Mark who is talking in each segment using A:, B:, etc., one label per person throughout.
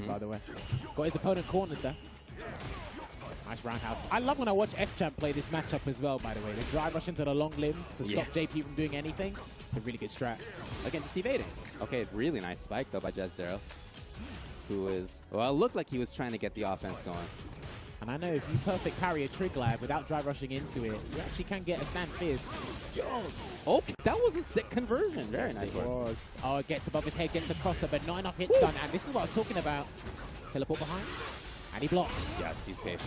A: by the way. Got his opponent cornered there. Nice roundhouse. I love when I watch F-Champ play this matchup as well, by the way. They drive rush into the long limbs to stop JP from doing anything. It's a really good strat.
B: Again, just evading. Okay, really nice spike, though, by JezDaro, who is, well, it looked like he was trying to get the offense going.
A: And I know if you perfect parry a trig lab without drive rushing into it, you actually can get a stand fierce.
B: Oh, that was a sick conversion. Very
A: Yes,
B: nice
A: it
B: work.
A: was. Oh, it gets above his head, gets the crosser, but not enough hits done. And this is what I was talking about. Teleport behind, and he blocks.
B: Yes, he's patient.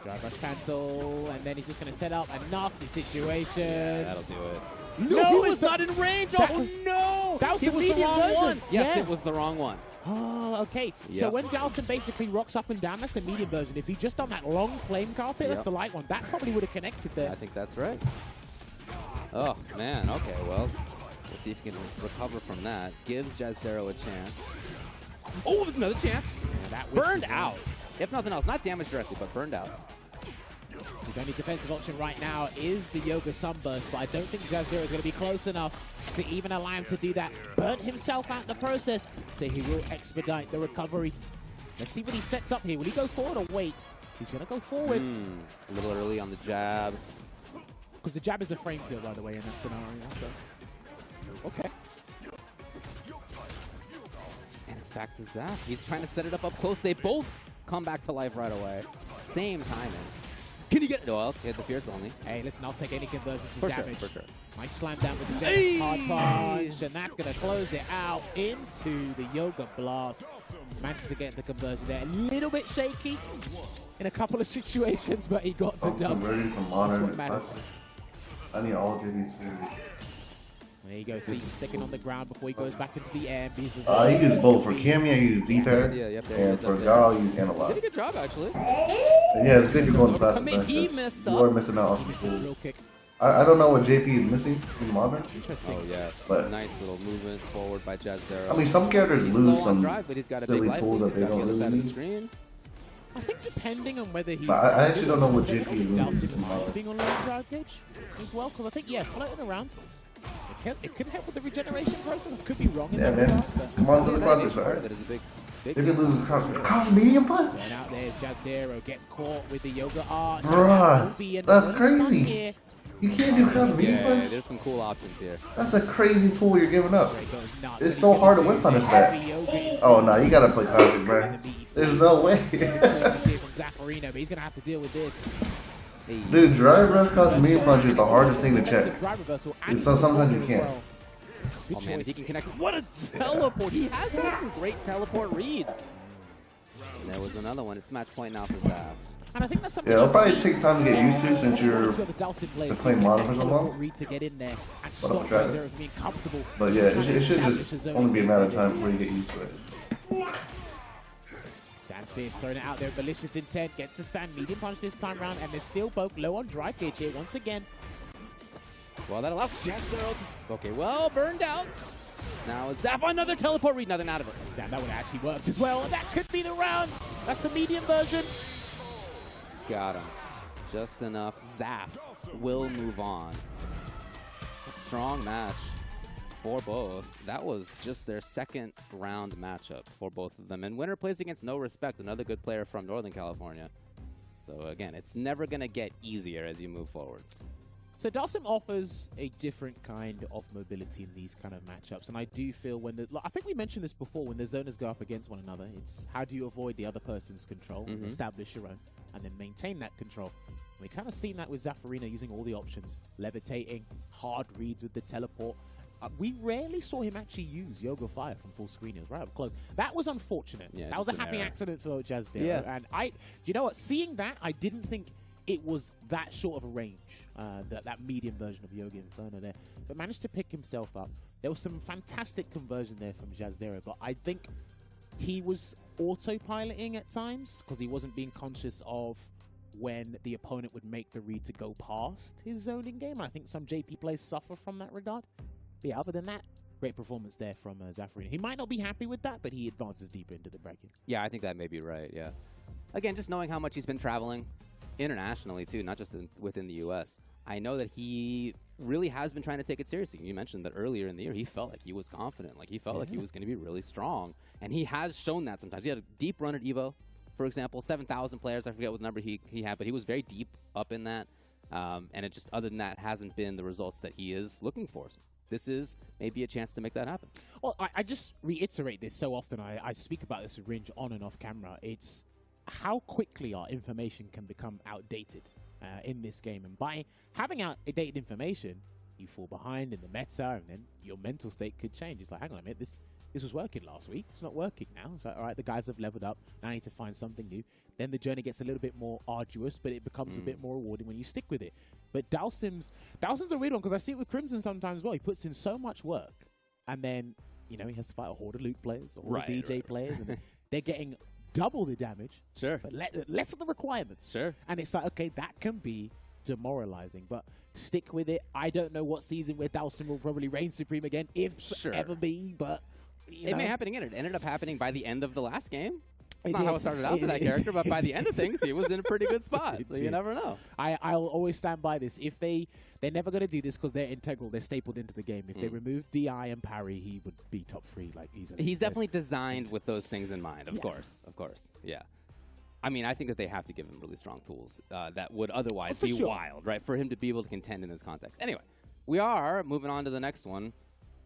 A: Drive rush cancel, and then he's just going to set up a nasty situation.
B: Yeah, that'll do it.
A: No,
B: he was not in range. Oh, no.
A: That was
B: the
A: medium
B: wrong
A: version.
B: one. Yes,
A: Yeah.
B: it was the wrong one.
A: Oh, okay. So when Dalsim basically rocks up and down, that's the medium version. If he just done that long flame carpet, that's the light one. That probably would have connected there.
B: I think that's right. Oh, man. Okay, well, we'll see if he can recover from that. Gives JezDaro a chance. Oh, another chance.
A: Yeah, that
B: Burned out. If nothing else, not damaged directly, but burned out.
A: His only defensive option right now is the Yoga Sunburst, but I don't think JezDaro is going to be close enough to even allow him to do that. Burnt himself out in the process, so he will expedite the recovery. Let's see what he sets up here. Will he go forward or wait? He's going to go forward.
B: A little early on the jab.
A: Because the jab is a frame kill, by the way, in that scenario. So. Okay.
B: And it's back to Zaf. He's trying to set it up close. They both come back to life right away. Same timing. Can you get it? Well, hit the fierce only.
A: Hey, listen, I'll take any conversion to
B: For
A: damage.
B: sure, for sure.
A: Nice slam down with the hard punch, and that's going to close it out into the Yoga Blast. Managed to get the conversion there. A little bit shaky in a couple of situations, but he got the dub. That's what matters.
C: I need all JP's food.
A: There you go. See, sticking on the ground before he goes back into the air.
C: I use both. For Cammy, I use D-pad, and for Gal, I use Analog.
B: Did a good job, actually.
C: So yeah, it's good you're going fast.
B: He messed
C: You
B: up.
C: are missing out on some food.
A: Real kick.
C: I don't know what JP is missing in modern.
A: Interesting.
B: Oh, yeah.
C: But
B: nice little movement forward by JezDaro.
C: I mean, some characters
B: He's
C: lose
B: low on
C: some
B: drive, but he's got a big
C: silly
B: life
C: tool
B: lead.
C: that
B: He's
C: they
B: got
C: don't
B: the other
C: really
B: side of the
C: need.
B: screen.
A: I think depending on whether he's...
C: But I actually don't know what JP is
A: Dalsim
C: losing.
A: being on low drive gauge as well, because I think, yeah, floating around. It could help with the regeneration process. I could be wrong in
C: Yeah,
A: that
C: man.
A: regard, but
C: Come on to the classic
B: That
C: side.
B: is a big
C: If you lose cross medium punch.
A: and out there is JezDaro, gets caught with the Yoga Arch.
C: Bruh, that's crazy.
A: Here.
C: You can't do cross medium
B: Yeah,
C: punch.
B: there's some cool options here.
C: That's a crazy tool you're giving up.
A: It goes nuts.
C: It's so hard to whip punish that. Oh no, you gotta play classic, bro. There's no way.
A: From Zaffarino, but he's gonna have to deal with this.
C: Dude, drive rush cross medium punch is the hardest thing to check.
A: Drive reversal and
C: So sometimes you
A: forward
C: can't.
A: as well. Good
B: Oh man, if he
A: choice.
B: can connect. What a teleport! He has had some great teleport reads. And there was another one. It's match point now for Zaf.
A: And I think that's something
C: Yeah, it'll probably
A: I've seen
C: take time to get used to since you're
A: the Dalsim players
C: playing
A: do get
C: modern
A: that
C: for so
A: teleport
C: long.
A: read to get in there and
C: But
A: stop
C: I'll try it.
A: JezDaro from being comfortable.
C: But yeah,
A: trying to
C: it should
A: establish
C: just
A: his own
C: only be a
A: game.
C: matter of time before you get used to it.
A: Sandfierce throwing it out there, malicious intent, gets the stand, medium punch this time round, and they're still both low on drive gauge here once again.
B: Well, that allows JezDaro to... Okay, well, burned out. Now Zaf, another teleport read, nothing out of it.
A: Damn, that would have actually worked as well, and that could be the round. That's the medium version.
B: Got him. Just enough. Zaf will move on. A strong match for both. That was just their second round matchup for both of them. And winner plays against No Respect, another good player from Northern California. So again, it's never going to get easier as you move forward.
A: So Dalsim offers a different kind of mobility in these kind of matchups, and I do feel when the, I think we mentioned this before, when the zoners go up against one another, it's how do you avoid the other person's control, establish your own, and then maintain that control. We kind of seen that with Zaffarino using all the options, levitating, hard reads with the teleport. We rarely saw him actually use Yoga Fire from full screen. It was right up close. That was unfortunate.
B: Yeah,
A: that was a
B: just an
A: happy
B: error.
A: accident for JezDaro.
B: Yeah.
A: And you know what? Seeing that, I didn't think it was that short of a range, that medium version of Yoga Inferno there. But managed to pick himself up. There was some fantastic conversion there from JezDaro, but I think he was autopiloting at times because he wasn't being conscious of when the opponent would make the read to go past his zoning game. I think some JP players suffer from that regard. But yeah, other than that, great performance there from Zaffarino. He might not be happy with that, but he advances deeper into the bracket.
B: Yeah, I think that may be right, yeah. Again, just knowing how much he's been traveling internationally, too, not just within the U.S. I know that he really has been trying to take it seriously. You mentioned that earlier in the year, he felt like he was confident. Like, he felt like he was going to be really strong. And he has shown that sometimes. He had a deep run at EVO, for example, 7,000 players. I forget what number he had, but he was very deep up in that. And it just, other than that, hasn't been the results that he is looking for. So this is maybe a chance to make that happen.
A: Well, I just reiterate this so often. I speak about this with Ringe on and off camera. It's how quickly our information can become outdated in this game. And by having outdated information, you fall behind in the meta, and then your mental state could change. It's like, hang on a minute, this was working last week. It's not working now. It's like, all right, the guys have leveled up. Now I need to find something new. Then the journey gets a little bit more arduous, but it becomes a bit more rewarding when you stick with it. But Dhalsim's a weird one, because I see it with Crimson sometimes as well. He puts in so much work, and then, you know, he has to fight a horde of Luke players, a horde of DJ players, and they're getting double the damage, but less of the requirements. And it's like, okay, that can be demoralizing, but stick with it. I don't know what season where Dhalsim will probably reign supreme again, if ever be, but
B: it may happen again. It ended up happening by the end of the last game. It's not how it started out for that character, but by the end of things, he was in a pretty good spot. So you never know.
A: I'll always stand by this. If they're never going to do this because they're integral, they're stapled into the game. If they remove DI and parry, he would be top 3 like easily.
B: He's definitely designed with those things in mind. Of course. Yeah. I mean, I think that they have to give him really strong tools that would otherwise be wild, right? For him to be able to contend in this context. Anyway, we are moving on to the next one.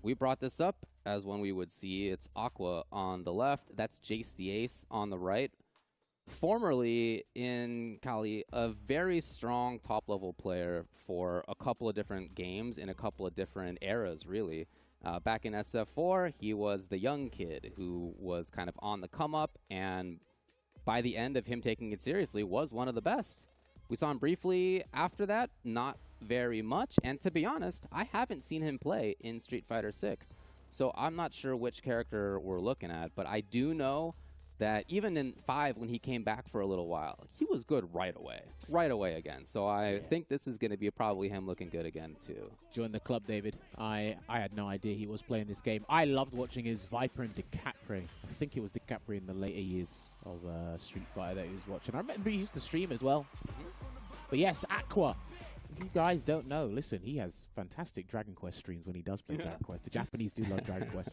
B: We brought this up as one we would see. It's Aqua on the left. That's Jace the Ace on the right. Formerly in Cali, a very strong top-level player for a couple of different games in a couple of different eras, really. Back in SF4, he was the young kid who was kind of on the come-up, and by the end of him taking it seriously, was one of the best. We saw him briefly after that, not very much, and to be honest, I haven't seen him play in Street Fighter 6, so I'm not sure which character we're looking at, but I do know that even in 5, when he came back for a little while, he was good right away again. So I think this is going to be probably him looking good again, too.
A: Join the club, David. I had no idea he was playing this game. I loved watching his Viper and DeCapre. I think it was DeCapre in the later years of Street Fighter that he was watching. I remember he used to stream as well. But yes, Aqua. If you guys don't know, listen, he has fantastic Dragon Quest streams when he does play Dragon Quest. The Japanese do love Dragon Quest.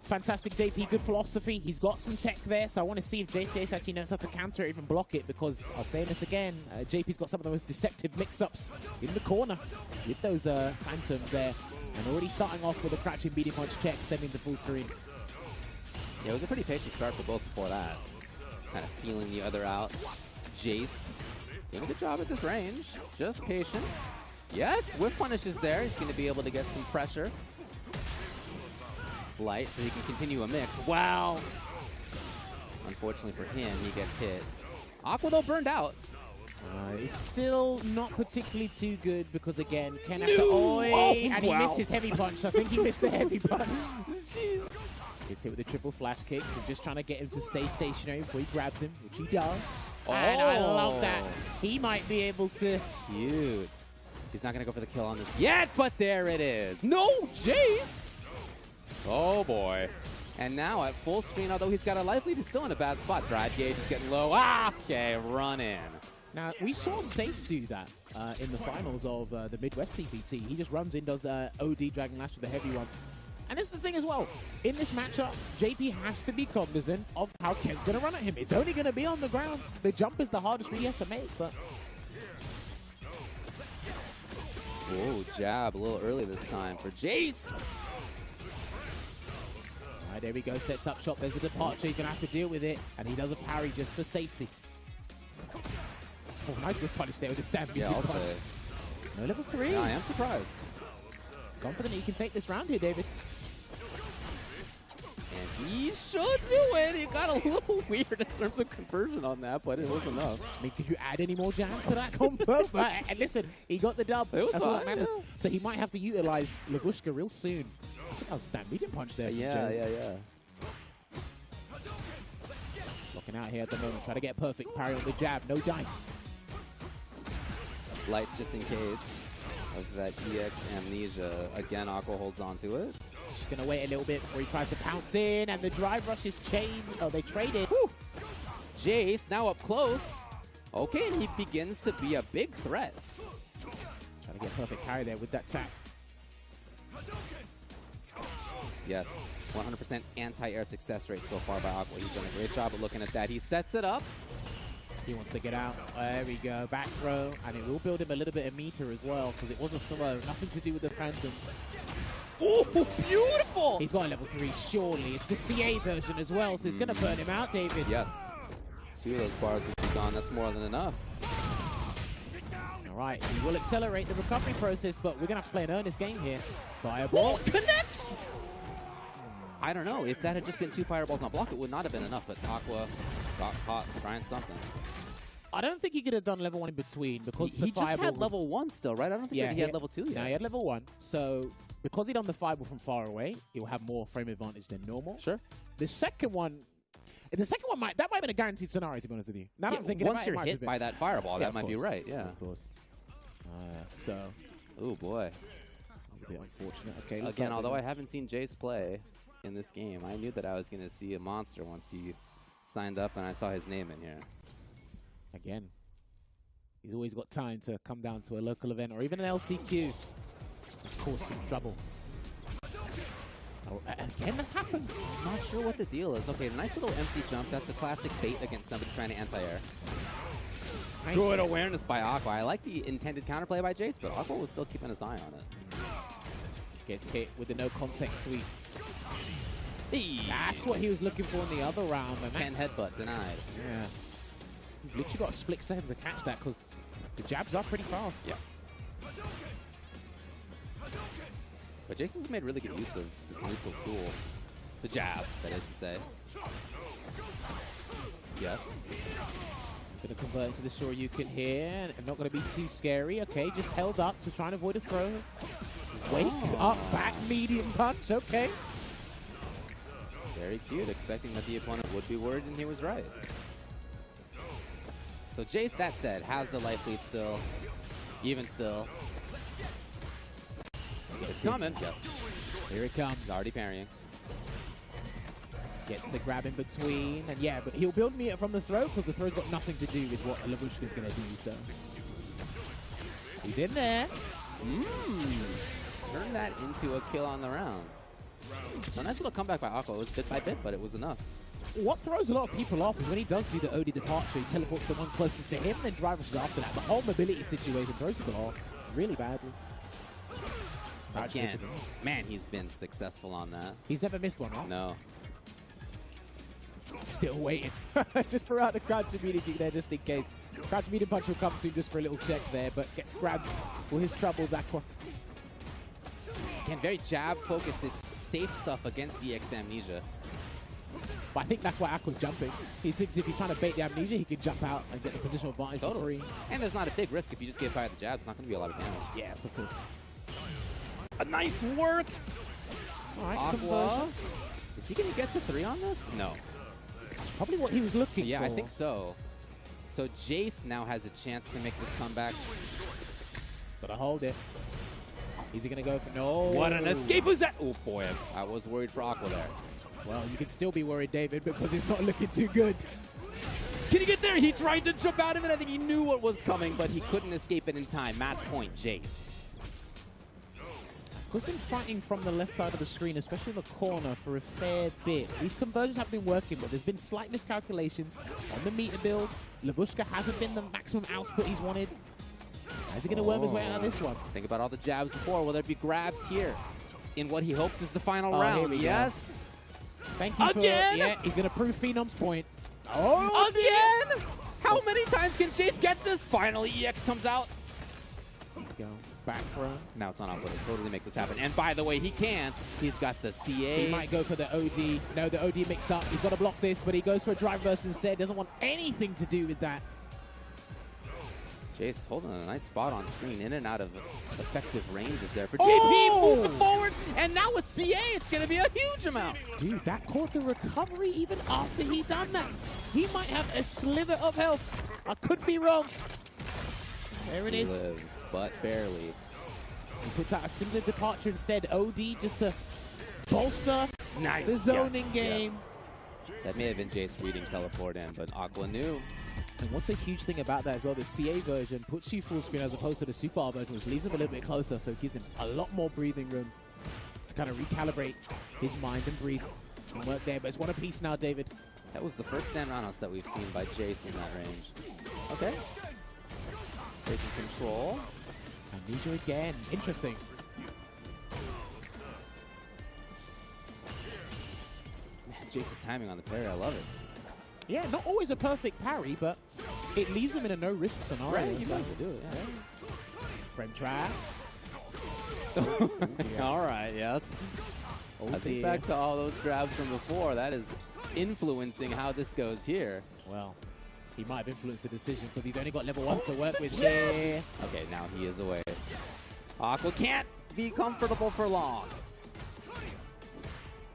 A: Fantastic JP, good philosophy. He's got some tech there, so I want to see if JCS actually knows how to counter it or even block it, because I'll say this again, JP's got some of the most deceptive mix-ups in the corner with those phantoms there. And already starting off with a crouching beating punch check, sending the full screen.
B: Yeah, it was a pretty patient start for both before that. Kind of feeling the other out. Jace doing a good job at this range. Just patient. Yes, whiff punish is there. He's going to be able to get some pressure. Light, so he can continue a mix. Wow! Unfortunately for him, he gets hit. Aqua, though, burned out.
A: It's still not particularly too good because, again, Ken has to... and he missed his heavy punch. I think he missed the heavy punch. Jeez. Gets hit with the triple flash kicks and just trying to get him to stay stationary before he grabs him, which he does. And I love that. He might be able to...
B: Cute. He's not going to go for the kill on this yet, but there it is. No, Jace! Oh, boy. And now at full screen, although he's got a life lead, he's still in a bad spot. Drive gauge is getting low. Okay, run in.
A: Now, we saw Safe do that in the finals of the Midwest CPT. He just runs in, does OD Dragon Lash with a heavy one. And this is the thing as well. In this matchup, JP has to be cognizant of how Ken's going to run at him. It's only going to be on the ground. The jump is the hardest he has to make, but...
B: Whoa, jab a little early this time for Jace.
A: There we go, sets up shop. There's a departure. He's going to have to deal with it. And he does a parry just for safety. Oh, nice good punish there with the stab.
B: Yeah, I'll say.
A: No level 3.
B: Yeah, I am surprised.
A: Confident he can take this round here, David.
B: And he should do it. He got a little weird in terms of conversion on that, but it was enough.
A: I mean, could you add any more jabs to that combo? And listen, he got the dub.
B: It was
A: That's
B: fine,
A: what matters. Yeah. So he might have to utilize Lavushka real soon. I think that was stand medium punch there.
B: Yeah.
A: Looking out here at the moment, try to get perfect parry on the jab. No dice.
B: Lights just in case of that EX amnesia. Again, Aqua holds on to it.
A: Just going to wait a little bit before he tries to pounce in, and the drive rush is changed. Oh, they traded. Whew.
B: Jace now up close. Okay, and he begins to be a big threat.
A: Try Trying to get perfect carry there with that tap.
B: Yes, 100% anti-air success rate so far by Aqua. He's done a great job of looking at that. He sets it up.
A: He wants to get out. There we go. Back throw. And it will build him a little bit of meter as well, because it was a slow. Nothing to do with the Phantom.
B: Oh, beautiful!
A: He's got a level 3, surely. It's the CA version as well, so it's going to burn him out, David.
B: Yes. 2 of those bars will be gone. That's more than enough.
A: All right, he will accelerate the recovery process, but we're going to have to play an earnest game here. Fireball.
B: Connects! I don't know. If that had just been 2 fireballs on block, it would not have been enough, but Aqua got caught trying something.
A: I don't think he could have done level 1 in between, because
B: he just had level 1 still, right? I don't think he had level 2 yet.
A: No, he had level 1. So because he done the fireball from far away, he will have more frame advantage than normal.
B: Sure.
A: The second one might have been a guaranteed scenario, to be honest with you. Now I'm thinking
B: once you're hit by that fireball, that might be right. Yeah.
A: Of course. So.
B: Oh boy.
A: It's a bit unfortunate. Okay.
B: Again, although I haven't seen Jace play in this game, I knew that I was going to see a monster once he signed up and I saw his name in here.
A: Again, he's always got time to come down to a local event or even an LCQ and cause some trouble. Oh, again, that's happened.
B: I'm not sure what the deal is. Okay, nice little empty jump. That's a classic bait against somebody trying to anti-air.
A: Nice.
B: Good awareness by Aqua. I like the intended counterplay by Jace, but Aqua was still keeping his eye on it.
A: Gets hit with the no context sweep. That's what he was looking for in the other round.
B: And headbutt denied.
A: Yeah. He's literally got a split second to catch that because the jabs are pretty fast.
B: Yeah. But Jason's made really good use of this neutral tool. The jab, that is to say. Yes.
A: Going to convert into the Shoryuken here. And not going to be too scary. Okay, just held up to try and avoid a throw. Wake up, back medium punch. Okay.
B: Very cute, expecting that the opponent would be worried, and he was right. So Jace, that said, has the life lead still. Even still. It's coming. Yes.
A: Here it comes.
B: He's already parrying.
A: Gets the grab in between. And yeah, but he'll build meter from the throw because the throw's got nothing to do with what Lavushka's going to do. So he's in there.
B: Turn that into a kill on the round. So nice little comeback by Aqua. It was bit by bit, but it was enough.
A: What throws a lot of people off is when he does do the OD departure, he teleports the one closest to him, then drive rushes after that. The whole mobility situation throws people off really badly.
B: Again, man, he's been successful on that.
A: He's never missed one, right?
B: No.
A: Still waiting. Just throw out the crouch immediate kick there just in case. Crouch medium punch will come soon just for a little check there, but gets grabbed for his troubles, Aqua.
B: Again, very jab-focused. It's safe stuff against EX Amnesia.
A: But I think that's why Aqua's jumping. He thinks if he's trying to bait the Amnesia, he can jump out and get the positional advantage for free.
B: And there's not a big risk if you just get by the jab. It's not going to be a lot of damage.
A: Yes, of course.
B: A nice work!
A: All right,
B: Aqua.
A: conversion.
B: Is he going to get to 3 on this? No.
A: That's probably what he was looking for.
B: Yeah, I think so. So Jace now has a chance to make this comeback.
A: Gotta hold it. Is he going to go for no?
B: What an escape was that? Oh, boy. I was worried for Aqua there.
A: Well, you can still be worried, David, because it's not looking too good.
B: Can he get there? He tried to jump out of it. I think he knew what was coming, but he couldn't escape it in time. Match point, Jace.
A: He's been fighting from the left side of the screen, especially in the corner, for a fair bit. These conversions have been working, but there's been slight miscalculations on the meter build. Lavushka hasn't been the maximum output he's wanted. Is he going to worm his way out of this one?
B: Think about all the jabs before. Will there be grabs here in what he hopes is the final round? Yes.
A: Thank you
B: again?
A: Yeah, he's going to prove Phenom's point. Oh,
B: again? How many times can Jace get this? Finally, EX comes out.
A: There you go. Back throw.
B: Now it's on Aqua to totally make this happen. And by the way, he can. He's got the CA.
A: He might go for the OD. No, the OD mix up. He's got to block this, but he goes for a drive burst instead. Doesn't want anything to do with that.
B: Jace holding a nice spot on screen. In and out of effective ranges there for JP. Moving forward. And now with CA, it's going to be a huge amount.
A: Dude, that caught the recovery even after he done that. He might have a slither of health. I could be wrong. There it is.
B: Lives, but barely.
A: He puts out a similar departure instead. OD just to bolster the zoning game.
B: Yes. That may have been Jace reading teleport in, but Aqua knew.
A: And what's a huge thing about that as well, the CA version puts you full screen as opposed to the Super R version, which leaves him a little bit closer, so it gives him a lot more breathing room to kind of recalibrate his mind and breathe and work there. But it's one apiece now, David.
B: That was the first stand roundhouse that we've seen by Jace in that range. Okay. Taking control.
A: Amnesia again. Interesting.
B: Man, Jace's timing on the parry, I love it.
A: Yeah, not always a perfect parry, but it leaves him in a no-risk scenario.
B: Right, you have to do it. Yeah.
A: Frame trap.
B: All right, yes.
A: Oh,
B: I think back to all those grabs from before. That is influencing how this goes here.
A: Well, he might have influenced the decision because he's only got level 1 to work with here.
B: Okay, now he is away. Aqua can't be comfortable for long.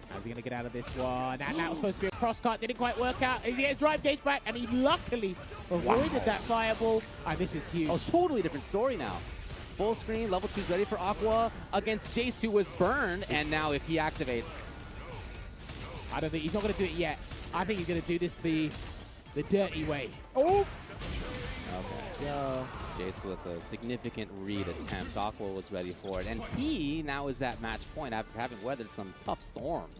A: How's he going to get out of this one? And that was supposed to be a cross cut. Didn't quite work out. He gets drive gauge back, and he luckily avoided that fireball. And this is huge.
B: Oh, totally different story now. Full screen, level 2's ready for Aqua against Jace, who was burned. And now if he activates...
A: I don't think he's not going to do it yet. I think he's going to do this the dirty way. Oh!
B: Okay.
A: Yo.
B: Jace with a significant read attempt. Aqua was ready for it. And he now is at match point after having weathered some tough storms.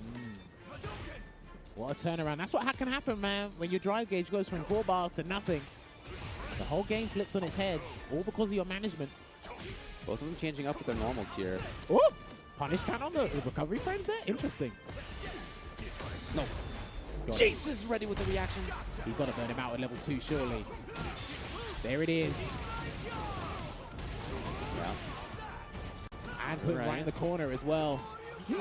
A: What a turnaround. That's what can happen, man. When your drive gauge goes from 4 bars to nothing. The whole game flips on its head, all because of your management.
B: Both of them changing up with their normals here.
A: Oh! Punish count on the recovery frames there? Interesting.
B: No. Jace is ready with the reaction.
A: He's got to burn him out at level 2, surely. There it is.
B: Yeah.
A: And put him right in the corner as well.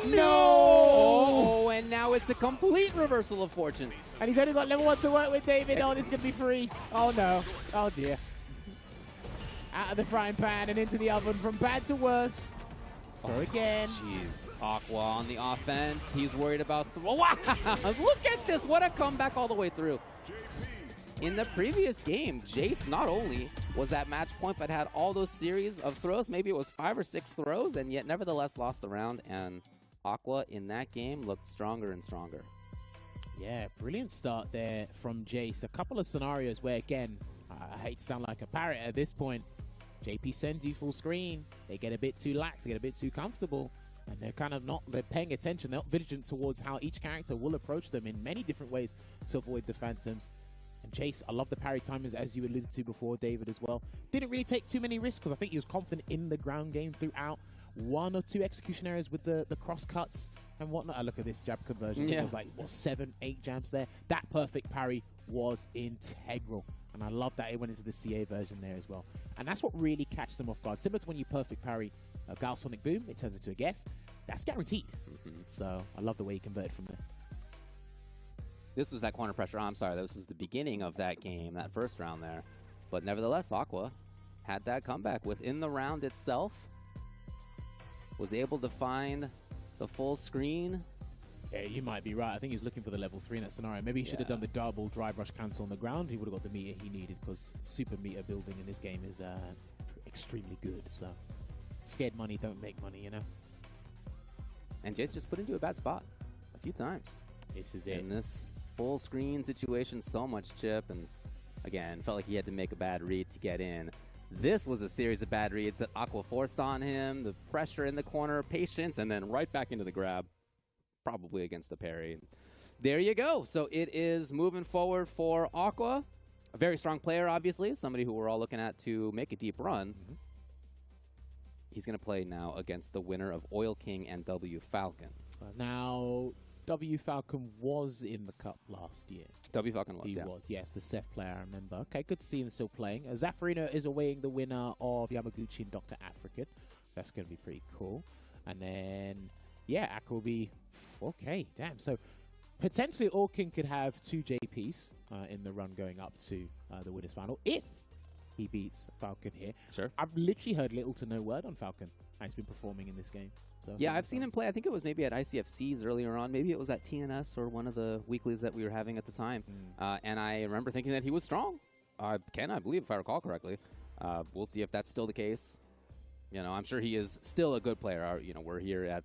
B: No! Oh, and now it's a complete reversal of fortune.
A: And he's only got level 1 to work with, David. Oh, this is going to be free. Oh, no. Oh, dear. Out of the frying pan and into the oven, from bad to worse. Throw again.
B: Jeez. Aqua on the offense. He's worried about... Wow! Look at this. What a comeback all the way through. In the previous game, Jace not only was at match point, but had all those series of throws. Maybe it was 5 or 6 throws, and yet nevertheless lost the round. And Aqua in that game looked stronger and stronger.
A: Yeah, brilliant start there from Jace. A couple of scenarios where, again, I hate to sound like a parrot at this point, JP sends you full screen. They get a bit too lax, they get a bit too comfortable, and they're kind of they're paying attention, they're not vigilant towards how each character will approach them in many different ways to avoid the phantoms. And Jace, I love the parry timers, as you alluded to before, David, as well. Didn't really take too many risks because I think he was confident in the ground game throughout. 1 or 2 execution areas with the cross cuts and whatnot. I look at this jab conversion. Yeah. It was like, what, 7, 8 jabs there? That perfect parry was integral. And I love that it went into the CA version there as well. And that's what really catches them off guard. Similar to when you perfect parry Gal Sonic Boom, it turns into a guess. That's guaranteed. So I love the way he converted from there.
B: This was that corner pressure. Oh, I'm sorry, this was the beginning of that game, that first round there. But nevertheless, Aqua had that comeback within the round itself. Was able to find the full screen.
A: Yeah, you might be right. I think he's looking for the level 3 in that scenario. Maybe he should have done the double drive rush cancel on the ground. He would have got the meter he needed because super meter building in this game is extremely good. So scared money don't make money, you know.
B: And Jace just put into a bad spot a few times.
A: This is it.
B: In this full screen situation, so much chip, and again, felt like he had to make a bad read to get in. This was a series of bad reads that Aqua forced on him, the pressure in the corner, patience, and then right back into the grab, probably against a parry. There you go. So it is moving forward for Aqua. A very strong player, obviously, somebody who we're all looking at to make a deep run. He's going to play now against the winner of Oil King and W Falcon.
A: Now, W Falcon was in the cup last year.
B: W Falcon was,
A: He was, yes, the Seth player, I remember. Okay, good to see him still playing. Zaffarino is awaiting the winner of Yamaguchi and Dr. African. That's going to be pretty cool. And then, yeah, Aqua will be... Okay, damn. So, potentially, All King could have 2 JPs in the run going up to the winners final if he beats Falcon here.
B: Sure.
A: I've literally heard little to no word on Falcon. He's been performing in this game. So
B: yeah, I've seen him play. I think it was maybe at ICFCs earlier on. Maybe it was at TNS or one of the weeklies that we were having at the time. And I remember thinking that he was strong. I believe, if I recall correctly. We'll see if that's still the case. You know, I'm sure he is still a good player. You know, we're here at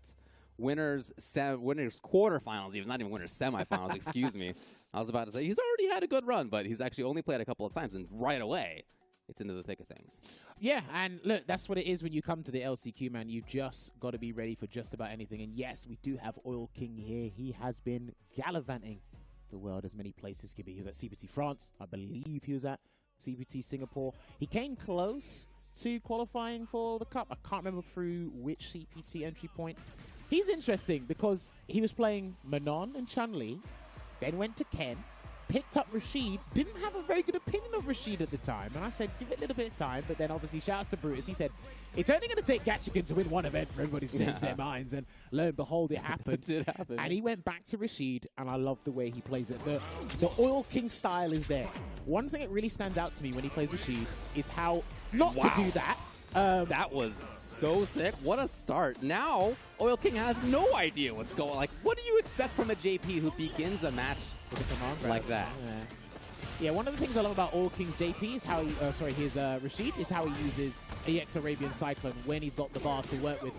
B: winners quarterfinals, even not even winners semifinals. Excuse me. I was about to say, he's already had a good run, but he's actually only played a couple of times, and right away, it's into the thick of things.
A: Yeah, and look, that's what it is when you come to the LCQ, man. You just got to be ready for just about anything. And yes, we do have Oil King here. He has been gallivanting the world as many places can be. He was at CPT France. I believe he was at CPT Singapore. He came close to qualifying for the Cup. I can't remember through which CPT entry point. He's interesting because he was playing Manon and Chun-Li, then went to Ken, picked up Rashid, didn't have a very good opinion of Rashid at the time. And I said, give it a little bit of time. But then obviously, shouts to Brutus. He said, it's only going to take Gatchigan to win one event for everybody to change their minds. And lo and behold, it happened.
B: It did happen.
A: And he went back to Rashid, and I love the way he plays it. The Oil King style is there. One thing that really stands out to me when he plays Rashid is how not to do that.
B: That was so sick. What a start. Now, Oil King has no idea what's going on. Like, what do you expect from a JP who begins a match like that?
A: Yeah, one of the things I love about Oil King's JP is how he, his Rashid, is how he uses EX Arabian Cyclone when he's got the bar to work with.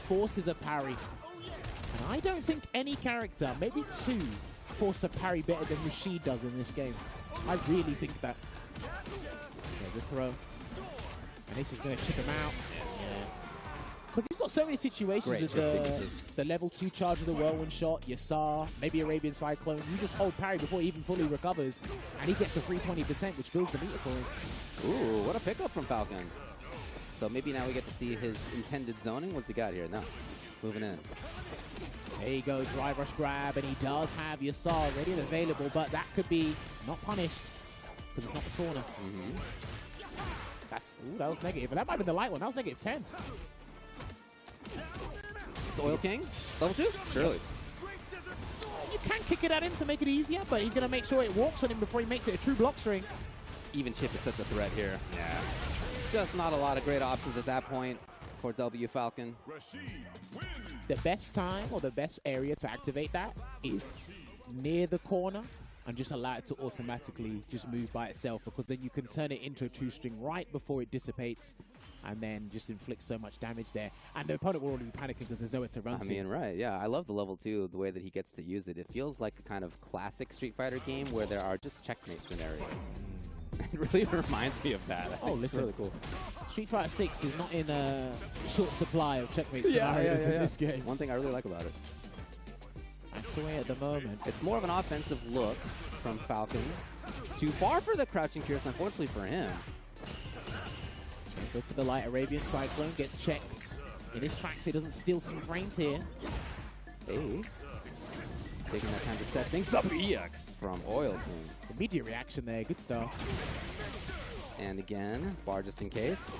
A: Forces a parry. And I don't think any character, maybe two, force a parry better than Rashid does in this game. I really think that. There's this throw. And this is going to chip him out. Because he's got so many situations with the level 2 charge of the Whirlwind Shot, Yasar, maybe Arabian Cyclone. You just hold parry before he even fully recovers. And he gets a free 20%, which builds the meter for him.
B: Ooh, what a pickup from Falcon. So maybe now we get to see his intended zoning. What's he got here? No. Moving in.
A: There you go, drive rush grab. And he does have Yasar ready and available. But that could be not punished because it's not the corner. That was negative. But that might have been the light one. That was negative 10.
B: It's Oil King. Level 2? Surely.
A: You can kick it at him to make it easier, but he's going to make sure it walks on him before he makes it a true block string.
B: Even chip is such a threat here. Yeah. Just not a lot of great options at that point for W Falcon.
A: The best time or the best area to activate that is near the corner and just allow it to automatically just move by itself, because then you can turn it into a true string right before it dissipates and then just inflict so much damage there. And the opponent will already be panicking because there's nowhere to run to.
B: I mean, right, yeah. I love the level 2, the way that he gets to use it. It feels like a kind of classic Street Fighter game where there are just checkmate scenarios. It really reminds me of that.
A: Oh, listen.
B: It's really cool.
A: Street Fighter 6 is not in a short supply of checkmate scenarios in this game.
B: One thing I really like about it.
A: That's the way at the moment.
B: It's more of an offensive look from Falcon. Too far for the crouching Pierce, unfortunately for him.
A: Goes for the light Arabian Cyclone, gets checked in his track so he doesn't steal some frames here.
B: Hey. Taking that time to set things up. EX from Oil King.
A: Immediate reaction there, good stuff.
B: And again, bar just in case.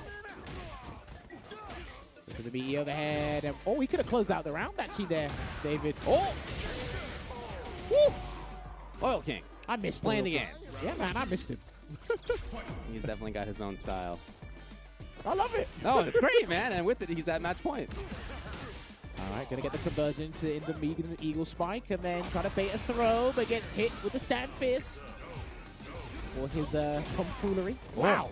A: For the BE overhead. And, oh, he could have closed out the round actually there, David.
B: Oh! Woo! Oil King.
A: I missed
B: playing the game.
A: Yeah, man, I missed him.
B: He's definitely got his own style.
A: I love it.
B: Oh, it's great, man. And with it, he's at match point.
A: All right, going to get the conversion to in the medium eagle spike and then try to bait a throw, but gets hit with the stand fist for his tomfoolery. Wow.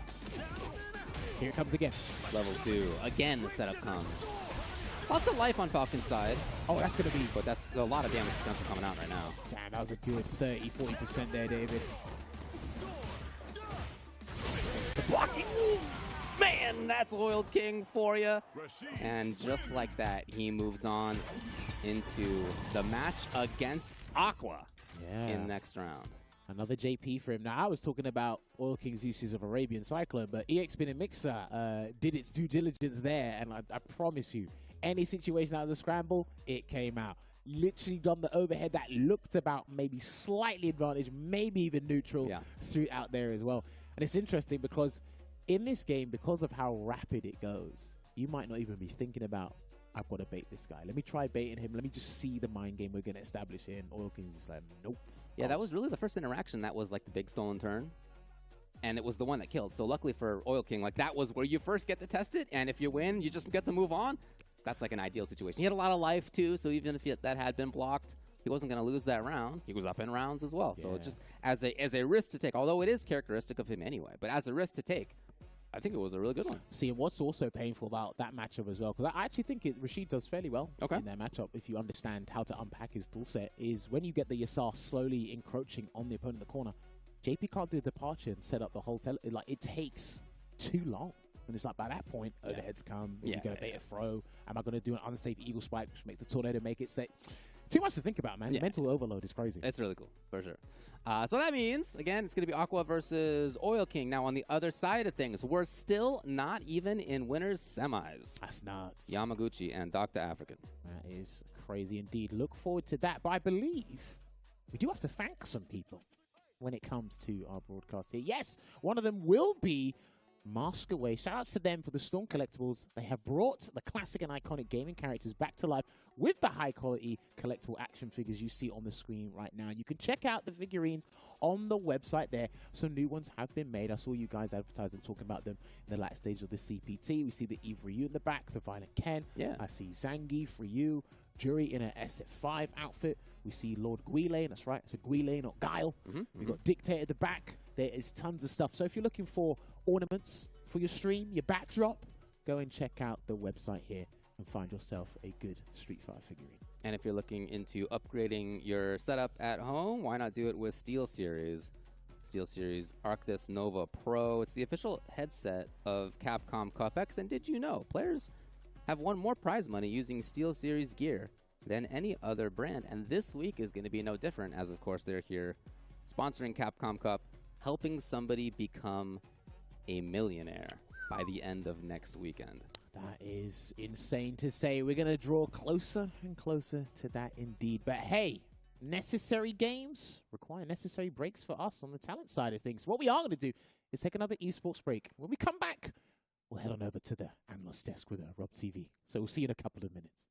A: Here it comes again.
B: Level 2. Again, the setup comes. Lots of life on Falcon's side.
A: Oh, that's going to be...
B: But that's a lot of damage potential coming out right now.
A: Damn, that was a good 30, 40% there, David.
B: The blocking. Man, that's Oil King for you. And just like that, he moves on into the match against Aqua in the next round.
A: Another JP for him. Now, I was talking about Oil King's uses of Arabian Cyclone, but EX Spin and Mixer did its due diligence there, and I promise you, any situation out of the scramble, it came out. Literally done the overhead that looked about maybe slightly advantage, maybe even neutral, threw out there as well. And it's interesting because in this game, because of how rapid it goes, you might not even be thinking about, I've got to bait this guy. Let me try baiting him. Let me just see the mind game we're going to establish here. And Oil King's just like, nope.
B: Yeah, that was really the first interaction that was like the big stolen turn. And it was the one that killed. So luckily for Oil King, like that was where you first get to test it. And if you win, you just get to move on. That's like an ideal situation. He had a lot of life too. So even if that had been blocked, he wasn't going to lose that round. He was up in rounds as well. So just as a risk to take, although it is characteristic of him anyway, but as a risk to take, I think it was a really good one.
A: See, and what's also painful about that matchup as well, because I actually think Rashid does fairly well in their matchup, if you understand how to unpack his toolset, is when you get the Yasar slowly encroaching on the opponent in the corner, JP can't do a departure and set up the whole like, it takes too long. And it's like, by that point, overheads come, is he going to bait a throw? Am I going to do an unsafe eagle spike, which make the tornado make it safe? Too much to think about, man. Mental overload is crazy.
B: It's really cool, for sure. So that means, again, it's going to be Aqua versus Oil King. Now, on the other side of things, we're still not even in winners semis.
A: That's nuts.
B: Yamaguchi and Dr. African.
A: That is crazy indeed. Look forward to that. But I believe we do have to thank some people when it comes to our broadcast here. Yes, one of them will be Mask Away. Shout outs to them for the Storm Collectibles. They have brought the classic and iconic gaming characters back to life with the high quality collectible action figures you see on the screen right now. You can check out the figurines on the website there. Some new ones have been made. I saw you guys advertising, talking about them in the last stage of the CPT. We see the Eve Ryu in the back, the Violent Ken.
B: Yeah.
A: I see Zangief, Ryu, Jury in an SF5 outfit. We see Lord Guile, that's right, it's a Guile, not Guile. We've got Dictator at the back. There is tons of stuff. So if you're looking for ornaments for your stream, your backdrop, go and check out the website here and find yourself a good Street Fighter figurine.
B: And if you're looking into upgrading your setup at home, why not do it with SteelSeries? SteelSeries Arctis Nova Pro. It's the official headset of Capcom Cup X. And did you know players have won more prize money using SteelSeries gear than any other brand? And this week is going to be no different, as of course they're here sponsoring Capcom Cup, helping somebody become a millionaire by the end of next weekend.
A: That is insane to say. We're going to draw closer and closer to that indeed. But hey, necessary games require necessary breaks for us on the talent side of things. What we are going to do is take another esports break. When we come back, we'll head on over to the analyst desk with Rob TV. So we'll see you in a couple of minutes.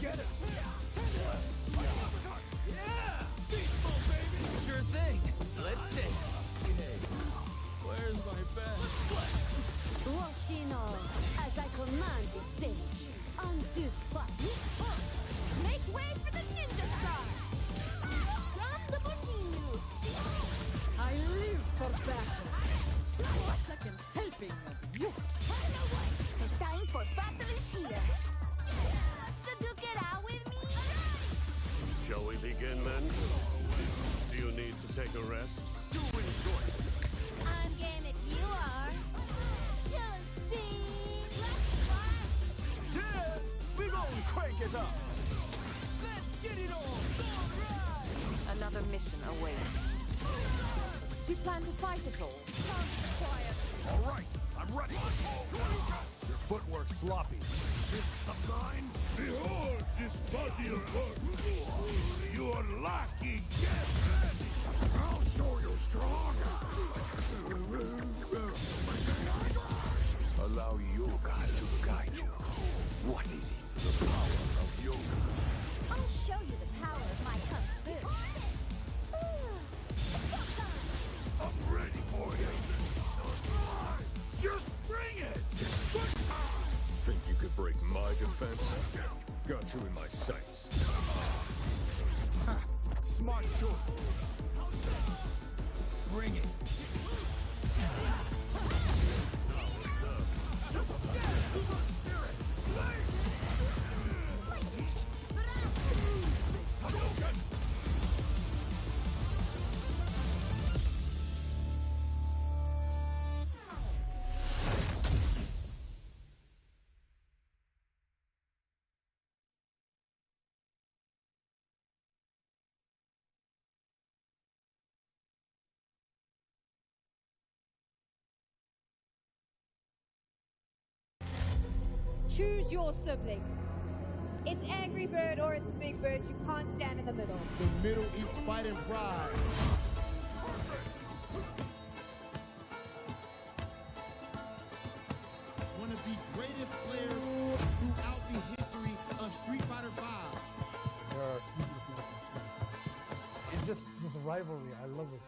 D: Get it! Yeah! Peaceful, baby! Sure thing. Let's dance. Hey, where's my bed?
E: Watching all as I command the stage. Undo what? Make way for the ninja star! From the Bushinyu!
D: I live for battle. A second helping of you.
E: The time for battle is here. Wants to duke it out with me?
F: Shall we begin then? Do you need to take a rest?
D: Do enjoy it.
E: I'm game if you are. You'll see.
D: Yeah! We gonna crank it up. Let's get it on. All right.
G: Another mission awaits. Do you plan to fight at all?
D: Quiet.
F: All right, I'm ready. Your footwork's sloppy. This a mine? Behold this body of work. You are lacking. Get ready. I'll show you strong. Allow yoga to guide you. What is it? The power of yoga.
E: I'll show you the power of my kung fu.
F: I'm ready for you. Just bring it.
H: Think you could break my defense? Got you in my sights.
D: Smart choice. Bring it.
I: Choose your sibling. It's Angry Bird or it's Big Bird. You can't stand in the middle.
J: The middle is fighting pride. One of the greatest players throughout the history of Street Fighter
K: sleepless nights. It's just this rivalry. I love it.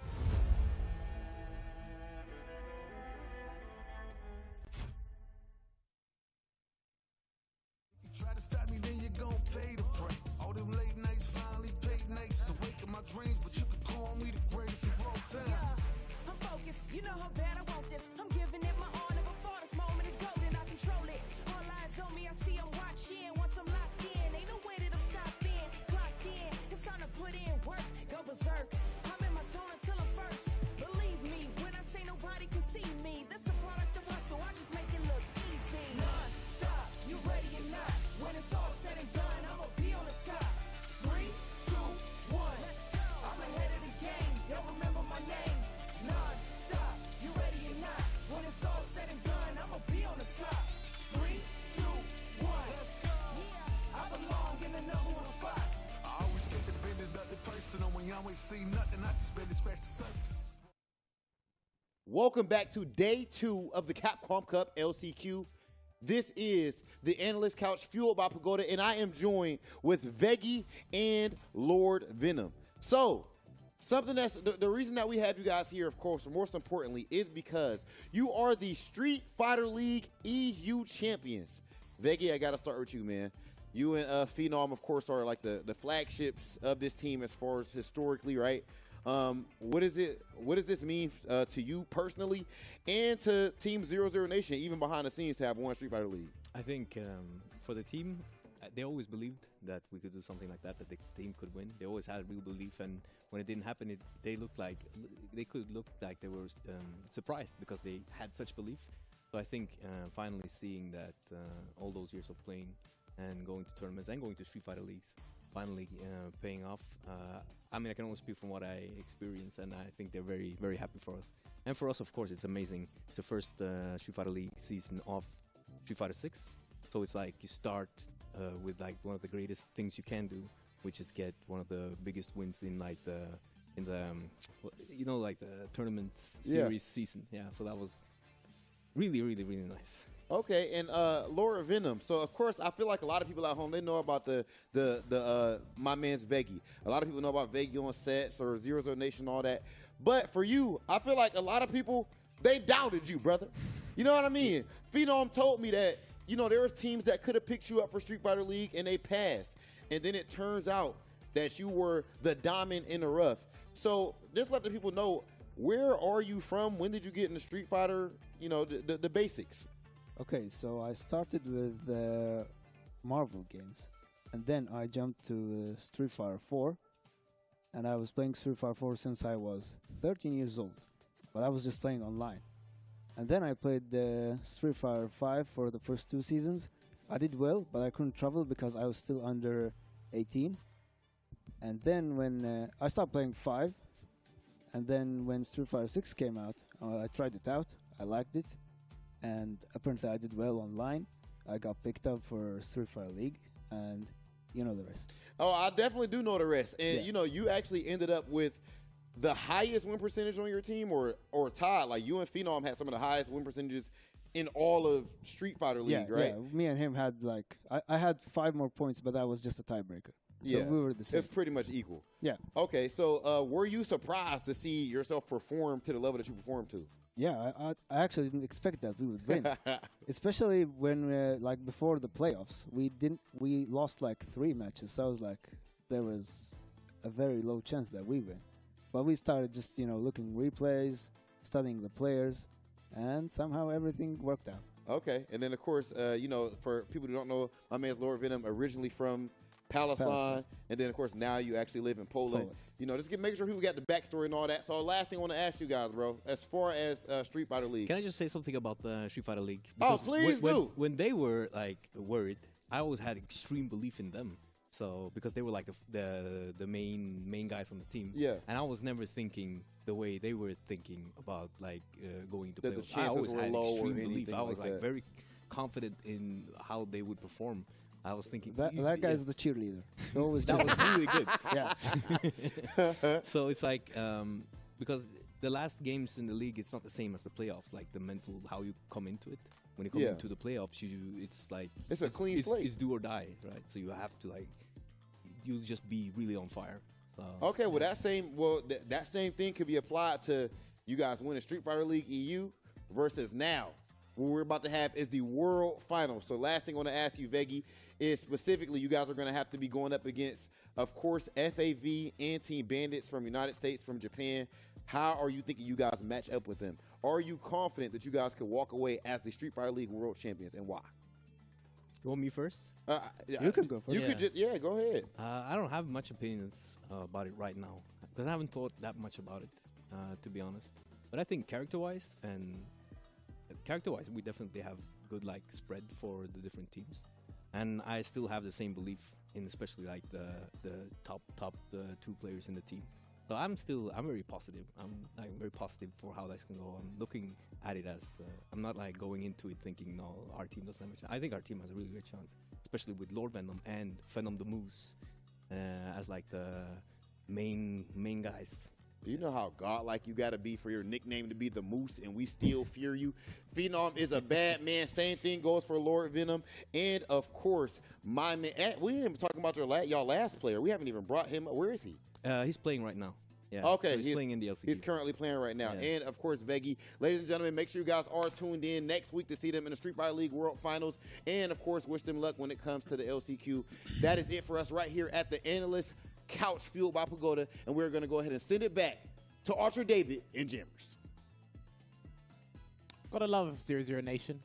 F: Try to stop me, then you're gon' pay the price. All them late nights finally paid nights. Awaken my dreams, but you could call me the greatest of all time.
G: Yeah, I'm focused. You know how bad I want this. I'm giving it my all. Never before this moment is golden. I control it. All eyes on me. I see I'm watching. Once I'm locked in, ain't no way that I'm stopping. Clocked in. It's time to put in work. Go berserk. I'm in my zone until I'm first. Believe me when I say nobody can see me. This a product of hustle. I just make it look easy. Non-stop. You ready or not? When it's all said and done, I'ma be on the top. 3, 2, 1. Let's go. I'm ahead of the game. Y'all remember my name. Non-stop. You ready or not? When it's all said and done, I'ma be on the top. 3, 2, 1. Let's go. Yeah, I belong in the #1 spot.
F: I always keep the business, nothing personal. When you always see nothing, I just barely scratch the surface.
J: Welcome back to day 2 of the Capcom Cup LCQ. This is the Analyst Couch fueled by Pagoda, and I am joined with Veggie and Lord Venom. So, something that's the reason that we have you guys here, of course, most importantly, is because you are the Street Fighter League EU champions. Veggie, I got to start with you, man. You and Phenom, of course, are like the flagships of this team as far as historically, right? What does this mean to you personally and to Team 00 Nation, even behind the scenes, to have one Street Fighter League?
L: I think for the team, they always believed that we could do something like that the team could win. They always had real belief, and when it didn't happen, they could look like they were surprised because they had such belief. So I think finally seeing that all those years of playing and going to tournaments and going to Street Fighter Leagues finally paying off. I mean, I can only speak from what I experienced, and I think they're very, very happy for us. And for us, of course, it's amazing. It's the first Street Fighter League season of Street Fighter 6. So it's like you start with like one of the greatest things you can do, which is get one of the biggest wins in like the like the tournament series season. Yeah, so that was really, really, really nice.
J: Okay, and Laura Venom. So of course, I feel like a lot of people at home, they know about the my man's Veggie. A lot of people know about Veggie on sets or 00 Nation, all that. But for you, I feel like a lot of people, they doubted you, brother. You know what I mean? Phenom told me that there was teams that could have picked you up for Street Fighter League and they passed, and then it turns out that you were the diamond in the rough. So just let the people know, where are you from? When did you get into Street Fighter? The basics.
M: Okay, so I started with Marvel games, and then I jumped to Street Fighter 4, and I was playing Street Fighter 4 since I was 13 years old, but I was just playing online. And then I played Street Fighter 5 for the first 2 seasons. I did well, but I couldn't travel because I was still under 18. And then when I stopped playing 5, and then when Street Fighter 6 came out, I tried it out, I liked it. And apparently I did well online. I got picked up for Street Fighter League, and you know the rest.
J: Oh, I definitely do know the rest. And you actually ended up with the highest win percentage on your team, or tied. Like you and Phenom had some of the highest win percentages in all of Street Fighter League, right?
M: Yeah, me and him had I had 5 more points, but that was just a tiebreaker. So we were the same.
J: It's pretty much equal.
M: Yeah.
J: Okay, so were you surprised to see yourself perform to the level that you performed to?
M: Yeah, I actually didn't expect that we would win, especially when like before the playoffs, we lost like 3 matches. So I was like, there was a very low chance that we win, but we started just looking replays, studying the players, and somehow everything worked out.
J: Okay, and then of course, for people who don't know, my man's Lord Venom, originally from Palestine, and then of course now you actually live in Poland. Just make sure people got the backstory and all that. So last thing I want to ask you guys, bro, as far as Street Fighter League.
L: Can I just say something about the Street Fighter League?
J: Because please do.
L: When they were like worried, I always had extreme belief in them. So because they were like the main guys on the team.
J: Yeah.
L: And I was never thinking the way they were thinking about like going to
J: that
L: playoffs.
J: The
L: I always had extreme
J: belief.
L: I was like very confident in how they would perform. I was thinking
M: that guy's the cheerleader.
L: That was really good.
M: Yeah.
L: So it's like because the last games in the league, it's not the same as the playoffs. Like the mental, how you come into it. When you come into the playoffs, it's like
J: it's a clean slate.
L: It's do or die, right? So you have to like you'll just be really on fire. So,
J: Okay, well that same thing could be applied to you guys winning Street Fighter League EU versus now. What we're about to have is the World Final. So last thing I want to ask you, Veggie, is specifically you guys are going to have to be going up against, of course, FAV and Team Bandits from United States, from Japan. How are you thinking you guys match up with them? Are you confident that you guys could walk away as the Street Fighter League World Champions, and why?
L: You want me first?
M: You can go first.
J: You could just, go ahead.
L: I don't have much opinions about it right now because I haven't thought that much about it, to be honest. But I think character-wise, we definitely have good like spread for the different teams, and I still have the same belief in especially like the top 2 players in the team. So I'm very positive. I'm like very positive for how that's gonna go. I'm looking at it as I'm not like going into it thinking no, our team doesn't have a chance. I think our team has a really great chance, especially with Lord Venom and Phenom the Moose as like the main guys.
J: You know how godlike you got to be for your nickname to be the Moose, and we still fear you. Phenom is a bad man. Same thing goes for Lord Venom, and of course, my man. We didn't even talk about y'all last player. We haven't even brought him up. Where is he?
L: He's playing right now. Yeah.
J: Okay,
L: so he's playing in the LCQ.
J: He's currently playing right now.
L: Yeah.
J: And, of course, Veggie. Ladies and gentlemen, make sure you guys are tuned in next week to see them in the Street Fighter League World Finals. And, of course, wish them luck when it comes to the LCQ. That is it for us right here at the Analyst Couch Fueled by Pagoda. And we're going to go ahead and send it back to Archer David and Jammers.
A: Gotta love 00 Nation.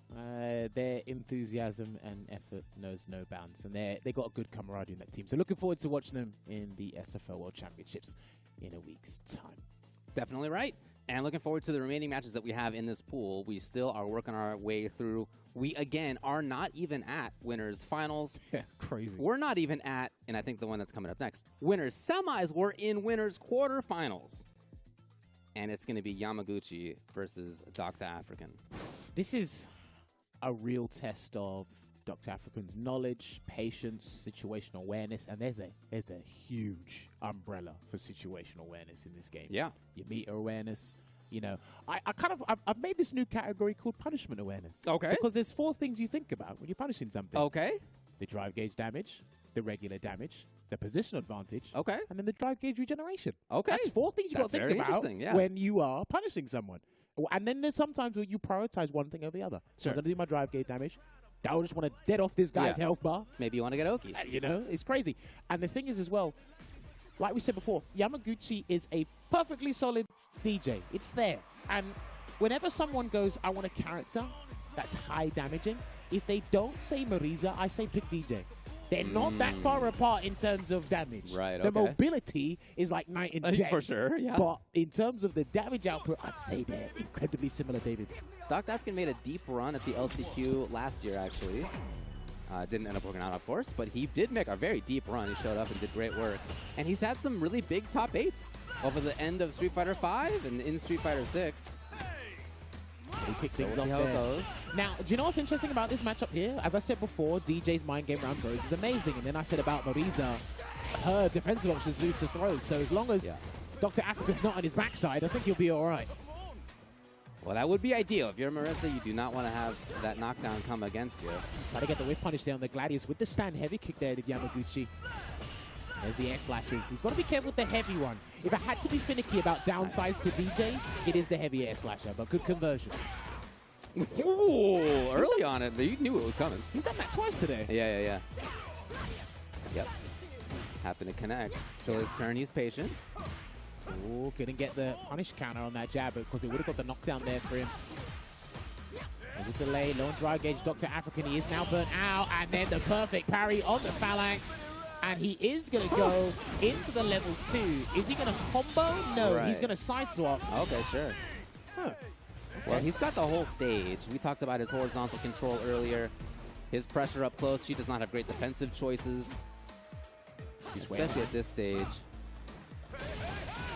A: Their enthusiasm and effort knows no bounds, and they got a good camaraderie in that team. So looking forward to watching them in the SFL World Championships in a week's time.
B: Definitely right. And looking forward to the remaining matches that we have in this pool. We still are working our way through. We, again, are not even at winners finals.
A: Yeah, crazy.
B: We're not even at, and I think the one that's coming up next, winners semis. We're in winners quarterfinals. And it's going to be Yamaguchi versus Dr. African.
A: This is a real test of Dr. African's knowledge, patience, situational awareness, and there's a huge umbrella for situational awareness in this game.
B: Yeah.
A: Your meter awareness. You know, I've made this new category called punishment awareness.
B: Okay.
A: Because there's 4 things you think about when you're punishing something.
B: Okay.
A: The drive gauge damage, the regular damage, the position advantage,
B: okay,
A: and then the drive gauge regeneration.
B: Okay.
A: That's 4 things you got to think about when you are punishing someone. And then there's sometimes where you prioritize one thing over the other. So I'm going to do my drive gauge damage. I just want to dead off this guy's health bar.
B: Maybe you want to get Oki.
A: You know, it's crazy. And the thing is as well, like we said before, Yamaguchi is a perfectly solid DJ. It's there. And whenever someone goes, I want a character that's high damaging, if they don't say Marisa, I say pick DJ. They're not that far apart in terms of damage.
B: Right,
A: The mobility is like night and day.
B: For sure, yeah.
A: But in terms of the damage output, I'd say they're incredibly similar, David.
B: Dr. African made a deep run at the LCQ last year, actually. Didn't end up working out, of course, but he did make a very deep run. He showed up and did great work. And he's had some really big top 8s over the end of Street Fighter V and in Street Fighter 6.
A: He kicked things
B: we'll
A: off
B: see how
A: there.
B: it goes.
A: Now, do you know what's interesting about this matchup here? As I said before, DJ's mind game round throws is amazing. And then I said about Marisa, her defensive options lose to throws. So as long as Dr. African's not on his backside, I think he'll be all right.
B: Well, that would be ideal. If you're Marisa, you do not want to have that knockdown come against you.
A: Try to get the whip punish there on the Gladius with the stand heavy kick there to Yamaguchi. There's the air slashes. He's got to be careful with the heavy one. If I had to be finicky about downsize to DJ, it is the heavy air slasher, but good conversion.
B: Ooh, early on it, you knew it was coming.
A: He's done that twice today.
B: Yeah. Yep. Happened to connect. Still his turn, he's patient.
A: Ooh, couldn't get the punish counter on that jab because it would have got the knockdown there for him. There's a delay, low on drive gauge, Dr. African, he is now burnt out, and then the perfect parry on the phalanx. And he is going to go into the level 2. Is he going to combo? No, he's going to side swap.
B: Okay, sure.
A: Huh.
B: Well, he's got the whole stage. We talked about his horizontal control earlier. His pressure up close. She does not have great defensive choices, especially at this stage.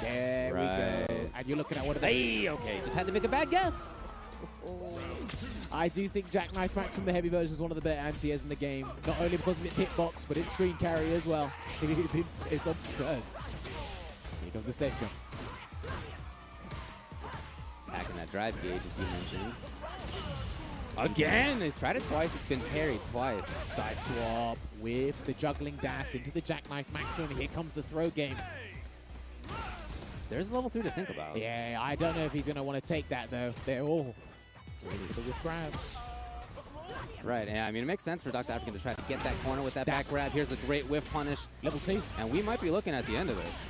A: There we go. And you're looking at one of the...
B: Hey, okay, just had to make a bad guess.
A: I do think Jackknife Max from the heavy version is one of the better anti-airs in the game. Not only because of its hitbox, but its screen carry as well. It's absurd. Here comes the safe jump.
B: Attacking that drive gauge, as you mentioned. Again, he's tried it twice. It's been parried twice.
A: Side swap with the juggling dash into the jackknife maximum. Here comes the throw game.
B: There's level 3 to think about.
A: Yeah, I don't know if he's going to want to take that, though. They're all ready for the whiff grab.
B: Right, yeah, I mean, it makes sense for Dr. African to try to get that corner with that back grab. Here's a great whiff punish.
A: Level 2.
B: And we might be looking at the end of this.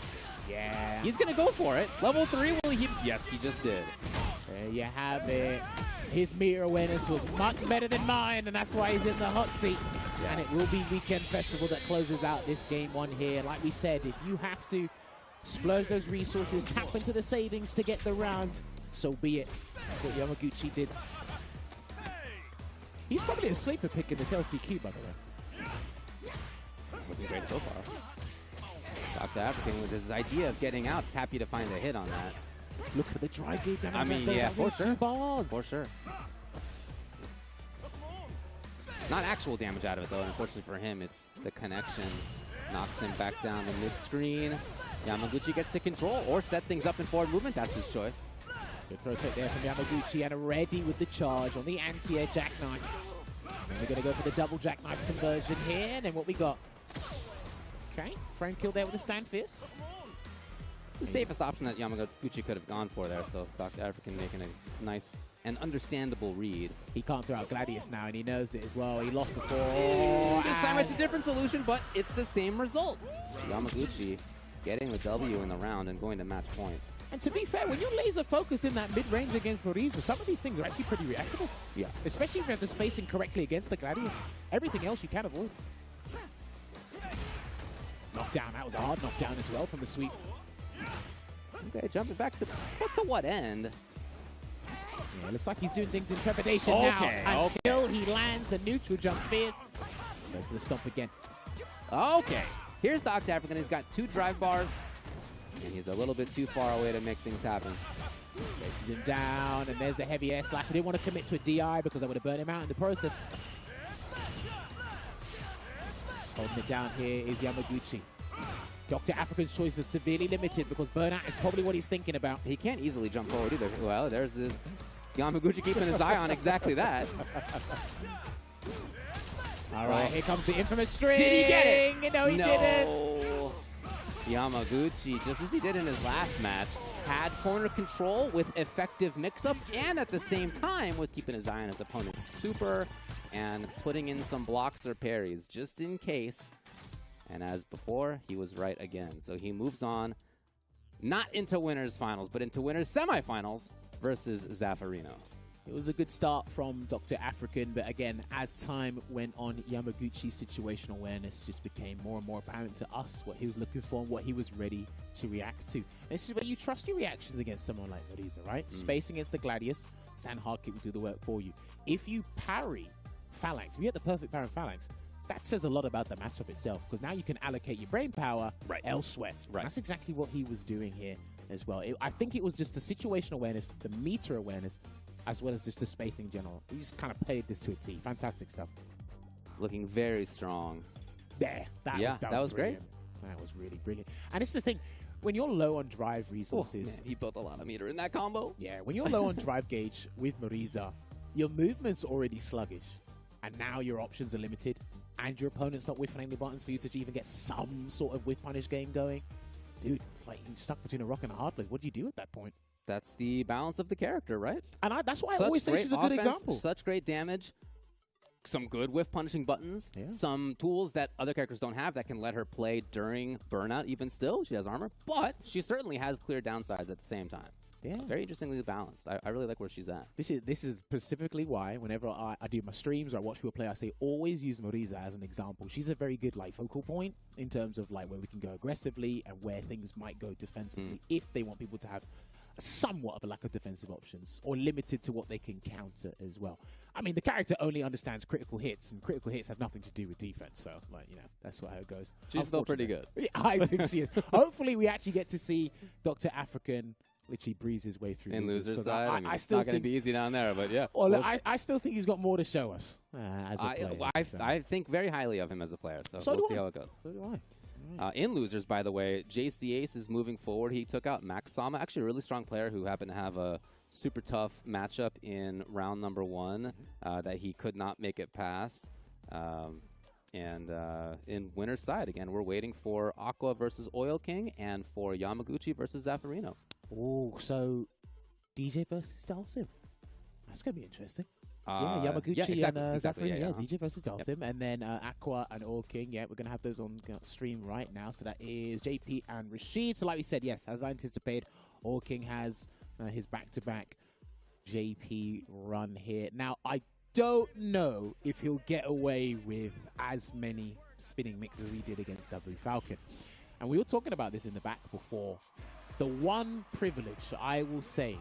A: Yeah.
B: He's going to go for it. Level 3, will he? Yes, he just did.
A: There you have it. His meter awareness was much better than mine, and that's why he's in the hot seat. Yeah. And it will be Weekend Festival that closes out this game 1 here. Like we said, if you have to splurge those resources, tap into the savings to get the round, so be it. That's what Yamaguchi did. He's probably a sleeper pick in this LCQ, by the way.
B: He's looking great so far. Dr. African, with his idea of getting out, is happy to find a hit on that.
A: Look at the dry gauge.
B: I mean, yeah, for sure.
A: 2 bars.
B: For sure. Not actual damage out of it, though. Unfortunately for him, it's the connection. Knocks him back down the mid-screen. Yamaguchi gets to control or set things up in forward movement. That's his choice.
A: Good throw take there from Yamaguchi, and ready with the charge on the anti-air jackknife. And we're going to go for the double jackknife conversion here. And then what we got? Okay, frame kill there with the stand fist.
B: The safest option that Yamaguchi could have gone for there, so Dr. African making a nice and understandable read.
A: He can't throw out Gladius now, and he knows it as well. He lost before.
B: This time it's a different solution, but it's the same result. Yamaguchi getting the W in the round and going to match point.
A: And to be fair, when you're laser focused in that mid-range against Moriza, some of these things are actually pretty reactable.
B: Yeah.
A: Especially if you have the spacing correctly against the Gladius. Everything else you can avoid. Knockdown, that was a hard knockdown as well from the sweep.
B: Okay, jumping back to what end?
A: Yeah, looks like he's doing things in trepidation now until he lands the neutral jump fierce. Goes for the stomp again.
B: Okay, here's Dr. African. He's got 2 drive bars, and he's a little bit too far away to make things happen.
A: Chases him down, and there's the heavy air slash. I didn't want to commit to a DI because I would have burned him out in the process. Holding it down here is Yamaguchi. Dr. African's choice is severely limited because burnout is probably what he's thinking about.
B: He can't easily jump forward either. Well, there's the Yamaguchi keeping his eye on exactly that.
A: All right, here comes the infamous string.
B: Did he get it?
A: No, he didn't.
B: Yamaguchi, just as he did in his last match, had corner control with effective mix-ups and at the same time was keeping his eye on his opponent's super and putting in some blocks or parries just in case. And as before, he was right again. So he moves on, not into winners finals, but into winners semifinals versus Zaffarino.
A: It was a good start from Dr. African, but again, as time went on, Yamaguchi's situational awareness just became more and more apparent to us, what he was looking for and what he was ready to react to. And this is where you trust your reactions against someone like Moriza, right? Spacing against the Gladius, stand hard kick will do the work for you. If you parry Phalanx, if you get the perfect parry Phalanx, that says a lot about the matchup itself, because now you can allocate your brain power elsewhere. Right. That's exactly what he was doing here as well. I think it was just the situational awareness, the meter awareness, as well as just the spacing in general. He just kind of played this to a T. Fantastic stuff.
B: Looking very strong.
A: There. That was great. That was really brilliant. And it's the thing, when you're low on drive resources...
B: he built a lot of meter in that combo.
A: Yeah, when you're low on drive gauge with Moriza, your movement's already sluggish. And now your options are limited. And your opponent's not whiffing any buttons for you to even get some sort of whiff punish game going. Dude, it's like you're stuck between a rock and a hard place. What do you do at that point?
B: That's the balance of the character, right?
A: And that's why I always say she's a good example.
B: Such great damage, some good whiff punishing buttons, some tools that other characters don't have that can let her play during burnout even still. She has armor, but she certainly has clear downsides at the same time. Yeah. Very interestingly balanced. I really like where she's at.
A: This is specifically why whenever I do my streams or I watch people play, I say always use Moriza as an example. She's a very good focal point in terms of where we can go aggressively and where things might go defensively if they want people to have somewhat of a lack of defensive options or limited to what they can counter as well. I mean, the character only understands critical hits, and critical hits have nothing to do with defense. So, that's how it goes.
B: She's still pretty good.
A: Yeah, I think she is. Hopefully, we actually get to see Dr. African literally breeze his way through
B: in loser's side. I mean,
A: I
B: it's
A: still
B: not going to be easy down there, but yeah.
A: Well, I still think he's got more to show us as a player.
B: I think very highly of him as a player, so we'll see how it goes.
A: So do I.
B: In losers, by the way, Jace the Ace is moving forward. He took out Max Sama, actually a really strong player who happened to have a super tough matchup in round number 1 that he could not make it past. And in winner's side, again, we're waiting for Aqua versus Oil King and for Yamaguchi versus Zaffarino.
A: Oh, so DJ versus Dalsim. That's going to be interesting. Yamaguchi and Zaffarino. DJ versus Dalsim. And then Aqua and Oil King. Yeah, we're going to have those on stream right now. So that is JP and Rashid. So like we said, yes, as I anticipated, Oil King has his back-to-back JP run here. Now, I don't know if he'll get away with as many spinning mixes as he did against W Falcon. And we were talking about this in the back before. The one privilege I will say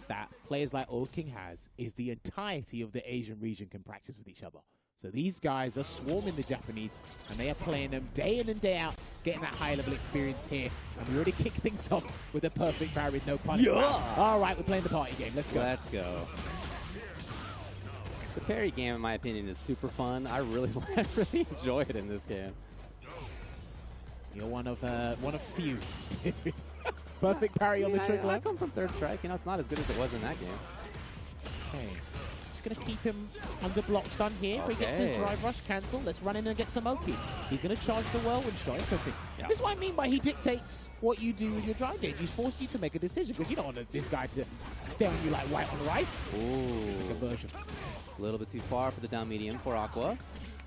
A: that players like Oil King has is the entirety of the Asian region can practice with each other. So these guys are swarming the Japanese, and they are playing them day in and day out, getting that high-level experience here. And we already kicked things off with a perfect parry with no punish. All right, we're playing the party game. Let's go.
B: Let's go. The parry game, in my opinion, is super fun. I really enjoy it in this game.
A: You're one of few. Perfect parry on the trigger.
B: I come from third strike. You know, it's not as good as it was in that game.
A: Okay. Just going to keep him under block stun here. If he gets his drive rush cancel, let's run in and get some Oki. He's going to charge the whirlwind shot. Interesting. Yeah. This is what I mean by he dictates what you do with your drive gauge. He's forced you to make a decision because you don't want this guy to stare on you like white on rice.
B: Ooh.
A: It's the conversion.
B: A little bit too far for the down medium for Aqua.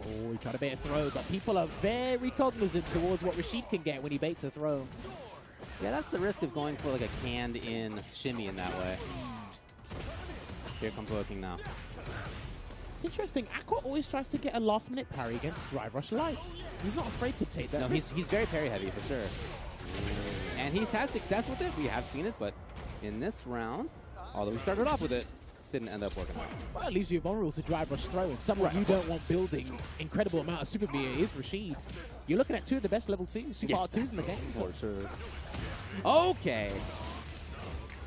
A: Oh, he tried to bait a throw, but people are very cognizant towards what Rashid can get when he baits a throw.
B: Yeah, that's the risk of going for like a canned-in shimmy in that way. Here comes Oil King now.
A: It's interesting. Aqua always tries to get a last-minute parry against drive rush lights. He's not afraid to take that.
B: No, he's very parry-heavy for sure. And he's had success with it. We have seen it, but in this round, although we started off with it, didn't end up working out.
A: Well, it leaves you vulnerable to drive rush throwing. Someone you don't want building incredible amount of super VA is Rashid. You're looking at 2 of the best level 2 super R2s in the game.
B: For sure. Okay.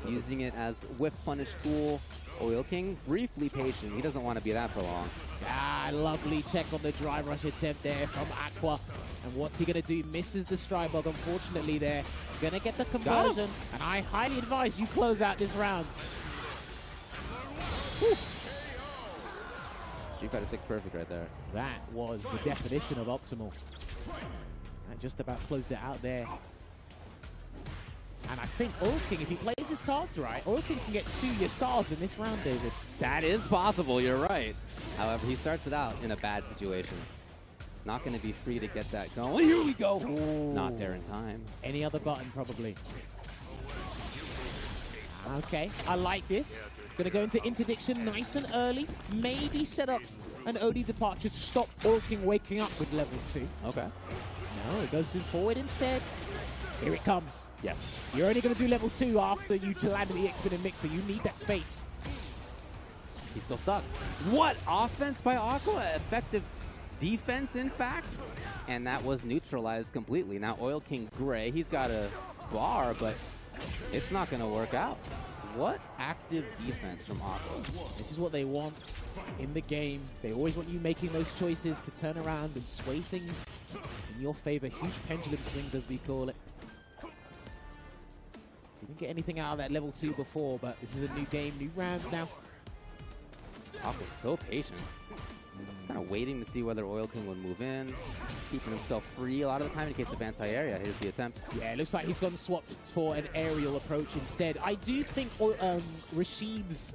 B: Using it as whiff punish tool. Oil King, briefly patient. He doesn't want to be that for long.
A: Ah, lovely check on the drive rush attempt there from Aqua. And what's he going to do? Misses the stride bug, unfortunately, there. Going to get the conversion. And I highly advise you close out this round. Whew.
B: Street Fighter 6 perfect right there.
A: That was the definition of optimal. And just about closed it out there. And I think Oil King, if he plays his cards right, Oil King can get 2 Yasars in this round, David.
B: That is possible, you're right. However, he starts it out in a bad situation. Not going to be free to get that going. Here we go. Ooh. Not there in time.
A: Any other button, probably. Okay, I like this. Going to go into interdiction nice and early. Maybe set up an OD departure to stop Oil King waking up with level 2.
B: Okay.
A: No, it goes forward instead. Here it comes.
B: Yes.
A: You're only going to do level 2 after you land the X-Spin and Mixer. You need that space.
B: He's still stuck. What? Offense by Aqua? Effective defense, in fact? And that was neutralized completely. Now Oil King Gray, he's got a bar, but it's not going to work out. What active defense from Aqua?
A: This is what they want in the game. They always want you making those choices to turn around and sway things in your favor. Huge pendulum swings, as we call it. Didn't get anything out of that level 2 before, but this is a new game, new round now.
B: Aqua's so patient. Kind of waiting to see whether Oil King would move in, keeping himself free a lot of the time in case of anti-area. Here's the attempt.
A: Yeah, it looks like he's gone swapped for an aerial approach instead. I do think Rashid's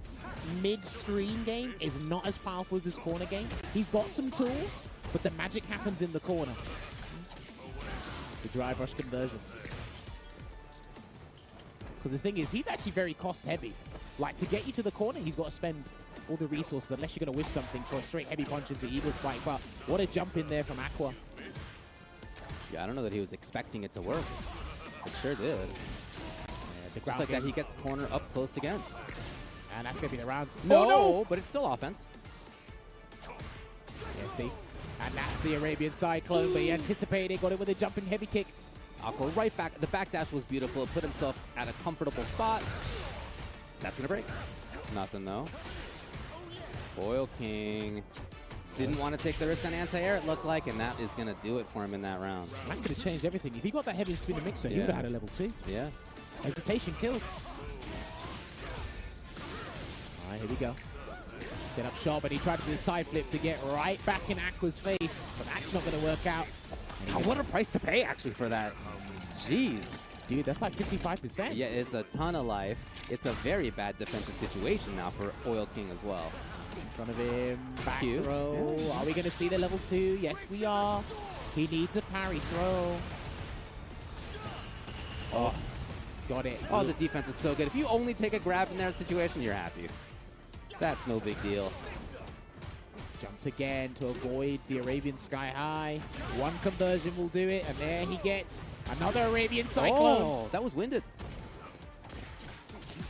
A: mid-screen game is not as powerful as his corner game. He's got some tools, but the magic happens in the corner. The drive rush conversion. Because the thing is, he's actually very cost-heavy. Like, to get you to the corner, he's got to spend all the resources, unless you're going to wish something for a straight heavy punch into Eagle Spike. But what a jump in there from Aqua.
B: Yeah, I don't know that he was expecting it to work. It sure did.
A: Yeah,
B: just like that, he gets corner up close again.
A: And that's going to be the round.
B: No, but it's still offense.
A: Yeah, see? And that's the Arabian Cyclone, but he anticipated, got it with a jumping heavy kick.
B: Aqua right back. The backdash was beautiful. Put himself at a comfortable spot. That's going to break. Nothing, though. Oil King didn't want to take the risk on anti-air, it looked like, and that is going to do it for him in that round.
A: That could have changed everything. If he got that heavy spinner mixer, he would have had a level 2.
B: Yeah.
A: Hesitation kills. right, here we go. Set up shot, but he tried to do a side flip to get right back in Aqua's face, but that's not going to work out.
B: Oh, what a price to pay, actually, for that. Jeez.
A: Dude, that's like 55%.
B: Yeah, it's a ton of life. It's a very bad defensive situation now for Oil King as well.
A: In front of him, back
B: Cute.
A: throw.
B: Yeah.
A: Are we going to see the level 2? Yes, we are. He needs a parry throw. Oh, got it.
B: Oh, the defense is so good. If you only take a grab in that situation, you're happy. That's no big deal.
A: Jumps again to avoid the Arabian Sky High. One conversion will do it, and there he gets another Arabian Cyclone.
B: Oh, that was winded.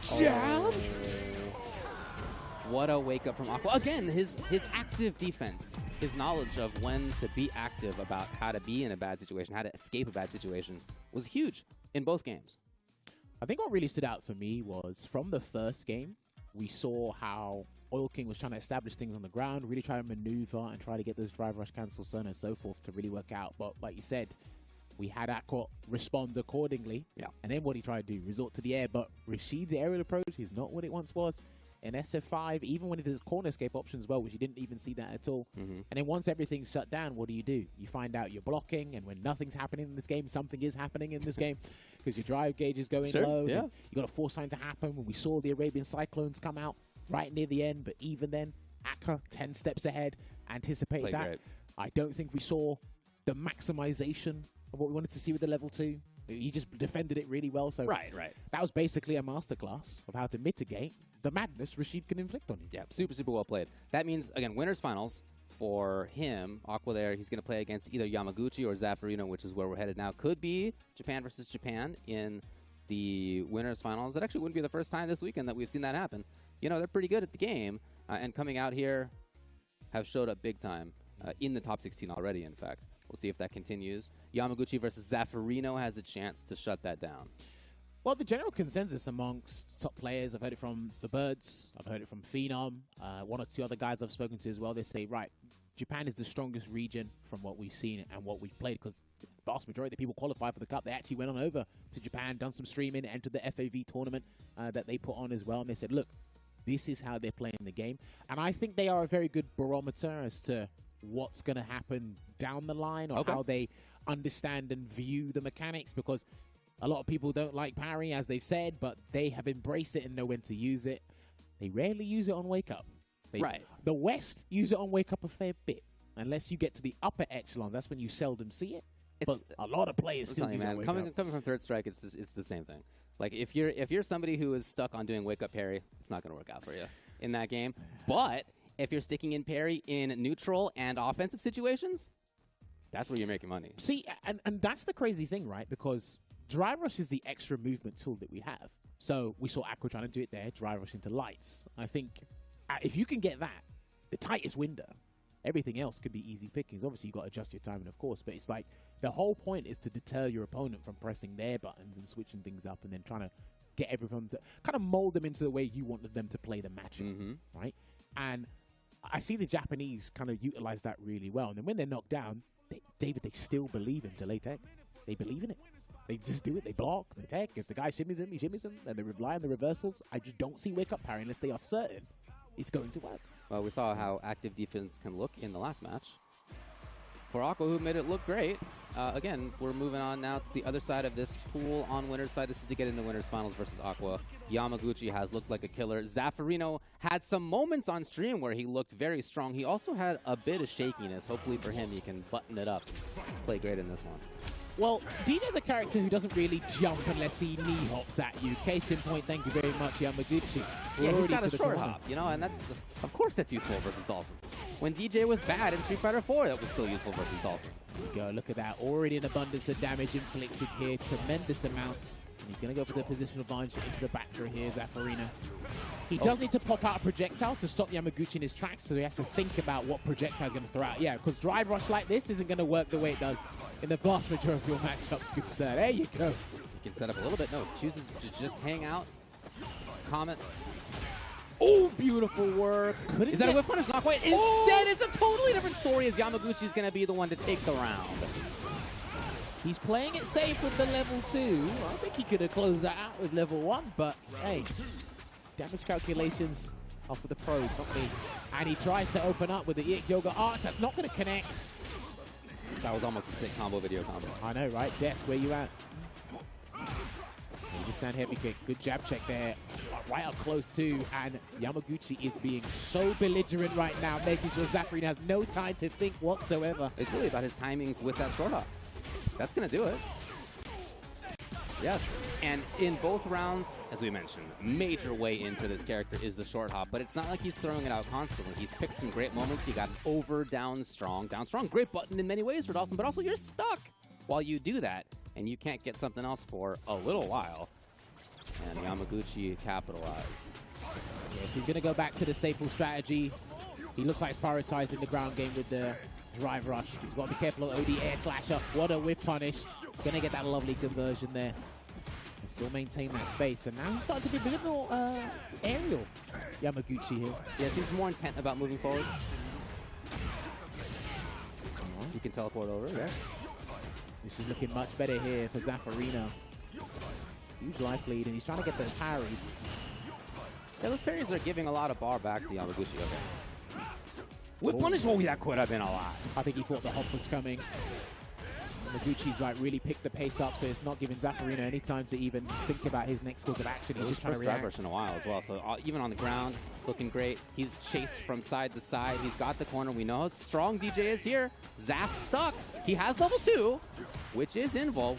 A: Jab.
B: What a wake up from Aqua. Again, his active defense, his knowledge of when to be active about how to be in a bad situation, how to escape a bad situation, was huge in both games.
A: I think what really stood out for me was from the first game, we saw how Oil King was trying to establish things on the ground, really try to maneuver and try to get those drive rush cancels, so on and so forth to really work out. But like you said, we had Aqua respond accordingly.
B: Yeah.
A: And then what he tried to do, resort to the air. But Rashid's aerial approach is not what it once was. In SF5, even when it is corner escape option as well, which you didn't even see that at all.
B: Mm-hmm.
A: And then once everything's shut down, what do? You find out you're blocking, and when nothing's happening in this game, something is happening in this game because your drive gauge is going low.
B: Yeah.
A: You got to force something to happen. When we saw the Arabian Cyclones come out right near the end, but even then, Akka 10 steps ahead, anticipated
B: Played
A: that.
B: great.
A: I don't think we saw the maximization of what we wanted to see with the level 2. He just defended it really well. So
B: Right.
A: that was basically a masterclass of how to mitigate the madness Rashid can inflict on you.
B: Yeah, super, super well played. That means, again, winners finals for him. Aqua there, he's going to play against either Yamaguchi or Zaffarino, which is where we're headed now. Could be Japan versus Japan in the winners finals. That actually wouldn't be the first time this weekend that we've seen that happen. You know, they're pretty good at the game, and coming out here have showed up big time in the top 16 already, in fact. We'll see if that continues. Yamaguchi versus Zaffarino has a chance to shut that down.
A: Well, the general consensus amongst top players, I've heard it from the Birds, I've heard it from Phenom, one or two other guys I've spoken to as well, they say, right, Japan is the strongest region from what we've seen and what we've played, because the vast majority of the people qualified for the Cup, they actually went on over to Japan, done some streaming, entered the FAV tournament that they put on as well, and they said, look, this is how they're playing the game. And I think they are a very good barometer as to what's going to happen down the line, or how they understand and view the mechanics, because a lot of people don't like parry, as they've said, but they have embraced it and know when to use it. They rarely use it on Wake Up. The West use it on Wake Up a fair bit. Unless you get to the upper echelons, that's when you seldom see it. But a lot of players still use it on Wake Up.
B: Coming from Third Strike, it's the same thing. Like, if you're somebody who is stuck on doing Wake Up parry, it's not going to work out for you in that game. But if you're sticking in parry in neutral and offensive situations, that's where you're making money.
A: See, and that's the crazy thing, right? Because Drive Rush is the extra movement tool that we have. So we saw Aqua trying to do it there, Drive Rush into lights. I think if you can get that, the tightest window, everything else could be easy pickings. Obviously, you've got to adjust your timing, of course, but it's like the whole point is to deter your opponent from pressing their buttons and switching things up and then trying to get everyone to kind of mold them into the way you wanted them to play the match, right? And I see the Japanese kind of utilize that really well. And then when they're knocked down, they still believe in delay tech. They believe in it. They just do it. They block, they tech. If the guy shimmies him, he shimmies him, and they rely on the reversals. I just don't see Wake Up parry unless they are certain it's going to work.
B: Well, we saw how active defense can look in the last match. For Aqua, who made it look great. Again, we're moving on now to the other side of this pool on winner's side. This is to get into winners finals versus Aqua. Yamaguchi has looked like a killer. Zaffarino had some moments on stream where he looked very strong. He also had a bit of shakiness. Hopefully for him, he can button it up. Play great in this one.
A: Well, DJ's a character who doesn't really jump unless he knee hops at you. Case in point, thank you very much, Yamaguchi.
B: Yeah, he's got a short hop, you know, and of course that's useful versus Dawson. When DJ was bad in Street Fighter 4, that was still useful versus Dawson.
A: There you go, look at that. Already an abundance of damage inflicted here. Tremendous amounts. And he's going to go for the positional advantage into the back throw here, Zaffarino. He does need to pop out a projectile to stop Yamaguchi in his tracks, so he has to think about what projectile he's going to throw out. Yeah, because drive rush like this isn't going to work the way it does in the vast majority of your matchups, good sir. There you go.
B: He can set up a little bit. No, chooses to just hang out. Comet.
A: Oh, beautiful work.
B: Is that a whip punish? Not quite. Instead, it's a totally different story as Yamaguchi's going to be the one to take the round.
A: He's playing it safe with the level 2. I think he could have closed that out with level 1, but hey, damage calculations off of the pros, not me. And he tries to open up with the EX Yoga Arch. That's not going to connect.
B: That was almost a sick combo video combo.
A: I know, right? Des, where you at? You just stand heavy kick. Good jab check there. Right up close too. And Yamaguchi is being so belligerent right now, making sure Zafreen has no time to think whatsoever.
B: It's really about his timings with that short hop. That's going to do it. Yes, and in both rounds, as we mentioned, major way into this character is the short hop, but it's not like he's throwing it out constantly. He's picked some great moments. He got an over, down, strong. Great button in many ways for Dawson, but also you're stuck while you do that, and you can't get something else for a little while. And Yamaguchi capitalized.
A: Yes, he's going to go back to the staple strategy. He looks like he's prioritizing the ground game with the drive rush. He's got to be careful of OD air slasher. What a whip punish. Going to get that lovely conversion there. And still maintain that space. And now he's starting to be a bit more aerial, Yamaguchi here.
B: Yeah, seems more intent about moving forward. You can teleport over, yes.
A: This is looking much better here for Zaffarino. Huge life lead, and he's trying to get those parries.
B: Yeah, those parries are giving a lot of bar back to Yamaguchi. Okay. Whip punish, oh, that could have been a lot.
A: I think he thought the hop was coming. Yamaguchi's like really picked the pace up, so it's not giving Zaffarino any time to even think about his next course of action. He's just trying to react.
B: First in a while as well, so even on the ground, looking great. He's chased from side to side. He's got the corner. We know how strong DJ is here. Zaf stuck. He has level 2, which is invul.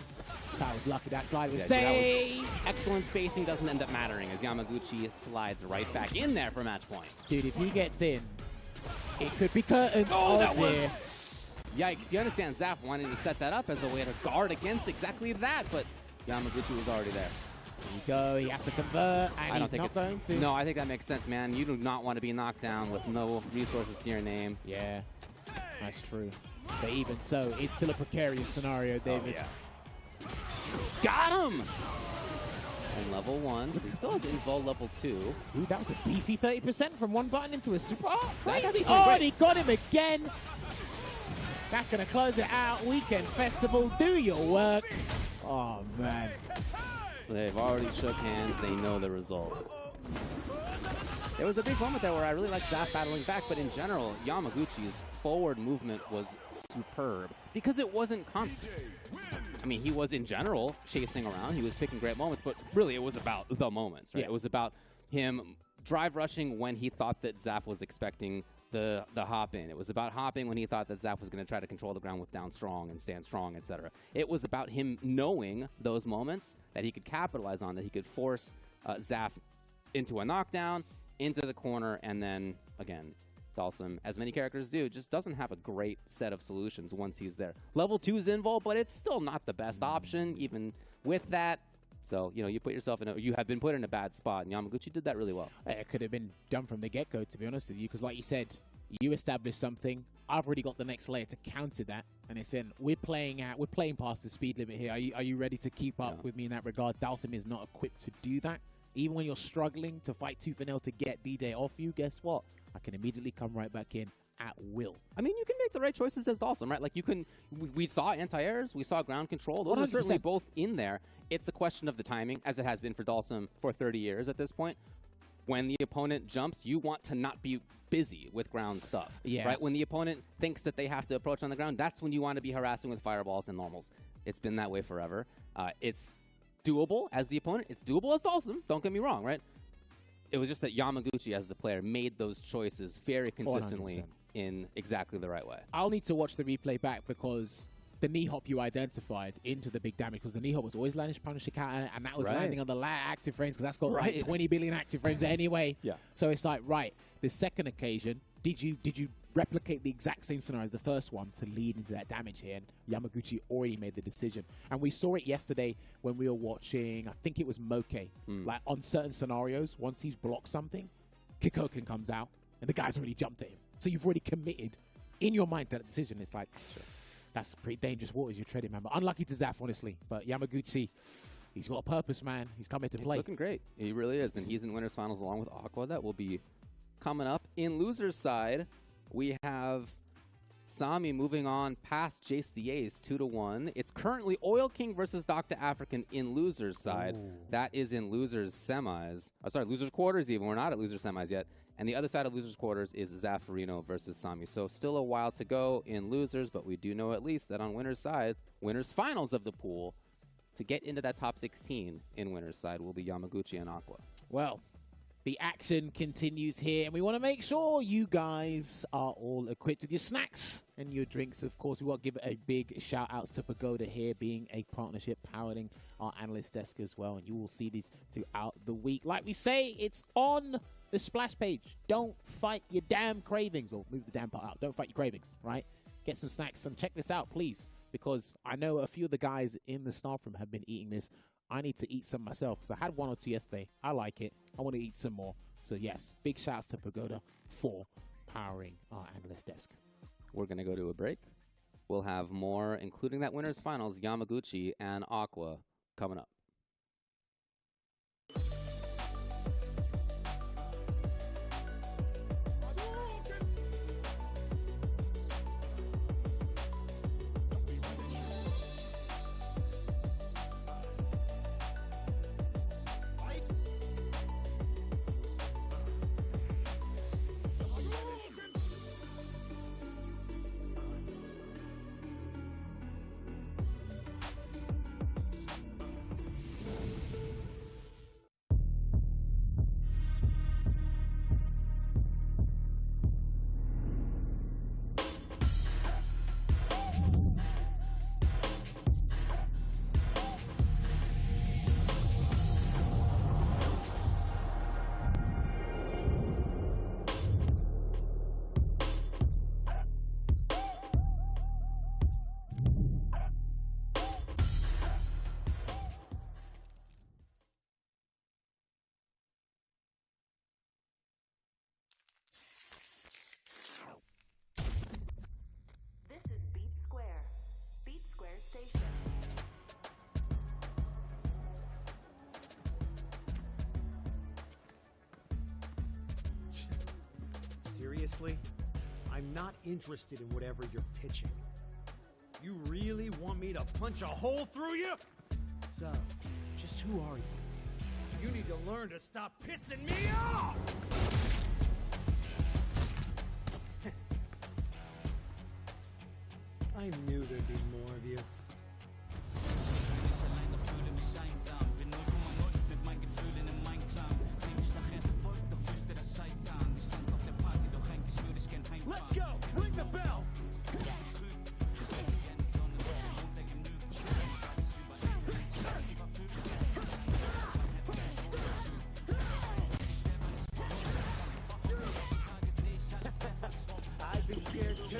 A: That was lucky. That slide was
B: safe. Excellent spacing doesn't end up mattering as Yamaguchi slides right back in there for match point.
A: Dude, if he gets in, it could be curtains.
B: Oh, that was... Yikes. You understand Zaf wanting to set that up as a way to guard against exactly that, but Yamaguchi was already there.
A: There you go. He has to convert, and he's not going to.
B: No, I think that makes sense, man. You do not want to be knocked down with no resources to your name.
A: Yeah, that's true. But even so, it's still a precarious scenario, David.
B: Oh, yeah. Got him! And level 1, so he still has invul level 2.
A: Dude, that was a beefy 30% from one button into a super. Oh, crazy. Oh, and he got him again. That's going to close it out. Weekend Festival, do your work. Oh, man.
B: They've already shook hands. They know the result. There was a big moment there where I really liked Zaf battling back, but in general, Yamaguchi's forward movement was superb because it wasn't constant. I mean, he was, in general, chasing around. He was picking great moments, but really it was about the moments, right? Yeah. It was about him drive rushing when he thought that Zaf was expecting the hop in. It was about hopping when he thought that Zaf was going to try to control the ground with down strong and stand strong, etc. It was about him knowing those moments that he could capitalize on, that he could force Zaf into a knockdown, into the corner, and then, again, Dalsum, as many characters do, just doesn't have a great set of solutions once he's there. Level 2 is invul, but it's still not the best option, even with that. So, you know, you put yourself in you have been put in a bad spot, and Yamaguchi did that really well.
A: It could have been done from the get-go, to be honest with you, because like you said, you established something. I've already got the next layer to counter that, and it's in. We're playing past the speed limit here. Are you ready to keep up with me in that regard? Dalsum is not equipped to do that. Even when you're struggling to fight tooth and nail to get DJ off you, guess what? I can immediately come right back in at will.
B: I mean, you can make the right choices as Dalsum, right? Like, you can, we saw anti-airs, we saw ground control. Those 100%. Are certainly both in there. It's a question of the timing, as it has been for Dalsum for 30 years at this point. When the opponent jumps, you want to not be busy with ground stuff, right? When the opponent thinks that they have to approach on the ground, that's when you want to be harassing with fireballs and normals. It's been that way forever. It's doable as the opponent. It's doable as Dalsum. Don't get me wrong, right? It was just that Yamaguchi, as the player, made those choices very consistently 100%. In exactly the right way.
A: I'll need to watch the replay back because the knee hop you identified into the big damage, because the knee hop was always landing Punisher counter, and that was landing on the active frames, because that's got like 20 billion active frames anyway.
B: Yeah.
A: So it's like, right, the second occasion, did you replicate the exact same scenario as the first one to lead into that damage here? And Yamaguchi already made the decision. And we saw it yesterday when we were watching, I think it was Moke. Like, on certain scenarios, once he's blocked something, Kikoken comes out, and the guy's already jumped at him. So you've already committed in your mind that decision. It's like, that's pretty dangerous waters you're treading, man. But unlucky to Zaf, honestly. But Yamaguchi, he's got a purpose, man. He's coming to play.
B: He's looking great. He really is. And he's in Winners Finals along with Aqua. That will be coming up. In Losers side, we have Sami moving on past Jace the Ace 2-1. It's currently Oil King versus Dr. African in Losers side. Ooh. That is in Losers semis. Oh, sorry, Losers quarters even. We're not at Losers semis yet. And the other side of losers quarters is Zaffarino versus Sami. So still a while to go in losers, but we do know at least that on winners side, winners finals of the pool, to get into that top 16 in winners side will be Yamaguchi and Aqua.
A: Well, the action continues here, and we want to make sure you guys are all equipped with your snacks and your drinks. Of course, we want to give a big shout outs to Pagoda here, being a partnership powering our analyst desk as well. And you will see these throughout the week. Like we say, it's on the splash page. Don't fight your damn cravings. Or move the damn part out. Don't fight your cravings, right? Get some snacks and check this out, please, because I know a few of the guys in the staff room have been eating this. I need to eat some myself because I had 1 or 2 yesterday. I like it. I want to eat some more. So yes, big shouts to Pagoda for powering our analyst desk.
B: We're going to go to a break. We'll have more, including that winners finals, Yamaguchi and Aqua, coming up.
N: Seriously? I'm not interested in whatever you're pitching. You really want me to punch a hole through you? So, just who are you? You need to learn to stop pissing me off! I knew there'd be more of you. Let's go! Ring the bell! I'd be scared too.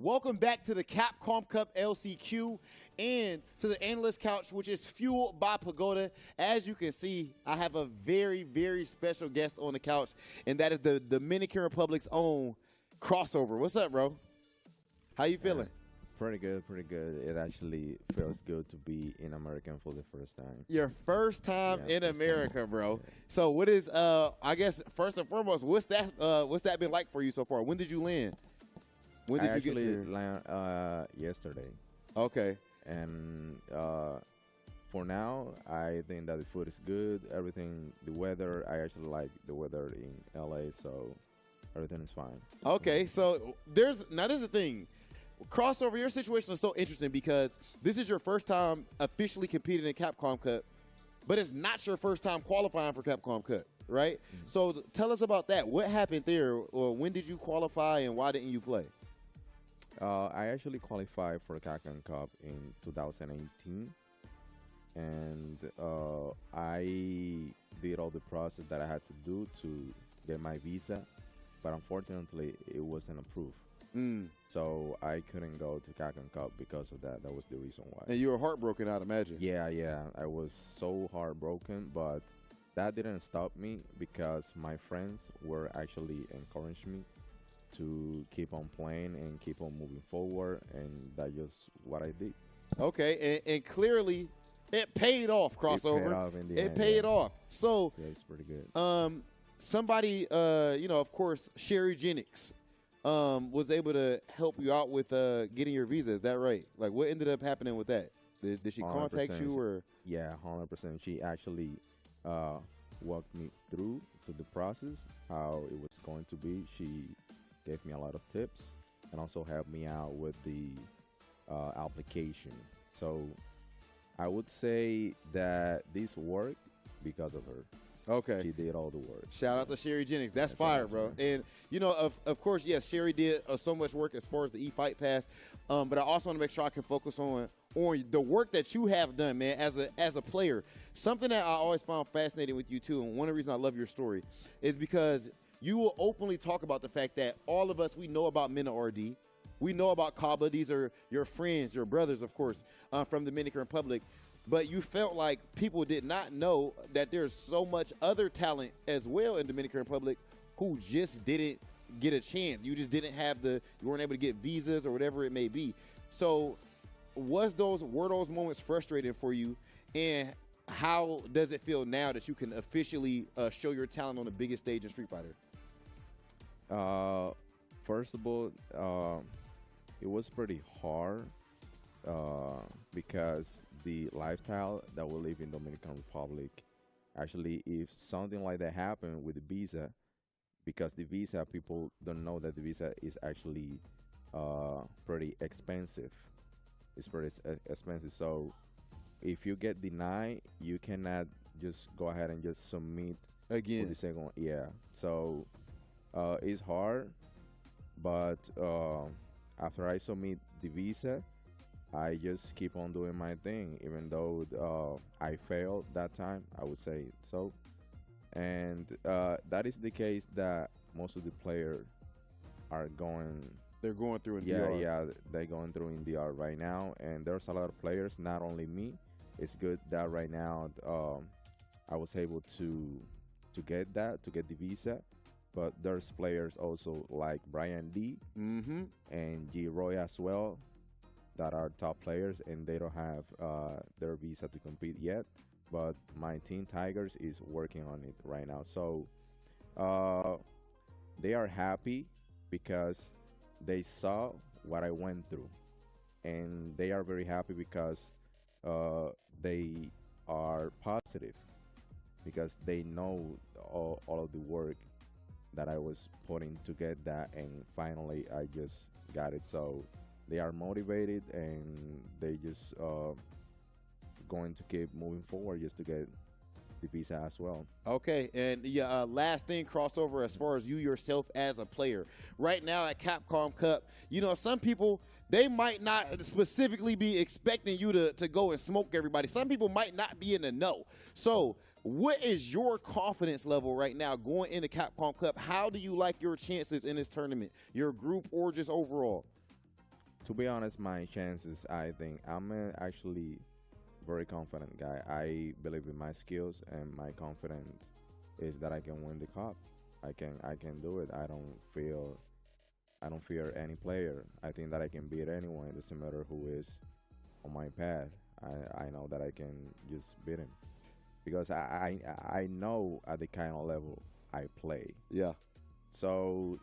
J: Welcome back to the Capcom Cup LCQ and to the Analyst Couch, which is fueled by Pagoda. As you can see, I have a very, very special guest on the couch, and that is the Dominican Republic's own Crossover. What's up, bro? How you feeling?
O: Pretty good, pretty good. It actually feels good to be in America for the first time.
J: Your first time in America, bro. Yeah. So what is, I guess, first and foremost, what's that been like for you so far? When did you land? When did you get to
O: land yesterday.
J: Okay.
O: And for now, I think that the food is good. Everything, the weather, I actually like the weather in LA, so everything is fine.
J: Okay, so there's the thing. Crossover, your situation is so interesting because this is your first time officially competing in Capcom Cup, but it's not your first time qualifying for Capcom Cup, right? Mm-hmm. So tell us about that. What happened there? Or when did you qualify and why didn't you play?
O: I actually qualified for Capcom Cup in 2018, and I did all the process that I had to do to get my visa, but unfortunately it wasn't approved. So I couldn't go to Capcom Cup because of that. That was the reason why.
J: And you were heartbroken, I'd imagine.
O: Yeah. I was so heartbroken, but that didn't stop me because my friends were actually encouraging me to keep on playing and keep on moving forward, and that's just what I did.
J: Okay, and clearly it paid off, Crossover.
O: It paid off in the end.
J: It paid off. So
O: yeah, it's pretty good.
J: Somebody, of course, Sherry Jennings, was able to help you out with getting your visa. Is that right? Like, what ended up happening with that? Did she contact you or?
O: Yeah, 100%. She actually walked me through to the process, how it was going to be. She gave me a lot of tips and also helped me out with the application. So I would say that this worked because of her.
J: Okay.
O: She did all the work.
J: Shout out to Sherry Jennings. That's fire, bro. And, of course, yes, Sherry did so much work as far as the E-Fight Pass. But I also want to make sure I can focus on the work that you have done, man, as a player. Something that I always found fascinating with you, too, and one of the reasons I love your story is because you will openly talk about the fact that all of us, we know about Mena RD. We know about Kaba. These are your friends, your brothers, of course, from the Dominican Republic. But you felt like people did not know that there's so much other talent as well in Dominican Republic who just didn't get a chance. You just didn't have you weren't able to get visas or whatever it may be. So were those moments frustrating for you? And how does it feel now that you can officially show your talent on the biggest stage in Street Fighter?
O: First of all, it was pretty hard because the lifestyle that we live in Dominican Republic, actually, if something like that happened with the visa, because the visa, people don't know that the visa is actually pretty expensive. It's pretty expensive. So if you get denied, you cannot just go ahead and just submit
J: again
O: for the second one. Yeah. So it's hard, but after I submit the visa, I just keep on doing my thing, even though I failed that time, I would say so. And that is the case that most of the players are going.
J: They're going through in DR.
O: Yeah, they're going through in DR right now. And there's a lot of players, not only me. It's good that right now I was able to get the visa. But there's players also like Brian D and G Roy as well that are top players, and they don't have their visa to compete yet. But my team Tigers is working on it right now. So they are happy because they saw what I went through. And they are very happy because they are positive because they know all of the work that I was putting to get that, and finally I just got it. So they are motivated, and they just going to keep moving forward just to get the visa as well.
J: Okay, and last thing, Crossover, as far as you yourself as a player. Right now at Capcom Cup, some people, they might not specifically be expecting you to go and smoke everybody. Some people might not be in the know. So what is your confidence level right now going into Capcom Cup? How do you like your chances in this tournament, your group or just overall?
O: To be honest, my chances, I think I'm actually very confident guy. I believe in my skills, and my confidence is that I can win the cup. I can do it. I don't fear any player. I think that I can beat anyone. It doesn't matter who is on my path. I know that I can just beat him because I know at the kind of level I play.
J: Yeah.
O: So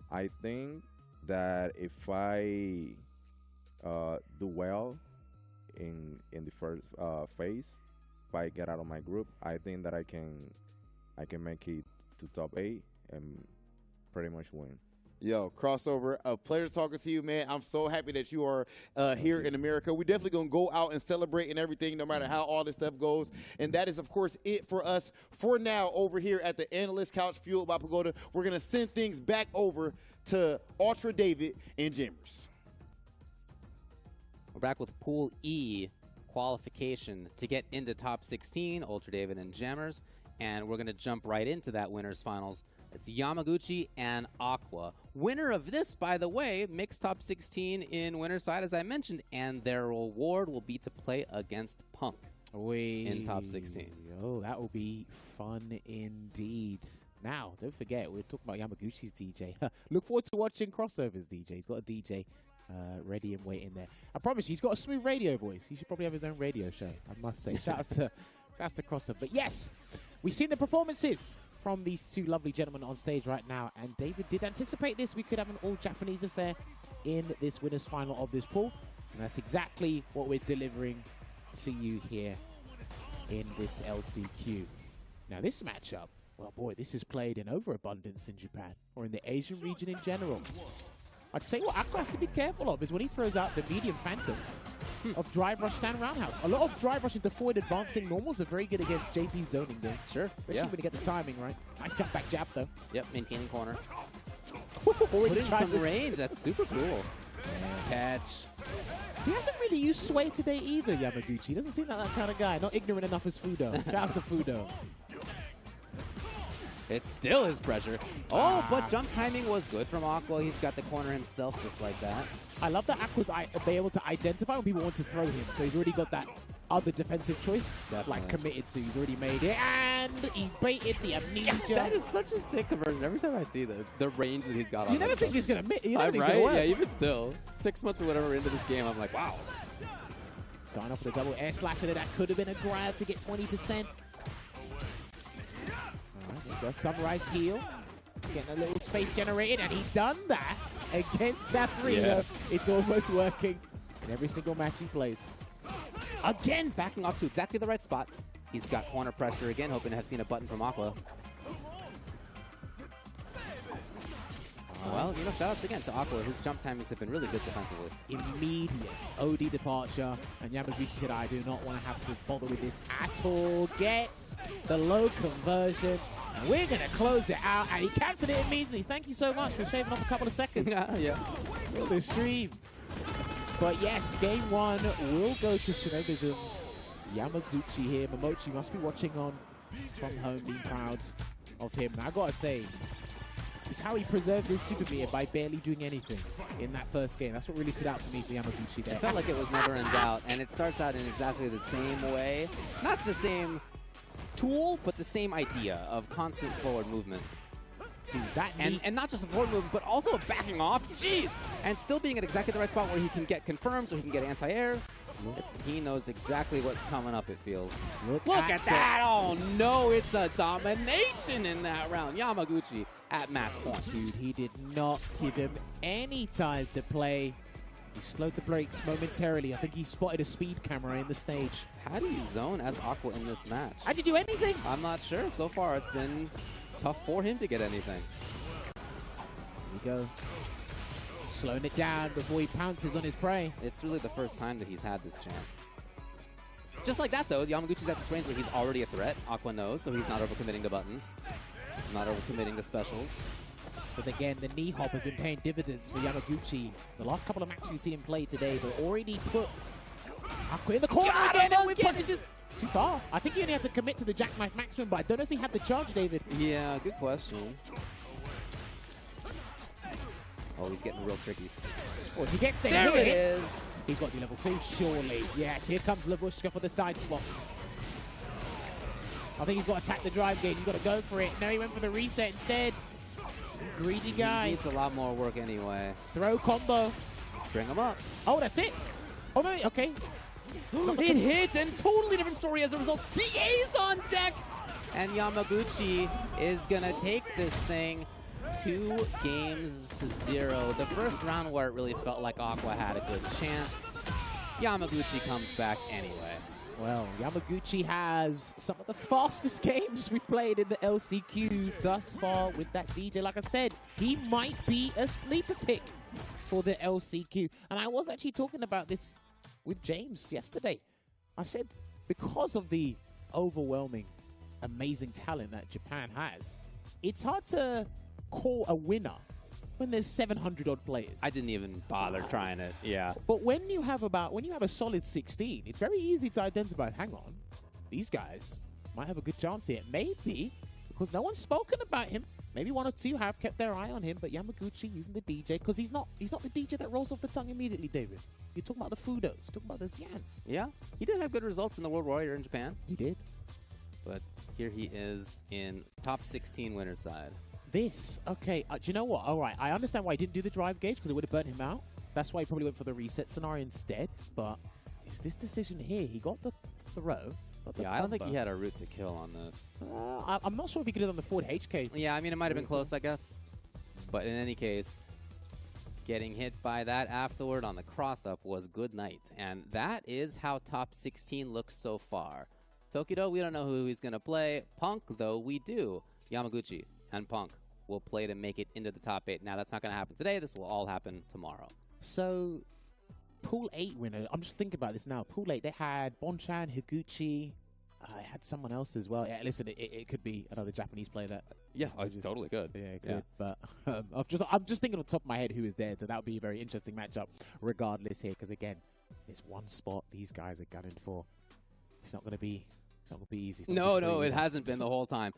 O: I think that if I do well in the first phase, if I get out of my group, I think that I can make it to top 8 and pretty much win.
J: Yo, crossover, a pleasure talking to you, man. I'm so happy that you are here in America. We're definitely going to go out and celebrate and everything, no matter how all this stuff goes. And that is, of course, it for us for now over here at the Analyst Couch Fueled by Pagoda. We're going to send things back over to Ultra David and Jammers.
B: We're back with Pool E qualification to get into top 16, Ultra David and Jammers. And we're going to jump right into that winners finals. It's Yamaguchi and Aqua. Winner of this, by the way, mixed top 16 in winner's side, as I mentioned, and their reward will be to play against Punk in top 16.
A: Oh, that will be fun indeed. Now, don't forget, we're talking about Yamaguchi's DJ. Look forward to watching crossovers, DJ. He's got a DJ ready and waiting there. I promise you, he's got a smooth radio voice. He should probably have his own radio show, I must say. Shout out to crossover. But yes, we've seen the performances from these two lovely gentlemen on stage right now, and David did anticipate this. We could have an all-Japanese affair in this winners final of this pool, and that's exactly what we're delivering to you here in this LCQ. Now this matchup, well boy, this is played in overabundance in Japan, or in the Asian region in general. I'd say what Aqua has to be careful of is when he throws out the medium phantom of drive rush stand roundhouse. A lot of drive rush into forward advancing normals are very good against JP's zoning game.
B: Sure,
A: especially when you get the timing right. Nice jump back jab though.
B: Yep, maintaining corner.
A: Put
B: in some range, that's super cool. Catch.
A: He hasn't really used sway today either, Yamaguchi. Doesn't seem like that kind of guy. Not ignorant enough as Fudo. Shouts to Fudo.
B: It's still his pressure. Oh, but jump timing was good from Aqua. He's got the corner himself just like that.
A: I love that Aqua's able to identify when people want to throw him. So he's already got that other defensive choice, like committed to. He's already made it, and he baited the amnesia.
B: That is such a sick conversion. Every time I see the range that he's got on
A: you never think he's going to miss. You never think
B: right?
A: He's gonna work.
B: Yeah, even still. 6 months or whatever into this game, I'm like, wow.
A: Sign off with a double air slasher there. That could have been a grab to get 20%. Got Sunrise heel, getting a little space generated, and he's done that against Safrino.
B: Yes.
A: It's almost working in every single match he plays.
B: Again, backing off to exactly the right spot. He's got corner pressure again, hoping to have seen a button from Aqua. Well, you know, shout-outs again to Aqua. His jump timings have been really good defensively.
A: Immediate OD departure, and Yamaguchi said, I do not want to have to bother with this at all. Gets the low conversion, and we're going to close it out, and he cancelled it immediately. Thank you so much for shaving off a couple of seconds.
B: Yeah.
A: For the stream. But yes, game one will go to Shinobiism's Yamaguchi here. Momochi must be watching on from home, being proud of him. Now, I got to say, it's how he preserved his super meter by barely doing anything in that first game. That's what really stood out to me for Yamaguchi there.
B: It felt like it was never in doubt, and it starts out in exactly the same way. Not the same tool, but the same idea of constant forward movement.
A: Dude, that
B: and not just the forward movement, but also backing off. Jeez! And still being at exactly the right spot where he can get confirms or he can get anti-airs. He knows exactly what's coming up, it feels. Look at that! Oh no, it's a domination in that round. Yamaguchi at match point.
A: Dude, he did not give him any time to play. He slowed the brakes momentarily. I think he spotted a speed camera in the stage.
B: How do you zone as Aqua in this match?
A: How did you do anything?
B: I'm not sure. So far, it's been tough for him to get anything.
A: Here we go. Slowing it down before he pounces on his prey.
B: It's really the first time that he's had this chance. Just like that, though, Yamaguchi's at this range where he's already a threat. Aqua knows, so he's not overcommitting to buttons. Not overcommitting to specials.
A: But again, the knee hop has been paying dividends for Yamaguchi. The last couple of matches you see him play today, but already put Aqua in the corner again, and with punishes. Too far. I think he only had to commit to the jackknife maximum, but I don't know if he had the charge, David.
B: Yeah, good question. Oh, he's getting real tricky.
A: Well, if he gets the
B: There
A: hit,
B: it is.
A: He's got to be level 2, surely. Yes, here comes Labushka for the side swap. I think he's got to attack the drive gate. He's got to go for it. No, he went for the reset instead. Greedy guy.
B: He needs a lot more work anyway.
A: Throw combo.
B: Bring him up.
A: Oh, that's it. Oh, no, okay.
B: It hit, and totally different story as a result. CA's on deck. And Yamaguchi is going to take this thing 2 games to 0. The first round where it really felt like Aqua had a good chance. Yamaguchi comes back anyway.
A: Well, Yamaguchi has some of the fastest games we've played in the LCQ thus far with that DJ. Like I said, he might be a sleeper pick for the LCQ. And I was actually talking about this with James yesterday. I said, because of the overwhelming, amazing talent that Japan has, it's hard to call a winner when there's 700 odd players.
B: I didn't even bother trying it. Yeah.
A: But when you have a solid 16, it's very easy to identify. Hang on, these guys might have a good chance here. Maybe because no one's spoken about him. Maybe 1 or 2 have kept their eye on him. But Yamaguchi using the DJ because he's not the DJ that rolls off the tongue immediately. David, you're talking about the Fudos, you're talking about the Xians.
B: Yeah, he did have good results in the World Warrior in Japan.
A: He did.
B: But here he is in top 16 winner's side.
A: This, okay, do you know what? All right, I understand why he didn't do the drive gauge because it would have burnt him out. That's why he probably went for the reset scenario instead. But it's this decision here. He got the throw. Got the
B: Yeah, I don't think
A: combo.
B: he had a route to kill on this.
A: I'm not sure if he could have done the forward HK.
B: Yeah, I mean, it might have been close, I guess. But in any case, getting hit by that afterward on the cross-up was good night. And that is how top 16 looks so far. Tokido, we don't know who he's going to play. Punk, though, we do. Yamaguchi and Punk will play to make it into the top 8. Now, that's not going to happen today. This will all happen tomorrow.
A: So, Pool 8 winner, I'm just thinking about this now. Pool 8, they had Bonchan, Higuchi. I had someone else as well. Yeah, listen, it could be another Japanese player that.
B: Yeah, totally good.
A: Yeah, it could. But I'm just thinking on the top of my head who is there. So that would be a very interesting matchup regardless here. Because, again, there's one spot these guys are gunning for. It's not going to be easy.
B: No, it hasn't been the whole time.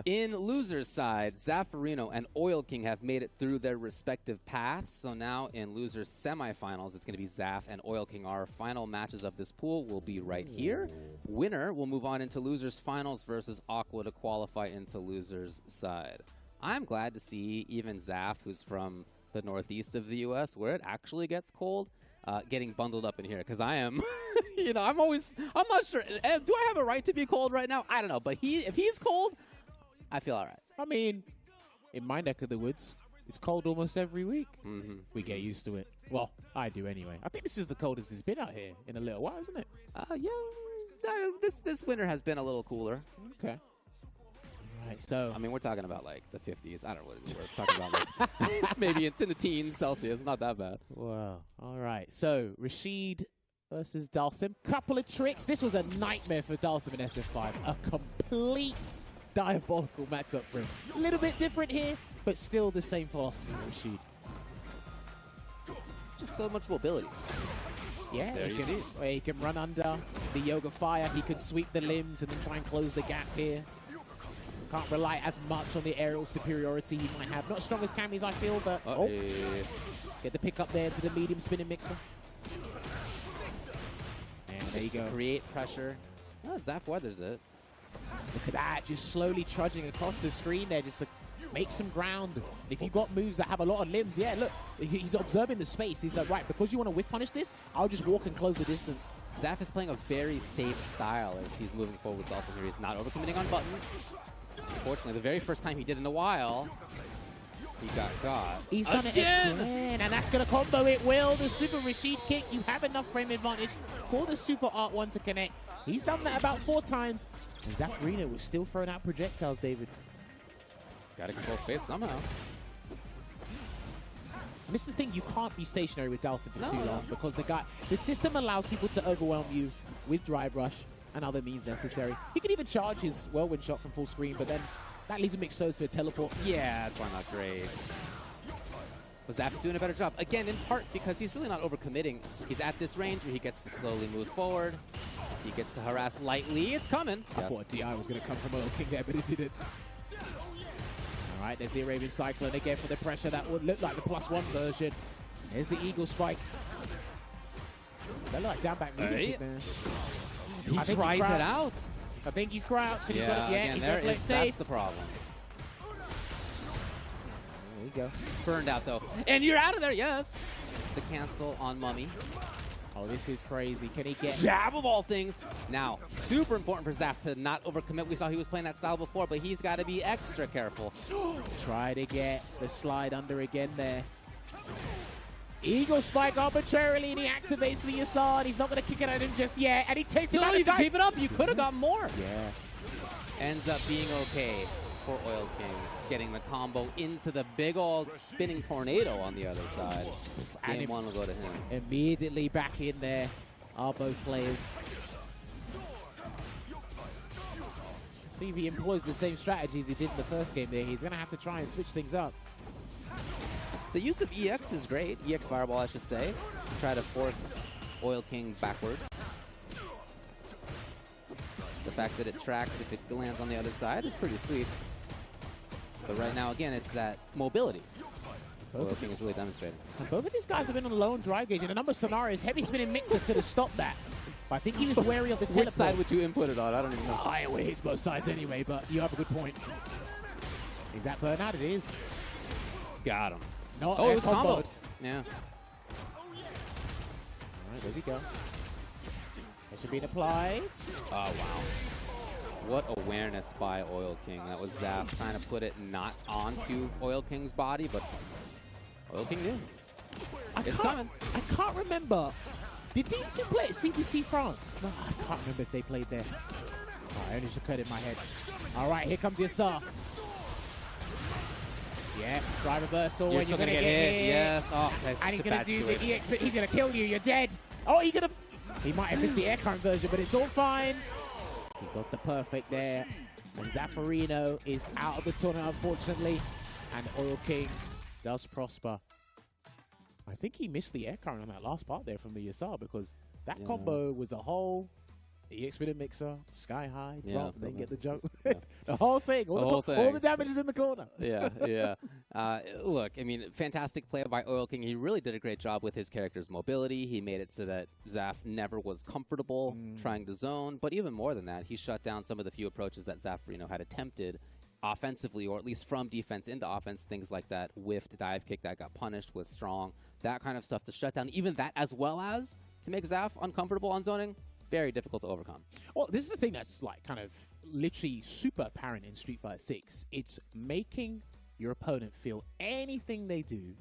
B: In loser's side, Zaffarino and Oil King have made it through their respective paths. So now in loser's semifinals, it's going to be Zaf and Oil King. Our final matches of this pool will be right here. Winner will move on into loser's finals versus Aqua to qualify into loser's side. I'm glad to see even Zaf, who's from the northeast of the U.S., where it actually gets cold, getting bundled up in here, because I am, I'm not sure. Do I have a right to be cold right now? I don't know, but if he's cold, I feel all right.
A: I mean, in my neck of the woods, it's cold almost every week. We get used to it. Well, I do anyway. I think this is the coldest it's been out here in a little while, isn't it?
B: Yeah, this winter has been a little cooler.
A: Okay. Right, so
B: I mean, we're talking about like the 50s. I don't know what it is. We're talking about like, it's in the teens Celsius. Not that bad.
A: Wow. All right. So Rashid versus Dalsim. Couple of tricks. This was a nightmare for Dalsim in SF5. A complete diabolical matchup for him. A little bit different here, but still the same philosophy for Rashid.
B: Just so much mobility.
A: Yeah,
B: there you see.
A: He can run under the Yoga Fire. He can sweep the limbs and then try and close the gap here. Can't rely as much on the aerial superiority he might have. Not as strong as Cammy's, I feel, but get the pick up there to the medium spinning mixer. And there you go.
B: Create pressure. Oh, Zaf weathers it.
A: Look at that, just slowly trudging across the screen there, just to make some ground. And if you've got moves that have a lot of limbs, yeah, look, he's observing the space. He's like, right, because you want to whip punish this, I'll just walk and close the distance.
B: Zaf is playing a very safe style as he's moving forward with Dawson here. He's not overcommitting on buttons. Unfortunately, the very first time he did in a while, he got caught.
A: He's done it again, and that's going to combo it will. The Super Rashid kick, you have enough frame advantage for the Super Art 1 to connect. He's done that about 4 times, and Zaffarino was still throwing out projectiles, David.
B: Got to control space somehow.
A: And this is the thing, you can't be stationary with Dalsim for too long, because the system allows people to overwhelm you with Drive Rush and other means necessary. He can even charge his whirlwind shot from full screen, but then that leaves him exposed to a teleport.
B: Yeah, that's not great. But Zaf is doing a better job. Again, in part because he's really not overcommitting. He's at this range where he gets to slowly move forward. He gets to harass lightly. It's coming.
A: I thought a DI was going to come from Oil King there, but it didn't. All right, there's the Arabian Cyclone again for the pressure. That would look like the +1 version. There's the Eagle Spike. That look like down back medium kick there.
B: He tries it out.
A: I think he's crouched. And
B: Yeah, again, that's the problem.
A: There you go.
B: Burned out, though. And you're out of there, yes. The cancel on Mummy.
A: Oh, this is crazy. Can he get...
B: Jab of all things. Now, super important for Zaf to not overcommit. We saw he was playing that style before, but he's got to be extra careful.
A: Try to get the slide under again there. Eagle Spike arbitrarily, and he activates the Yasar. He's not going to kick it at him just yet, and he takes it
B: No,
A: back.
B: you can keep it up. You could have got more.
A: Yeah.
B: Ends up being okay for Oil King, getting the combo into the big old spinning tornado on the other side. Game 1 will go to him.
A: Immediately back in there are both players. See if he employs the same strategies he did in the first game there. He's going to have to try and switch things up.
B: The use of EX is great. EX Fireball, I should say. Try to force Oil King backwards. The fact that it tracks if it lands on the other side is pretty sweet. But right now, again, it's that mobility. Oil King is really demonstrating.
A: And both of these guys have been on a low drive gauge. In a number of scenarios, Heavy Spinning Mixer could have stopped that. But I think he was wary of the teleport.
B: Which side would you input it on? I don't even know.
A: It hits both sides anyway, but you have a good point. Is that burnout? It is.
B: Got him.
A: No,
B: oh, it was
A: comboed.
B: comboed. Yeah.
A: All right, there we go. Pressure being applied.
B: Oh, wow. What awareness by Oil King. That was Zaf trying to put it not onto Oil King's body, but Oil King did. It's coming.
A: I can't remember. Did these two play at CPT France? No, I can't remember if they played there. Oh, I only just occurred in my head. All right, here comes Yasar. Yeah, drive reversal.
B: You're
A: and
B: still
A: you're
B: going to get hit. Yes. Oh, that's
A: and he's
B: going to
A: do the EX. He's going to kill you. You're dead. Oh, he might have missed the air current version, but it's all fine. He got the perfect there. And Zaffarino is out of the tournament, unfortunately. And Oil King does prosper. I think he missed the air current on that last part there from the Yasar, because that combo was a whole EX Spinning Mixer, sky high, drop, then get the jump. The whole thing. All the damage is in the corner.
B: Yeah. Look, I mean, fantastic play by Oil King. He really did a great job with his character's mobility. He made it so that Zaf never was comfortable trying to zone. But even more than that, he shut down some of the few approaches that Zaffarino had attempted offensively, or at least from defense into offense, things like that whiffed dive kick that got punished with strong, that kind of stuff to shut down even that, as well as to make Zaf uncomfortable on zoning. Very difficult to overcome.
A: Well, this is the thing that's like kind of literally super apparent in Street Fighter 6. It's making your opponent feel anything they do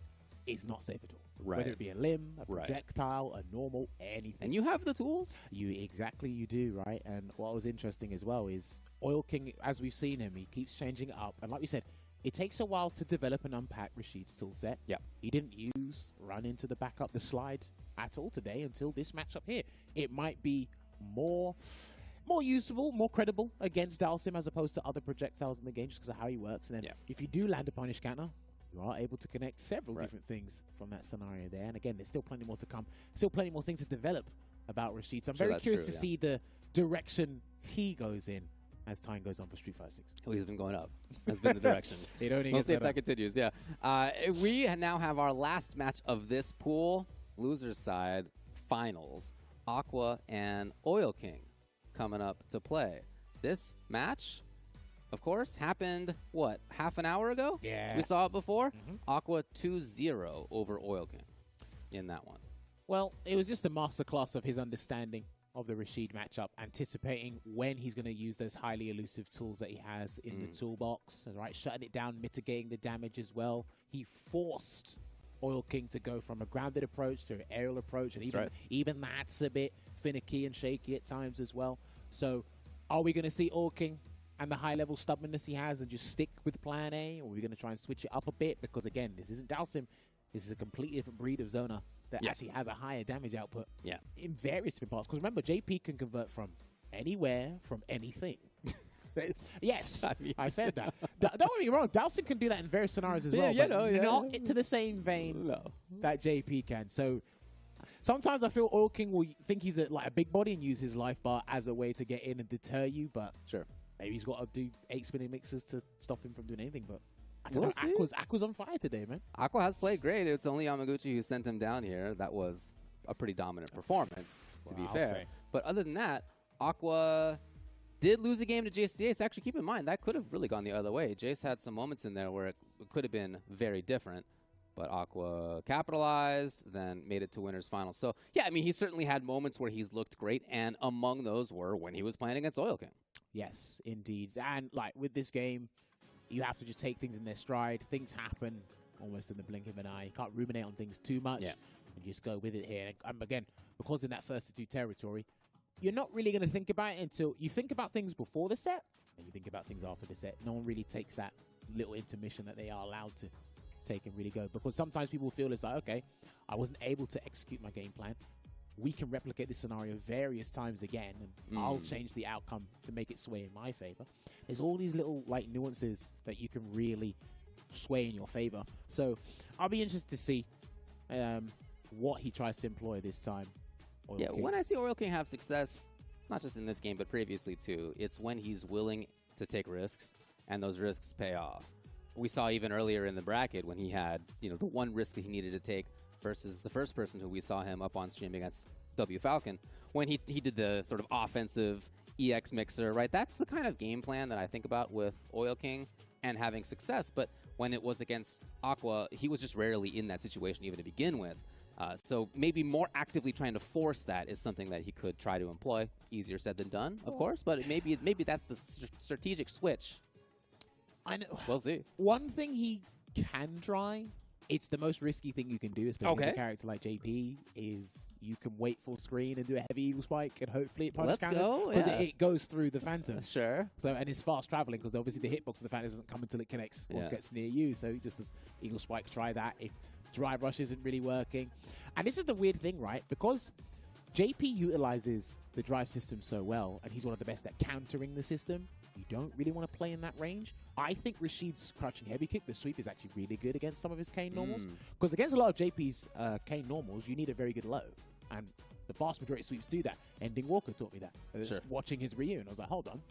A: is not safe at all.
B: Right.
A: Whether it be a limb, a projectile, a normal, anything.
B: And you have the tools.
A: You do, right? And what was interesting as well is Oil King, as we've seen him, he keeps changing it up. And like we said, it takes a while to develop and unpack Rashid's tool set.
B: Yeah.
A: He didn't run into the backup, the slide at all today until this matchup here. It might be more usable, more credible against Dalsim as opposed to other projectiles in the game just because of how he works. And then if you do land a punish counter, you are able to connect several different things from that scenario there. And again, there's still plenty more to come. Still plenty more things to develop about Rashid. So I'm very curious to see the direction he goes in as time goes on for Street Fighter 6.
B: Well, he's been going up. That's been the direction. We'll see if that continues, we now have our last match of this pool. Loser's side, finals. Aqua and Oil King coming up to play. This match, of course, happened, half an hour ago?
A: Yeah.
B: We saw it before? Aqua 2-0 over Oil King in that one.
A: Well, it was just a masterclass of his understanding of the Rashid matchup, anticipating when he's going to use those highly elusive tools that he has in the toolbox, right? Shutting it down, mitigating the damage as well. He forced Oil King to go from a grounded approach to an aerial approach, and even that's a bit finicky and shaky at times as well. So are we going to see Oil King and the high-level stubbornness he has and just stick with plan A, or are we going to try and switch it up a bit? Because, again, this isn't Dalsim. This is a completely different breed of Zona that actually has a higher damage output in various different parts. Because remember, JP can convert from anywhere, from anything. Yes, I said that. Don't get me wrong, Dalsim can do that in various scenarios as well, not to the same vein that JP can. So sometimes I feel Oil King will think he's a big body and use his life bar as a way to get in and deter you, but maybe he's got to do 8 spinning mixers to stop him from doing anything. But I don't know, Aqua's on fire today, man.
B: Aqua has played great. It's only Yamaguchi who sent him down here. That was a pretty dominant performance, to be fair. But other than that, Aqua did lose a game to Jace the Ace. Actually, keep in mind, that could have really gone the other way. Jace had some moments in there where it could have been very different. But Aqua capitalized, then made it to winners finals. So, yeah, I mean, he certainly had moments where he's looked great, and among those were when he was playing against Oil King.
A: Yes, indeed. And, like, with this game, you have to just take things in their stride. Things happen almost in the blink of an eye. You can't ruminate on things too much.
B: Yeah.
A: And just go with it here. And again, because in that first to two territory, you're not really going to think about it until you think about things before the set, and you think about things after the set. No one really takes that little intermission that they are allowed to take and really go, because sometimes people feel it's like, okay, I wasn't able to execute my game plan. We can replicate this scenario various times again, and I'll change the outcome to make it sway in my favor. There's all these little like nuances that you can really sway in your favor. So I'll be interested to see what he tries to employ this time. Oil King.
B: When I see Oil King have success, not just in this game, but previously too, it's when he's willing to take risks, and those risks pay off. We saw even earlier in the bracket when he had, the one risk that he needed to take versus the first person who we saw him up on stream against W Falcon, when he did the sort of offensive EX mixer, right? That's the kind of game plan that I think about with Oil King and having success. But when it was against Aqua, he was just rarely in that situation even to begin with. So maybe more actively trying to force that is something that he could try to employ. Easier said than done, of course, but maybe that's the strategic switch.
A: I know.
B: We'll see.
A: One thing he can try, it's the most risky thing you can do, especially with a character like JP, is you can wait full screen and do a heavy eagle spike, and hopefully it punch counters. Because it goes through the Phantom.
B: Sure.
A: So, and it's fast traveling, because obviously the hitbox of the Phantom doesn't come until it connects or gets near you. So just as eagle spike, try that. If drive rush isn't really working. And this is the weird thing, right? Because JP utilizes the drive system so well, and he's one of the best at countering the system. You don't really want to play in that range. I think Rashid's crouching heavy kick, the sweep, is actually really good against some of his Kane normals. Because against a lot of JP's Kane normals, you need a very good low. And the vast majority of sweeps do that. Ending Walker taught me that. Just watching his Ryu, and I was like, hold on.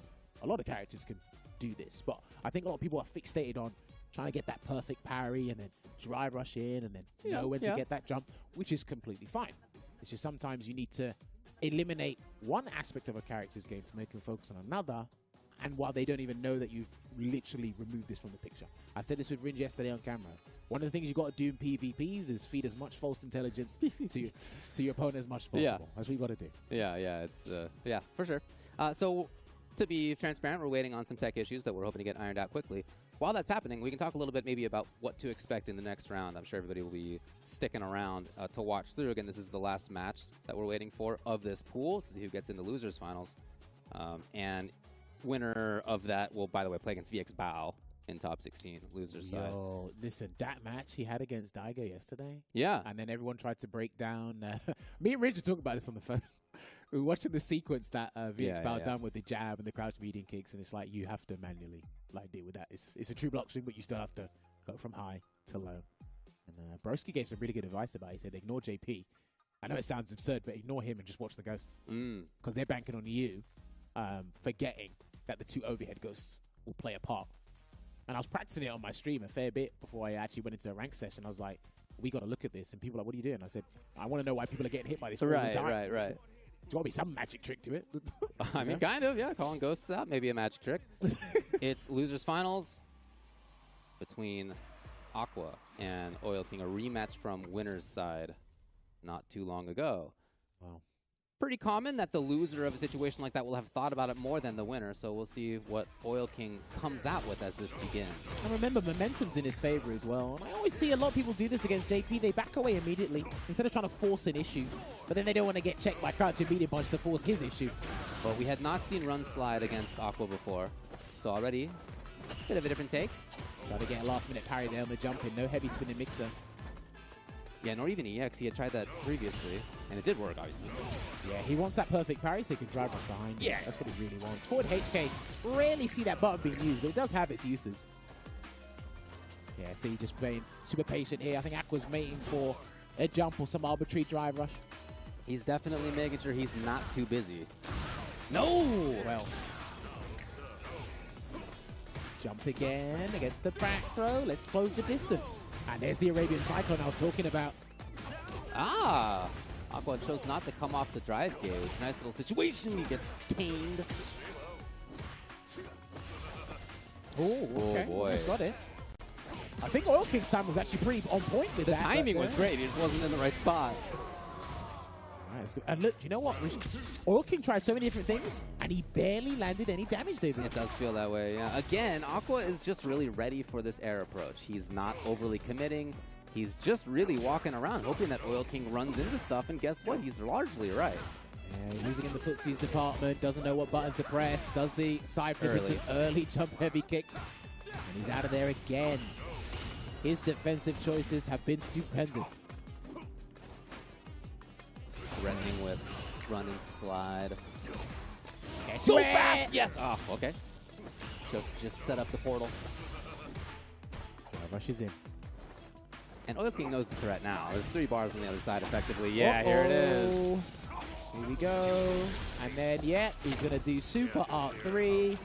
A: A lot of characters can do this. But I think a lot of people are fixated on trying to get that perfect parry and then drive rush in and then know when to get that jump, which is completely fine. It's just sometimes you need to eliminate one aspect of a character's game to make them focus on another. And while they don't even know that you've literally removed this from the picture. I said this with Ringe yesterday on camera. One of the things you got to do in PvPs is feed as much false intelligence to your opponent as much as possible. That's what you got to do.
B: It's for sure. So to be transparent, we're waiting on some tech issues that we're hoping to get ironed out quickly. While that's happening, we can talk a little bit maybe about what to expect in the next round. I'm sure everybody will be sticking around to watch through. Again, this is the last match that we're waiting for of this pool to see who gets into losers finals. And winner of that will, by the way, play against VX Bao in top 16, losers side.
A: Yo, listen, that match he had against Daigo yesterday.
B: Yeah.
A: And then everyone tried to break down. Me and Ridge were talking about this on the phone. We were watching the sequence that VX Bao done with the jab and the crouch median kicks, and it's like you have to manually deal with that. It's a true block swing, but you still have to go from high to low. And Broski gave some really good advice about it. He said, ignore JP. I know it sounds absurd, but ignore him and just watch the ghosts. Because they're banking on you, forgetting that the two overhead ghosts will play a part. And I was practicing it on my stream a fair bit before I actually went into a ranked session. I was like, we got to look at this. And people are like, what are you doing? I said, I want to know why people are getting hit by this all the time.
B: Right.
A: There's got to be some magic trick to it.
B: I mean, kind of, calling ghosts out, maybe a magic trick. It's losers finals between Aqua and Oil King, a rematch from winner's side not too long ago.
A: Wow.
B: Pretty common that the loser of a situation like that will have thought about it more than the winner, so we'll see what Oil King comes out with as this begins.
A: And remember, momentum's in his favor as well. And I always see a lot of people do this against JP. They back away immediately instead of trying to force an issue. But then they don't want to get checked by crouching medium punch to force his issue.
B: But we had not seen run slide against Aqua before, so already a bit of a different take.
A: Got to get a last-minute parry there on the jump in. No heavy spinning mixer.
B: Yeah, nor even EX. He had tried that previously, and it did work, obviously.
A: Yeah, he wants that perfect parry so he can drive rush behind you. That's what he really wants. Forward HK, rarely see that button being used, but it does have its uses. Yeah, see, just being super patient here. I think Aqua's waiting for a jump or some arbitrary drive rush.
B: He's definitely making sure he's not too busy.
A: No! Well, Jumped again against the back throw. Let's close the distance. And there's the Arabian Cyclone I was talking about.
B: Ah! Aqua chose not to come off the drive gauge. Nice little situation. He gets caned.
A: Oh, okay.
B: Oh, boy.
A: Almost got it. I think Oil King's time was actually pretty on point with
B: The
A: that.
B: timing was great. He just wasn't in the right spot.
A: All right, and look, you know what? Oil King tried so many different things, and he barely landed any damage, David.
B: It does feel that way, yeah. Again, Aqua is just really ready for this air approach. He's not overly committing. He's just really walking around, hoping that Oil King runs into stuff, and guess what? He's largely right.
A: Yeah, using in the footsies department, doesn't know what button to press, does the side flip into early jump heavy kick, and he's out of there again. His defensive choices have been stupendous.
B: Threatening with run and slide.
A: So
B: fast! Yes! Oh, okay. Just set up the portal.
A: Rushes in.
B: And Oil King knows the threat now. There's 3 bars on the other side effectively. Yeah, here it is.
A: Here we go. And then, yeah, he's going to do Super Art 3.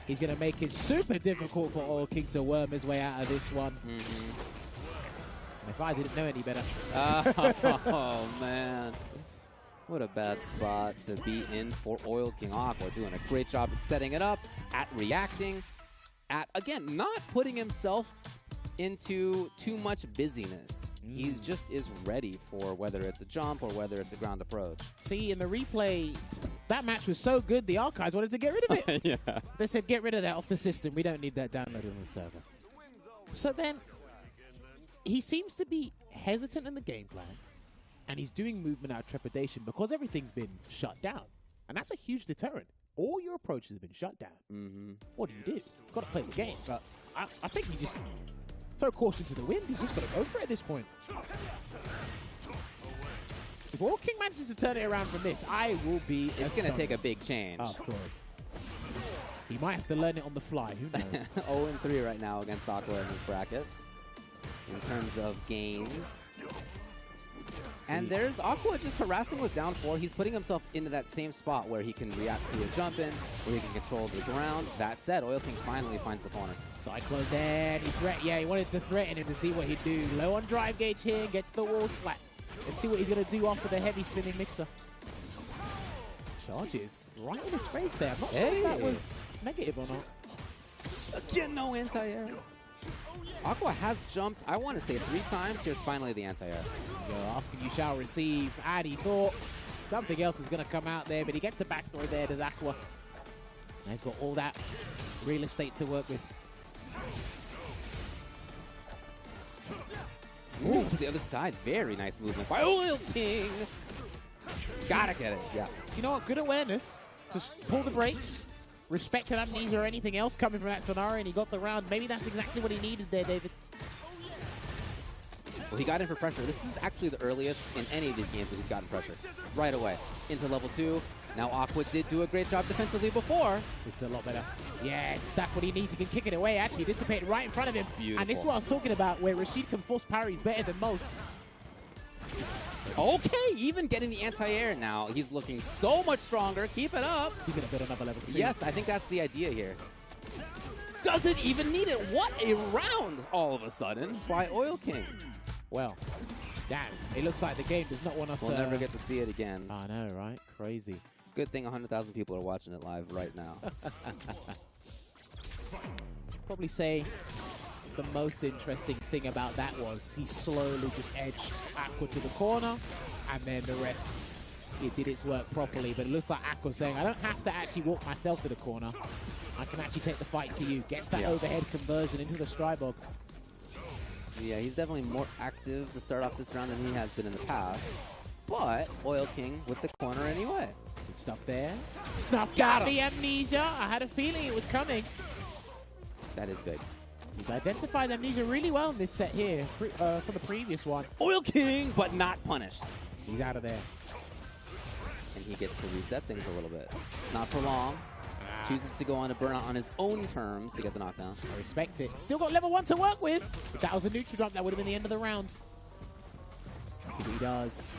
A: He's going to make it super difficult for Oil King to worm his way out of this one. And if I didn't know any better.
B: Oh, man. What a bad spot to be in for Oil King. Aqua doing a great job at setting it up, at reacting, at, again, not putting himself into too much busyness. He just is ready for whether it's a jump or whether it's a ground approach.
A: See, in the replay, that match was so good, the archives wanted to get rid of it.
B: Yeah.
A: They said, get rid of that off the system. We don't need that downloaded on the server. So then, he seems to be hesitant in the game plan, and he's doing movement out of trepidation because everything's been shut down. And that's a huge deterrent. All your approaches have been shut down. What do you do? You've got to play the game. But I think you just throw caution to the wind. He's just got to go for it at this point. If Oil King manages to turn it around from this, I will be
B: It's going to take a big change.
A: Of course. He might have to learn it on the fly. Who knows?
B: 0-3 right now against Aqua in this bracket in terms of games. And there's Aqua just harassing with down 4. He's putting himself into that same spot where he can react to a jump in, where he can control the ground. That said, Oil King finally finds the corner.
A: Cyclone there. He wanted to threaten him to see what he'd do. Low on drive gauge here, gets the walls flat. Let's see what he's going to do after the heavy spinning mixer. Charges right in his face there. I'm not sure if that was negative or not.
B: Again, no anti-air. Aqua has jumped, I want to say 3 times. Here's finally the anti-air.
A: Asking you shall receive. And he thought something else was going to come out there, but he gets a backdoor there, does Aqua. And he's got all that real estate to work with.
B: Ooh, to the other side. Very nice movement by Oil King. Gotta get it. Yes.
A: You know what? Good awareness. Just pull the brakes. Respected amnesia or anything else coming from that scenario, and he got the round. Maybe that's exactly what he needed there, David.
B: Well, he got in for pressure. This is actually the earliest in any of these games that he's gotten pressure. Right away. Into level 2. Now Aqua did do a great job defensively before.
A: This is a lot better. Yes, that's what he needs. He can kick it away, actually. Dissipated right in front of him.
B: Beautiful.
A: And this is what I was talking about, where Rashid can force parries better than most.
B: Okay, even getting the anti-air now. He's looking so much stronger. Keep it up.
A: He's going to build another level 2.
B: Yes, I think that's the idea here. Doesn't even need it. What a round all of a sudden by Oil King.
A: Well, damn. It looks like the game does not want us...
B: We'll never get to see it again.
A: I know, right? Crazy.
B: Good thing 100,000 people are watching it live right now.
A: Probably say the most interesting thing about that was he slowly just edged Aqua to the corner, and then the rest, it did its work properly. But it looks like Aqua's saying, I don't have to actually walk myself to the corner. I can actually take the fight to you. Gets that overhead conversion into the Strybog.
B: Yeah, he's definitely more active to start off this round than he has been in the past. But Oil King with the corner anyway.
A: Good stuff there. Snuffed out the amnesia. I had a feeling it was coming.
B: That is big.
A: He's identified amnesia really well in this set here for the previous one.
B: Oil King, but not punished.
A: He's out of there.
B: And he gets to reset things a little bit. Not for long. Chooses to go on a burnout on his own terms to get the knockdown.
A: I respect it. Still got level 1 to work with. If that was a neutral drop, that would have been the end of the round. Let's see what he does.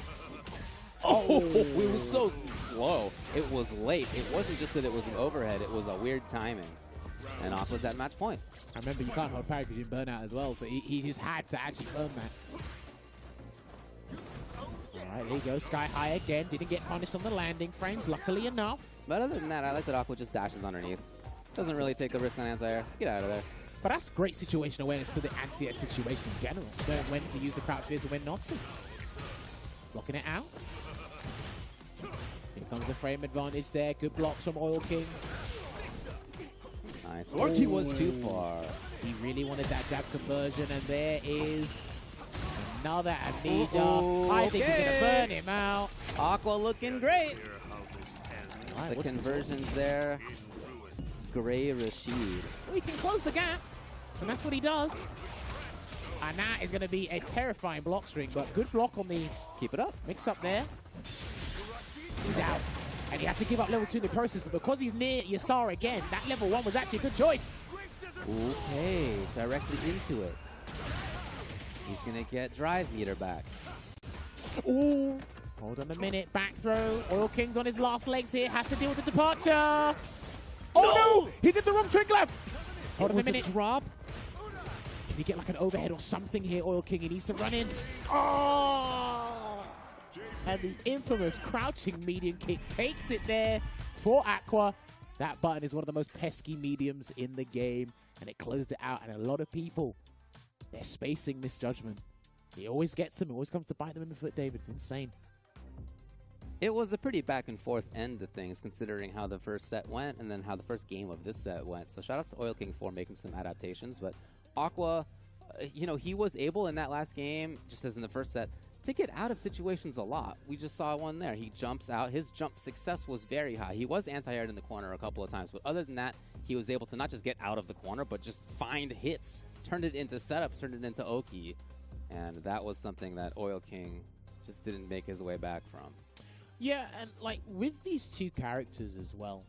B: Oh, it was so slow. It was late. It wasn't just that it was an overhead. It was a weird timing. And Aqua's at match point.
A: I remember you can't hold parry because you burn out as well, so he just had to actually burn that. Alright, there you go. Sky high again. Didn't get punished on the landing frames, luckily enough.
B: But other than that, I like that Aqua just dashes underneath. Doesn't really take the risk on anti-air. Get out of there.
A: But that's great situation awareness to the anti-air situation in general. Knowing when to use the crouch fears and when not to. Blocking it out. Here comes the frame advantage there. Good blocks from Oil King.
B: Nice. Orty was too far.
A: He really wanted that jab conversion, and there is another amnesia. I think he's going to burn him out.
B: Aqua looking great. The conversions there. Gray Rashid.
A: Well, he can close the gap, and that's what he does. And that is going to be a terrifying block string, but good block on the
B: keep it up
A: mix up there. He's out. And he had to give up level 2 in the process, but because he's near Yasar again, that level 1 was actually a good choice.
B: Okay, directly into it. He's going to get drive meter back.
A: Ooh. Hold on a minute. Back throw. Oil King's on his last legs here. Has to deal with the departure. Oh no! He did the wrong trick left. Hold on a minute.
B: Drop.
A: Can he get like an overhead or something here, Oil King? He needs to run in. Oh! And the infamous crouching medium kick takes it there for Aqua. That button is one of the most pesky mediums in the game, and it closed it out. And a lot of people, they're spacing Misjudgment. He always gets them. He always comes to bite them in the foot, David. Insane.
B: It was a pretty back and forth end to things, considering how the first set went and then how the first game of this set went. So shout out to Oil King for making some adaptations. But Aqua, you know, he was able in that last game, just as in the first set, to get out of situations a lot. We just saw one there. He jumps out. His jump success was very high. He was anti-aired in the corner a couple of times, but other than that, he was able to not just get out of the corner, but just find hits, turned it into setups, turned it into Oki. And that was something that Oil King just didn't make his way back from.
A: Yeah, and like with these two characters as well,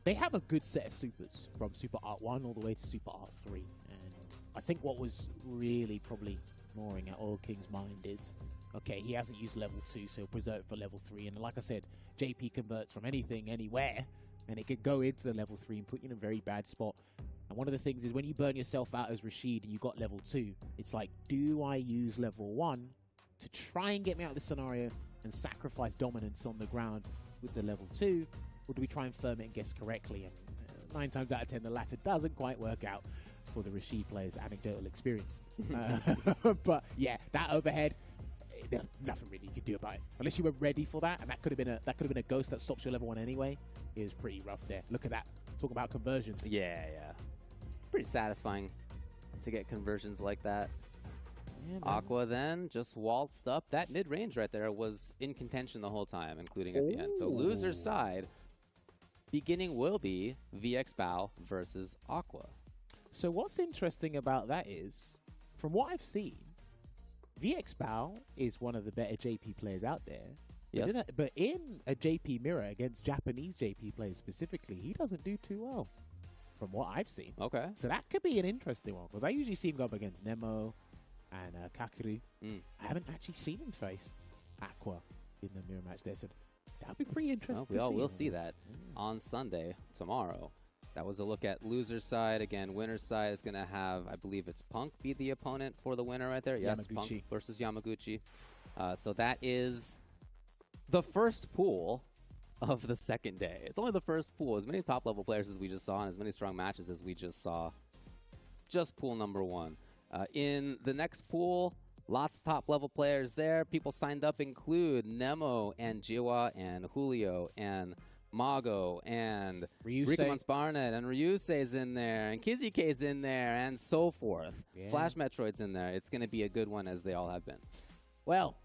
A: they have a good set of supers from Super Art 1 all the way to Super Art 3. And I think what was really probably gnawing at Oil King's mind is, okay, he hasn't used level 2, so he'll preserve it for level 3. And like I said, JP converts from anything, anywhere, and it could go into the level 3 and put you in a very bad spot. And one of the things is when you burn yourself out as Rashid and you got level 2, it's like, do I use level 1 to try and get me out of this scenario and sacrifice dominance on the ground with the level 2, or do we try and firm it and guess correctly? And 9 times out of 10, the latter doesn't quite work out for the Rashid player's anecdotal experience. But yeah, that overhead, there's nothing really you could do about it unless you were ready for that, and that could have been a ghost that stops your level 1 anyway. It was pretty rough there. Look at that. Talk about conversions.
B: Yeah. Pretty satisfying to get conversions like that. Yeah, Aqua then just waltzed up. That mid-range right there was in contention the whole time, including at the end. So loser's side, beginning will be VX Bao versus Aqua.
A: So what's interesting about that is, from what I've seen, VX Bao is one of the better JP players out there.
B: Yes.
A: But in a JP mirror against Japanese JP players specifically, he doesn't do too well, from what I've seen.
B: Okay.
A: So that could be an interesting one, because I usually see him go up against Nemo and Kakeru. I haven't actually seen him face Aqua in the mirror match there, so that would be pretty interesting to see.
B: We'll see that on Sunday, tomorrow. That was a look at loser's side. Again, winner's side is going to have, I believe it's Punk be the opponent for the winner right there. Yes,
A: Yamaguchi.
B: Punk versus Yamaguchi. So that is the first pool of the second day. It's only the first pool. As many top-level players as we just saw and as many strong matches as we just saw. Just pool number 1. In the next pool, lots of top-level players there. People signed up include Nemo and Jiwa and Julio and Mago and Rikuman's Barnet and Ryusei's in there and Kizuke's in there and so forth.
A: Yeah.
B: Flash Metroid's in there. It's going to be a good one, as they all have been.
A: Well,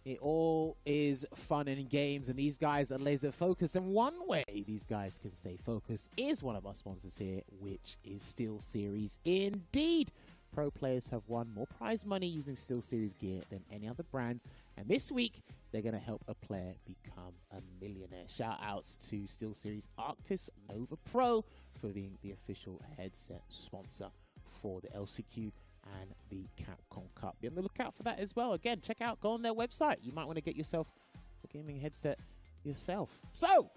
A: it all is fun and games, and these guys are laser focused. And one way these guys can stay focused is one of our sponsors here, which is SteelSeries. Indeed, pro players have won more prize money using SteelSeries gear than any other brands. And this week, they're going to help a player become a millionaire. Shout outs to SteelSeries Arctis Nova Pro for being the official headset sponsor for the LCQ and the Capcom Cup. Be on the lookout for that as well. Again, go on their website. You might want to get yourself a gaming headset yourself. So,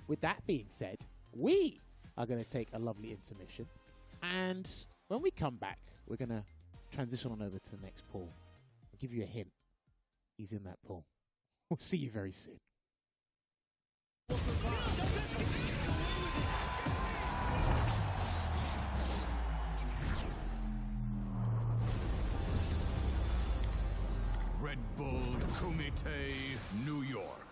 A: with that being said, we are going to take a lovely intermission. And when we come back, we're going to transition on over to the next pool. I'll give you a hint. He's in that pool. We'll see you very soon.
F: Red Bull Kumite, New York.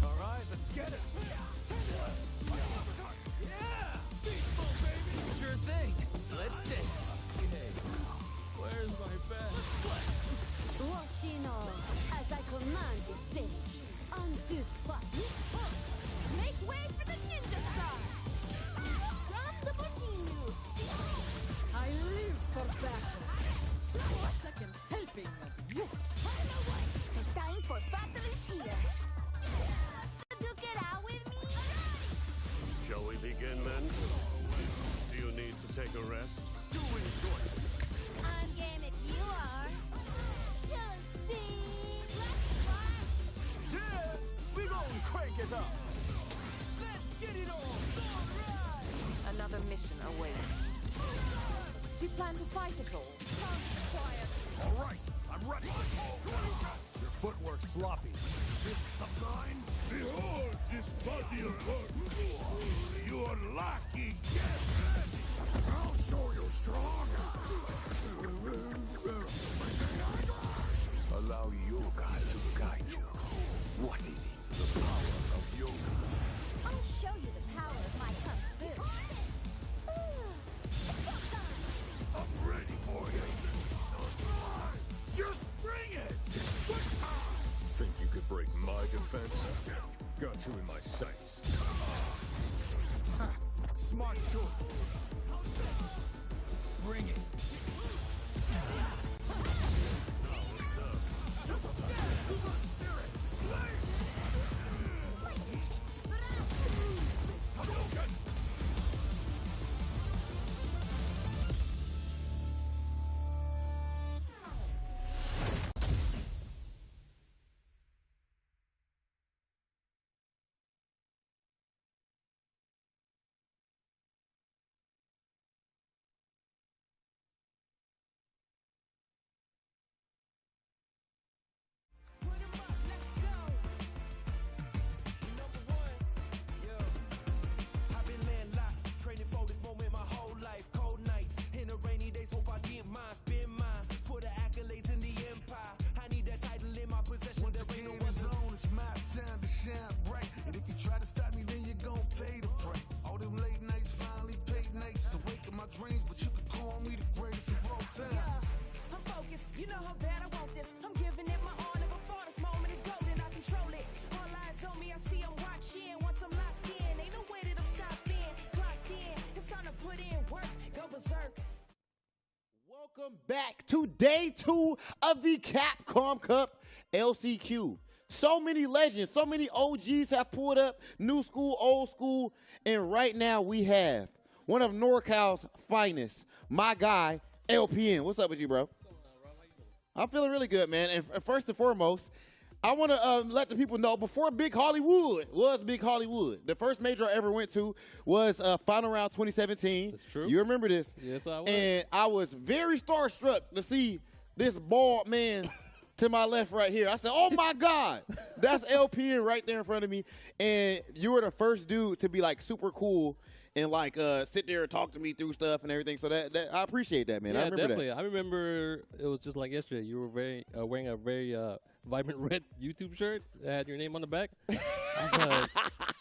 D: All right, let's get it. Yeah! Baseball, baby! Sure thing. Let's dance. Hey, where's my bed?
E: Watching all as I command the stage. On deux, trois, make way for the ninja star. From the Botinu.
I: I live for battle. A second helping of you.
E: The time for battle is here. Duke it out with me.
F: Shall we begin, men? Do you need to take a rest? Do enjoy this.
E: I'm game if you are. Don't be.
D: Yeah! We gon' crank it up. Let's get it on.
P: Another mission awaits.
I: Do you plan to fight at all? Quiet.
F: All right, I'm ready. Your footwork's sloppy. This the line? Behold this body of work. You are lucky. Get ready. I'll show you strong. Allow yoga to guide you. What is it? The power of yoga.
E: I'll show you the power of my kung fu.
F: I'm ready for you. Just bring it.
H: Think you could break my defense? Got you in my sights.
D: Smart choice. Bring it.
G: You know how bad I want this. I'm giving it my all. Never thought this moment is golden. I control it. All eyes on me. I see I'm watching. Once I'm locked in, ain't no way that I'm stopping. Clocked in. It's time to put in work. Go berserk.
J: Welcome back to day 2 of the Capcom Cup LCQ. So many legends, so many OGs have pulled up, new school, old school, and right now we have one of NorCal's finest, my guy, LPN. What's up with you, bro? I'm feeling really good, man. And first and foremost, I want to let the people know, before Big Hollywood was Big Hollywood, the first major I ever went to was Final Round 2017.
Q: That's true.
J: You remember this?
Q: Yes, I was.
J: And I was very starstruck to see this bald man to my left right here. I said, oh, my God, that's LPN right there in front of me. And you were the first dude to be, like, super cool and like sit there and talk to me through stuff and everything. So that I appreciate that, man.
Q: Yeah,
J: I remember
Q: definitely.
J: that.
Q: I remember it was just like yesterday. You were wearing a very vibrant red YouTube shirt that had your name on the back. I was like,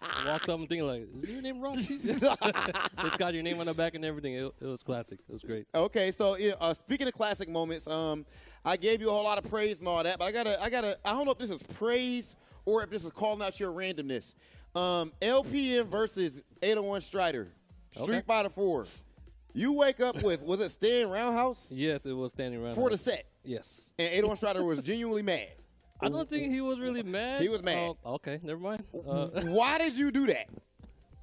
Q: I walked up and thinking like, is your name wrong? It's got your name on the back and everything. It was classic. It was great.
J: Okay, so speaking of classic moments, I gave you a whole lot of praise and all that, but I don't know if this is praise or if this is calling out your randomness. LPN versus 801 Strider, Street Fighter 4. You wake up with, was it Stan Roundhouse?
Q: Yes, it was standing around.
J: For the set.
Q: Yes.
J: And 801 Strider was genuinely mad.
Q: I don't think he was really mad.
J: He was mad.
Q: Okay, never mind.
J: Why did you do that?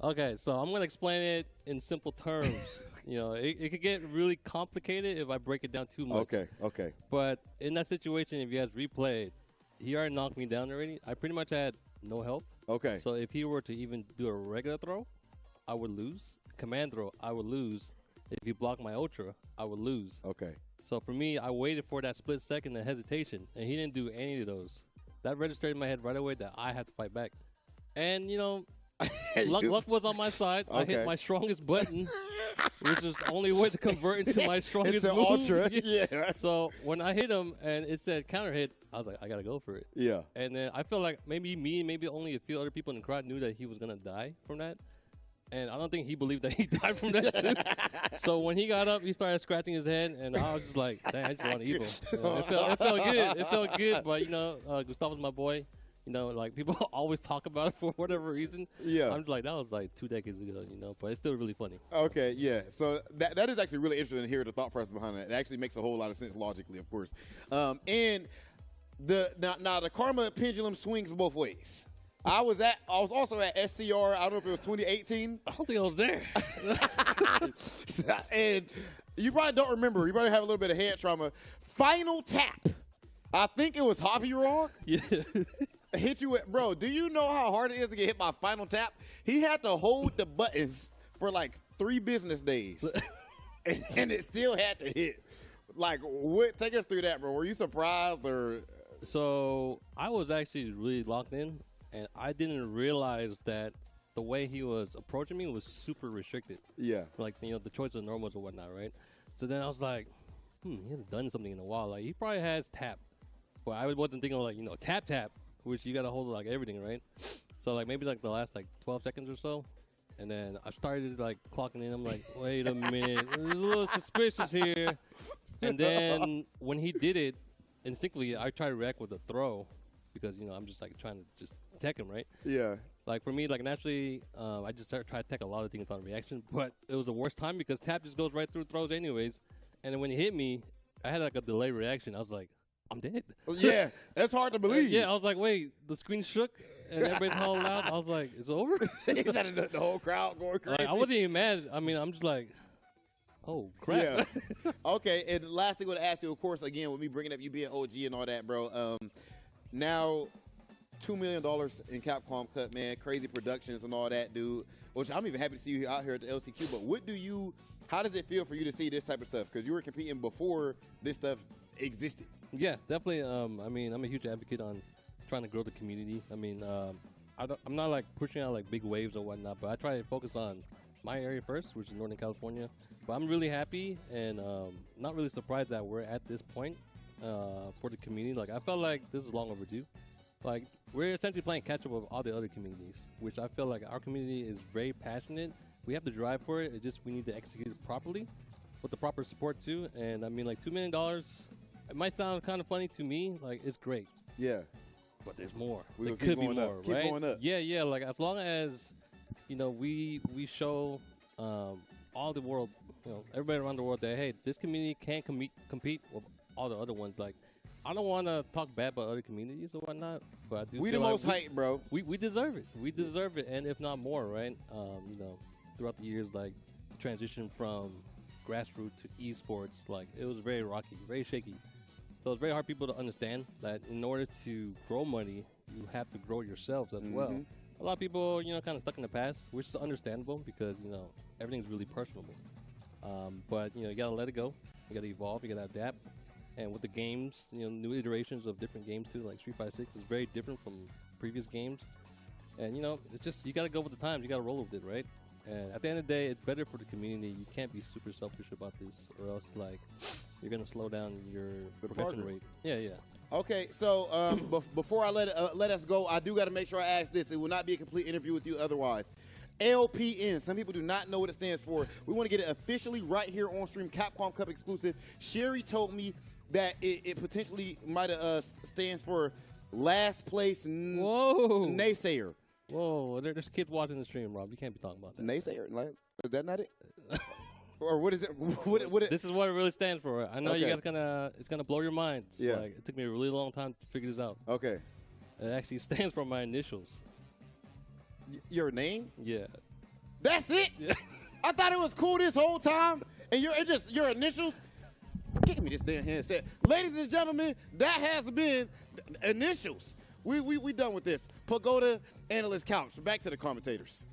Q: Okay, so I'm going to explain it in simple terms. It could get really complicated if I break it down too much.
J: Okay.
Q: But in that situation, if you guys replay it, he already knocked me down already. I pretty much had no help.
J: Okay.
Q: So if he were to even do a regular throw, I would lose. Command throw, I would lose. If he blocked my ultra, I would lose.
J: Okay.
Q: So for me, I waited for that split second of hesitation, and he didn't do any of those. That registered in my head right away that I had to fight back. And, luck was on my side. I hit my strongest button, which is the only way to convert into my strongest
J: Into
Q: move.
J: ultra, yeah.
Q: So when I hit him and it said counter hit, I was like, I got to go for it.
J: Yeah.
Q: And then I felt like maybe only a few other people in the crowd knew that he was going to die from that. And I don't think he believed that he died from that, too. So when he got up, he started scratching his head, and I was just like, dang, I just want to eat him. It felt good. It felt good, but, Gustavo's my boy. People always talk about it for whatever reason.
J: Yeah.
Q: I'm just like, that was like 2 decades ago, but it's still really funny.
J: Okay, yeah. So that is actually really interesting to hear the thought process behind that. It actually makes a whole lot of sense logically, of course. And the karma pendulum swings both ways. I was also at SCR. I don't know if it was 2018.
Q: I don't think I was there.
J: And you probably don't remember. You probably have a little bit of head trauma. Final tap. I think it was Javi Rock.
Q: Yeah.
J: Hit you with, bro, do you know how hard it is to get hit by final tap? He had to hold the buttons for like 3 business days. and it still had to hit. Like, take us through that, bro. Were you surprised or?
Q: So I was actually really locked in. And I didn't realize that the way he was approaching me was super restricted.
J: Yeah.
Q: Like, the choice of normals or whatnot, right? So then I was like, he hasn't done something in a while. Like, he probably has tap. But I wasn't thinking like, tap, which you got to hold like everything, right? So, like, maybe like the last like 12 seconds or so. And then I started like clocking in. I'm like, wait a minute. There's a little suspicious here. And then when he did it, instinctively, I tried to react with a throw. Because, I'm just like trying to just tech him, right?
J: Yeah.
Q: Like for me, like naturally, I just try to tech a lot of things on reaction. But it was the worst time because tap just goes right through throws anyways. And then when he hit me, I had like a delayed reaction. I was like, I'm dead.
J: Yeah, that's hard to believe.
Q: Yeah, I was like, wait, the screen shook and everybody's all loud. I was like, it's over?
J: Is that the whole crowd going crazy?
Q: Like, I wasn't even mad. I mean, I'm just like, oh, crap.
J: Yeah. Okay, and last thing I want to ask you, of course, again, with me bringing up you being OG and all that, bro. Now, $2 million in Capcom Cup, man. Crazy productions and all that, dude. Which I'm even happy to see you out here at the LCQ. But how does it feel for you to see this type of stuff? Because you were competing before this stuff existed.
Q: Yeah, definitely. I mean, I'm a huge advocate on trying to grow the community. I mean, I'm not like pushing out like big waves or whatnot, but I try to focus on my area first, which is Northern California. But I'm really happy and not really surprised that we're at this point. For the community. Like, I felt like this is long overdue. Like, we're essentially playing catch up with all the other communities, which I feel like our community is very passionate. We have the drive for it. We need to execute it properly with the proper support too. And I mean, like $2 million, it might sound kind of funny to me. Like, it's great.
J: Yeah.
Q: But there's more.
J: There
Q: could be more,
J: Keep
Q: right?
J: going up.
Q: Yeah. Like, as long as, we show all the world, everybody around the world that, hey, this community can compete with all the other ones. Like, I don't want to talk bad about other communities or whatnot, but I do
J: we
Q: feel
J: the
Q: like
J: most hype, bro.
Q: We deserve it. We deserve it, and if not more, right? Throughout the years, like, transition from grassroots to esports, like, it was very rocky, very shaky. So it's very hard for people to understand that in order to grow money, you have to grow yourselves as well. A lot of people, kind of stuck in the past, which is understandable because, everything's really personable. But, you got to let it go. You got to evolve. You got to adapt. And with the games, new iterations of different games too, like Street Fighter 6 is very different from previous games. And, it's just, you got to go with the times. You got to roll with it, right? And at the end of the day, it's better for the community. You can't be super selfish about this, or else like you're gonna slow down your progression rate. Yeah, yeah.
J: Okay, so before I let us go, I do got to make sure I ask this. It will not be a complete interview with you otherwise. LPN. Some people do not know what it stands for. We want to get it officially right here on stream. Capcom Cup exclusive. Sherry told me that it potentially might stands for last place naysayer.
Q: Whoa, there's kids watching the stream, Rob. You can't be talking about that.
J: Naysayer? Like, is that not it? Or what is it? What
Q: This is what it really stands for. I know you
J: Okay.
Q: guys it's gonna blow your minds.
J: Yeah.
Q: Like, it took me a really long time to figure this out.
J: Okay.
Q: It actually stands for my initials.
J: Your name?
Q: Yeah.
J: That's it?
Q: Yeah.
J: I thought it was cool this whole time, and just your initials. Give me this damn handset. Ladies and gentlemen, that has been initials. We done with this. Pagoda Analyst Couch. Back to the commentators.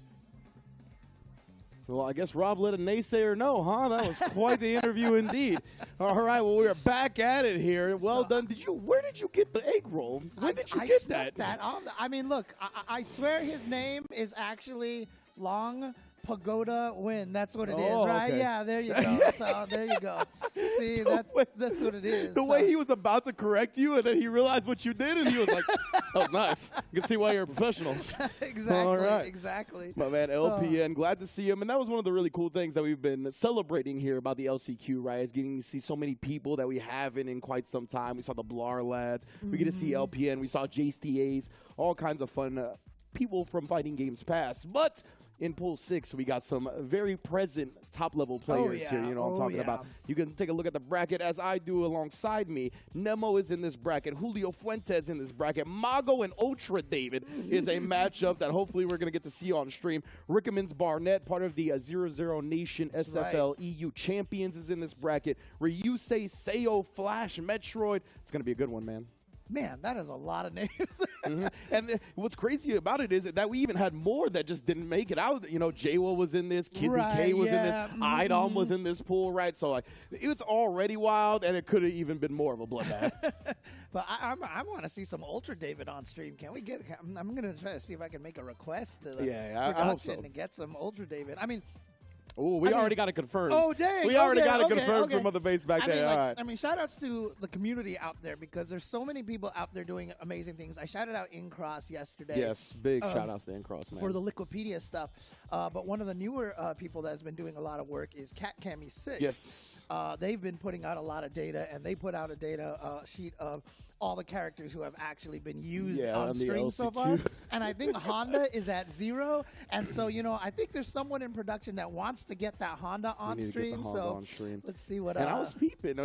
R: Well, I guess Rob let a naysayer know, huh? That was quite the interview indeed. All right, well, we are back at it here. Well done. Where did you get the egg roll? When did you get that?
S: I mean, look, I swear his name is actually Long Pagoda Win. That's what it is, right?
R: Okay.
S: Yeah, there you go. So there you go. See, that's what it is.
R: The way he was about to correct you, and then he realized what you did, and he was like, that was nice. You can see why you're a professional.
S: Exactly.
R: All right.
S: Exactly.
R: My man, LPN, glad to see him. And that was one of the really cool things that we've been celebrating here about the LCQ, right? Is getting to see so many people that we haven't in quite some time. We saw the Blar lads. We get to see LPN. We saw JSTAs. All kinds of fun people from fighting games past. But in Pool 6, we got some very present top-level players here. You know what I'm talking about. You can take a look at the bracket as I do alongside me. Nemo is in this bracket. Julio Fuentes in this bracket. Mago and Ultra David is a matchup that hopefully we're going to get to see on stream. Rickemans Barnett, part of the 0-0 Nation SFL EU champions, is in this bracket. Ryusei, Seo, Flash, Metroid. It's going to be a good one, man.
S: Man, that is a lot of names.
R: And what's crazy about it is that we even had more that just didn't make it out. You know, Jawa was in this, Kizzy K was in this, Idom was in this pool, right? So, like, it's already wild, and it could have even been more of a bloodbath.
S: But I want to see some Ultra David on stream. Can we get? I'm going to try to see if I can make a request to the
R: I hope so.
S: production to get some Ultra David. I mean.
R: Oh, we already got it confirmed.
S: Oh, dang.
R: We already got it confirmed from other base back there. All right.
S: I mean, shout-outs to the community out there because there's so many people out there doing amazing things. I shouted out Incross yesterday.
R: Yes, big shout-outs to Incross, man.
S: For the Liquipedia stuff. But one of the newer people that has been doing a lot of work is Cat Cammy 6.
R: Yes.
S: They've been putting out a lot of data, and they put out a data sheet of all the characters who have actually been used on stream so far. And I think Honda is at 0. And so, you know, I think there's someone in production that wants to get that Honda on stream. Let's see what.
R: And I was peeping.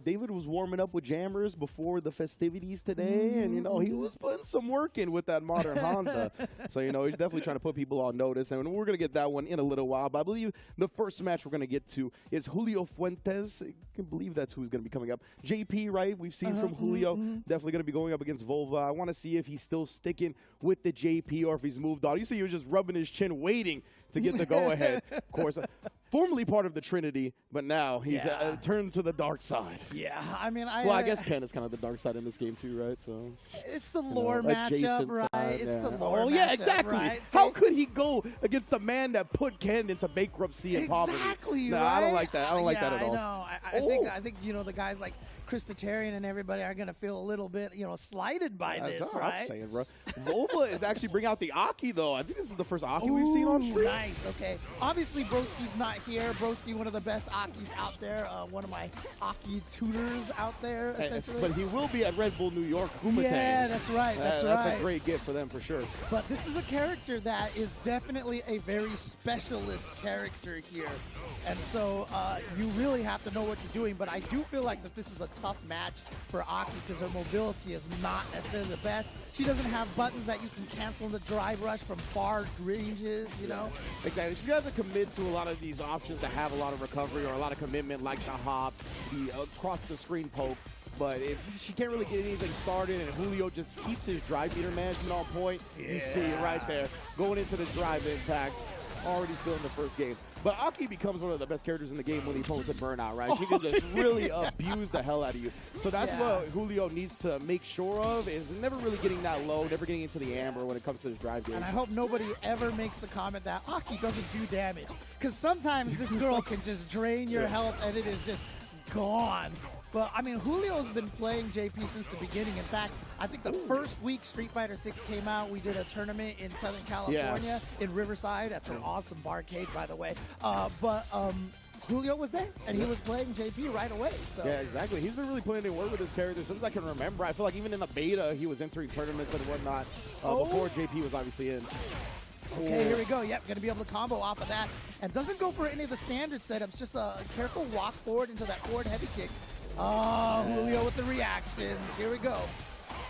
R: David was warming up with jammers before the festivities today. And, you know, he was putting some work in with that modern Honda. So, you know, he's definitely trying to put people on notice. And we're going to get that one in a little while. But I believe the first match we're going to get to is Julio Fuentes. I can believe that's who's going to be coming up. JP, right? We've seen from Julio. Definitely going to be going up against Volva. I want to see if he's still sticking with the JP or if he's moved on. You see he was just rubbing his chin waiting to get the go-ahead. Of course, formerly part of the Trinity, but now he's turned to the dark side.
S: Yeah, I mean,
R: I guess Ken is kind of the dark side in this game too, right? So
S: it's the lore matchup, right? It's the lore matchup,
R: yeah, exactly.
S: Right?
R: How could he go against the man that put Ken into bankruptcy and poverty?
S: Exactly,
R: right?
S: I
R: don't like that. I don't like that at all.
S: I know. I think you know the guys like Christitarian and everybody are going to feel a little bit, you know, slighted by this,
R: That's
S: right?
R: I'm saying, bro. Volva is actually bringing out the Aki, though. I think this is the first Aki we've seen on stream.
S: Nice, okay. Obviously, Broski's not here. Broski, one of the best Akis out there. One of my Aki tutors out there, essentially.
R: But he will be at Red Bull New York. Kumatang.
S: Yeah, that's right. That's
R: a great gift for them, for sure.
S: But this is a character that is definitely a very specialist character here. And so you really have to know what you're doing. But I do feel like that this is a tough match for Aki because her mobility is not necessarily the best. She doesn't have buttons that you can cancel the drive rush from far ranges, you know?
R: Exactly. She's got to commit to a lot of these options that have a lot of recovery or a lot of commitment, like the hop, the across-the-screen poke. But if she can't really get anything started and Julio just keeps his drive meter management on point, you see it right there. Going into the drive impact, already still in the first game. But Aki becomes one of the best characters in the game when the opponent's at burnout, right? She can just really abuse the hell out of you. So that's what Julio needs to make sure of, is never really getting that low, never getting into the amber when it comes to his drive gauge.
S: And I hope nobody ever makes the comment that Aki doesn't do damage. Because sometimes this girl can just drain your health and it is just gone. But, I mean, Julio's been playing JP since the beginning. In fact, I think the first week Street Fighter 6 came out, we did a tournament in Southern California, in Riverside. That's an awesome barcade, by the way. But Julio was there, and he was playing JP right away. So.
R: Yeah, exactly. He's been really putting in work with his character since I can remember. I feel like even in the beta, he was entering tournaments and whatnot before JP was obviously in.
S: Okay, here we go. Yep, going to be able to combo off of that. And doesn't go for any of the standard setups, just a careful walk forward into that forward heavy kick. Oh, Julio with the reactions. Here we go.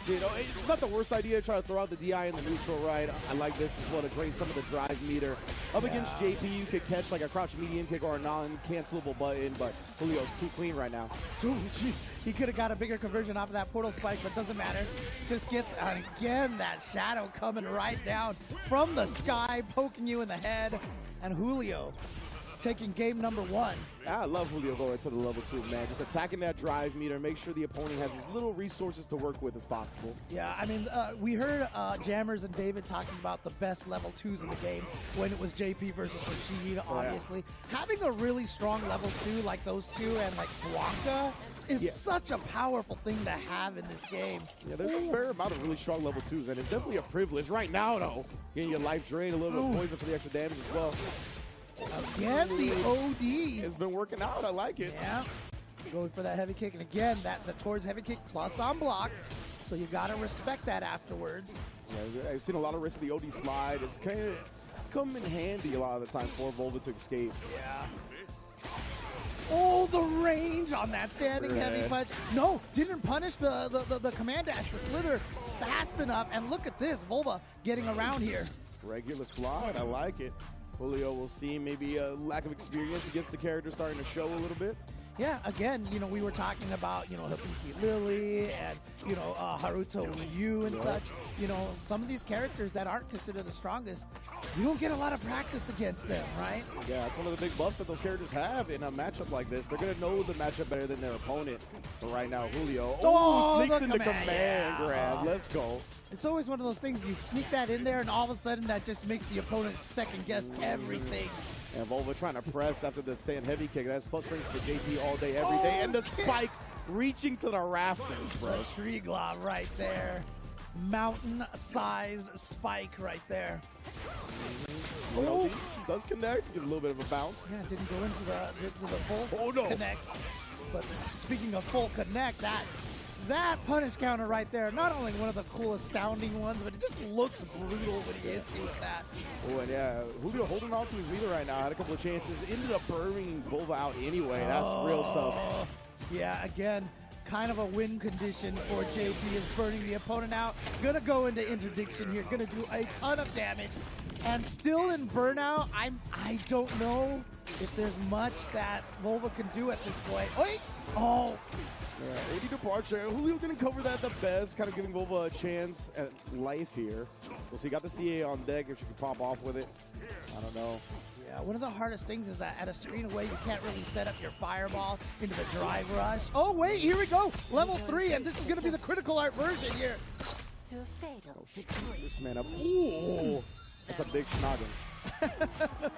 R: You know, it's not the worst idea to try to throw out the DI in the neutral right. I like this as well to drain some of the drive meter. Up against JP, you could catch like a crouch medium kick or a non-cancelable button, but Julio's too clean right now.
S: Dude, jeez. He could have got a bigger conversion off of that portal spike, but doesn't matter. Just gets, again, that shadow coming right down from the sky, poking you in the head. And Julio taking game number 1.
R: I love Julio going to the level 2, man. Just attacking that drive meter, make sure the opponent has as little resources to work with as possible.
S: Yeah, I mean, we heard Jammers and David talking about the best level 2s in the game when it was JP versus Rashid, obviously. Having a really strong level 2 like those two and like Blanca is such a powerful thing to have in this game.
R: Yeah, there's a fair amount of really strong level 2s, and it's definitely a privilege. Right now, though, getting your life drained, a little bit of poison for the extra damage as well.
S: Again, the OD.
R: It's been working out. I like it.
S: Yeah. Going for that heavy kick. And again, the towards heavy kick plus on block. So you got to respect that afterwards.
R: Yeah, I've seen a lot of risk of the OD slide. It's kind of come in handy a lot of the time for Volva to escape.
S: Yeah. Oh, the range on that standing heavy punch. No, didn't punish the command dash, the slither fast enough. And look at this, Volva getting around here.
R: Regular slide. I like it. Julio will see maybe a lack of experience against the character starting to show a little bit.
S: Yeah, again, you know, we were talking about, you know, Hibiki Lily and, you know, Haruto Ryu and such. You know, some of these characters that aren't considered the strongest, you don't get a lot of practice against them, right?
R: Yeah, it's one of the big buffs that those characters have in a matchup like this. They're going to know the matchup better than their opponent. But right now, Julio sneaks into command grab. Let's go.
S: It's always one of those things, you sneak that in there, and all of a sudden that just makes the opponent second-guess everything.
R: And Volva trying to press after the stand heavy kick. That's plus range for JP all day, every day. And the spike reaching to the rafters, bro.
S: The tree glob right there. Mountain-sized spike right there.
R: You know, she does connect, give a little bit of a bounce.
S: Yeah, didn't go into the full connect. But speaking of full connect, that punish counter right there, not only one of the coolest sounding ones, but it just looks brutal when he hits you with that.
R: Oh, and yeah, Julio holding on to his leader right now, had a couple of chances, ended up burning Volva out anyway. That's real tough.
S: Yeah, again, kind of a win condition for JP is burning the opponent out. Gonna go into interdiction here, gonna do a ton of damage. And still in burnout, I don't know if there's much that Volva can do at this point. Oh!
R: Yeah, 80 departure. Julio didn't cover that the best, kind of giving Volva a chance at life here. We'll see. Got the CA on deck if she can pop off with it. I don't know.
S: Yeah, one of the hardest things is that at a screen away, you can't really set up your fireball into the drive rush. Oh, wait, here we go. Level 3, and this is going to be the critical art version here.
P: To a fatal
R: This man up. Ooh, that's a big schnoggin.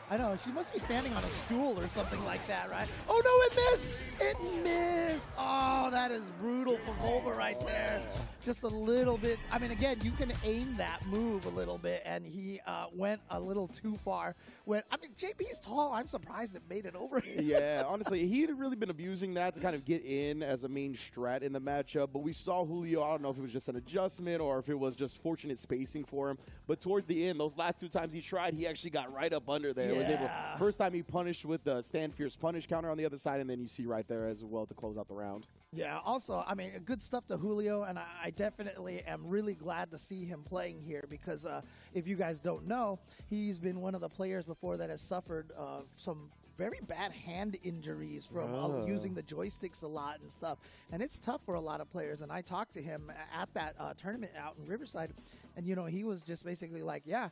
S: I know, she must be standing on a stool or something like that, right? Oh, no, it missed! It missed! Oh, that is brutal for Volva right there. Just a little bit. I mean, again, you can aim that move a little bit, and he went a little too far. I mean, JP's tall. I'm surprised it made it over.
R: Yeah, honestly, he had really been abusing that to kind of get in as a main strat in the matchup, but we saw Julio, I don't know if it was just an adjustment or if it was just fortunate spacing for him, but towards the end, those last 2 times he tried, he actually got right up under there. Was able, first time he punished with the Stand Fierce punish counter on the other side, and then you see right there as well to close out the round.
S: Yeah, also, I mean, good stuff to Julio, and I definitely am really glad to see him playing here because if you guys don't know, he's been one of the players before that has suffered some very bad hand injuries from using the joysticks a lot and stuff. And it's tough for a lot of players, and I talked to him at that tournament out in Riverside, and, you know, he was just basically like, yeah,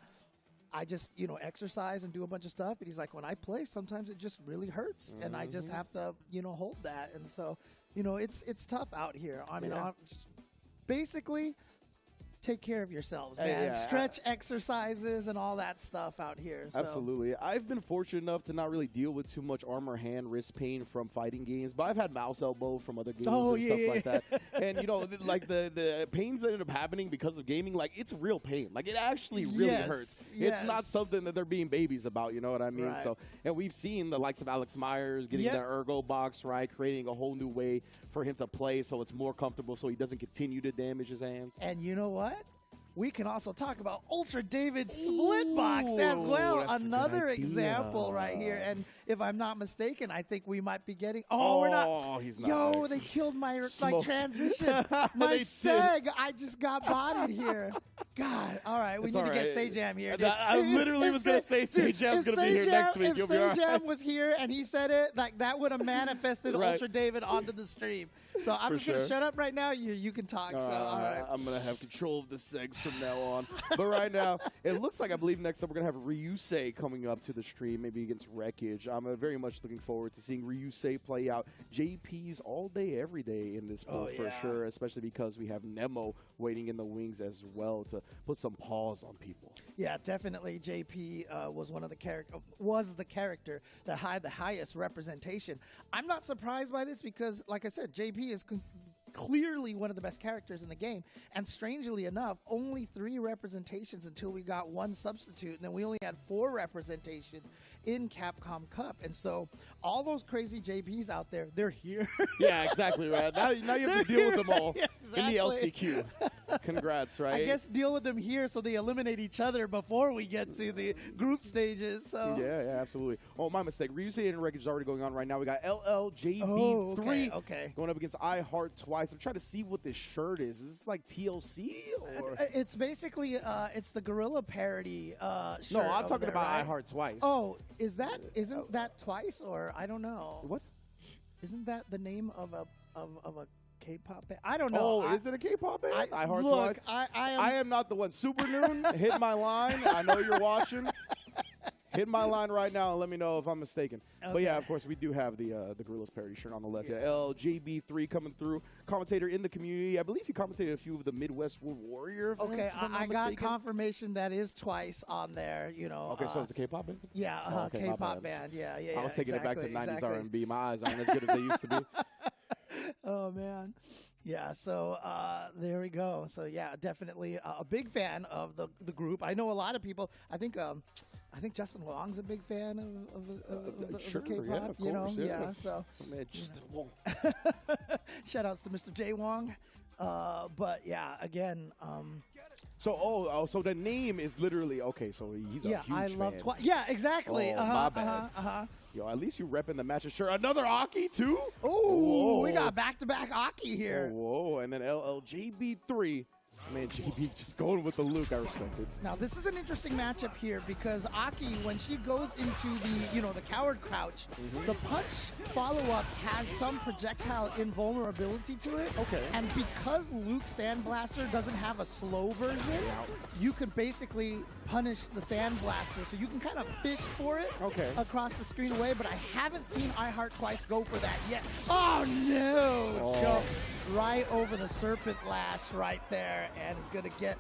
S: I just, exercise and do a bunch of stuff. And he's like, when I play, sometimes it just really hurts. And I just have to, hold that. And so, it's tough out here. I mean, basically, take care of yourselves, man. Stretch exercises and all that stuff out here. So.
R: Absolutely. I've been fortunate enough to not really deal with too much arm or hand wrist pain from fighting games, but I've had mouse elbow from other games and stuff like that. And, like the pains that end up happening because of gaming, like it's real pain. Like it actually really hurts. It's not something that they're being babies about, you know what I mean?
S: Right.
R: So, and we've seen the likes of Alex Myers getting the ergo box, right? Creating a whole new way for him to play so it's more comfortable so he doesn't continue to damage his hands.
S: And you know what? We can also talk about Ultra David's split box as well. Another example right here. And if I'm not mistaken, I think we might be getting. Oh, we're not.
R: He's not.
S: Yo, they killed my transition. My seg. I just got bodied here. God. All right. We need to get Sajam here. Dude.
R: I literally was going to say Sajam's going to be here next week.
S: If Sajam was here and he said it, like that would have manifested Ultra David onto the stream. So I'm just going to shut up right now. You can talk. So, all right.
R: I'm going to have control of the segs from now on. But right now, it looks like I believe next up we're going to have Ryusei coming up to the stream, maybe against Wreckage. I'm very much looking forward to seeing Ryusei play out JP's all day, every day in this build for sure, especially because we have Nemo waiting in the wings as well to put some pause on people.
S: Yeah, definitely. JP was the character that had the highest representation. I'm not surprised by this because, like I said, JP is clearly one of the best characters in the game. And strangely enough, only 3 representations until we got 1 substitute. And then we only had 4 representation in Capcom Cup. And so all those crazy JPs out there, they're here.
R: Yeah, exactly, right. Now you have to deal with them all in the LCQ. Congrats, right?
S: I guess deal with them here so they eliminate each other before we get to the group stages. So
R: Yeah, absolutely. Oh, my mistake. Ryusei and Wreckage is already going on right now. We got LLJB3 going up against I Heart Twice. I'm trying to see what this shirt is. Is this like TLC? Or?
S: It's basically it's the Gorilla parody shirt.
R: No, I'm talking about I Heart Twice.
S: Oh, isn't that Twice, or I don't know.
R: What?
S: Isn't that the name of a K-pop band? I don't know.
R: Oh, is it a K-pop band? I Heart
S: look,
R: Twice.
S: I
R: am not the one. Super Noon, hit my line. I know you're watching. Hit my line right now and let me know if I'm mistaken. Okay. But yeah, of course, we do have the Gorillas parody shirt on the left. Yeah. LJB3 coming through, commentator in the community. I believe he commentated a few of the Midwest World Warrior events.
S: Okay, I got confirmation that is Twice on there.
R: Okay, so it's a K-pop band.
S: Yeah, K-pop band. Yeah.
R: I was taking it back to 90s R&B. My eyes aren't as good as they used to be.
S: Oh man. Yeah, so there we go. So yeah, definitely a big fan of the group. I know a lot of people. I think Justin Wong's a big fan of the K-pop.
R: Yeah,
S: So
R: man, Justin Wong.
S: Shout outs to Mr. J Wong. But yeah, again.
R: So the name is literally so he's a huge
S: I love
R: fan.
S: Yeah, exactly.
R: My bad. Yo, at least you repping the match shirt. Another Aki too.
S: Oh, we got back-to-back Aki here.
R: Whoa, and then LLJB3. Man, JB just going with the Luke. I respect it.
S: Now, this is an interesting matchup here because Aki, when she goes into the coward crouch, the punch follow-up has some projectile invulnerability to it.
R: Okay.
S: And because Luke Sandblaster doesn't have a slow version, you could basically punish the Sandblaster. So you can kind of fish for it across the screen away, but I haven't seen I Heart Twice go for that yet. Oh, no! Go right over the Serpent Lash right there, and it's going to get...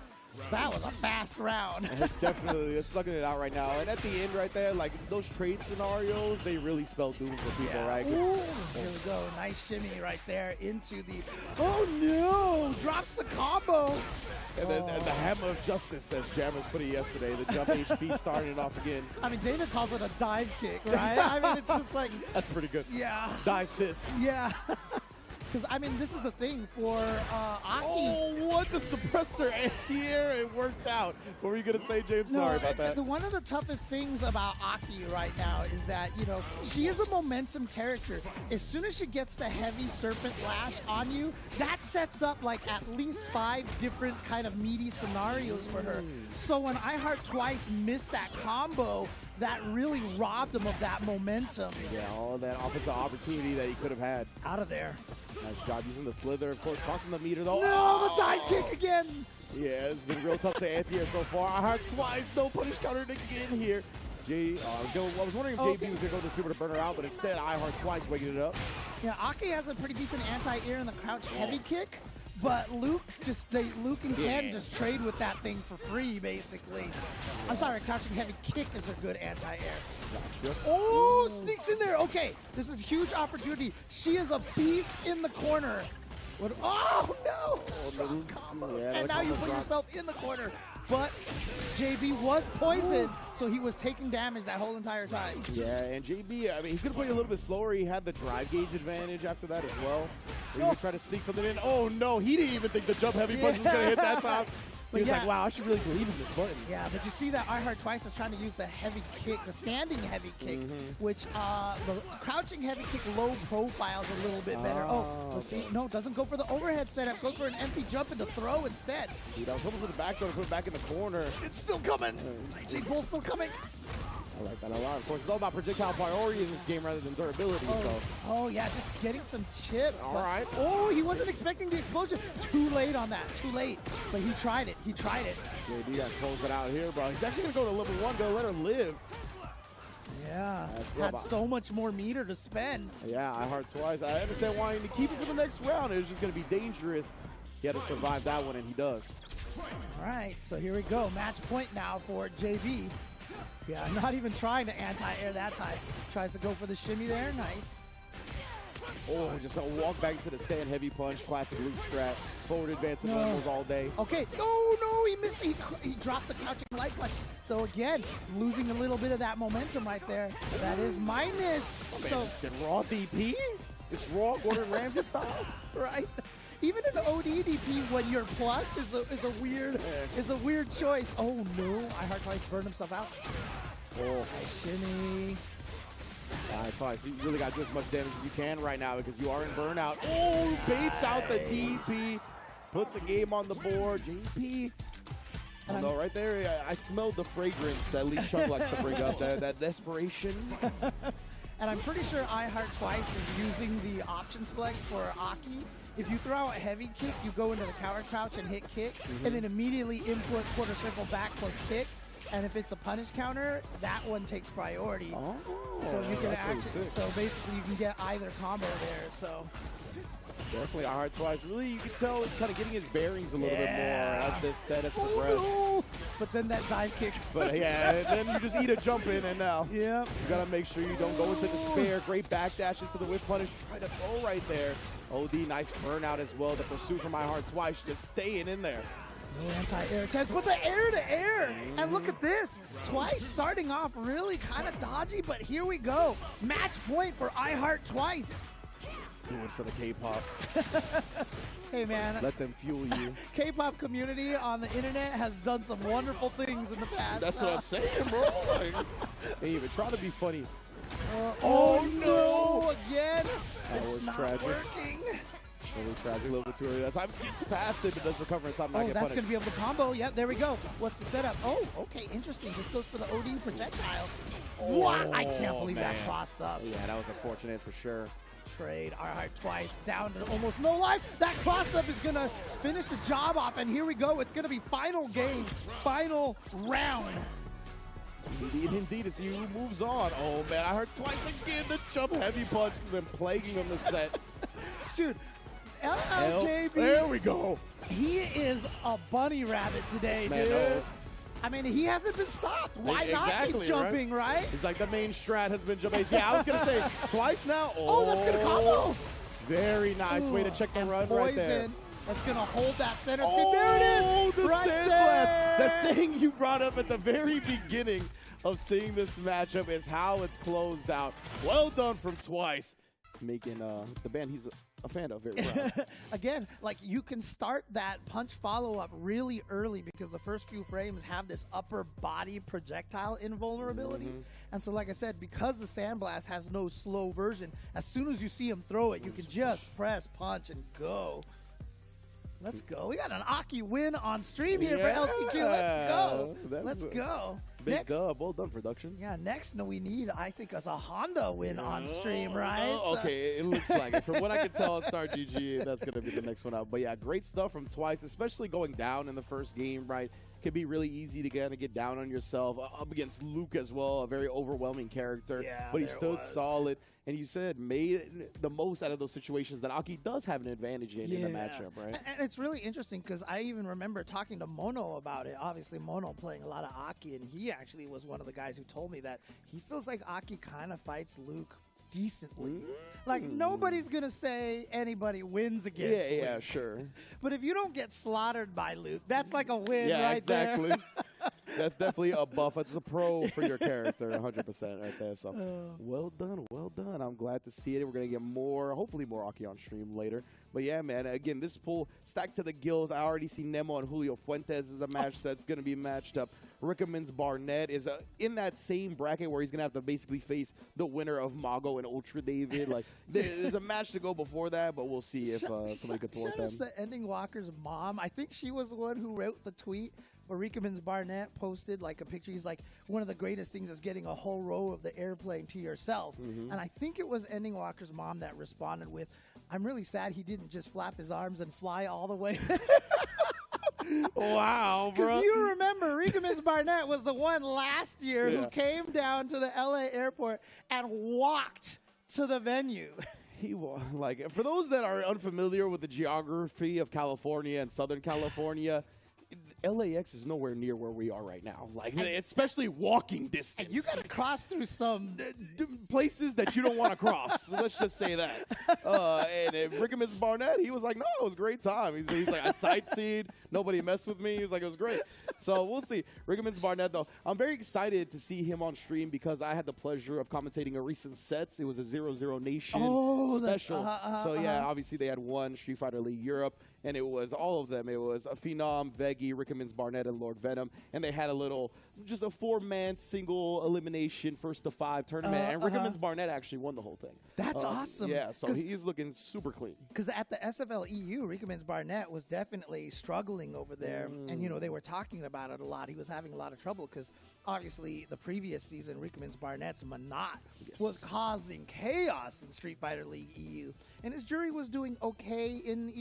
S: That was a fast round.
R: Definitely. They're slugging it out right now. And at the end right there, like those trade scenarios, they really spell doom for people, right?
S: Ooh, here we go. Nice shimmy right there into the... Oh, no! Drops the combo.
R: And then the hammer of justice, as Jammers put it yesterday. The jump HP starting it off again.
S: I mean, David calls it a dive kick, right? I mean, it's just like...
R: That's pretty good.
S: Yeah.
R: Dive fist.
S: Yeah. Because, I mean, this is the thing for Aki.
R: Oh, what the suppressor anti-air. It worked out. What were you going to say, James? Sorry about that.
S: One of the toughest things about Aki right now is that, she is a momentum character. As soon as she gets the heavy Serpent Lash on you, that sets up, like, at least 5 different kind of meaty scenarios for her. So when I Heart Twice missed that combo, that really robbed him of that momentum.
R: Yeah, all of that offensive opportunity that he could have had.
S: Out of there.
R: Nice job using the slither, of course, crossing the meter though.
S: No, the dive kick again.
R: Yeah, it's been real tough to anti here so far. I heard twice, no punish counter again here. I was wondering if JB was going to go to super to burn her out, but instead, I heard twice waking it up.
S: Yeah, Aki has a pretty decent anti-air in the crouch heavy kick, but Luke and Ken just trade with that thing for free, basically. I'm sorry, crouching heavy kick is a good anti-air.
R: Gotcha.
S: Oh, sneaks in there. Okay, this is a huge opportunity. She is a beast in the corner. Oh, no! Combo.
R: Yeah,
S: and now you put yourself in the corner. But JB was poisoned, so he was taking damage that whole entire time.
R: Yeah, and JB, I mean, he could have played a little bit slower. He had the drive gauge advantage after that as well. He would try to sneak something in. Oh, no, he didn't even think the jump heavy punch was going to hit that time. He was like, wow, I should really believe in this button.
S: Yeah, but you see that I Heart Twice is trying to use the heavy kick, the standing heavy kick, which the crouching heavy kick low profile is a little bit better. Let's see. No, doesn't go for the overhead setup. Goes for an empty jump into throw instead.
R: See, that was hoping for the back door to put it back in the corner.
S: It's still coming. Bull's still coming.
R: I like that a lot. Of course, it's all about projectile priority in this game rather than durability.
S: Oh, yeah, just getting some chip.
R: All right.
S: Oh, he wasn't expecting the explosion. Too late on that. Too late. But he tried it. He tried it.
R: JD got to close it out here, bro. He's actually going to go to level 1, go let her live.
S: Yeah. Had so much more meter to spend.
R: Yeah, I heard twice. I understand wanting to keep it for the next round. It was just going to be dangerous. He had to survive that one, and he does.
S: All right, so here we go. Match point now for JB. Yeah, not even trying to anti-air that time. Tries to go for the shimmy there. Nice.
R: Oh, just a walk back to the stand heavy punch. Classic Luke strat. Forward advance and levels all day.
S: Okay. No, he missed. He dropped the crouching light punch. So again, losing a little bit of that momentum right there. That is minus.
R: Oh, man, just get raw DP. It's raw Gordon Ramsay style.
S: Right. Even in OD DP, when you're plus is a weird choice. Oh no! I Heart Twice burned himself out.
R: Oh,
S: nice shimmy.
R: All right, Twice, you really got to do as much damage as you can right now because you are in burnout. Oh, baits out the DP, puts a game on the board. JP. No, right there, I smelled the fragrance that Lee Chung likes to bring up. That desperation.
S: And I'm pretty sure I Heart Twice is using the option select for Aki. If you throw out a heavy kick, you go into the counter crouch and hit kick, and then immediately input quarter circle back plus kick. And if it's a punish counter, that one takes priority.
R: Oh,
S: so you can actually, so basically you can get either combo there. So
R: definitely I Heart Twice. Really, you can tell it's kind of getting his bearings a little bit more as this status progresses.
S: No. But then that dive kick.
R: But yeah, then you just eat a jump in, and now
S: you
R: gotta make sure you don't go into despair. Great backdash into the whip punish. Try to throw right there. OD, nice burnout as well. The pursuit from I Heart Twice, just staying in there.
S: No anti-air attempts, but the air to air. And look at this. Twice starting off really kind of dodgy, but here we go. Match point for I Heart Twice.
R: Do it for the K-pop.
S: Hey, man.
R: Let them fuel you.
S: K-pop community on the internet has done some wonderful things in the past.
R: That's what I'm saying, bro. Like, they even try to be funny.
S: Oh, no. Again.
R: That was tragic.
S: Working.
R: Really tragic. A little bit too early. That time gets past it, but does recover in time.
S: Oh, that's going to be able to combo. Yep, there we go. What's the setup? Oh, okay, interesting. Just goes for the OD projectile. What? I can't believe that crossed up.
R: Yeah, that was unfortunate for sure.
S: Trade I Heart Twice down to almost no life. That cross up is going to finish the job off, and here we go. It's going to be final game, final round.
R: Indeed, as he moves on. Oh, man, I heard Twice again. The jump heavy punch has been plaguing him this set.
S: Dude, LJB.
R: There we go.
S: He is a bunny rabbit today, dude.
R: Knows.
S: I mean, he hasn't been stopped. Why not keep jumping, right?
R: He's like, the main strat has been jumping. Yeah, I was going to say Twice now.
S: Oh, that's going to combo.
R: Very nice way to check the run right there.
S: That's going to hold that center.
R: Oh,
S: there it is.
R: The
S: right
R: sandblast.
S: there.
R: The thing you brought up at the very beginning of seeing this matchup is how it's closed out. Well done from Twice. Making the band he's a fan of very well.
S: Again, like you can start that punch follow-up really early because the first few frames have this upper body projectile invulnerability. And so, like I said, because the Sandblast has no slow version, as soon as you see him throw it, you can just press punch and go. Let's go. We got an Aki win on stream here for LCQ. Let's go. Let's go.
R: Big dub. Well done, production.
S: Yeah, next we need, I think, is a Honda win on stream, right?
R: Okay, it looks like it. From what I can tell, Star GG, that's going to be the next one out. But yeah, great stuff from Twice, especially going down in the first game, right? Can be really easy to kind of get down on yourself. Up against Luke as well, a very overwhelming character.
S: Yeah,
R: but he stood solid. And you said made the most out of those situations that Aki does have an advantage in the matchup, right?
S: And it's really interesting because I even remember talking to Mono about it. Obviously, Mono playing a lot of Aki, and he actually was one of the guys who told me that he feels like Aki kind of fights Luke decently. Like, nobody's going to say anybody wins against Luke.
R: Yeah, sure.
S: But if you don't get slaughtered by Luke, that's like a win
R: right
S: exactly.
R: there. That's definitely a buff. It's a pro for your character, 100% right there. So, well done, well done. I'm glad to see it. We're going to get more, hopefully more Aki on stream later. But yeah, man, again, this pool stacked to the gills. I already see Nemo and Julio Fuentes is a match that's going to be matched up. Rickman's Barnett is in that same bracket where he's going to have to basically face the winner of Mago and Ultra David. Like, there's a match to go before that, but we'll see if somebody could thwart them.
S: Shout out to Ending Walker's mom. I think she was the one who wrote the tweet where Rickman's Barnett posted like a picture. He's like, one of the greatest things is getting a whole row of the airplane to yourself. And I think it was Ending Walker's mom that responded with, I'm really sad he didn't just flap his arms and fly all the way.
R: Wow, bro.
S: Because you remember, Rickman's Barnett was the one last year who came down to the LA airport and walked to the venue.
R: He was like, for those that are unfamiliar with the geography of California and Southern California, LAX is nowhere near where we are right now. Like, especially walking distance.
S: And you got to cross through some
R: places that you don't want to cross. So let's just say that. And Rickman's Barnett, he was like, no, it was a great time. He's like, I sightseed. Nobody messed with me. He was like, it was great. So we'll see. Rickman's Barnett, though, I'm very excited to see him on stream because I had the pleasure of commentating a recent sets. It was a 0-0 Nation special. So yeah, obviously they had won Street Fighter League Europe. And it was all of them. It was a Phenom, Veggie, Rickman's Barnett, and Lord Venom. And they had just a 4-man single elimination first to 5 tournament. And Rickman's Barnett actually won the whole thing.
S: That's awesome.
R: Yeah, so he's looking super clean.
S: Because at the SFL EU, Rickman's Barnett was definitely struggling over there. And, they were talking about it a lot. He was having a lot of trouble because obviously the previous season, Rickman's Barnett's Manat was causing chaos in Street Fighter League EU. And his jury was doing okay in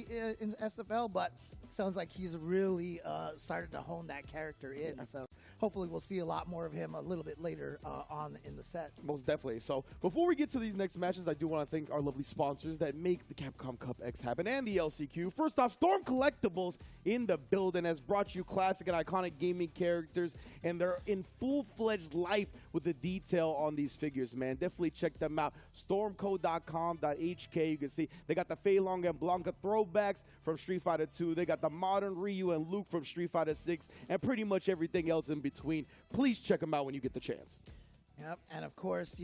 S: SFL, but sounds like he's really started to hone that character in. So hopefully we'll see a lot more of him a little bit later on in the set.
R: Most definitely. So before we get to these next matches, I do want to thank our lovely sponsors that make the Capcom Cup X happen and the LCQ. First off, Storm Collectibles in the building has brought you classic and iconic gaming characters, and they're in full-fledged life with the detail on these figures, man. Definitely check them out. Stormco.com.hk. You can see they got the Fei Long and Blanca throwbacks from Street Fighter 2. They got the modern Ryu and Luke from Street Fighter 6, and pretty much everything else in between. Please check them out when you get the chance.
S: Yep, and of course,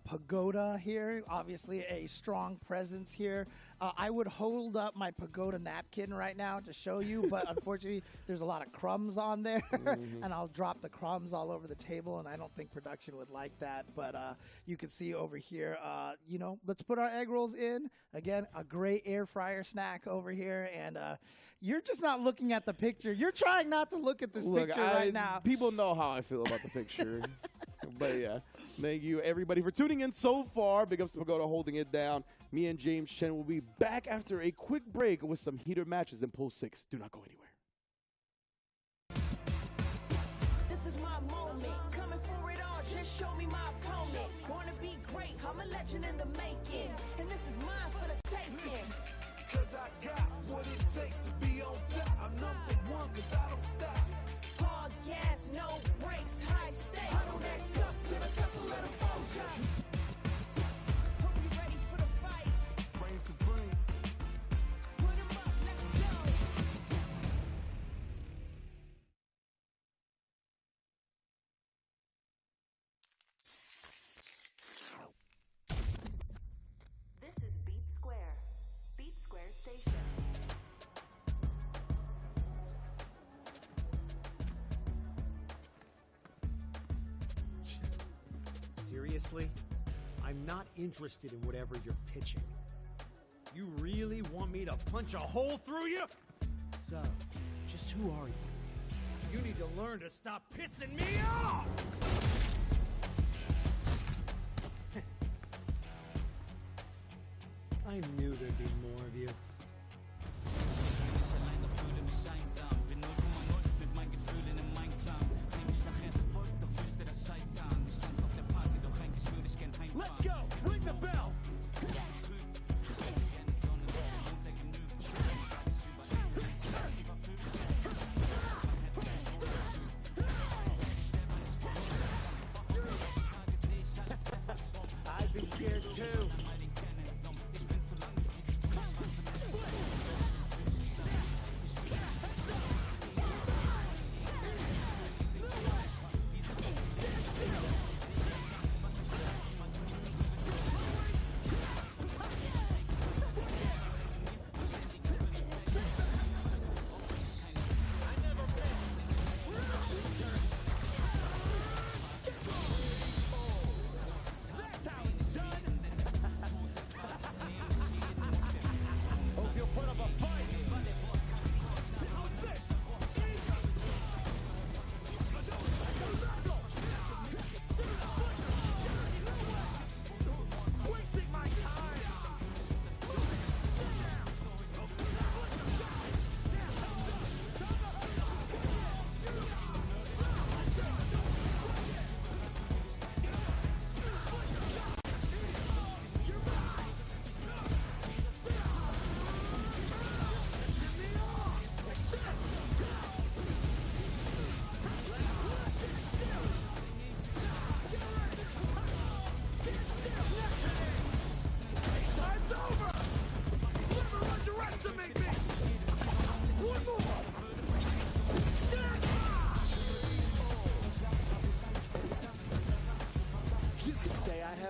S: Pagoda here, obviously a strong presence here. I would hold up my Pagoda napkin right now to show you, but unfortunately, there's a lot of crumbs on there, and I'll drop the crumbs all over the table, and I don't think production would like that. But you can see over here, let's put our egg rolls in. Again, a great air fryer snack over here, and you're just not looking at the picture. You're trying not to look at this picture right now.
R: People know how I feel about the picture. But yeah, thank you everybody for tuning in so far. Big ups to Pagoda holding it down. Me and James Chen will be back after a quick break with some heater matches in Pool 6. Do not go anywhere.
G: This is my moment. Coming for it all, just show me my opponent. Wanna be great, I'm a legend in the making. And this is mine for the taking.
F: Cause I got what it takes to be on top. I'm #1 cause I don't stop.
G: Hard gas, no brakes, high stakes.
F: I don't act tough till the tussle let 'em fold ya.
G: Hope you ready for the fight.
F: Reign supreme.
G: Put 'em up, let's go.
P: This is Beat Square. Beat Square Station.
N: Seriously? I'm not interested in whatever you're pitching. You really want me to punch a hole through you? So, just who are you? You need to learn to stop pissing me off! I knew there'd be more of you. Let's go! Ring the bell! I'd be scared too.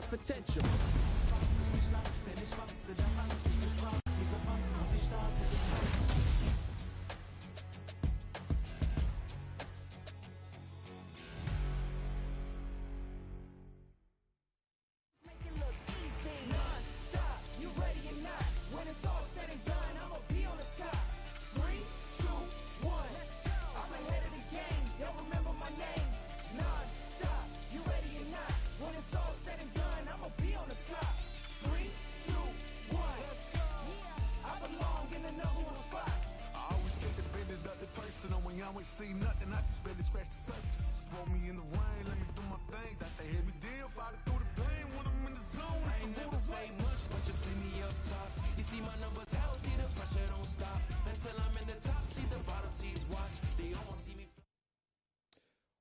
N: Potential.
F: See nothing, I just barely scratch the surface. Throw me in the rain, let me do my thing. That they hit me down, fight through the pain when I'm in the zone. I ain't never say much, but you see me up top. You see my numbers healthy, the pressure don't stop. Until I'm in the top, see the bottom seeds watch. They almost see me.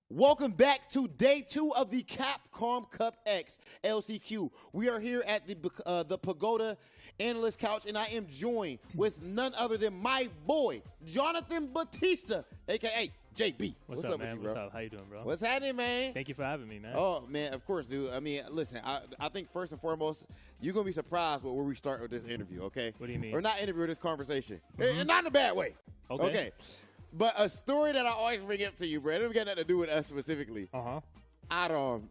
J: Welcome back to day 2 of the Capcom Cup X LCQ. We are here at the Pagoda Analyst Couch, and I am joined with none other than my boy, Jonathan Batista, a.k.a. JB.
T: What's up,
J: with
T: man?
J: you, bro?
T: What's up? How you doing, bro?
J: What's happening, man?
T: Thank you for having me, man.
J: Oh, man, of course, dude. I mean, listen, I think first and foremost, you're going to be surprised with where we start with this interview, okay?
T: What do you mean?
J: Or not interview, this conversation. And not in a bad way.
T: Okay.
J: But a story that I always bring up to you, bro, it doesn't got nothing to do with us specifically. Adam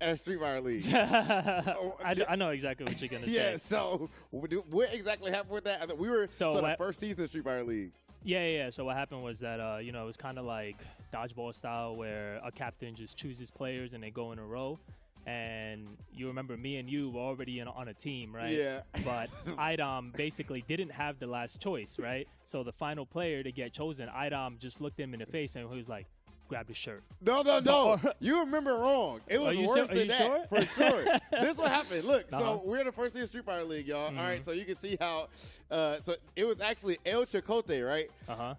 J: at Street Fighter League.
T: I know exactly what you're going to say.
J: Yeah, so what exactly happened with that? I thought we were the first season of Street Fighter League.
T: Yeah. So what happened was that, it was kind of like dodgeball style where a captain just chooses players and they go in a row. And you remember me and you were already on a team, right?
J: Yeah.
T: But Idom basically didn't have the last choice, right? So the final player to get chosen, Idom just looked him in the face and he was like, grab his shirt.
J: No. You remember wrong. It was worse than that.
T: Sure?
J: For sure. This is what happened. Look,
T: Uh-huh.
J: so we're the first season of Street Fighter League, y'all. All right, so you can see how so it was actually El Chicote, right?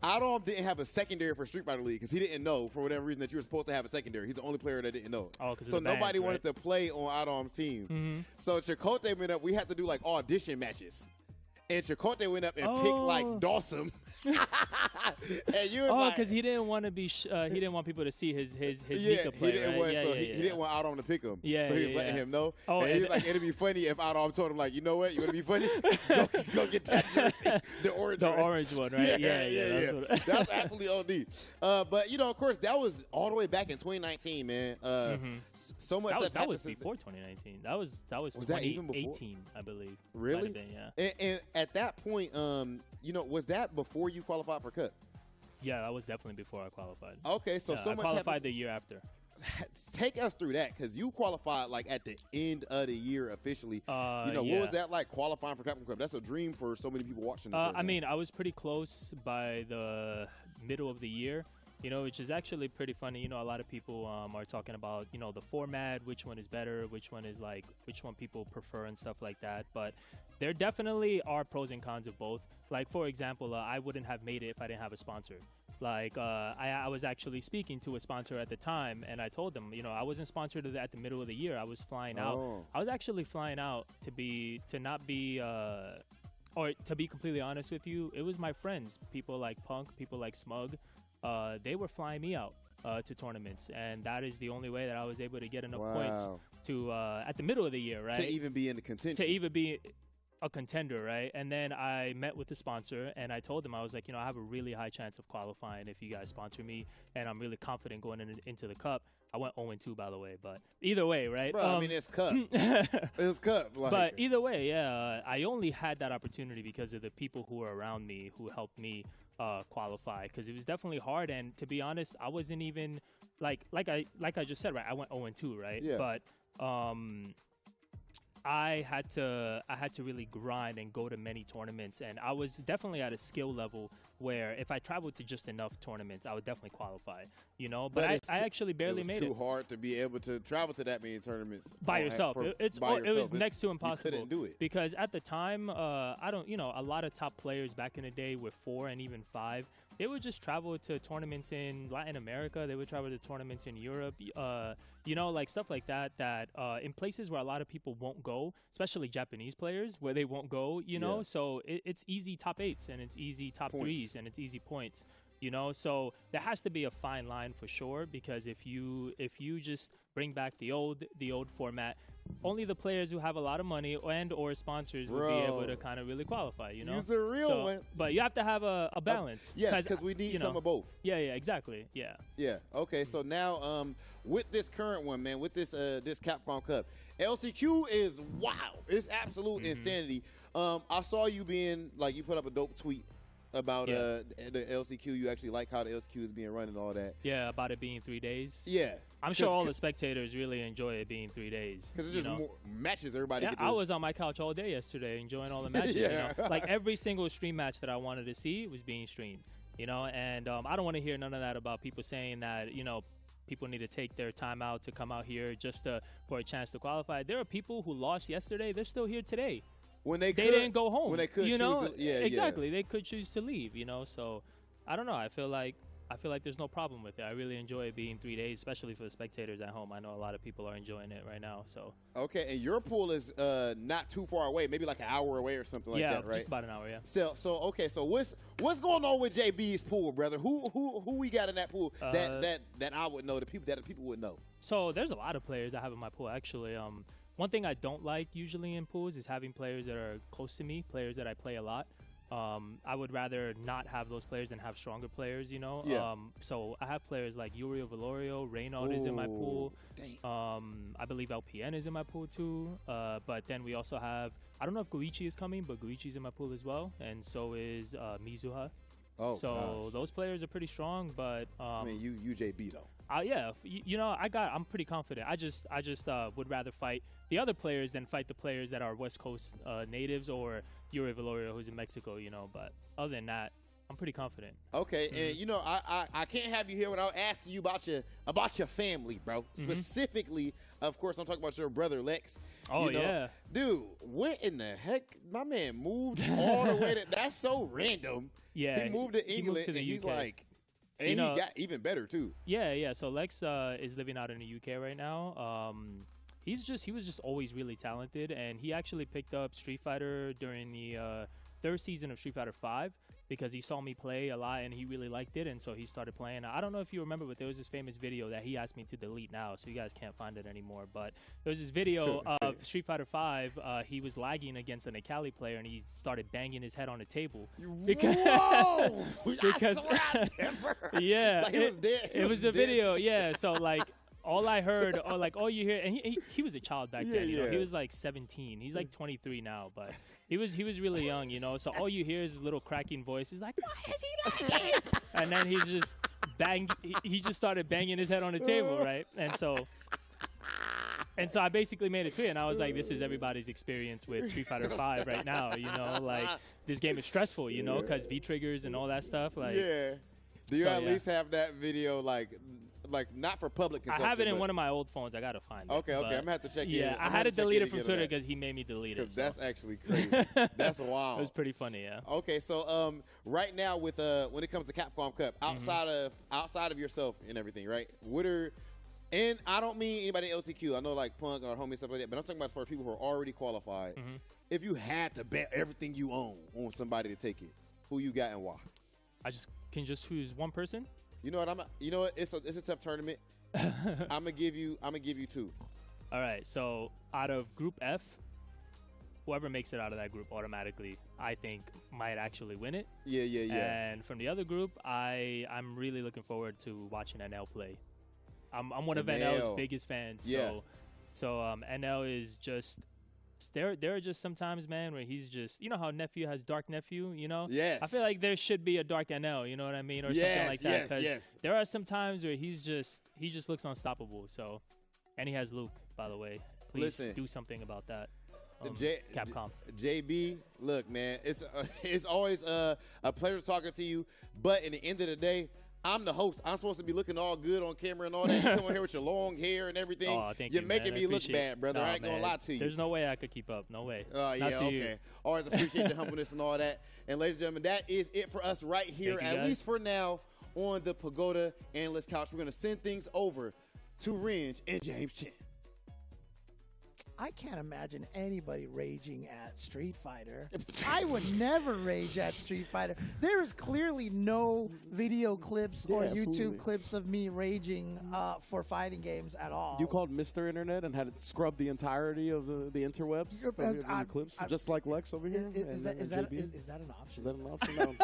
J: Adam didn't have a secondary for Street Fighter League because he didn't know for whatever reason that you were supposed to have a secondary. He's the only player that didn't know.
T: Oh, because
J: so nobody wanted to play on Adam's team. So Chicote went up. We had to do like audition matches. And Chicote went up and picked like Dawson. And you was
T: because he didn't want to be. He didn't want people to see his Mika play.
J: He didn't want, he didn't want Adam to pick him. So he was letting him know.
T: Oh,
J: and he was like, it'd be funny if Adam told him like, you know what, you want to be funny? go get that jersey, the orange
T: one, right?
J: Yeah. That's absolutely OD. But of course, that was all the way back in 2019, man. So much
T: that was before 2019. That was 2018, I believe.
J: Really?
T: Might have been, yeah.
J: And at that point, was that before you qualified for Cup?
T: Yeah, that was definitely before I qualified.
J: Okay, so
T: Yeah,
J: so
T: I
J: much
T: qualified
J: happens-
T: the year after.
J: Take us through that, because you qualified like at the end of the year officially. What
T: yeah.
J: was that like qualifying for Capcom Cup? That's a dream for so many people watching this.
T: I mean, I was pretty close by the middle of the year, which is actually pretty funny. A lot of people are talking about, the format, which one is better, which one people prefer and stuff like that. But there definitely are pros and cons of both. Like, for example, I wouldn't have made it if I didn't have a sponsor. Like, I was actually speaking to a sponsor at the time, and I told them, I wasn't sponsored at the middle of the year. I was flying out. I was actually flying out to be completely honest with you, it was my friends, people like Punk, people like Smug. They were flying me out to tournaments, and that is the only way that I was able to get enough points to at the middle of the year, right?
J: To even be in the contention.
T: To even be a contender, right? And then I met with the sponsor, and I told them, I was like, I have a really high chance of qualifying if you guys sponsor me, and I'm really confident going into the cup. I went 0-2, by the way, but either way, right?
J: Bro, I mean, it's cup. It's cup. Like.
T: But either way, yeah, I only had that opportunity because of the people who were around me who helped me qualify, because it was definitely hard. And to be honest, I wasn't even like I just said, right? I went 0-2, right?
J: Yeah.
T: But I had to really grind and go to many tournaments, and I was definitely at a skill level where if I traveled to just enough tournaments, I would definitely qualify, But I actually barely made it.
J: It was too hard to be able to travel to that many tournaments
T: by yourself. It was next to impossible.
J: You couldn't do it.
T: Because at the time, a lot of top players back in the day with 4 and even 5, they would just travel to tournaments in Latin America. They would travel to tournaments in Europe, like stuff like that, in places where a lot of people won't go, especially Japanese players, where they won't go,
J: Yeah.
T: So it's easy top 8s and it's easy top
J: Points.
T: 3s and it's easy points. So there has to be a fine line for sure, because if you just bring back the old format, only the players who have a lot of money and or sponsors will be able to kind of really qualify,
J: Use a real one.
T: But you have to have a balance.
J: Yes, because we need some of both.
T: Yeah, exactly. Yeah.
J: Yeah. Okay. So now, with this current one, man, with this this Capcom Cup, LCQ is wow. It's absolute insanity. I saw you you put up a dope tweet about the LCQ. You actually like how the LCQ is being run and all that.
T: Yeah, about it being 3 days.
J: Yeah.
T: I'm sure all the spectators really enjoy it being 3 days.
J: Because it's just more matches everybody
T: Yeah,
J: get to.
T: I was on my couch all day yesterday enjoying all the matches. Like every single stream match that I wanted to see was being streamed. And I don't want to hear none of that about people saying that, people need to take their time out to come out here just for a chance to qualify. There are people who lost yesterday. They're still here today.
J: When they
T: didn't go home.
J: When they could
T: choose
J: to,
T: exactly. They could choose to leave, So I don't know. I feel like there's no problem with it. I really enjoy it being 3 days, especially for the spectators at home. I know a lot of people are enjoying it right now. So
J: okay, and your pool is not too far away, maybe like an hour away or something like that, right?
T: Just about an hour, yeah.
J: So okay, so what's going on with JB's pool, brother? Who we got in that pool that I would know, the people would know?
T: So there's a lot of players I have in my pool actually. One thing I don't like usually in pools is having players that are close to me, players that I play a lot. I would rather not have those players than have stronger players,
J: Yeah.
T: So I have players like Yuri Valorio, Reynald is in my pool. I believe LPN is in my pool too. But then we also have, I don't know if Goichi is coming, but Goichi's in my pool as well. And so is Mizuha.
J: Oh,
T: so
J: gosh.
T: those players are pretty strong, but
J: I mean, you JB though.
T: Yeah, I'm pretty confident. I just would rather fight the other players than fight the players that are West Coast natives or Yuri Valorio, who's in Mexico. But other than that, I'm pretty confident.
J: Okay, and I can't have you here without asking you about your family, bro. Specifically, of course, I'm talking about your brother Lex.
T: Oh yeah,
J: dude, what in the heck? My man moved all the way that's so random.
T: Yeah,
J: he moved to England,
T: to the
J: and he's
T: UK.
J: like. And he got even better too.
T: Yeah. So Lex is living out in the UK right now. He was just always really talented, and he actually picked up Street Fighter during the 3rd season of Street Fighter 5 because he saw me play a lot and he really liked it, and so he started playing. I don't know if you remember, but there was this famous video that he asked me to delete now, so you guys can't find it anymore. But there was this video of Street Fighter 5. He was lagging against an Akali player, and he started banging his head on the table.
J: Whoa!
T: because
J: I swear I never.
T: yeah,
J: Like, he was dead.
T: It was a video. Yeah, so like. all I heard, or like all you hear, and he was a child back then. You know, he
R: yeah.
T: was like 17. He's like 23 now, but he was really young. You know, so all you hear is his little cracking voice. He's like, "Why is he like it?" And then he just he just started banging his head on the table, right? And so I basically made a tweet, and I was like, "This is everybody's experience with Street Fighter V right now. You know, like this game is stressful. You know, because V triggers and all that stuff. Like,
J: yeah. Do you at least have that video like not for public
T: I
J: consumption?
T: have it in one of my old phones. I gotta find it.
J: Okay, I'm
T: but
J: gonna have to check.
T: Yeah, I had to delete it from Twitter because he made me delete it. So.
J: That's actually crazy. That's wild.
T: It was pretty funny, yeah.
J: Okay, so right now with when it comes to Capcom Cup, outside of yourself and everything, right? And I don't mean anybody at LCQ. I know like Punk or Homie stuff like that, but I'm talking about as far as people who are already qualified. If you had to bet everything you own on somebody to take it, who you got and why?
T: I can just choose one person.
J: You know what? You know what? It's a tough tournament. I'm gonna give you two.
T: All right. So out of Group F, whoever makes it out of that group automatically, I think might actually win it.
J: Yeah.
T: And from the other group, I'm really looking forward to watching NL play. I'm one of NL's biggest fans.
J: Yeah.
T: So NL is just. There are just sometimes, man, where he's just, you know how Nephew has Dark Nephew, you know?
J: Yes.
T: I feel like there should be a Dark NL, you know what I mean? Or something like that. Because there are some times where he just looks unstoppable. So, and he has Luke, by the way. Please do something about that. Capcom.
J: JB, look, man, it's always a pleasure talking to you. But in the end of the day, I'm the host. I'm supposed to be looking all good on camera and all that. You come on here with your long hair and everything.
T: Oh, thank you,
J: making me look bad, brother. I ain't going to lie to you.
T: There's no way I could keep up. No way.
J: Oh, yeah,
T: okay.
J: You. Always appreciate the humbleness and all that. And ladies and gentlemen, that is it for us right here, at least for now, on the Pagoda Analyst Couch. We're going to send things over to Ringe and James Chen.
S: I can't imagine anybody raging at Street Fighter. I would never rage at Street Fighter. There is clearly no video clips or YouTube clips of me raging for fighting games at all.
R: You called Mr. Internet and had it scrub the entirety of the interwebs of your clips, just like Lex over here?
S: Is that an option?
R: Is that an option? No.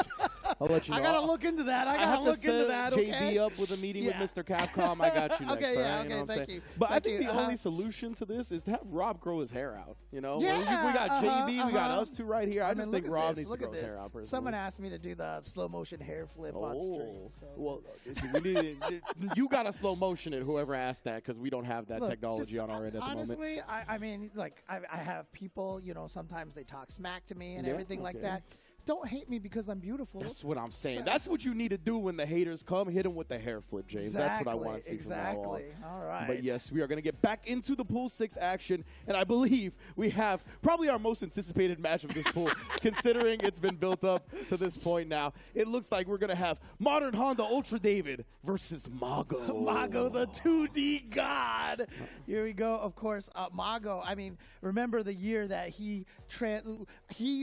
R: I'll let you know.
S: I got to look into that. I got to look into that, okay?
R: JB up with a meeting with Mr. Capcom. I got you next.
S: Okay, thank you.
R: But I think the only solution to this is to have Rob grow his hair out. You know,
S: yeah,
R: we got JB, we got us two right here. I just think Rob needs to grow his hair out. Personally,
S: someone asked me to do the slow motion hair flip on stream. So.
R: Well, you got to slow motion it. Whoever asked that, because we don't have that technology on our end at the moment.
S: Honestly, I mean, like I have people. You know, sometimes they talk smack to me and everything like that. Don't hate me because I'm beautiful.
R: That's what I'm saying. That's what you need to do when the haters come. Hit them with the hair flip, James. That's what I want to see from now on.
S: All right.
R: But yes, we are going to get back into the Pool 6 action. And I believe we have probably our most anticipated match of this pool, considering it's been built up to this point now. It looks like we're going to have Modern Honda Ultra David versus Mago.
S: Mago, the 2D god. Here we go. Of course, Mago. I mean, remember the year that he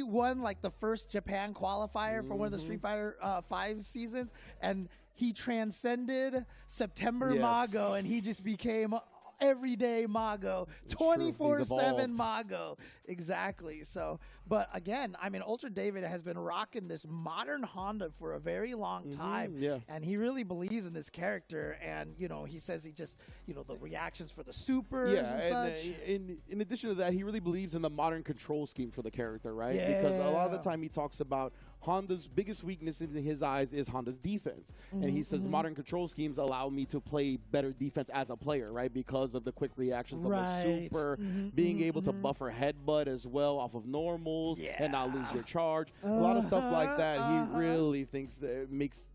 S: won like the first Japan qualifier for one of the Street Fighter 5 seasons, and he transcended September Mago, and he just became everyday Mago, 24/7 Mago. Exactly. So, but again, I mean, Ultra David has been rocking this modern Honda for a very long time, and he really believes in this character. And you know, he says he just, you know, the reactions for the supers and such.
R: In addition to that, he really believes in the modern control scheme for the character, right? Because a lot of the time he talks about Honda's biggest weakness in his eyes is Honda's defense. And he says modern control schemes allow me to play better defense as a player, right? Because of the quick reaction from the super, being able to buffer headbutt as well off of normals and not lose your charge. A lot of stuff like that. He really thinks that it makes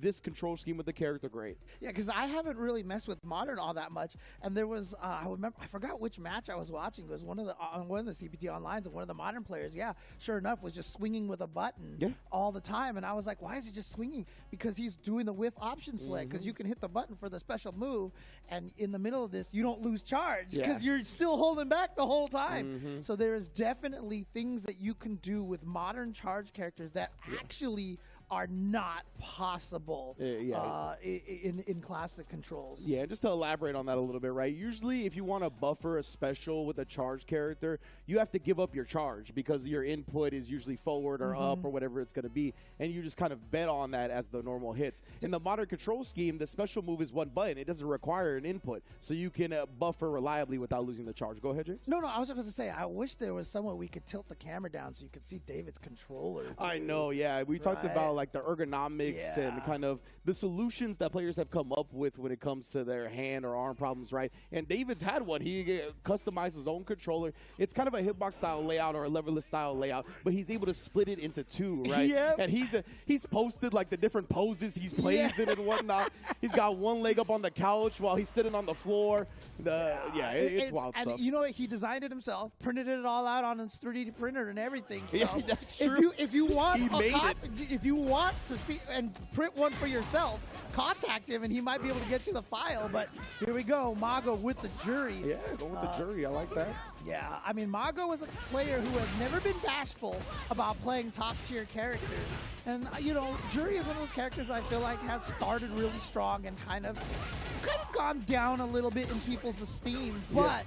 R: this control scheme with the character great.
S: Yeah, because I haven't really messed with modern all that much, and there was I forgot which match I was watching. It was one of the CPT onlines, and one of the modern players, sure enough, was just swinging with a button all the time, and I was like, why is he just swinging? Because he's doing the whiff option select, because you can hit the button for the special move, and in the middle of this, you don't lose charge because you're still holding back the whole time. So there is definitely things that you can do with modern charge characters that actually are not possible
R: Yeah.
S: in classic controls.
R: Yeah, just to elaborate on that a little bit, right? Usually, if you want to buffer a special with a charge character, you have to give up your charge because your input is usually forward or up or whatever it's going to be, and you just kind of bet on that as the normal hits. In the modern control scheme, the special move is one button. It doesn't require an input, so you can buffer reliably without losing the charge. Go ahead, James.
S: No, I was just going to say, I wish there was somewhere we could tilt the camera down so you could see David's controller.
R: I know, yeah. We talked about like the ergonomics and kind of the solutions that players have come up with when it comes to their hand or arm problems, right? And David's had one. He customized his own controller. It's kind of a hitbox style layout or a leverless style layout, but he's able to split it into two, right? And he's posted like the different poses he's plays in and whatnot. He's got one leg up on the couch while he's sitting on the floor. It's wild stuff.
S: And you know what? He designed it himself, printed it all out on his 3D printer and everything. So
R: Yeah, that's true.
S: If you want
R: He made
S: if you want to see and print one for yourself, contact him and he might be able to get you the file. But here we go, Mago with the jury.
R: Yeah, go with the jury. I like that.
S: Yeah, I mean, Mago is a player who has never been bashful about playing top-tier characters. And, you know, Jury is one of those characters I feel like has started really strong and kind of gone down a little bit in people's esteem. But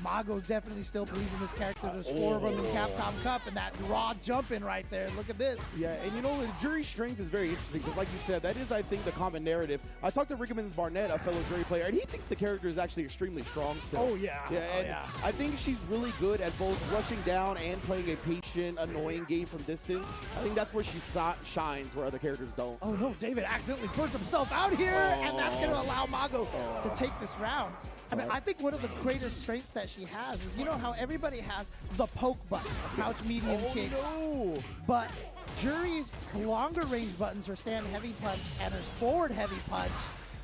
S: Mago definitely still believes in this character. There's 4 of them in Capcom Cup, and that raw jumping right there. Look at this.
R: Yeah, and you know, the jury strength is very interesting because, like you said, that is, I think, the common narrative. I talked to Rickman Barnett, a fellow jury player, and he thinks the character is actually extremely strong still.
S: Oh, yeah.
R: And I think she's really good at both rushing down and playing a patient, annoying game from distance. I think that's where she shines, where other characters don't.
S: Oh, no, David accidentally burnt himself out here, and that's going to allow Mago to take this round. I mean, I think one of the greatest strengths that she has is, you know how everybody has the poke button, the crouch medium kick.
R: No.
S: But Jury's longer range buttons, her stand heavy punch and her forward heavy punch,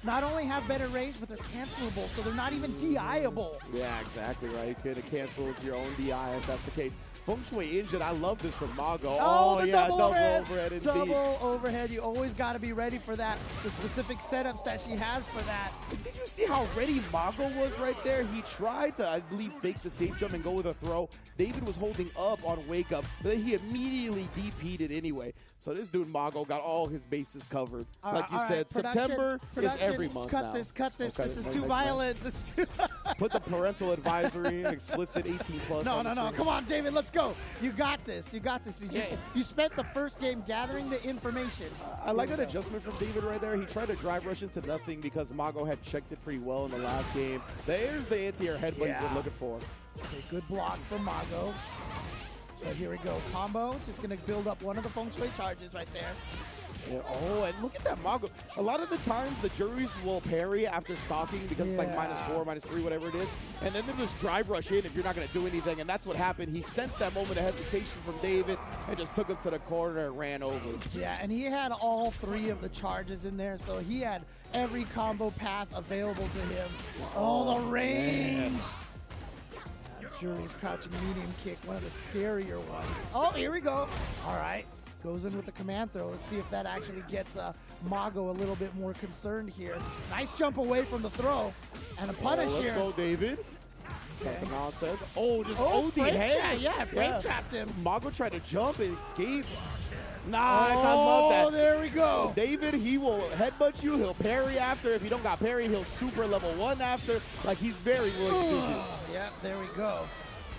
S: not only have better range, but they're cancelable, so they're not even DI-able.
R: Yeah, exactly right. You could have canceled your own DI if that's the case. Feng Shui Engine, I love this from Mago.
S: Oh,
R: yeah,
S: double overhead
R: indeed.
S: Double overhead. You always got to be ready for that. The specific setups that she has for that.
R: Did you see how ready Mago was right there? He tried to, I believe, fake the safe jump and go with a throw. David was holding up on wake up, but then he immediately DP'd it anyway. So this dude Mago got all his bases covered. Like you said, September is every month now.
S: Cut this.
R: Okay,
S: This is too violent. This is too.
R: Put the parental advisory, explicit 18+.
S: No. Come on, David. Let's go. You got this. You spent the first game gathering the information.
R: I like that adjustment from David right there. He tried to drive rush into nothing because Mago had checked it pretty well in the last game. There's the anti-air headbutt he's been looking for.
S: Okay, good block from Mago. So here we go. Combo. Just going to build up one of the Feng Shui charges right there.
R: Yeah, oh, and look at that Mago. A lot of the times, the juries will parry after stalking because it's like -4, -3, whatever it is. And then they'll just drive rush in if you're not going to do anything. And that's what happened. He sensed that moment of hesitation from David and just took him to the corner and ran over.
S: Yeah, and he had all 3 of the charges in there. So he had every combo path available to him. Oh, the range. Jury's crouching medium kick, one of the scarier ones. Oh, here we go. All right. Goes in with the command throw. Let's see if that actually gets Mago a little bit more concerned here. Nice jump away from the throw. And a punish here.
R: Let's go, David. Something nonsense. Oh, just OD head.
S: Frame trapped him.
R: Mago tried to jump and escape. Nice, I love that.
S: Oh, there we go.
R: David, he will headbutt you. He'll parry after. If you don't got parry, he'll super level 1 after. Like, he's very willing to do you.
S: Yep, there we go.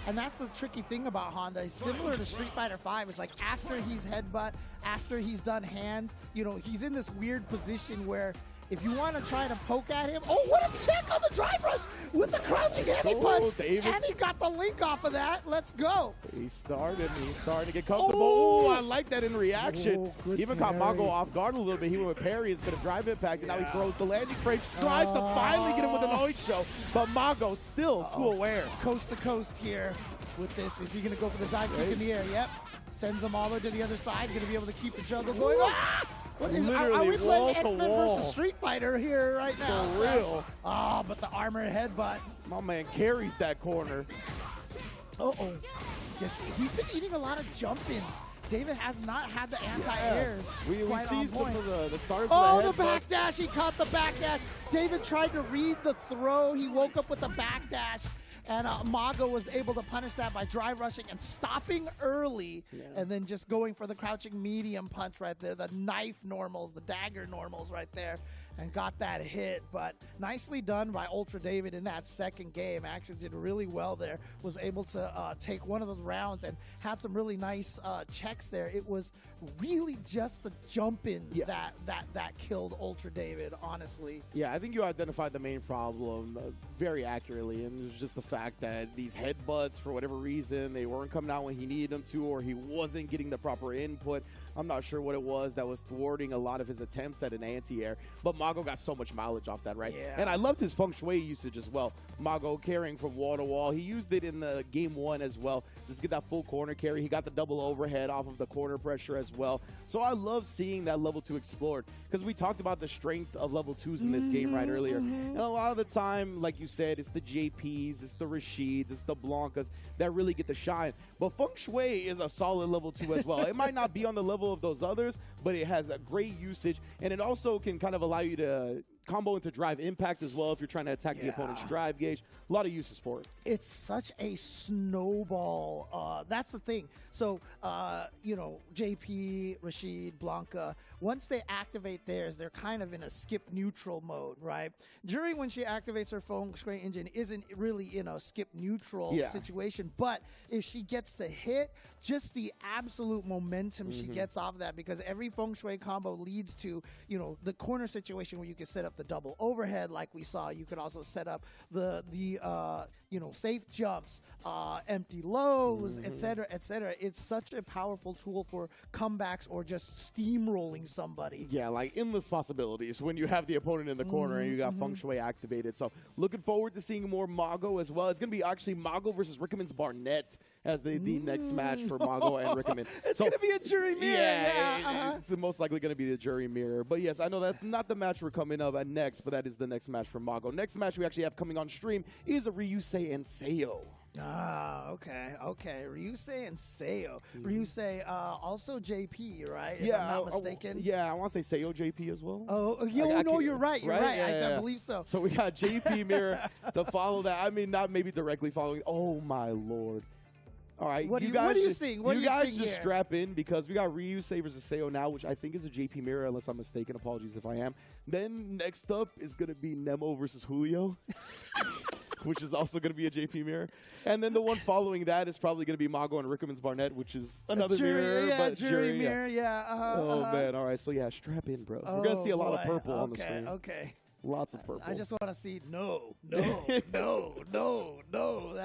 S: And that's the tricky thing about Honda. He's similar to Street Fighter V. It's like after he's headbutt, after he's done hands, you know, he's in this weird position where if you want to try to poke at him, oh, what a check on the drive rush with the crouching heavy punch.
R: Davis.
S: And he got the link off of that. Let's go.
R: He's starting to get comfortable. Oh, I like that in reaction. He even caught Mago off guard a little bit. He went with parry instead of drive impact, and now he throws the landing frame. Tries to finally get him with an ocho, but Mago still too aware.
S: Coast to coast here with this. Is he going to go for the dive kick in the air? Yep. Sends him all the way to the other side. Going to be able to keep the juggle going. What is,
R: literally
S: are we playing
R: wall to
S: X-Men
R: wall.
S: versus Street Fighter here right now?
R: For real.
S: Oh, but the armor headbutt.
R: My man carries that corner.
S: Uh-oh. Yes, he's been eating a lot of jump-ins. David has not had the anti-airs.
R: We see some of the starts
S: of
R: the
S: backdash. He caught the backdash. David tried to read the throw. He woke up with the backdash. And Mago was able to punish that by drive rushing and stopping early, and then just going for the crouching medium punch right there, the knife normals, the dagger normals right there, and got that hit. But nicely done by Ultra David in that second game. Actually did really well there. Was able to take one of those rounds and had some really nice checks there. It was really just the jump-in that killed Ultra David, honestly.
R: Yeah, I think you identified the main problem very accurately, and it was just the fact that these headbutts, for whatever reason, they weren't coming out when he needed them to, or he wasn't getting the proper input. I'm not sure what it was that was thwarting a lot of his attempts at an anti-air, but Mago got so much mileage off that, right?
S: Yeah.
R: And I loved his feng shui usage as well. Mago carrying from wall to wall. He used it in the game 1 as well. Just get that full corner carry. He got the double overhead off of the corner pressure as well. So I love seeing that level 2 explored, because we talked about the strength of level 2s in this game right earlier. And a lot of the time, like you said, it's the JPs, it's the Rashids, it's the Blancas that really get the shine. But feng shui is a solid level 2 as well. It might not be on the level of those others, but it has a great usage, and it also can kind of allow you to combo into drive impact as well if you're trying to attack the opponent's drive gauge. A lot of uses for it.
S: It's such a snowball. That's the thing. So, you know, JP, Rashid, Blanca, once they activate theirs, they're kind of in a skip neutral mode, right? Juri, when she activates her feng shui engine, isn't really in a skip neutral situation, but if she gets the hit, just the absolute momentum she gets off of that, because every feng shui combo leads to, you know, the corner situation where you can set up the double overhead like we saw. You could also set up the you know, safe jumps, empty lows, etc., etc. It's such a powerful tool for comebacks or just steamrolling somebody.
R: Yeah, like endless possibilities when you have the opponent in the corner and you got feng shui activated. So looking forward to seeing more Mago as well. It's going to be actually Mago versus Rickerman's Barnett as the next match for Mago and Rickerman.
S: It's going to be a jury mirror.
R: Yeah, it's most likely going to be the jury mirror. But yes, I know that's not the match we're coming up at next, but that is the next match for Mago. Next match we actually have coming on stream is a Ryusei and Seiyo.
S: Ah, okay. Ryusei and Seiyo. Ryusei, also JP, right? If
R: Yeah,
S: I'm not mistaken.
R: I want to say Seiyo JP as well.
S: Oh, no, you're right. You're right. I believe so.
R: So we got JP Mirror to follow that. I mean, not maybe directly following. Oh, my Lord. All right,
S: what are you seeing?
R: You guys just strap in, because we got Ryusei versus Seiyo now, which I think is a JP Mirror, unless I'm mistaken. Apologies if I am. Then next up is going to be Nemo versus Julio, which is also going to be a JP Mirror. And then the one following that is probably going to be Mago and Rickerman's Barnett, which is another mirror.
S: Yeah,
R: but
S: jury mirror,
R: Oh, man. All right, so yeah, strap in, bro. We're going to see a lot of purple on the screen.
S: Okay.
R: Lots of purple.
S: I just want to see no. That's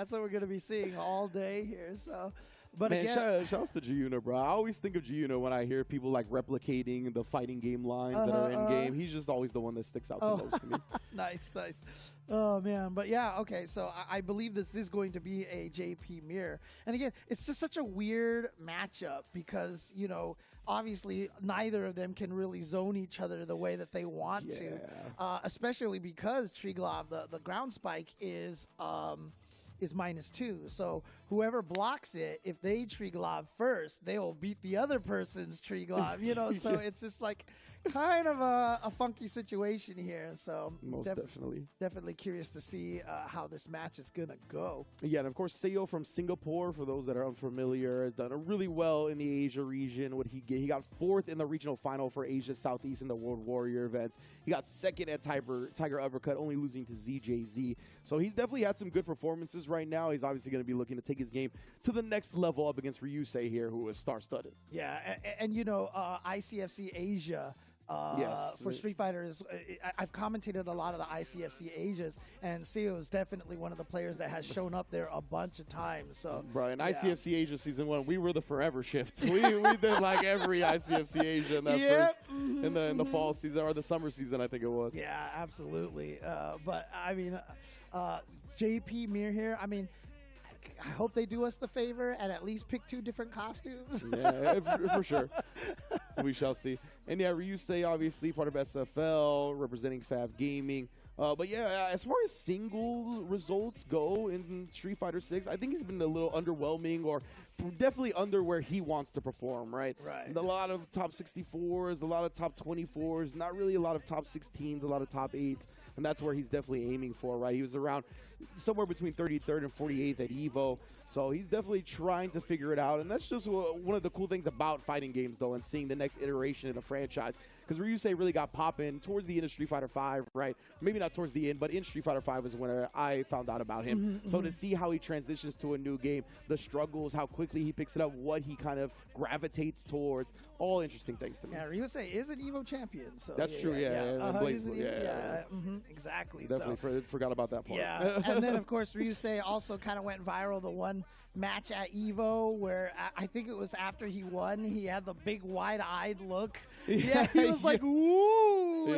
S: what we're going to be seeing all day here. So, but
R: Man,
S: again,
R: shout out to Giuna, bro. I always think of Giuna when I hear people like replicating the fighting game lines that are in game. He's just always the one that sticks out the most to me.
S: Nice. Oh, man. But yeah, okay. So I believe this is going to be a JP mirror. And again, it's just such a weird matchup because, you know, obviously neither of them can really zone each other the way that they want to, especially because Triglav, the ground spike is -2. So whoever blocks it, if they Triglav first, they will beat the other person's Triglav, you know, so it's just like kind of a funky situation here. So
R: Most definitely.
S: Definitely curious to see how this match is going to go.
R: Yeah, and of course, Seiyo from Singapore, for those that are unfamiliar, has done really well in the Asia region. He got 4th in the regional final for Asia Southeast in the World Warrior events. He got 2nd at Tiger Uppercut, only losing to ZJZ. So he's definitely had some good performances right now. He's obviously going to be looking to take his game to the next level up against Ryusei here, who is star-studded.
S: Yeah, and you know, ICFC Asia for Street Fighters, I've commentated a lot of the ICFC Asias, and Seiyo is definitely one of the players that has shown up there a bunch of times. So,
R: bro, in ICFC Asia Season 1, we were the forever shift. We did like every ICFC Asia in that first, in the fall season, or the summer season, I think it was.
S: Yeah, absolutely. But, I mean, JP Mir here, I mean, I hope they do us the favor and at least pick 2 different costumes.
R: Yeah, for sure. We shall see. And yeah, Ryusei, obviously, part of SFL, representing Fab Gaming. But yeah, as far as single results go in Street Fighter 6, I think he's been a little underwhelming, or definitely under where he wants to perform, right?
S: Right.
R: A lot of top 64s, a lot of top 24s, not really a lot of top 16s, a lot of top 8s, and that's where he's definitely aiming for, right? He was around somewhere between 33rd and 48th at EVO, so he's definitely trying to figure it out, and that's just one of the cool things about fighting games, though, and seeing the next iteration in a franchise, because Ryusei really got popping towards the end of Street Fighter V, right? Maybe not towards the end, but in Street Fighter V is when I found out about him. So to see how he transitions to a new game, the struggles, how quickly he picks it up, what he kind of gravitates towards, all interesting things to me.
S: Yeah, Ryusei is an EVO champion. So
R: That's true, yeah.
S: Exactly.
R: Definitely forgot about that part.
S: Yeah, and then, of course, Ryusei also kind of went viral the one match at EVO where I think it was after he won, he had the big wide-eyed look. Yeah, he was like, woo!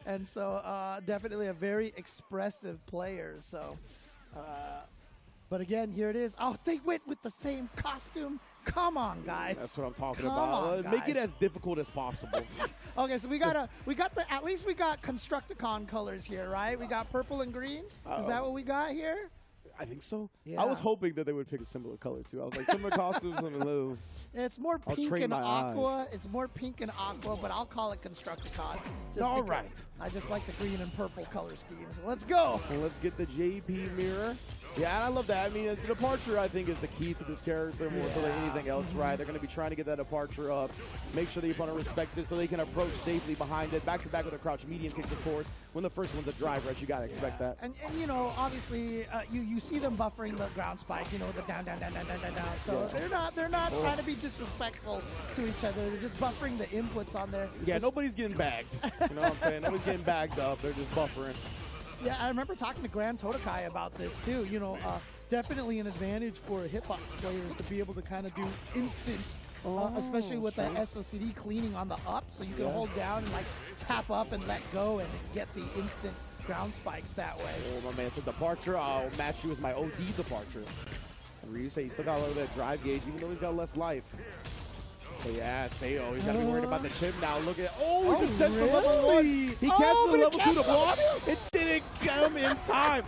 S: And so definitely a very expressive player. So, but again, here it is. Oh, they went with the same costume. Come on, guys.
R: That's what I'm talking about. Make it as difficult as possible.
S: Okay, so at least we got Constructicon colors here, right? We got purple and green. Is that what we got here?
R: I think so.
S: Yeah.
R: I was hoping that they would pick a similar color too. I was like, similar costumes and a little.
S: It's more pink and aqua. It's more pink and aqua, but I'll call it Constructicon.
R: All right.
S: I just like the green and purple color schemes. Let's go.
R: And let's get the JP mirror. Yeah, I love that. I mean, the departure, I think, is the key to this character more so than anything else, right? They're going to be trying to get that departure up, make sure the opponent respects it so they can approach safely behind it. Back to back with a crouch medium kicks, of course. When the first one's a drive rush, you got to expect that.
S: And you know, obviously, you see them buffering the ground spike, you know, the down. So they're not trying to be disrespectful to each other. They're just buffering the inputs on there.
R: Yeah, nobody's getting bagged. You know what I'm saying? Nobody's getting bagged up. They're just buffering.
S: Yeah, I remember talking to Grand Totokai about this too. You know, definitely an advantage for hitbox players to be able to kind of do instant, especially with that SOCD cleaning on the up, so you can hold down and like tap up and let go and get the instant ground spikes that way.
R: Oh, my man said departure. I'll match you with my OD departure. And Ryusei, he's still got a little bit of drive gauge, even though he's got less life. But yeah, Sayo, he's got to be worried about the chip now. Look at he just sent the level 1. He canceled the level 2 to block. It didn't come in time.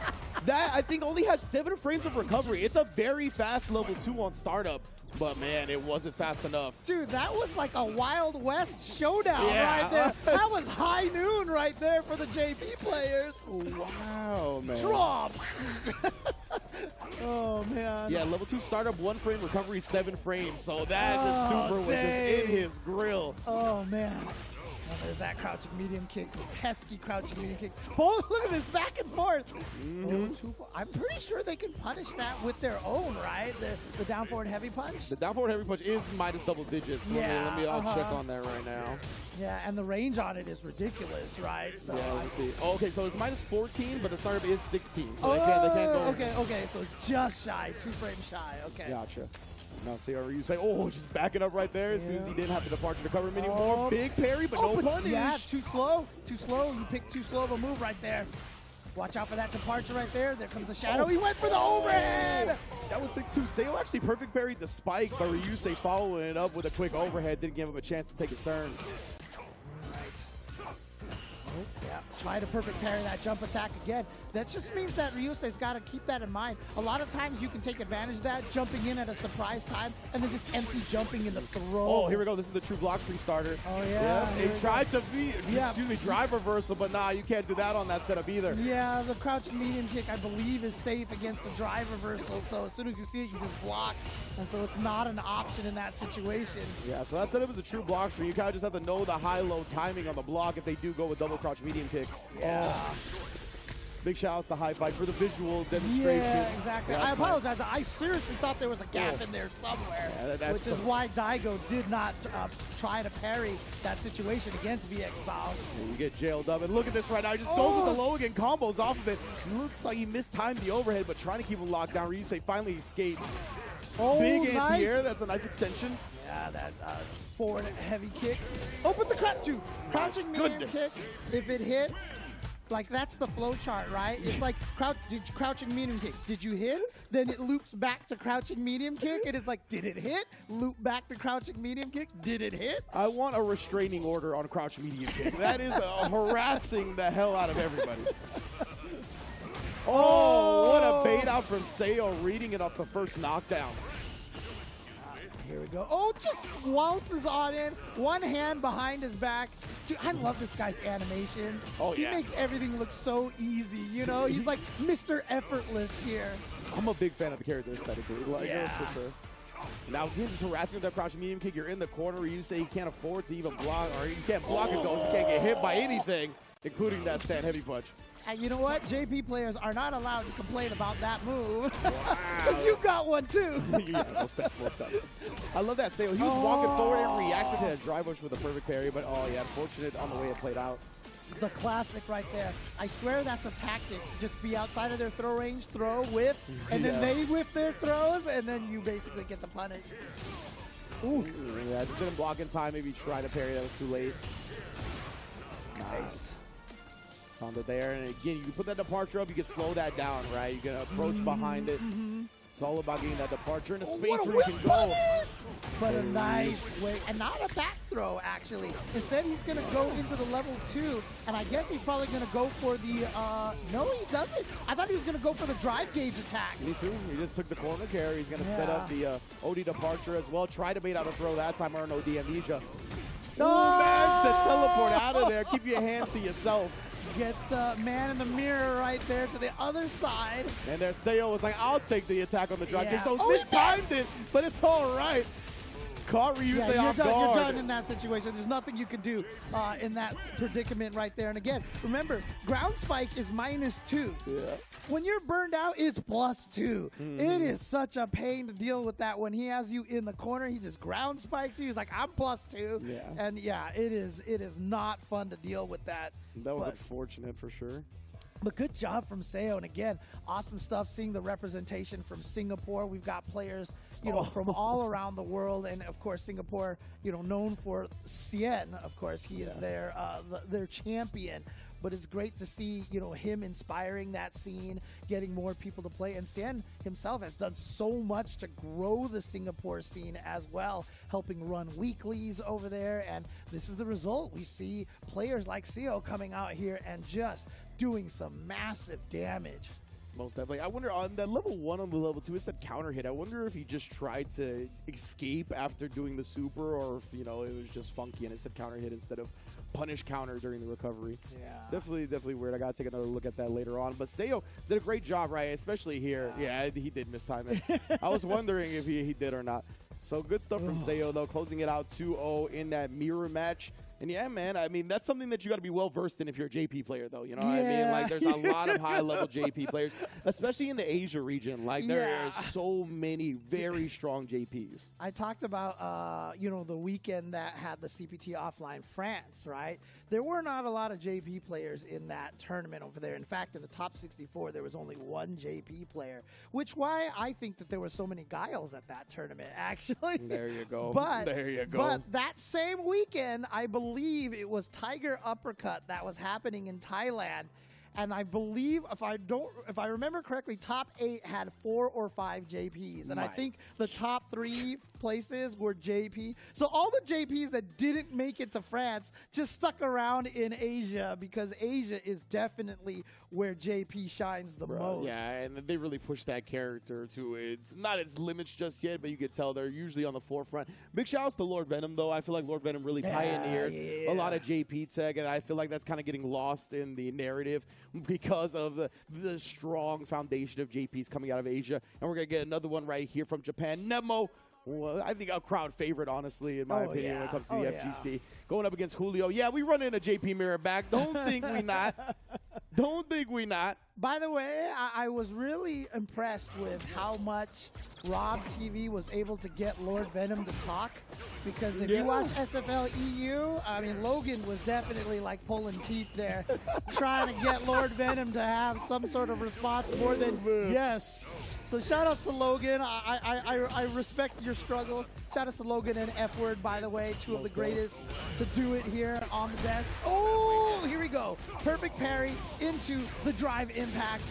R: That, I think, only has 7 frames of recovery. It's a very fast level 2 on startup. But, man, it wasn't fast enough.
S: Dude, that was like a Wild West showdown right there. That was high noon right there for the JP players.
R: Wow, man.
S: Drop. Oh, man.
R: Yeah, level 2 startup, 1 frame, recovery 7 frames. So that super was just in his grill.
S: Oh, man. Oh, there's that crouching medium kick, pesky crouching medium kick. Both, look at this back and forth. I'm pretty sure they can punish that with their own, right? The down forward heavy punch.
R: The down forward heavy punch is minus double digits. So let me check on that right now.
S: Yeah, and the range on it is ridiculous, right? So
R: yeah, let me see. Oh, okay, so it's minus 14, but the startup is 16, so they can't go.
S: Okay, so it's just shy, 2 frames shy. Okay.
R: Gotcha. Now see how you say, just backing up right there as soon as he didn't have the departure to cover him anymore. Big parry, but no punish.
S: Yeah, too slow. You picked too slow of a move right there. Watch out for that departure right there. There comes the shadow. He went for the overhead.
R: That was sick too. Sayo actually perfect parried the spike, but Ryusei following it up with a quick overhead didn't give him a chance to take his turn.
S: Yeah, try to perfect parry that jump attack again. That just means that Ryusei's got to keep that in mind. A lot of times you can take advantage of that, jumping in at a surprise time, and then just empty jumping in the throw.
R: Oh, here we go. This is the true block free starter.
S: Oh, yeah.
R: He tried to drive reversal, but nah, you can't do that on that setup either.
S: Yeah, the crouching medium kick, I believe, is safe against the drive reversal, so as soon as you see it, you just block. And so it's not an option in that situation.
R: Yeah, so that setup is a true block free. You kind of just have to know the high-low timing on the block if they do go with double crouch medium kick.
S: Yeah.
R: Big shout outs to High Fight for the visual demonstration.
S: Yeah, exactly. I apologize. I seriously thought there was a gap in there somewhere, which is why Daigo did not try to parry that situation against VX Bao.
R: You get jailed up. And look at this right now. He just goes with the low again, combos off of it. Looks like he mistimed the overhead, but trying to keep him locked down. Ryusei finally escapes. Big anti-air. That's a nice extension.
S: Yeah, that forward heavy kick. Open the crouching medium kick. If it hits, like that's the flow chart, right? It's like crouching medium kick. Did you hit? then it loops back to crouching medium kick. It is like, did it hit? Loop back to crouching medium kick. Did it hit?
R: I want a restraining order on crouch medium kick. That is harassing the hell out of everybody. Oh, what a bait out from Sayo, reading it off the first knockdown.
S: Here we go. Oh, just waltzes on in. One hand behind his back. Dude, I love this guy's animations.
R: Oh,
S: he
R: yeah.
S: makes everything look so easy, you know? He's like Mr. Effortless here.
R: I'm a big fan of the character aesthetically. Like,
S: Yeah.
R: for sure. Now, he's just harassing with that crouch medium kick. You're in the corner. You say you can't afford to even block, or you can't block it, though, so you can't get hit by anything, including that stand heavy punch.
S: And you know what? JP players are not allowed to complain about that move. Because you got one too.
R: Yeah, most definitely. I love that Sayo. He was walking forward and reacted to that drive push with a perfect parry, but oh yeah, unfortunate on the way it played out.
S: The classic right there. I swear that's a tactic. Just be outside of their throw range, throw, whiff, and then they whiff their throws, and then you basically get the punish.
R: Ooh. Yeah, just didn't block in time. Maybe try to parry. That was too late. Nice. Found it there, and again, you can put that departure up. You can slow that down, right? You can approach behind it. It's all about getting that departure in a space where you can go.
S: But a nice way, and not a back throw, actually. Instead, he's going to go into the level 2, and I guess he's probably going to go for the, no, he doesn't. I thought he was going to go for the drive gauge attack.
R: Me too. He just took the corner carry. He's going to set up the OD departure as well. Try to bait out a throw that time, or an OD amnesia. Oh, man, to teleport out of there. Keep your hands to yourself.
S: Gets the man in the mirror right there to the other side.
R: And there, Sayo was like, I'll take the attack on the drive.
S: Yeah.
R: So
S: Oh,
R: this
S: he
R: timed it, but it's all right. Caught Ryusei off guard.
S: You're done in that situation. There's nothing you can do in that predicament right there. And again, remember, ground spike is -2.
R: Yeah.
S: When you're burned out, it's +2. It is such a pain to deal with that. When he has you in the corner, he just ground spikes you. He's like, I'm +2.
R: Yeah.
S: And yeah, it is not fun to deal with that.
R: That was unfortunate for sure.
S: But good job from Sayo. And again, awesome stuff seeing the representation from Singapore. We've got players, from all around the world. And of course, Singapore, known for Cien. Of course, he is their champion. But it's great to see, him inspiring that scene, getting more people to play. And Cien himself has done so much to grow the Singapore scene as well, helping run weeklies over there. And this is the result. We see players like Sayo coming out here and just doing some massive damage.
R: Most definitely. I wonder, on that level 1 on the level 2, it said counter hit. I wonder if he just tried to escape after doing the super, or if, it was just funky and it said counter hit instead of punish counter during the recovery.
S: Yeah.
R: Definitely weird. I got to take another look at that later on. But Sayo did a great job, right? Especially here. Yeah, he did miss time. I was wondering if he did or not. So good stuff from Sayo, though, closing it out 2-0 in that mirror match. And yeah, man, I mean, that's something that you got to be well versed in if you're a JP player, though. You know what I mean? Like, there's a lot of high level JP players, especially in the Asia region. Like, there are so many very strong JPs.
S: I talked about, the weekend that had the CPT offline France, right? There were not a lot of JP players in that tournament over there. In fact, in the top 64, there was only one JP player, which why I think that there were so many Guiles at that tournament, actually.
R: There you go.
S: But that same weekend, I believe it was Tiger Uppercut that was happening in Thailand. And I believe, if I remember correctly, top 8 had 4 or 5 JPs. And I think the top 3 places were JP. So all the JPs that didn't make it to France just stuck around in Asia, because Asia is definitely where JP shines the most.
R: Yeah, and they really push that character to it's not its limits just yet, but you can tell they're usually on the forefront. Big shout outs to Lord Venom, though. I feel like Lord Venom really pioneered a lot of JP tech, and I feel like that's kind of getting lost in the narrative because of the strong foundation of JPs coming out of Asia. And we're going to get another one right here from Japan. Nemo, well, I think a crowd favorite, honestly, in my opinion, when it comes to the FGC. Going up against Julio. Yeah, we run in a JP mirror back. Don't think we not. Don't think we not.
S: By the way, I was really impressed with how much Rob TV was able to get Lord Venom to talk, because if you watch SFL EU, I mean, Logan was definitely like pulling teeth there, trying to get Lord Venom to have some sort of response more than yes. So shout outs to Logan. I respect your struggles. Shout outs to Logan and F Word, by the way, two of the greatest to do it here on the desk. Oh, here we go. Perfect parry into the drive impact.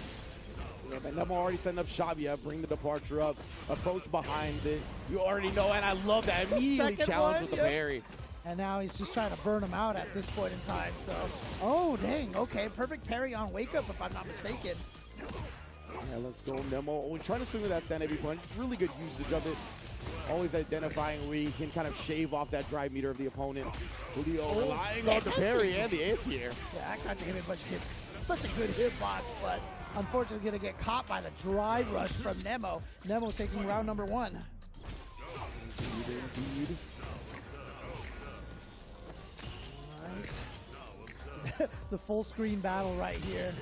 R: Yeah, but Nemo already setting up shop. Yeah, bring the departure up. Approach behind it. You already know, and I love that. Immediately
S: Second
R: challenge
S: one,
R: with the
S: yep.
R: parry.
S: And now he's just trying to burn him out at this point in time. So, oh, dang. Okay, perfect parry on Wake Up, if I'm not mistaken.
R: Yeah, let's go, Nemo. We're trying to swing with that stand heavy punch. Really good usage of it. Always identifying where he can kind of shave off that drive meter of the opponent. Julio relying on the parry and the anti-air.
S: Yeah, that kind of hit bunch hits. Such a good hitbox, but unfortunately going to get caught by the drive rush from Nemo. Nemo taking round number 1.
R: Indeed.
S: Right. The full screen battle right here.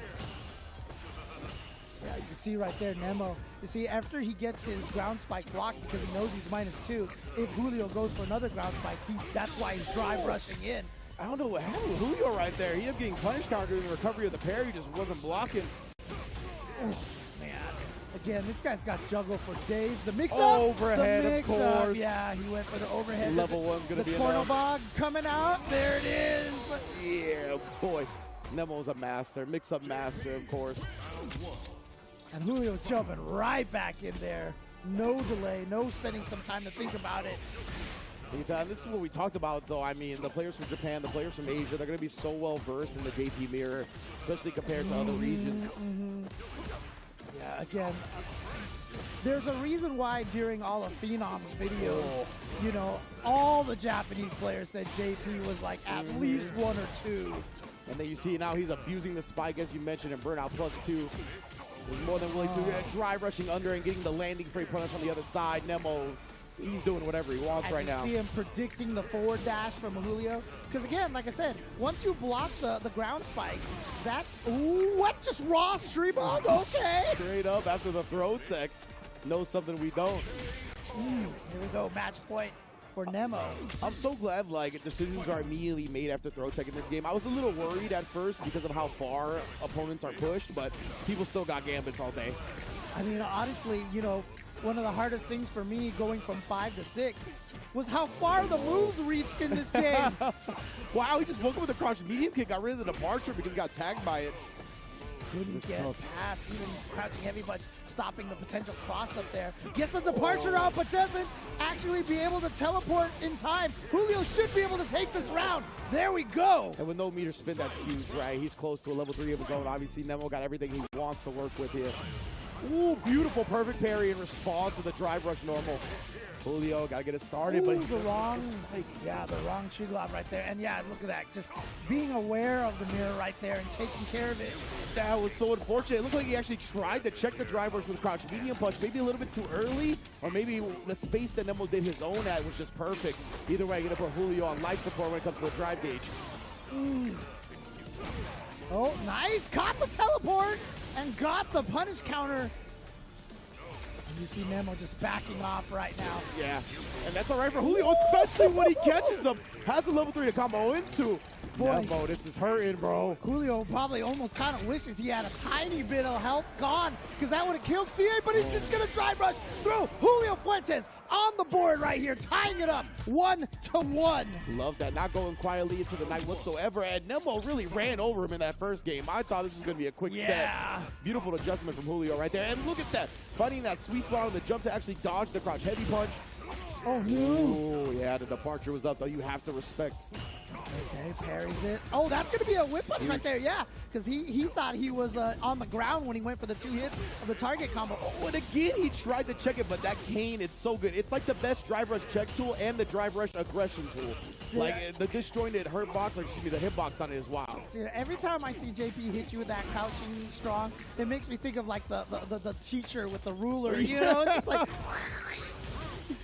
S: Yeah, you can see right there, Nemo. You see, after he gets his ground spike blocked because he knows he's -2, if Julio goes for another ground spike, that's why he's drive rushing in.
R: I don't know what happened with Julio right there. He ended up getting punish counter in the recovery of the parry. He just wasn't blocking.
S: Oh, man. Again, this guy's got juggle for days. The mix-up.
R: Overhead,
S: the mix-up.
R: of course.
S: Yeah, he went for the overhead.
R: Level 1's going to be
S: the
R: enough.
S: Cornobog coming out. There it is.
R: Yeah, boy. Nemo's a master. Mix-up master, of course.
S: And Julio's jumping right back in there. No delay, no spending some time to think about it.
R: This is what we talked about, though. I mean, the players from Japan, the players from Asia, they're going to be so well-versed in the JP mirror, especially compared to other regions.
S: Yeah, again, there's a reason why during all of Phenom's videos, you know, all the Japanese players said JP was like at least 1 or 2.
R: And then you see now he's abusing the spike, as you mentioned, in Burnout +2. He's more than willing to drive rushing under and getting the landing freight punish on the other side. Nemo, he's doing whatever he wants right now.
S: See him predicting the forward dash from Julio. Because again, like I said, once you block the ground spike, that's, ooh, what? Just raw stream bug? Okay.
R: Straight up after the throw tech. Knows something we don't.
S: Here we go, match point for Nemo.
R: I'm so glad like decisions are immediately made after throw tech in this game. I was a little worried at first because of how far opponents are pushed, but people still got gambits all day.
S: I mean, honestly, you know, one of the hardest things for me going from 5 to 6 was how far the moves reached in this game.
R: Wow, he just woke up with a crouch medium kick, got rid of the departure because he got tagged by it.
S: Couldn't get past, even crouching heavy punch, stopping the potential cross up there. Gets the departure out, but doesn't actually be able to teleport in time. Julio should be able to take this round. There we go.
R: And with no meter spin, that's huge, right? He's close to a level 3 of his own. Obviously, Nemo got everything he wants to work with here. Ooh, beautiful, perfect parry in response to the drive rush normal. Julio got to get it started, but
S: the wrong tree glove right there. And yeah, look at that. Just being aware of the mirror right there and taking care of it.
R: That was so unfortunate. It looked like he actually tried to check the drive rush with crouch medium punch, maybe a little bit too early, or maybe the space that Nemo did his own at was just perfect. Either way, going to put Julio on life support when it comes to the drive gauge.
S: Oh, nice. Caught the teleport and got the punish counter. You see Nemo just backing off right now.
R: Yeah, and that's all right for Julio, especially when he catches him. Has the level 3 to combo into.
S: Boy,
R: Nemo, this is hurting, bro.
S: Julio probably almost kind of wishes he had a tiny bit of health gone, because that would have killed CA, but he's just going to drive rush through. Julio Fuentes on the board right here, tying it up 1-1.
R: Love that, not going quietly into the night whatsoever, and Nemo really ran over him in that first game. I thought this was going to be a quick set. Beautiful adjustment from Julio right there, and look at that, finding that sweet spot on the jump to actually dodge the crouch heavy punch.
S: Oh, no.
R: Ooh, yeah, the departure was up, though. You have to respect.
S: Okay, parries it. Oh, that's going to be a whip punch right there, yeah. Because he thought he was on the ground when he went for the 2 hits of the target combo.
R: Oh, and again, he tried to check it, but that cane, it's so good. It's like the best drive rush check tool and the drive rush aggression tool.
S: Yeah.
R: Like, the disjointed hurtbox, or excuse me, the hitbox on it is wild.
S: See, every time I see JP hit you with that crouching strong, it makes me think of like the teacher with the ruler, you know? It's just like,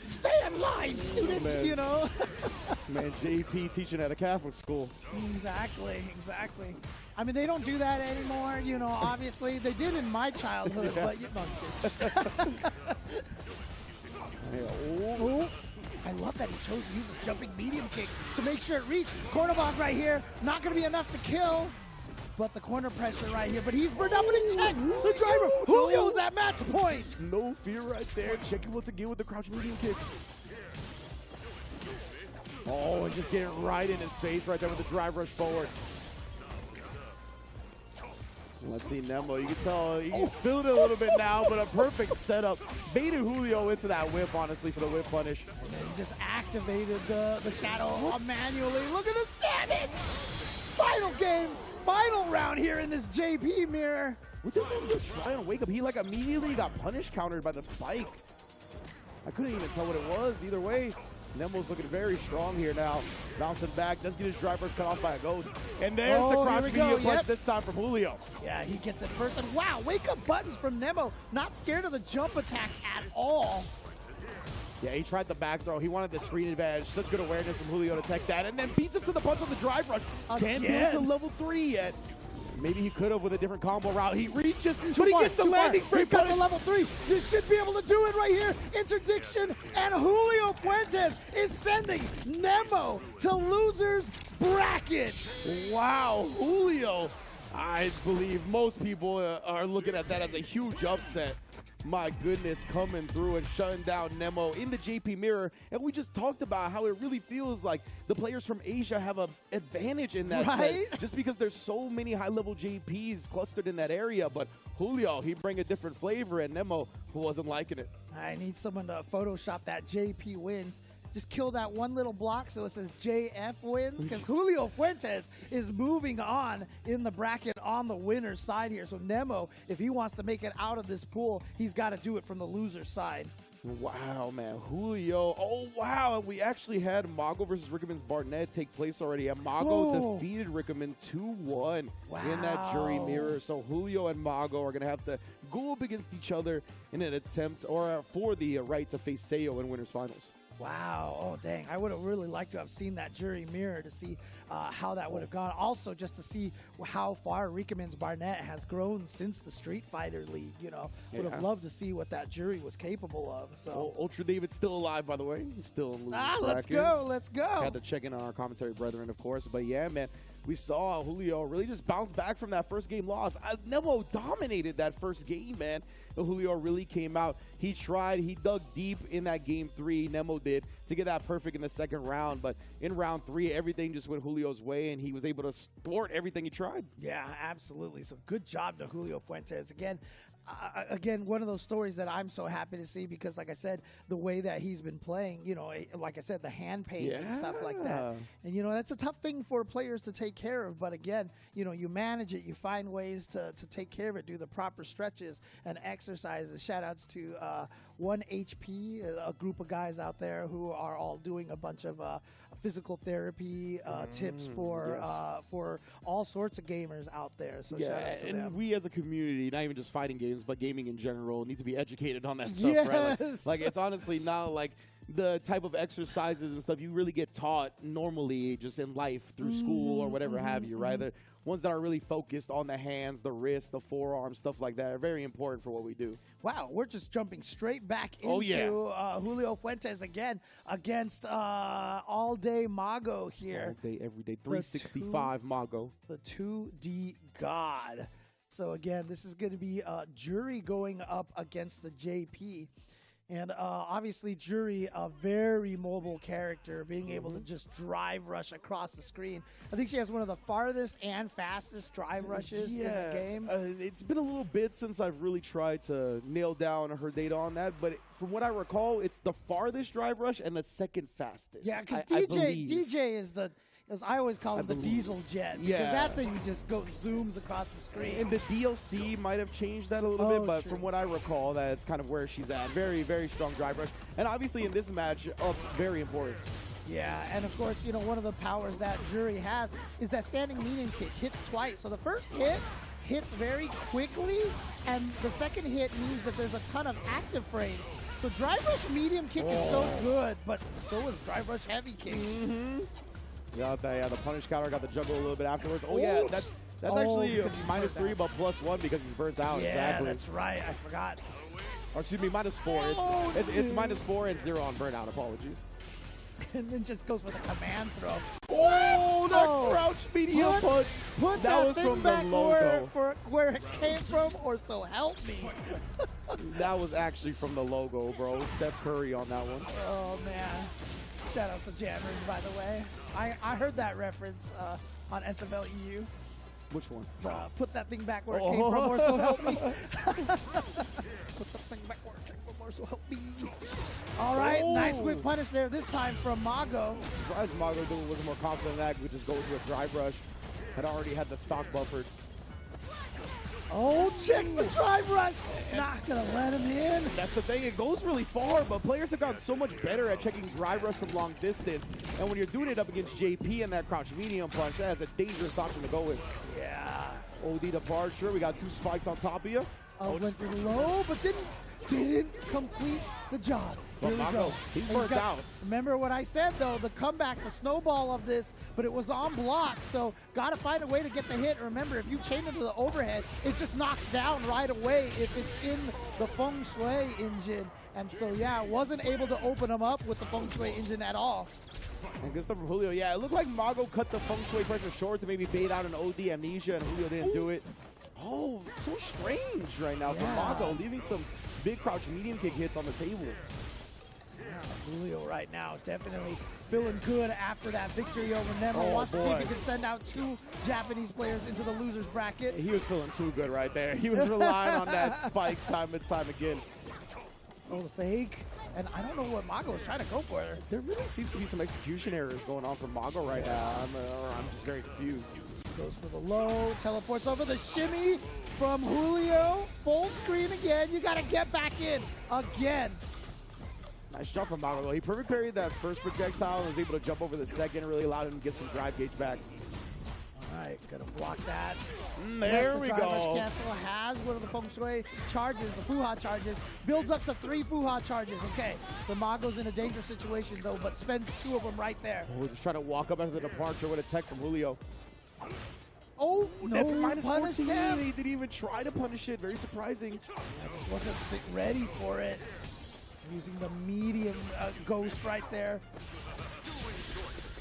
S: stay in line, students,
R: man.
S: you know?
R: Man, JP teaching at a Catholic school.
S: Exactly. I mean, they don't do that anymore, you know, obviously. They did in my childhood, but you know. I love that he chose to use his jumping medium kick to make sure it reached. Corner bomb right here, not going to be enough to kill. But the corner pressure right here, but he's burned up and he checks the driver. Julio's at match point.
R: No fear right there. Checking once again with the crouch medium kick. Oh, and just getting right in his face right there with the drive rush forward. Let's see Nemo. You can tell he's feeling it a little bit now, but a perfect setup. Baited Julio into that whip, honestly, for the whip punish.
S: And then he just activated the shadow manually. Look at this damage! Final game, final round here in this JP mirror.
R: What did Nemo try and wake up? He like immediately got punish countered by the spike. I couldn't even tell what it was either way. Nemo's looking very strong here now. Bouncing back, does get his drivers cut off by a ghost. And there's the crouch medium punch this time from Julio.
S: Yeah, he gets it first. And wow, wake up buttons from Nemo. Not scared of the jump attack at all.
R: Yeah, he tried the back throw. He wanted the screen advantage. Such good awareness from Julio to tech that. And then beats him to the punch on the drive rush. Can't get to level 3 yet. Maybe he could have with a different combo route. He reaches, but he gets the landing free
S: He's got
R: punish.
S: the level 3. This should be able to do it right here. Interdiction, and Julio Fuentes is sending Nemo to losers bracket.
R: Wow, Julio. I believe most people are looking at that as a huge upset. My goodness, coming through and shutting down Nemo in the JP mirror. And we just talked about how it really feels like the players from Asia have an advantage in that set, just because there's so many high-level JPs clustered in that area. But Julio, he bring a different flavor, and Nemo, who wasn't liking it.
S: I need someone to Photoshop that JP wins. Just kill that one little block so it says JF wins, because Julio Fuentes is moving on in the bracket on the winner's side here. So Nemo, if he wants to make it out of this pool, he's got to do it from the loser's side.
R: Wow, man. Julio. Oh, wow. We actually had Mago versus Rickerman's Barnett take place already. And Mago defeated Rickerman 2-1 in that jury mirror. So Julio and Mago are going to have to go up against each other in an attempt or for the right to face Seo in winners finals.
S: Wow. Oh, dang. I would have really liked to have seen that jury mirror to see how that would have gone. Also, just to see how far Rickerman's Barnett has grown since the Street Fighter League. You know, would have loved to see what that jury was capable of. So
R: Ultra David's still alive, by the way. He's still in losers
S: let's
R: bracket.
S: go. Let's go.
R: Had to check in on our commentary brethren, of course. But yeah, man, we saw Julio really just bounce back from that first game loss. Nemo dominated that first game, man. Julio really came out. He tried. He dug deep in that game 3. Nemo did to get that perfect in the second round. But in round 3, everything just went Julio's way, and he was able to thwart everything he tried.
S: Yeah, absolutely. So good job to Julio Fuentes. Again, one of those stories that I'm so happy to see because, like I said, the way that he's been playing, you know, like I said, the hand pains and stuff like that. And, you know, that's a tough thing for players to take care of. But, again, you know, you manage it. You find ways to take care of it, do the proper stretches and exercises. Shout-outs to 1HP, a group of guys out there who are all doing a bunch of physical therapy tips for all sorts of gamers out there. So shout-outs to them.
R: We as a community, not even just fighting games, but gaming in general, need to be educated on that stuff, right? Like it's honestly not like the type of exercises and stuff you really get taught normally just in life through school or whatever have you, right? The ones that are really focused on the hands, the wrist, the forearm, stuff like that are very important for what we do.
S: Wow, we're just jumping straight back into Julio Fuentes again against All Day Mago here.
R: All day, every day, 365 Mago.
S: The 2D God. So again, this is going to be Jury going up against the JP. And obviously, Jury, a very mobile character, being able to just drive rush across the screen. I think she has one of the farthest and fastest drive rushes in the game.
R: It's been a little bit since I've really tried to nail down her data on that, but from what I recall, it's the farthest drive rush and the second fastest.
S: Yeah, because DJ is the... As I always call it, the diesel jet. Because that thing just zooms across the screen.
R: And the DLC might have changed that a little bit, but from what I recall, that's kind of where she's at. Very, very strong drive rush. And obviously in this match, very important.
S: Yeah, and of course, you know, one of the powers that Jury has is that standing medium kick hits twice. So the first hit hits very quickly, and the second hit means that there's a ton of active frames. So drive rush medium kick is so good, but so is drive rush heavy kick.
R: Got the punish counter, got the juggle a little bit afterwards. Oh, yeah, that's actually -3, but +1 because he's burnt out.
S: Yeah,
R: exactly.
S: that's right. I forgot.
R: Or excuse me, -4. It's -4 and 0 on burnout. Apologies.
S: And then just goes for the command throw.
R: Oh, that crouch medium punch.
S: Put
R: that
S: that
R: was
S: thing
R: from
S: back
R: the logo.
S: where it came from, or so help me.
R: That was actually from the logo, bro. Steph Curry on that one.
S: Oh, man. Shout-outs to Jammers, by the way. I heard that reference on SFL EU.
R: Which one?
S: Put that thing back where it came from, or so help me. Put that thing back where it came from, or so help me. All right, nice quick punish there, this time from Mago.
R: Surprised Mago was more confident in that. We just go into a drive rush. Had already had the stock buffered.
S: Oh, checks the drive rush. Not gonna let him in.
R: That's the thing, it goes really far, but players have gotten so much better at checking drive rush from long distance. And when you're doing it up against JP and that crouch medium punch, that is a dangerous option to go with.
S: Yeah.
R: OD departure, we got 2 spikes on top of you.
S: Went for low, but didn't complete the job.
R: But
S: Here we
R: Mago,
S: go.
R: he
S: And
R: burnt out.
S: Remember what I said, though, the comeback, the snowball of this, but it was on block, so got to find a way to get the hit. Remember, if you chain into the overhead, it just knocks down right away if it's in the Feng Shui engine. And so, yeah, wasn't able to open him up with the Feng Shui engine at all.
R: And good stuff from Julio. Yeah, it looked like Mago cut the Feng Shui pressure short to maybe bait out an OD amnesia, and Julio didn't do it. Oh, so strange right now from Mago, leaving some big crouch medium kick hits on the table.
S: Julio right now definitely feeling good after that victory over Nemo. Wants to see if he can send out 2 Japanese players into the loser's bracket.
R: He was feeling too good right there. He was relying on that spike time and time again.
S: Oh, the fake. And I don't know what Mago is trying to go for.
R: There really seems to be some execution errors going on from Mago right now. I'm just very confused.
S: Goes for the low, teleports over the shimmy from Julio. Full screen again. You got to get back in again.
R: Nice jump from Mago, though. He perfect parried that first projectile and was able to jump over the second. Really allowed him to get some drive gauge back.
S: All right, gonna block that.
R: There we
S: the
R: go.
S: drive rush cancel has one of the Feng Shui charges, the Fuha charges. Builds up to 3 Fuha charges. Okay, so Mago's in a dangerous situation, though, but spends 2 of them right there.
R: Oh, just trying to walk up after the departure with a tech from Julio.
S: Oh,
R: that's
S: no
R: minus
S: punish
R: 14.
S: him.
R: He didn't even try to punish it. Very surprising.
S: I just wasn't ready for it. Using the medium ghost right there.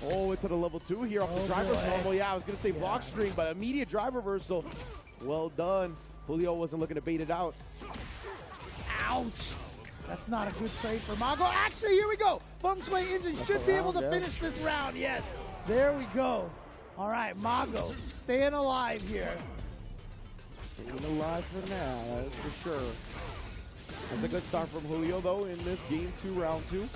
R: Oh, into the level 2 here off the drive reversal. Yeah, I was going to say block string, but immediate drive reversal. Well done. Julio wasn't looking to bait it out.
S: Ouch. That's not a good trade for Mago. Actually, here we go. Feng Shui engine should be able to finish this round. Yes. There we go. All right, Mago staying alive here.
R: Staying alive for now, that is for sure. That's a good start from Julio, though, in this game 2, round 2.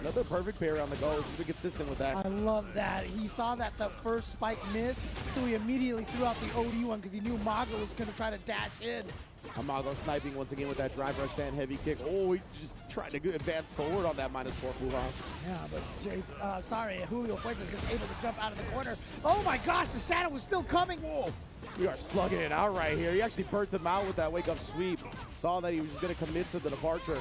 R: Another perfect parry on the go. He's been consistent with that.
S: I love that. He saw that the first spike missed, so he immediately threw out the OD one because he knew Mago was going to try to dash in.
R: Mago sniping once again with that drive rush stand heavy kick. Oh, he just tried to advance forward on that minus 4 Fuha.
S: Yeah, but Julio Fuentes just able to jump out of the corner. Oh my gosh, the shadow was still coming. Whoa.
R: We are slugging it out right here. He actually burnt him out with that wake-up sweep. Saw that he was just going to commit to the departure.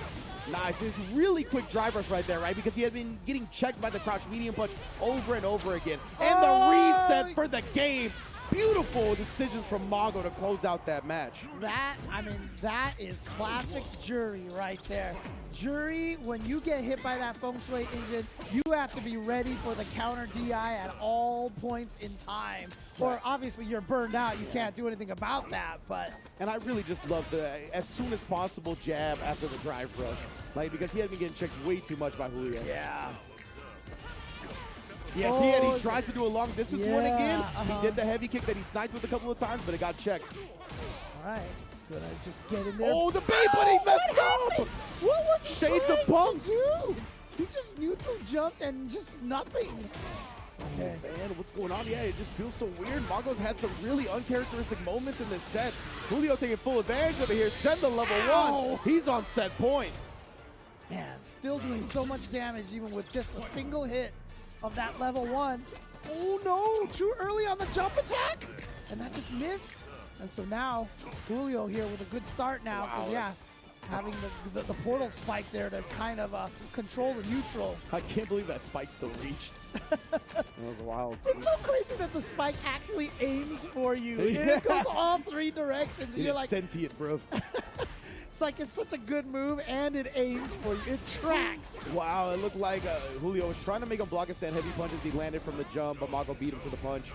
R: Nice. It's really quick drive rush right there, right? Because he had been getting checked by the crouch medium punch over and over again. And the reset for the game. Beautiful decisions from Mago to close out that match.
S: That is classic Jury right there. Jury, when you get hit by that Feng Shui engine, you have to be ready for the counter DI at all points in time. Or obviously you're burned out, you can't do anything about that, but...
R: And I really just love the as soon as possible jab after the drive rush. Like, because he had been getting checked way too much by Julio.
S: Yeah.
R: Yes, he tries to do a long distance one again. He did the heavy kick that he sniped with a couple of times, but it got checked.
S: All right. Gonna just get in there.
R: Oh, the bait, but he messed up!
S: What was he
R: Shades of Punk!
S: He just neutral jumped and just nothing.
R: Okay. Oh, man, what's going on? Yeah, it just feels so weird. Mago's had some really uncharacteristic moments in this set. Julio taking full advantage of it here. Send the level 1. He's on set point.
S: Man, still doing so much damage even with just a single hit of that level 1. Oh no, too early on the jump attack. And that just missed. And so now, Julio here with a good start now.
R: Wow.
S: Yeah, having the portal spike there to kind of control the neutral.
R: I can't believe that spike still reached. That was wild.
S: It's so crazy that the spike actually aims for you. It goes all 3 directions. And
R: It is sentient, bro.
S: It's like it's such a good move, and it aims for you. It tracks.
R: Wow, it looked like Julio was trying to make him block a stand heavy punches. He landed from the jump, but Mago beat him to the punch.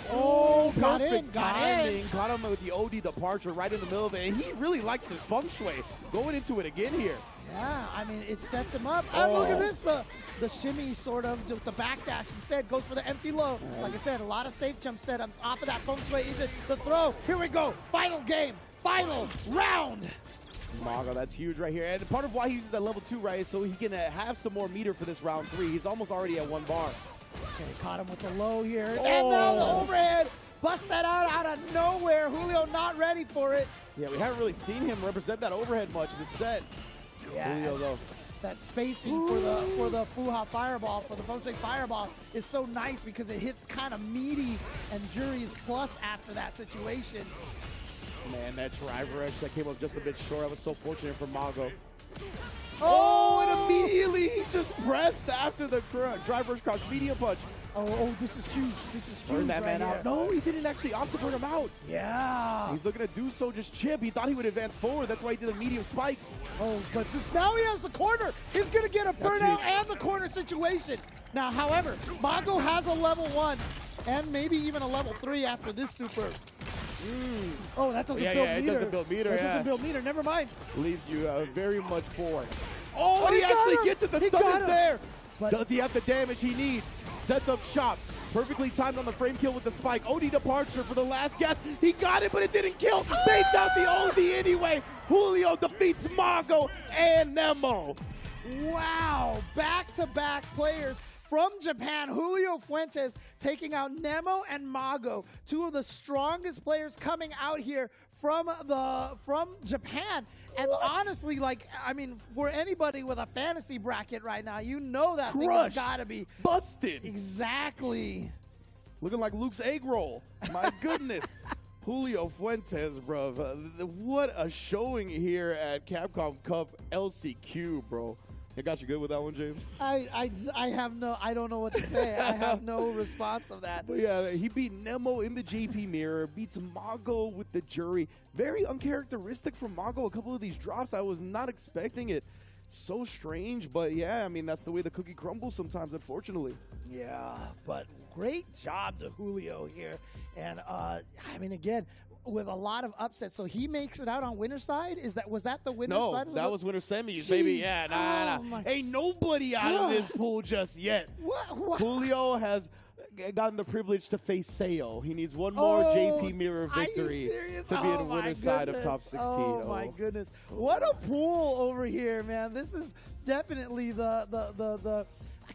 R: Oh,
S: got
R: perfect
S: in, got
R: timing.
S: in.
R: Caught him with the OD departure right in the middle of it, and he really likes this Feng Shui. Going into it again here.
S: Yeah, I mean, it sets him up. And look at this, the shimmy sort of, with the backdash instead, goes for the empty low. Like I said, a lot of safe jump setups off of that feng shui into the throw. Here we go, final game, final round.
R: Mago, that's huge right here. And part of why he uses that level 2, right, is so he can have some more meter for this round 3. He's almost already at 1 bar.
S: Okay, caught him with the low here. And now the overhead. Bust that out of nowhere. Julio not ready for it.
R: Yeah, we haven't really seen him represent that overhead much this set.
S: Yeah,
R: Julio, though.
S: That spacing for the Fuha Fireball, for the feng shui Fireball, is so nice because it hits kind of meaty and Jury's plus after that situation.
R: Man, that driver edge that came up just a bit short. I was so fortunate for Mago.
S: Oh,
R: and immediately he just pressed after the driver's cross medium punch.
S: Oh, this is huge. This is huge.
R: Burn that man
S: here.
R: out. No, he didn't actually opt to burn him out.
S: Yeah.
R: He's looking to do so, just chip. He thought he would advance forward. That's why he did a medium spike.
S: Oh, but now he has the corner. He's going to get a burnout and the corner situation. Now, however, Mago has a level 1 and maybe even a level 3 after this super. Oh, that doesn't build meter.
R: It doesn't build meter,
S: That doesn't build meter. Never mind.
R: Leaves you very much forward.
S: Oh,
R: he actually gets it. The stun is there.
S: But
R: does he have the damage he needs? Sets up shop. Perfectly timed on the frame kill with the spike. OD departure for the last gas. He got it, but it didn't kill. Baits out the OD anyway. Julio defeats Mago and Nemo.
S: Wow. Back-to-back players from Japan. Julio Fuentes taking out Nemo and Mago, 2 of the strongest players coming out here from Japan. And honestly, like, I mean, for anybody with a fantasy bracket right now, you know that thing has got to be
R: busted.
S: Exactly.
R: Looking like Luke's egg roll. My goodness. Julio Fuentes, bro. What a showing here at Capcom Cup LCQ, bro. I got you good with that one, James?
S: I don't know what to say. I have no response of that.
R: But yeah, he beat Nemo in the JP mirror, beats Mago with the jury. Very uncharacteristic from Mago, a couple of these drops. I was not expecting it. So strange, but yeah, I mean, that's the way the cookie crumbles sometimes, unfortunately.
S: Yeah, but great job to Julio here. And, I mean, again, with a lot of upsets. So he makes it out on winner's side? Was that the winner's side?
R: No, that was winner semis, baby. Yeah, nah. Ain't nobody out of this pool just yet.
S: What?
R: Julio has gotten the privilege to face Sayo. He needs one more JP Mirror victory to be in the winner's side of top 16.
S: Oh, my goodness. What a pool over here, man. This is definitely the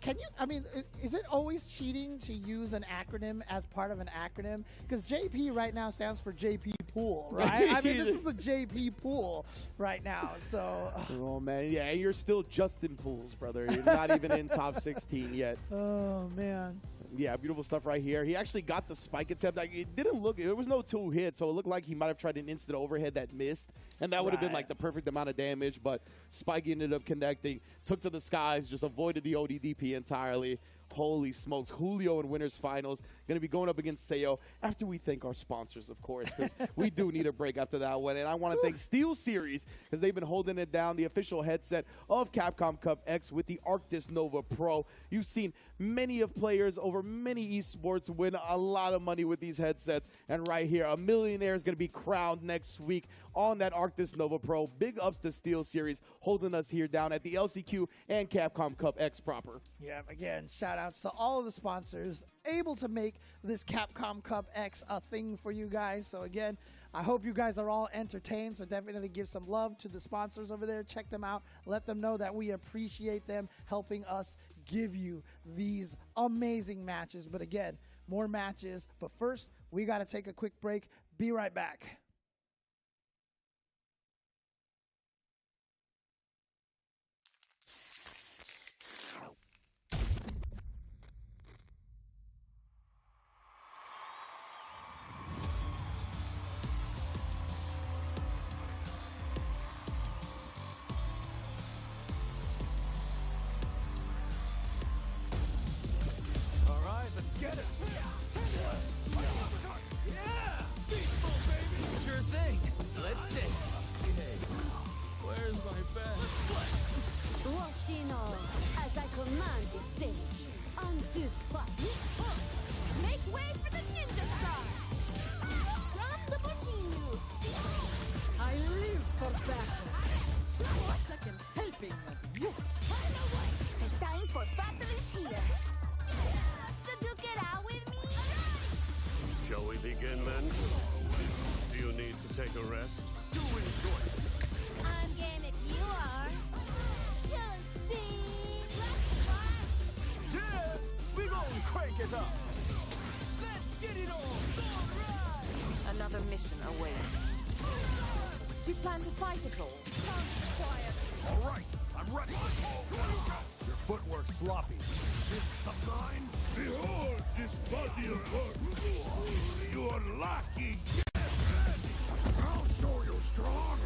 S: can you, I mean, is it always cheating to use an acronym as part of an acronym? Because JP right now stands for JP Pool, right? I mean, this is the JP Pool right now, so.
R: Oh, man, yeah, you're still just in pools, brother. You're not even in top 16 yet.
S: Oh, man.
R: Yeah, beautiful stuff right here. He actually got the spike attempt. Like, it didn't look, there was no 2 hits, so it looked like he might have tried an instant overhead that missed, and that would have been like the perfect amount of damage, but Spike ended up connecting, took to the skies, just avoided the ODDP entirely. Holy smokes, Julio in winners finals, going to be going up against Sayo after we thank our sponsors, of course, because we do need a break after that one. And I want to thank Steel Series because they've been holding it down, the official headset of Capcom Cup X with the Arctis Nova Pro. You've seen many of players over many esports win a lot of money with these headsets. And right here, a millionaire is going to be crowned next week on that Arctis Nova Pro. Big ups to Steel Series holding us here down at the LCQ and Capcom Cup X proper.
S: Yeah, again, shout outs to all of the sponsors able to make this Capcom Cup X a thing for you guys. So again, I hope you guys are all entertained. So definitely give some love to the sponsors over there. Check them out. Let them know that we appreciate them helping us give you these amazing matches. But again, more matches. But first, we got to take a quick break. Be right back.
D: Get it! Yeah! Sure thing. Let's dance. Hey, where's my bag?
E: Watching all as I command the stage. On deux, trois, make way for the ninja star. From the Butinu.
I: I live for battle. Second helping
F: again, men? Do you need to take a rest? Do enjoy this.
E: I'm game if you are. Don't be.
D: Yeah, we gonna crank it up. Let's get it on.
P: Another mission awaits. Do you plan to fight at all?
F: All right, I'm ready. Your footwork's sloppy. This of mine? Behold this body of work. You are lucky. I'll show you strong.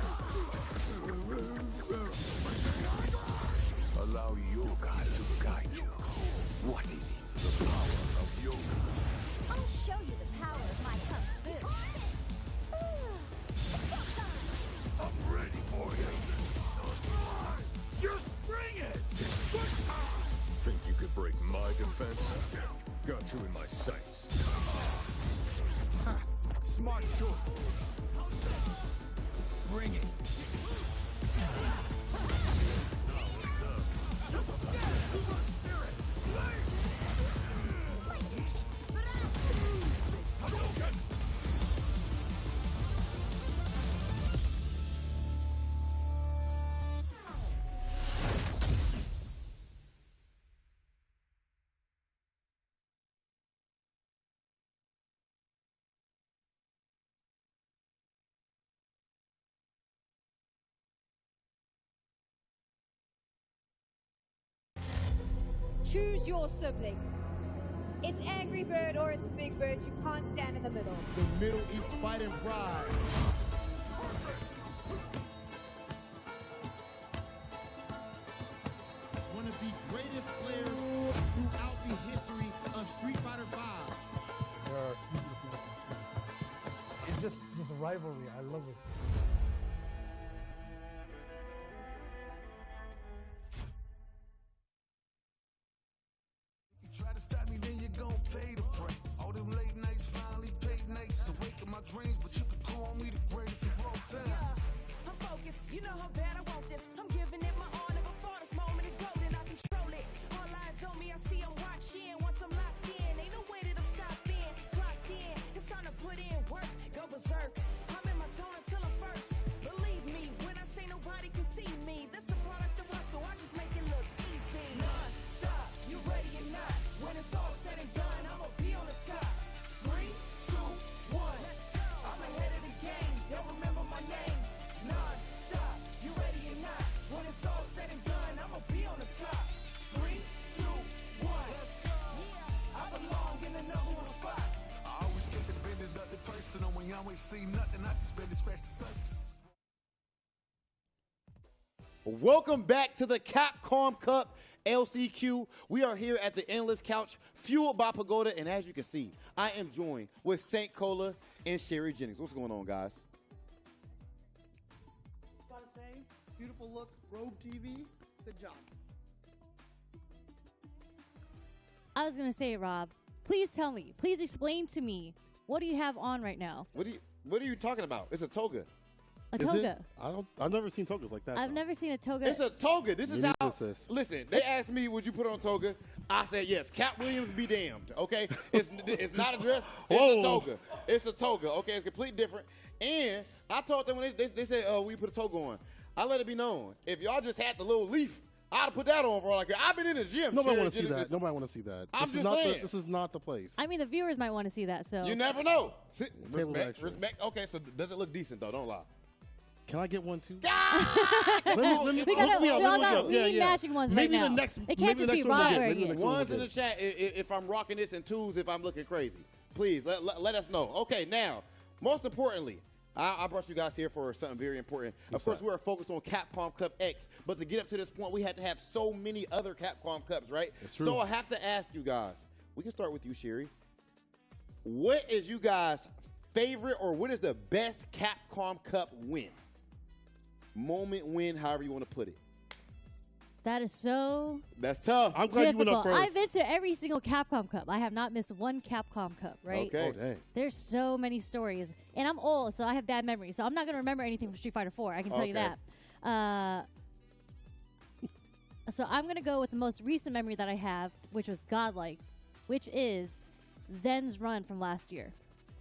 F: Allow yoga to guide you. What is it? The power of yoga.
E: I'll show you the power of my kung fu.
F: I'm ready for you. Just bring it.
H: Think you could break my defense? Got you in my sights.
D: Smart choice. Bring it.
U: Choose your sibling. It's Angry Bird or it's Big Bird. You can't stand in the middle.
J: The Middle East Fighting Pride. One of the greatest players throughout the history of Street Fighter V.
K: It's just this rivalry. I love it.
F: Try to stop me, then you're gonna pay the price. All them late nights finally paid nights. Awaken my dreams, but you could call me the greatest of all time.
G: Yeah, I'm focused. You know how bad I want this. I'm giving it my all. Never thought this moment is golden. I control it. All eyes on me. I see I'm watching. Once I'm locked in, ain't no way that I'm stopping. Clocked in. It's time to put in work. Go berserk. I'm in my zone until I'm first. Believe me when I say nobody can see me. This a product of hustle. I just make it look easy. Non-stop. You ready or not? When it's all said and done, I'ma be on the top. 3, 2, 1. I'm ahead of the game. Y'all remember my name. Non-stop. You ready or not? When it's all said and done, I'ma be on the top. 3, 2, 1. Yeah, I belong in the #1 spot.
F: I always keep the business nothing personal. When you always see nothing, I just barely scratch the surface.
J: Welcome back to the Capcom Cup LCQ. We are here at the Endless Couch, fueled by Pagoda, and as you can see, I am joined with Saint Cola and Sherry Jennings. What's going on, guys?
S: Gotta say, beautiful look, Robe TV, good job.
V: I was going to say, Rob, please tell me, please explain to me, what do you have on right now?
J: What are you talking about? It's a toga.
V: A toga.
W: I've never seen togas like that.
V: I've never seen a toga.
J: It's a toga. This is
W: You
J: how.
W: need this.
J: Listen, they asked me, "Would you put on a toga?" I said yes. Cat Williams be damned. Okay, it's not a dress. It's
W: Whoa.
J: a toga. It's a toga. Okay, it's completely different. And I told them when they said, "Oh, we put a toga on." I let it be known. If y'all just had the little leaf, I'd have put that on, bro. Like I've been in the gym.
W: Nobody want to see that. Nobody want to see that.
J: I'm
W: This is
J: just
W: not
J: saying.
W: This is not the place.
V: I mean, the viewers might want to see that, so.
J: You never know.
W: Maybe
J: Respect.
W: actually.
J: Respect. Okay, so does it look decent though? Don't lie.
W: Can I get one too?
J: Let
V: We need matching ones
W: maybe
V: right
W: the
V: now.
W: next.
V: It can't
W: maybe
V: just
W: the
V: be
W: next one we'll
V: Rob
W: get.
V: wearing
W: Maybe the
V: it.
W: next one
J: Ones
W: we'll
J: in the
W: get.
J: chat if I'm rocking this, and twos if I'm looking crazy. Please let us know. Okay, now, most importantly, I brought you guys here for something very important. Of course, we're focused on Capcom Cup X, but to get up to this point, we had to have so many other Capcom Cups, right?
W: That's true.
J: So I have to ask you guys. We can start with you, Sherry. What is you guys' favorite, or what is the best Capcom Cup win? Moment win, however you want to put it.
V: That is so
J: That's tough.
W: I'm glad you went up
V: difficult.
W: first.
V: I've been to every single Capcom Cup. I have not missed one Capcom Cup, right?
J: Okay.
W: Oh, dang.
V: There's so many stories. And I'm old, so I have bad memory. So I'm not going to remember anything from Street Fighter 4. I can tell you
J: Okay.
V: that. So I'm going to go with the most recent memory that I have, which was godlike, which is Zen's run from last year.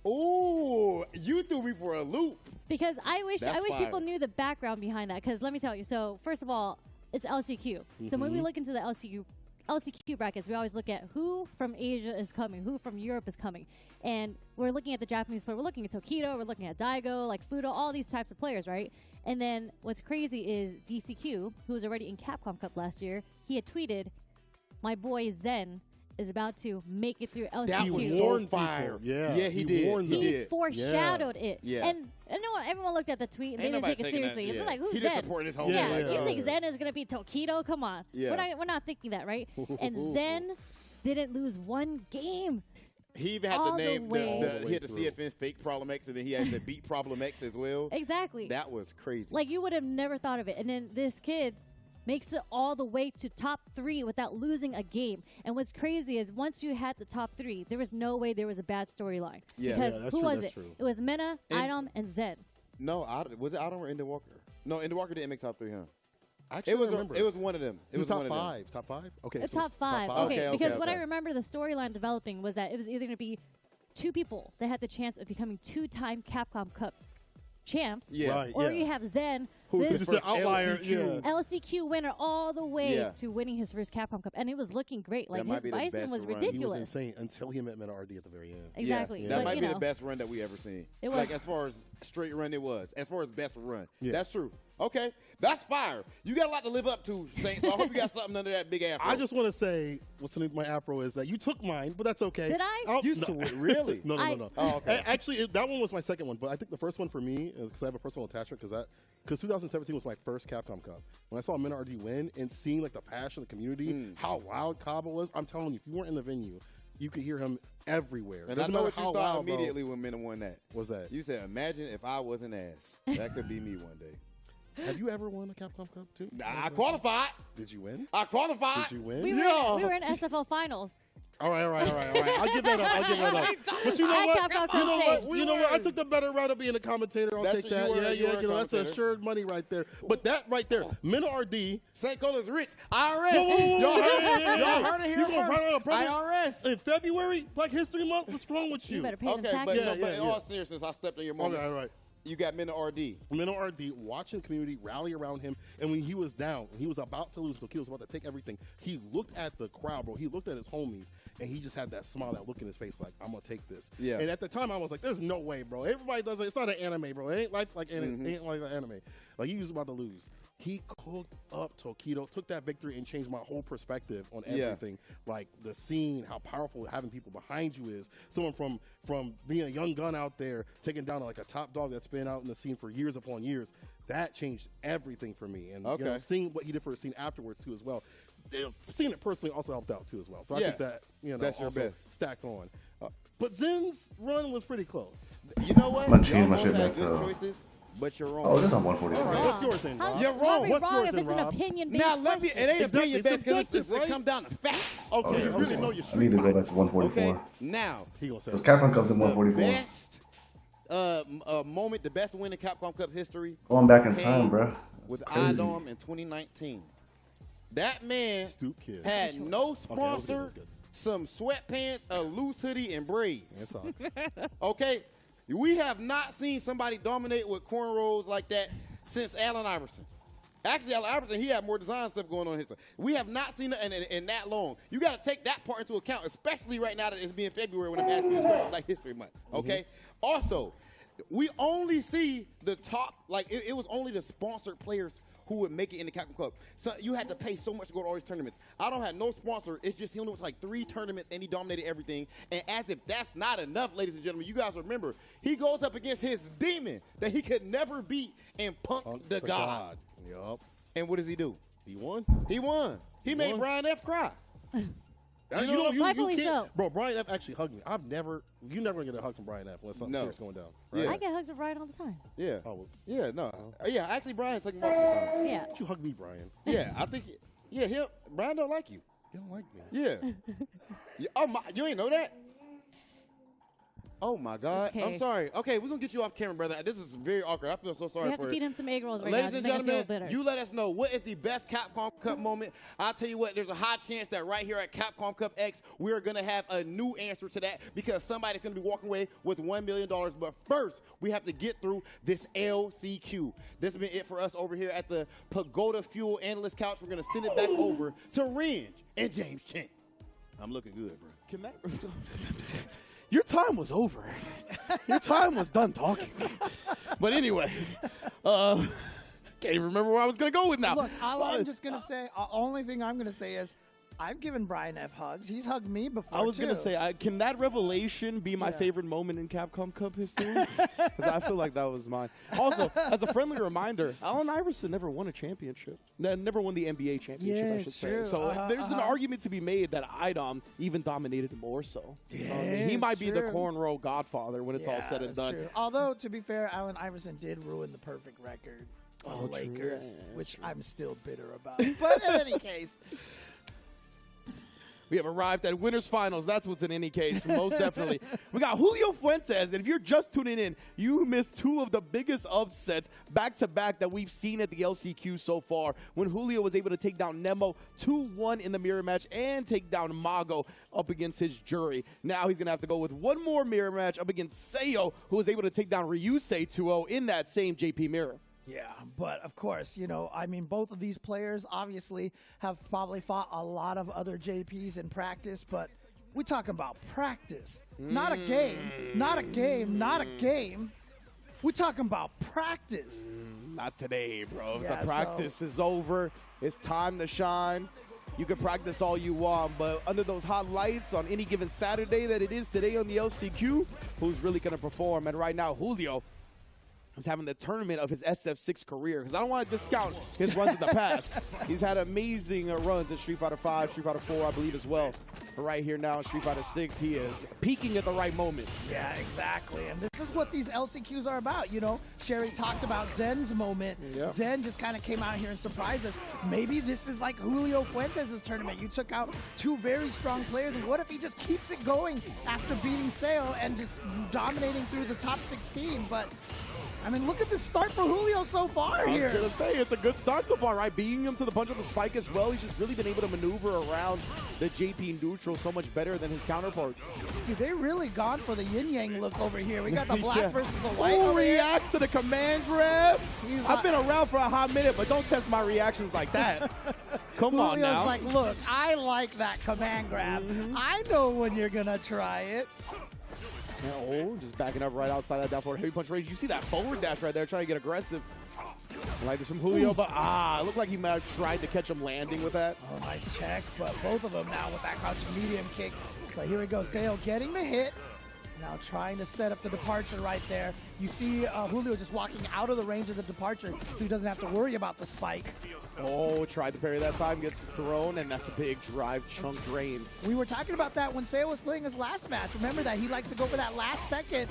J: Ooh, you threw me for a loop.
V: Because I wish
J: That's
V: people
J: fire.
V: knew the background behind that. Because let me tell you. So first of all, it's LCQ. So when we look into the LCQ brackets, we always look at who from Asia is coming, who from Europe is coming, and we're looking at the Japanese player. We're looking at Tokido, we're looking at Daigo, like Fudo, all these types of players, right? And then what's crazy is DCQ, who was already in Capcom Cup last year, he had tweeted, "My boy Zen is about to make it through LCQ."
J: That was so fire.
W: Yeah,
J: he did.
V: He foreshadowed it.
J: Yeah.
V: And no one, everyone looked at the tweet and
J: Ain't
V: they didn't
J: nobody
V: take it
J: taking that,
V: seriously.
J: yeah.
V: They're like, who's
J: He
V: Zen?
J: just supporting his homie.
V: Yeah,
J: Like,
V: you think
J: oh.
V: Zen is going to be Tokido? Come on.
J: Yeah.
V: We're not thinking that, right? And Zen didn't lose one game.
J: He even had
V: All
J: to
V: the
J: name
V: way.
J: he had to CFN fake Problem X, and then he had to beat Problem X as well.
V: Exactly.
J: That was crazy.
V: Like, you would have never thought of it. And then this kid makes it all the way to top 3 without losing a game. And what's crazy is once you had the top 3, there was no way there was a bad storyline.
J: Yeah.
V: Because
J: Yeah, that's
V: who
J: true,
V: was
J: that's
V: it?
J: true.
V: It was Mena, Idom, and Zen.
J: No, was it Adam or Ender Walker? No, Ender Walker didn't make top 3, huh?
W: Actually,
J: it was
W: remember.
J: It was one of them. It was
W: top
J: one of them.
W: 5. Top 5? Okay.
V: It's
W: so
V: top 5.
J: Okay,
V: because what I
J: okay.
V: remember the storyline developing was that it was either going to be 2 people that had the chance of becoming 2-time Capcom Cup champs,
W: Yeah. Right,
V: or
W: yeah.
V: you have Zen,
W: Who's
V: this
W: just an outlier,
V: LCQ winner all the way
W: Yeah.
V: to winning his first Capcom Cup, and it was looking great. Like,
J: might
V: his
J: be the
V: Bison
J: best
V: was
J: run.
W: He was
V: ridiculous.
W: insane until he met Meta RD at the very end.
V: Exactly.
J: Yeah,
V: But,
J: that might
V: you
J: be
V: know.
J: the best run that we ever seen.
V: It was.
J: Like, as far as straight run, it was. As far as best run.
W: Yeah.
J: That's true. Okay. That's fire. You got a lot to live up to, Saint, so I hope you got something under that big afro.
W: I just want to say what's underneath my afro is that you took mine, but that's okay.
V: Did I?
J: You
W: no.
J: really?
W: No.
J: Oh, okay.
W: Actually, that one was my second one, but I think the first one for me is because I have a personal attachment because 2017 was my first Capcom Cup. When I saw Mena RD win and seeing like the passion of the community, how loud Kaba was, I'm telling you, if you weren't in the venue, you could hear him everywhere.
J: And I
W: Doesn't
J: know
W: matter
J: what you
W: how
J: thought
W: loud, bro.
J: immediately when Mena won that.
W: What's that?
J: You said, imagine if I was an ass. That could be me one day.
W: Have you ever won a Capcom Cup too?
J: I qualified.
W: Did you win?
J: I qualified.
W: Did you win?
V: We were in SFL finals.
W: All right. I'll give that up. But you know
V: I
W: what?
V: Capcom Cup stage.
W: You know what? I took the better route of being a commentator. I'll
J: That's
W: take
J: what
W: that.
J: you were,
W: Yeah,
J: you were a
W: you know, that's
J: commentator.
W: assured money right there. But that right there, Mena RD.
J: St. Cola's rich. IRS.
W: Whoa.
J: Y'all heard it here
W: You gonna
J: first.
W: run out of brother?
J: IRS.
W: In February, Black History Month. What's wrong with you?
V: You better pay them
J: Okay,
V: taxes.
J: but in all seriousness, I stepped on your moment.
W: Okay, all right.
J: You got Mena RD.
W: Mena RD, watching the community rally around him, and when he was down, when he was about to lose, Tokido was about to take everything, he looked at the crowd, bro. He looked at his homies, and he just had that smile, that look in his face, like, I'm going to take this.
J: Yeah.
W: And at the time, I was like, there's no way, bro. Everybody does it. It's not an anime, bro. It ain't like it ain't like an anime. Like, he was about to lose. He cooked up Tokido, took that victory, and changed my whole perspective on everything. Like the scene, how powerful having people behind you is. Someone from being a young gun out there, taking down like a top dog that's been out in the scene for years upon years. That changed everything for me. And you know, seeing what he did for the scene afterwards too as well. Seeing it personally also helped out too as well. So I think that
J: that's your
W: also
J: best.
W: stacked on. But Zen's run was pretty close.
J: You know what?
C: I'm gonna change
J: Y'all
C: my
J: both
C: shit
J: had
C: back
J: good
C: to.
J: choices, but you're wrong.
C: Oh, it is on 143.
W: All right, what's yours then, Rob?
J: You're
V: How
J: wrong.
V: are we
W: What's
V: wrong
W: yours
V: if
W: then,
V: it's an
W: Rob?
V: opinion-based
J: Now let me. It ain't
W: Exactly.
J: opinion based because
W: subjective,
J: it
W: right?
J: come down to facts.
W: Okay, you really
C: okay.
W: know your
C: I
W: street
C: need to go
W: fight.
C: back to 144.
J: Okay. Now,
W: He gonna say
C: Because Capcom Cup's in
J: the
C: 144.
J: best moment, the best win in Capcom Cup history.
C: Going back in
J: came
C: time, bro.
J: With
C: Crazy.
J: IDOM in 2019. That man
W: Stoop kid.
J: had no
W: Okay, that was
J: sponsor,
W: good.
J: some sweatpants, a loose hoodie, and braids.
W: That sucks.
J: Okay? We have not seen somebody dominate with cornrows like that since Allen Iverson. Actually, Allen Iverson, he had more design stuff going on his side. We have not seen it in that long. You got to take that part into account, especially right now that it's being February when I'm asking you to start Black History Month. Okay? Also, we only see the top, like it was only the sponsored players who would make it in the Capcom Cup. So you had to pay so much to go to all these tournaments. I don't have no sponsor. It's just he only went to like 3 tournaments and he dominated everything. And as if that's not enough, ladies and gentlemen, you guys remember, he goes up against his demon that he could never beat and Punk the God.
W: Yup.
J: And what does he do?
W: He won.
J: He won. He made
W: won.
J: Brian F. cry.
W: You
V: Rightfully
W: can't,
V: so.
W: bro. Brian F actually hugged me. You never gonna get a hug from Brian F unless something
J: No.
W: serious going down.
J: Yeah.
V: I get hugs from Brian all the time.
J: Yeah.
W: Oh,
J: Yeah, no. Yeah, actually, Brian's taking off the time.
V: Yeah.
W: you hug me, Brian.
J: Yeah, I think, Brian don't like you.
W: You don't like me.
J: Yeah. Oh, my, you ain't know that? Oh my God!
V: Okay.
J: I'm sorry. Okay, we're gonna get you off camera, brother. This is very awkward. I feel so sorry
V: We have
J: for
V: to
J: it.
V: feed him some egg rolls right
J: Ladies
V: now.
J: and
V: just make him feel
J: gentlemen,
V: bitter.
J: you let us know what is the best Capcom Cup moment. I'll tell you what, there's a high chance that right here at Capcom Cup X, we're going to have a new answer to that because somebody's going to be walking away with $1 million. But first, we have to get through this LCQ. This has been it for us over here at the Pagoda Fuel Analyst Couch. We're going to send it back over to Renge and James Chen. I'm looking good, bro.
R: Can that... Your time was over. Your time was done talking. But anyway, can't even remember where I was going to go with now.
S: Look, all I'm just going to say, only thing I'm going to say is I've given Brian F. hugs. He's hugged me before,
R: I was going to
S: too.
R: say, can that revelation be my favorite moment in Capcom Cup history? Because I feel like that was mine. Also, as a friendly reminder, Allen Iverson never won a championship. Never won the NBA championship, I should say. So there's an argument to be made that IDOM even dominated more so.
S: Yeah,
R: he might be the
S: true.
R: cornrow godfather when it's all said and
S: that's
R: done.
S: true. Although, to be fair, Allen Iverson did ruin the perfect record of the Lakers,
R: true.
S: which I'm still bitter about. But in any case...
R: We have arrived at winners finals. That's what's in any case, most definitely. We got Julio Fuentes, and if you're just tuning in, you missed two of the biggest upsets back-to-back that we've seen at the LCQ so far, when Julio was able to take down Nemo 2-1 in the mirror match and take down Mago up against his jury. Now he's going to have to go with one more mirror match up against Seo, who was able to take down Ryusei 2-0 in that same JP mirror.
S: Yeah, but of course, you know, I mean, both of these players obviously have probably fought a lot of other JPs in practice, but we're talking about practice, not a game, not a game, not a game. We're talking about practice.
R: Not today, bro.
S: Yeah,
R: the practice is over. It's time to shine. You can practice all you want, but under those hot lights on any given Saturday that it is today on the LCQ, who's really going to perform? And right now, Julio is having the tournament of his SF6 career, because I don't want to discount his runs in the past. He's had amazing runs in Street Fighter 5, Street Fighter 4, I believe, as well. But right here now in Street Fighter 6, he is peaking at the right moment.
S: Yeah, exactly. And this is what these LCQs are about. You know, Sherry talked about Zen's moment.
R: Yeah.
S: Zen just kind of came out here and surprised us. Maybe this is like Julio Fuentes' tournament. You took out two very strong players, and what if he just keeps it going after beating Seo and just dominating through the top 16? But I mean, look at the start for Julio so far here.
R: I was going to say, it's a good start so far, right? Beating him to the punch of the spike as well. He's just really been able to maneuver around the JP neutral so much better than his counterparts.
S: Dude, they really gone for the yin-yang look over here. We got the black
R: Yeah.
S: versus the white.
R: Who
S: over here.
R: reacts to the command grab? I've been around for a hot minute, but don't test my reactions like that. Come on
S: Julio's
R: now.
S: like, look, I like that command grab. I know when you're going to try it.
R: Oh, just backing up right outside that down forward heavy punch range. You see that forward dash right there, trying to get aggressive. I like this from Julio, but it looked like he might have tried to catch him landing with that.
S: Oh, nice check, but both of them now with that crouching medium kick. But here we go, Seo getting the hit. Now trying to set up the departure right there. You see Julio just walking out of the range of the departure so he doesn't have to worry about the spike.
R: Oh, tried to parry that time, gets thrown, and that's a big drive chunk drain.
S: We were talking about that when Seo was playing his last match. Remember that he likes to go for that last second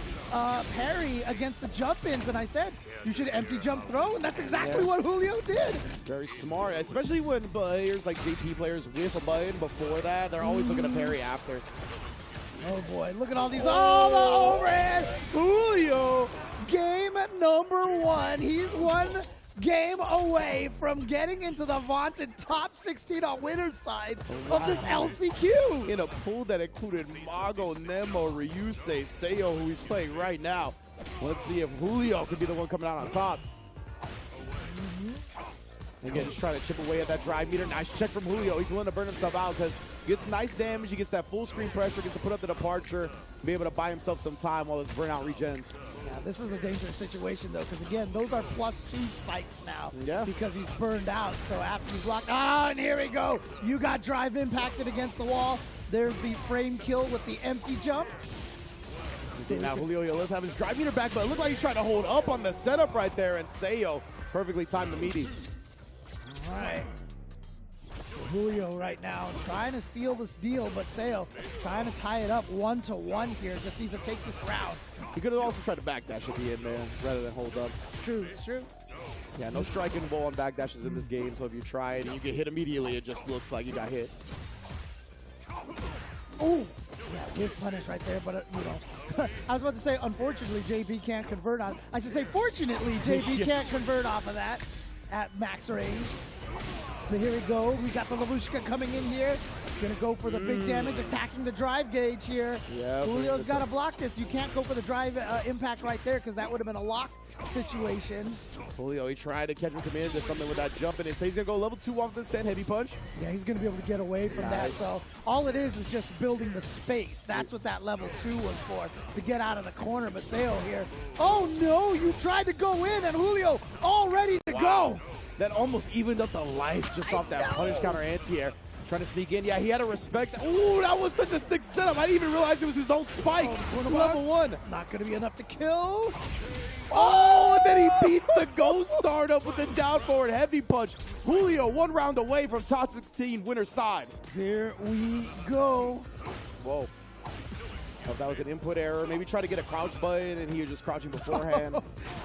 S: parry against the jump-ins, and I said, you should empty jump throw, and that's exactly what Julio did.
R: Very smart, especially when players like JP players whiff a button before that. They're always looking to parry after.
S: Oh boy, look at all these. Oh, the overhead. Julio, game number one. He's one game away from getting into the vaunted top 16 on winner's side of this LCQ.
R: In a pool that included Mago, Nemo, Ryusei, Seo, who he's playing right now. Let's see if Julio could be the one coming out on top. Again, just trying to chip away at that drive meter. Nice check from Julio. He's willing to burn himself out because he gets nice damage. He gets that full screen pressure, gets to put up the departure, be able to buy himself some time while his burnout regens.
S: Yeah, this is a dangerous situation, though, because, again, those are +2 spikes now because he's burned out. So after he's locked, and here we go. You got drive impacted against the wall. There's the frame kill with the empty jump.
R: See, now Julio, let's have his drive meter back, but it looked like he's trying to hold up on the setup right there, and Seo perfectly timed the meaty.
S: All right. Julio right now trying to seal this deal, but Seo trying to tie it up 1-1 here. Just needs to take this round.
R: He could have also tried to backdash at the end there rather than hold up.
S: It's true, it's true.
R: Yeah, no striking ball on backdashes in this game, so if you try it and you get hit immediately, it just looks like you got hit.
S: Ooh, Yeah, good punish right there, but you know, I was about to say, unfortunately, JP can't convert on. I should say, fortunately, JP can't convert off of that at max range. But here we go. We got the Lavushka coming in here. Gonna go for the big damage, attacking the drive gauge here.
R: Yeah,
S: Julio's got to block this. You can't go for the drive impact right there because that would have been a lock situation.
R: Julio, he tried to catch him command to something with that jump, and it says he's gonna go level 2 off the stand heavy punch.
S: Yeah, he's gonna be able to get away from that. So all it is just building the space. That's what that level 2 was for, to get out of the corner. But Seo here, oh no, you tried to go in, and Julio all ready to go.
R: That almost evened up the life just off that punish counter anti-air. Trying to sneak in. Yeah, he had to respect. Ooh, that was such a sick setup. I didn't even realize it was his own spike. Level 1.
S: Not going to be enough to kill.
R: Oh, and then he beats the Ghost Startup with the down forward heavy punch. Julio 1 round away from top 16 winner side.
S: Here we go.
R: Whoa. If that was an input error, maybe try to get a crouch button and he was just crouching beforehand.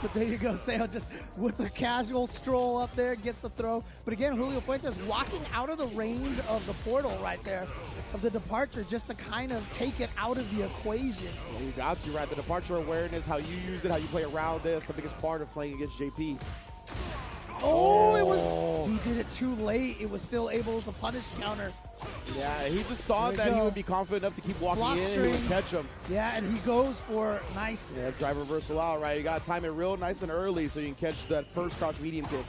S: But there you go, Seo just with a casual stroll up there, gets the throw. But again, Julio Fuentes walking out of the range of the portal right there, of the departure, just to kind of take it out of the equation.
R: Well, you got to, right? The departure awareness, how you use it, how you play around this, the biggest part of playing against JP.
S: Oh, it was, he did it too late. It was still able to punish counter.
R: Yeah, he just thought that he would be confident enough to keep walking
S: Block
R: in and he
S: string.
R: would catch him.
S: Yeah, and he goes for nice.
R: Yeah, drive reversal out, right? You got to time it real nice and early so you can catch that first crouch medium kick.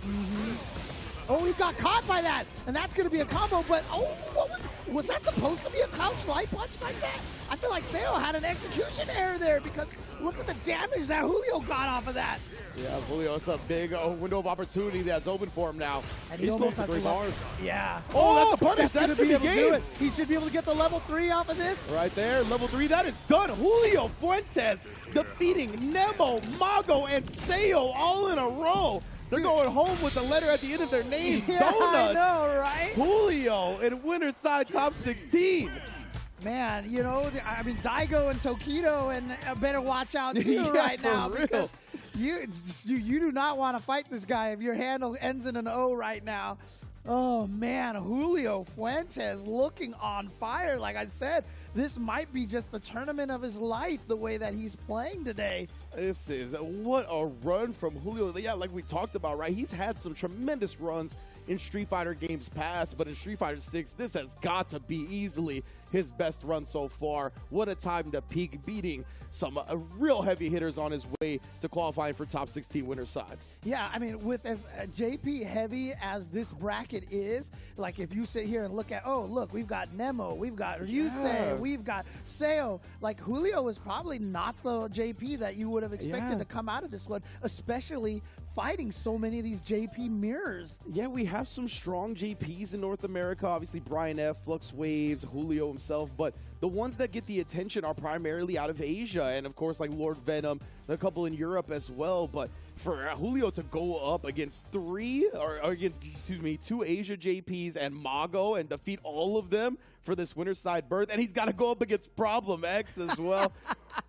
S: Oh, he got caught by that, and that's going to be a combo, but oh, was that supposed to be a crouch light punch like that? I feel like Seo had an execution error there because look at the damage that Julio got off of that.
R: Yeah, Julio, it's a big window of opportunity that's open for him now.
S: And
R: He's close to
S: has
R: 3 bars.
S: Yeah.
R: Oh, that's a punish.
S: That's
R: That
S: gonna
R: should be
S: able to do
R: game.
S: it. He should be able to get the level 3 off of this.
R: Right there, level 3, that is done. Julio Fuentes defeating Nemo, Mago, and Seo all in a row. They're going home with the letter at the end of their names,
S: Yeah,
R: Donuts.
S: I know, right?
R: Julio in winner's side top 16.
S: Man, you know, I mean, Daigo and Tokido and better watch out too
R: Yeah,
S: right
R: for
S: now
R: real.
S: because you do not want to fight this guy if your handle ends in an O right now. Oh man, Julio Fuentes looking on fire. Like I said, this might be just the tournament of his life, the way that he's playing today.
R: This is what a run from Julio. Yeah, like we talked about, right? He's had some tremendous runs in Street Fighter games past, but in Street Fighter 6, this has got to be easily his best run so far. What a time to peak, beating some real heavy hitters on his way to qualifying for top 16 winner side.
S: Yeah, I mean, with as JP heavy as this bracket is, like if you sit here and look at, oh, look, we've got Nemo, we've got Ryusei, we've got Seo. Like Julio is probably not the JP that you would have expected to come out of this one, especially fighting so many of these JP mirrors.
R: Yeah, we have some strong JPs in North America. Obviously, Brian F., Flux Waves, Julio himself, but the ones that get the attention are primarily out of Asia, and of course, like Lord Venom, a couple in Europe as well. But for Julio to go up against two Asia JPs and Mago and defeat all of them for this winner's side berth, and he's got to go up against Problem X as well.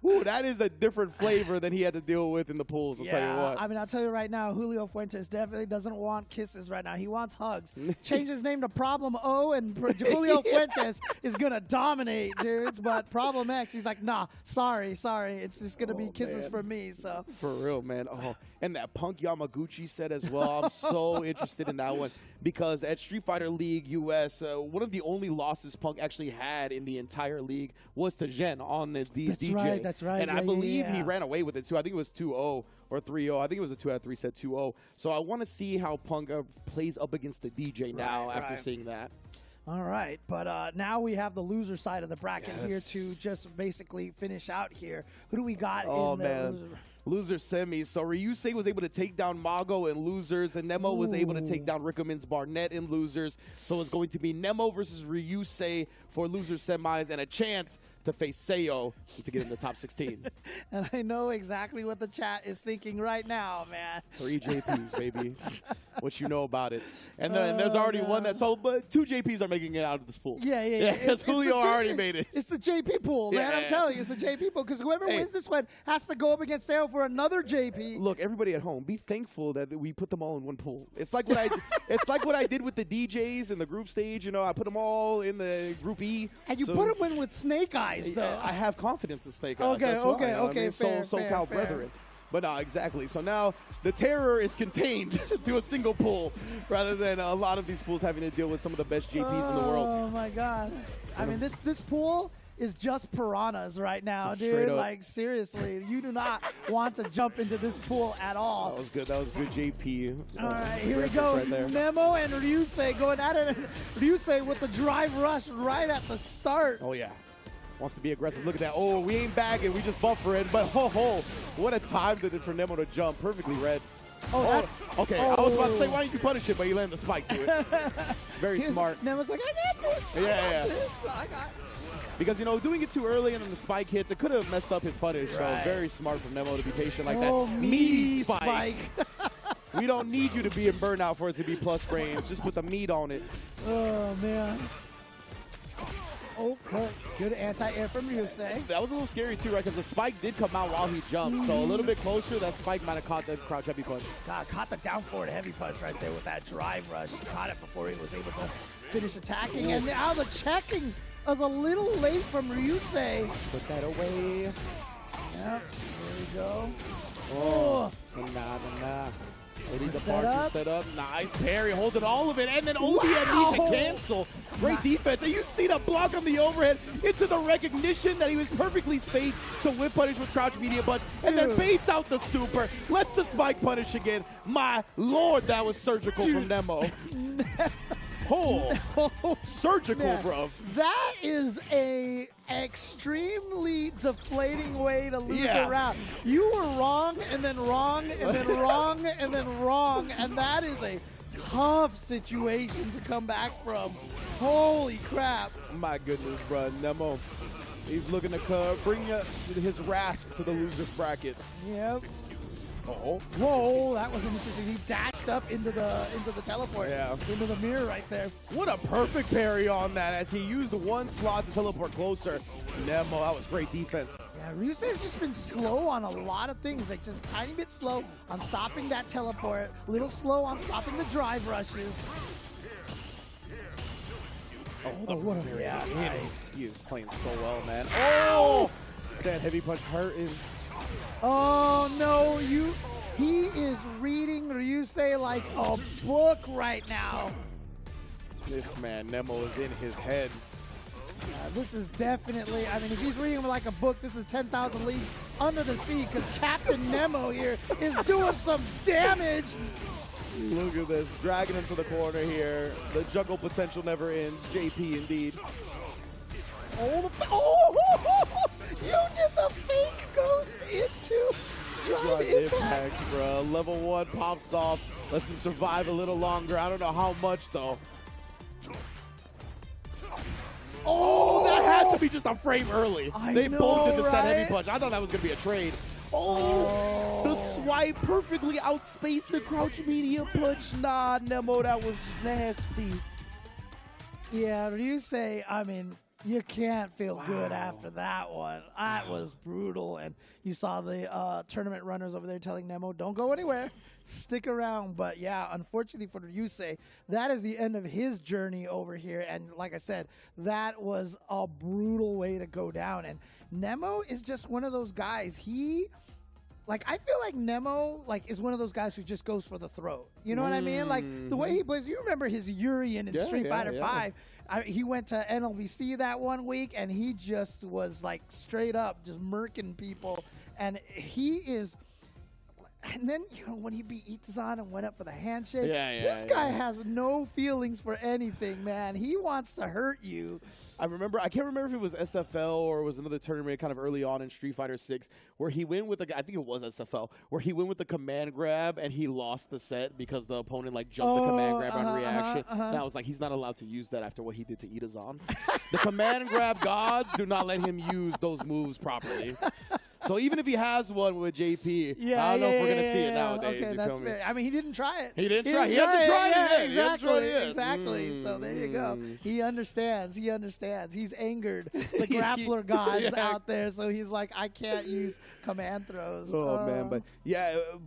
R: Ooh, that is a different flavor than he had to deal with in the pools, I'll tell you what.
S: I mean, I'll tell you right now, Julio Fuentes definitely doesn't want kisses right now. He wants hugs. Change his name to Problem O, and Julio Fuentes is going to dominate, dudes. But Problem X, he's like, nah, sorry. It's just going to be kisses for me. So
R: For real, man. Oh, and that Punk Yamaguchi set as well. I'm so interested in that one because at Street Fighter League US, one of the only losses Punk actually had in the entire league was to Gen on the DJ.
S: That's right.
R: And I believe he ran away with it too. I think it was 2-0 or 3-0. I think it was a 2 out of 3 set 2-0. So I want to see how Punk plays up against the DJ now after seeing that.
S: All right, but now we have the loser side of the bracket here to just basically finish out here. Who do we got in the
R: loser semis. So Ryusei was able to take down Mago in losers, and Nemo was able to take down Rickerman's Barnett in losers. So it's going to be Nemo versus Ryusei for loser semis and a chance to face Seo to get in the top 16.
S: And I know exactly what the chat is thinking right now, man.
R: 3 JPs, baby. What you know about it. And there's already one but 2 JPs are making it out of this pool.
S: Yeah.
R: Because Julio already made it.
S: It's the JP pool, man. I'm telling you, it's the JP pool. Because whoever wins this one has to go up against Seo for another JP.
R: Look, everybody at home, be thankful that we put them all in one pool. It's like what I did with the DJs in the group stage. You know, I put them all in the group E.
S: And you put them in with Snake Eyes. Steakhouse, though.
R: I have confidence in Steakhouse.
S: Okay,
R: That's why,
S: okay,
R: you know what I
S: okay,
R: mean?
S: fair,
R: SoCal
S: fair.
R: brethren. But no, exactly. So now the terror is contained to a single pool rather than a lot of these pools having to deal with some of the best JPs in the world.
S: Oh my God! I mean, this pool is just piranhas right now,
R: Straight
S: dude.
R: up.
S: Like seriously, you do not want to jump into this pool at all.
R: That was good. That was good JP.
S: All right, here we
R: reference
S: go.
R: Right there.
S: Nemo and Ryusei going at it. Ryusei with the drive rush right at the start.
R: Oh, yeah. Wants to be aggressive. Look at that. Oh, we ain't bagging. We just buffer it. But ho, ho. What a time did it for Nemo to jump. Perfectly read.
S: Oh, that's,
R: okay. I was about to say, why didn't you punish it? But you landed the spike to it. Very smart.
S: Nemo's like, I got this.
R: Yeah.
S: I got
R: Because, you know, doing it too early and then the spike hits, it could have messed up his punish.
S: Right.
R: So very smart from Nemo to be patient like
S: Oh,
R: that.
S: meaty
R: Spike. We don't need you to be in burnout for it to be plus frames. Just put the meat on it.
S: Oh, man. Okay. Good anti-air from Ryusei.
R: That was a little scary, too, right? Because the spike did come out while he jumped. So a little bit closer, that spike might have caught the crouch heavy punch.
S: God, caught the down forward heavy punch right there with that drive rush. He caught it before he was able to finish attacking. And now the checking was a little late from Ryusei.
R: Put that away.
S: Yep. There we go.
R: Oh. Nah. Ready
S: Set
R: departure,
S: up.
R: set up. Nice parry, holding all of it. And then OD
S: Wow.
R: to cancel. Great defense. And you see the block on the overhead into the recognition that he was perfectly spaced to whip punish with crouch media punch. And then
S: Dude.
R: baits out the super. Lets the spike punish again. My lord, that was surgical from Nemo. Surgical,
S: Man,
R: bruv.
S: That is a extremely deflating way to lose
R: Yeah.
S: a round. You were wrong, and then wrong, and then wrong, and then wrong, and that is a tough situation to come back from. Holy crap.
R: My goodness, bro. Nemo. He's looking to bring his wrath to the loser's bracket.
S: Yep.
R: Oh.
S: Whoa, that was interesting. He dashed up into the teleport.
R: Yeah.
S: Into the mirror right there.
R: What a perfect parry on that as he used one slot to teleport closer. Nemo, that was great defense.
S: Yeah, Ryusei's just been slow on a lot of things. Like just a tiny bit slow on stopping that teleport. A little slow on stopping the drive rushes.
R: What a parry.
S: Yeah,
R: Nice. He is playing so well, man. Oh! That heavy punch hurting.
S: Oh no, he is reading Ryusei like a book right now.
R: This man, Nemo, is in his head.
S: This is definitely, I mean, if he's reading like a book, this is 10,000 Leagues Under the Sea because Captain Nemo here is doing some damage.
R: Look at this, dragging him to the corner here. The juggle potential never ends. JP indeed.
S: You did the fake ghost into drive impact.
R: Bro. Level 1 pops off. Lets him survive a little longer. I don't know how much, though. Oh, that had to be just a frame early. They both did the set heavy punch. I thought that was going to be a trade. Oh, the swipe perfectly outspaced the crouch media punch. Nah, Nemo, that was nasty.
S: Yeah, Ryusei, I mean, you can't feel good after that one. That was brutal. And you saw the tournament runners over there telling Nemo, don't go anywhere. Stick around. But yeah, unfortunately for Ryusei, that is the end of his journey over here. And like I said, that was a brutal way to go down. And Nemo is just one of those guys. I feel like Nemo, is one of those guys who just goes for the throat. You know what I mean? Like, the way he plays, you remember his Urian in Street Fighter 5. He went to NLBC that one week, and he just was, straight up just murking people. And he is... And then, when he beat Itazan and went up for the handshake, this guy has no feelings for anything, man. He wants to hurt you.
R: I can't remember if it was SFL or it was another tournament kind of early on in Street Fighter 6 where he went with I think it was SFL, where he went with the command grab and he lost the set because the opponent jumped the command grab on reaction. And I was like, he's not allowed to use that after what he did to Itazan. The command grab gods do not let him use those moves properly. So even if he has one with JP, I don't know if we're going to see it nowadays.
S: Okay, that's fair. I mean, he didn't try it.
R: He didn't try it. He hasn't tried it yet.
S: Exactly. So there you go. He understands. He's angered the grappler gods out there. So he's like, I can't use command throws.
R: Oh, man.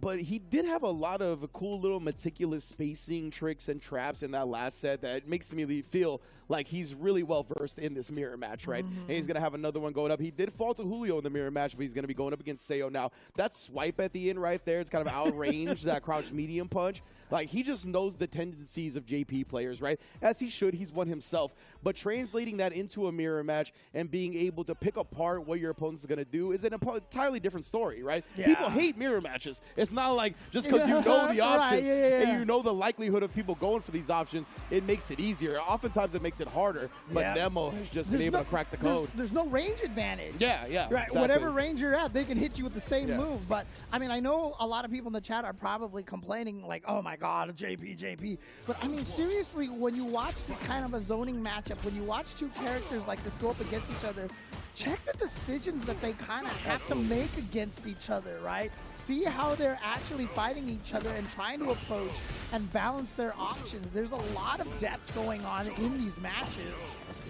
R: But he did have a lot of cool little meticulous spacing tricks and traps in that last set that makes me feel like he's really well versed in this mirror match, right? And he's gonna have another one going up. He did fall to Julio in the mirror match, but he's gonna be going up against Seo now. That swipe at the end right there, it's kind of outrange that crouch medium punch. Like, he just knows the tendencies of JP players, right? As he should. He's one himself. But translating that into a mirror match and being able to pick apart what your opponent's going to do is an entirely different story, right?
S: Yeah.
R: People hate mirror matches. It's not like just because you know the options
S: Right,
R: and you know the likelihood of people going for these options, it makes it easier. Oftentimes, it makes it harder. But
S: Yeah.
R: Nemo has just been able to crack the code.
S: There's no range advantage.
R: Yeah,
S: Right,
R: exactly.
S: whatever range you're at, they can hit you with the same
R: Yeah.
S: move. But, I mean, I know a lot of people in the chat are probably complaining, like, oh, my God, JP. But, I mean, seriously, when you watch this kind of a zoning matchup, when you watch two characters like this go up against each other, check the decisions that they kind of have to make against each other, right? See how they're actually fighting each other and trying to approach and balance their options. There's a lot of depth going on in these matches.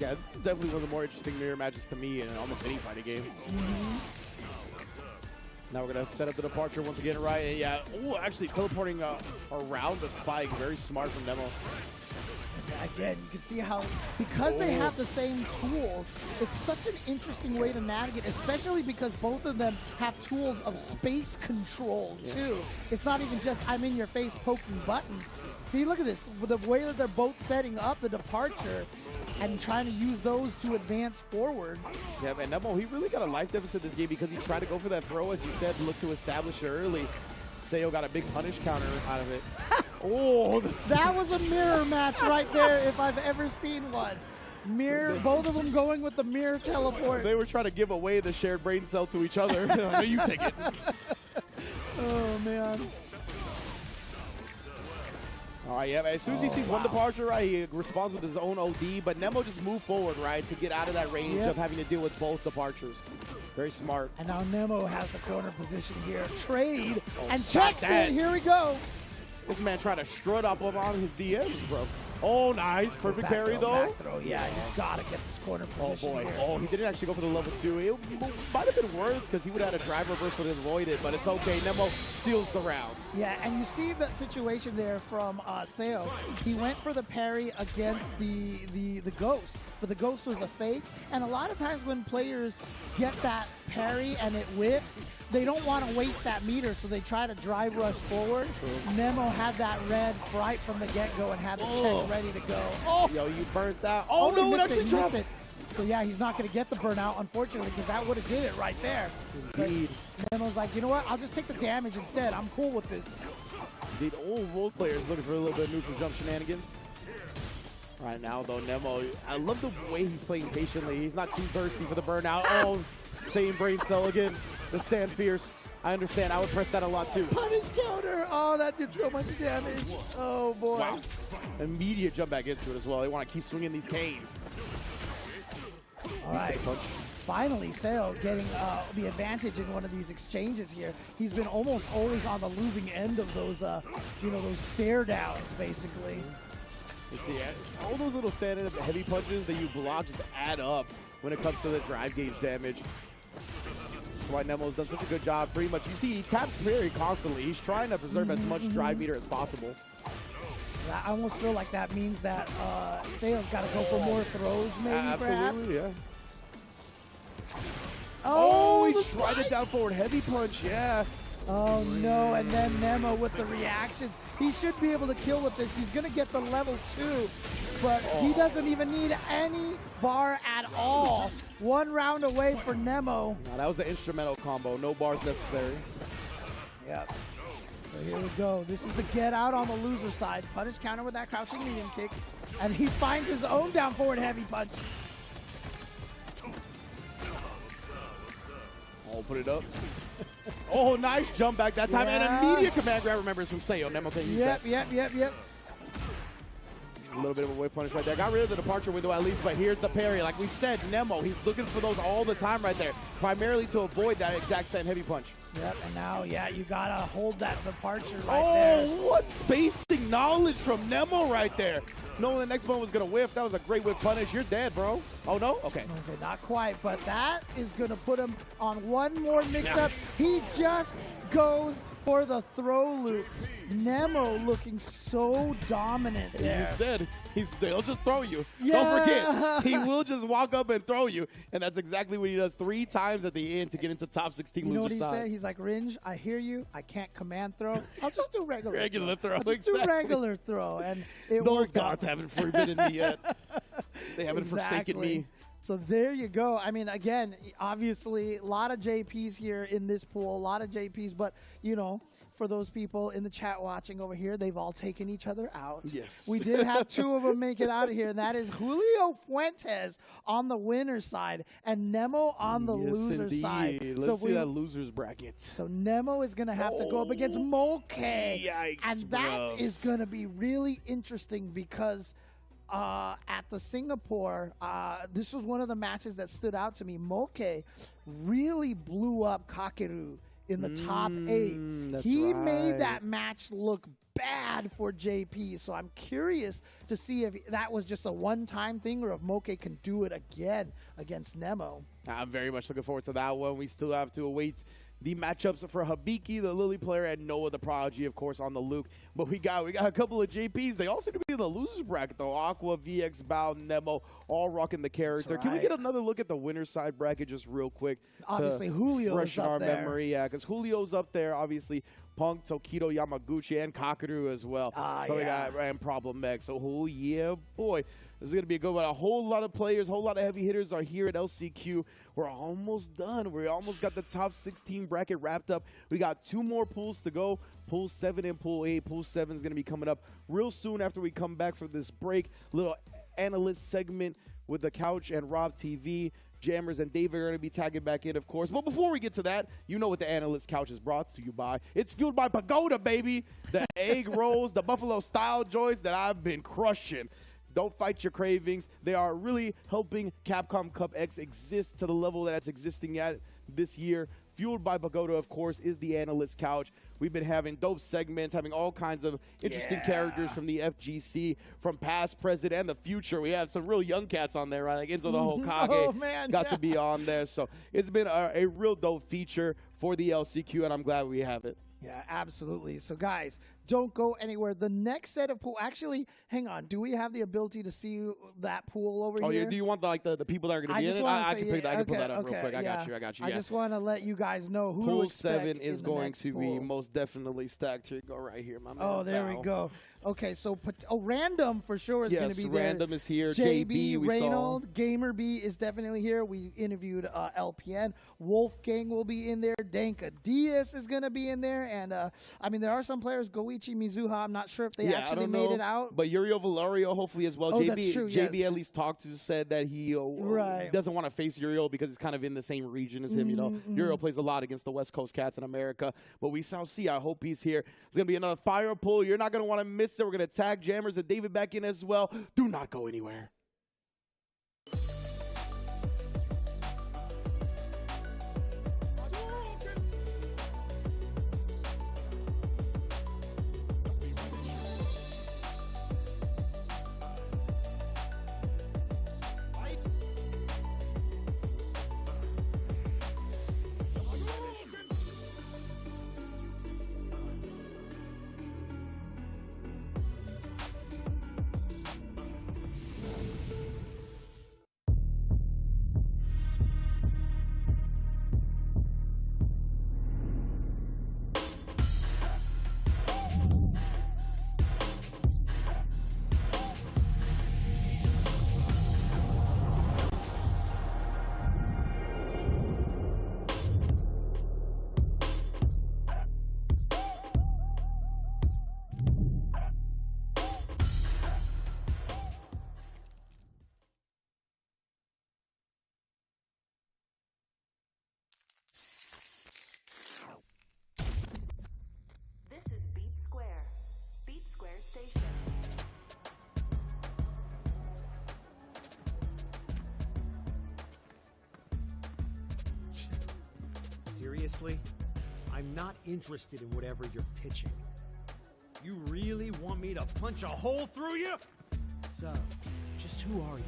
R: Yeah, this is definitely one of the more interesting mirror matches to me in almost any fighting game. Now we're going to set up the departure once again, right? And yeah, ooh, actually teleporting around the spike. Very smart from Nemo.
S: Again, you can see how, because they have the same tools, it's such an interesting way to navigate, especially because both of them have tools of space control, too. It's not even just, I'm in your face poking buttons. See, look at this. The way that they're both setting up the departure and trying to use those to advance forward.
R: Yeah, and Nemo, he really got a life deficit this game because he tried to go for that throw, as you said, look to establish it early. Seo got a big punish counter out of it. Oh,
S: that was a mirror match right there if I've ever seen one. Mirror, both of them going with the mirror teleport.
R: They were trying to give away the shared brain cell to each other. No, you take it.
S: Oh, man.
R: All right, yeah, as soon as he sees one departure, right, he responds with his own OD, but Nemo just moved forward, right, to get out of that range of having to deal with both departures. Very smart.
S: And now Nemo has the corner position here. Trade and
R: stop
S: checks
R: that.
S: it. Here we go.
R: This man trying to strut up on his DMs, bro. Oh, nice. Perfect parry, though.
S: Back throw. Yeah, you gotta get this corner position.
R: Oh, boy.
S: Here.
R: Oh, he didn't actually go for the level 2. It might have been worth because he would have had a drive reversal to avoid it, but it's okay. Nemo steals the round.
S: Yeah, and you see the situation there from Seo. He went for the parry against the Ghost, but the Ghost was a fake. And a lot of times when players get that parry and it whips, they don't want to waste that meter, so they try to drive rush forward. Nemo had that red right from the get-go and had the check ready to go.
R: Oh, yo, you burnt out. Oh, no, it actually dropped
S: it. So, yeah, he's not going to get the burnout, unfortunately, because that would have did it right there.
R: Indeed.
S: But Nemo's like, you know what? I'll just take the damage instead. I'm cool with this.
R: Indeed. Oh, both players looking for a little bit of neutral jump shenanigans. Right now, though, Nemo, I love the way he's playing patiently. He's not too thirsty for the burnout. Oh, same brain cell again. The stand fierce. I understand. I would press that a lot, too.
S: Punish counter. Oh, that did so much damage. Oh, boy.
R: Wow. Immediate jump back into it as well. They want to keep swinging these canes.
S: All right. Finally, Seo getting the advantage in one of these exchanges here. He's been almost always on the losing end of those, those stare downs, basically.
R: You see, all those little stand-up heavy punches that you block just add up when it comes to the drive gauge damage. That's why Nemo's done such a good job. Pretty much, you see, he taps parry constantly. He's trying to preserve as much drive meter as possible.
S: I almost feel like that means that Seo's got to go for more throws, maybe,
R: Absolutely,
S: perhaps.
R: Yeah.
S: Oh,
R: he tried it down forward. Heavy punch, yeah.
S: Oh, no, and then Nemo with the reactions. He should be able to kill with this. He's going to get the level 2, but he doesn't even need any bar at all. One round away for Nemo.
R: No, that was an instrumental combo. No bars necessary.
S: Yep. So here we go. This is the get out on the loser side. Punish counter with that crouching medium kick, and he finds his own down forward heavy punch.
R: Oh, put it up. Oh, nice jump back that time.
S: Yeah.
R: And immediate command grab, remembers from Seo. Nemo can use that.
S: Yep.
R: A little bit of a whip punish right there. Got rid of the departure window at least, but here's the parry. Like we said, Nemo, he's looking for those all the time right there, primarily to avoid that exact same heavy punch.
S: Yep, and now, you got to hold that departure right there.
R: Oh, what spacing knowledge from Nemo right there. Knowing the next one was going to whiff. That was a great whip punish. You're dead, bro. Oh, no? Okay.
S: Okay, not quite, but that is going to put him on one more mix-up. He just goes for the throw loop. Nemo looking so dominant there.
R: You said they'll just throw you.
S: Yeah.
R: Don't forget, he will just walk up and throw you, and that's exactly what he does 3 times at the end to get into top 16
S: You know what
R: loser
S: he
R: side.
S: said? He's like, Ringe, I hear you. I can't command throw. I'll just do regular.
R: Regular throw,
S: I'll just do
R: exactly.
S: regular throw, and it
R: Those
S: worked out.
R: gods haven't forbidden me yet. They haven't forsaken me.
S: So there you go. I mean, again, obviously, a lot of JPs here in this pool, a lot of JPs, but, you know, for those people in the chat watching over here, they've all taken each other out.
R: Yes.
S: We did have 2 of them make it out of here, and that is Julio Fuentes on the winner's side and Nemo on the loser's side.
R: Let's see that loser's bracket.
S: So Nemo is going to have to go up against Moke.
R: Yikes,
S: and that
R: bruv.
S: is going to be really interesting because at the Singapore, this was one of the matches that stood out to me. Moke really blew up Kakeru in the top 8.
R: That's
S: He
R: right.
S: made that match look bad for JP. So I'm curious to see if that was just a one-time thing or if Moke can do it again against Nemo.
R: I'm very much looking forward to that one. We still have to await the matchups for Habiki, the Lily player, and Noah, the Prodigy, of course, on the Luke. But we got a couple of JPs. They all seem to be in the losers bracket, though. Aqua, VX, Bao, Nemo, all rocking the character. Can we get another look at the winner's side bracket just real quick?
S: Obviously, Julio's
R: freshen
S: up
R: our
S: there.
R: memory. Yeah, because Julio's up there, obviously. Punk, Tokido, Yamaguchi, and Kakeru as well. So we got and Problem X. So, oh, yeah, boy. This is going to be a good one. A whole lot of players, a whole lot of heavy hitters are here at LCQ. We're almost done. We almost got the top 16 bracket wrapped up. We got 2 more pools to go. Pool 7 and Pool 8. Pool 7 is going to be coming up real soon after we come back from this break. Little analyst segment with the Couch and Rob TV. Jammers and David are going to be tagging back in, of course. But before we get to that, you know what the Analyst Couch is brought to you by. It's fueled by Pagoda, baby. The egg rolls, the Buffalo style joints that I've been crushing. Don't fight your cravings. They are really helping Capcom Cup X exist to the level that it's existing at this year. Fueled by Pagoda, of course, is the Analyst Couch. We've been having dope segments, having all kinds of interesting characters from the FGC, from past, present, and the future. We had some real young cats on there, right? Like Enzo the Hokage
S: Oh, man,
R: got to be on there. So it's been a real dope feature for the LCQ, and I'm glad we have it.
S: Yeah, absolutely. So, guys, don't go anywhere. The next set of pool, actually, hang on. Do we have the ability to see that pool over
R: Oh,
S: here?
R: yeah. Do you want the people that are going to be in it? I can pull that up real quick. I got you.
S: I just want to let you guys know who to
R: Pool
S: expect
R: 7 is
S: in the
R: going
S: next
R: to be
S: pool.
R: most definitely stacked. Here you go right here, my man.
S: Oh, there we go. Okay, so Random for sure is going to be there.
R: Random is here.
S: JB,
R: we saw.
S: Reynold, Gamer B is definitely here. We interviewed LPN. Wolfgang will be in there. Danka Diaz is going to be in there. And, I mean, there are some players. Goichi Mizuha, I'm not sure if they
R: I
S: actually
R: don't
S: made
R: know,
S: it out.
R: But Yurio Valerio, hopefully as well.
S: Oh,
R: JB,
S: that's true,
R: JB
S: yes.
R: at least talked to, said that he doesn't want to face Yurio because he's kind of in the same region as him. You know, Yurio plays a lot against the West Coast cats in America. But we shall see. I hope he's here. It's going to be another fire pool. You're not going to want to miss it. We're going to tag Jammers and David back in as well. Do not go anywhere.
P: This is Beat Square. Beat Square Station.
N: Seriously? I'm not interested in whatever you're pitching. You really want me to punch a hole through you? So, just who are you?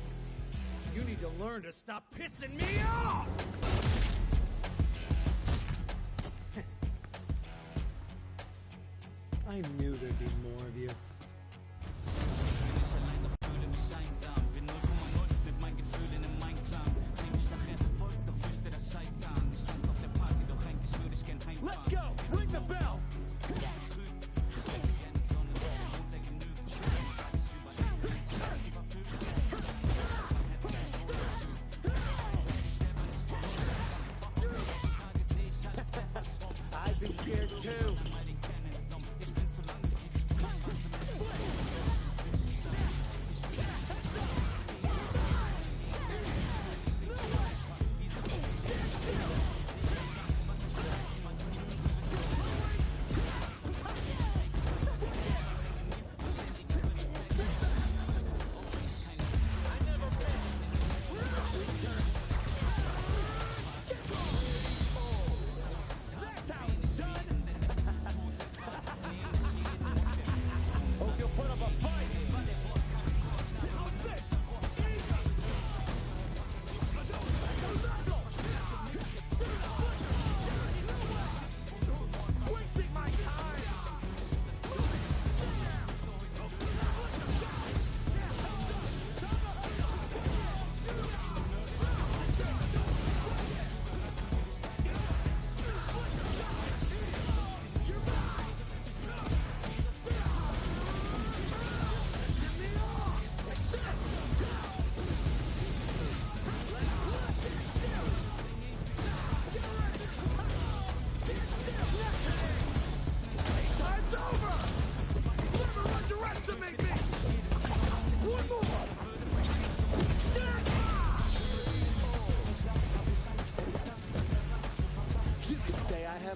N: You need to learn to stop pissing me off! I knew there'd be more of you.
F: Let's go! Ring the bell!
D: I'd be scared too.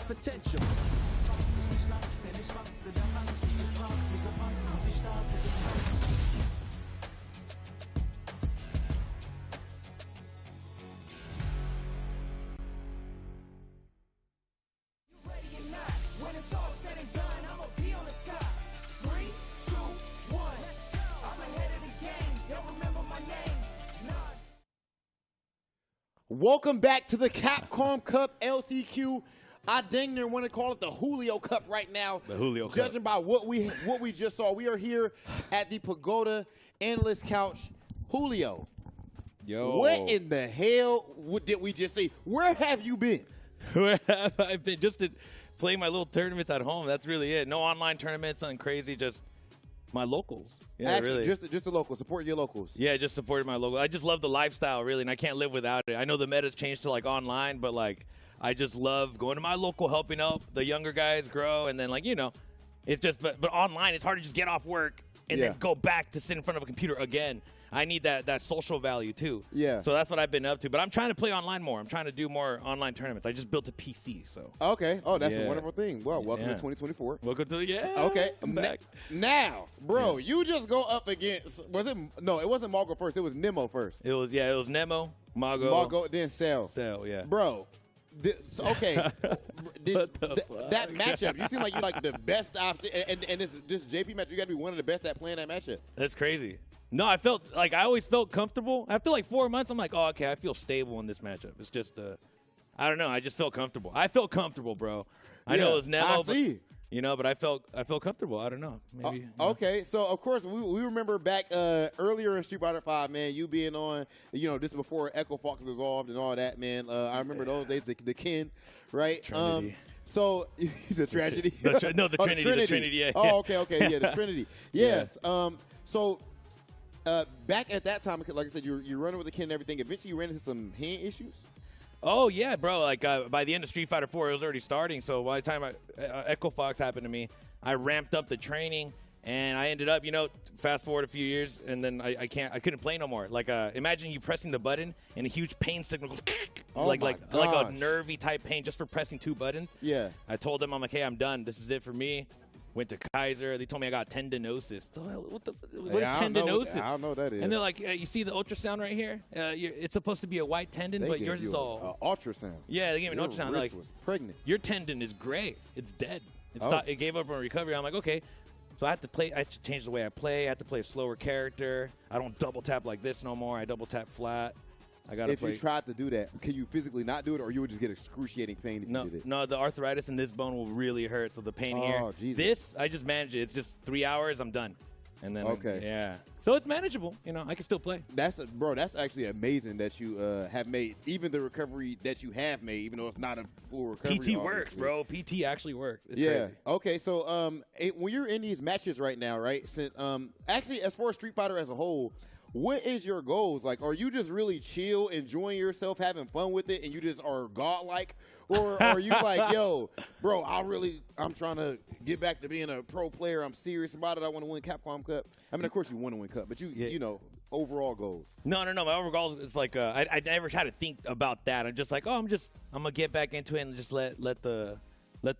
D: Potential.
G: When it's all said and done, I'ma be on the top. 3, 2, 1. I'm ahead of the game. They'll remember my name.
J: Welcome back to the Capcom Cup LCQ. I dang near want to call it the Julio Cup right now.
C: The Julio Cup.
J: Judging by what we just saw, we are here at the Pagoda Analyst Couch. Julio,
C: Yo.
J: what in the hell did we just see? Where have you been?
C: Where have I been? Just to play my little tournaments at home. That's really it. No online tournaments, nothing crazy. Just my locals. Yeah,
J: Actually,
C: really.
J: just the locals. Support your locals.
C: Yeah, just supported my local. I just love the lifestyle, really, and I can't live without it. I know the meta's changed to like online, but like I just love going to my local, helping out the younger guys grow, and then like it's just but online it's hard to just get off work and then go back to sit in front of a computer again. I need that social value too.
J: Yeah.
C: So that's what I've been up to. But I'm trying to play online more. I'm trying to do more online tournaments. I just built a PC, so.
J: Okay. Oh, that's a
C: Yeah.
J: wonderful thing. Well, welcome to
C: Yeah.
J: 2024.
C: Welcome to
J: Okay.
C: I'm back.
J: Now, bro, you just go up against. No, it wasn't Margo first. It was Nemo first.
C: It was Nemo, Margo.
J: Margo, then Cell.
C: Cell, yeah.
J: Bro. Okay, that matchup. You seem like you're like the best I've seen, and this JP match. You got to be one of the best at playing that matchup.
C: That's crazy. No, I always felt comfortable. After like 4 months, I'm like, oh, okay, I feel stable in this matchup. It's just, I don't know. I just felt comfortable. I felt comfortable, bro. I know it was Nemo, but I felt comfortable. I don't know. Maybe.
J: Okay, so of course we remember back earlier in Street Fighter 5, man. You being on, this before Echo Fox dissolved and all that, man. I remember those days, the Ken, right?
C: Trinity.
J: So he's a tragedy.
C: The Trinity. The Trinity. Yeah.
J: Oh, okay, yeah, the Trinity. Yes. So. Back at that time, like I said, you're running with the Ken and everything. Eventually, you ran into some hand issues.
C: Oh yeah, bro. Like by the end of Street Fighter 4, it was already starting. So by the time Echo Fox happened to me, I ramped up the training, and I ended up, fast forward a few years, and then I couldn't play no more. Like imagine you pressing the button and a huge pain signal goes like a nervy type pain just for pressing 2 buttons.
J: Yeah.
C: I told them, I'm like, hey, I'm done. This is it for me. Went to Kaiser. They told me I got tendinosis. What is tendinosis?
J: I don't know what that is.
C: And they're like, you see the ultrasound right here? It's supposed to be a white tendon, but yours is all
J: ultrasound.
C: Yeah, they gave me an ultrasound.
J: Wrist was pregnant.
C: Your tendon is gray. It's dead. It gave up on recovery. I'm like, okay. So I have to change the way I play. I have to play a slower character. I don't double tap like this no more. I double tap flat. I gotta
J: if
C: play.
J: you tried to do that, can you physically not do it, or you would just get excruciating pain if you did it?
C: No, the arthritis in this bone will really hurt. So the pain here.
J: Oh, Jesus.
C: This, I just manage it. It's just 3 hours. I'm done. And then,
J: Okay.
C: yeah. So it's manageable. You know, I can still play.
J: That's actually amazing that you have made even the recovery that you have made, even though it's not a full recovery.
C: PT works, bro. PT actually works. It's
J: yeah.
C: crazy.
J: Okay. So when you're in these matches right now, right? Since actually, as far as Street Fighter as a whole, what is your goals? Like, are you just really chill, enjoying yourself, having fun with it, and you just are godlike? Or are you like, yo, bro, I'm trying to get back to being a pro player. I'm serious about it. I want to win Capcom Cup. I mean, of course you want to win Cup, but you know, overall goals.
C: No. My overall goals, it's like I never try to think about that. I'm just like, I'm gonna get back into it and just let the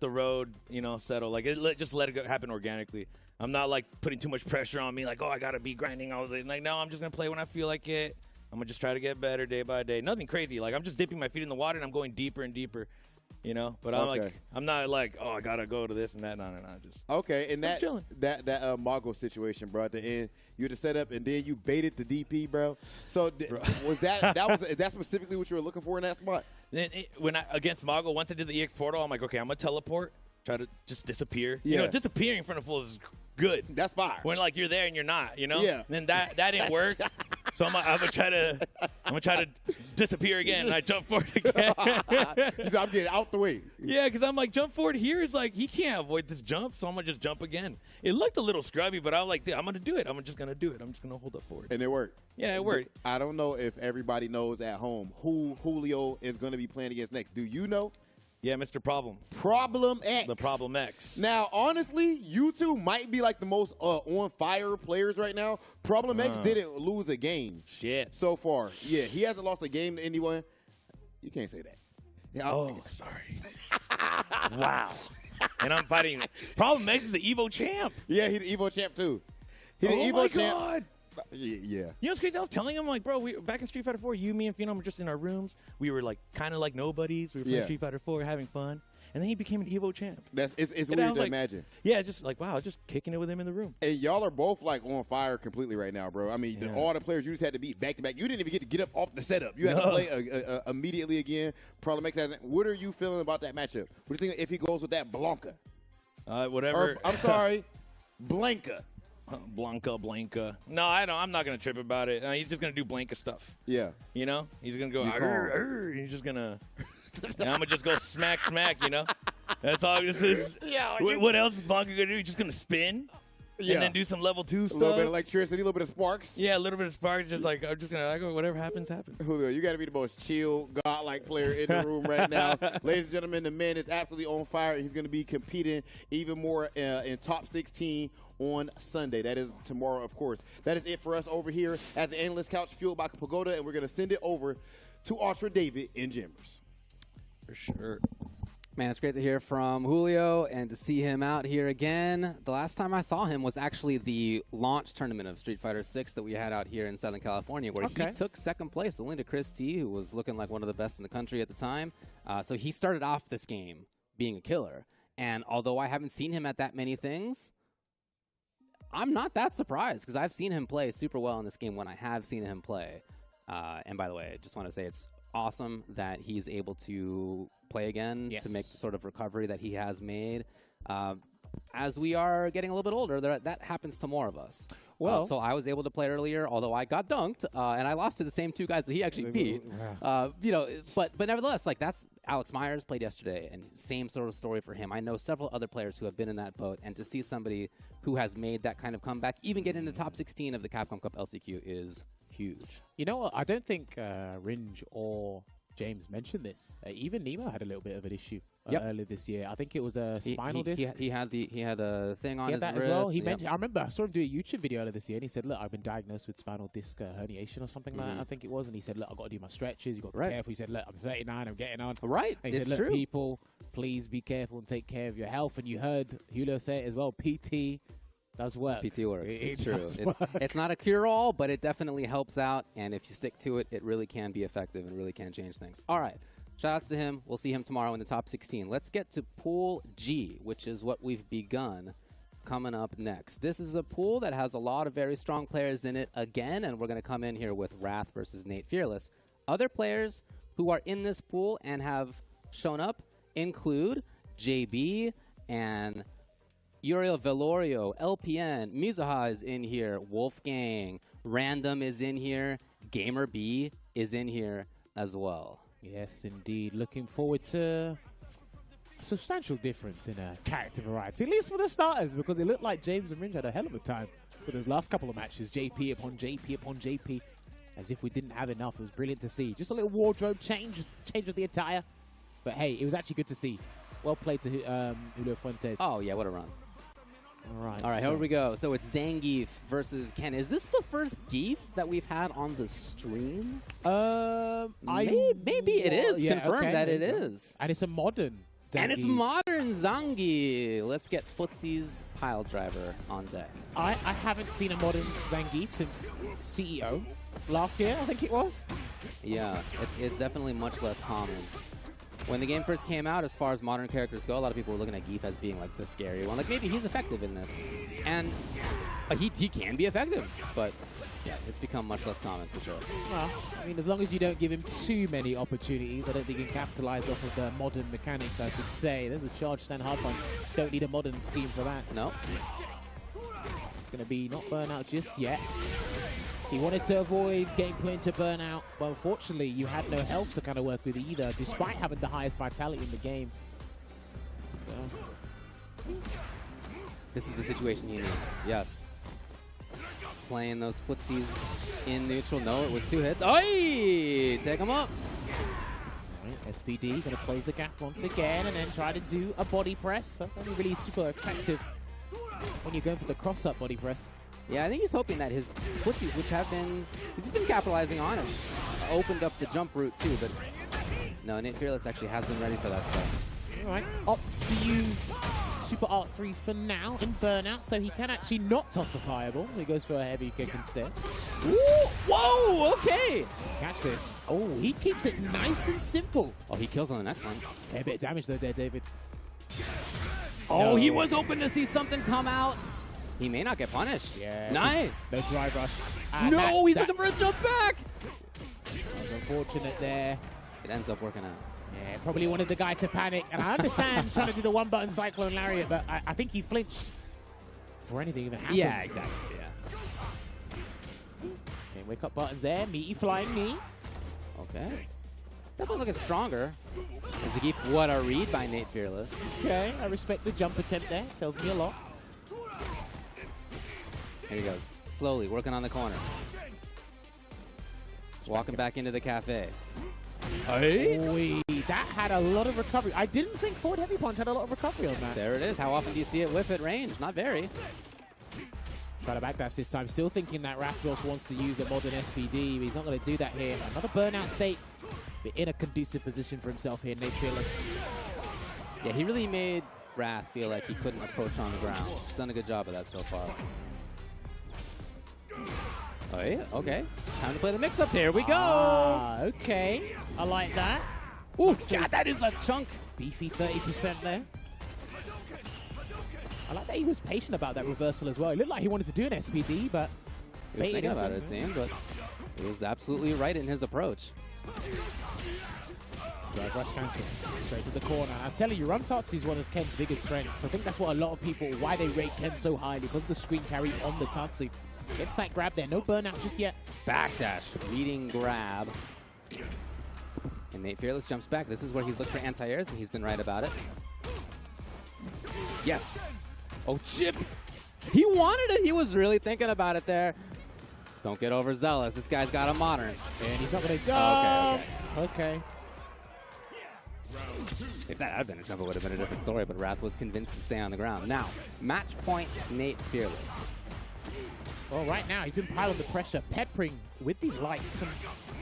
C: road, you know, settle. Like just let it happen organically. I'm not like putting too much pressure on me. Like, I gotta be grinding all day. Like, no, I'm just gonna play when I feel like it. I'm gonna just try to get better day by day. Nothing crazy. Like, I'm just dipping my feet in the water and I'm going deeper and deeper. You know, but I'm not like, I gotta go to this and that. No, just
J: okay. And
C: that
J: Mago situation, bro. At the end, you had to set up and then you baited the DP, bro. So was is that specifically what you were looking for in that spot?
C: When against Mago, once I did the EX portal, I'm like, okay, I'm gonna teleport, try to just disappear.
J: Yeah.
C: You know, disappearing in front of fools is good.
J: That's fire.
C: When like you're there and you're not, you know.
J: Yeah.
C: And then that didn't work. So I'm gonna try to disappear again. And I jump forward again.
J: I'm getting out the way.
C: Yeah, because I'm like, jump forward here is like, he can't avoid this jump, so I'm gonna just jump again. It looked a little scrubby, but I'm like, I'm gonna do it. I'm just gonna do it. I'm just gonna hold up forward.
J: And it worked.
C: Yeah, it worked.
J: I don't know if everybody knows at home who Julio is gonna be playing against next. Do you know?
C: Yeah, Mr. Problem.
J: Problem X.
C: The Problem X.
J: Now, honestly, you two might be like the most on fire players right now. Problem X didn't lose a game.
C: Shit.
J: So far. Yeah, he hasn't lost a game to anyone. You can't say that. Yeah,
C: sorry. Wow. And I'm fighting. Problem X is the Evo champ.
J: Yeah, he's the Evo champ too. He's the Evo champ.
C: God.
J: Yeah.
C: You know what's crazy? I was telling him, like, bro, we back in Street Fighter 4, you, me, and Phenom were just in our rooms. We were like kind of like nobodies. We were playing Street Fighter 4, having fun. And then he became an Evo champ.
J: It's weird to imagine.
C: Yeah, it's just like, wow, I was just kicking it with him in the room.
J: And y'all are both like on fire completely right now, bro. I mean, all the players you just had to beat back to back. You didn't even get to get up off the setup. You had to play immediately again. Problem X hasn't. What are you feeling about that matchup? What do you think if he goes with that Blanca?
C: Whatever.
J: I'm sorry, Blanca.
C: Blanca. No, I don't. I'm not gonna trip about it. He's just gonna do Blanca stuff.
J: Yeah.
C: You know, he's gonna go. He's just gonna. And I'm gonna just go smack. You know, that's all this is.
J: Yeah.
C: What else is Blanca gonna do? He's just gonna spin.
J: Yeah.
C: And then do some level 2 stuff.
J: A little bit of electricity, a little bit of sparks.
C: Yeah, a little bit of sparks. Just like I'm just gonna go. Whatever happens, happens.
J: Julio, you got to be the most chill, godlike player in the room right now. Ladies and gentlemen, the man is absolutely on fire. He's going to be competing even more in top 16 on Sunday. That is tomorrow, of course. That is it for us over here at the Analyst Couch, fueled by Pagoda, and we're going to send it over to Ultra David in Jimmers.
B: For sure. Man, it's great to hear from Julio and to see him out here again. The last time I saw him was actually the launch tournament of Street Fighter 6 that we had out here in Southern California, where he took second place, only to Chris T, who was looking like one of the best in the country at the time. So he started off this game being a killer. And although I haven't seen him at that many things, I'm not that surprised because I've seen him play super well in this game when I have seen him play. And by the way, I just want to say it's awesome that he's able to play again to make the sort of recovery that he has made. As we are getting a little bit older, that happens to more of us. Well, so I was able to play earlier, although I got dunked, and I lost to the same 2 guys that he actually beat. You know, but nevertheless, like that's Alex Myers played yesterday, and same sort of story for him. I know several other players who have been in that boat, and to see somebody who has made that kind of comeback, even get into the top 16 of the Capcom Cup LCQ, is huge.
A: You know what? I don't think Ringe or James mentioned this. Even Nemo had a little bit of an issue earlier this year. I think it was a spinal disc.
B: He had a thing on
A: he
B: his
A: had that
B: wrist.
A: as well. He mentioned. I remember I saw him do a YouTube video earlier this year, and he said, "Look, I've been diagnosed with spinal disc herniation or something like that. I think it was." And he said, "Look, I've got to do my stretches. You got to be careful." He said, "Look, I'm 39. I'm getting on."
B: Right.
A: And he
B: it's
A: said, "Look,
B: true.
A: people, please be careful and take care of your health." And you heard Julio say it as well. PT does work.
B: PT works. It's true.
A: does work.
B: It's not a cure-all, but it definitely helps out. And if you stick to it, it really can be effective and really can change things. All right. Shout-outs to him. We'll see him tomorrow in the top 16. Let's get to Pool G, which is what we've begun coming up next. This is a pool that has a lot of very strong players in it again, and we're going to come in here with Wrath versus Nate Fearless Other players who are in this pool and have shown up include JB and Uriel Velorio, LPN, Mizuha is in here, Wolfgang, Random is in here, Gamer B is in here as well.
A: Yes, indeed. Looking forward to a substantial difference in character variety, at least for the starters, because it looked like James and Ringe had a hell of a time for those last couple of matches. JP upon JP upon JP, as if we didn't have enough. It was brilliant to see. Just a little wardrobe change of the attire. But hey, it was actually good to see. Well played to Julio Fuentes.
B: Oh, yeah, what a run.
A: All right,
B: so here we go. So it's Zangief versus Ken. Is this the first Geef that we've had on the stream? Maybe it is.
A: Yeah,
B: confirmed
A: okay,
B: that it
A: there you go.
B: is.
A: And it's a modern Zangief.
B: And it's modern Zangief. Let's get Footsie's pile driver on deck.
A: I haven't seen a modern Zangief since CEO last year, I think it was.
B: Yeah, it's definitely much less common. When the game first came out, as far as modern characters go, a lot of people were looking at Geef as being like the scary one. Like maybe he's effective in this. And he can be effective, but yeah, it's become much less common for sure.
A: Well, I mean, as long as you don't give him too many opportunities, I don't think he can capitalize off of the modern mechanics, I should say. There's a charge stand hard punch. Don't need a modern scheme for that.
B: No.
A: It's going to be not burnout just yet. He wanted to avoid getting put into burnout, but unfortunately, you had no health to kind of work with either, despite having the highest vitality in the game. So.
B: This is the situation he needs. Yes. Playing those footsies in neutral. No, it was 2 hits. Oi! Take him up.
A: Right, SPD going to close the gap once again and then try to do a body press. So only really super effective when you're going for the cross-up body press.
B: Yeah, I think he's hoping that his footsies, which he's been capitalizing on, have opened up the jump route too, but no, Nate Fearless actually has been ready for that stuff.
A: All right, opts to use Super Art 3 for now in burnout, so he can actually not toss a fireball. He goes for a heavy kick instead.
B: Ooh, whoa, okay.
A: Catch this. Oh, he keeps it nice and simple.
B: Oh, he kills on the next one.
A: Fair bit of damage though there, David.
B: Oh, he was hoping to see something come out. He may not get punished.
A: Yeah.
B: Nice.
A: No drive rush.
B: No, he's looking for a jump back.
A: That was unfortunate there.
B: It ends up working out.
A: Yeah, probably wanted the guy to panic. And I understand trying to do the one-button Cyclone Lariat, but I think he flinched before anything even happened.
B: Yeah, exactly. Yeah.
A: Okay, wake up buttons there. Meaty flying knee.
B: Okay. Definitely looking stronger. As the Geef, what a read by Nate Fearless.
A: Okay, I respect the jump attempt there. Tells me a lot.
B: Here he goes. Slowly, working on the corner. Walking back into the cafe.
A: Hey. That had a lot of recovery. I didn't think forward heavy punch had a lot of recovery on that.
B: There it is. How often do you see it whiff at range? Not very.
A: Try to backdash this time. Still thinking that Rathros wants to use a modern SPD, but he's not going to do that here. Another burnout state, but in a conducive position for himself here, Nate Fearless.
B: Yeah, he really made Wrath feel like he couldn't approach on the ground. He's done a good job of that so far. Oh, yeah? Okay. Time to play the mix-ups. Here we go.
A: Okay. I like that.
B: Ooh, God, that is a chunk.
A: Beefy 30% there. I like that he was patient about that reversal as well. It looked like he wanted to do an SPD, but
B: he was thinking about it, it seemed, but he was absolutely right in his approach.
A: Drive rush cancel. Straight to the corner. I tell you, run tots is one of Ken's biggest strengths. I think that's what a lot of people, why they rate Ken so high, because of the screen carry on the Tatsu. Gets that grab there. No burnout just yet.
B: Backdash. Reading grab. And Nate Fearless jumps back. This is where he's looked for anti-airs, and he's been right about it. Yes. Oh, chip. He wanted it. He was really thinking about it there. Don't get overzealous. This guy's got a modern.
A: And he's not going to
B: jump.
A: Okay.
B: If that had been a jump, it would have been a different story, but Wrath was convinced to stay on the ground. Now, match point, Nate Fearless.
A: Well, right now, he's been piling the pressure, peppering with these lights.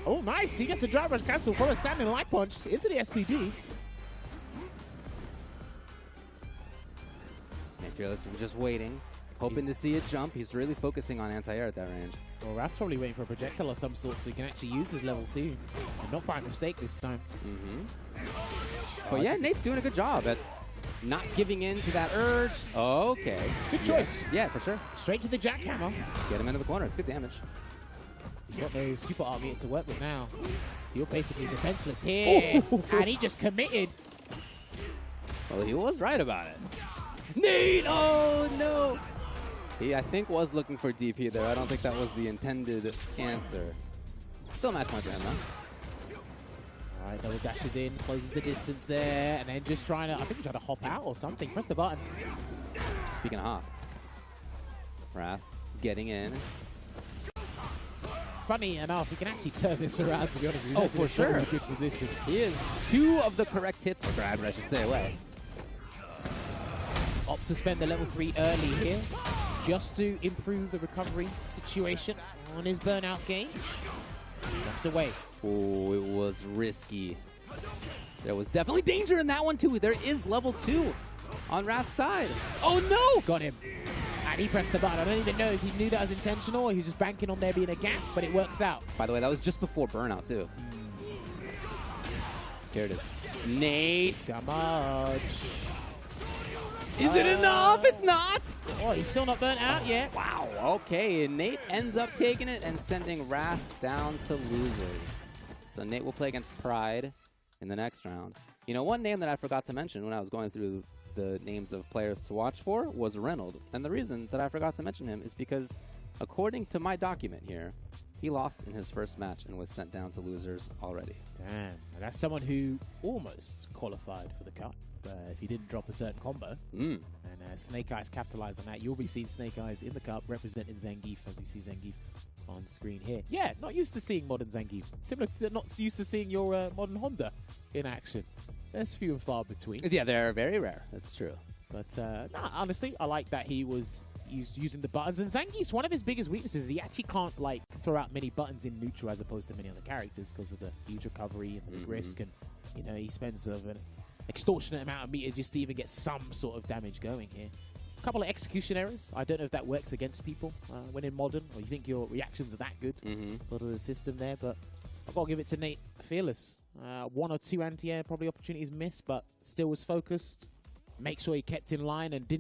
A: Oh, nice. He gets the drive rush cancel from a standing light punch into the SPD.
B: Nate Fearless just waiting, hoping to see a jump. He's really focusing on anti-air at that range.
A: Well, Rath's probably waiting for a projectile of some sort so he can actually use his level 2 and not by mistake this time.
B: But yeah, Nate's doing a good job at not giving in to that urge. Okay.
A: Good choice.
B: Yeah, for sure.
A: Straight to the jackhammer.
B: Get him into the corner. It's good damage.
A: He's got no super art meter to work with now. So you're basically defenseless here. And he just committed.
B: Well, he was right about it. Nate! Oh, no! He, I think, was looking for DP there. I don't think that was the intended answer. Still match point to him, though.
A: All right, double dashes in, closes the distance there, and then just trying to, I think he's trying to hop out or something. Press the button.
B: Speaking of hop, Wrath getting in.
A: Funny enough, he can actually turn this around, to be honest. He's
B: Oh,
A: actually
B: for
A: in a
B: sure.
A: very good position.
B: He is 2 of the correct hits for grab, I should say, away.
A: Opts to spend the level 3 early here, just to improve the recovery situation on his burnout gauge. Jumps away.
B: Oh, it was risky. There was definitely danger in that one, too. There is level 2 on Wrath's side. Oh, no!
A: Got him. And he pressed the button. I don't even know if he knew that was intentional or he's just banking on there being a gap, but it works out.
B: By the way, that was just before burnout, too. Here it is. Nate.
A: Damage.
B: Is it enough? It's not.
A: Oh, he's still not burnt out yet.
B: Wow. Okay, and Nate ends up taking it and sending Wrath down to losers. So Nate will play against Pride in the next round. You know, one name that I forgot to mention when I was going through the names of players to watch for was Reynolds. And the reason that I forgot to mention him is because, according to my document here, he lost in his first match and was sent down to losers already.
A: Damn. And that's someone who almost qualified for the cup. If he didn't drop a certain combo. And Snake Eyes capitalized on that. You'll be seeing Snake Eyes in the cup representing Zangief as you see Zangief on screen here. Yeah, not used to seeing modern Zangief. Similar to not used to seeing your modern Honda in action. There's few and far between.
B: Yeah, they're very rare. That's true.
A: But nah, honestly, I like that he was using the buttons. And Zangief's one of his biggest weaknesses. He actually can't like throw out many buttons in neutral as opposed to many other characters because of the huge recovery and the big risk. And you know, he spends an extortionate amount of meter just to even get some sort of damage going here. A couple of execution errors. I don't know if that works against people when in modern, or you think your reactions are that good. A lot of the system there, but I've got to give it to Nate. Fearless. 1 or 2 anti-air probably opportunities missed, but still was focused. Make sure he kept in line and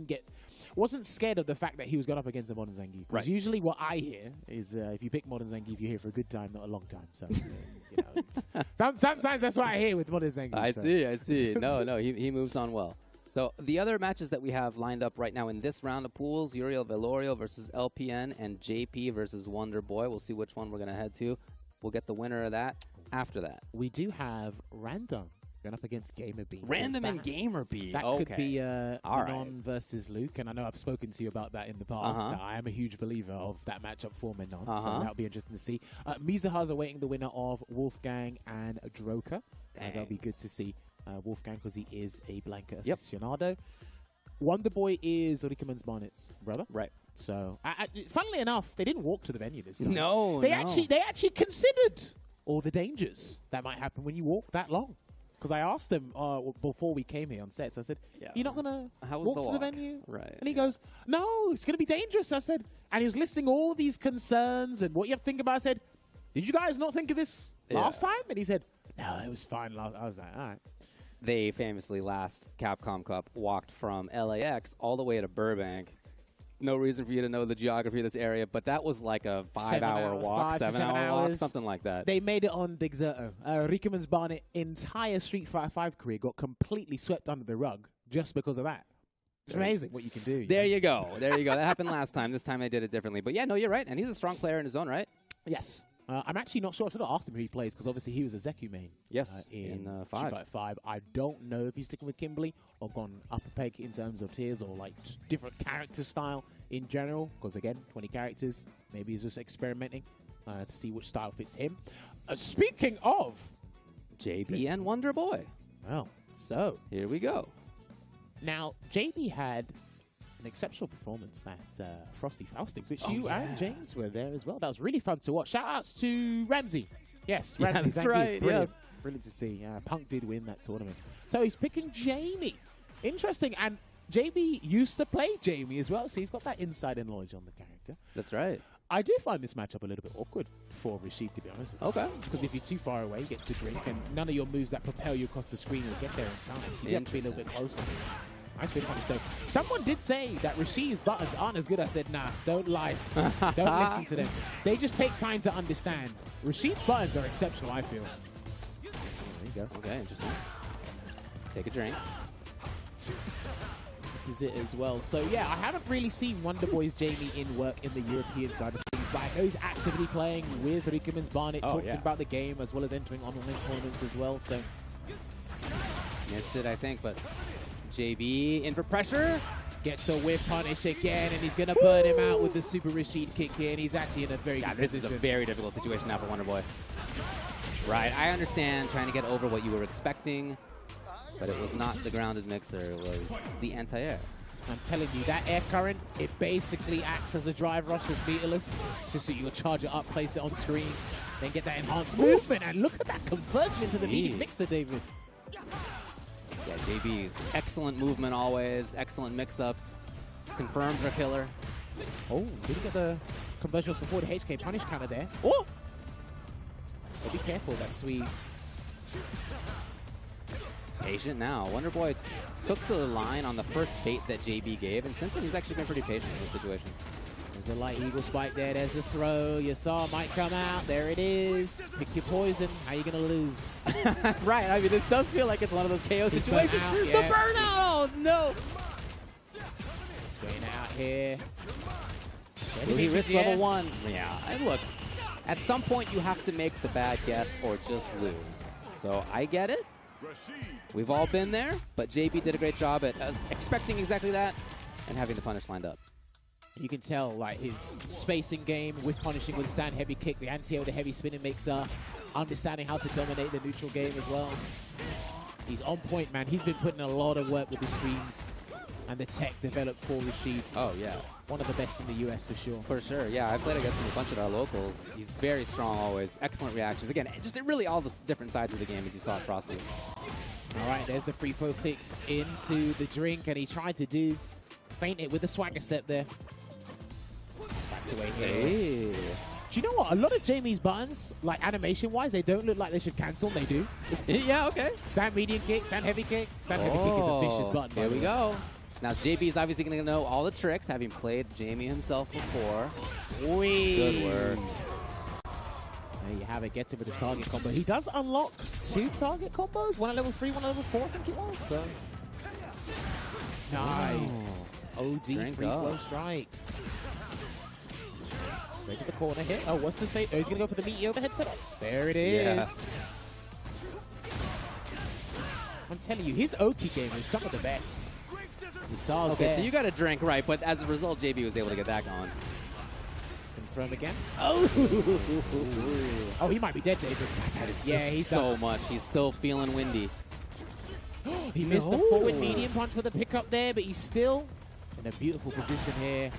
A: wasn't scared of the fact that he was going up against a modern Zangief. Because usually what I hear is if you pick modern Zangief, you're here for a good time, not a long time. So, you know, sometimes that's what I hear with modern Zangief.
B: I see. No, he moves on well. So the other matches that we have lined up right now in this round of pools, Uriel Velorio versus LPN and JP versus Wonder Boy. We'll see which one we're going to head to. We'll get the winner of that after that.
A: We do have Random going up against GamerBee.
B: Random and GamerBee.
A: That could be Menon versus Luke, and I know I've spoken to you about that in the past. I am a huge believer of that matchup for Menon, so that'll be interesting to see. Mizuha's awaiting the winner of Wolfgang and Droker. That'll be good to see Wolfgang because he is a Blanca aficionado. Wonder Boy is Rickerman's Barnett's brother.
B: Right.
A: So, funnily enough, they didn't walk to the venue this time.
B: They
A: actually considered all the dangers that might happen when you walk that long. Because I asked them before we came here on sets, I said, you're not going to walk to the venue?
B: Right.
A: And he goes, no, it's going to be dangerous. I said, and he was listing all these concerns and what you have to think about. I said, did you guys not think of this last time? And he said, no, it was fine. I was like, all right.
B: They famously last Capcom Cup walked from LAX all the way to Burbank. No reason for you to know the geography of this area, but that was like a 5-hour walk, 7-hour walk, something like that.
A: They made it on Digzerto. Rickerman's Barnett entire Street Fighter 5 career got completely swept under the rug just because of that. It's amazing what you can do.
B: There you go. That happened last time. This time they did it differently. But yeah, no, you're right. And he's a strong player in his own right.
A: Yes. I'm actually not sure. I should have asked him who he plays because obviously he was a Zeku main.
B: Yes,
A: in
B: Street
A: Fighter 5. I don't know if he's sticking with Kimberly or gone up a peg in terms of tiers or like just different character style in general. Because again, 20 characters. Maybe he's just experimenting to see which style fits him. Speaking of
B: JB and Wonder Boy.
A: Well, so
B: here we go.
A: Now, JB had an exceptional performance at Frosty Faustings, which you and James were there as well. That was really fun to watch. Shout-outs to Ramsey. Yes, Ramsey.
B: That's right.
A: Brilliant.
B: Yes.
A: Brilliant to see. Punk did win that tournament. So he's picking Jamie. Interesting. And JB used to play Jamie as well, so he's got that insider knowledge on the character.
B: That's right.
A: I do find this matchup a little bit awkward for Rashid, to be honest.
B: Okay.
A: Because if you're too far away, he gets to drink, and none of your moves that propel you across the screen will get there in time. So you have to be a little bit closer. Nice big punish, though. Someone did say that Rashid's buttons aren't as good. I said, nah, don't lie. Don't listen to them. They just take time to understand. Rashid's buttons are exceptional, I feel.
B: There you go. Okay, interesting. Take a drink.
A: This is it as well. So, yeah, I haven't really seen Wonder Boy's Jamie in work in the European side of things, but I know he's actively playing with Rickerman's Barnet, talking about the game as well as entering online tournaments as well. So
B: missed it, I think, but JB in for pressure.
A: Gets the whip punish again, and he's going to burn him out with the Super Rashid kick here, and he's actually in a very good
B: this
A: position.
B: is a very difficult situation now for Wonder Boy. Right, I understand trying to get over what you were expecting, but it was not the grounded mixer, it was the anti-air.
A: I'm telling you, that air current, it basically acts as a drive rush that's meterless. It's just so you can charge it up, place it on screen, then get that enhanced movement, and look at that conversion into the medium mixer, David.
B: Yeah, JB, excellent movement always, excellent mix-ups. His confirms are killer.
A: Oh, didn't get the conversion before the HK punish counter there. Oh! But be careful, that Swede.
B: Patient now. Wonder Boy took the line on the first bait that JB gave, and since then he's actually been pretty patient in this situation.
A: There's a light eagle spike there. There's the throw. You saw it might come out. There it is. Pick your poison. How you going to lose?
B: Right. I mean, this does feel like it's one of those KO situations.
A: Out,
B: The burnout. Oh, no.
A: Straight out here.
B: Will he risk level 1? Yeah. And look, at some point you have to make the bad guess or just lose. So I get it. We've all been there, but JB did a great job at expecting exactly that and having the punish lined up.
A: You can tell, like, his spacing game with punishing with stand heavy kick, the anti-air, the heavy spinning mixer, understanding how to dominate the neutral game as well. He's on point, man. He's been putting a lot of work with the streams and the tech developed for Rashid.
B: Oh, yeah.
A: One of the best in the US for sure.
B: For sure, yeah. I played against him a bunch at our locals. He's very strong always. Excellent reactions. Again, just really all the different sides of the game as you saw at Frosty's.
A: All right, there's the free throw kicks into the drink, and he tried to feint it with the swagger step there. Backs away here.
B: Hey.
A: Do you know what? A lot of Jamie's buttons, like animation-wise, they don't look like they should cancel. They do.
B: Yeah, okay.
A: Stand medium kick, stand heavy kick. Stand heavy kick is a vicious button.
B: Here we go. Now, JB is obviously going to know all the tricks, having played Jamie himself before. Good work.
A: There you have it. Gets him with the target combo. He does unlock 2 target combos. One at level 3, one at level 4, I think it was. So nice. OD
B: Drink
A: free
B: up.
A: flow strikes. Straight to the corner hit. Oh, what's the save? Oh, he's going to go for the meaty overhead setup. There it is.
B: Yeah.
A: I'm telling you, his Oki game is some of the best.
B: Okay, there. So you got a drink, right, but as a result, JB was able to get that going.
A: He's going to throw him again. Oh, he might be dead, David.
B: He's so much. He's still feeling windy.
A: He missed the forward medium punch for the pickup there, but he's still in a beautiful position here.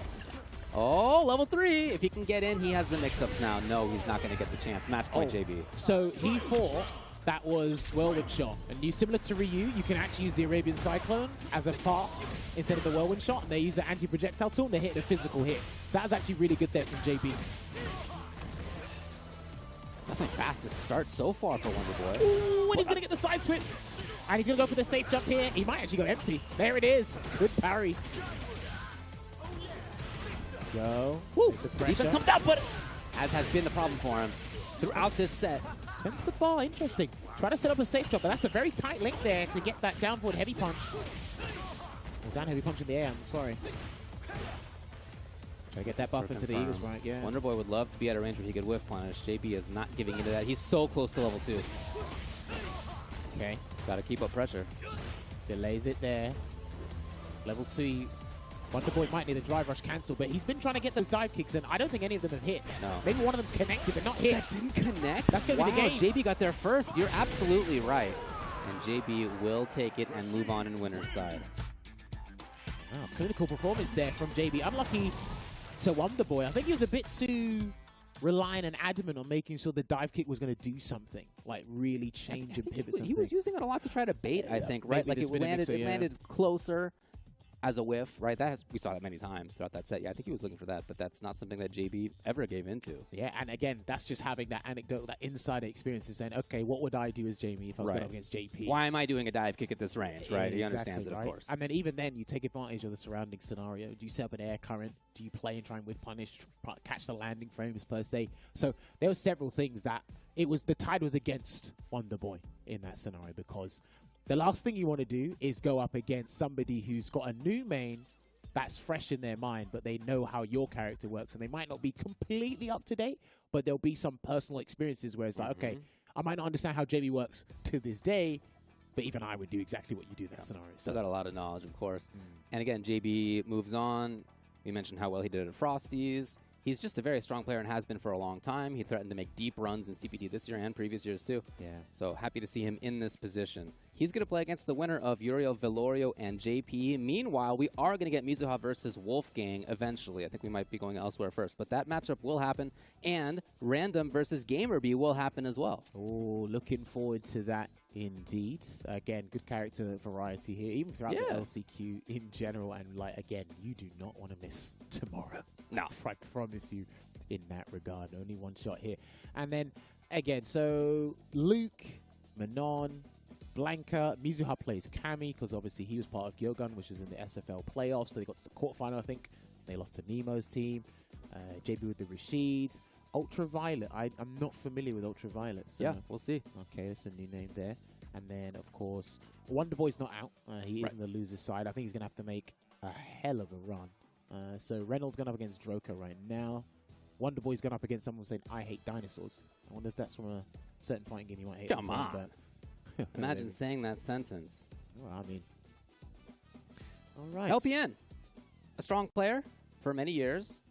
B: Oh, level 3. If he can get in, he has the mix-ups now. No, he's not going to get the chance. Match point, JB.
A: So he thought that was Whirlwind Shot. And similar to Ryu, you can actually use the Arabian Cyclone as a pass instead of the Whirlwind Shot. And they use the anti-projectile tool, and they hit the physical hit. So that was actually really good there from JB.
B: Definitely fastest start so far for Wonder Boy.
A: Ooh, and he's going to get the side swip. And he's going to go for the safe jump here. He might actually go empty. There it is. Good parry. Go.
B: Woo! The defense comes out, but as has been the problem for him throughout this set.
A: Spends the ball. Interesting. Try to set up a safe jump, but that's a very tight link there to get that down forward heavy punch. Or down heavy punch in the air. I'm sorry. Try to get that buff into the Eagles, right? Yeah.
B: Wonder Boy would love to be at a range where he could whiff punish. JB is not giving into that. He's so close to level 2.
A: Okay.
B: Got to keep up pressure.
A: Delays it there. Level 2. Wonder Boy might need a drive rush cancel, but he's been trying to get those dive kicks, and I don't think any of them have hit.
B: No.
A: Maybe one of them's connected, but not hit.
B: That didn't connect?
A: That's going to be the game.
B: JB got there first. You're absolutely right. And JB will take it and move on in winner's side.
A: Wow, clinical performance there from JB. Unlucky to Wonder Boy. I think he was a bit too reliant and adamant on making sure the dive kick was going to do something, like really change and pivot something.
B: He was using it a lot to try to bait, I think, right? Like it landed closer. as a whiff, right? We saw that many times throughout that set. Yeah, I think he was looking for that, but that's not something that JB ever gave into.
A: Yeah, and again, that's just having that anecdote, that insider experience and saying, okay, what would I do as Jamie if I was going up against JP?
B: Why am I doing a dive kick at this range, right? He understands it, of course.
A: And then even then, you take advantage of the surrounding scenario. Do you set up an air current? Do you play and try and with punish, catch the landing frames per se? So there were several things that the tide was against Wonder Boy in that scenario, because the last thing you want to do is go up against somebody who's got a new main that's fresh in their mind, but they know how your character works, and they might not be completely up to date, but there'll be some personal experiences where it's like, okay, I might not understand how JB works to this day, but even I would do exactly what you do in that scenario.
B: Still got a lot of knowledge, of course. And again, JB moves on. We mentioned how well he did at Frosties. He's just a very strong player and has been for a long time. He threatened to make deep runs in CPT this year and previous years, too.
A: Yeah.
B: So happy to see him in this position. He's going to play against the winner of Uriel Velorio and JP. Meanwhile, we are going to get Mizuha versus Wolfgang eventually. I think we might be going elsewhere first, but that matchup will happen. And Random versus Gamerby will happen as well.
A: Oh, looking forward to that indeed. Again, good character variety here, even throughout the LCQ in general. And, like, again, you do not want to miss tomorrow.
B: No.
A: I promise you in that regard. Only one shot here. And then, again, so Luke, Manon, Blanca, Mizuha plays Kami, because obviously he was part of Gyogun, which is in the SFL playoffs. So they got to the quarterfinal, I think. They lost to Nemo's team. JB with the Rashid. Ultraviolet. I'm not familiar with Ultraviolet. So
B: yeah, we'll see.
A: Okay, that's a new name there. And then, of course, Wonder Boy's not out. He is in the loser's side. I think he's going to have to make a hell of a run. So Reynolds going up against Droka right now. Wonder Boy's going up against someone saying, I hate dinosaurs. I wonder if that's from a certain fighting game you might hate.
B: Come on. Imagine saying that sentence.
A: Well, I mean. All right.
B: LPN, a strong player for many years.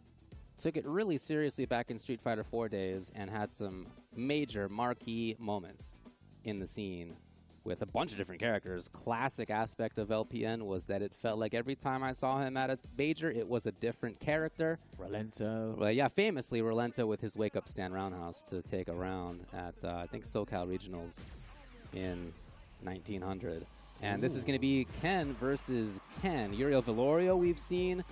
B: Took it really seriously back in Street Fighter 4 days and had some major marquee moments in the scene with a bunch of different characters. Classic aspect of LPN was that it felt like every time I saw him at a major, it was a different character.
A: Rolento.
B: Well, yeah, famously Rolento with his wake-up stand roundhouse to take a round at, I think, SoCal Regionals in 1900. And this is going to be Ken versus Ken. Uriel Velorio we've seen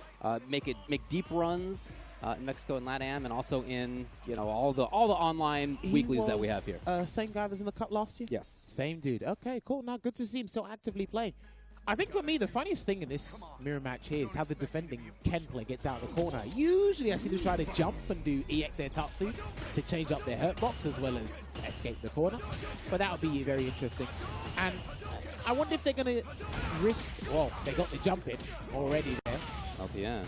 B: make deep runs in Mexico and LATAM, and also in all the online weeklies that we have here.
A: Same guy that was in the cup last year?
B: Yes.
A: Same dude. Okay, cool. Now good to see him so actively play. I think for me, the funniest thing in this mirror match here is how the defending Ken play gets out of the corner. Usually I see them try to jump and do EX Air Tatsu to change up their hurt box as well as escape the corner. But that would be very interesting. And I wonder if they're going to risk... Well, they got the jump in already there.
B: LPN.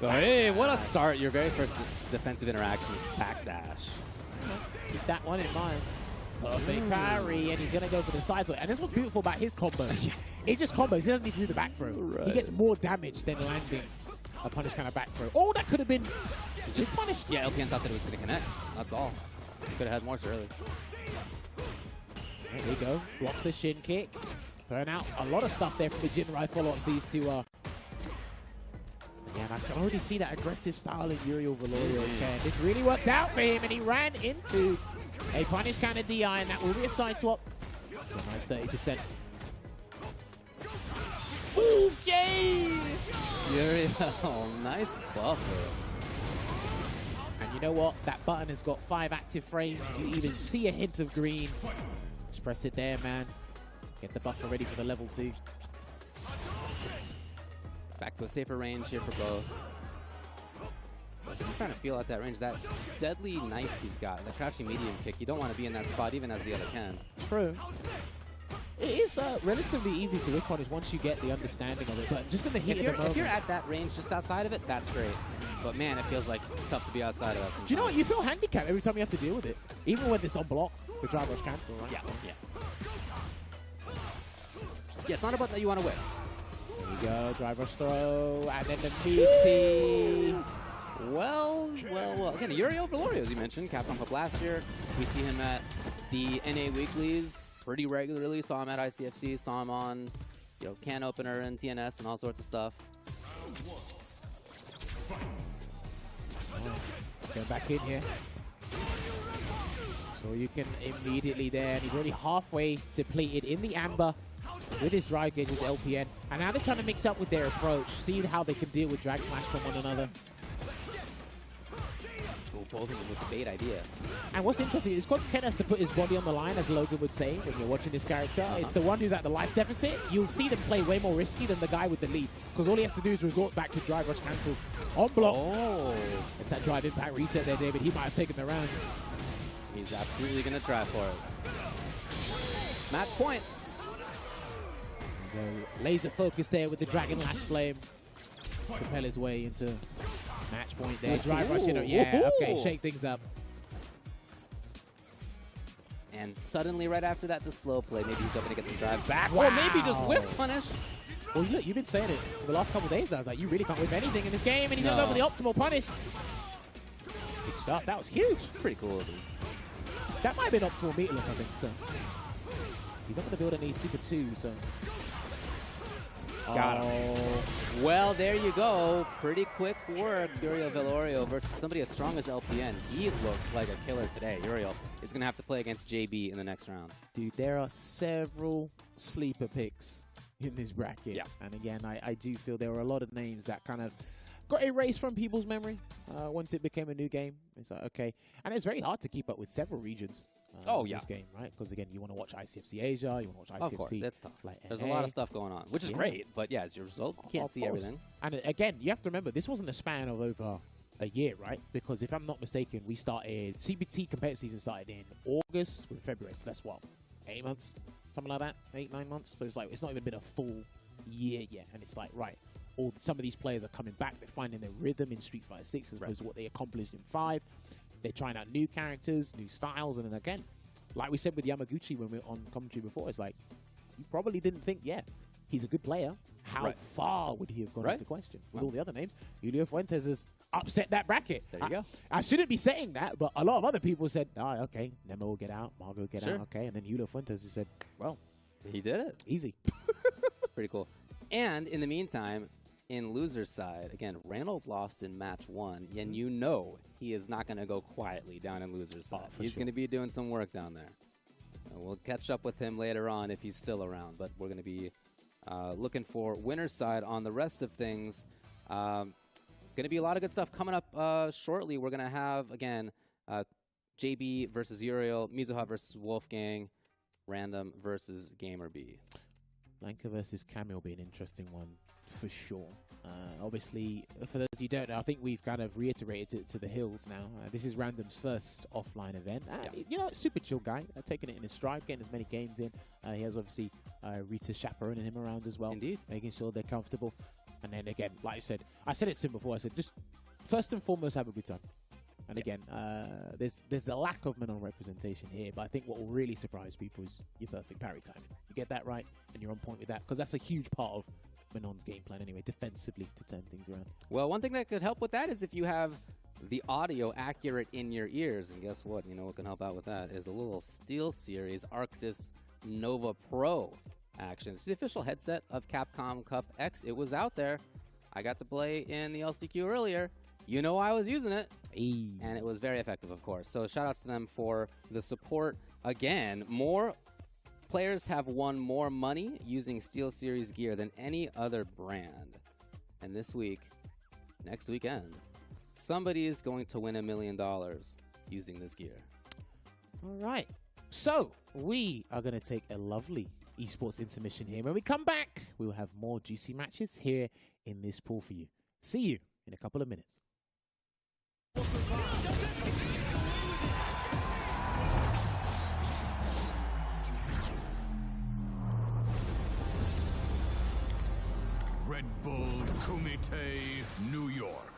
B: Oh, hey, what a start. Your very first defensive interaction with backdash.
A: Keep that one in mind. Perfect parry, and he's going to go for the side switch. And this what's beautiful about his combos. He just combos. He doesn't need to do the back throw. Right. He gets more damage than landing a punish kind of back throw. Oh, that could have been just punished.
B: Yeah, LPN thought that it was going to connect. That's all. Could have had more early.
A: There we go. Blocks the shin kick. Throwing out a lot of stuff there from the Jinrai follow-ups. These two are... Yeah, I can already see that aggressive style in Uriel Velorio. Okay, this really works out for him, and he ran into a punish kind of DI, and that will be a side swap. A nice 30%. Okay!
B: Uriel, nice buffer.
A: And you know what? That button has got 5 active frames. You even see a hint of green. Just press it there, man. Get the buffer ready for the level 2.
B: Back to a safer range here for both. I'm trying to feel out that range. That deadly knife he's got, the crouching medium kick, you don't want to be in that spot even as the other can.
A: True. It is relatively easy to whiff punish once you get the understanding of it, but just in the heat of the moment.
B: If you're at that range just outside of it, that's great. But man, it feels like it's tough to be outside of that sometimes.
A: Do you know what? You feel handicapped every time you have to deal with it. Even when it's on block, the drive rush cancel, right?
B: Yeah, yeah. Yeah, it's not about that you want to whip.
A: There you go, drive rush throw, and then the meaty.
B: Well. Again, Uriel Velorio, as you mentioned, Capcom Cup last year. We see him at the NA weeklies pretty regularly. Saw him at ICFC, saw him on, can opener and TNS and all sorts of stuff.
A: Going back in here. So you can immediately there, and he's already halfway depleted in the amber. with his drive gauge, his LPN. And now they're trying to mix up with their approach, see how they can deal with Drag Smash from one another.
B: Both of them with the bait idea.
A: And what's interesting is because Ken has to put his body on the line, as Logan would say when you're watching this character, it's the one who's at the life deficit. You'll see them play way more risky than the guy with the lead, because all he has to do is resort back to drive rush cancels on block.
B: Oh.
A: It's that drive impact reset there, David. He might have taken the round.
B: He's absolutely going to try for it. Match point.
A: So laser focus there with the Dragon Lash Flame. Propel his way into match point there. Drive rush in. Yeah, okay, shake things up.
B: And suddenly, right after that, the slow play. Maybe he's hoping to get some drive back.
A: Wow.
B: Or maybe just whiff punish.
A: Well, look, you've been saying it for the last couple of days now. It's like, you really can't whip anything in this game, and he's going to go for the optimal punish. Big start. That was huge.
B: It's pretty cool, dude.
A: That might have been optimal meatless, I think, so. He's not going to build any Super 2, so.
B: Got him. Well, there you go. Pretty quick work, Uriel Velorio versus somebody as strong as LPN. He looks like a killer today. Uriel is going to have to play against JB in the next round.
A: Dude, there are several sleeper picks in this bracket.
B: Yeah.
A: And again, I do feel there were a lot of names that kind of got erased from people's memory once it became a new game. It's like, okay. And it's very hard to keep up with several regions. In this game, right? Because again, you want to watch ICFC Asia, you want to watch ICFC.
B: Of course, that's tough.
A: Like
B: There's a
A: NA.
B: lot of stuff going on, which is great. But yeah, as a result, you can't
A: Of
B: see
A: course.
B: everything.
A: And again, you have to remember, this wasn't a span of over a year, right? Because if I'm not mistaken, we started, CBT competitive season started in August with February. So that's what, 8 months? Something like that? 8, 9 months? So it's like, it's not even been a full year yet. And it's like, right, some of these players are coming back. They're finding their rhythm in Street Fighter 6 as opposed to what they accomplished in 5. They're trying out new characters, new styles, and then again, like we said with Yamaguchi when we were on commentary before, it's like, you probably didn't think, he's a good player. How far would he have gone is the question. With all the other names, Julio Fuentes has upset that bracket.
B: There you go.
A: I shouldn't be saying that, but a lot of other people said, okay, Nemo will get out, Margo will get out, okay. And then Julio Fuentes has said, well,
B: he did it.
A: Easy.
B: Pretty cool. And in the meantime, in loser's side, again, Reynold lost in match 1, and you know he is not going to go quietly down in loser's side. He's going to be doing some work down there. We'll catch up with him later on if he's still around, but we're going to be looking for winner's side on the rest of things. Going to be a lot of good stuff coming up shortly. We're going to have, again, JB versus Uriel, Mizuha versus Wolfgang, Random versus Gamer B.
A: Blanca versus Camille will be an interesting one for sure. Obviously, for those who don't know, I think we've kind of reiterated it to the hills now. This is Random's first offline event. You know, super chill guy, taking it in his stride, getting as many games in. He has obviously Rita chaperoning him around as well.
B: Indeed.
A: Making sure they're comfortable. And then again, like I said it to him before, I said just first and foremost have a good time. And again, there's a lack of Manon representation here, but I think what will really surprise people is your perfect parry timing. You get that right, and you're on point with that, because that's a huge part of Manon's game plan anyway, defensively, to turn things around.
B: Well, one thing that could help with that is if you have the audio accurate in your ears. And guess what? You know what can help out with that is a little SteelSeries Arctis Nova Pro action. It's the official headset of Capcom Cup X. It was out there. I got to play in the LCQ earlier. You know I was using it. And it was very effective, of course. So shout outs to them for the support. Again, more players have won more money using SteelSeries gear than any other brand. And this week, next weekend, somebody is going to win $1 million using this gear.
A: All right. So we are going to take a lovely esports intermission here. When we come back, we will have more juicy matches here in this pool for you. See you in a couple of minutes.
F: Red Bull Kumite, New York.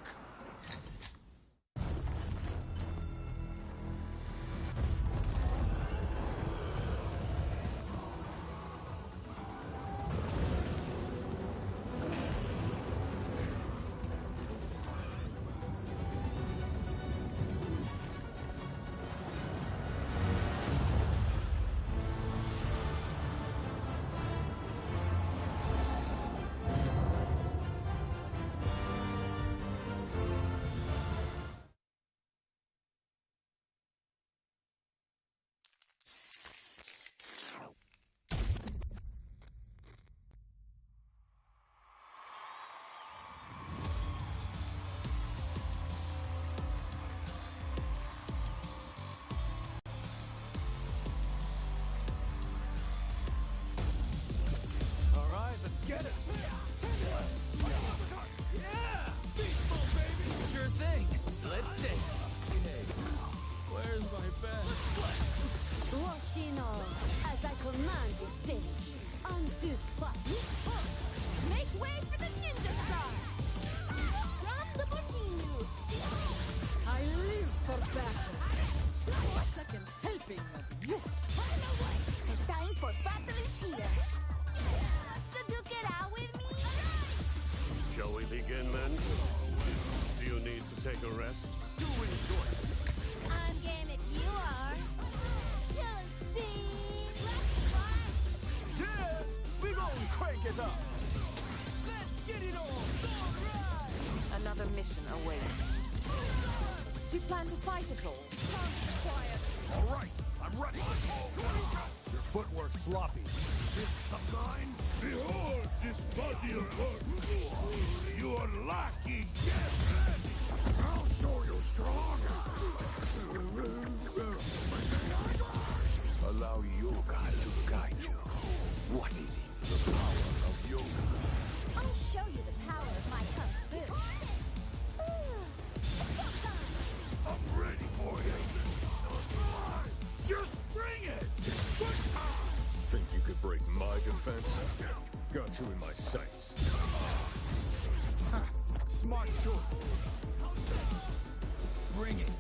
F: Shall we begin then? Do you need to take a rest?
G: Do enjoy this.
E: I'm game if you are. Don't be.
G: Yeah, we gon' crank it up. Let's get it on.
P: Another mission awaits. Do you plan to fight at all?
G: Quiet.
F: All right, I'm ready. Your footwork's sloppy. This a mine? Behold this body of work. You are lucky. Get ready. I'll show you strong. Allow yoga to guide you. What is it? The power of yoga.
E: I'll show you the power of my kung fu.
F: I'm ready for you. Just bring it.
H: Think you could break my defense? Got you in my sights.
G: Smart choice. Bring it.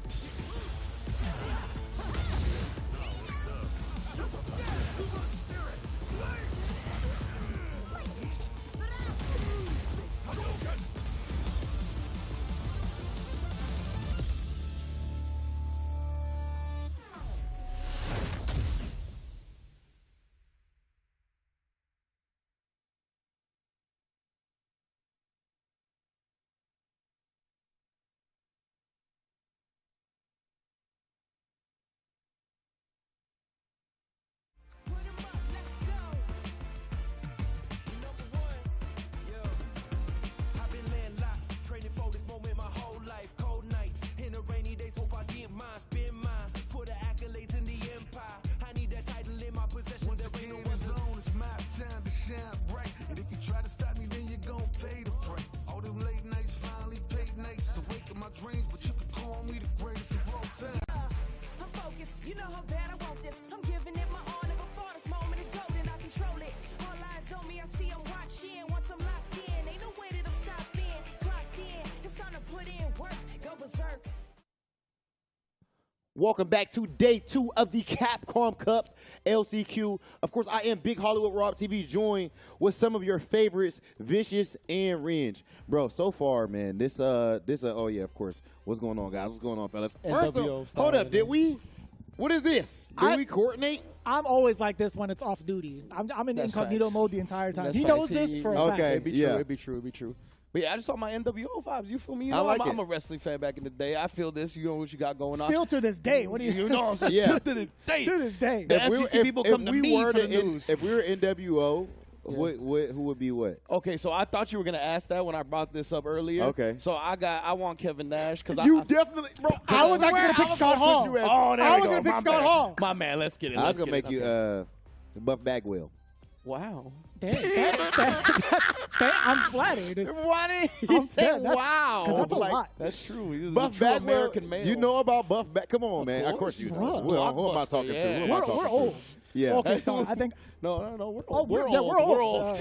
G: You know how bad I want this. I'm giving it my all, never fought this moment is golden. I control it. All eyes on me, I see I'm watching. Once I'm locked in, ain't no way that I'm stopping. Clocked in, it's time to put in work. Go berserk.
J: Welcome back to day 2 of the Capcom Cup LCQ. Of course, I am Big Hollywood Rob TV, joined with some of your favorites, Vicious and Ringe. Bro, so far, man, this, oh yeah, of course. What's going on, guys? What's going on, fellas? First off, hold up, what is this? Did we coordinate?
K: I'm always like this when it's off duty. I'm in incognito mode the entire time. He knows this for a fact.
R: It'd be true. But yeah, I just saw my NWO vibes. You feel me? You know, I'm a wrestling fan back in the day. I feel this. You know what you got going on.
K: Still to this day. What do you
R: know what I'm saying?
J: Yeah.
R: To this day.
K: To this day.
R: The FTC people come to me for the news.
J: If we were NWO, who would be what?
R: Okay, so I thought you were gonna ask that when I brought this up earlier.
J: Okay.
R: So I want Kevin Nash because
J: you definitely, bro.
K: I was actually gonna pick Scott Hall. I was gonna pick Scott Hall.
R: My man, let's get it.
J: I was gonna make you Buff Bagwell.
R: Wow.
K: Damn, I'm flattered.
J: Why did he say wow?
K: Because that's a lot.
R: That's true.
J: Buff Bagwell, American male. You know about Buff Bagwell? Come on, man. Of course you know. Who am I talking to?
K: We're old.
J: Yeah.
K: Okay, so I think.
R: No, we're old.
K: We're old.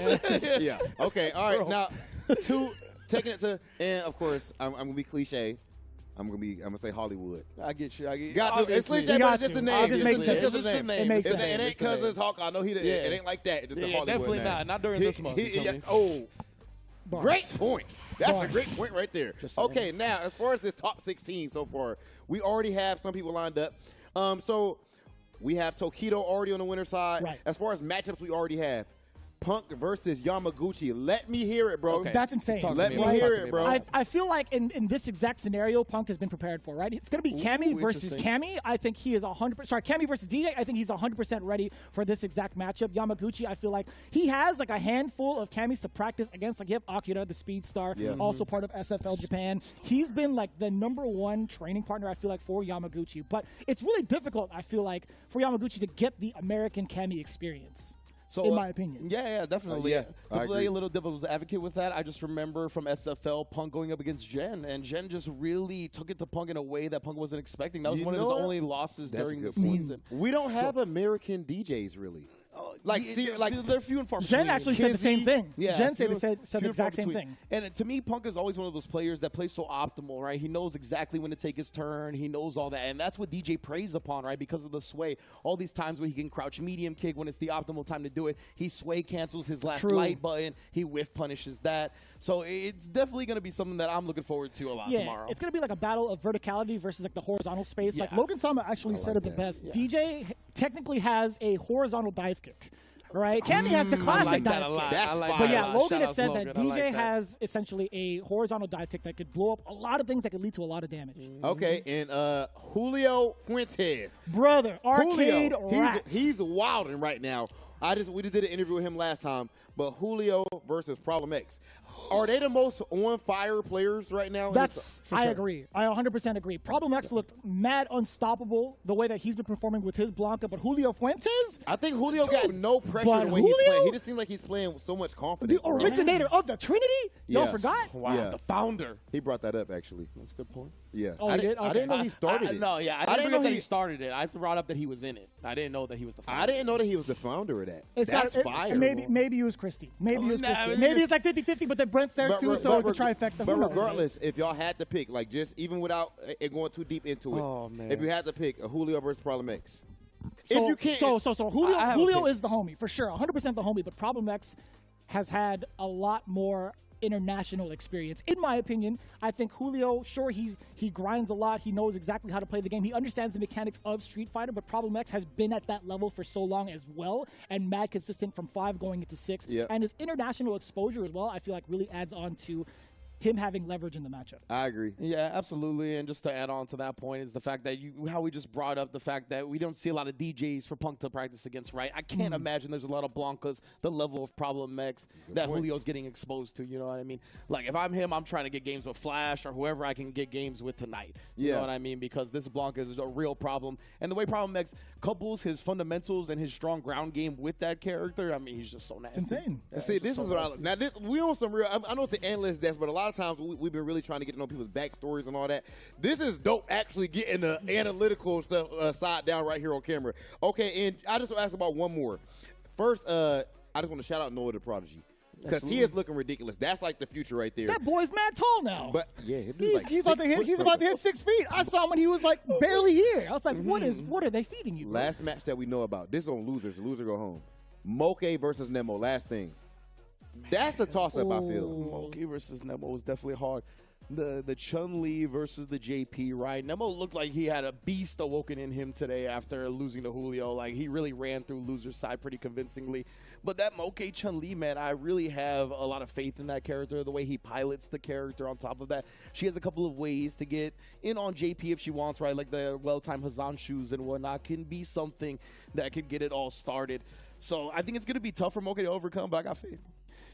J: Yeah. Okay. All right. Now, taking it to, and of course, I'm gonna be cliche. I'm gonna say Hollywood.
R: I get you.
J: Got to. It's cliche, but it's just the name.
K: It's just
J: the name.
K: It makes sense.
J: It ain't Cousins Hawk. I know he. It ain't like that. It's just the Hollywood
R: definitely
J: name.
R: not during this month.
J: Great point. That's a great point right there. Okay, now as far as this top 16 so far, we already have some people lined up. So we have Tokido already on the winner's side.
K: Right.
J: As far as matchups, we already have Punk versus Yamaguchi. Let me hear it, bro.
K: Okay. That's insane.
J: Let me hear it, bro.
K: I feel like in this exact scenario, Punk has been prepared for, right? It's going to be Cammy versus Cammy. I think he is 100%. Sorry, Cammy versus DJ. I think he's 100% ready for this exact matchup. Yamaguchi, I feel like he has like a handful of Cammys to practice against. Like you have Akira, the speed star, also part of SFL Japan. He's been like the #1 training partner, I feel like, for Yamaguchi. But it's really difficult, I feel like, for Yamaguchi to get the American Cammy experience. So, in my opinion.
R: Yeah, definitely.
J: I
R: To
J: agree.
R: play a little devil's advocate with that, I just remember from SFL Punk going up against Jen, and Jen just really took it to Punk in a way that Punk wasn't expecting. That was one of his only losses during the season.
J: We don't have American DJs, really. Like,
R: they're few and far
K: Jen
R: between.
K: actually said the same thing.
R: Yeah,
K: Jen
R: few
K: said the
R: and far
K: exact same
R: between.
K: thing.
R: And to me, Punk is always one of those players that plays so optimal, right? He knows exactly when to take his turn. He knows all that. And that's what DJ preys upon, right? Because of the sway. All these times where he can crouch medium kick when it's the optimal time to do it. He sway cancels his last light button. He whiff punishes that. So it's definitely going to be something that I'm looking forward to a lot tomorrow.
K: It's going to be like a battle of verticality versus like the horizontal space. Like Logan Sama actually said it the best.
R: Yeah.
K: DJ technically has a horizontal dive kick. Right, Cammy has the classic dive kick. But yeah, Logan had said that DJ has essentially a horizontal dive kick that could blow up a lot of things that could lead to a lot of damage.
J: Okay, and Julio Fuentes,
K: brother, arcade
J: Julio, he's wilding right now. We just did an interview with him last time, but Julio versus Problem X. Are they the most on-fire players right now?
K: I agree. I 100% agree. Problem X looked mad unstoppable the way that he's been performing with his Blanca, but Julio Fuentes?
J: I think Julio got no pressure the way he's playing. He just seems like he's playing with so much confidence.
K: The originator of the Trinity? Y'all forgot?
R: Wow, the founder.
J: He brought that up, actually.
R: That's a good point.
J: Yeah.
K: Oh, he did?
J: I didn't know he started it.
R: No, yeah. I didn't know that he started it. I brought up that he was in it. I didn't know that he was the founder.
J: I didn't know that he was the founder of that. That's fire.
K: Maybe it was Christy. Maybe it's like 50-50, but then Brent's there too, so the trifecta.
J: But regardless, if y'all had to pick, like just even without it going too deep into it, if you had to pick a Julio versus Problem X, if you can't,
K: Julio is the homie for sure, 100% the homie. But Problem X has had a lot more international experience, in my opinion. I think Julio, sure, he grinds a lot. He knows exactly how to play the game. He understands the mechanics of Street Fighter, but Problem X has been at that level for so long as well, and mad consistent from 5 going into 6.
J: Yep.
K: And his international exposure as well, I feel like really adds on to him having leverage in the matchup.
J: I agree.
R: Yeah, absolutely. And just to add on to that point is the fact that how we just brought up the fact that we don't see a lot of DJs for Punk to practice against, right? I can't imagine there's a lot of Blancas, the level of Problem X that Julio's getting exposed to, you know what I mean? Like, if I'm him, I'm trying to get games with Flash or whoever I can get games with tonight. You know what I mean? Because this Blanca is a real problem. And the way Problem X couples his fundamentals and his strong ground game with that character, I mean, he's just so nasty.
K: It's insane.
J: Yeah, see, this is what we on some real, I know it's the analyst desk, but a lot of times we've been really trying to get to know people's backstories and all that. This is dope, actually getting the analytical stuff side down right here on camera. Okay, and I just want to ask about one more. First, I just want to shout out Noah the Prodigy, because he is looking ridiculous. That's like the future right there.
K: That boy's mad tall now.
J: But yeah,
K: he's about to hit 6 feet. I saw him when he was like barely here. I was like, what are they feeding you, bro?
J: Last match that we know about. This is on losers. The loser go home. Moke versus Nemo. Last thing. That's a toss-up, I feel.
R: Moke versus Nemo was definitely hard. The Chun-Li versus the JP, right? Nemo looked like he had a beast awoken in him today after losing to Julio. Like, he really ran through loser's side pretty convincingly. But that Moke Chun-Li, man, I really have a lot of faith in that character, the way he pilots the character. On top of that, she has a couple of ways to get in on JP if she wants, right? Like the well-timed Hazan shoes and whatnot can be something that could get it all started. So I think it's going to be tough for Moke to overcome, but I got faith.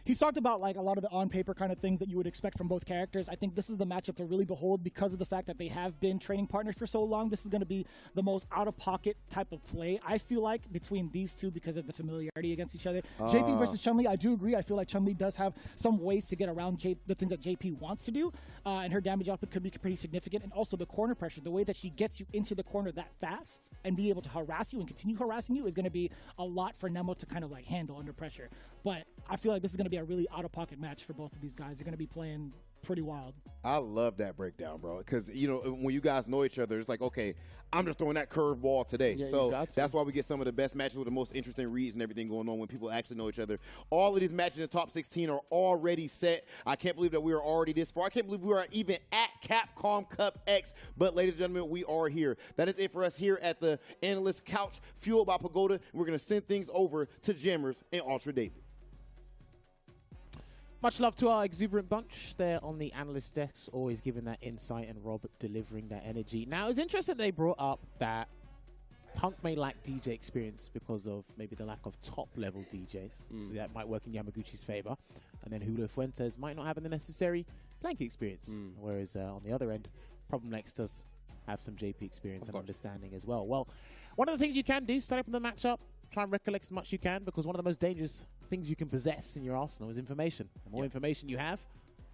K: He's talked about like a lot of the on-paper kind of things that you would expect from both characters. I think this is the matchup to really behold because of the fact that they have been training partners for so long. This is going to be the most out-of-pocket type of play, I feel like, between these two because of the familiarity against each other. JP versus Chun-Li, I do agree. I feel like Chun-Li does have some ways to get around the things that JP wants to do, and her damage output could be pretty significant. And also the corner pressure, the way that she gets you into the corner that fast and be able to harass you and continue harassing you is going to be a lot for Nemo to kind of like handle under pressure. But I feel like this is going to be a really out-of-pocket match for both of these guys. They're going to be playing pretty wild.
J: I love that breakdown, bro, because, you know, when you guys know each other, it's like, okay, I'm just throwing that curveball today.
R: Yeah,
J: so that's why we get some of the best matches with the most interesting reads and everything going on when people actually know each other. All of these matches in the top 16 are already set. I can't believe that we are already this far. I can't believe we are even at Capcom Cup X. But, ladies and gentlemen, we are here. That is it for us here at the Analyst Couch, fueled by Pagoda. We're going to send things over to Jammers and Ultra David.
A: Much love to our exuberant bunch there on the analyst desk, always giving that insight and Rob delivering that energy. Now, it's interesting they brought up that Punk may lack DJ experience because of maybe the lack of top-level DJs. So that might work in Yamaguchi's favor. And then Julio Fuentes might not have the necessary Blanky experience. Whereas on the other end, Problem X does have some JP experience and understanding as well. Well, one of the things you can do, start up in the matchup, try and recollect as much as you can, because one of the most dangerous things you can possess in your arsenal is information. The more information you have,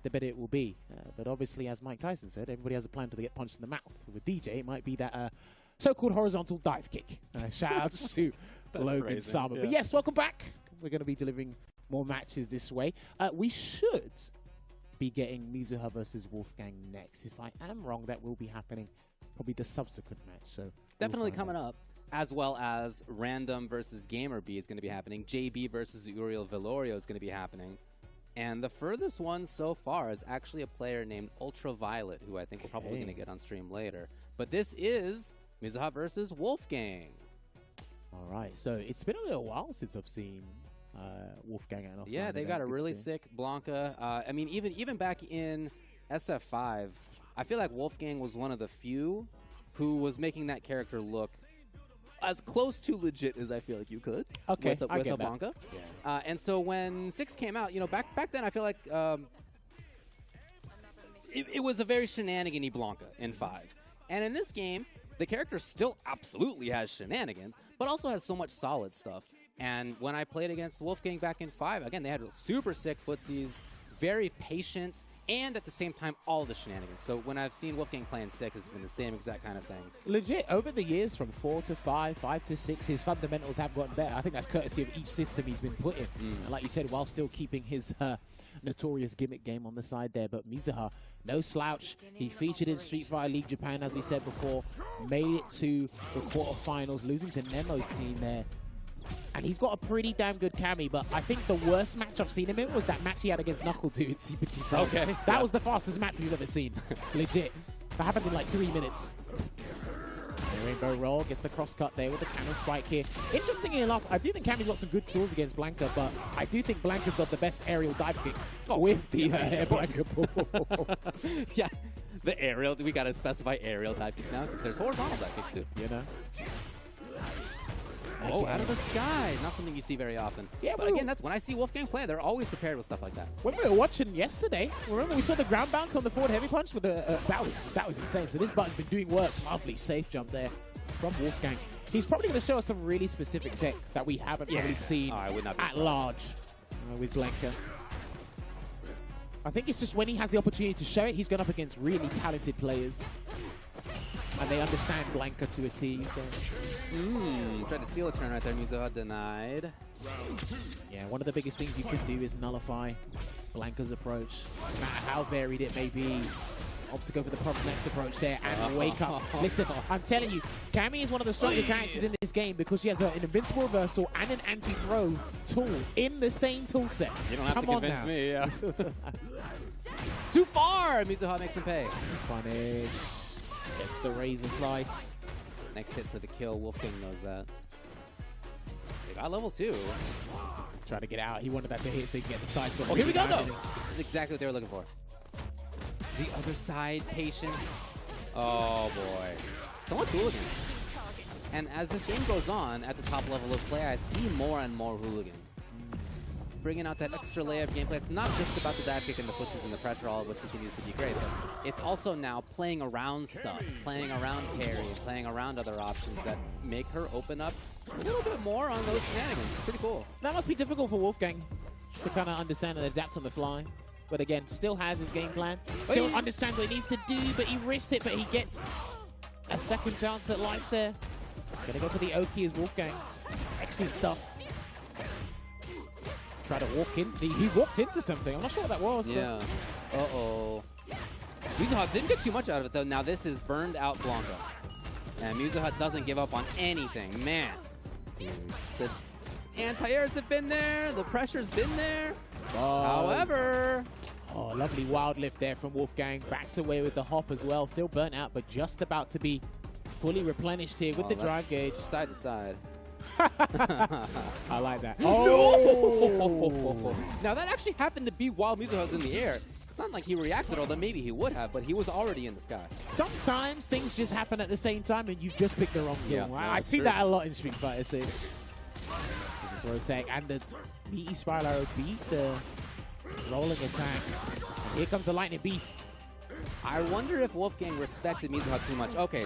A: the better it will be. But obviously, as Mike Tyson said, everybody has a plan till they get punched in the mouth. With DJ, it might be that so-called horizontal dive kick. Shout outs to Logan
B: crazy.
A: Sama.
B: Yeah.
A: But yes, welcome back. We're going to be delivering more matches this way. We should be getting Mizuha versus Wolfgang next. If I am wrong, that will be happening probably the subsequent match. So
B: Definitely coming up, as well as Random versus Gamer B is going to be happening. JB versus Uriel Velorio is going to be happening. And the furthest one so far is actually a player named Ultraviolet, who I think we're probably going to get on stream later. But this is Mizuha versus Wolfgang.
A: All right, so it's been a little while since I've seen Wolfgang and
B: Yeah, they've got a really sick Blanca. I mean, even back in SF5, I feel like Wolfgang was one of the few who was making that character look as close to legit as I feel like you could.
A: Okay,
B: with
A: I
B: a
A: get that.
B: Blanca. And so when 6 came out, back then I feel like it was a very shenanigan-y Blanca in 5. And in this game, the character still absolutely has shenanigans, but also has so much solid stuff. And when I played against Wolfgang back in 5, again, they had super sick footsies, very patient, and at the same time, all the shenanigans. So when I've seen Wolfgang play in 6, it's been the same exact kind of thing.
A: Legit, over the years, from 4 to 5, 5 to 6, his fundamentals have gotten better. I think that's courtesy of each system he's been put in. And like you said, while still keeping his notorious gimmick game on the side there. But Mizuha, no slouch. He featured in Street Fighter League Japan, as we said before, made it to the quarterfinals, losing to Nemo's team there. And he's got a pretty damn good Cammy, but I think the worst match I've seen him in was that match he had against NuckleDuDang in CPT.
B: Okay.
A: That was the fastest match we've ever seen. Legit. That happened in like 3 minutes. Rainbow Roll gets the cross cut there with the cannon spike here. Interestingly enough, I do think Cammy's got some good tools against Blanca, but I do think Blanca's got the best aerial dive kick with the air Blanca ball.
B: Yeah, the aerial. We got to specify aerial dive kick now because there's horizontal dive kicks too.
A: You know?
B: Oh, out of the sky. Not something you see very often.
A: Yeah,
B: but again, that's when I see Wolfgang play, they're always prepared with stuff like that.
A: When we were watching yesterday, remember we saw the ground bounce on the forward heavy punch with the that was insane. So this button's been doing work. Lovely safe jump there from Wolfgang. He's probably going to show us some really specific tech that we haven't probably seen
B: I would not be
A: at
B: surprised.
A: large with Blanca. I think it's just when he has the opportunity to show it, he's gone up against really talented players. And they understand Blanca to a T. So.
B: Tried to steal a turn right there. Mizuha denied.
A: Yeah, one of the biggest things you could do is nullify Blanca's approach. No matter how varied it may be. Opts to go for the Next approach there and wake up. Listen, I'm telling you, Cammy is one of the stronger characters in this game because she has an invincible reversal and an anti-throw tool in the same tool set.
B: You don't have
A: Come
B: to
A: on
B: convince
A: now.
B: me, yeah. Too far! Mizuha makes him pay.
A: Punish. Gets the razor slice.
B: Next hit for the kill. Wolfgang knows that. They got level 2.
A: Trying to get out. He wanted that to hit so he can get the side foot.
B: Oh, here we go, though. This is exactly what they were looking for. The other side, patient. Oh, boy. So much hooligan. And as this game goes on, at the top level of play, I see more and more hooligan. Bringing out that extra layer of gameplay. It's not just about the dive kick and the footsies and the pressure, all of which continues to be great, but it's also now playing around stuff, playing around parry, playing around other options that make her open up a little bit more on those shenanigans. It's pretty cool.
A: That must be difficult for Wolfgang to kind of understand and adapt on the fly. But again, still has his game plan. Still understands what he needs to do, but he risked it, but he gets a second chance at life there. Gonna go for the Oki as Wolfgang. Excellent stuff. Try to walk in. He walked into something. I'm not sure what that was.
B: Yeah. Uh-oh. Mizuha didn't get too much out of it, though. Now this is burned out Blanca. And Mizuha doesn't give up on anything. Man. Dude. The anti-airs have been there. The pressure's been there. However...
A: Oh, lovely wild lift there from Wolfgang. Backs away with the hop as well. Still burnt out, but just about to be fully replenished here with the drive gauge.
B: Side to side.
A: I like that.
B: Oh! Now that actually happened to be while Mizuha was in the air. It's not like he reacted, although maybe he would have, but he was already in the sky.
A: Sometimes things just happen at the same time and you just pick the wrong tool.
B: Yeah, no,
A: I see
B: true.
A: that a lot in Street Fighter 6. There's a throw tech and the meaty spiral arrow beat the rolling attack. And here comes the lightning beast.
B: I wonder if Wolfgang respected Mizuha too much. Okay.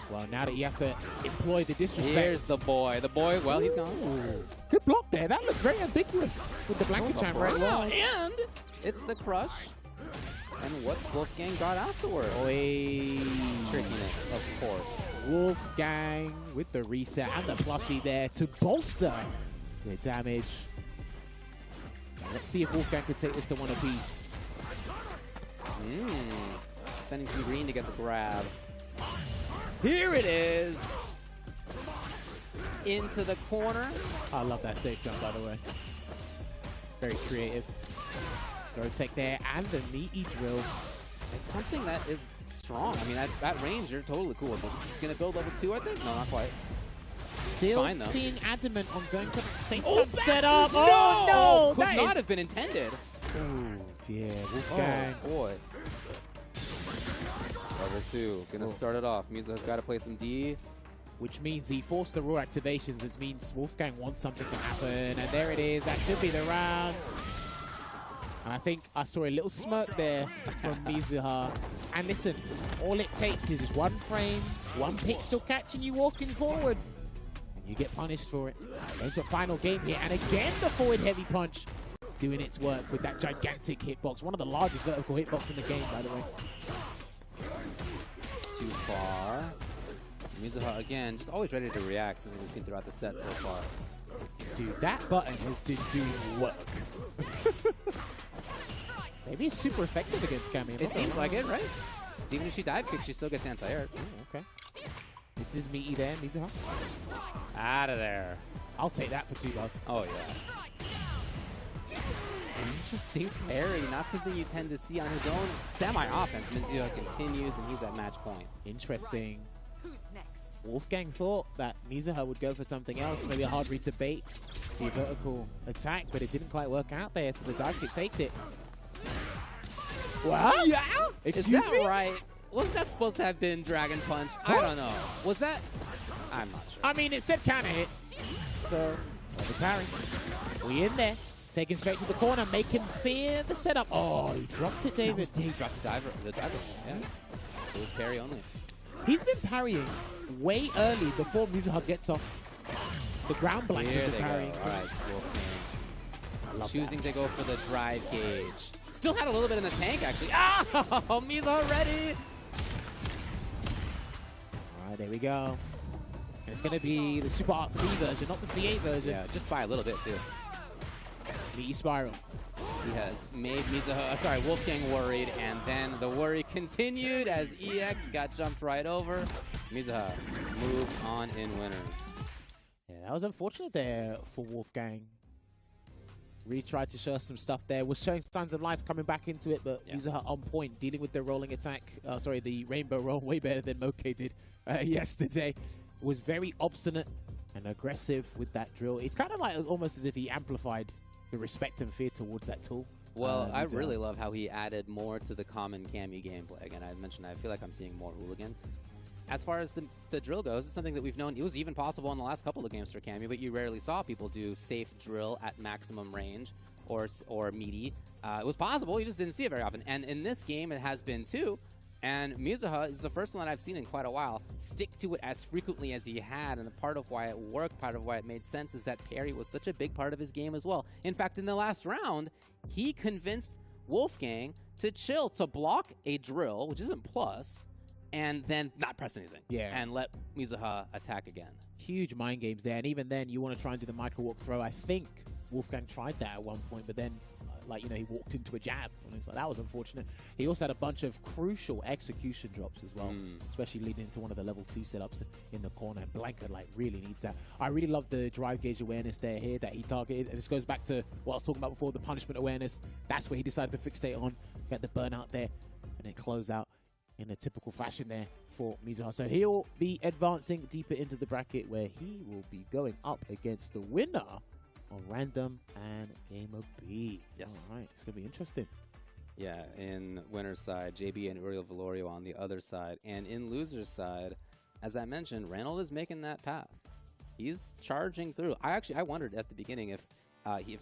A: Well, now that he has to employ the disrespect.
B: Here's the boy. The boy, well, he's gone.
A: Good block there. That looked very ambiguous with the Blanca time right well.
B: And it's the crush. And what's Wolfgang got afterward?
A: Oi.
B: Trickiness, of course.
A: Wolfgang with the reset and the plushie there to bolster their damage. Let's see if Wolfgang can take this to one apiece.
B: Spending some green to get the grab. Here it is. Into the corner.
A: I love that safe jump, by the way. Very creative. Throw tech there and the meaty drill.
B: It's something that is strong. I mean, that range, you're totally cool with. This is going to build level 2, I think? No, not quite.
A: Still
B: fine, though.
A: being adamant on going to the same
B: setup.
A: Oh, no!
B: Could
A: That
B: not
A: is-
B: have been intended.
A: Oh, dear. Wolfgang.
B: Oh, boy. Level 2. Going to start it off. Mizuha's got to play some D.
A: Which means he forced the raw activations, which means Wolfgang wants something to happen. And there it is. That should be the round. And I think I saw a little smirk there from Mizuha. And listen, all it takes is just one frame, one pixel catching you walking forward. And you get punished for it. Going to a final game here. And again, the forward heavy punch doing its work with that gigantic hitbox. One of the largest vertical hitbox in the game, by the way.
B: Too far. Mizuha, again, just always ready to react, something we've seen throughout the set so far.
A: Dude, that button has been doing work. Maybe it's super effective against Cammy.
B: It seems like it, right? 'Cause even if she dive kicks, she still gets anti-air.
A: Okay. This is meaty there, Mizuha.
B: Out of there.
A: I'll take that for 2 bucks.
B: Oh, yeah. Interesting parry. Not something you tend to see on his own semi-offense. Mizuha continues, and he's at match point.
A: Interesting. Wolfgang thought that Mizuha would go for something else, maybe a hard read to bait the vertical attack, but it didn't quite work out there, so the dive kick takes it. What?
B: Yeah?
A: Excuse
B: Is that
A: me?
B: right? Was that supposed to have been Dragon Punch? I don't know. Was that? I'm not sure.
A: I mean, it said counter hit. So, the parry. We in there. Taken straight to the corner, make him fear the setup. Oh, he dropped it, David.
B: He dropped the diver. Yeah. It was parry only.
A: He's been parrying way early before Mizuha gets off the ground blank
B: Here
A: with the
B: they
A: parrying.
B: go. All right, Wolfgang. Choosing
A: that.
B: to go for the drive gauge. Still had a little bit in the tank, actually. Ah! Mizuha ready!
A: All right, there we go. And it's going to be the Super Art 3 version, not the C8 version.
B: Yeah, just by a little bit, too.
A: Meaty spiral.
B: He has made Wolfgang worried, and then the worry continued as EX got jumped right over. Mizuha moves on in winners.
A: Yeah, that was unfortunate there for Wolfgang. Really tried to show us some stuff there. Was showing signs of life coming back into it, but Mizuha on point, dealing with the rolling attack. The rainbow roll way better than Moke did yesterday. Was very obstinate and aggressive with that drill. It's kind of like almost as if he amplified the respect and fear towards that tool.
B: Well, I really love how he added more to the common Cammy gameplay. Again, I mentioned I feel like I'm seeing more Hooligan. As far as the drill goes, it's something that we've known. It was even possible in the last couple of games for Cammy, but you rarely saw people do safe drill at maximum range or meaty. It was possible, you just didn't see it very often. And in this game, it has been too. And Mizuha is the first one that I've seen in quite a while stick to it as frequently as he had. And part of why it worked, part of why it made sense is that parry was such a big part of his game as well. In fact, in the last round, he convinced Wolfgang to chill, to block a drill, which isn't plus, and then not press anything.
A: Yeah.
B: And let Mizuha attack again.
A: Huge mind games there. And even then, you want to try and do the micro walk throw. I think Wolfgang tried that at one point, but then he walked into a jab. And it's like, that was unfortunate. He also had a bunch of crucial execution drops as well, especially leading into one of the level 2 setups in the corner. And Blanca really needs that. I really love the drive gauge awareness there here that he targeted. And this goes back to what I was talking about before, the punishment awareness. That's where he decided to fixate on, get the burnout there, and then close out in a typical fashion there for Mizuha. So he'll be advancing deeper into the bracket where he will be going up against the winner on Random and Game of B.
B: Yes.
A: All right, it's going to be interesting.
B: Yeah, in winner's side, JB and Uriel Valorio on the other side. And in loser's side, as I mentioned, Reynold is making that path. He's charging through. I wondered at the beginning if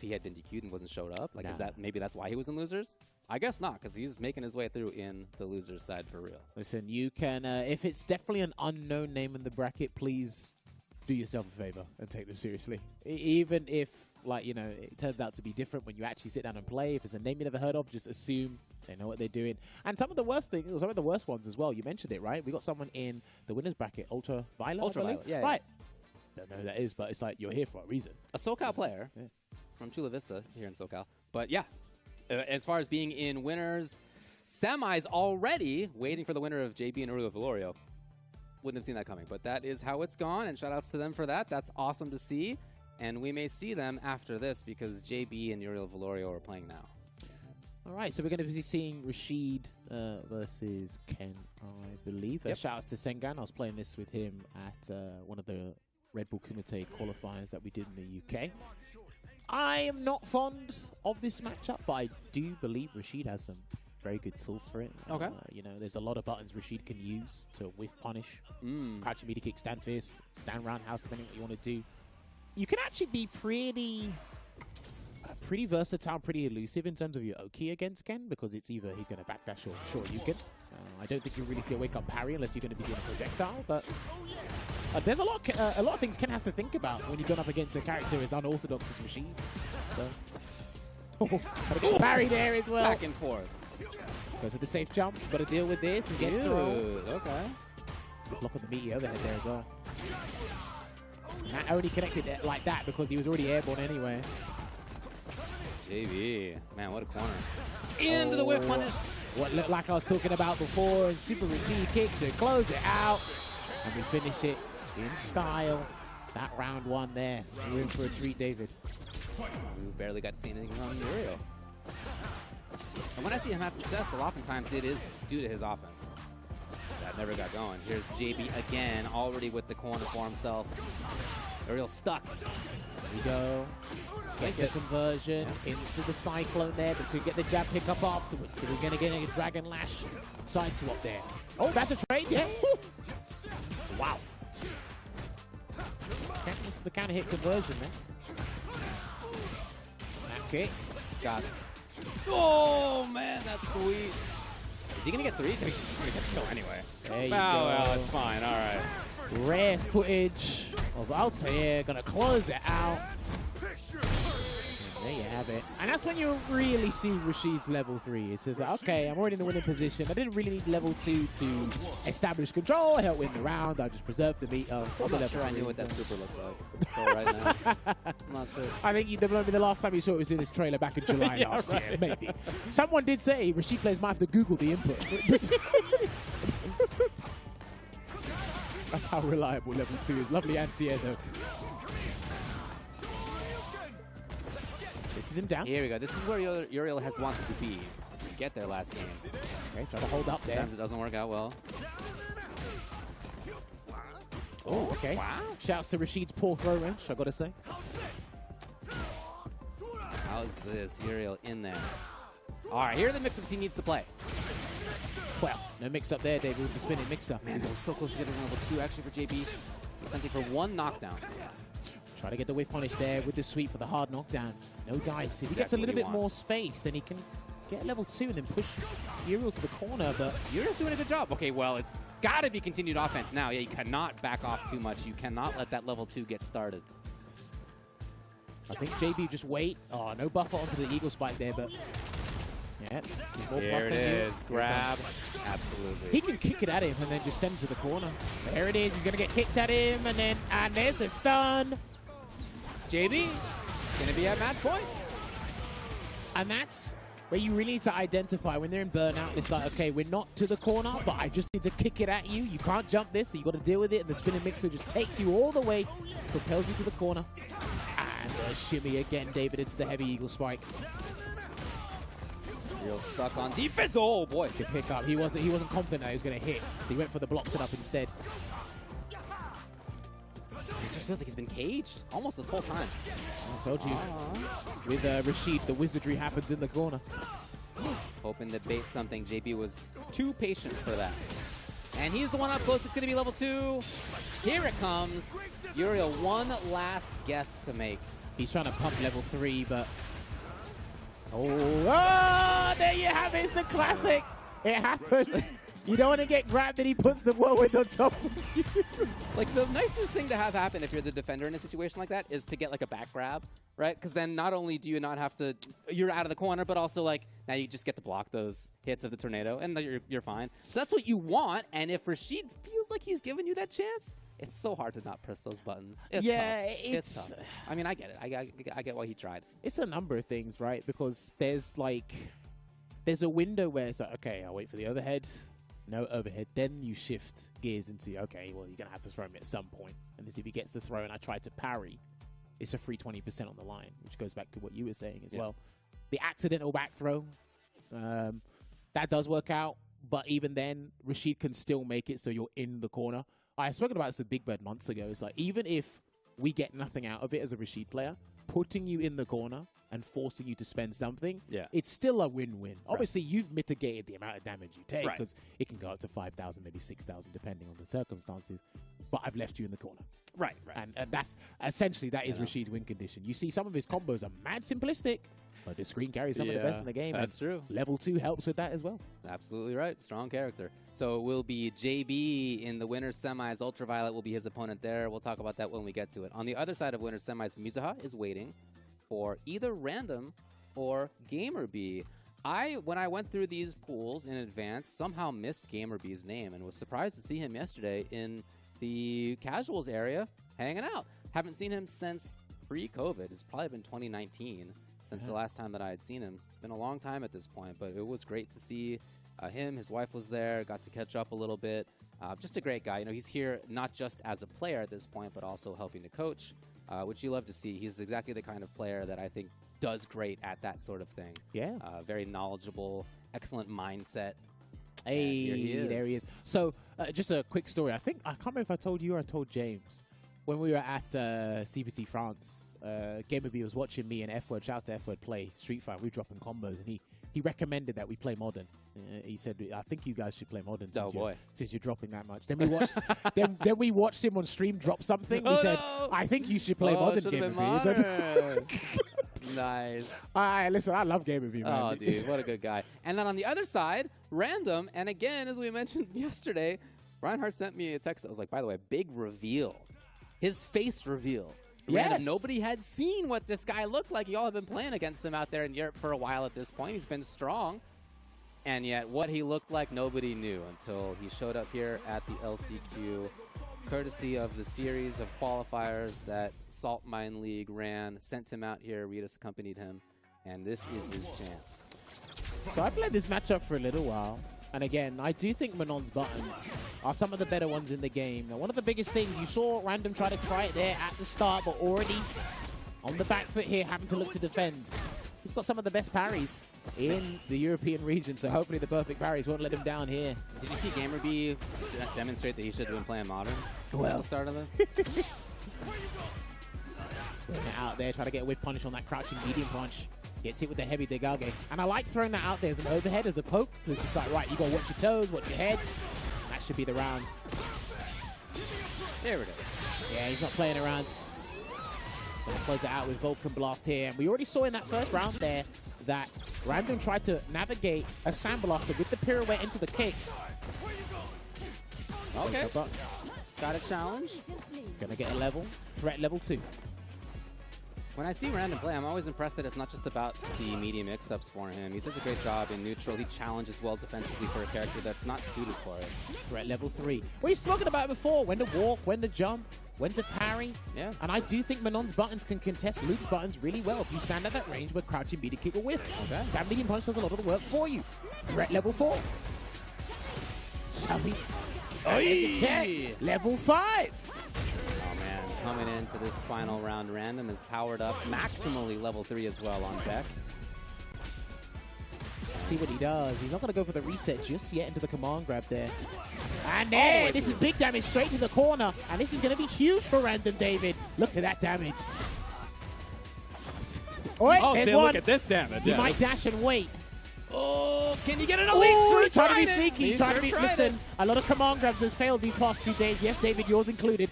B: he had been DQ'd and wasn't showed up. Is that maybe that's why he was in losers? I guess not, because he's making his way through in the loser's side for real.
A: Listen, you can, if it's definitely an unknown name in the bracket, please do yourself a favor and take them seriously. Even if, it turns out to be different when you actually sit down and play. If it's a name you never heard of, just assume They know what they're doing. And some of the worst things, some of the worst ones as well. You mentioned it, right? We got someone in the winners bracket, Ultraviolet.
B: Ultraviolet, yeah.
A: Right. Don't know who that is, but it's like you're here for a reason.
B: A SoCal player from Chula Vista here in SoCal. But yeah, as far as being in winners, semis already, waiting for the winner of JB and Uriel Velorio. Wouldn't have seen that coming, but that is how it's gone, and shout-outs to them for that. That's awesome to see, and we may see them after this because JB and Uriel Velorio are playing now.
A: All right, so we're going to be seeing Rashid versus Ken, I believe.
B: Yep.
A: Shout-outs to Sengan. I was playing this with him at one of the Red Bull Kumite qualifiers that we did in the UK. I am not fond of this matchup, but I do believe Rashid has some very good tools for it.
B: Okay.
A: You know, there's a lot of buttons Rashid can use to whiff punish, crouch immediate kick, stand fist, stand roundhouse, depending what you want to do. You can actually be pretty versatile, pretty elusive in terms of your Oki against Ken, because it's either he's going to backdash or sure you can. I don't think you'll really see a wake-up parry unless you're going to be doing a projectile, but there's a lot of things Ken has to think about when you're going up against a character as unorthodox as Rashid. So, gotta get parry there as well.
B: Back and forth.
A: Goes with the safe jump. Got to deal with this and gets through.
B: Okay.
A: Good block on the meaty overhead there as well. Matt only connected it like that because he was already airborne anyway.
B: JB, man, what a corner. Into the whip punish.
A: What looked like I was talking about before, and Super Rashid kick to close it out. And we finish it in style. That round one there. You're in for a treat, David.
B: We barely got to see anything on Uriel. And when I see him have success, oftentimes it is due to his offense. That never got going. Here's JB again, already with the corner for himself. Uriel stuck.
A: Here we go. Gets the conversion into the cyclone there, but could get the jab pick up afterwards. So we're going to get a Dragon Lash side swap there. Oh, that's a trade, yeah. Wow. This is the counter hit conversion there. Snap kick.
B: Got it. Oh, man, that's sweet. Is he going to get three? He's just going to get the kill anyway.
A: There you go.
B: Well, it's fine. All right.
A: Rare footage of Altair. Going to close it out. There you have it. And that's when you really see Rashid's level 3. It says, okay, I'm already in the winning position. I didn't really need level 2 to establish control, help win the round. I just preserved the beat of
B: I'm not sure I knew what that super looked like. So right now, I'm not sure.
A: I think maybe the last time you saw it was in this trailer back in July
B: Yeah,
A: last
B: right.
A: year. Maybe. Someone did say Rashid players might have to Google the input. That's how reliable level 2 is. Lovely anti-air though. This is him down.
B: Here we go. This is where Uriel has wanted to be to get their last game.
A: Okay, try to hold up there.
B: Sometimes it doesn't work out well.
A: Oh, okay.
B: Wow.
A: Shouts to Rashid's poor throw range, I gotta say.
B: How's this? Uriel in there. All right, here are the mix-ups he needs to play.
A: Well, no mix-up there, David, with the spinning mix-up.
B: Man, it was so close to getting level 2 actually for JB. He's hunting for one knockdown.
A: Try to get the whip punish there with the sweep for the hard knockdown. No dice. If he gets a little bit more space, then he can get level 2 and then push Uriel to the corner, but
B: Uriel's doing a good job. Okay, well, it's got to be continued offense now. Yeah, you cannot back off too much. You cannot let that level 2 get started.
A: I think JB just wait. Oh, no buffer onto the Eagle Spike there, but yeah.
B: There it is. Grab. Absolutely.
A: He can kick it at him and then just send him to the corner. There it is. He's going to get kicked at him, and there's the stun.
B: JB going to be at match point.
A: And that's where you really need to identify when they're in burnout. It's like, okay, we're not to the corner, but I just need to kick it at you. You can't jump this, so you got to deal with it. And the spinning mixer just takes you all the way, propels you to the corner. And a shimmy again, David, into the heavy Eagle Spike.
B: Real stuck on defense. Oh, boy.
A: Good pick up. He wasn't confident that he was going to hit, so he went for the block setup instead.
B: It just feels like he's been caged almost this whole time.
A: I told you. With Rashid, the wizardry happens in the corner.
B: Hoping to bait something. JB was too patient for that. And he's the one up close. It's going to be level 2. Here it comes. Uriel, one last guess to make.
A: He's trying to pump level 3, but... Oh, there you have it. It's the classic. It happens. You don't want to get grabbed and he puts the whirlwind on top of you.
B: Like, the nicest thing to have happen if you're the defender in a situation like that is to get, like, a back grab, right? Because then not only do you not have to, you're out of the corner, but also, like, now you just get to block those hits of the tornado, and you're fine. So that's what you want, and if Rashid feels like he's giving you that chance, it's so hard to not press those buttons. It's
A: Yeah,
B: tough.
A: it's
B: tough. I mean, I get it. I get why he tried.
A: It's a number of things, right? Because there's a window where it's like, okay, I'll wait for the overhead. No overhead. Then you shift gears into, okay, well, you're going to have to throw me at some point. And if he gets the throw and I try to parry, it's a free 20% on the line, which goes back to what you were saying as well. The accidental back throw, that does work out. But even then, Rashid can still make it so you're in the corner. I spoke about this with Big Bird months ago. It's like, even if we get nothing out of it as a Rashid player, putting you in the corner and forcing you to spend something, it's still a win-win. Right. Obviously, you've mitigated the amount of damage you take because it can go up to 5,000, maybe 6,000, depending on the circumstances. But I've left you in the corner.
C: Right.
A: And that's essentially, that is Rashid's win condition. You see some of his combos are mad simplistic, but the screen carries some of the best in the game.
B: That's true.
A: Level 2 helps with that as well.
B: Absolutely right. Strong character. So it will be JB in the winner's semis. Ultraviolet will be his opponent there. We'll talk about that when we get to it. On the other side of winner's semis, Mizuha is waiting for either Random or GamerB. When I went through these pools in advance, somehow missed GamerB's name and was surprised to see him yesterday in the casuals area hanging out. Haven't seen him since pre-COVID. It's probably been 2019 since the last time that I had seen him. It's been a long time at this point, but it was great to see him. His wife was there, got to catch up a little bit. Just a great guy. You know, he's here not just as a player at this point, but also helping to coach, which you love to see. He's exactly the kind of player that I think does great at that sort of thing.
A: Yeah.
B: Very knowledgeable, excellent mindset.
A: Hey, there he is. So, just a quick story. I can't remember if I told you or I told James. When we were at CPT France, GamerB was watching me and F-Word, shout out to F-Word, play Street Fighter. We were dropping combos, and he recommended that we play Modern. He said, I think you guys should play Modern since you're dropping that much. Then we watched then we watched him on stream drop something. He said, I think you should play Modern, GamerB.
B: Nice.
A: All right, listen, I love GamerB, man.
B: Oh, dude, what a good guy. And then on the other side, Random, and again, as we mentioned yesterday, Reinhardt sent me a text that was like, by the way, big reveal. His face reveal. Random, nobody had seen what this guy looked like. Y'all have been playing against him out there in Europe for a while at this point. He's been strong. And yet what he looked like, nobody knew until he showed up here at the LCQ, courtesy of the series of qualifiers that Salt Mine League ran, sent him out here. Ritas accompanied him, and this is his chance.
A: So I played this matchup for a little while. And again, I do think Manon's buttons are some of the better ones in the game. Now, one of the biggest things, you saw Random try to try it there at the start, but already on the back foot here, having to look to defend. He's got some of the best parries in the European region, so hopefully the perfect parries won't let him down here.
B: Did you see GamerB demonstrate that he should have been playing Modern at the start of this?
A: Out there, try to get a whip punish on that crouching medium punch. Gets hit with the heavy Degage. And I like throwing that out there as an overhead, as a poke. It's just like, right, you got to watch your toes, watch your head. That should be the rounds.
B: There it is.
A: Yeah, he's not playing around. Gonna close it out with Vulcan Blast here. And we already saw in that first round there that Random tried to navigate a Sandblaster with the pirouette into the kick.
B: Okay. Got a challenge.
A: Gonna get a level. Threat level 2.
B: When I see Random play, I'm always impressed that it's not just about the medium mix-ups for him. He does a great job in neutral. He challenges well defensively for a character that's not suited for it.
A: Threat level 3. We've spoken about it before. When to walk, when to jump, when to parry.
B: Yeah.
A: And I do think Manon's buttons can contest Luke's buttons really well if you stand at that range where crouching medium kick or whiff. Okay. Stand medium punch does a lot of the work for you. Threat level 4. Something. Level 5.
B: Coming into this final round, Random is powered up, maximally level 3 as well on deck.
A: See what he does. He's not going to go for the reset just yet into the command grab there. And there, this is big damage straight to the corner. And this is going to be huge for Random, David. Look at that damage.
L: Oh,
A: there's one.
L: Look at this damage.
A: He might dash and wait.
L: Oh, can you get an elite?
A: He's trying to be sneaky. Listen, a lot of command grabs has failed these past 2 days. Yes, David, yours included.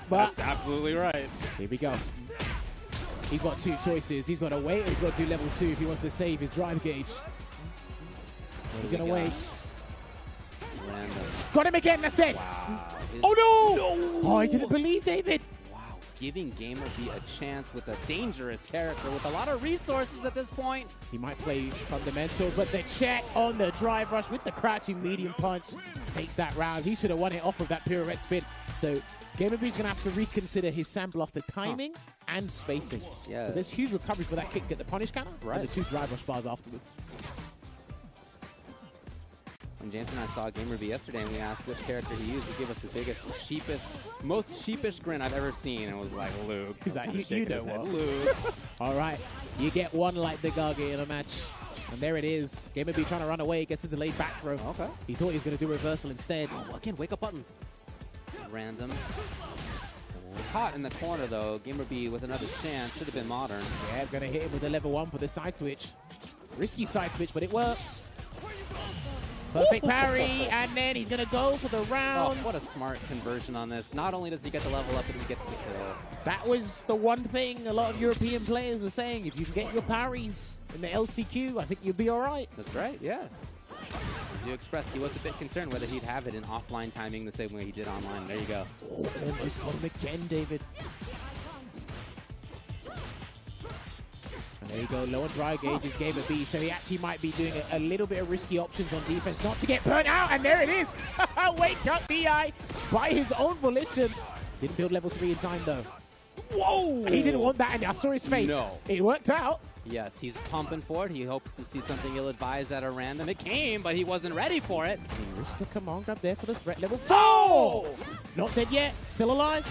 A: But
L: that's absolutely right.
A: Here we go. He's got 2 choices. He's got to wait or he's got to do level 2 if he wants to save his drive gauge. He's going to wait.
B: Random.
A: Got him again. That's dead.
B: Wow.
A: Oh, no. Oh, I didn't believe David.
B: Wow. Giving Gamer B a chance with a dangerous character with a lot of resources at this point.
A: He might play fundamental, but the check on the drive rush with the crouching medium punch takes that round. He should have won it off of that pirouette spin. So Gamer B's going to have to reconsider his Sandblaster timing and spacing.
B: Yeah.
A: Because there's huge recovery for that kick to get the punish counter
B: Right.
A: and the 2 drive rush bars afterwards.
B: When James and I saw Gamer B yesterday and we asked which character he used, he gave us the biggest, most sheepish grin I've ever seen and was like, Luke.
A: He's like, you
B: Shaking
A: know
B: his head,
A: what?
B: Luke.
A: All right. You get one like the Gage in a match. And there it is. Gamer B trying to run away, gets a delayed back throw.
B: Okay.
A: He thought he was going to do reversal instead.
B: Oh, again, wake up buttons. Random. Caught in the corner, though. Gamer B with another chance. Should have been modern.
A: Yeah, going to hit him with the level 1 for the side switch. Risky side switch, but it works. Perfect parry, and then he's going to go for the round.
B: Oh, what a smart conversion on this. Not only does he get the level up, but he gets the kill.
A: That was the one thing a lot of European players were saying. If you can get your parries in the LCQ, I think you'll be all right.
B: That's right, yeah. As you expressed, he was a bit concerned whether he'd have it in offline timing the same way he did online. There you go.
A: Oh, almost got him again, David. And there you go, low and dry gauges Gamer B, so he actually might be doing a little bit of risky options on defense not to get burnt out, and there it is! Wake up BI by his own volition. Didn't build level 3 in time, though. Whoa! He didn't want that, and I saw his face.
B: No.
A: It worked out.
B: Yes, he's pumping for it. He hopes to see something ill-advised at a random. It came, but he wasn't ready for it.
A: He risked the command grab there for the threat level 4! Not dead yet, still alive.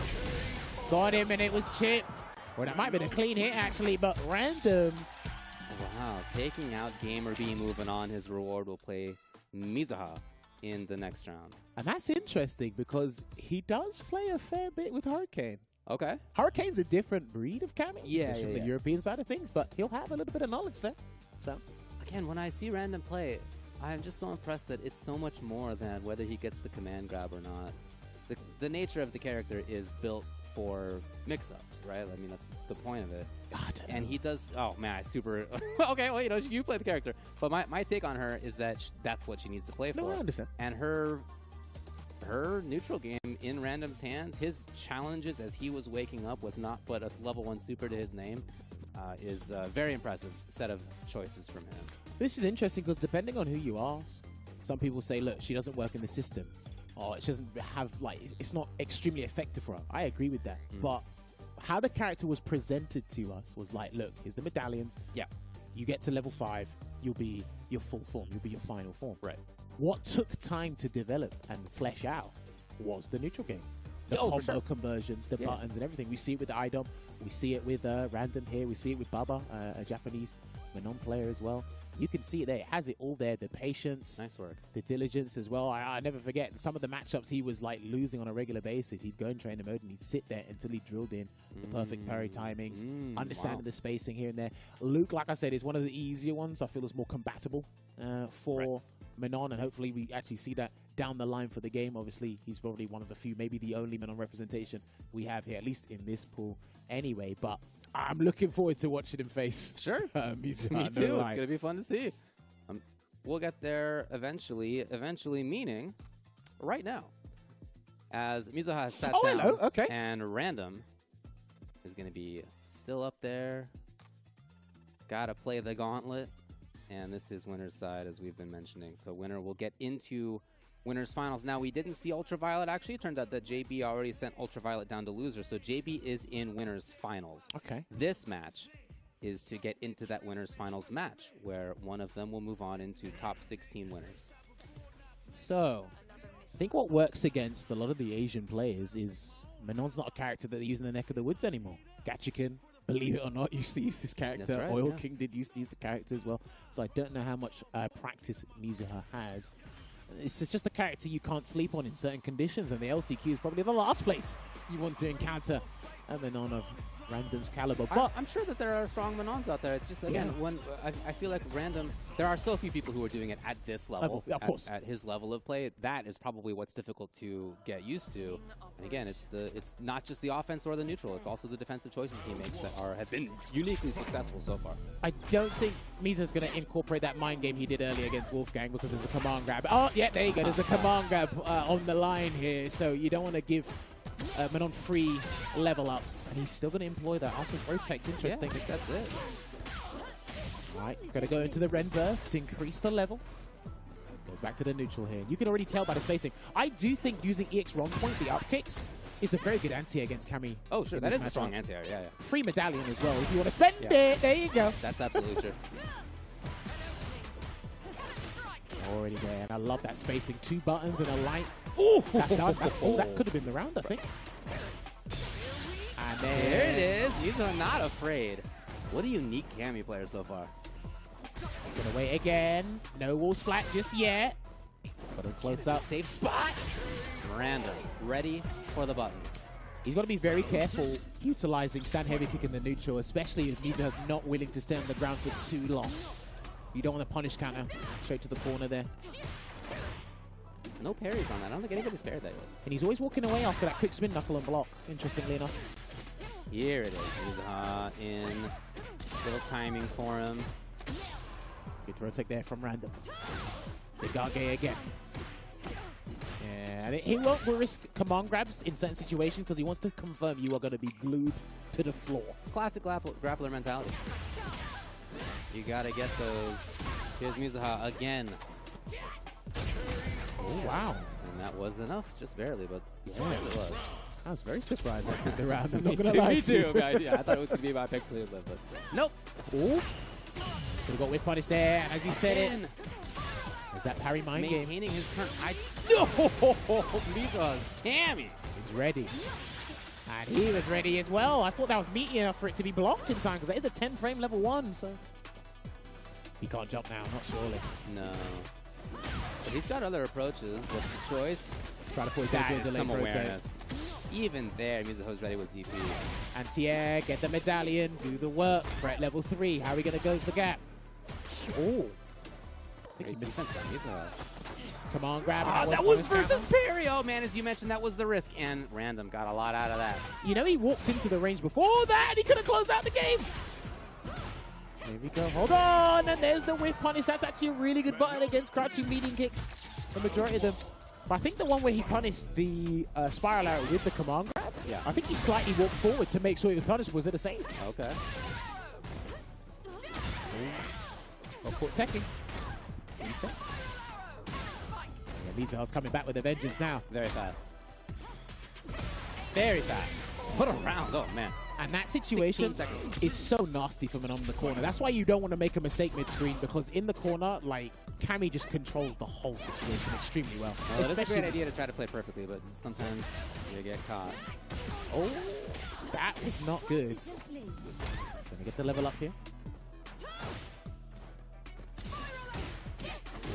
A: Got him, and it was Chip. Well, that might have been a clean hit, actually, but random.
B: Wow, taking out Gamer B, moving on. His reward will play Mizuha in the next round.
A: And that's interesting because he does play a fair bit with Hurricane.
B: Okay.
A: Hurricane's a different breed of Cammy.
B: Yeah,
A: from
B: yeah,
A: the
B: yeah.
A: European side of things, but he'll have a little bit of knowledge there. So
B: Again, when I see random play, I'm just so impressed that it's so much more than whether he gets the command grab or not. The nature of the character is built for mix-ups, right? I mean, that's the point of it. And he does, oh man, I super, okay, well, you know, you play the character. But my take on her is that that's what she needs to play for.
A: No, I understand.
B: And her neutral game in Random's hands, his challenges as he was waking up with not but a level 1 super to his name, is a very impressive set of choices from him.
A: this is interesting because depending on who you ask, some people say, look, she doesn't work in the system. Or she doesn't have, like, it's not extremely effective for her. I agree with that. But how the character was presented to us was like, look, here's the medallions.
B: Yeah.
A: You get to level 5, you'll be your full form. You'll be your final form.
B: Right.
A: What took time to develop and flesh out was the neutral game. The combo conversions, the buttons and everything. We see it with IDOM. We see it with Random here. We see it with Baba, a Japanese Manon player as well. You can see it there. It has it all there. The patience.
B: Nice work.
A: The diligence as well. I never forget some of the matchups he was like losing on a regular basis. He'd go in trainer mode and he'd sit there until he drilled in the perfect parry timings, understanding the spacing here and there. Luke, like I said, is one of the easier ones. I feel is more compatible for Manon, and hopefully we actually see that down the line for the game. Obviously, he's probably one of the few, maybe the only Manon representation we have here, at least in this pool anyway. But I'm looking forward to watching him face.
B: Sure. Me too. It's going to be fun to see. We'll get there eventually. Eventually meaning right now. As Mizuha has sat down.
A: Hello. Okay.
B: And Random is going to be still up there. Got to play the gauntlet. And this is winner's side, as we've been mentioning. So winner will get into winners finals. Now, we didn't see Ultraviolet. Actually, it turned out that JB already sent Ultraviolet down to loser. So JB is in winners finals.
A: Okay.
B: This match is to get into that winners finals match, where one of them will move on into top 16 winners.
A: So, I think what works against a lot of the Asian players is Manon's not a character that they use in the neck of the woods anymore. Gachikin, believe it or not, used to use this character.
B: That's right,
A: Oil
B: yeah.
A: King did used to use the character as well. So I don't know how much practice Mizuha has. It's just a character you can't sleep on in certain conditions, and the LCQ is probably the last place you want to encounter a Manon of Random's caliber.
B: But I'm sure that there are strong Manons out there. It's just, again, when I feel like Random, there are so few people who are doing it at this level,
A: Yeah, of course.
B: at his level of play. That is probably what's difficult to get used to. And again, it's not just the offense or the neutral. It's also the defensive choices he makes that have been uniquely successful so far.
A: I don't think Mizo's going to incorporate that mind game he did earlier against Wolfgang because there's a command grab. Oh, yeah, there you go. There's a command grab on the line here. So you don't want to give Manon free level ups. And he's still going to employ that. I think rotate's interesting.
B: Yeah, I think that's it.
A: All right, got to go into the Ren burst to increase the level. Goes back to the neutral here. You can already tell by the spacing. I do think using EX Ron Point, the up kicks, is a very good anti against Cammy.
B: Oh, sure. That is a strong anti-air. Yeah, yeah.
A: Free medallion as well. If you want to spend it, there you go.
B: That's absolutely true.
A: Already there. And I love that spacing. 2 buttons and a light. Ooh, that's done. That could have been the round, I think. And then
B: there it is. These are not afraid. What a unique Cammy player so far.
A: Gonna wait again. No wall splat just yet. But a close up.
B: Safe spot. Miranda, ready for the buttons.
A: He's got to be very careful utilizing stand heavy kick in the neutral, especially if Mizo is not willing to stay on the ground for too long. You don't want to punish counter straight to the corner there.
B: No parries on that. I don't think anybody's parried that yet.
A: And he's always walking away after that quick spin knuckle and block, interestingly enough.
B: Here it is. In little timing for him.
A: Good throw take there from Random. The Gage again. And he won't risk command grabs in certain situations because he wants to confirm you are going to be glued to the floor.
B: Classic grappler mentality. You got to get those. Here's Mizuha again.
A: Oh, wow.
B: And that was enough, just barely, but yes, it was.
A: I was very surprised that took the round. I'm not going to lie.
B: Me too, guys. Yeah, I thought it was going to be my pick to live, but nope.
A: Ooh. Could have got whip punish there, and as you said it, is that parry mind game?
B: Maintaining his turn. No! Mizuha's Cammy.
A: He's ready. And he was ready as well. I thought that was meaty enough for it to be blocked in time because that is a 10 frame level 1, so. He can't jump now, not surely.
B: No. But he's got other approaches. What's the choice?
A: Try to force
B: that is some awareness. Even there, Mizuho's ready with DP.
A: Anti-air, get the medallion, do the work. Threat level 3. How are we going to close the gap? Oh.
B: Great defense by Mizuho.
A: Command grab.
B: That was versus parry. Oh, man, as you mentioned, that was the risk. And Random got a lot out of that.
A: You know, he walked into the range before that, and he could have closed out the game. Here we go. Hold on. And there's the whip punish. That's actually a really good button against crouching medium kicks. The majority of them. But I think the one where he punished the spiral arrow with the command grab, I think he slightly walked forward to make sure he was punished. Was it a save?
B: Okay.
A: Well, caught teching. Lisa. Yeah, Mizuho's coming back with a vengeance now.
B: Very fast.
A: Very fast.
B: What a round. Oh, man.
A: And that situation is so nasty from an on the corner. That's why you don't want to make a mistake mid-screen, because in the corner, like, Cammy just controls the whole situation extremely well.
B: Well, it's a great idea to try to play perfectly, but sometimes you get caught.
A: Oh, that was not good. Gonna get the level up here.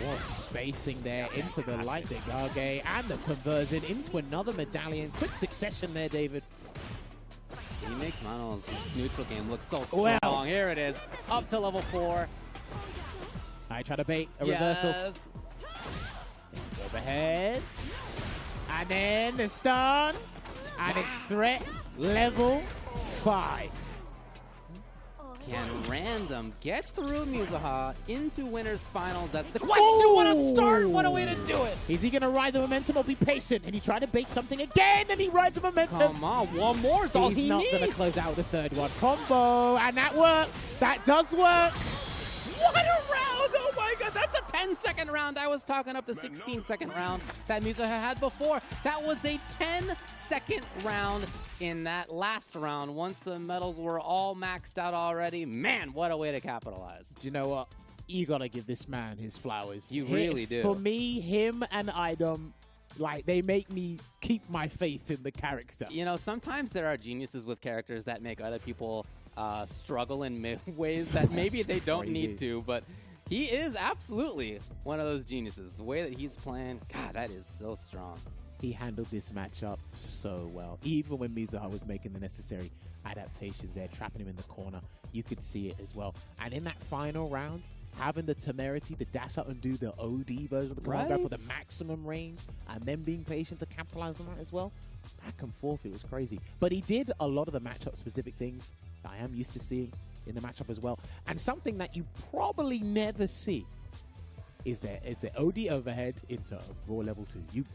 A: What spacing there into the light Gage and the conversion into another medallion. Quick succession there, David.
B: He makes Mano's neutral game look so strong. Well, here it is, up to level 4.
A: I try to bait a reversal. Overhead. And then the stun. And it's threat level 5.
B: Can Random get through Mizuha into winners finals? That's the question. What a start! What a way to do it!
A: Is he going to ride the momentum or be patient? And he tried to bait something again, and he rides the momentum.
B: Come on, one more is all he needs.
A: He's not going to close out the third one. Combo, and that works. That does work.
B: What a round! Oh my god, that's a 10-second round. I was talking up the 16-second round that Mizuha had before. That was a 10-second round in that last round. Once the medals were all maxed out already, man, what a way to capitalize.
A: Do you know what? You got to give this man his flowers.
B: You really do.
A: For me, him and Idom, like, they make me keep my faith in the character.
B: You know, sometimes there are geniuses with characters that make other people struggle in ways that maybe they don't need to, but he is absolutely one of those geniuses. The way that he's playing, God, that is so strong.
A: he handled this matchup so well. Even when Mizuha was making the necessary adaptations there, trapping him in the corner, you could see it as well. And in that final round, having the temerity to dash out and do the OD version of the command grab for the maximum range, and then being patient to capitalize on that as well. Back and forth, it was crazy. But he did a lot of the matchup-specific things that I am used to seeing in the matchup as well. And something that you probably never see is the OD overhead into Raw level 2. You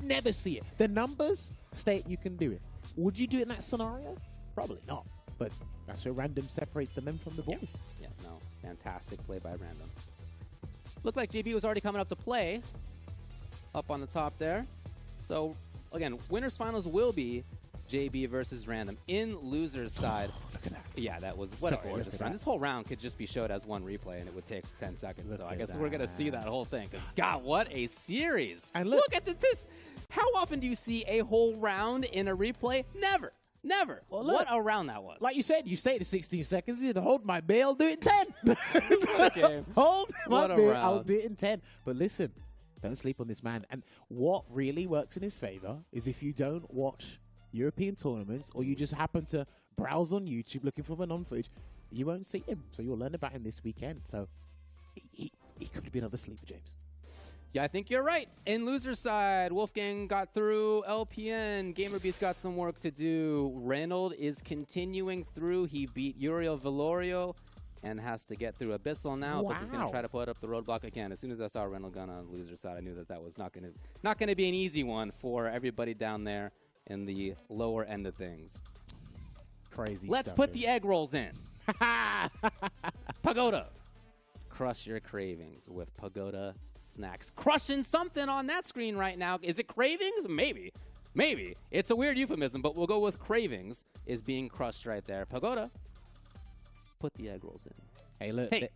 A: never see it. The numbers state you can do it. Would you do it in that scenario? Probably not. But that's where Random separates the men from the boys.
B: Yeah, no. Fantastic play by Random. Looked like JB was already coming up to play. Up on the top there. So, again, winners finals will be JB versus Random. In loser's side.
A: Look at that.
B: Yeah, that was what a gorgeous run. This whole round could just be showed as one replay, and it would take 10 seconds. So I guess we're going to see that whole thing. Because, God, what a series.
A: And
B: look at this. How often do you see a whole round in a replay? Never. Never.
A: Well, look,
B: what a round that was.
A: Like you said, you stayed at 16 seconds. You had to hold my beer, I'll do it in 10. Hold my beer, I'll do it in 10. But listen, don't sleep on this man. And what really works in his favor is if you don't watch European tournaments or you just happen to browse on YouTube looking for Manon footage, you won't see him. So you'll learn about him this weekend. So he could be another sleeper, James.
B: Yeah, I think you're right. In loser side, Wolfgang got through. LPN, GamerBeast got some work to do. Reynold is continuing through. He beat Uriel Velorio and has to get through Abyssal now.
A: Wow.
B: Abyssal going to try to put up the roadblock again. As soon as I saw Reynold gun on the loser side, I knew that was not going to be an easy one for everybody down there in the lower end of things.
A: Crazy
B: Let's
A: stuff,
B: put
A: dude.
B: the egg rolls in. Pagoda. Crush your cravings with Pagoda Snacks. Crushing something on that screen right now. Is it cravings? Maybe. Maybe. It's a weird euphemism, but we'll go with cravings is being crushed right there. Pagoda, put the egg rolls in.
A: Hey, look.
B: Hey.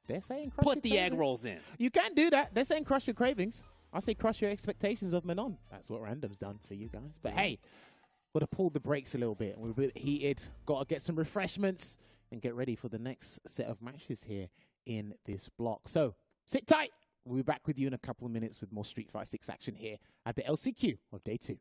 A: They're saying crush
B: Put
A: your
B: the
A: cravings.
B: egg rolls in.
A: You can do that. They're saying crush your cravings. I say crush your expectations of Manon. That's what Random's done for you guys. But hey, got to pull the brakes a little bit. We're a bit heated. Got to get some refreshments and get ready for the next set of matches here in this block. So sit tight. We'll be back with you in a couple of minutes with more Street Fighter 6 action here at the LCQ of day 2.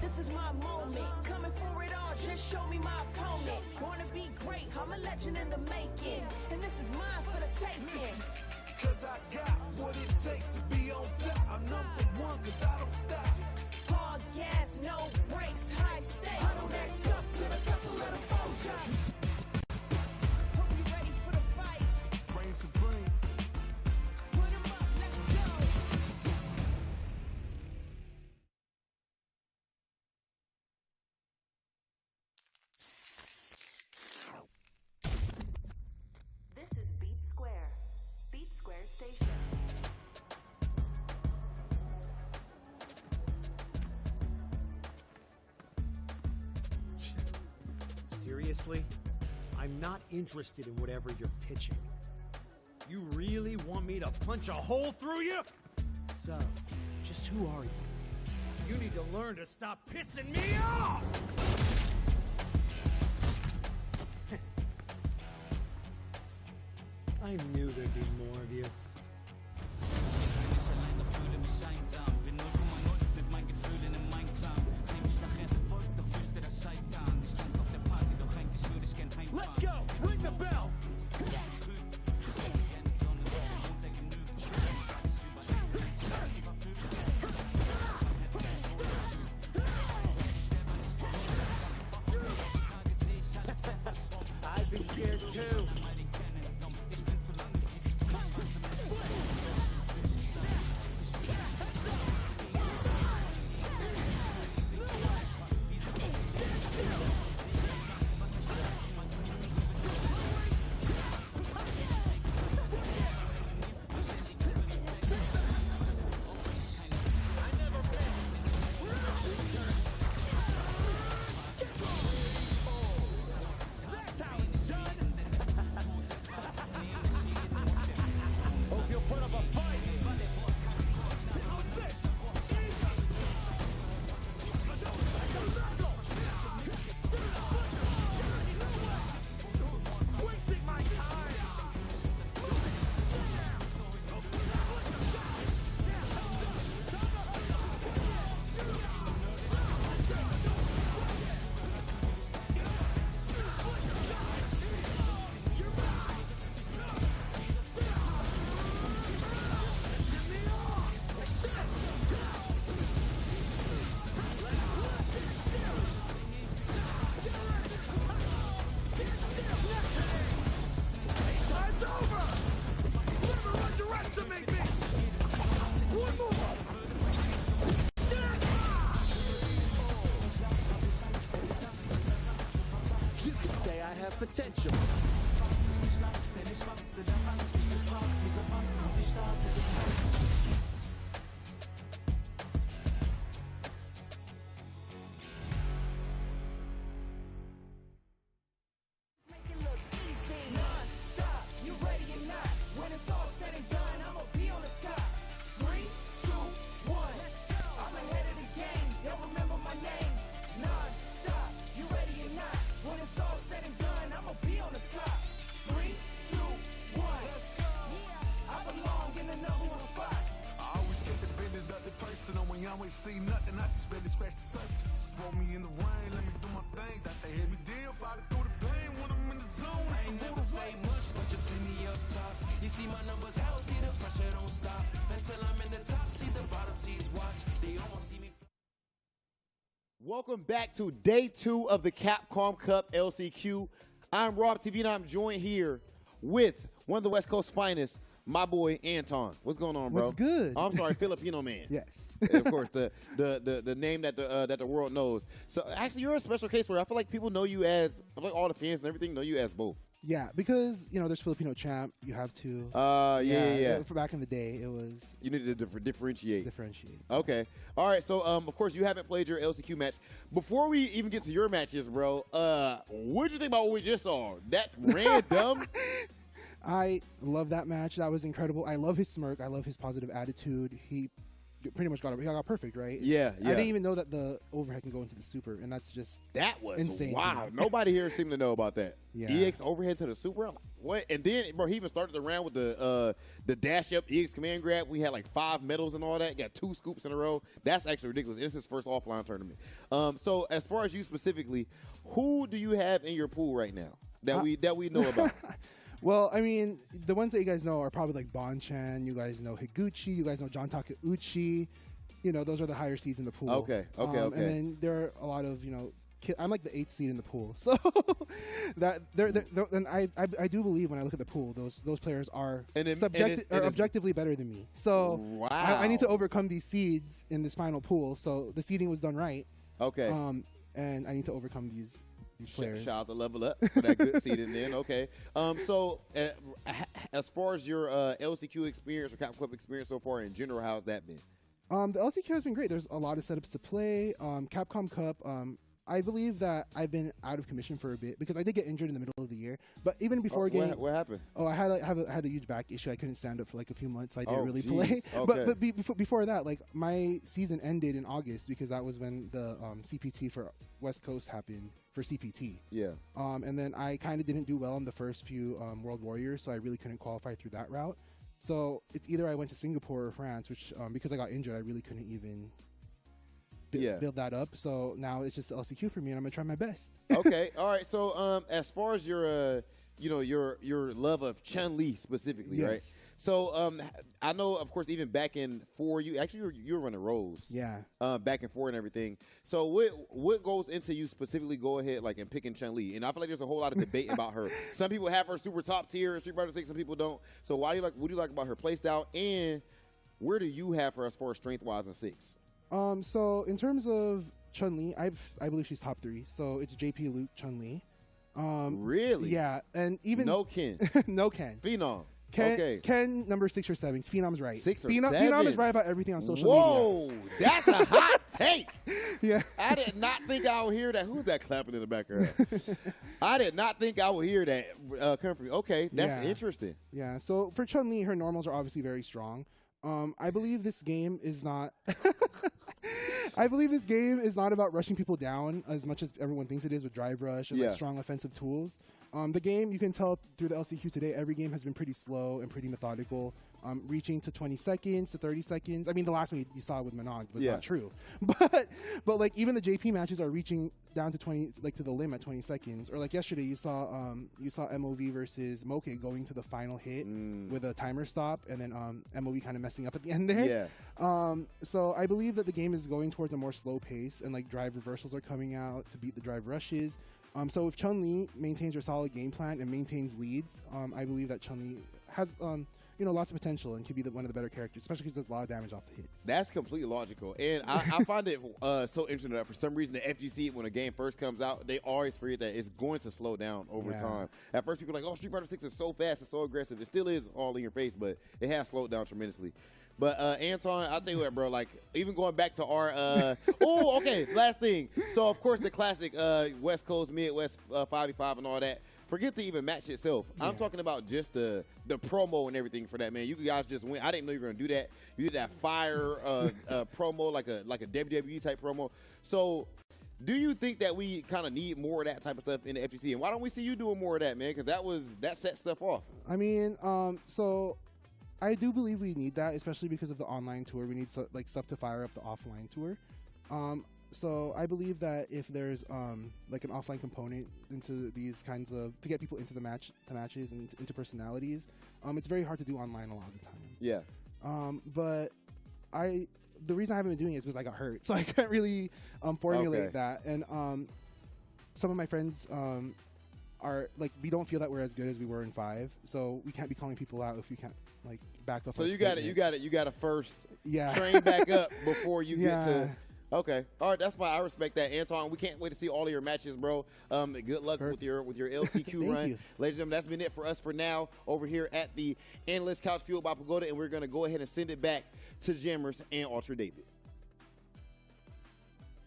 G: This is my moment. Coming for it all. Just show me my opponent. Wanna be great. I'm a legend in the making. And this is mine for the taking.
F: Cause I got what it takes to be on top. I'm number one cause I don't stop.
G: Hard gas, no brakes, high stakes.
F: I don't act tough till the tussle let 'em fold ya.
G: Hope you ready for the fight.
F: Reign supreme.
G: Put 'em up, let's go.
P: This is Beat Square. Beat Square Station.
N: Seriously? I'm not interested in whatever you're pitching. You really want me to punch a hole through you? So, just who are you? You need to learn to stop pissing me off! I knew there'd be more of you.
F: Let's go! Ring the bell!
N: I've been scared too.
F: Adventure.
G: You ready or not? When it's all said and done, I'ma be on the top. 3, 2, 1. I'm ahead of the game. Y'all remember my name. Non-stop. You ready or not? When it's all said and done, I'ma be on the top. 3, 2, 1. Yeah, I belong in the #1 spot.
F: I always keep the business, nothing personal. When you always see nothing, I just barely scratch the surface. Roll me in the rain, let me do my thing. That they hit me down, fighting through the pain. When I'm in the zone,
G: I ain't never say much, but you see me up top. You see my numbers healthy, the pressure don't stop. Until I'm in the top, see the bottom seats watch. They almost see me.
J: Welcome back to day 2 of the Capcom Cup LCQ. I'm Rob TV, and I'm joined here with one of the West Coast finest, my boy Anton. What's going on, bro?
M: What's good?
J: Oh, I'm sorry, Filipino man.
M: Yes.
J: Of course, the name that the world knows. So actually, you're a special case where I feel like people know you as, I feel like all the fans and everything know you as both.
M: Yeah, because there's Filipino champ. You have to.
J: Yeah.
M: For back in the day, it was.
J: You needed to differentiate.
M: Differentiate.
J: Okay. All right. So of course you haven't played your LCQ match. Before we even get to your matches, bro, what did you think about what we just saw? That random.
M: I love that match. That was incredible. I love his smirk. I love his positive attitude. He pretty much got perfect, right?
J: Yeah.
M: I didn't even know that the overhead can go into the super, and that's just insane.
J: Wow. Nobody here seemed to know about that.
M: Yeah.
J: EX overhead to the super. I'm like, what? And then, bro, he even started the round with the dash up EX command grab. We had like 5 medals and all that. Got 2 scoops in a row. That's actually ridiculous. It's his first offline tournament. So as far as you specifically, who do you have in your pool right now that we know about?
M: Well, I mean, the ones that you guys know are probably like Bonchan. You guys know Higuchi. You guys know John Takeuchi. Those are the higher seeds in the pool.
J: Okay.
M: And then there are a lot of, I'm like the 8th seed in the pool. So that and I do believe when I look at the pool, those players are objectively better than me. So
J: wow.
M: I need to overcome these seeds in this final pool. So the seeding was done right.
J: Okay.
M: And I need to overcome these players.
J: Shout out to Level Up for that good seeding then. Okay. So as far as your LCQ experience or Capcom Cup experience so far in general, how's that been?
M: The LCQ has been great. There's a lot of setups to play. Capcom Cup, I believe that I've been out of commission for a bit because I did get injured in the middle of the year. But even before getting...
J: What happened?
M: Oh, I had a huge back issue. I couldn't stand up for like a few months, so I didn't really
J: geez.
M: play.
J: Okay.
M: But before that, like my season ended in August because that was when the CPT for West Coast happened for CPT.
J: Yeah.
M: And then I kind of didn't do well in the first few World Warriors, so I really couldn't qualify through that route. So it's either I went to Singapore or France, which because I got injured, I really couldn't even build that up. So now it's just the LCQ for me, and I'm gonna try my best.
J: Okay. All right. So as far as your your love of Chun-Li specifically,
M: Yes.
J: right? So I know, of course, even back in 4, you were running roles.
M: Yeah.
J: Back and forth and everything. So what goes into you specifically go ahead like and picking Chun-Li? And I feel like there's a whole lot of debate about her. Some people have her super top tier, Street Fighter 6. Some people don't. So what do you like about her playstyle? And where do you have her as far as strength wise in 6?
M: So in terms of Chun-Li, I believe she's top 3. So it's JP, Luke, Chun-Li.
J: Really?
M: Yeah, and even
J: no Ken.
M: No Ken.
J: Phenom.
M: Ken,
J: Okay.
M: Ken number 6 or 7. Phenom's right.
J: 6 or
M: Phenom
J: 7.
M: is right about everything on social
J: media. Whoa, that's a hot take.
M: Yeah.
J: I did not think I would hear that. Who's that clapping in the background? I did not think I would hear that coming from you. Okay, that's interesting.
M: Yeah. So for Chun-Li, her normals are obviously very strong. I believe this game is not. I believe this game is not about rushing people down as much as everyone thinks it is with drive rush and like strong offensive tools. The game, you can tell through the LCQ today, every game has been pretty slow and pretty methodical, reaching to 20 seconds to 30 seconds. I mean, the last one you saw with Manon was not true, but like even the JP matches are reaching down to 20, like to the limit at 20 seconds. Or like yesterday, you saw MOV versus Moke going to the final hit with a timer stop, and then MOV kind of messing up at the end there.
J: Yeah.
M: So I believe that the game is going towards a more slow pace, and like drive reversals are coming out to beat the drive rushes. So if Chun-Li maintains her solid game plan and maintains leads, I believe that Chun-Li has lots of potential and could be one of the better characters, especially because he does a lot of damage off the hits.
J: That's completely logical. And I find it so interesting that for some reason the FGC, when a game first comes out, they always forget that it's going to slow down over time. At first, people are like, oh, Street Fighter 6 is so fast and so aggressive. It still is all in your face, but it has slowed down tremendously. But Anton, I'll tell you what, bro, like, even going back to our okay, last thing. So, of course, the classic West Coast, Midwest 5v5 and all that. Forget the even match itself. I'm talking about just the promo and everything for that, man. You guys just went. I didn't know you were going to do that. You did that fire promo, like a WWE type promo. So, do you think that we kind of need more of that type of stuff in the FGC? And why don't we see you doing more of that, man? Because that set stuff off.
M: I mean, so I do believe we need that, especially because of the online tour. We need stuff to fire up the offline tour. So I believe that if there's like an offline component into these kinds of to get people into the matches and into personalities, it's very hard to do online a lot of the time.
J: Yeah.
M: But the reason I haven't been doing it is because I got hurt, so I can't really formulate that. And some of my friends are like, we don't feel that we're as good as we were in 5, so we can't be calling people out if we can't like back up.
J: So you got to first train back up before you get to. Okay. All right. That's fine. I respect that, Anton. We can't wait to see all of your matches, bro. Good luck with your LCQ run.
M: You.
J: Ladies and gentlemen, that's been it for us for now over here at the Analyst Couch Fueled by Pagoda, and we're going to go ahead and send it back to Jammers and Ultra David.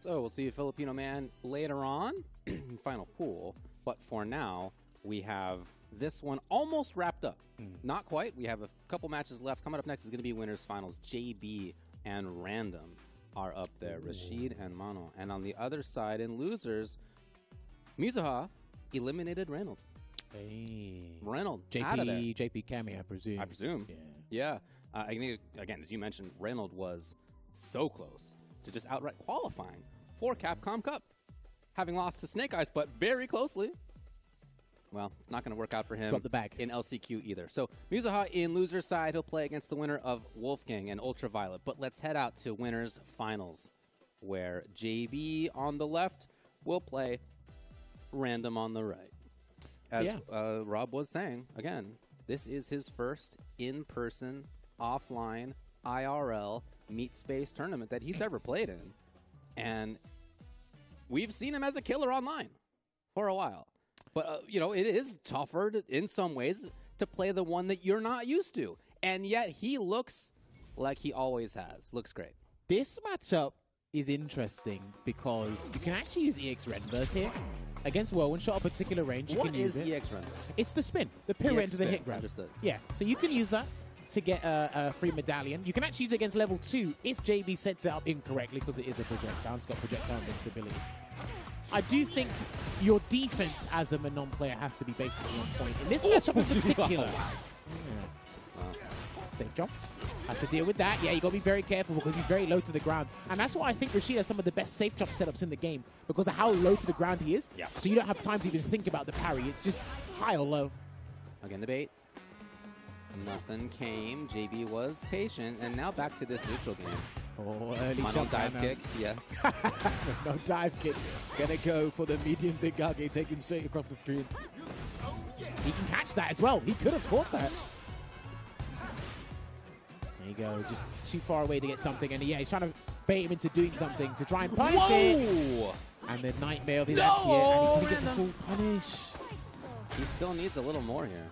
B: So we'll see you, Filipino Man, later on in Final Pool. But for now, we have this one almost wrapped up. Not quite. We have a couple matches left. Coming up next is going to be Winners Finals. JB and Random are up there, Rashid and Mano. And on the other side, in losers, Mizuha eliminated Reynolds.
A: Hey.
B: Reynolds out of there.
A: JP Kami, I presume.
B: I presume. Yeah. I think, again, as you mentioned, Reynolds was so close to just outright qualifying for Capcom Cup, having lost to Snake Eyes, but very closely. Well, not going to work out for him.
A: Drop the bag.
B: In LCQ either. So Mizuha in loser's side, he'll play against the winner of Wolfgang and Ultraviolet. But let's head out to winners finals, where JB on the left will play Random on the right. As Rob was saying, again, this is his first in-person, offline, IRL, meet space tournament that he's ever played in. And we've seen him as a killer online for a while. But, it is tougher in some ways to play the one that you're not used to. And yet he looks like he always has. Looks great.
A: This matchup is interesting because you can actually use EX Renverse here. Against Whirlwind Shot, a particular range, you can use it.
B: What is EX Renverse?
A: It's the spin, the pirouette to the hit grab.
B: Understood.
A: Yeah, so you can use that to get a free medallion. You can actually use it against level 2 if JB sets it up incorrectly because it is a projectile. It's got projectile invincibility. I do think your defense as a Manon player has to be basically on point. In this matchup in particular, safe jump. Has to deal with that. Yeah, you got to be very careful because he's very low to the ground. And that's why I think Rashid has some of the best safe jump setups in the game because of how low to the ground he is.
B: Yeah.
A: So you don't have time to even think about the parry. It's just high or low.
B: Again, the bait. Nothing came. JB was patient. And now back to this neutral game.
A: Oh, early
B: Mono
A: jump
B: dive kick, yes.
A: No dive kick. Gonna go for the medium big Gage, taking straight across the screen. He can catch that as well. He could have caught that. There you go. Just too far away to get something. And yeah, he's trying to bait him into doing something to try and punish it. And the nightmare of his anti-air. And he couldn't get the full punish.
B: He still needs a little more here.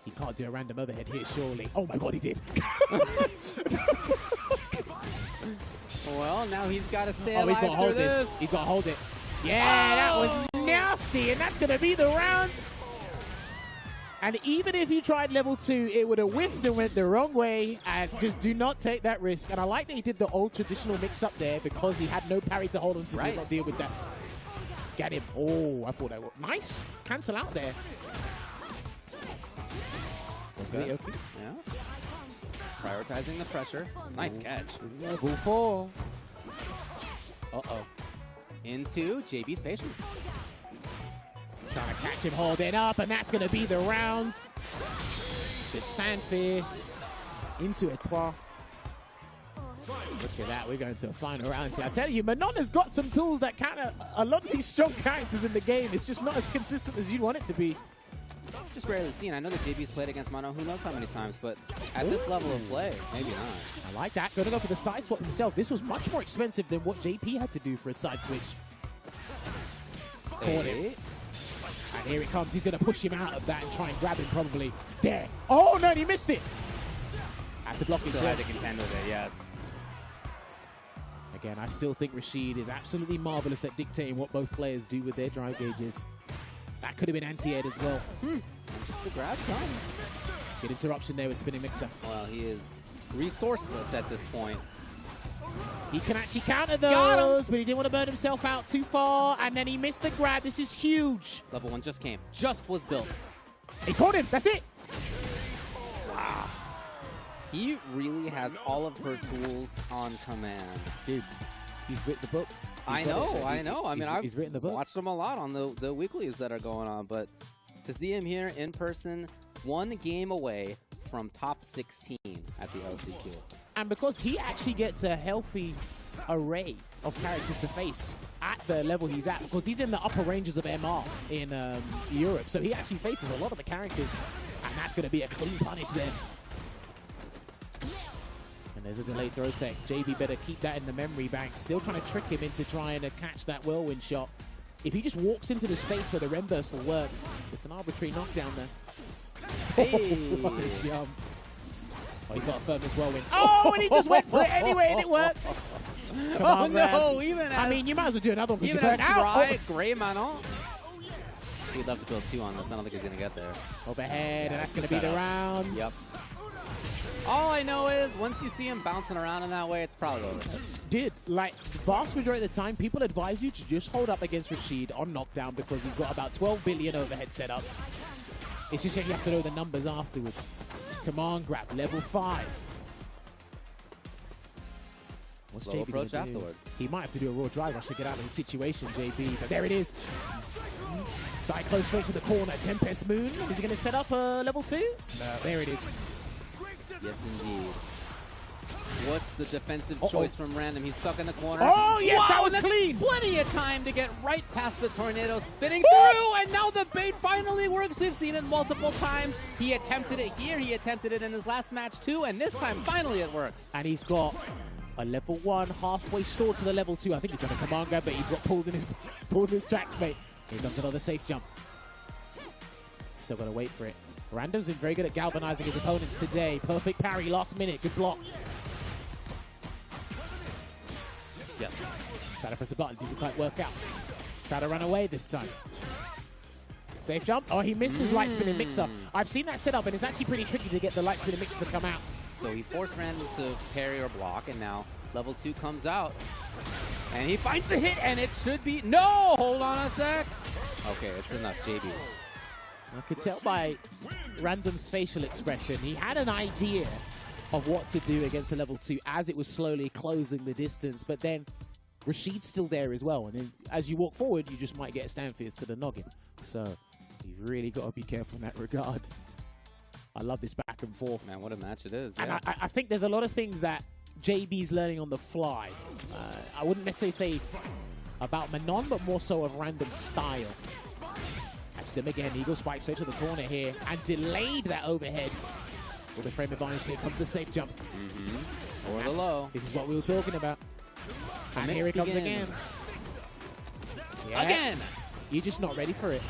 A: He can't do a random overhead here, surely. Oh my god, he did.
B: Well, now he's got to stay alive.
A: He's got to hold this. He's got to hold it. Yeah, that was nasty, and that's going to be the round. And even if he tried level 2, it would have whiffed and went the wrong way. And just do not take that risk. And I like that he did the old traditional mix-up there because he had no parry to hold on to do not deal with that. Get him. Oh, I thought that was nice. Cancel out there.
B: Okay. Yeah. Prioritizing the pressure. Nice catch.
A: Level 4.
B: Uh-oh. Into JB's patience.
A: Trying to catch him holding up, and that's going to be the round. The stand fist into a 3. Look at that. We're going to a final round here. I tell you, Manon has got some tools that kind of, a lot of these strong characters in the game, it's just not as consistent as you'd want it to be.
B: just rarely seen. I know that JB's played against Mono who knows how many times, but at this level of play, maybe not.
A: I like that. Going to go for the side swap himself. This was much more expensive than what JP had to do for a side switch. Caught it. And here it comes. He's going to push him out of that and try and grab him probably. There. Oh, no, and he missed it. Had to block it.
B: Still had to contend with it, yes.
A: Again, I still think Rashid is absolutely marvelous at dictating what both players do with their drive gauges. That could have been anti-air as well.
B: And just the grab comes.
A: Good interruption there with Spinning Mixer.
B: Well, he is resourceless at this point.
A: He can actually counter those, but he didn't want to burn himself out too far, and then he missed the grab. This is huge.
B: Level 1 just came. Just was built.
A: He caught him. That's it.
B: Wow. He really has all of her tools on command.
A: Dude, he's written the book.
B: I know. I mean,
A: he's written the book.
B: Watched him a lot on the weeklies that are going on, but to see him here in person, one game away from top 16 at the LCQ.
A: And because he actually gets a healthy array of characters to face at the level he's at, because he's in the upper ranges of MR in Europe, so he actually faces a lot of the characters, and that's going to be a clean punish then. And there's a delayed throw tech. JB better keep that in the memory bank. Still trying to trick him into trying to catch that whirlwind shot. If he just walks into the space where the Ren Burst will work, it's an arbitrary knockdown there.
B: Hey.
A: What a jump. Oh, he's got a firmness whirlwind. Oh, and he just went for it anyway, and it works. Come on,
B: no, even as...
A: I mean, you might as well do another one.
B: Even as dry, Gray Manon. He'd love to build 2 on this. I don't think he's going to get there.
A: Overhead, and that's going to be the rounds.
B: Yep. All I know is once you see him bouncing around in that way, it's probably over.
A: Dude, like, the vast majority of the time, people advise you to just hold up against Rashid on knockdown because he's got about 12 billion overhead setups. It's just that you have to know the numbers afterwards. Come on, grab level 5. What's
B: Slow
A: JB
B: approach
A: gonna do?
B: afterward.
A: He might have to do a raw drive rush to get out of the situation, JB. But there it is. Side close straight to the corner. Tempest Moon. Is he going to set up level 2? No. There it is.
B: Yes, indeed. What's the defensive choice from Random? He's stuck in the corner.
A: Oh, yes, that was
B: that's
A: clean.
B: Plenty of time to get right past the tornado, spinning through, and now the bait finally works. We've seen it multiple times. He attempted it here. He attempted it in his last match, too, and this time, finally, it works.
A: And he's got a level 1 halfway stored to the level 2. I think he's got a command grab, but he got pulled in his tracks, mate. Here comes another safe jump. Still got to wait for it. Random's been very good at galvanizing his opponents today. Perfect parry, last minute, good block.
B: Yes.
A: Try to press a button, didn't quite work out. Try to run away this time. Safe jump. Oh, he missed his light spinning mixer. I've seen that set up, and it's actually pretty tricky to get the light spinning mixer to come out.
B: So he forced Random to parry or block, and now level 2 comes out. And he finds the hit, and it should be... No! Hold on a sec. Okay, it's enough, JB.
A: I could tell by Random's facial expression, he had an idea of what to do against the level 2 as it was slowly closing the distance, but then Rashid's still there as well, and then as you walk forward, you just might get a stand fierce to the noggin. So you've really got to be careful in that regard. I love this back and forth.
B: Man, what a match it is.
A: And
B: Yeah.
A: I think there's a lot of things that JB's learning on the fly. I wouldn't necessarily say about Manon, but more so of Random's style. Actually, make an eagle spike straight to the corner here and delayed that overhead. With the frame advantage, here comes the safe jump.
B: Or the low.
A: This is what we were talking about. And here it comes again. Yeah.
B: Again!
A: You're just not ready for it.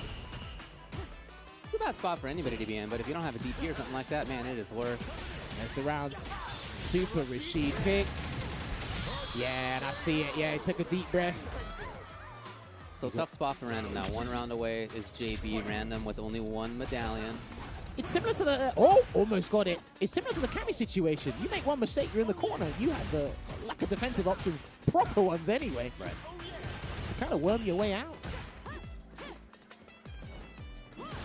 B: It's a bad spot for anybody to be in, but if you don't have a DP or something like that, man, it is worse.
A: There's the rounds. Super Rashid pick. Yeah, and I see it. Yeah, he took a deep breath.
B: So tough spot for Random now. 1 round away is JB. Random with only 1 medallion.
A: It's similar to the... oh, almost got it. It's similar to the Cammy situation. You make one mistake, you're in the corner. You have the lack of defensive options, proper ones anyway.
B: Right.
A: To kind of worm your way out.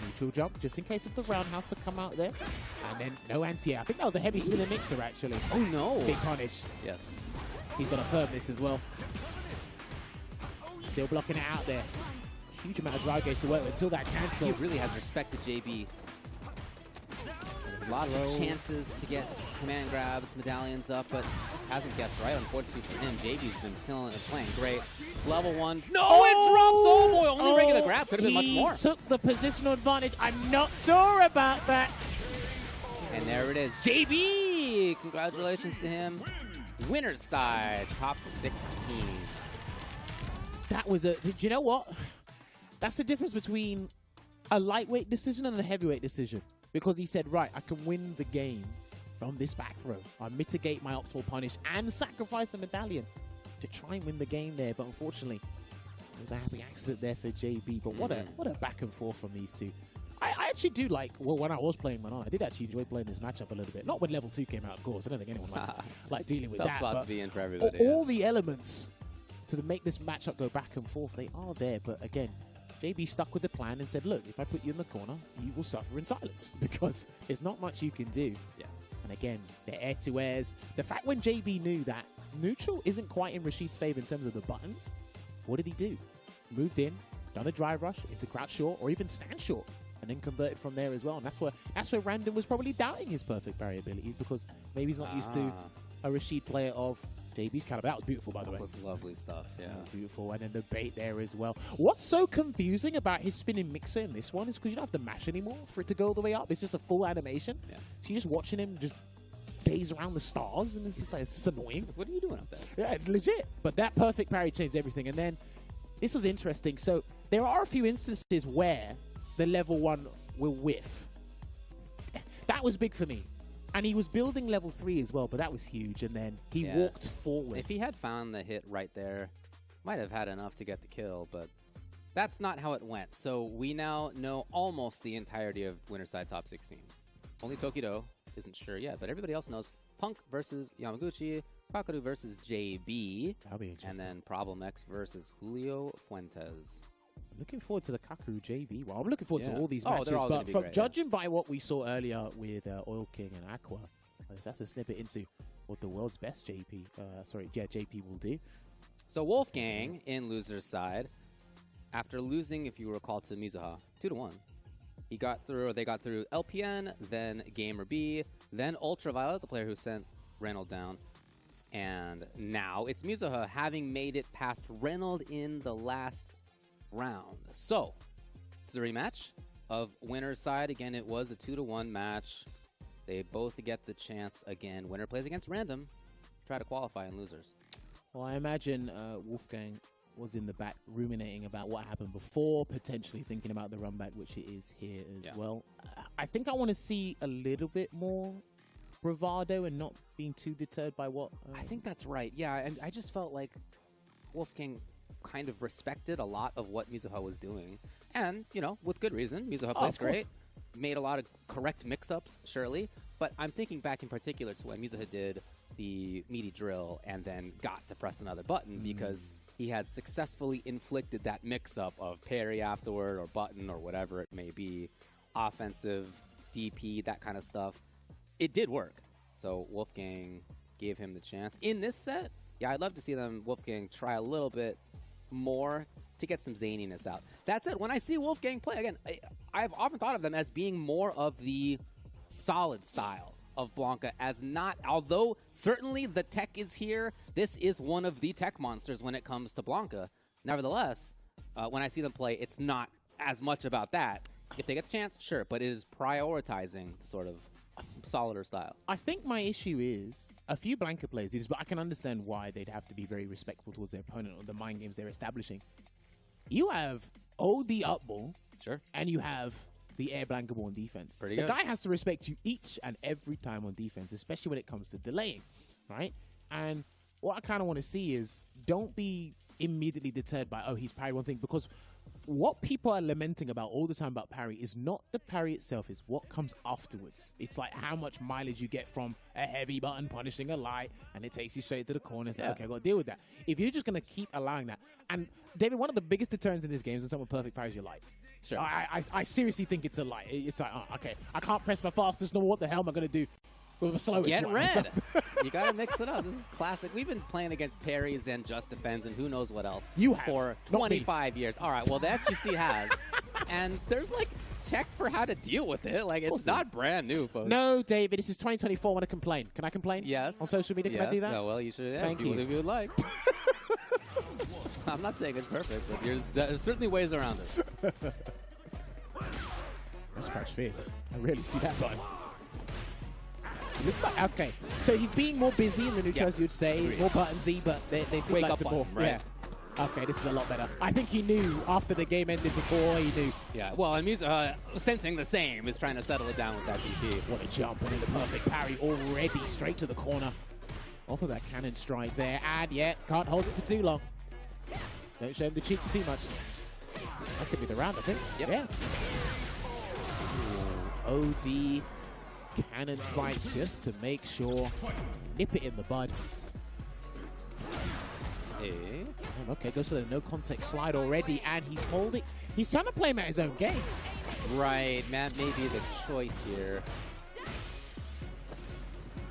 A: Neutral jump, just in case of the roundhouse to come out there. And then no anti-air. I think that was a heavy spinner mixer, actually.
B: Oh, no.
A: Big punish.
B: Yes.
A: He's got to firm this as well. Still blocking it out there. Huge amount of drive gauge to work with until that cancel.
B: He really has respected JB. Lots of chances to get command grabs, medallions up, but just hasn't guessed right. Unfortunately for him, JB's been killing it, playing great. Level 1. No, it drops! Oh boy, only regular grab. Could have been much more.
A: He took the positional advantage. I'm not sure about that.
B: And there it is. JB! Congratulations to him. Winner's side, top 16.
A: That was a... Do you know what? That's the difference between a lightweight decision and a heavyweight decision. Because he said, right, I can win the game from this back throw. I mitigate my optimal punish and sacrifice a medallion to try and win the game there. But unfortunately, it was a happy accident there for JB. But what a back and forth from these two. I actually do like, well, when I was playing Manon, I did actually enjoy playing this matchup a little bit. Not when level 2 came out, of course. I don't think anyone likes dealing with
B: Tough
A: that.
B: spot
A: but
B: to be in for everybody.
A: All the elements to make this matchup go back and forth, they are there. But again, JB stuck with the plan and said, look, if I put you in the corner, you will suffer in silence because there's not much you can do.
B: Yeah.
A: And again, the air-to-airs. The fact when JB knew that neutral isn't quite in Rashid's favor in terms of the buttons, what did he do? Moved in, done a drive rush into crouch short or even stand short, and then converted from there as well. And that's where Random was probably doubting his perfect parry abilities because maybe he's not used to a Rashid player of JB's kind of out. Beautiful, by the way.
B: That was lovely stuff, yeah.
A: Beautiful. And then the bait there as well. What's so confusing about his spinning mixer in this one is because you don't have to mash anymore for it to go all the way up. It's just a full animation.
B: Yeah.
A: So you're just watching him just gaze around the stars, and it's just like, it's just annoying.
B: What are you doing up there?
A: Yeah, legit. But that perfect parry changed everything. And then this was interesting. So there are a few instances where the level 1 will whiff. That was big for me. And he was building level 3 as well, but that was huge. And then he walked forward.
B: If he had found the hit right there, might have had enough to get the kill, but that's not how it went. So we now know almost the entirety of winner's side top 16. Only Tokido isn't sure yet, but everybody else knows Punk versus Yamaguchi, Kakaru versus JB,
A: That'll be interesting.
B: and then Problem X versus Julio Fuentes.
A: Looking forward to the Kakaru JB. Well, I'm looking forward to
B: Yeah.
A: all these
B: Oh,
A: matches,
B: they're all
A: but
B: gonna be
A: from
B: great,
A: judging by what we saw earlier with Oil King and Aqua, that's a snippet into what the world's best JP will do.
B: So Wolfgang in loser's side, after losing, if you recall, to Mizuha 2-1, they got through LPN, then Gamer B, then Ultraviolet, the player who sent Reynolds down, and now it's Mizuha having made it past Reynolds in the last round. So it's the rematch of winner's side. Again, it was a 2-1 match. They both get the chance again. Winner plays against Random, try to qualify in losers.
A: Well, I imagine Wolfgang was in the back ruminating about what happened before, potentially thinking about the run back, which it is here as well. I think I want to see a little bit more bravado and not being too deterred by what...
B: I think that's right. Yeah, and I just felt like Wolfgang kind of respected a lot of what Mizuha was doing. And, you know, with good reason. Mizuha plays great. Made a lot of correct mix-ups, surely. But I'm thinking back in particular to when Mizuha did the meaty drill and then got to press another button because he had successfully inflicted that mix-up of parry afterward or button or whatever it may be, offensive, DP, that kind of stuff. It did work. So Wolfgang gave him the chance. In this set, yeah, I'd love to see Wolfgang try a little bit more to get some zaniness out. That's it. When I see Wolfgang play, again, I've often thought of them as being more of the solid style of Blanca, as not, although certainly the tech is here, this is one of the tech monsters when it comes to Blanca. Nevertheless, when I see them play, it's not as much about that. If they get the chance, sure, but it is prioritizing sort of solider style.
A: I think my issue is a few Blanca players do this, but I can understand why they'd have to be very respectful towards their opponent or the mind games they're establishing. You have OD up ball,
B: sure,
A: and you have the air Blanca ball on defense.
B: Pretty
A: the
B: good.
A: guy has to respect you each and every time on defense, especially when it comes to delaying, right? And what I kind of want to see is don't be immediately deterred by, oh, he's parried one thing, because what people are lamenting about all the time about parry is not the parry itself, it's what comes afterwards. It's like how much mileage you get from a heavy button punishing a light, and it takes you straight to the corner. It's like, okay, I've got to deal with that. If you're just going to keep allowing that, and David, one of the biggest deterrents in this game is when someone perfect parries your light.
B: Sure.
A: I seriously think it's a light. It's like, oh, okay, I can't press my fastest, no, what the hell am I going to do with a slowest
B: Get
A: one?
B: red. You got to mix it up. This is classic. We've been playing against parries and just defends and who knows what else
A: you have,
B: for 25 years. All right, well, the FGC has. And there's like tech for how to deal with it. Like, it's not brand new, folks.
A: No, David, this is 2024. I want to complain. Can I complain?
B: Yes.
A: On social media, can I do that?
B: Oh, well, you should. Yeah,
A: Thank
B: if you would like. I'm not saying it's perfect, but there's certainly ways around it.
A: Let's scratch face. I really see that button. It looks like, okay. So he's being more busy in the neutrals, you'd say. More buttonsy, but they seem
B: Wake
A: like
B: up
A: to
B: button,
A: more.
B: right?
A: Yeah. Okay, this is a lot better. I think he knew after the game ended before he knew.
B: Yeah, well, and sensing the same is trying to settle it down with that GP.
A: What a jump, and then the perfect parry already straight to the corner. Off of that cannon strike there, and yeah, can't hold it for too long. Don't show him the cheeks too much. That's going to be the round, I think.
B: Yep.
A: Yeah. Ooh, OD cannon spike just to make sure. Nip it in the bud. Okay, goes for the no contact slide already, and he's holding. He's trying to play him at his own game.
B: Right, Matt may be the choice here.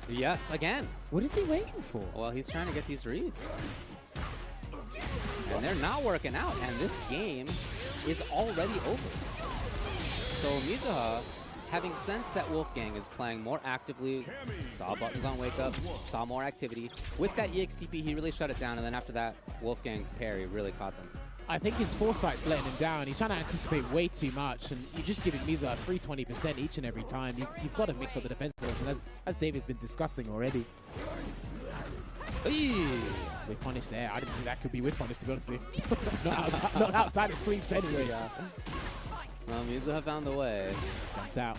B: Yes, again.
A: What is he waiting for?
B: Well, he's trying to get these reads. And they're not working out, and this game is already over. So Mizuha, having sensed that Wolfgang is playing more actively, saw buttons on wake up, saw more activity. With that EXTP, he really shut it down, and then after that, Wolfgang's parry really caught them.
A: I think his foresight's letting him down. He's trying to anticipate way too much, and you're just giving Mizuha 320% each and every time. You've got to mix up the defense option, as David's been discussing already. With punish there. I didn't think that could be with punish, to be honest with you. not outside of sweeps anyway.
B: Yeah. Well, Mizuha found the way.
A: Jumps out.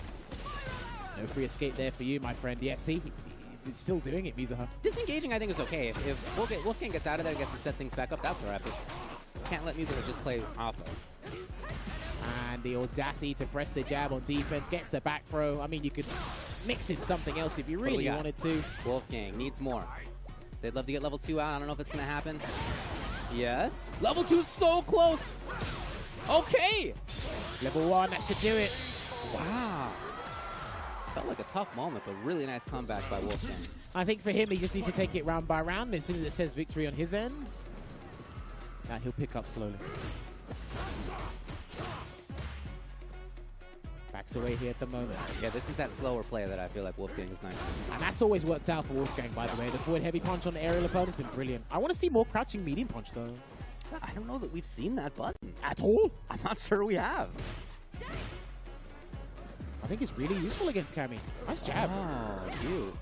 A: No free escape there for you, my friend. Yeah, see, he's still doing it, Mizuha.
B: Disengaging, I think, is okay. If Wolfgang gets out of there, gets to set things back up, that's all right. But can't let Mizuha just play offense.
A: And the audacity to press the jab on defense, gets the back throw. I mean, you could mix in something else if you really wanted to.
B: Wolfgang needs more. They'd love to get level 2 out. I don't know if it's going to happen. Yes. Level 2 is so close. Okay.
A: Level 1, that should do it.
B: Wow. Felt like a tough moment, but really nice comeback by Wolfgang.
A: I think for him, he just needs to take it round by round. As soon as it says victory on his end, now he'll pick up slowly. Backs away here at the moment.
B: Yeah, this is that slower play that I feel like Wolfgang is nice at.
A: And that's always worked out for Wolfgang, by the way. The forward heavy punch on the aerial opponent has been brilliant. I want to see more crouching medium punch, though.
B: I don't know that we've seen that button.
A: At all?
B: I'm not sure we have.
A: I think it's really useful against Cammy. Nice jab.
B: Oh, cute.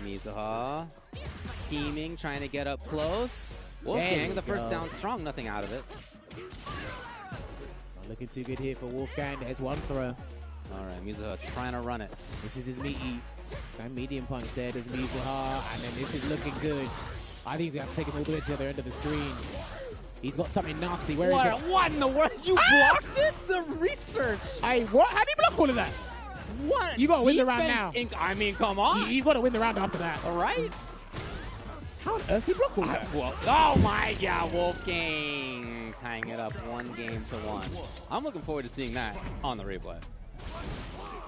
B: Mizuha scheming, trying to get up close. Wolfgang, the first down strong, nothing out of it.
A: Not looking too good here for Wolfgang. There's one throw.
B: All right, Mizuha trying to run it.
A: This is his meaty. Stand medium punch there. There's Mizuha, and then this is looking good. I think he's going to have to take him all the way to the other end of the screen. He's got something nasty. Where is it?
B: What in the world? You blocked it? The research.
A: Hey, what? How do you block all of that?
B: What?
A: You got to win the round now.
B: I mean, come on.
A: You got to win the round after that.
B: All right.
A: How on earth did he block all that?
B: Oh my God, Wolfgang tying it up 1 game to 1. I'm looking forward to seeing that on the replay.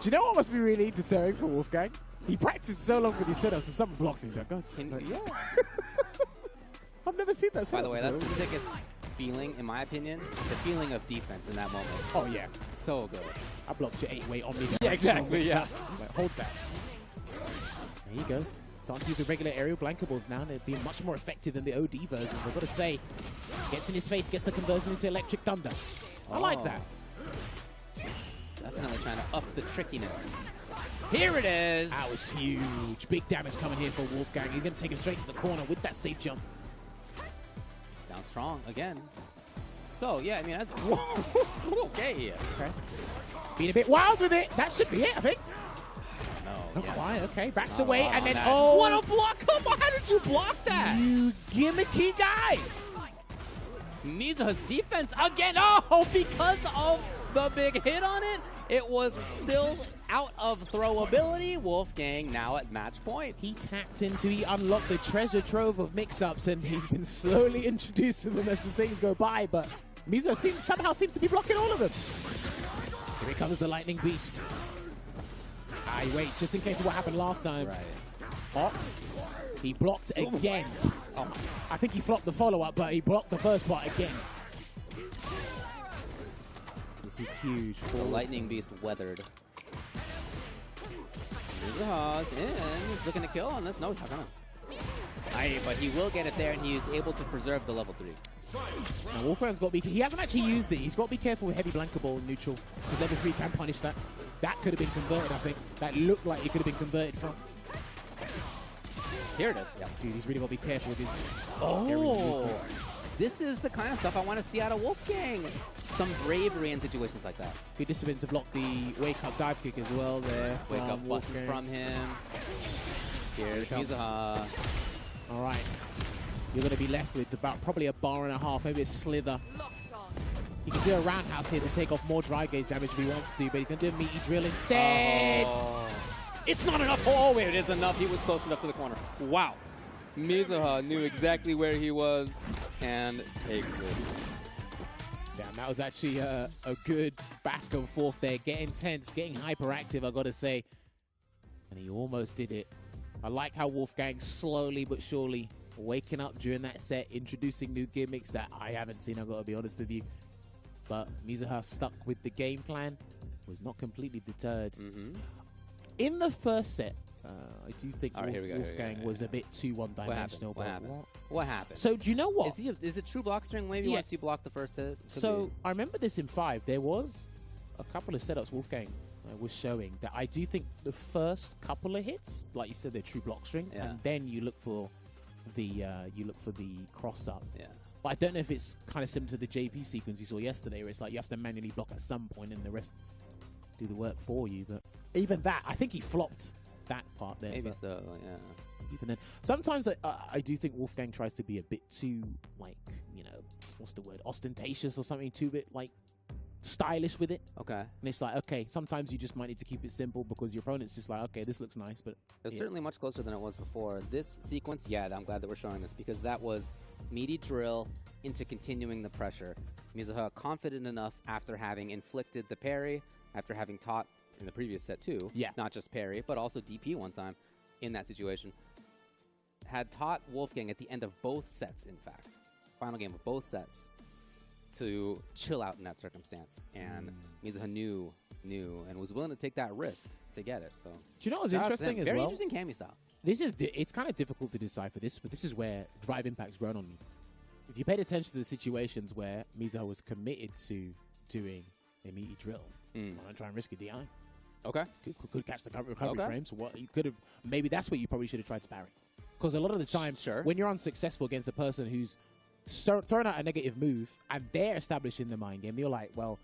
A: Do you know what must be really deterring for Wolfgang? He practices so long with his setups, and someone blocks him. He's like, God.
B: Yeah.
A: I've never seen that.
B: By the way, that's the sickest feeling, in my opinion. The feeling of defense in that moment.
A: Oh yeah,
B: so good.
A: I blocked your 8-way on me.
B: Yeah, exactly. Yeah.
A: Like, hold that. There he goes. Starting to use the regular aerial blankables now. They're being much more effective than the OD versions. I've got to say, gets in his face, gets the conversion into electric thunder. I like that.
B: Definitely trying to up the trickiness. Here it is.
A: That was huge. Big damage coming here for Wolfgang. He's going to take him straight to the corner with that safe jump.
B: Down strong again. So, yeah, I mean, that's okay.
A: Okay. Being a bit wild with it. That should be it, I think.
B: No.
A: Not quite. Okay. Backs away and then, oh.
B: What a block. Come on. How did you block that?
A: You gimmicky guy.
B: Mizuha's defense again. Oh, because of the big hit on it, it was still out of throwability. Wolfgang now at match point.
A: He tapped into, he unlocked the treasure trove of mix-ups, and he's been slowly introducing them as the things go by, but Mizuha somehow seems to be blocking all of them. Here comes the lightning beast. He waits just in case of what happened last time.
B: Right.
A: Oh, he blocked again. Oh, I think he flopped the follow-up, but he blocked the first part again. This is huge.
B: The Lightning Beast weathered. Mizuha's in. He's looking to kill on this. No, he's not gonna. But he will get it there, and he is able to preserve the level 3.
A: Now, Wolfgang's got to be. He hasn't actually used it. He's got to be careful with heavy blanket ball in neutral, because level 3 can punish that. That could have been converted, I think. That looked like it could have been converted from.
B: Here it is. Yeah.
A: Dude, he's really got to be careful with his.
B: Oh, this is the kind of stuff I want to see out of Wolfgang. Some bravery in situations like that.
A: Good disciplines to block the wake up dive kick as well there.
B: Wake up button from him. Here's Mizuha.
A: All right. You're going to be left with about probably a bar and a half, maybe a slither. He can do a roundhouse here to take off more dry gauge damage if he wants to, but he's going to do a meaty drill instead.
B: Oh. It's not enough. Oh, wait, it is enough. He was close enough to the corner. Wow. Mizuha knew exactly where he was and takes it.
A: Damn, that was actually a good back and forth there. Getting tense, getting hyperactive, I got to say. And he almost did it. I like how Wolfgang slowly but surely waking up during that set, introducing new gimmicks that I haven't seen, I've got to be honest with you. But Mizuha stuck with the game plan, was not completely deterred. In the first set, I do think Wolfgang was a bit too one-dimensional.
B: What happened?
A: So do you know what?
B: Is it true block string? Maybe once you block the first hit.
A: So I remember this in 5. There was a couple of setups Wolfgang was showing that I do think the first couple of hits, like you said, they're true block string, and then you look for the cross up.
B: Yeah.
A: But I don't know if it's kind of similar to the JP sequence you saw yesterday, where it's like you have to manually block at some point and the rest do the work for you. But even that, I think he flopped that part there.
B: Maybe so, yeah.
A: Even then, sometimes I do think Wolfgang tries to be a bit too, like, you know, what's the word, ostentatious or something, too bit like stylish with it.
B: Okay.
A: And it's like, okay, sometimes you just might need to keep it simple because your opponent's just like, okay, this looks nice, but
B: it's certainly much closer than it was before. This sequence, I'm glad that we're showing this because that was meaty drill into continuing the pressure. Mizuha confident enough after having inflicted the parry, after having taught in the previous set too, not just parry, but also DP one time in that situation, had taught Wolfgang at the end of both sets, in fact, final game of both sets, to chill out in that circumstance. And Mizuha knew and was willing to take that risk to get it. So,
A: do you know what's interesting as well?
B: Very interesting Kami style.
A: This is it's kind of difficult to decipher this, but this is where Drive Impact's grown on me. If you paid attention to the situations where Mizuha was committed to doing a meaty drill, I'm gonna try and risk a DI.
B: Okay.
A: Could catch the recovery frames. What you could have, maybe that's what you probably should have tried to parry. Because a lot of the time, when you're unsuccessful against a person who's throwing out a negative move and they're establishing the mind game, you're like, well,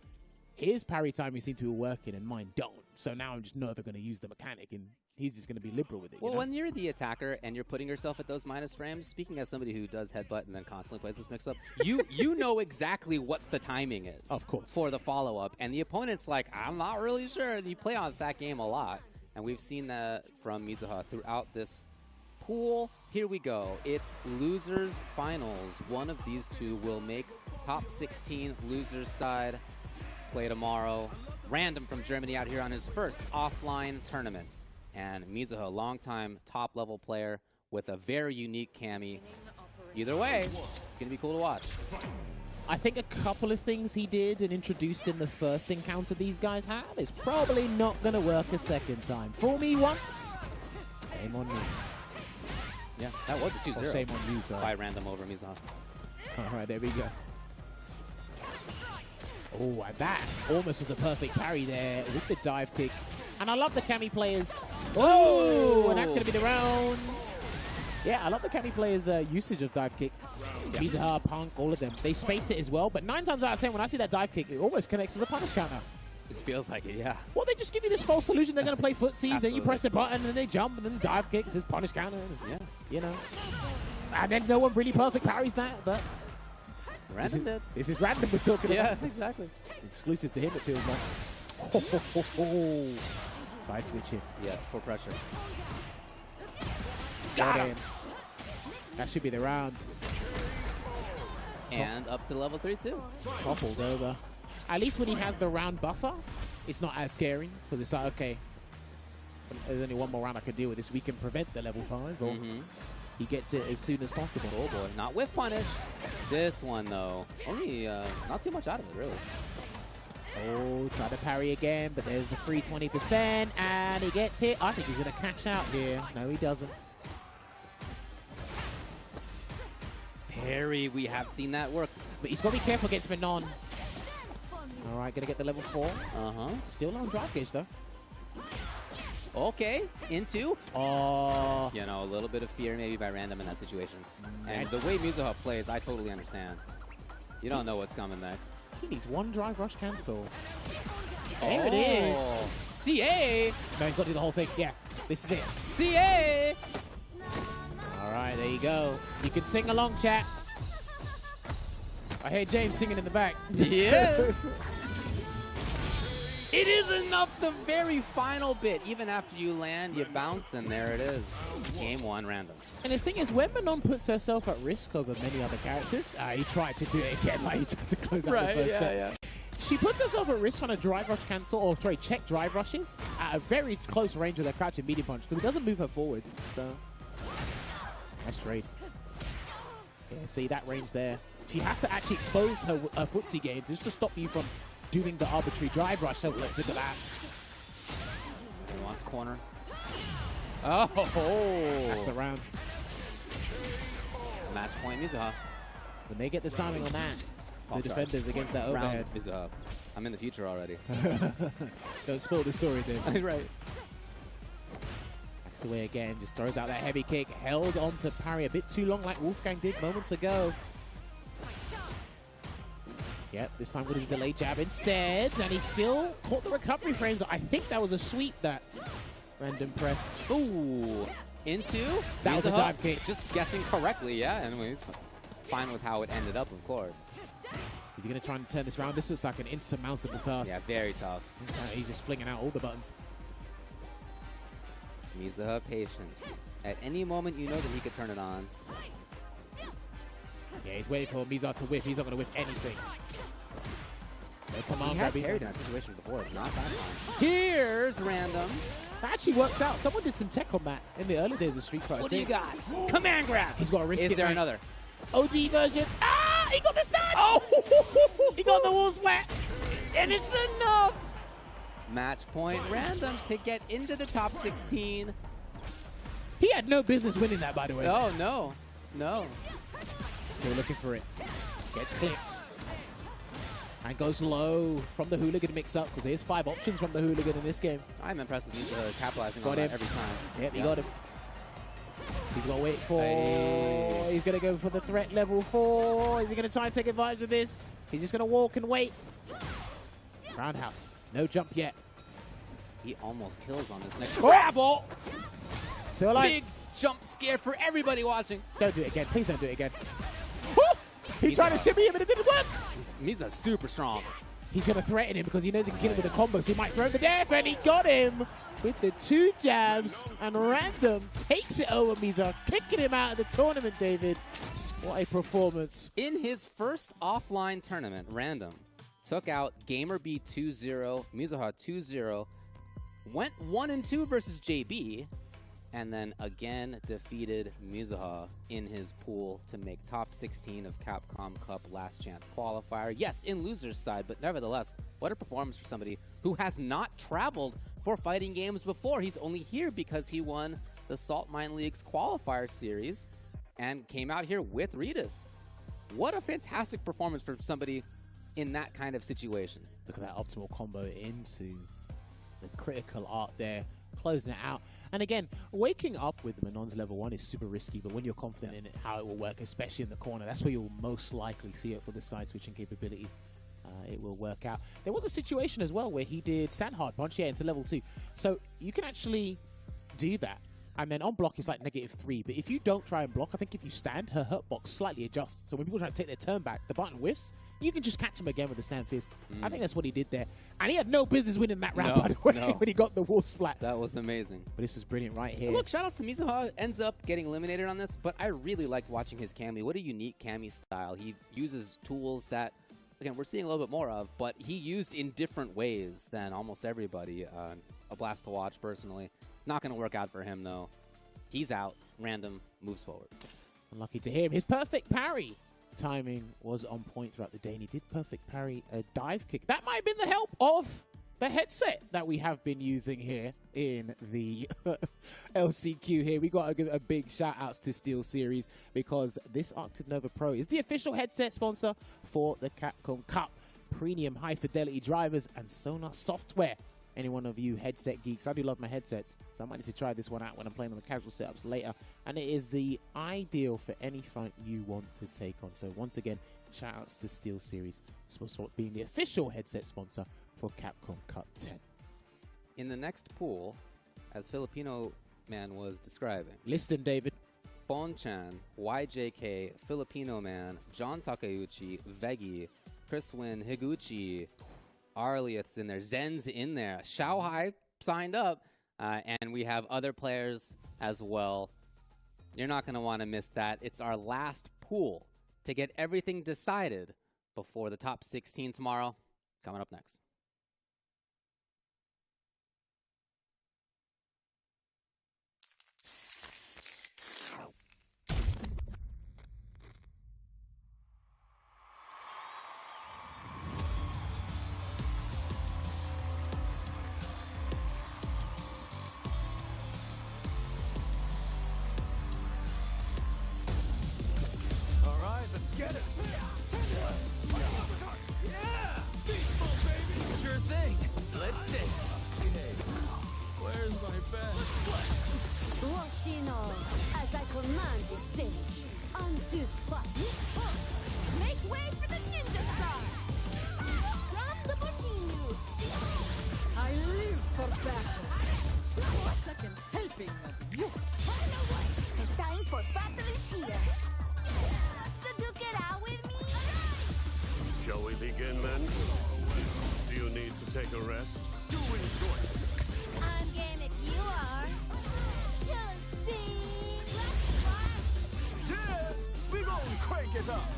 A: his parry timing seems to be working and mine don't. So now I'm just never going to use the mechanic and he's just going to be liberal with it.
B: Well,
A: you know?
B: when you're the attacker and you're putting yourself at those minus frames, speaking as somebody who does headbutt and then constantly plays this mix-up, you know exactly what the timing is.
A: Of course.
B: For the follow-up. And the opponent's like, I'm not really sure. You play on that game a lot. And we've seen that from Mizuha throughout this pool. Here we go. It's losers finals. One of these two will make top 16 losers side. Play tomorrow. Random from Germany out here on his first offline tournament. And Mizuha, longtime top-level player with a very unique Kami. Either way, it's going to be cool to watch.
A: I think a couple of things he did and introduced in the first encounter these guys had is probably not going to work a second time. Fool me once, shame on me.
B: Yeah, that was a 2-0.
A: Oh, shame on you, sir.
B: By random over Mizuha.
A: All right, there we go. Oh, and that almost was a perfect parry there with the dive kick. And I love the Kami players. Oh, and that's going to be the round. Yeah, I love the Kami players' usage of dive kick. Mizuha, Punk, all of them. They space it as well, but 9 times out of 10, when I see that dive kick, it almost connects as a punish counter.
B: It feels like it, yeah.
A: Well, they just give you this false illusion they're going to play footsies, then you press a button, and then they jump, and then the dive kick, it says punish counter, and you know. And then no one really perfect parries that, but this is random we're talking about.
B: Yeah, exactly.
A: Exclusive to him, it feels like. Side switching.
B: Yes, full pressure.
A: Got him. That should be the round.
B: And up to level 3 too.
A: Toppled over. At least when he has the round buffer, it's not as scary because it's like, okay, there's only one more round I can deal with this. We can prevent the level 5, or he gets it as soon as possible.
B: Oh boy, not whiff punish. This one though, only not too much out of it really.
A: Oh, try to parry again, but there's the free 20%, and he gets hit. I think he's going to cash out here. No, he doesn't.
B: Parry, we have seen that work.
A: But he's got to be careful against Manon. All right, going to get the level 4.
B: Uh-huh.
A: Still on drive gauge, though.
B: Okay, into.
A: Oh.
B: You know, a little bit of fear maybe by Random in that situation. And the way Mizuha plays, I totally understand. You don't know what's coming next.
A: He needs one drive rush cancel. There it is.
B: CA.
A: No, he's got to do the whole thing. Yeah, this is it.
B: CA.
A: All right, there you go. You can sing along, chat. I hear James singing in the back.
B: Yes. It is enough the very final bit. Even after you land, you bounce, and there it is. Game 1 Random.
A: And the thing is, when Manon puts herself at risk over many other characters, he tried to do it again, like he tried to close out the first set. She puts herself at risk trying to drive rush cancel, or sorry, check drive rushes at a very close range with her crouching medium punch, because it doesn't move her forward. So, nice trade. Yeah, see that range there. She has to actually expose her footsie game just to stop you from doing the arbitrary drive rush. So let's look at that.
B: He wants corner. Oh!
A: That's the round.
B: Match point Mizuha.
A: When they get the timing on that, the defenders against that overhead.
B: Mizuha. I'm in the future already.
A: Don't spoil the story, Dave.
B: Right.
A: Backs away again, just throws out that heavy kick. Held on to parry a bit too long like Wolfgang did moments ago. Yep, this time with a delayed jab instead, and he still caught the recovery frames. I think that was a sweep, that Random press.
B: Ooh, into?
A: That was a dive kick.
B: Just guessing correctly, yeah, and he's fine with how it ended up, of course.
A: Is he going to try and turn this around? This looks like an insurmountable task.
B: Yeah, very tough.
A: He's just flinging out all the buttons.
B: Mizuha patient. At any moment, you know that he could turn it on.
A: Yeah, he's waiting for Mizuha to whiff. He's not going to whiff anything. No command
B: He had
A: grab.
B: parried in that situation before, not that time. Here's Random.
A: That actually works out. Someone did some tech on that in the early days of Street Fighter.
B: What do you got? Command grab.
A: He's got to risk it.
B: Is there
A: mate.
B: another?
A: OD version. Ah! He got the stun! Oh! He got the wall splat! And it's enough!
B: Match point Random to get into the top 16.
A: He had no business winning that, by the way.
B: Oh, no. No.
A: Still looking for it. Gets clipped. And goes low from the hooligan mix-up, because there's 5 options from the hooligan in this game.
B: I'm impressed with you capitalizing
A: Got
B: on
A: him.
B: that every time.
A: Yep, he got him. He's going to wait for...
B: Hey.
A: He's going to go for the threat level 4. Is he going to try and take advantage of this? He's just going to walk and wait. Roundhouse. No jump yet.
B: He almost kills on this next
A: Oh!
B: grapple.
A: So like,
B: Big jump scare for everybody watching.
A: Don't do it again. Please don't do it again. Woo! He tried to shimmy him and it didn't work.
B: Mizuha's super strong.
A: He's going to threaten him because he knows he can kill him with a combo, so he might throw the death, and he got him with the 2 jabs, and Random takes it over Mizuha, kicking him out of the tournament, David. What a performance.
B: In his first offline tournament, Random took out Gamer B 2-0, Mizuha 2-0, went 1-2 versus JB, and then again defeated Mizuha in his pool to make top 16 of Capcom Cup Last Chance qualifier. Yes, in loser's side, but nevertheless, what a performance for somebody who has not traveled for fighting games before. He's only here because he won the Salt Mine League's qualifier series and came out here with Ritas. What a fantastic performance for somebody in that kind of situation.
A: Look at that optimal combo into the critical art there, closing it out. And again, waking up with Manon's level 1 is super risky, but when you're confident in it, how it will work, especially in the corner, that's where you'll most likely see it for the side switching capabilities. It will work out. There was a situation as well where he did sand hard punch into level 2. So you can actually do that. And then on block, it's like -3. But if you don't try and block, I think if you stand, her hurt box slightly adjusts. So when people try to take their turn back, the button whiffs. You can just catch him again with the stand fist. I think that's what he did there. And he had no business winning that round, by the way, when he got the wall splat.
B: That was amazing.
A: But this was brilliant right here.
B: Look, shout out to Mizuha. Ends up getting eliminated on this, but I really liked watching his Kami. What a unique Kami style. He uses tools that, again, we're seeing a little bit more of, but he used in different ways than almost everybody. A blast to watch, personally. Not going to work out for him, though. He's out. Random moves forward.
A: Unlucky to him. His perfect parry timing was on point throughout the day, and he did perfect parry a dive kick. That might have been the help of the headset that we have been using here in the LCQ here. We got to give a big shout outs to SteelSeries, because this Arctic Nova Pro is the official headset sponsor for the Capcom Cup premium high fidelity drivers and Sonar software. Any one of you headset geeks, I do love my headsets, so I might need to try this one out when I'm playing on the casual setups later. And it is the ideal for any fight you want to take on. So once again, shout outs to SteelSeries for being the official headset sponsor for Capcom Cup 10.
B: In the next pool, as Filipino Man was describing.
A: Listen, David.
B: Bonchan, YJK, Filipino Man, John Takeuchi, Veggie, Chris Wynn, Higuchi, Arliath's in there, Zen's in there, Xiaohai signed up, and we have other players as well. You're not going to want to miss that. It's our last pool to get everything decided before the top 16 tomorrow. Coming up next.
D: All right, let's get it. Yeah! Baseball, baby! Sure thing. Let's dance. Hey, where's my bed?
E: Watching all as I command the stage. On deux, trois, make way for the ninja star. From the Bushinyu.
I: I live for battle. A second helping of you.
E: The time for battle is here. Wants to duke it out with me?
F: Shall we begin then? Do you need to take a rest?
D: You enjoy this.
E: I'm game if you are.
D: Yeah! We gonna crank it up.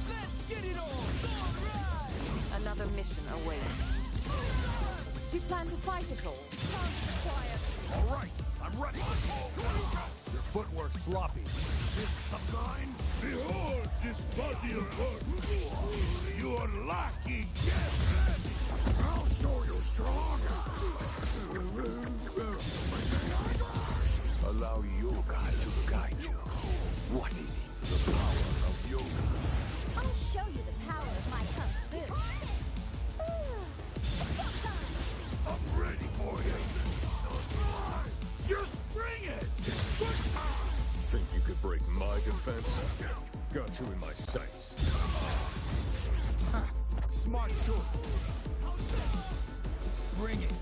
D: Let's get it on.
O: Another mission awaits. Do you plan to fight at all?
F: All right, I'm ready. Your footwork's sloppy. This of mine? Behold this body of work. You are lucky. Get ready. I'll show you strong.
H: Allow yoga to guide you. What is it? The power of yoga.
E: I'll show you the power of my kung fu.
F: I'm ready for you. Just bring it.
H: Think you could break my defense? Got you in my sights.
D: Smart choice. Bring it.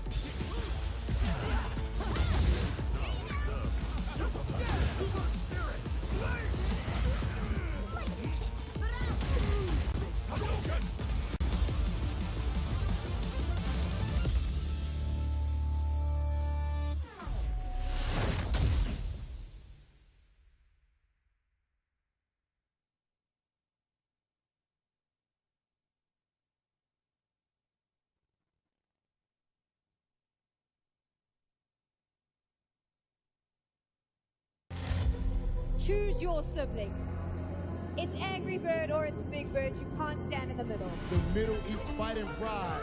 U: Choose your sibling. It's Angry Bird or it's Big Bird. You can't stand in the middle.
J: The Middle East fighting pride.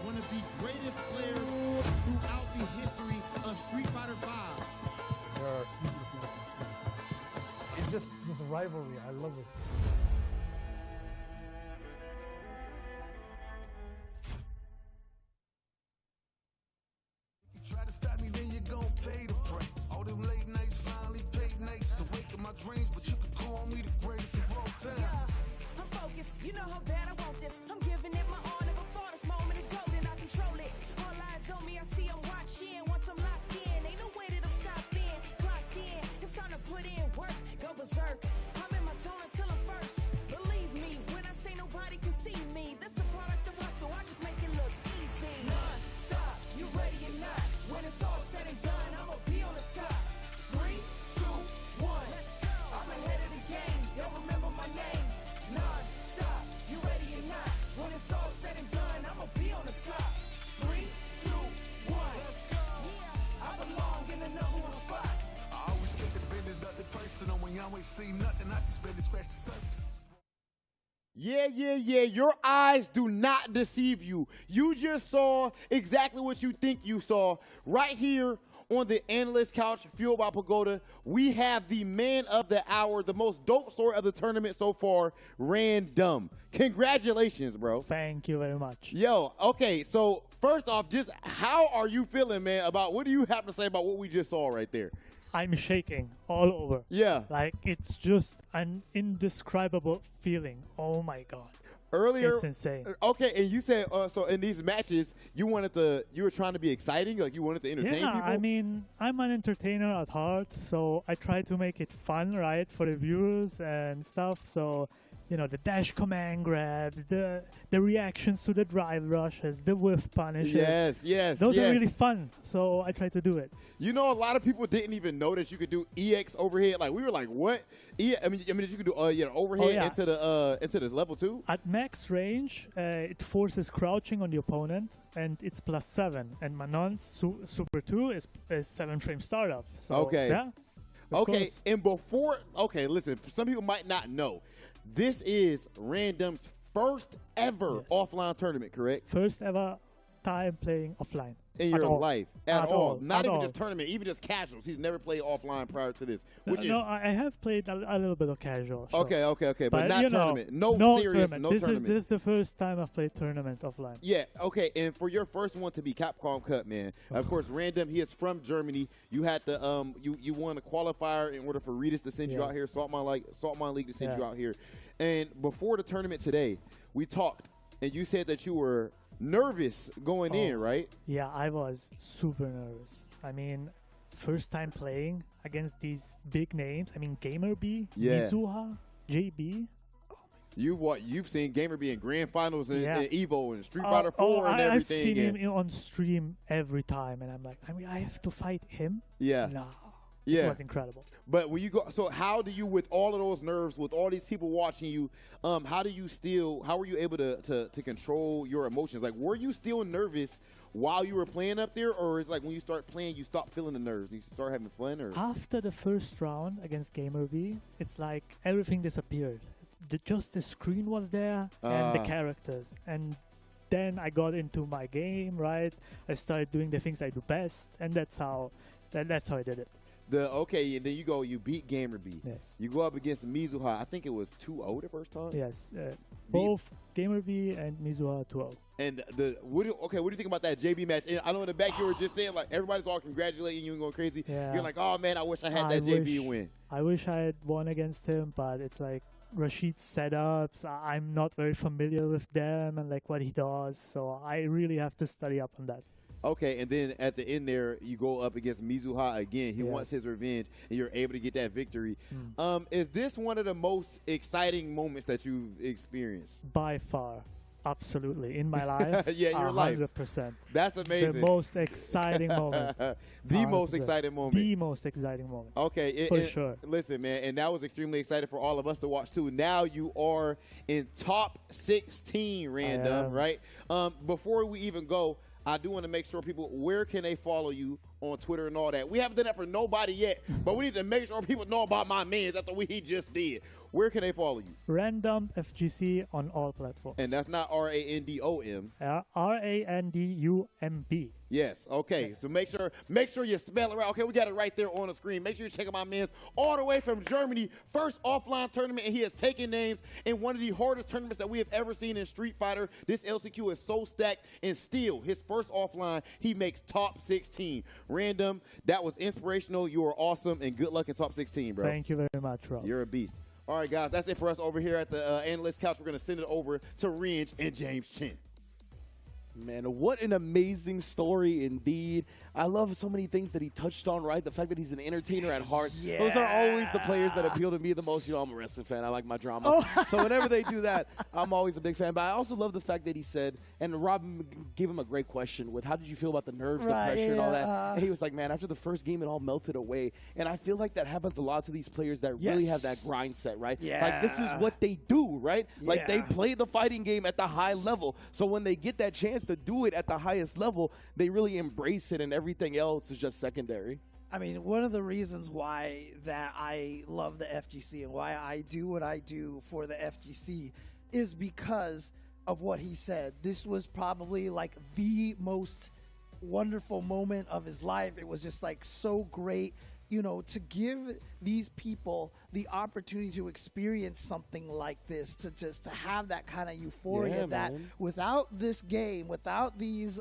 Q: One of the greatest players throughout the history of Street Fighter V.
T: There are sleepless nights of Snake. It's just this rivalry. I love it.
F: Try to stop me, then you're gonna pay the price. All them late nights finally paid nice. Awaken my dreams, but you could call me the greatest of all time.
G: Yeah, I'm focused. You know how bad I want this. I'm giving it my all, never before this moment is golden. I control it. All eyes on me, I see I'm watching. Once I'm locked in, ain't no way that I'm stopping. Clocked in, it's time to put in work. Go berserk. I'm in my zone until I'm first. Believe me, when I say nobody can see me, this a product of hustle. I just make it look easy. Non-stop, you ready or not? When it's all said and done, I'ma be on the top. 3, 2, 1. I'm ahead of the game. Y'all remember my name. Non-stop, you ready or not?
F: barely scratched the surface.
J: Yeah. Your eyes do not deceive you. You just saw exactly what you think you saw right here on the analyst couch, fueled by Pagoda. We have the man of the hour, the most dope story of the tournament so far, Random. Congratulations, bro.
S: Thank you very much.
J: Yo, okay, so first off, just how are you feeling, man, about what do you have to say about what we just saw right there?
S: I'm shaking all over.
J: Yeah.
S: Like, it's just an indescribable feeling. Oh, my God.
J: Earlier,
S: it's insane.
J: Okay, and you said so in these matches you were trying to be exciting, like you wanted to entertain
S: Yeah,
J: people.
S: I mean, I'm an entertainer at heart, so I try to make it fun, right, for the viewers and stuff. So, you know, the dash command grabs, the reactions to the drive rushes, the whiff punishes.
J: Yes.
S: Those are really fun, so I try to do it.
J: You know, a lot of people didn't even know that you could do EX overhead. Like we were like, what? I mean, you could do overhead into the level 2.
S: At max range, it forces crouching on the opponent, and it's +7. And Manon's Super 2 is 7-frame startup. So,
J: okay.
S: Yeah.
J: Okay, and listen, some people might not know. This is Random's first ever offline tournament, correct?
S: First ever time playing offline.
J: In your life, at all. Not even
S: all.
J: just tournament, even just casuals. He's never played offline prior to this. Which
S: No, I have played a little bit of casual. Sure.
J: Okay, but not tournament. No serious,
S: tournament.
J: no tournament.
S: This is the first time I've played tournament offline.
J: Yeah, okay, and for your first one to be Capcom Cup, man, of course, Random, he is from Germany. You had to, you won a qualifier in order for Regis to send you out here, Saltmine League to send you out here. And before the tournament today, we talked, and you said that you were nervous going in, right?
S: Yeah, I was super nervous. I mean, first time playing against these big names. I mean, GamerB, Mizuha, JB.
J: You've seen GamerB in grand finals and Evo and Street Fighter 4 and everything.
S: I've seen him on stream every time, and I'm like, I mean, I have to fight him?
J: Yeah.
S: No.
J: Yeah.
S: It was incredible.
J: But when you go, so how do you, with all of those nerves, with all these people watching you, how were you able to control your emotions? Like, were you still nervous while you were playing up there, or is like when you start playing, you stop feeling the nerves, you start having fun? Or
S: after the first round against GamerB, it's like everything disappeared. Just the screen was there and the characters, and then I got into my game. Right, I started doing the things I do best, and that's how I did it.
J: And then you beat GamerB.
S: Yes.
J: You go up against Mizuha. I think it was 2-0 the first time.
S: Yes. Both GamerB and Mizuha 2-0.
J: And what do you think about that JB match? And I know in the back you were just saying, like, everybody's all congratulating you and going crazy.
S: Yeah.
J: You're like, oh man, I wish I had that JB win.
S: I wish I had won against him, but it's like Rashid's setups. I'm not very familiar with them and like what he does, so I really have to study up on that.
J: Okay, and then at the end there, you go up against Mizuha again. He wants his revenge, and you're able to get that victory. Is this one of the most exciting moments that you've experienced?
S: By far. Absolutely. In my life,
J: yeah, your life.
S: 100%.
J: That's amazing.
S: The most exciting moment.
J: The most exciting moment.
S: The most exciting moment.
J: Okay.
S: For sure.
J: Listen, man, and that was extremely exciting for all of us to watch, too. Now you are in top 16, Random, right? Before we even go, I do want to make sure people, where can they follow you on Twitter and all that? We haven't done that for nobody yet, but we need to make sure people know about my mans after what he just did. Where can they follow you?
S: Random FGC on all platforms.
J: And that's not RANDOM.
S: RANDUMB.
J: Yes. Okay. Yes. So make sure you spell it right. Okay, we got it right there on the screen. Make sure you check out my man's all the way from Germany. First offline tournament, and he has taken names in one of the hardest tournaments that we have ever seen in Street Fighter. This LCQ is so stacked, and still, his first offline, he makes top 16. Random, that was inspirational. You are awesome, and good luck in top 16, bro.
S: Thank you very much, Rob.
J: You're a beast. All right, guys, that's it for us over here at the analyst couch. We're going to send it over to Renge and James Chen.
R: Man, what an amazing story indeed. I love so many things that he touched on, right? The fact that he's an entertainer at heart.
L: Yeah.
R: Those are always the players that appeal to me the most. You know, I'm a wrestling fan. I like my drama. So whenever they do that, I'm always a big fan. But I also love the fact that he said, and Rob gave him a great question with how did you feel about the nerves, the pressure, and all that? And he was like, man, after the first game, it all melted away. And I feel like that happens a lot to these players that really have that grind set, right?
L: Yeah.
R: Like, this is what they do, right? Like, they play the fighting game at the high level. So when they get that chance to do it at the highest level, they really embrace it, and everything else is just secondary.
K: I mean, one of the reasons why that I love the FGC and why I do what I do for the FGC is because of what he said. This was probably like the most wonderful moment of his life. It was just like so great, you know, to give these people the opportunity to experience something like this, to just to have that kind of euphoria that without this game, without these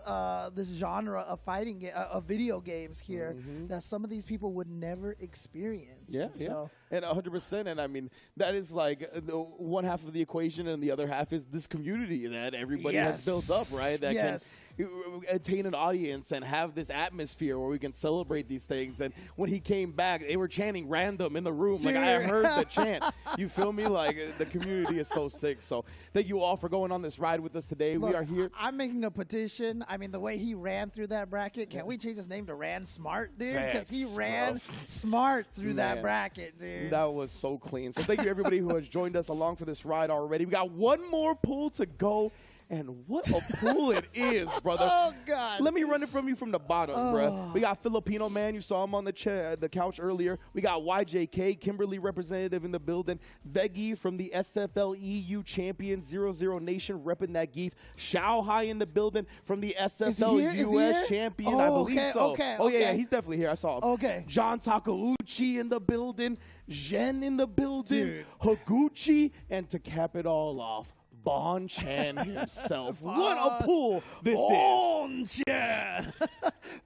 K: this genre of fighting of video games here, that some of these people would never experience.
R: So. And 100%. And I mean, that is like the one half of the equation, and the other half is this community that everybody has built up, right? That can attain an audience and have this atmosphere where we can celebrate these things. And when he came back, they were chanting random in the room. Like, I heard the chant. You feel me? Like, the community is so sick. So thank you all for going on this ride with us today.
K: Look,
R: we are here.
K: I'm making a petition. I mean, the way he ran through that bracket, can we change his name to Ran Smart, dude? Because he ran smart through that bracket, dude.
R: That was so clean. So thank you, everybody who has joined us along for this ride already. We got one more pool to go. And what a pool it is, brother.
K: Oh, God.
R: Let me run it from you from the bottom, bruh. We got Filipino Man. You saw him on the couch earlier. We got YJK, Kimberly representative in the building. Veggie from the SFL EU champion, 0-0 Nation, repping that geef. Shao Hai in the building from the SFL US champion. I believe so. Yeah, he's definitely here. I saw him.
K: Okay.
R: John Takeuchi in the building. Jen in the building. Higuchi. And to cap it all off, Bon Chan himself. What a pool this
K: Bon Chan.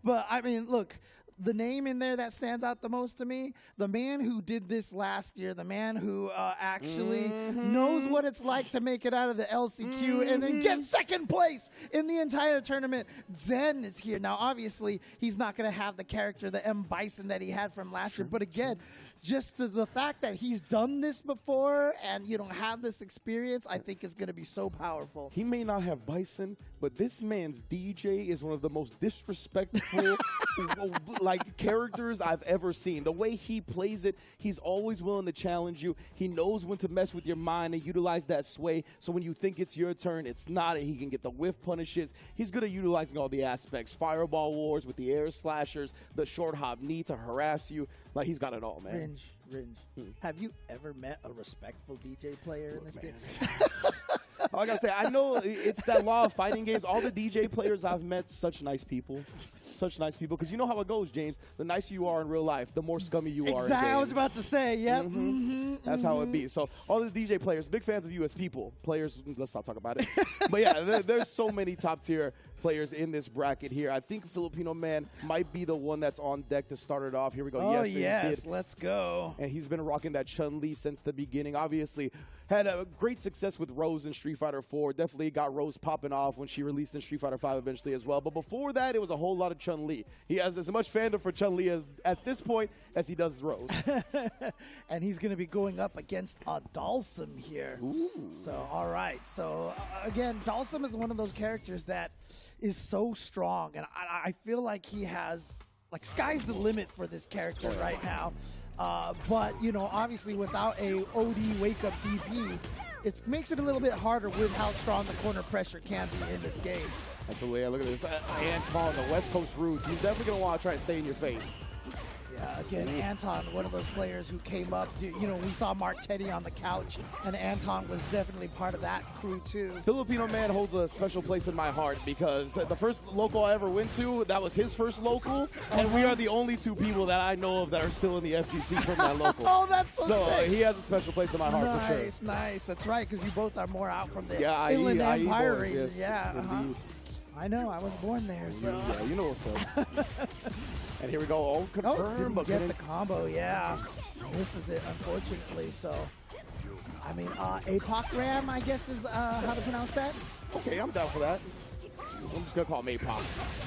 K: But, I mean, look, the name in there that stands out the most to me, the man who did this last year, the man who actually knows what it's like to make it out of the LCQ and then get second place in the entire tournament. Zen is here. Now, obviously, he's not going to have the character, the M. Bison that he had from last year. But again, just the fact that he's done this before and, you know, have this experience, I think is going to be so powerful.
R: He may not have Bison, but this man's DJ is one of the most disrespectful like characters I've ever seen. The way he plays it, he's always willing to challenge you. He knows when to mess with your mind and utilize that sway. So when you think it's your turn, it's not. And he can get the whiff punishes. He's good at utilizing all the aspects. Fireball wars with the air slashers, the short hop knee to harass you. Like, he's got it all, man.
K: Ringe, have you ever met a respectful DJ player in this game?
R: All I gotta say, I know it's that law of fighting games. All the DJ players I've met, such nice people. Such nice people. Because you know how it goes, James. The nicer you are in real life, the more scummy you are in
K: Exactly. I was
R: games.
K: about to say, yep.
R: That's how it be. So all the DJ players, big fans of US people. Players, let's not talk about it. But yeah, there's so many top tier players in this bracket here. I think Filipino Man might be the one that's on deck to start it off. Here we go.
K: Oh, yes, let's go.
R: And he's been rocking that Chun-Li since the beginning. Obviously, had a great success with Rose in Street Fighter 4. Definitely got Rose popping off when she released in Street Fighter 5 eventually as well. But before that, it was a whole lot of Chun-Li. He has as much fandom for Chun-Li at this point as he does Rose.
K: And he's going to be going up against a Dalsum here.
R: Ooh.
K: So, all right. So, again, Dalsum is one of those characters that is so strong. And I feel like he has, like, sky's the limit for this character right now. But, you know, obviously without a OD wake-up DP, it makes it a little bit harder with how strong the corner pressure can be in this game.
R: Absolutely. Look at this. Anton, the West Coast roots. He's definitely going to want to try to stay in your face.
K: Yeah, again, Anton, one of those players who came up. You know, we saw Mark Teddy on the couch, and Anton was definitely part of that crew, too.
R: Filipino Man holds a special place in my heart because the first local I ever went to, that was his first local, and we are the only two people that I know of that are still in the FGC from that local.
K: Oh, that's so sick.
R: He has a special place in my heart for sure.
K: Nice, nice. That's right, because you both are more out from the
R: Inland
K: Empire
R: boys,
K: region.
R: yes,
K: Yeah,
R: indeed.
K: I know. I was born there, so.
R: Yeah, you know what's up. And here we go. Oh, confirm.
K: Didn't get the combo, yeah. Misses it, unfortunately, so. I mean, APOC Ram, I guess is how to pronounce that.
R: Okay, I'm down for that. I'm just going to call him APOC.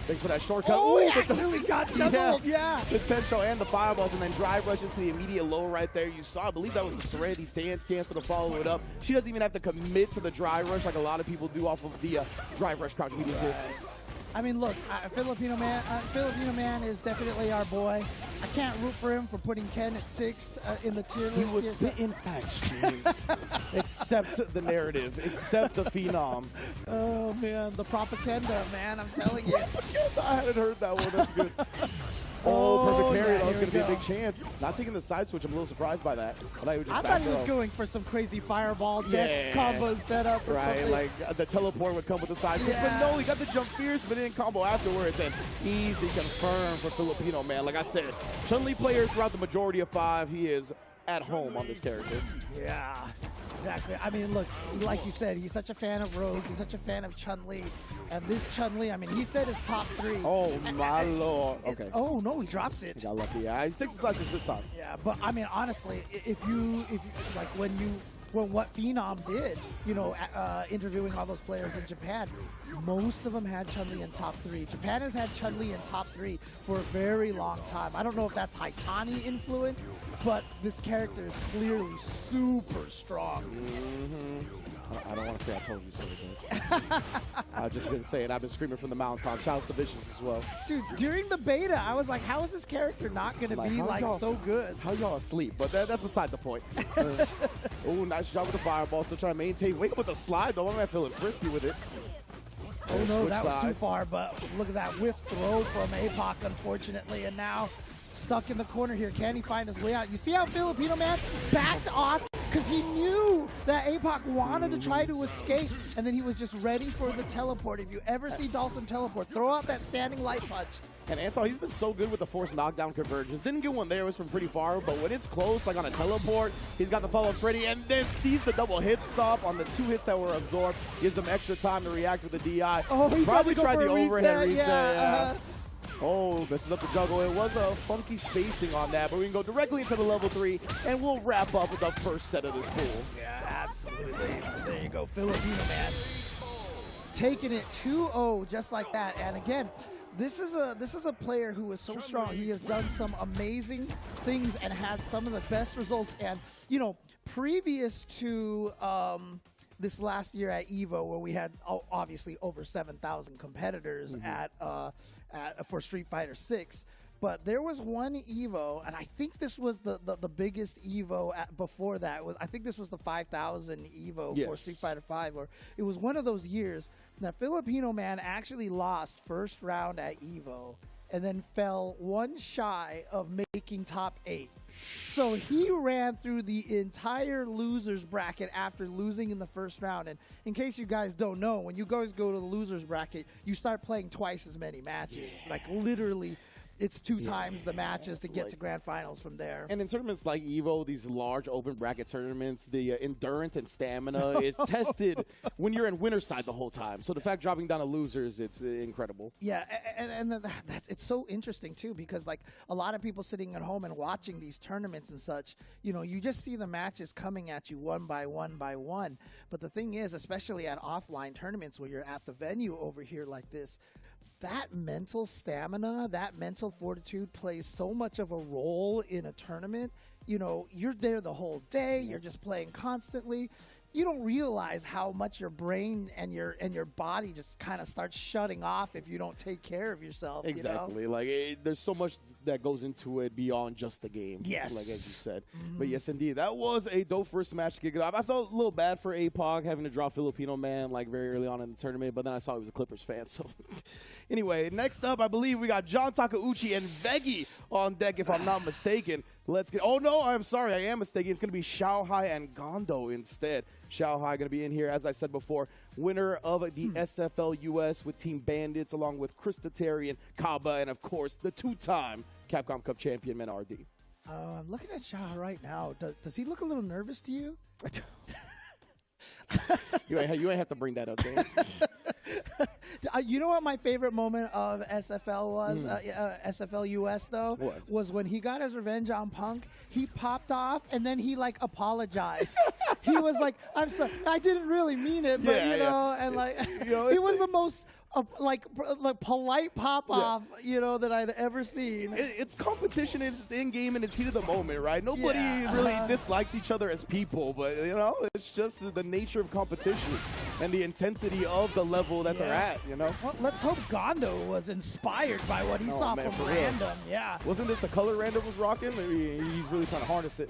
R: Thanks for that shortcut.
K: Oh, he actually got juggled, yeah.
R: The 10 show and the fireballs, and then drive rush into the immediate low right there. You saw, I believe that was the Serenity stance cancel to follow it up. She doesn't even have to commit to the drive rush like a lot of people do off of the drive rush crouch medium kick.
K: I mean, look, Filipino Man is definitely our boy. I can't root for him for putting Ken at 6th in the tier list.
R: He was spitting facts, James. Accept the narrative. Accept the phenom.
K: Oh, man. The propaganda, man. I'm telling you.
R: I hadn't heard that one. That's good. Oh, perfect parry.
K: yeah,
R: That was
K: here
R: going to be
K: we
R: a big
K: go.
R: chance. Not taking the side switch. I'm a little surprised by that. I
K: thought he was going for some crazy fireball desk combo setup or
R: right,
K: something.
R: like the teleport would come with the side switch.
K: Yeah.
R: But no, he got the jump fierce, but then combo afterwards. And easy confirm for Filipino Man. Like I said, Chun-Li player throughout the majority of 5, he is at home on this character.
K: Yeah, exactly. I mean, look, like you said, he's such a fan of Rose. He's such a fan of Chun-Li. And this Chun-Li, I mean, he said his top 3.
R: Oh, my Lord. Okay.
K: Oh, no, he drops it.
R: He got lucky. Yeah, he takes the side switch this time.
K: Yeah, but I mean, honestly, if you like when what Phenom did, interviewing all those players in Japan, most of them had Chun-Li in top 3. Japan has had Chun-Li in top 3 for a very long time. I don't know if that's Haitani influence, but this character is clearly super strong.
R: I don't want to say I told you so, but I've just been saying, I've been screaming from the mountaintop. Shouts to Vicious as well.
K: Dude, during the beta, I was like, how is this character not going to be so good?
R: How y'all asleep? But that's beside the point. Oh, nice shot with the fireball. Still trying to maintain. Wake up with the slide, though. I'm feeling frisky with it.
K: Oh, no,
R: Switch
K: that was too
R: sides.
K: far, but look at that whiff throw from APOC, unfortunately, and now stuck in the corner here. Can he find his way out? You see how Filipino Man backed off because he knew that APOC wanted to try to escape, and then he was just ready for the teleport. If you ever see Dawson teleport, throw out that standing light punch.
R: And Anton, he's been so good with the forced knockdown conversions. Didn't get one there, it was from pretty far, but when it's close, like on a teleport, he's got the follow-ups ready and then sees the double hit stop on the 2 hits that were absorbed. Gives him extra time to react with the DI.
K: Oh, he
R: probably
K: go
R: tried
K: for
R: the
K: a
R: overhead reset.
K: yeah.
R: Oh, messes up the juggle. It was a funky spacing on that, but we can go directly into the level 3, and we'll wrap up with the first set of this pool.
K: Yeah, absolutely. So there you go, Filipino Man. Taking it 2-0 just like that. And again, this is a player who is so strong. He has done some amazing things and had some of the best results. And, previous to this last year at EVO, where we had obviously over 7,000 competitors for Street Fighter 6. But there was one EVO, and I think this was the biggest EVO before that. I think this was the 5,000 EVO for Street Fighter 5, or it was one of those years that Filipino Man actually lost first round at EVO and then fell one shy of making top 8. So he ran through the entire losers bracket after losing in the first round. And in case you guys don't know, when you guys go to the losers bracket, you start playing twice as many matches. Like literally, it's 2 times the matches to get to grand finals from there.
R: And in tournaments like EVO, these large open bracket tournaments, the endurance and stamina is tested when you're in winner's side the whole time. So the fact dropping down to losers, it's incredible.
K: Yeah, and it's so interesting too, because like a lot of people sitting at home and watching these tournaments and such, you just see the matches coming at you one by one by one. But the thing is, especially at offline tournaments where you're at the venue over here like this, that mental stamina, that mental fortitude plays so much of a role in a tournament. You're there the whole day. You're just playing constantly. You don't realize how much your brain and your body just kind of starts shutting off if you don't take care of yourself.
R: Exactly. Like there's so much that goes into it beyond just the game.
K: Yes.
R: Like as you said. But yes, indeed, that was a dope first match to kick it off. I felt a little bad for APOC having to drop Filipino Man like very early on in the tournament, but then I saw he was a Clippers fan. So anyway, next up, I believe we got John Takeuchi and Veggie on deck, if I'm not mistaken. Let's get. Oh no, I'm sorry, I am mistaken. It's going to be Xiaohai and Gondo instead. Xiaohai going to be in here, as I said before, winner of the SFL US with Team Bandits, along with Krista Terry and Kaba, and of course the 2-time Capcom Cup champion Men RD.
K: I'm looking at Xiaohai right now. Does he look a little nervous to you?
R: You ain't have to bring that up, James.
K: You know what my favorite moment of SFL was? SFL US though?
R: What?
K: Was when he got his revenge on Punk. He popped off and then he like apologized. He was like, "I'm sorry, I didn't really mean it," but and like he was the most like polite pop off that I'd ever seen.
R: It's competition, and it's in game, and it's heat of the moment, right? Nobody really dislikes each other as people, but it's just the nature of competition and the intensity of the level that they're at. Well,
K: let's hope Gondo was inspired by what he saw from Random. Yeah.
R: Wasn't this the color Random was rocking? Maybe he's really trying to harness it.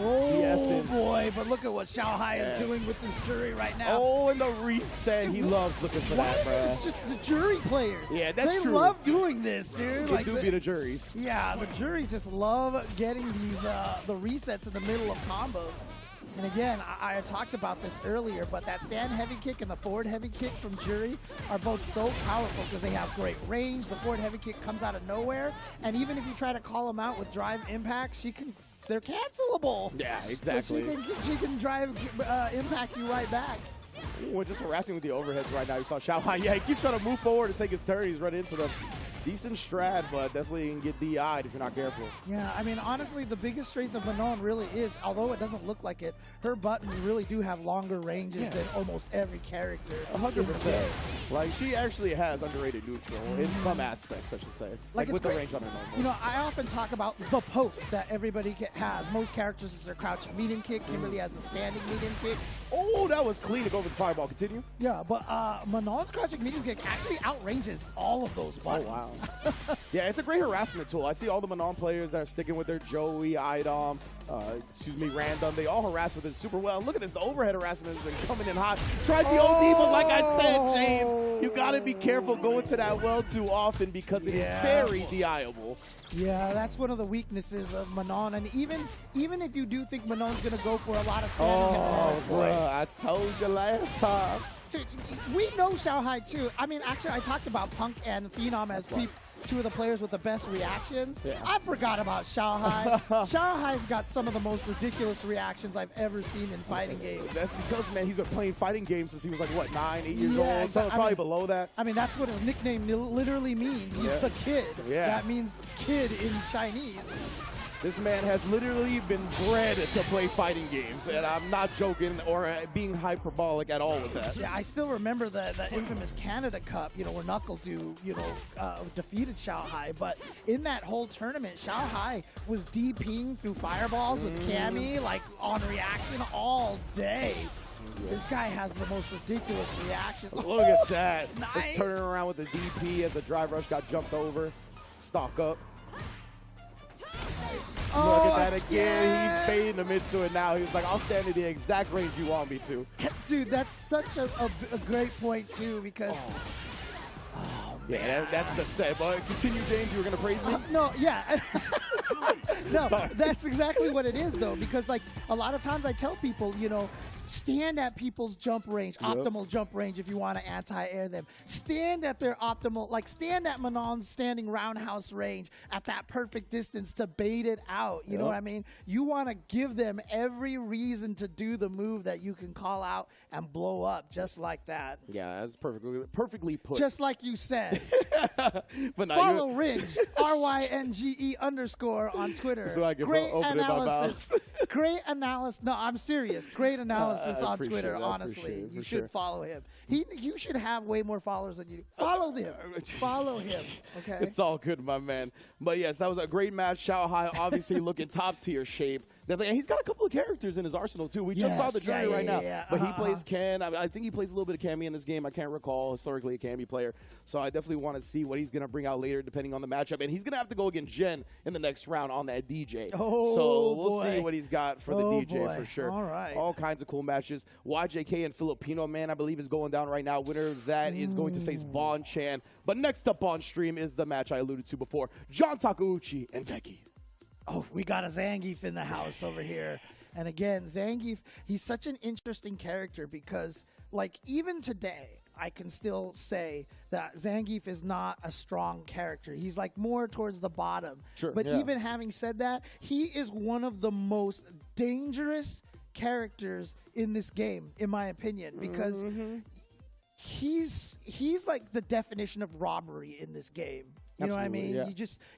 K: Oh,
R: essence.
K: boy, but look at what Xiaohai is doing with this jury right now.
R: Oh, and the reset. He loves looking for
K: Why
R: that,
K: is
R: bro.
K: this just the jury players?
R: Yeah, that's true.
K: They love doing this, dude.
R: It do be the juries.
K: Yeah, the juries just love getting these the resets in the middle of combos. And again, I talked about this earlier, but that stand heavy kick and the forward heavy kick from Jury are both so powerful because they have great range. The forward heavy kick comes out of nowhere, and even if you try to call them out with drive impacts, they're cancelable.
R: Yeah, exactly.
K: So she can drive impact you right back.
R: Ooh, just harassing with the overheads right now. You saw Xiaohai. Yeah, he keeps trying to move forward and take his turn. He's running into them. Decent strat, but definitely can get DI'd if you're not careful.
K: Yeah, I mean, honestly, the biggest strength of Manon really is, although it doesn't look like it, her buttons really do have longer ranges than almost every character.
R: 100%. Like, she actually has underrated neutral in some aspects, I should say. Like with the range on her normal.
K: You know, I often talk about the poke that everybody has. Most characters is their crouching medium kick. Kimberly has the standing medium kick.
R: Oh, that was clean to go for the fireball. Continue.
K: Yeah, but Manon's crouching medium kick actually outranges all of those buttons.
R: Oh, wow. Yeah, it's a great harassment tool. I see all the Manon players that are sticking with their Joey, Idom, Random. They all harass with it super well. And look at this. The overhead harassment has been coming in hot. Tried the OD, but like I said, James, you got to be careful going to that well too often because it is very DI'able.
K: Yeah, that's one of the weaknesses of Manon. And even if you do think Manon's going to go for a lot of standing
R: bruh, I told you last time.
K: We know Xiaohai too. I mean, actually, I talked about Punk and Phenom as two of the players with the best reactions. Yeah. I forgot about Xiaohai. Xiaohai's got some of the most ridiculous reactions I've ever seen in fighting games.
R: That's because, man, he's been playing fighting games since he was like, what, 9, 8 years old? Exactly. Probably below that.
K: I mean, that's what his nickname literally means. He's the kid.
R: Yeah.
K: That means kid in Chinese.
R: This man has literally been bred to play fighting games, and I'm not joking or being hyperbolic at all with that.
K: Yeah, I still remember the infamous Canada Cup, where NuckleDuDang, defeated Xiaohai. But in that whole tournament, Xiaohai was DPing through fireballs with Cammy, like on reaction all day. This guy has the most ridiculous reaction.
R: Look at that.
K: Nice.
R: Just turning around with the DP as the drive rush got jumped over. Stock up. Look at that again. He's baiting him into it now. He was like, I'll stand in the exact range you want me to.
K: Dude, that's such a great point, too, because...
R: Yeah, that's the set. But continue, James. You were going to praise me?
K: No, yeah. No, that's exactly what it is, though, because, like, a lot of times I tell people, stand at people's jump range, optimal jump range if you want to anti-air them. Stand at their optimal, stand at Manon's standing roundhouse range at that perfect distance to bait it out. You know what I mean? You want to give them every reason to do the move that you can call out and blow up just like that.
R: Yeah, that's perfectly put.
K: Just like you said.
R: But no,
K: follow Ringe, RYNGE_ on Twitter.
R: So I can
K: great
R: open
K: analysis. Great analysis. No, I'm serious. Great analysis on Twitter,
R: it,
K: honestly. You should follow him. You should have way more followers than you do. Follow them. Follow him, okay?
R: It's all good, my man. But yes, that was a great match. Xiaohai obviously looking top tier shape. And he's got a couple of characters in his arsenal, too. We just saw the journey right now. But he plays Ken. I think he plays a little bit of Cammy in this game. I can't recall historically a Cammy player. So I definitely want to see what he's going to bring out later, depending on the matchup. And he's going to have to go against Jen in the next round on that DJ. So we'll see what he's got for the DJ for sure.
K: All right.
R: All kinds of cool matches. YJK and Filipino Man, I believe, is going down right now. Winner of that is going to face Bon Chan. But next up on stream is the match I alluded to before. John Takeuchi and Veki.
K: Oh, we got a Zangief in the house over here. And again, Zangief, he's such an interesting character because, even today, I can still say that Zangief is not a strong character. He's, more towards the bottom.
R: Sure,
K: but even having said that, he is one of the most dangerous characters in this game, in my opinion, because he's like the definition of robbery in this game. You know what I mean?
R: Yeah.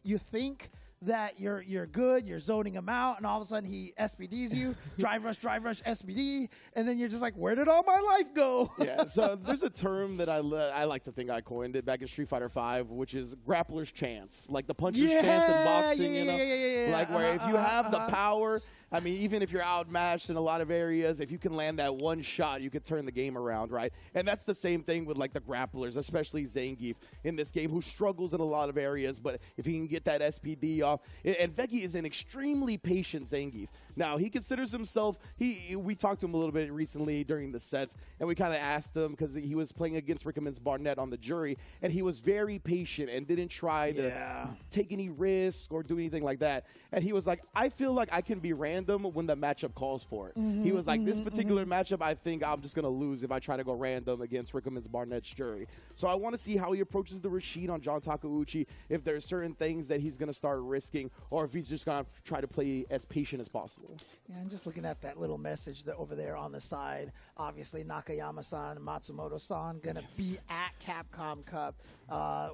K: You think that you're good, you're zoning him out, and all of a sudden he SPDs you, drive rush, SPD, and then you're just like, where did all my life go?
R: Yeah, so there's a term that I like to think I coined it back in Street Fighter V, which is grappler's chance. Like the puncher's chance in boxing, where if you have the power, I mean, even if you're outmatched in a lot of areas, if you can land that one shot, you could turn the game around, right? And that's the same thing with the grapplers, especially Zangief in this game, who struggles in a lot of areas, but if he can get that SPD off, and Veki is an extremely patient Zangief. Now, he considers himself, we talked to him a little bit recently during the sets, and we kind of asked him, because he was playing against Rickman's Barnett on the jury, and he was very patient and didn't try to take any risk or do anything like that. And he was like, I feel like I can be random when the matchup calls for it. He was like, this particular matchup, I think I'm just going to lose if I try to go random against Rickman's Barnett's jury. So I want to see how he approaches the Rashid on John Takeuchi, if there's certain things that he's going to start risking, or if he's just going to try to play as patient as possible.
K: Yeah, I'm just looking at that little message that over there on the side. Obviously, Nakayama-san and Matsumoto-san going to be at Capcom Cup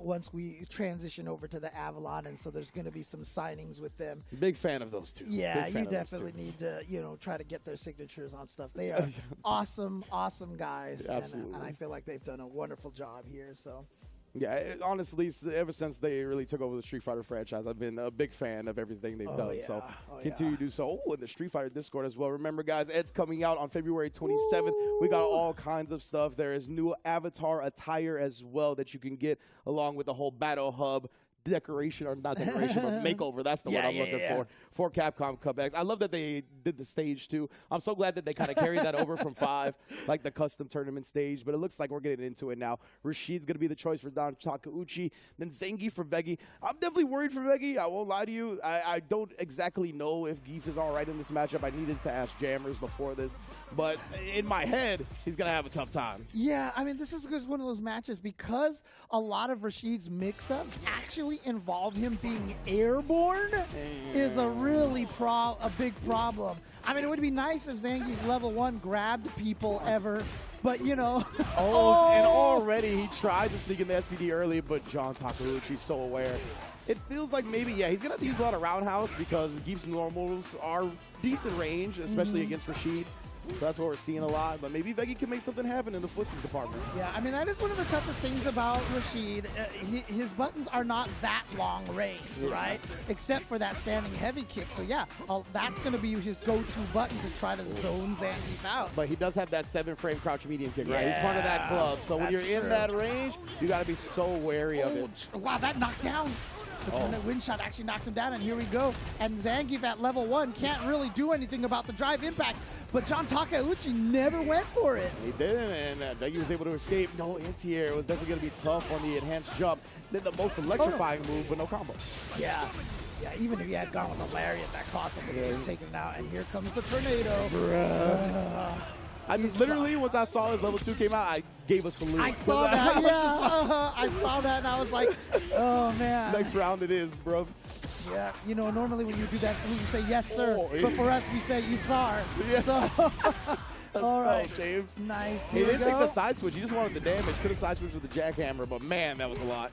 K: once we transition over to the Avalon, and so there's going to be some signings with them.
R: Big fan of those two.
K: Yeah, you definitely need to, try to get their signatures on stuff. They are awesome guys.
R: Absolutely.
K: And I feel like they've done a wonderful job here, so.
R: Yeah, honestly, ever since they really took over the Street Fighter franchise, I've been a big fan of everything they've done.
K: Yeah.
R: So continue to do so. Oh, and the Street Fighter Discord as well. Remember, guys, Ed's coming out on February 27th. We got all kinds of stuff. There is new avatar attire as well that you can get along with the whole Battle Hub decoration, or not decoration, but makeover. That's the word I'm looking for Capcom Cup X. I love that they did the stage too. I'm so glad that they kind of carried that over from 5, like the custom tournament stage, but it looks like we're getting into it now. Rashid's going to be the choice for Don Takeuchi, then Zengi for Veggie. I'm definitely worried for Veggie. I won't lie to you. I don't exactly know if Geef is all right in this matchup. I needed to ask Jammers before this, but in my head, he's going to have a tough time.
K: Yeah, I mean, this is one of those matches because a lot of Rashid's mix-ups actually involved him being airborne is a really a big problem. I mean, it would be nice if Zangief's level 1 grabbed people ever, but
R: and already he tried to sneak in the SPD early, but John Takeuchi's so aware. It feels like maybe, he's going to have to use a lot of roundhouse because Geef's normals are decent range, especially against Rashid. So that's what we're seeing a lot, but maybe Veggie can make something happen in the footsies department.
K: Yeah, I mean, that is one of the toughest things about Rashid. His buttons are not that long range, right? Except for that standing heavy kick. So, yeah, that's going to be his go-to button to try to zone Zangief out.
R: But he does have that 7-frame crouch medium kick, right? He's part of that club. So when you're in that range, you got to be so wary of it.
K: Wow, that knocked down. But then that wind shot actually knocked him down, and here we go. And Zangief at level 1 can't really do anything about the drive impact, but John Takeuchi never went for it.
R: He didn't, and Veggie was able to escape. No anti-air. It was definitely going to be tough on the enhanced jump. Then the most electrifying move, but no combo.
K: Yeah. Yeah, even if he had gone with a lariat, that cost him, but he just taken it out. And here comes the tornado.
R: I just literally, once I saw his level 2 came out, I gave a salute.
K: I saw that, I saw that, and I was like, oh, man.
R: Next round it is, bro.
K: Yeah, normally when you do that salute, you say, yes, sir. But for us, we say, you sir.
R: Yeah.
K: So, all right,
R: James.
K: Nice.
R: He didn't take the side switch. He just wanted the damage. Could have side switched with the jackhammer, but, man, that was a lot.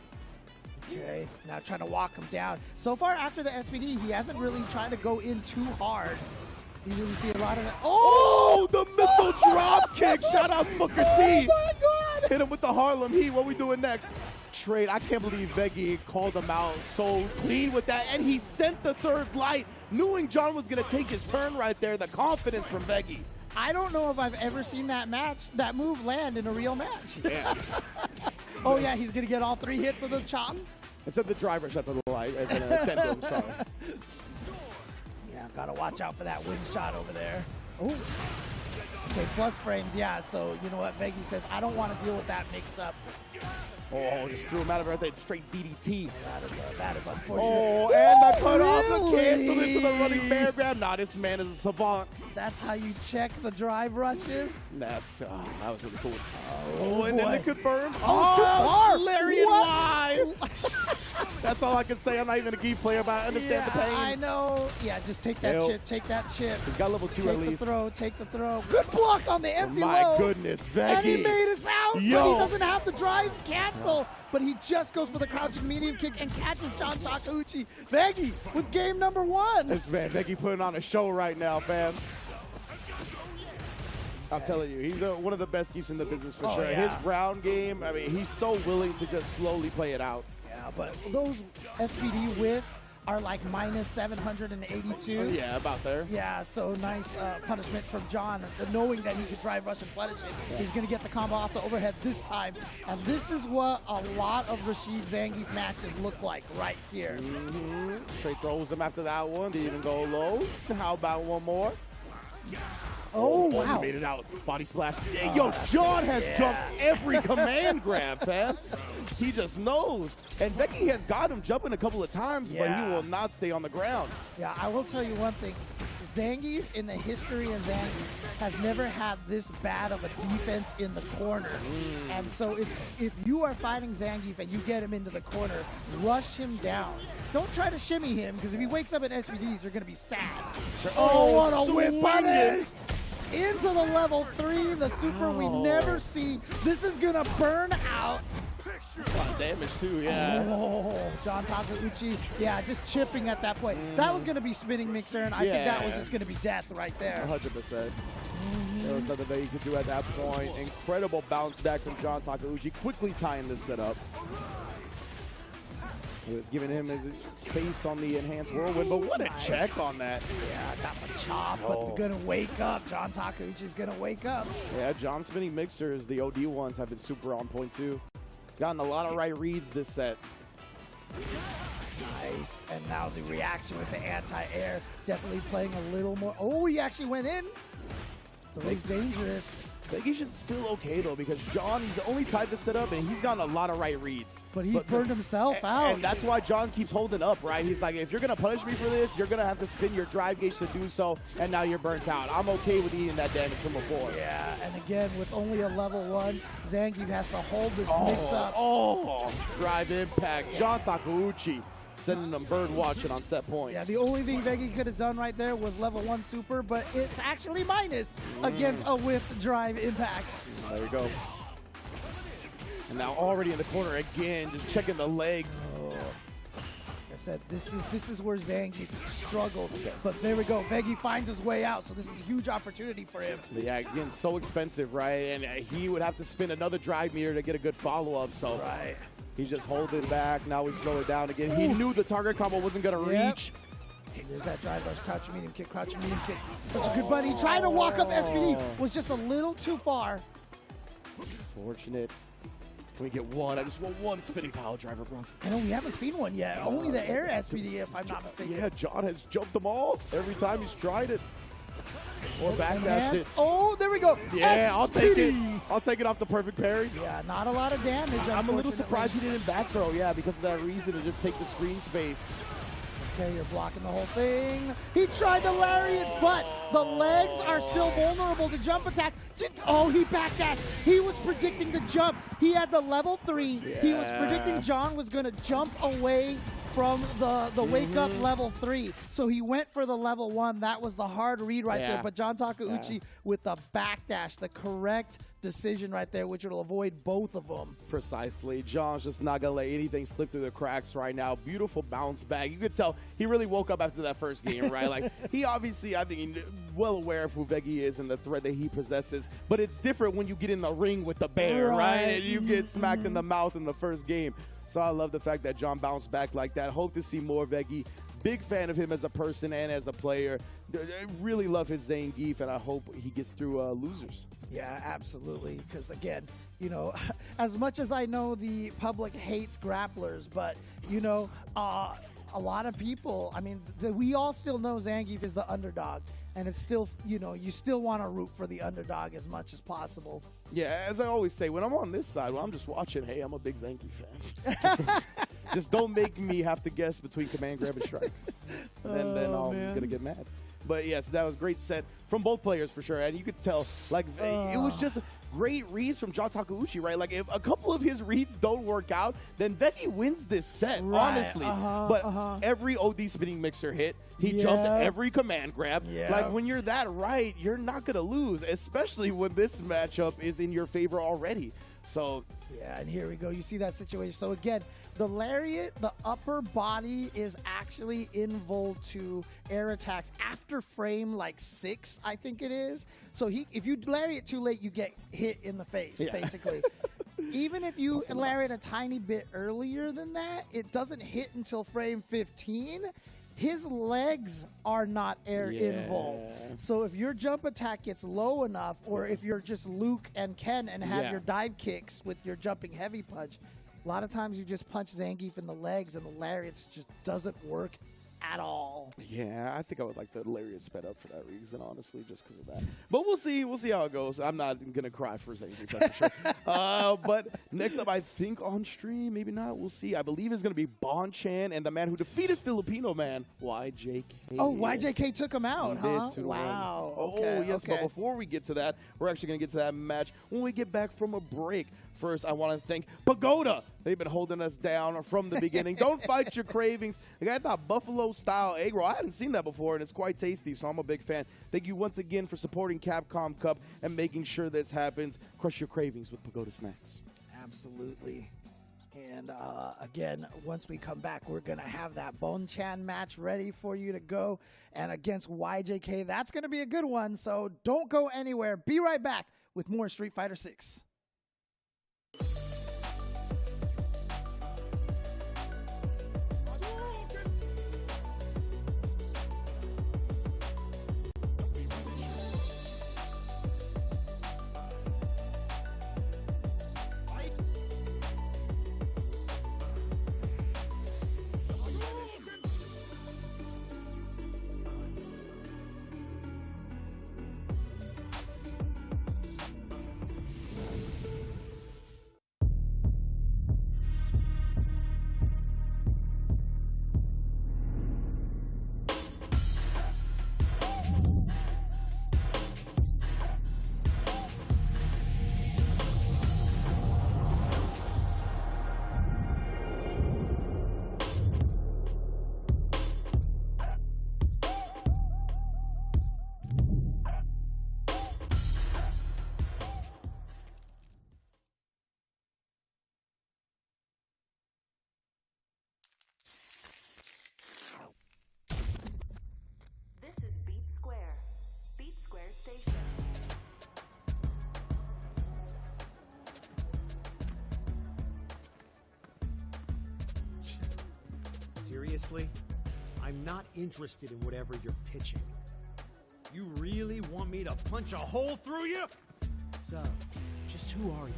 K: Okay, now trying to walk him down. So far, after the SPD, he hasn't really tried to go in too hard. You really see a lot of that.
R: Oh, the missile drop kick. Shout out Booker T.
K: Oh, my God.
R: Hit him with the Harlem Heat. What we doing next? Trade. I can't believe Veggie called him out so clean with that. And he sent the third light, knowing John was going to take his turn right there. The confidence from Veggie.
K: I don't know if I've ever seen that move land in a real match.
R: Yeah.
K: Oh, yeah, he's going to get all 3 hits of the chop.
R: Instead the driver shut the light as an addendum, sorry.
K: Yeah, gotta watch out for that wind shot over there. Oh. Okay, plus frames, yeah. So, you know what? Veggie says, I don't want to deal with that mix-up.
R: Oh, just threw him out of it right there. Straight DDT.
K: That is unfortunate.
R: Oh, and the cut off the cancel into the running bear grab. Nah, this man is a savant.
K: That's how you check the drive rushes?
R: That was really cool.
K: Oh,
R: and then they confirmed.
K: Oh,
R: Lariat live. That's all I can say. I'm not even a Geef player, but I understand the pain.
K: I know. Yeah, just take that chip. Take that chip.
R: He's got level 2 at least.
K: Take the throw. Good block on the empty
R: My
K: low.
R: goodness, Veggie.
K: And he made us out,
R: Yo.
K: but he doesn't have the drive cancel. But he just goes for the crouching medium kick and catches John Takeuchi. Veggie with game number 1.
R: This man, Veggie putting on a show right now, fam. I'm telling you, he's one of the best Geefs in the business for sure.
K: Yeah.
R: His ground game, I mean, he's so willing to just slowly play it out.
K: Yeah, but those SPD whiffs are like minus 782.
R: Yeah, about there.
K: Yeah, so nice punishment from John, knowing that he could drive rush and punish it.
R: Yeah.
K: He's going to get the combo off the overhead this time. And this is what a lot of Rashid Zangief matches look like right here.
R: Straight throws him after that one. Didn't even go low. How about one more?
K: Oh, wow.
R: He made it out. Body splash. Yo, John has jumped every command grab, fam. He just knows. And Becky has got him jumping a couple of times, but he will not stay on the ground.
K: Yeah, I will tell you one thing. Zangief, in the history of Zangief, has never had this bad of a defense in the corner. And so if you are fighting Zangief and you get him into the corner, rush him down. Don't try to shimmy him, because if he wakes up in SPDs, you're going to be sad.
R: Sure.
K: Oh, what a whip
R: swing
K: punish! Into the level 3, the super we never see. This is going to burn out.
R: That's a lot of damage, too, yeah.
K: Oh, John Takeuchi, yeah, just chipping at that point. That was going to be spinning mixer, and I think that was just going to be death right there.
R: 100%. There was nothing that he could do at that point. Incredible bounce back from John Takeuchi, quickly tying this setup. It was giving him his space on the enhanced whirlwind, but what a check on that.
K: Yeah, got the chop, but going to wake up. John Takeuchi's going to wake up.
R: Yeah, John spinning mixers, the OD ones, have been super on point, too. Gotten a lot of right reads this set.
K: Nice. And now the reaction with the anti-air, definitely playing a little more. Oh, he actually went in. So he's dangerous.
R: I think he should feel okay, though, because John, he's only tied the setup, and he's gotten a lot of right reads.
K: But he burned himself out.
R: And that's why John keeps holding up, right? He's like, if you're going to punish me for this, you're going to have to spin your drive gauge to do so, and now you're burnt out. I'm okay with eating that damage from before.
K: Yeah, and again, with only a level 1, Zangief has to hold this mix-up.
R: Oh, drive impact. John Takeuchi sending them bird watching on set point.
K: Yeah, the only thing Veggie could have done right there was level 1 super, but it's actually minus against a whiff drive impact.
R: There you go. And now already in the corner again, just checking the legs.
K: Like I said, this is where Zangief struggles. But there we go. Veggie finds his way out, so this is a huge opportunity for him.
R: But yeah, it's getting so expensive, right? And he would have to spin another drive meter to get a good follow-up. So
K: right.
R: He's just holding back. Now we slow it down again. He knew the target combo wasn't going to reach.
K: There's that drive rush, crouching medium kick, crouching medium kick. Such a good buddy. Trying to walk up SPD was just a little too far.
R: Fortunate. Can we get one? I just want one spinning pile driver, bro.
K: I know we haven't seen one yet. Only the air SPD, if I'm not mistaken.
R: Yeah, John has jumped them all every time he's tried it. Or backdashed it.
K: Oh, there we go.
R: Yeah,
K: SPD.
R: I'll take it. I'll take it off the perfect parry.
K: Yeah, not a lot of damage.
R: I'm a little surprised he didn't back throw. Yeah, because of that reason to just take the screen space.
K: Okay, you're blocking the whole thing. He tried the lariat, but the legs are still vulnerable to jump attack. Oh, he backdashed. He was predicting the jump. He had the level 3.
R: Yeah.
K: He was predicting John was going to jump away from the wake up level 3. So he went for the level 1. That was the hard read right there. But John Takeuchi with the backdash, the correct decision right there, which will avoid both of them.
R: Precisely. John's just not going to let anything slip through the cracks right now. Beautiful bounce back. You could tell he really woke up after that first game, right? Like, he obviously, I think, he's well aware of who Veggie is and the threat that he possesses. But it's different when you get in the ring with the bear, right? And you get smacked in the mouth in the first game. So I love the fact that John bounced back like that. Hope to see more Veggie. Big fan of him as a person and as a player. I really love his Zangief, and I hope he gets through losers.
K: Yeah, absolutely. Because, again, you know, as much as I know the public hates grapplers, but, you know, a lot of people, I mean, we all still know Zangief is the underdog. And it's still, you know, you still want to root for the underdog as much as possible.
R: Yeah, as I always say, when I'm on this side, when I'm just watching, hey, I'm a big Zangief fan. Just don't make me have to guess between command, grab, and strike. And then I'm going to get mad. But, yes, that was a great set from both players for sure. And you could tell, like, it was just great reads from John Takeuchi, right? Like, if a couple of his reads don't work out, then Veggie wins this set, honestly. But every OD spinning mixer hit, he jumped every command grab. Like, when you're that right, you're not going to lose, especially when this matchup is in your favor already. So,
K: yeah, and here we go. You see that situation. So, again, the lariat, the upper body is actually invulnerable to air attacks after frame like 6, I think it is. So if you lariat too late, you get hit in the face, basically. even if you lariat a tiny bit earlier than that, it doesn't hit until frame 15. His legs are not air involved. So if your jump attack gets low enough, or if you're just Luke and Ken and have your dive kicks with your jumping heavy punch, a lot of times you just punch Zangief in the legs and the lariats just doesn't work at all.
R: Yeah, I think I would like the lariat sped up for that reason, honestly, just because of that. But we'll see. We'll see how it goes. I'm not going to cry for Zangief, that's for sure. But next up, I think on stream, maybe not. We'll see. I believe it's going to be Bon-Chan and the man who defeated Filipino man, YJK.
K: Oh, YJK took him out,
R: He did,
K: huh?
R: 2-1.
K: Wow.
R: Oh,
K: Okay,
R: yes.
K: okay.
R: But before we get to that, we're actually going to get to that match when we get back from a break. First, I want to thank Pagoda. They've been holding us down from the beginning. Don't fight your cravings. I got that buffalo-style egg roll. I hadn't seen that before, and it's quite tasty, so I'm a big fan. Thank you once again for supporting Capcom Cup and making sure this happens. Crush your cravings with Pagoda Snacks.
K: Absolutely. And again, once we come back, we're going to have that Bon-Chan match ready for you to go. And against YJK, that's going to be a good one. So don't go anywhere. Be right back with more Street Fighter 6.
N: Seriously? I'm not interested in whatever you're pitching. You really want me to punch a hole through you? So, just who are you?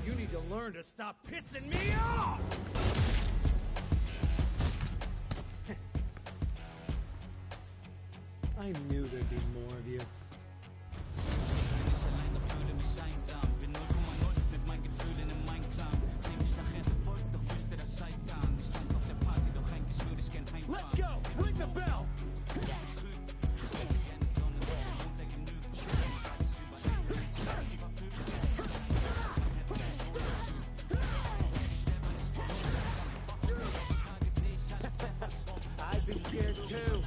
N: You need to learn to stop pissing me off! I knew there'd be more of you. Let's go! Ring the bell! I've been scared too.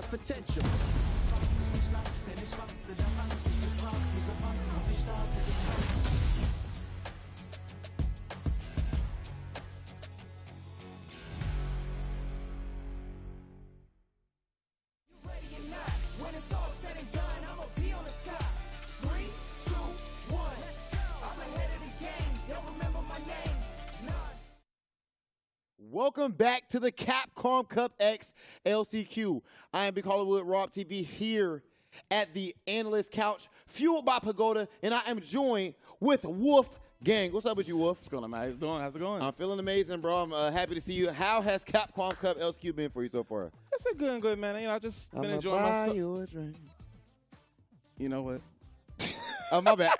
N: Potential.
J: Welcome back to the Capcom Cup X LCQ. I am Big Hollywood Rob TV here at the analyst couch, fueled by Pagoda, and I am joined with Wolf Gang. What's up with you, Wolf?
L: What's going on, man? How you doing? How's it going?
J: I'm feeling amazing, bro. I'm happy to see you. How has Capcom Cup LCQ been for you so far?
L: It's been good and good, man. You know, I've just been enjoying myself. You know what?
J: Oh, my bad.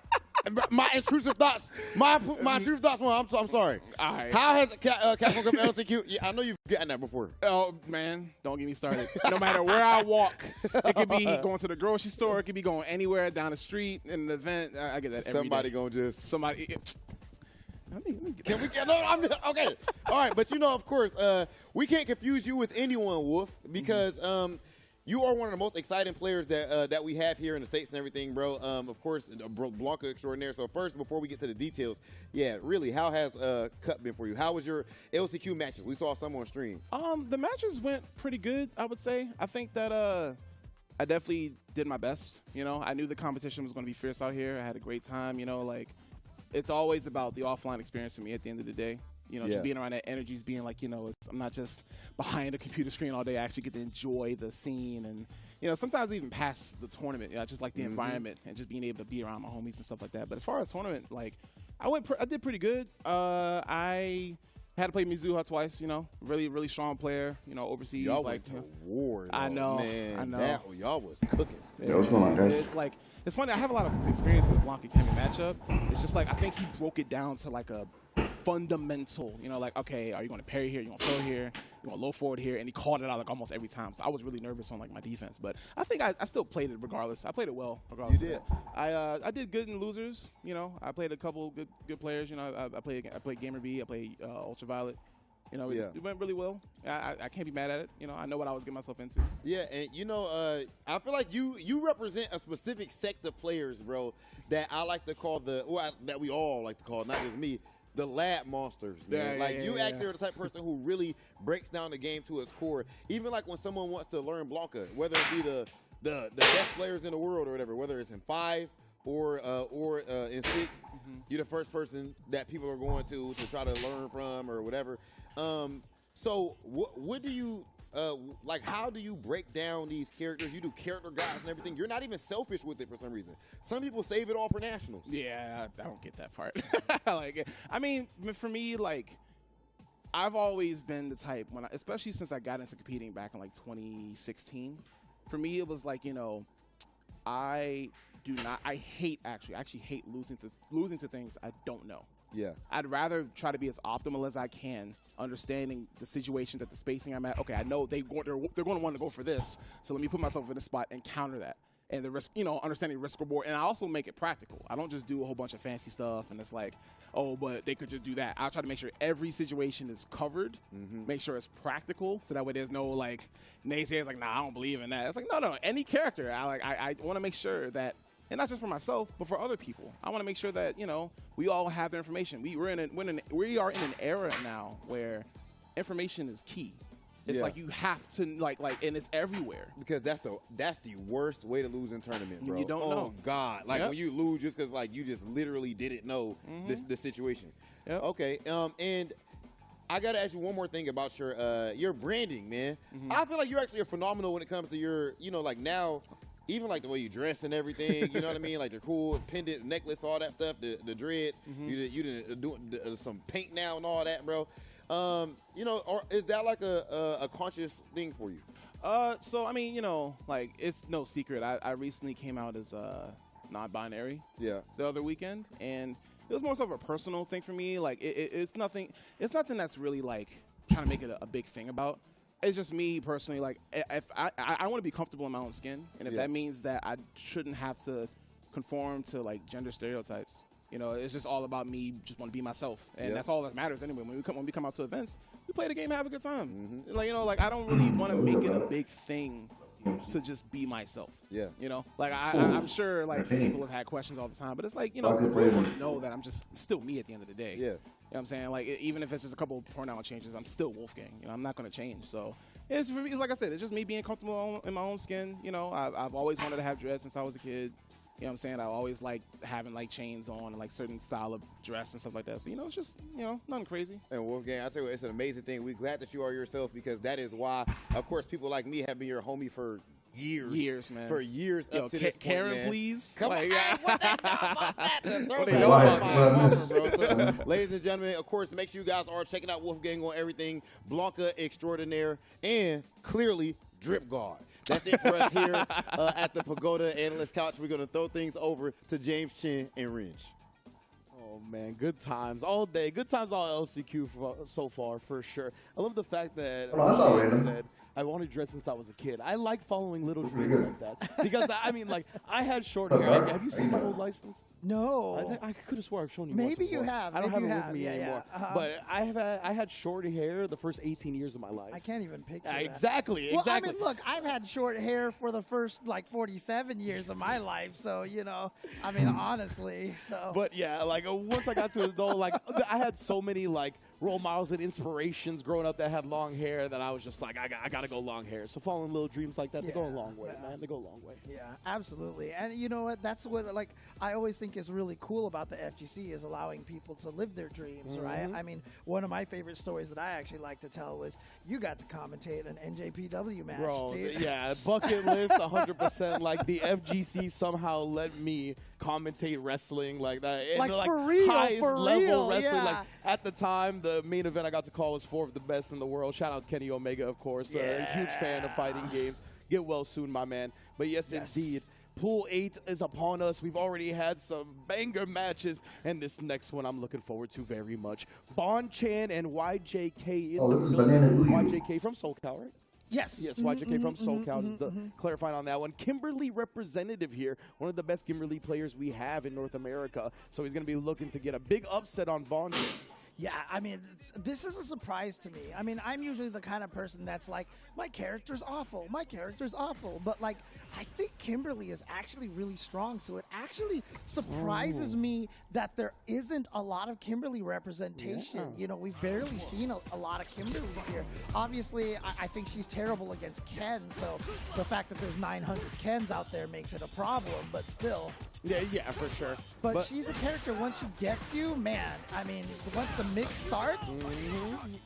J: My intrusive thoughts. My intrusive thoughts. I'm sorry.
L: All right.
J: How has Capcom Cup LCQ? Yeah, I know you've gotten that before.
L: Oh, man, don't get me started. No matter where I walk, it could be going to the grocery store. It could be going anywhere down the street in an event. I get that every
J: Somebody
L: day.
J: gonna just
L: Somebody.
J: Can we get? No, okay. All right, but you know, of course, we can't confuse you with anyone, Wolf, because you are one of the most exciting players that we have here in the States and everything, bro. Of course, Blanca extraordinaire. So first, before we get to the details, yeah, really, how has Cup been for you? How was your LCQ matches? We saw some on stream.
L: The matches went pretty good, I would say. I think that I definitely did my best. You know, I knew the competition was going to be fierce out here. I had a great time. You know, like, it's always about the offline experience for me at the end of the day. You know, just being around that energy, is being like, you know, I'm not just behind a computer screen all day. I actually get to enjoy the scene and, you know, sometimes even past the tournament. You know, I just like the environment and just being able to be around my homies and stuff like that. But as far as tournament, like, I did pretty good. I had to play Mizuha twice, you know, really strong player, you know, overseas.
J: Y'all
L: like,
J: went to war, though,
L: I know,
J: man.
L: I know.
J: Y'all was cooking.
C: Yeah, what's going on, guys?
L: It's like, it's funny. I have a lot of experience in the Blanca Kemi matchup. It's just like, I think he broke it down to like a fundamental, you know, like, okay, are you going to parry here? You going to throw here? You want to low forward here? And he called it out like almost every time. So I was really nervous on like my defense, but I think I still played it regardless. I played it well regardless.
J: You did.
L: I did good in losers. You know, I played a couple good players. You know, I played Gamer V. I played Ultraviolet. You know, it went really well. I can't be mad at it. You know, I know what I was getting myself into.
J: Yeah, and you know, I feel like you represent a specific sect of players, bro, that I like to call that we all like to call, not just me, the lab monsters, man. You actually are the type of person who really breaks down the game to its core. Even like when someone wants to learn Blanca, whether it be the best players in the world or whatever, whether it's in 5 or in 6, you're the first person that people are going to try to learn from or whatever. So what do you like? How do you break down these characters? You do character guides and everything. You're not even selfish with it for some reason. Some people save it all for nationals.
L: Yeah, I don't get that part. Like, I mean, for me, like, I've always been the type especially since I got into competing back in like 2016. For me, it was like, you know, I actually hate losing to things I don't know.
J: Yeah.
L: I'd rather try to be as optimal as I can, understanding the situations at the spacing I'm at. Okay, I know they're going to want to go for this, so let me put myself in a spot and counter that. And the risk, you know, understanding risk reward, and I also make it practical. I don't just do a whole bunch of fancy stuff, and it's like, oh, but they could just do that. I'll try to make sure every situation is covered, make sure it's practical, so that way there's no like naysayers like, nah, I don't believe in that. It's like, no, any character. I want to make sure that. And not just for myself, but for other people. I want to make sure that, you know, we all have the information. We are in an era now where information is key. It's like you have to like, and it's everywhere.
J: Because that's the worst way to lose in tournament, bro.
L: You don't know.
J: Oh God, like when you lose just because like you just literally didn't know the situation.
L: Yep.
J: Okay, and I gotta ask you one more thing about your branding, man. I feel like you're actually phenomenal when it comes to your, you know, like now. Even like the way you dress and everything, you know what I mean? Like your cool pendant, necklace, all that stuff, the dreads. You didn't do some paint now and all that, bro. You know, or is that like a conscious thing for you?
L: So I mean, you know, like it's no secret. I recently came out as non-binary.
J: Yeah.
L: The other weekend, and it was more so of a personal thing for me. Like it's nothing that's really like trying to make it a big thing about. It's just me personally, like, if I want to be comfortable in my own skin, and if that means that I shouldn't have to conform to, like, gender stereotypes, you know, it's just all about me just want to be myself, and that's all that matters anyway. When we come out to events, we play the game, have a good time. Like, you know, like, I don't really want to make it a big thing to just be myself.
J: Yeah.
L: You know, like, I'm sure, like, people have had questions all the time, but it's like, you know, the real ones know that I'm just still me at the end of the day.
J: Yeah.
L: You know what I'm saying? Like, even if it's just a couple pronoun changes, I'm still Wolfgang. You know, I'm not going to change. So, it's for me, like I said, it's just me being comfortable in my own skin. You know, I've always wanted to have dreads since I was a kid. You know what I'm saying? I always like having like chains on and like certain style of dress and stuff like that. So, you know, it's just, you know, nothing crazy.
J: And Wolfgang, I tell you what, it's an amazing thing. We're glad that you are yourself because that is why, of course, people like me have been your homie for years,
L: man.
J: For years up to this point,
L: Karen,
J: man.
L: please.
J: Come on, hey, what they know about that?
L: What they know about
J: my bro. So, ladies and gentlemen, of course, make sure you guys are checking out Wolfgang on everything. Blanca Extraordinaire and clearly Drip Guard. That's it for us here at the Pagoda Analyst Couch. We're going to throw things over to James Chin and Ringe.
R: Oh, man, good times all day. Good times all LCQ so far, for sure. I love the fact that said, I wanted to dress since I was a kid. I like following little dreams like that. Because, I mean, like, I had short hair. Have you seen my old license?
K: No.
R: I could have swore I've shown you
K: Maybe
R: once
K: you
R: before.
K: have.
R: I don't
K: Maybe
R: have
K: you
R: it with
K: have.
R: me
K: Yeah,
R: anymore.
K: yeah.
R: But I had short hair the first 18 years of my life.
K: I can't even picture that.
R: Exactly.
K: Well, I mean, look, I've had short hair for the first, like, 47 years of my life. So, you know, I mean, honestly, so.
R: But, yeah, like, once I got to adult, like, I had so many, like, role models and inspirations growing up that had long hair that I was just like, I got to go long hair. So following little dreams like that, they go a long way, man. They go a long way.
K: Yeah, absolutely. And you know what? That's what, like, I always think is really cool about the FGC is allowing people to live their dreams, right? I mean, one of my favorite stories that I actually like to tell was you got to commentate an NJPW match.
R: Bro,
K: dude.
R: yeah, bucket list 100%. Like, the FGC somehow let me commentate wrestling like that. And
K: Like, for real,
R: highest
K: for
R: level
K: real,
R: wrestling.
K: yeah.
R: Like, at the time, the main event I got to call was 4 of the best in the world. Shout out to Kenny Omega, of course. Huge fan of fighting games. Get well soon, my man. But yes, indeed. Pool 8 is upon us. We've already had some banger matches, and this next one I'm looking forward to very much. Bon Chan and YJK in the building. YJK from SoulCal, right?
K: Yes.
R: Yes, YJK from SoulCal. Just clarifying on that one. Kimberly representative here. One of the best Kimberly players we have in North America. So he's going to be looking to get a big upset on Bon Chan.
K: Yeah, I mean, this is a surprise to me. I mean, I'm usually the kind of person that's like, my character's awful, my character's awful. But, like, I think Kimberly is actually really strong. So it actually surprises me that there isn't a lot of Kimberly representation.
R: Yeah.
K: You know, we've barely seen a lot of Kimberlys here. Obviously, I think she's terrible against Ken. So the fact that there's 900 Kens out there makes it a problem, but still.
R: Yeah, for sure.
K: But she's a character, once she gets you, man, I mean, once the mix starts.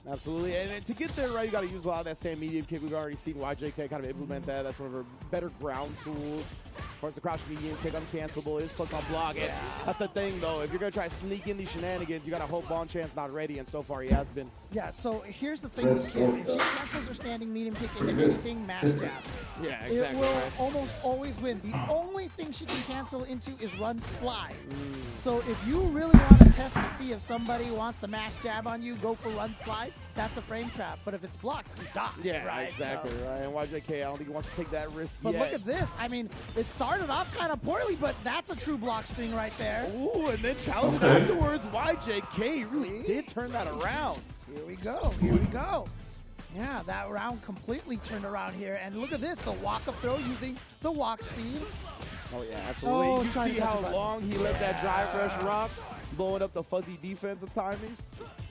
R: Absolutely. And to get there, right, you got to use a lot of that stand medium kick. We've already seen YJK kind of implement that. That's one of her better ground tools. Of course, the crouch medium kick, uncancelable, is plus on block. And that's the thing, though. If you're going to try to sneak in these shenanigans, you got to hope Bon Chan's not ready, and so far he has been.
K: Yeah, so here's the thing with Kim. If she cancels her standing medium kick into anything, mash jab.
R: Yeah, exactly.
K: It will almost always win. The only thing she can cancel into is run slide. So if you really want to test to see if somebody wants to mash jab on you, go for run slide. That's a frame trap. But if it's blocked, you die.
R: Yeah,
K: right?
R: exactly.
K: So.
R: Right. And YJK, I don't think he wants to take that risk
K: But
R: yet.
K: look at this. I mean, it started off kind of poorly, but that's a true block string right there.
R: Ooh, and then challenging afterwards. YJK really did turn that around.
K: Here we go. Here we go. Yeah, that round completely turned around here. And look at this, the walk-up throw using the walk speed.
R: Oh, yeah, absolutely.
K: Oh,
R: you
K: trying
R: see
K: to touch
R: how
K: the button.
R: long he let that drive rush rock, blowing up the fuzzy defensive timings.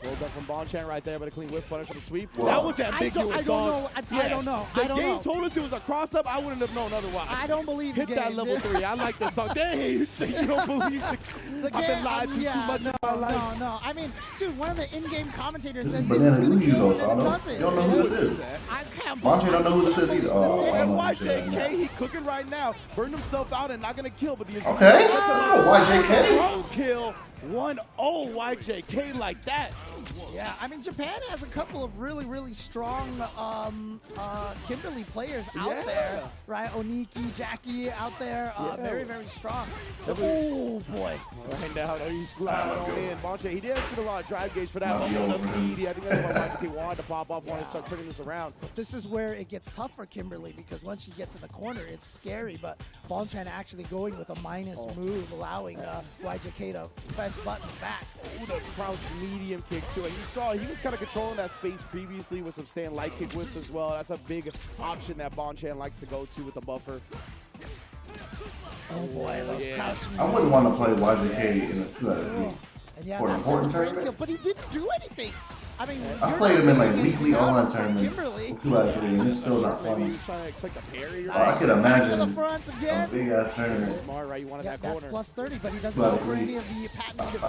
R: Well done from Bon Chan right there, but a clean whip punish on the sweep.
K: Wow.
R: That was ambiguous,
K: I don't know. I don't know.
R: The
K: I don't
R: game
K: know.
R: told us it was a cross-up. I wouldn't have known otherwise.
K: I don't believe
R: Hit
K: the
R: that
K: game.
R: level 3. I like this song. Dang, you say you don't believe the I've been lied to too much in my life.
K: No. I mean, dude, one of the in-game commentators said
C: This
K: this is
C: is
K: going to
C: Banana
K: kill
C: Luigi,
K: him, and
C: though,
K: it
C: so I
K: doesn't.
C: don't know who this is.
K: I can't
C: Bon Chan don't know who this is either. Oh, I
R: And
C: don't know.
R: YJK, he cooking right now. Burned himself out and not going to kill, but the
C: Okay, let's go, YJK.
R: Bro, kill 1-0 YJK like that.
K: Yeah, I mean, Japan has a couple of really, really strong Kimberly players out there, right? Oniki, Jackie out there, very, very strong. Oh, boy.
R: Right now, he's sliding on in. Bon Chan, he did get a lot of drive gauge for that one. I think that's why YJK wanted to pop off, wanted to start turning this around.
K: This is where it gets tough for Kimberly because once she gets in the corner, it's scary. But Bon Chan actually going with a minus move, allowing YJK to press buttons back.
R: Ooh, the crouch medium kick too. And you saw he was kind of controlling that space previously with some stand light kick whips as well. That's a big option that Bon Chan likes to go to with the buffer.
K: Oh boy, those crouching.
C: I wouldn't want to play YJK in a 2 out of 3.
K: And yeah,
C: For an
K: that's just a
C: important
K: frame
C: tournament.
K: kill, but he didn't do anything. I mean,
C: I
K: you're
C: played
K: not
C: him in like
K: really
C: weekly
K: getting out
C: online
K: of
C: tournaments.
K: Kimberly.
C: 2 out of 3, and it's still not funny.
R: He's trying to expect a parry or
C: I could
K: Back to
C: imagine
K: the front
C: a
K: again.
C: big ass tournament.
R: Smart, right? You wanted
K: Yeah,
R: that
K: that's
R: corner.
K: plus 30, but he doesn't
C: Well,
K: go for
C: at
K: any of the patented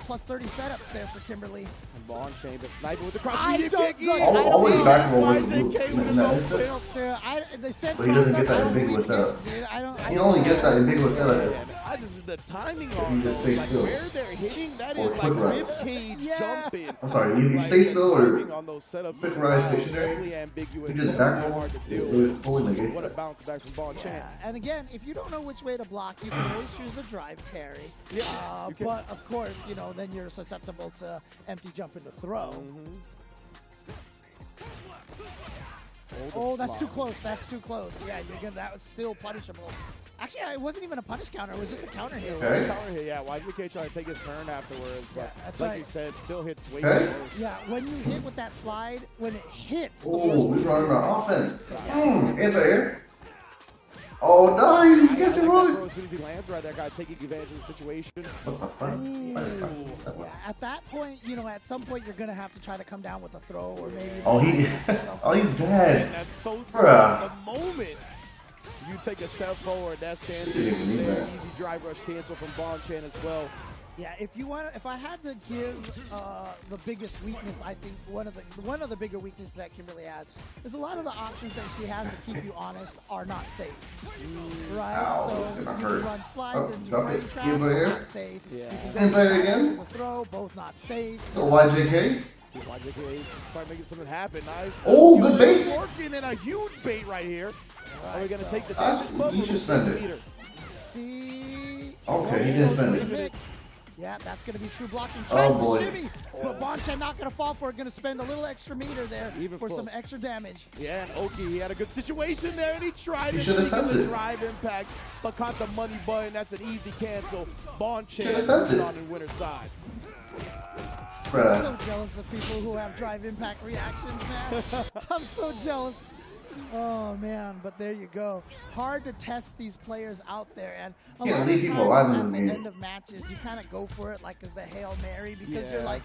K: plus 30 setups there for Kimberly.
R: And Bond Shane, the sniper with the cross.
K: I don't know.
C: Always back roll versus Luke
R: YJK with
C: in that instance.
K: They said
C: But he doesn't get
K: cross
C: that
K: up,
C: ambiguous
K: I don't
C: setup.
K: think it, dude.
C: He only gets that ambiguous setup.
R: I just the timing
C: He
R: on
C: just
R: those,
C: stays
R: like
C: still.
R: where they're hitting, that
C: Or
R: is
C: quick
R: like
C: rise.
R: rib cage jumping.
C: I'm sorry, you
R: Like,
C: stay
R: the
C: still or
R: timing on those setups
C: quick
R: is
C: rise
R: wild,
C: stationary.
R: definitely ambiguous.
C: You just
R: Very
C: back roll.
R: hard to deal
C: It
R: with.
C: fully negates
R: What a
C: that.
R: bounce back from Bond Chan.
K: Yeah, and again, if you don't know which way to block, you can always choose a drive parry.
R: Yeah, you can.
K: But of course, you know, then you're susceptible to empty jump into throw. Oh, that's too close. That's too close. Yeah, that was still punishable. Actually, it wasn't even a punish counter. It was just a counter hit.
C: Okay.
R: Counter hit, yeah. YJK trying to take his turn afterwards, but
K: that's
R: like
K: right.
R: you said, still hits way
C: Okay.
R: worse.
K: Yeah, when you hit with that slide, when it hits.
C: Oh, we brought in our offense. Anti-air. Oh, nice. He's guessing wrong.
R: As soon as he lands right there, guy taking advantage of the situation.
K: Yeah, at that point, you know, at some point you're gonna have to try to come down with a throw or maybe.
C: Oh, he's dead.
R: And that's so
C: Bruh.
R: the moment you take a step forward, that standing
C: Didn't even need
R: there,
C: that.
R: easy drive rush cancel from Bond Chan as well.
K: Yeah, if I had to give the biggest weakness, I think one of the bigger weaknesses that Kimberly has is a lot of the options that she has to keep you honest are not safe. Right?
C: Ow,
K: so
C: this is gonna
K: you
C: hurt.
K: can run slide
C: Oh,
K: and
C: drop
K: train
C: it.
K: trap,
C: Anti-air.
K: not safe.
R: Yeah.
K: You can go
C: Anti-air
K: back
C: again?
K: to the throw, both not safe.
C: The YJK.
R: YJK start making something happen. Nice.
C: Oh, good bait.
R: Working in a huge bait right here. Are we gonna take the
C: That's-
R: damage buff?
C: you
R: or
C: should
R: the
C: spend it.
R: meter?
K: See?
C: Okay, he didn't spend it.
K: Mix. Yeah, that's going to be true blocking.
C: Oh,
K: Tries
C: boy.
K: to shimmy, but Bonchan not going to fall for it. Going to spend a little extra meter there
R: Even
K: for
R: full.
K: some extra damage.
R: Yeah, and Oki, he had a good situation there, and he tried
C: He
R: it.
C: should have
R: He got
C: sent
R: the
C: it.
R: drive impact, but caught the money button. That's an easy cancel. Bond
C: Should
R: Chan
C: have sent
R: is
C: it.
R: on the winner's side.
K: I'm
C: Bruh.
K: so jealous of people who have drive impact reactions, man. I'm so jealous. Oh, man, but there you go. Hard to test these players out there. And a
C: Can't
K: lot
C: leave
K: of
C: people alive in
K: times
C: this
K: at the
C: game.
K: end of matches, you kind of go for it like as the Hail Mary because
R: Yeah.
K: you're like,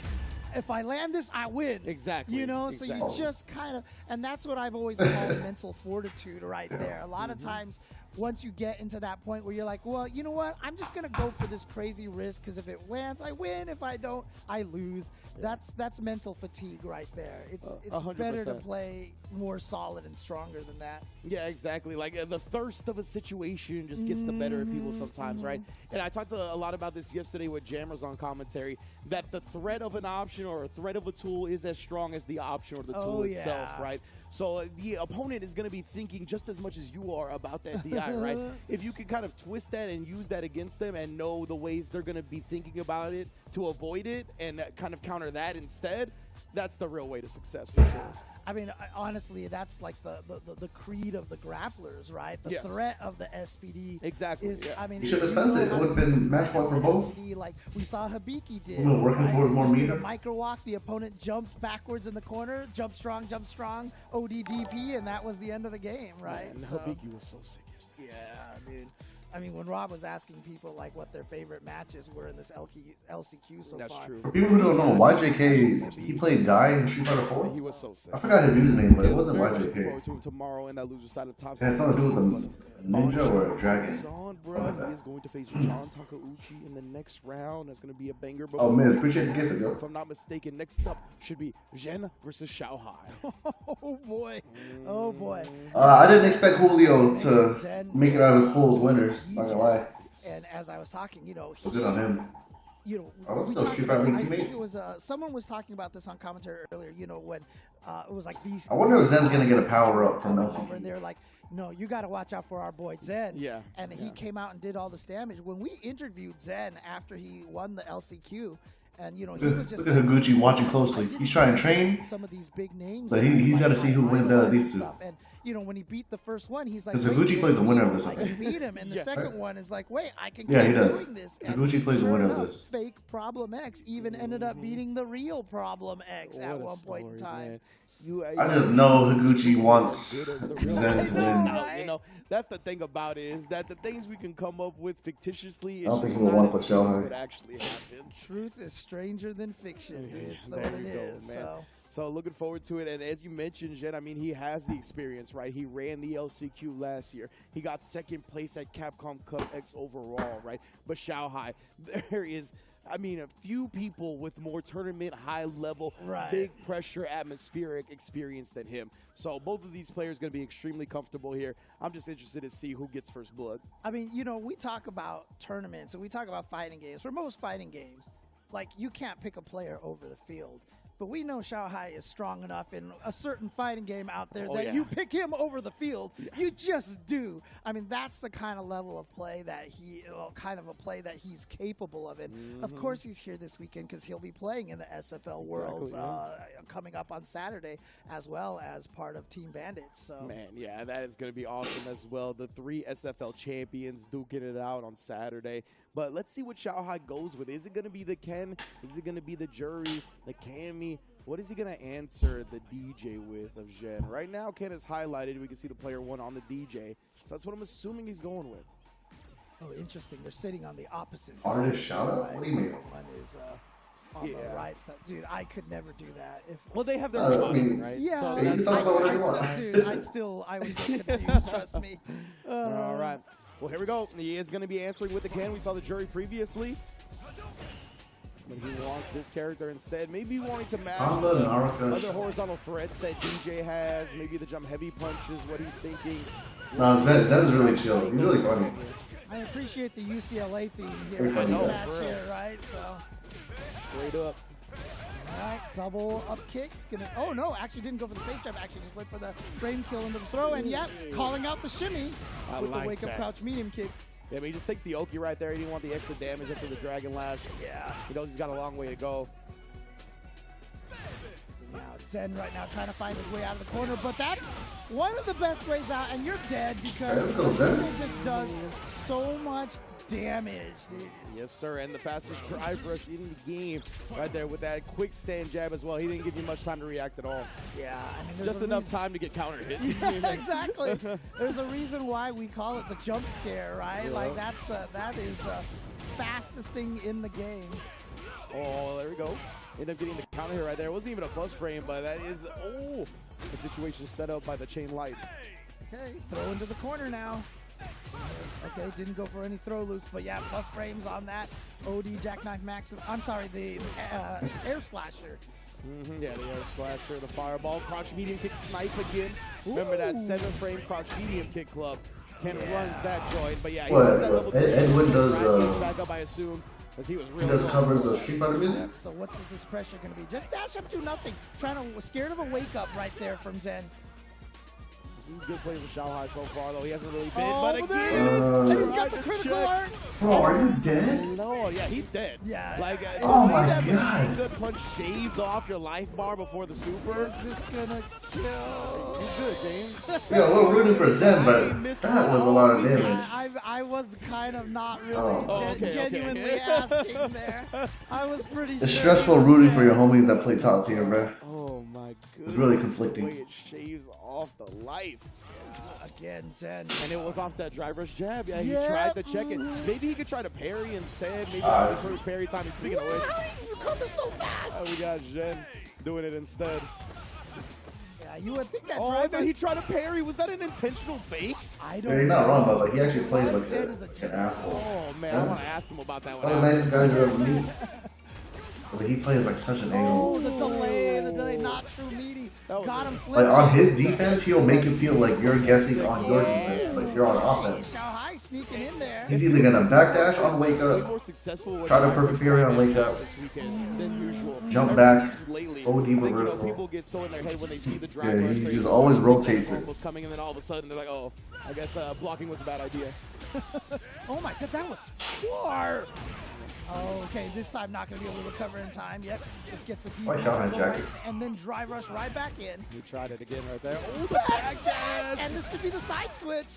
K: if I land this, I win.
R: Exactly.
K: You know, so you
R: exactly.
K: just kind of, and that's what I've always called mental fortitude right there. A lot of times, once you get into that point where you're like, well, you know what? I'm just gonna go for this crazy risk because if it lands, I win. If I don't, I lose. That's mental fatigue right there. It's
R: 100%.
K: better to play more solid and stronger than that.
R: Yeah, exactly. Like the thirst of a situation just gets the better of people sometimes, right? And I talked a lot about this yesterday with Jammers on commentary, that the threat of an option or a threat of a tool is as strong as the option or the tool itself, right? So the opponent is going to be thinking just as much as you are about that DI, right? If you can kind of twist that and use that against them and know the ways they're going to be thinking about it to avoid it and kind of counter that instead, that's the real way to success for sure.
K: I mean, honestly, that's like the creed of the grapplers, right? The
R: Yes.
K: threat of the SPD.
R: Exactly.
K: Is, I mean,
C: He should have
K: you
C: spent
K: know
C: it. It
K: how
C: would have been match point for both.
K: SPD, like we saw Hibiki did.
C: We're working
K: right?
C: towards more
K: Just did
C: meter.
K: a micro walk. The opponent jumped backwards in the corner, jump strong, ODDP, and that was the end of the game, right?
R: And
K: So-
R: Hibiki was so sick yesterday.
K: yeah, dude. I mean, when Rob was asking people like what their favorite matches were in this LCQ so
R: That's
K: far.
R: true.
C: For people who don't know, YJK, he played Guy in Street Fighter 4.
R: He was so sick.
C: I forgot his username, but it wasn't
R: Very much looking
C: YJK.
R: forward to him tomorrow in that loser side of top
C: It had something to do with a ninja or a dragon.
R: Son, bro, he is going to face John Takeuchi in the next round. That's going to be a banger. But
C: Oh, Miz, appreciate the gift, yo.
R: if I'm not mistaken, next up should be Zhen versus Xiao Hai.
K: Oh boy, oh boy.
C: I didn't expect Julio to make it out of his pool as winners, not gonna lie.
K: And as I was talking, you know,
C: So good on him.
K: You know,
C: I was
K: we
C: still
K: talked
C: Street Fighter
K: about-
C: League
K: I think
C: teammate.
K: it was someone was talking about this on commentary earlier. You know, when it was like these.
C: I wonder if Zen's gonna get a power up from
K: And
C: LCQ.
K: they're like, no, you got to watch out for our boy Zen.
R: Yeah,
K: And he came out and did all this damage. When we interviewed Zen after he won the LCQ, and you know, he was just
C: Look at Higuchi watching closely. He's trying to train,
K: some of these big names.
C: but he's got to see who wins out of these two.
K: And you know, when he beat the first one, he's like,
C: Because
K: wait,
C: Higuchi plays the winner of this, I
K: I can
C: think.
K: beat him, and the
R: Yeah.
K: second one is like, wait, I can
C: Yeah,
K: keep
C: he does.
K: doing this. And
C: Higuchi plays the
K: sure
C: winner of
K: enough,
C: this.
K: Fake Problem X even ended up beating the real Problem X at
R: What a
K: one point in
R: story,
K: time.
R: man.
C: I just know Higuchi wants
R: Good as the real
C: Zen to
R: life.
C: win.
R: Out, you know, that's the thing about it is that the things we can come up with fictitiously is
C: I don't think
R: just
C: he would
R: not
C: want to
R: as
C: put Xiao
R: good as
C: Hai.
R: what actually happened.
K: Truth is stranger than fiction. It's
R: There
K: what
R: we
K: it
R: go,
K: is.
R: man.
K: So.
R: So looking forward to it. And as you mentioned, Jen, I mean, he has the experience, right? He ran the LCQ last year. He got second place at Capcom Cup X overall, right? But Xiaohai, there is, I mean, a few people with more tournament, high-level, big pressure, atmospheric experience than him. So both of these players going to be extremely comfortable here. I'm just interested to see who gets first blood.
K: I mean, you know, we talk about tournaments and we talk about fighting games. For most fighting games, like, you can't pick a player over the field. But we know Xiaohai is strong enough in a certain fighting game out there that you pick him over the field. You just do. I mean, that's the kind of level of play that he's capable of. And of course, he's here this weekend because he'll be playing in the SFL Worlds coming up on Saturday, as well as part of Team Bandits. So
R: Man, yeah, that is going to be awesome as well. The 3 SFL champions do get it out on Saturday. But let's see what Xiaohai goes with. Is it going to be the Ken? Is it going to be the Jury, the Cammy? What is he going to answer the DJ with of Jen? Right now, Ken is highlighted. We can see the player 1 on the DJ. So that's what I'm assuming he's going with.
K: Oh, interesting. They're sitting on the opposite side.
C: Artist shout out? What do you mean?
K: One is on the right side. Dude, I could never do that.
R: Well, they have their own, right?
K: Yeah.
R: So
K: I would get confused, trust me.
R: All right. Well, here we go. He is going to be answering with the Ken. We saw the Jury previously. But he wants this character instead. Maybe wanting to match other horizontal threats that DJ has. Maybe the jump heavy punch is what he's thinking.
C: No, Zen's really chill. He's really funny.
K: I appreciate the UCLA theme here.
C: Very funny.
K: Match here, right? So
R: straight up.
K: All right, double up kicks. Oh no, actually didn't go for the safe jab. Actually just went for the frame kill into the throw, and yet calling out the shimmy with the wake up crouch medium kick.
R: Yeah, but he just takes the Oki right there. He didn't want the extra damage after the Dragon Lash.
K: Yeah.
R: He knows he's got a long way to go.
K: Now Zen right now trying to find his way out of the corner, but that's one of the best ways out, and you're dead because it just does so much damage, dude.
R: Yes, sir, and the fastest drive rush in the game right there with that quick stand jab as well. He didn't give you much time to react at all.
K: Yeah, I mean,
R: just enough time to get counter hit.
K: Yeah, exactly. There's a reason why we call it the jump scare, right?
R: Yeah.
K: Like that is the fastest thing in the game.
R: Oh, there we go. End up getting the counter hit right there. It wasn't even a plus frame, but that is the situation set up by the chain lights.
K: Okay, throw into the corner now. Okay, didn't go for any throw loops, but yeah, plus frames on that OD Jackknife Max. I'm sorry, the air slasher.
R: Yeah, the air slasher, the fireball, crouch medium kick snipe again. Remember that 7-frame crouch medium kick club. Ken runs that joint, but yeah, he runs that level 3.
C: Edwin does
R: back up, I assume, because he was really.
C: He does covers of Street Fighter music.
K: Yeah, so what's this pressure going to be? Just dash up, do nothing. Scared of a wake up right there from Zen.
R: This is a good play with Xiaohai so far, though. He hasn't really been,
K: but again, and he's got the critical art.
C: Bro, are you dead?
R: No, yeah, he's dead.
K: Yeah.
R: Like,
C: oh my
R: that
C: god.
R: Good punch shaves off your life bar before the super.
K: Is this gonna kill?
R: He's good, James.
C: Yeah, we're rooting for Zen, but that was a lot of damage.
K: I was kind of not really genuinely asking there. I was pretty
C: It's
K: sure.
C: stressful rooting for your homies that play top tier, bro.
R: Oh my goodness.
C: It's really conflicting.
R: The way it shaves off the life.
K: Again, Zen.
R: And it was off that drive rush jab. Yeah, he tried to check it. Maybe he could try to parry instead. Maybe for parry time. Speaking of which,
K: you recover so fast.
R: We got Jen doing it instead.
K: Yeah, you would think that.
R: Oh, and then he tried to parry. Was that an intentional fake?
K: I don't.
C: Yeah, you're not wrong, but like he actually plays like an asshole.
R: Oh man, I want to ask him about that one.
C: One of the nicest guys you ever meet. But he plays like such an
K: Oh,
C: anal.
K: the delay, not true meaty. Got him
C: Like on his defense, he'll make you feel like you're guessing on your defense, like you're on offense.
K: Xiaohai sneaking in there.
C: He's either gonna backdash on wake up, try to perfect parry on wake up, jump back, OD reversal.
R: People get so in their head when they see the drive
C: Yeah,
R: rush,
C: he
R: they
C: just always rotates it.
R: was coming, and then all of a sudden they're like, oh, I guess blocking was a bad idea.
K: Oh my god, that was far. Oh, okay, this time not going to be able to recover in time. Yep, just gets the deep
C: jacket.
K: and then drive rush right back in.
R: He tried it again right there. Oh,
K: back dash! And this should be the side switch.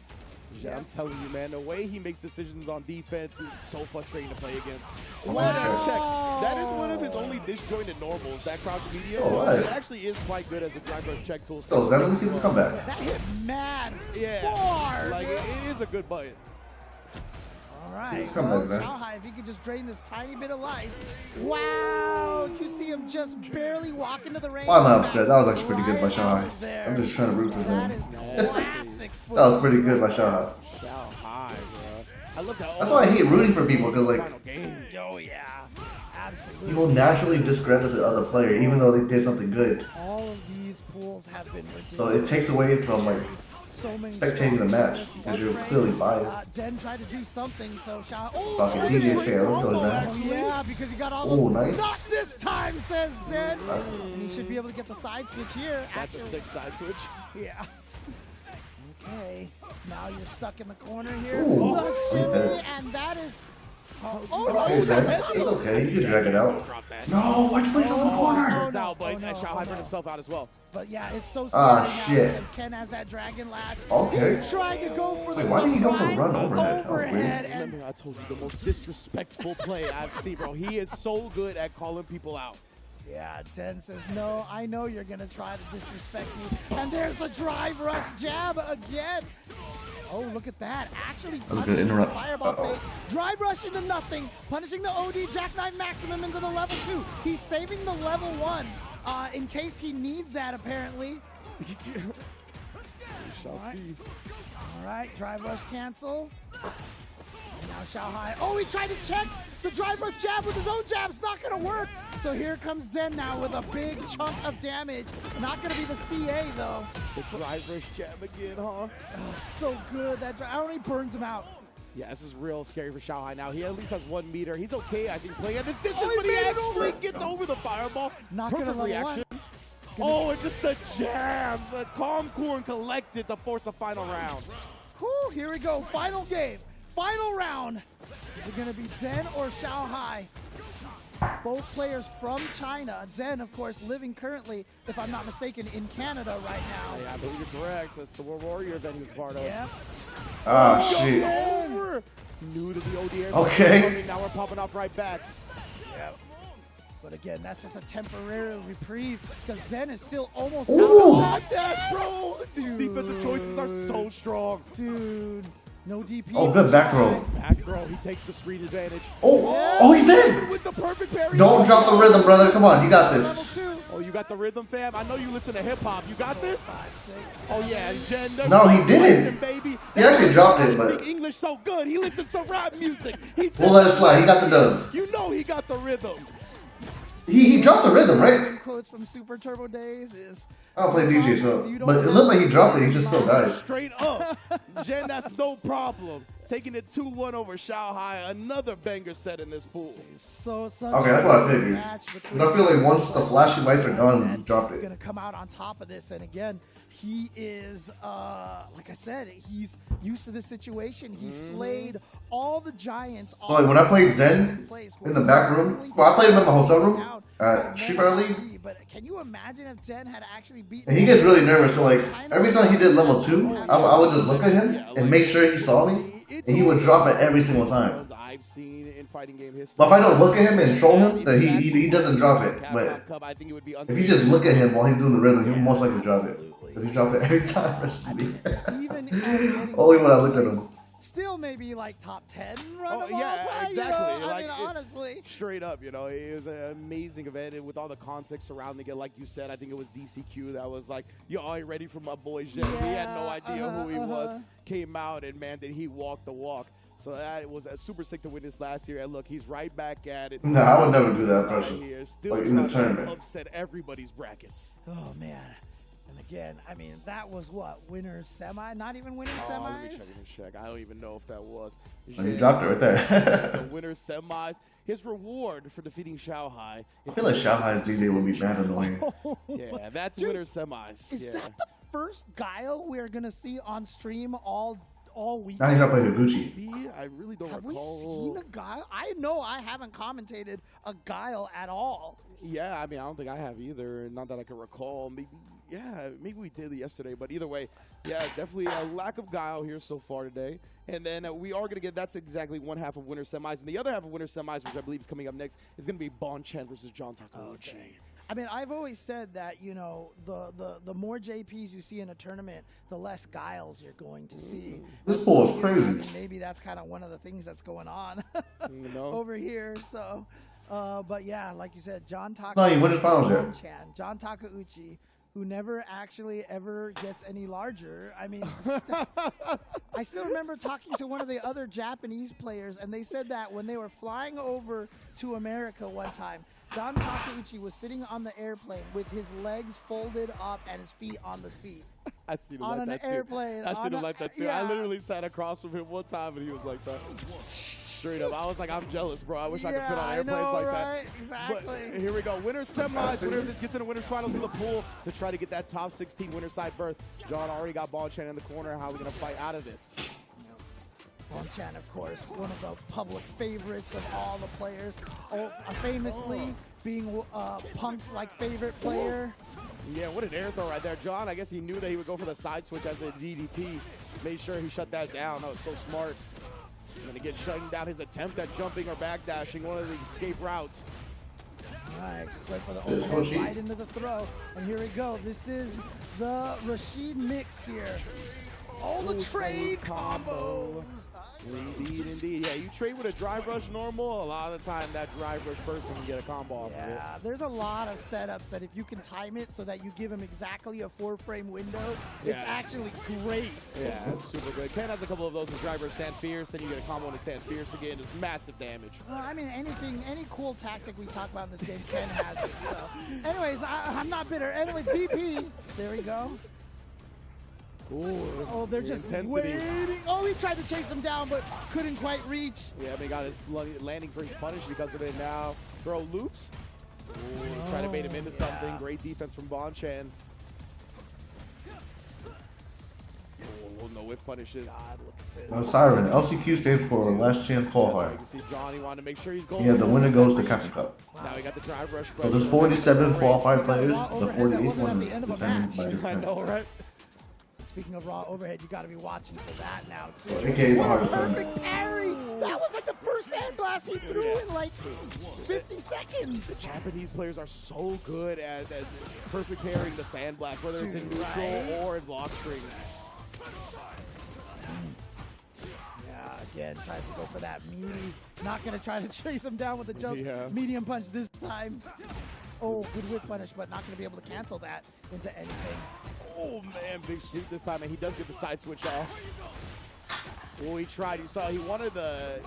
R: Yeah, I'm telling you, man, the way he makes decisions on defense is so frustrating to play against.
K: Wow.
R: Check. That is one of his only disjointed normals, that crouch medium.
C: Oh, right.
R: It actually is quite good as a drive rush check tool.
C: So, let me see this comeback.
K: That hit mad
R: yeah.
K: far.
R: Like, it is a good button.
K: All right.
C: Let's come back, man.
K: Xiaohai, if he could just drain this tiny bit of life. Wow! You see him just barely walk into the ring.
C: Why am I upset? That was actually pretty good by Xiaohai. I'm just trying to root for him.
K: Classic.
C: That was pretty good by Xiaohai.
A: Xiaohai, bro. I love that.
C: That's why I hate rooting for people, because like
K: Oh yeah, absolutely.
C: you will naturally discredit the other player, even though they did something good.
K: All of these pools have been ridiculous.
C: So it takes away from like
K: So many
C: spectating the match because you're clearly biased.
K: Zen tried to do something, so Xiao. Oh,
C: Awesome. DJ's fair. Let's go, Zen.
K: yeah, because he got all
C: Oh,
K: the.
C: nice.
K: Not this time, says Zen.
C: Nice.
K: And he should be able to get the side switch here.
A: That's a sick side switch.
K: Yeah. Okay. Now you're stuck in the corner here.
C: Ooh,
K: The
C: he's
K: shimmy,
C: dead.
K: and that is.
C: Hey, Zen. It's okay. You can drag it out. No, why'd you put yourself in the corner?
A: Xiaohai burned himself out as well.
K: But yeah, it's so
C: Ah,
K: scary now
C: shit.
K: because Ken has that dragon latch.
C: Okay.
K: He tried to go for the
C: Wait, why did he go for a run
K: surprise
C: overhead? That was weird.
K: overhead, and
A: Remember, I told you the most disrespectful play I've seen, bro. He is so good at calling people out.
K: yeah, Zen says, no, I know you're going to try to disrespect me. And there's the drive rush jab again. Oh, look at that. Actually
C: That was a good
K: punishing the
C: interrupt.
K: fireball fake. Drive rush into nothing. Punishing the OD jackknife maximum into the level 2. He's saving the level 1 in case he needs that, apparently.
A: We shall see.
K: All right, drive rush cancel. And now Xiaohai. Oh, he tried to check the drive rush jab with his own jab. It's not going to work. So here comes Zen now with a big chunk of damage. Not going to be the CA, though.
A: The drive rush jab again, huh?
K: Oh, so good. That only burns him out.
A: Yeah, this is real scary for Xiaohai now. He at least has 1 meter. He's okay, I think, playing at this distance,
K: Oh, he
A: but he
K: made it
A: actually
K: over.
A: gets over the fireball.
K: Not gonna
A: Perfect
K: level
A: reaction.
K: one.
A: Oh, and just the jabs. Calm, cool, and collected to force a final round.
K: Whew, here we go. Final game. Final round. Is it going to be Zen or Xiaohai? Both players from China. Zen, of course, living currently, if I'm not mistaken, in Canada right now.
A: Yeah, I believe you're correct. That's the World Warriors that he was part of.
K: Yeah.
C: Ah, shit.
A: Over. New to the ODR.
C: Okay.
A: Now we're popping off right back.
K: Yeah. But again, that's just a temporary reprieve because Zen is still almost
C: Ooh.
K: out of
A: Dash, bro. These defensive choices are so strong.
K: Dude. No DP.
C: Oh, good back throw.
A: Back throw. He takes the screen advantage.
C: Oh,
K: Yeah.
C: oh, he's dead.
A: With the perfect parry.
C: Don't drop the rhythm, brother. Come on, you got this.
A: Oh, you got the rhythm, fam? I know you listen to hip-hop. You got this? Oh, yeah, Jen. there's
C: No, he
A: no
C: didn't.
A: question, Baby.
C: He actually dropped it,
A: He
C: but
A: speak English so good. He listens to rap music.
C: we'll let it slide. He got the dub.
A: You know he got the rhythm.
C: He dropped the rhythm, right?
K: Quotes from Super Turbo Days is.
C: I don't play DJ, so but it looked like he dropped it. He just still died.
A: Straight up. Jen, that's no problem. Taking it 2-1 over Xiaohai. Another banger set in this pool.
K: So
C: Okay, that's what I figured. Because I feel like once the flashy lights are gone, he dropped it.
K: Going to come out on top of this, and again, he is, like I said, he's used to this situation. He slayed all the giants.
C: So like when I played Zen in the back room, well, I played him in my hotel room at Street Fighter League,
K: But can you imagine if Zen had actually beaten?
C: and he gets really nervous. So like every time he did level 2, I would just look at him and make sure he saw me, and he would drop it every single time.
A: I've seen in fighting game history.
C: But if I don't look at him and troll him, then he doesn't drop it. But if you just look at him while he's doing the rhythm, he'll most likely drop it. Because he dropped it every time versus me. Only when I look at him.
K: Still maybe like top 10 run of all
A: Yeah,
K: time,
A: exactly.
K: You know? I mean, honestly.
A: Straight up, you know, it was an amazing event, and with all the context surrounding it, like you said, I think it was DCQ that was like, "Yo, are you ready for my boy Jen?" We had no idea who he was. Came out, and man, did he walk the walk. So that was super sick to witness last year. And look, he's right back at it.
C: No, I would never do that impression.
A: Here, still
C: Like in the
A: trying to
C: tournament.
A: upset everybody's brackets.
K: Oh, man. And again, I mean, that was what? Winner's semi? Not even winning
A: Let me
K: semis?
A: check. I don't even know if that was.
C: Oh, he dropped it right there.
A: The winner's semis. His reward for defeating Xiaohai.
C: I feel like Xiaohai's DJ would be mad annoying.
A: Yeah, that's
K: Dude,
A: winner's semis.
K: Is
A: yeah.
K: that the first Guile we're going to see on stream all week?
C: Now he's not playing Higuchi.
A: I really don't
K: Have
A: recall.
K: we seen a Guile? I know I haven't commentated a Guile at all.
A: Yeah, I mean, I don't think I have either. Not that I can recall. Maybe we did yesterday. But either way, yeah, definitely a lack of guile here so far today. And then we are going to get, that's exactly one half of winner semis. And the other half of winner semis, which I believe is coming up next, is going to be Bon Chen versus John Takeuchi.
K: I mean, I've always said that, you know, the more JPs you see in a tournament, the less guiles you're going to see.
C: This ball is crazy.
K: I mean, maybe that's kind of one of the things that's going on over here. So, but yeah, like you said, John John Takeuchi, who never actually ever gets any larger. I mean, I still remember talking to one of the other Japanese players, and they said that when they were flying over to America one time, John Takeuchi was sitting on the airplane with his legs folded up and his feet on the seat.
R: I seen him
K: on
R: like
K: an
R: that
K: airplane.
R: too. I seen him like that too.
K: Yeah.
R: I literally sat across from him one time and he was like that. Straight up. I was like, I'm jealous, bro. I wish I could fit on airplanes like that.
K: Exactly.
R: But here we go. Winner's semis. Winner of this gets in the winner's finals of the pool to try to get that top 16 winner side berth. John already got Bonchan in the corner. How are we going to fight out of this?
K: Bonchan, of course, one of the public favorites of all the players. Famously being Punk's favorite player.
R: Yeah, what an air throw right there. John, I guess he knew that he would go for the side switch as the DDT. Made sure he shut that down. That was so smart. And again, shutting down his attempt at jumping or backdashing, one of the escape routes.
K: All right, just wait for the overhead right into the throw. And here we go. This is the Rashid mix here. Oh, the trade combos.
R: Indeed, indeed. Yeah, you trade with a drive rush normal, a lot of the time that drive rush person can get a combo off of it.
K: Yeah, there's a lot of setups that if you can time it so that you give him exactly a 4-frame window, it's actually great.
R: Yeah, that's super good. Ken has a couple of those with drive rush stand fierce, then you get a combo and stand fierce again. It's massive damage.
K: Well, I mean, any cool tactic we talk about in this game, Ken has it. So, anyways, I'm not bitter. Anyways, DP, there we go.
R: Ooh,
K: oh, they're just waiting. Oh, he tried to chase him down, but couldn't quite reach.
R: Yeah, but he got his landing freeze punished because of it now. Throw loops. Ooh, try to bait him into something. Great defense from Bonchan. Oh, no whiff punishes.
K: God, look at this.
C: Siren. LCQ stands for Last Chance Qualifier.
R: You can see Johnny wanted to make sure he's going.
C: Yeah, the winner goes to Capcom Cup.
R: Now we got the drive rush.
C: So there's 47 qualified players. The 48th one is determined by this
R: I know, right?
K: Speaking of raw overhead, you got to be watching for that now, too.
C: AKA the hardest
K: Perfect parry! That was like the first sandblast he threw in like 50 seconds.
R: The Japanese players are so good at perfect parrying the sandblast, whether it's in neutral or in block strings.
K: Yeah, again, tries to go for that meaty. Not going to try to chase him down with a jump.
R: Yeah.
K: Medium punch this time. Oh, good whip punish, but not going to be able to cancel that into anything.
R: Oh, man, big sweep this time, and he does get the side switch off. Oh, he tried. You saw he wanted the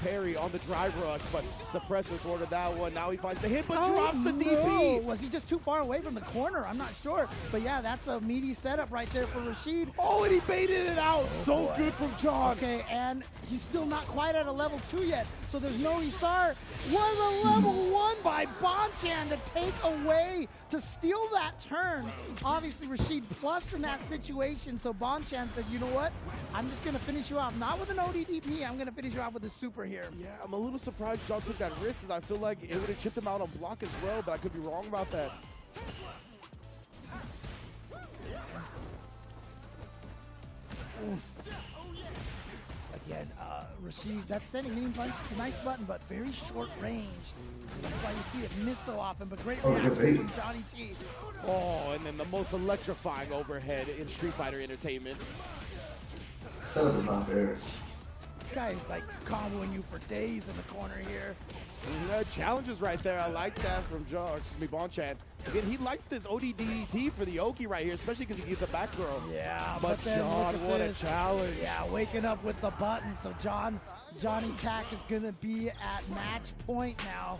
R: parry on the drive rush, but suppressor thwarted that one. Now he finds the hit, but drops the DP.
K: Was he just too far away from the corner? I'm not sure. But yeah, that's a meaty setup right there for Rashid.
R: Oh, and he baited it out. So good from John.
K: Okay, and he's still not quite at a level 2 yet. So there's no Isar. Was a level 1 by Bonchan to take away, to steal that turn. Obviously, Rashid plus in that situation. So Bonchan said, you know what? I'm just going to finish you off. Not with an ODDP. I'm going to finish you off with a super here.
R: Yeah, I'm a little surprised John took that risk because I feel like it would have chipped him out on block as well, but I could be wrong about that.
K: Again, Rashid, that standing medium punch is a nice button, but very short range. That's why you see it miss so often, but great reaction from Johnny T.
R: Oh, and then the most electrifying overhead in Street Fighter Entertainment.
C: Setup is not fair.
K: This guy is like comboing you for days in the corner here.
R: Challenges right there. I like that from Bonchan. Again, he likes this ODDT for the Oki right here, especially because he gets the back throw.
K: Yeah,
R: but
K: then
R: John, what a challenge.
K: Yeah, waking up with the button. So Johnny Tack is going to be at match point now.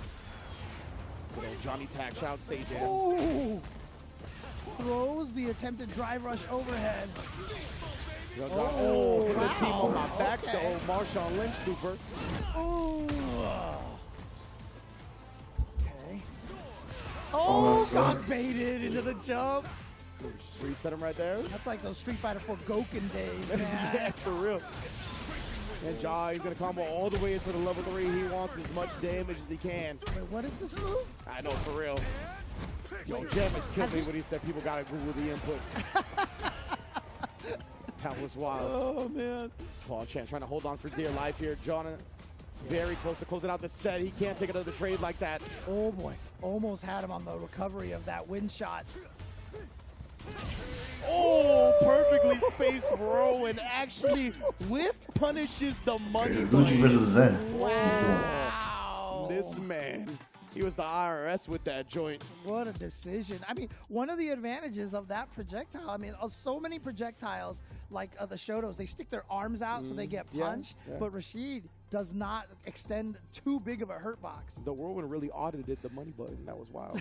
R: Good old Johnny Tack, shout out Sage.
K: Oh! Throws the attempted drive rush overhead.
R: Oh, the team on my back, the old Marshawn Lynch super.
K: Oh. Okay. Oh, got baited into the jump.
R: Just reset him right there.
K: That's like those Street Fighter 4 Goken days, man.
R: Yeah, for real. And John, he's going to combo all the way into the level 3. He wants as much damage as he can.
K: Wait, what is this move?
R: I know, for real. Yo, Jem has killed me when he said people got to Google the input. That was wild.
K: Oh, man.
R: Bonchan trying to hold on for dear life here. John
J: Very close to closing out the set. He can't take another trade like that.
K: Oh boy, almost had him on the recovery of that wind shot.
J: Oh, perfectly spaced row and actually whip punishes the money.
C: Gucci versus Zen.
J: Wow. This man, he was the IRS with that joint.
K: What a decision. I mean, one of the advantages of that projectile, I mean, of so many projectiles, like the Shotos, they stick their arms out so they get punched, but Rashid does not extend too big of a hurt box.
R: The whirlwind really audited the money button. That was wild.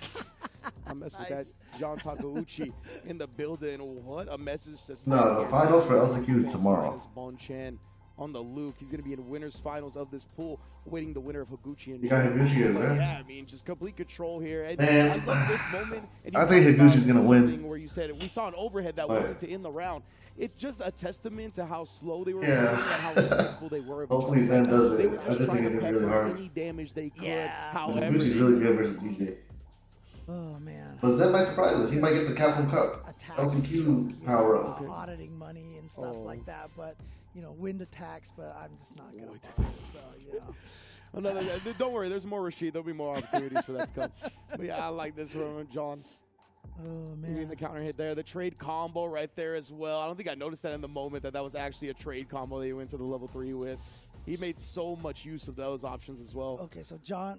R: I messed with that. John Takeuchi in the building. What a message to send.
C: No, the finals for LCQ is tomorrow.
R: Bon Chan on the Luke. He's going to be in winners finals of this pool, awaiting the winner of Higuchi and
C: You got Higuchi as well.
R: Yeah, I mean, just complete control here. And
C: Man,
R: I love this moment. And
C: I think Higuchi's going to win.
R: Where you said it. We saw an overhead that
C: But-
R: wanted to end the round. It's just a testament to how slow they were
C: Yeah.
R: moving and how respectful they were. of each
C: Hopefully
R: other.
C: Zen does
R: They
C: it.
R: were
C: I
R: just
C: just
R: trying
C: think it's
R: to
C: going to be really
R: pepper
C: hard.
R: any damage they could.
K: Yeah.
R: However,
C: Higuchi's really good versus DJ.
K: Oh, man.
C: But Zen might surprise us. He might get the Capcom Cup LCQ power up.
K: Auditing money and stuff like that, but, you know, wind attacks, but I'm just not going to. So, you know.
R: Don't worry, there's more Rashid. There'll be more opportunities for that to come. But yeah, I like this from John.
K: Oh,
R: man. The counter hit there. The trade combo right there as well. I don't think I noticed that in the moment that was actually a trade combo that he went to the level 3 with. He made so much use of those options as well.
K: Okay, so John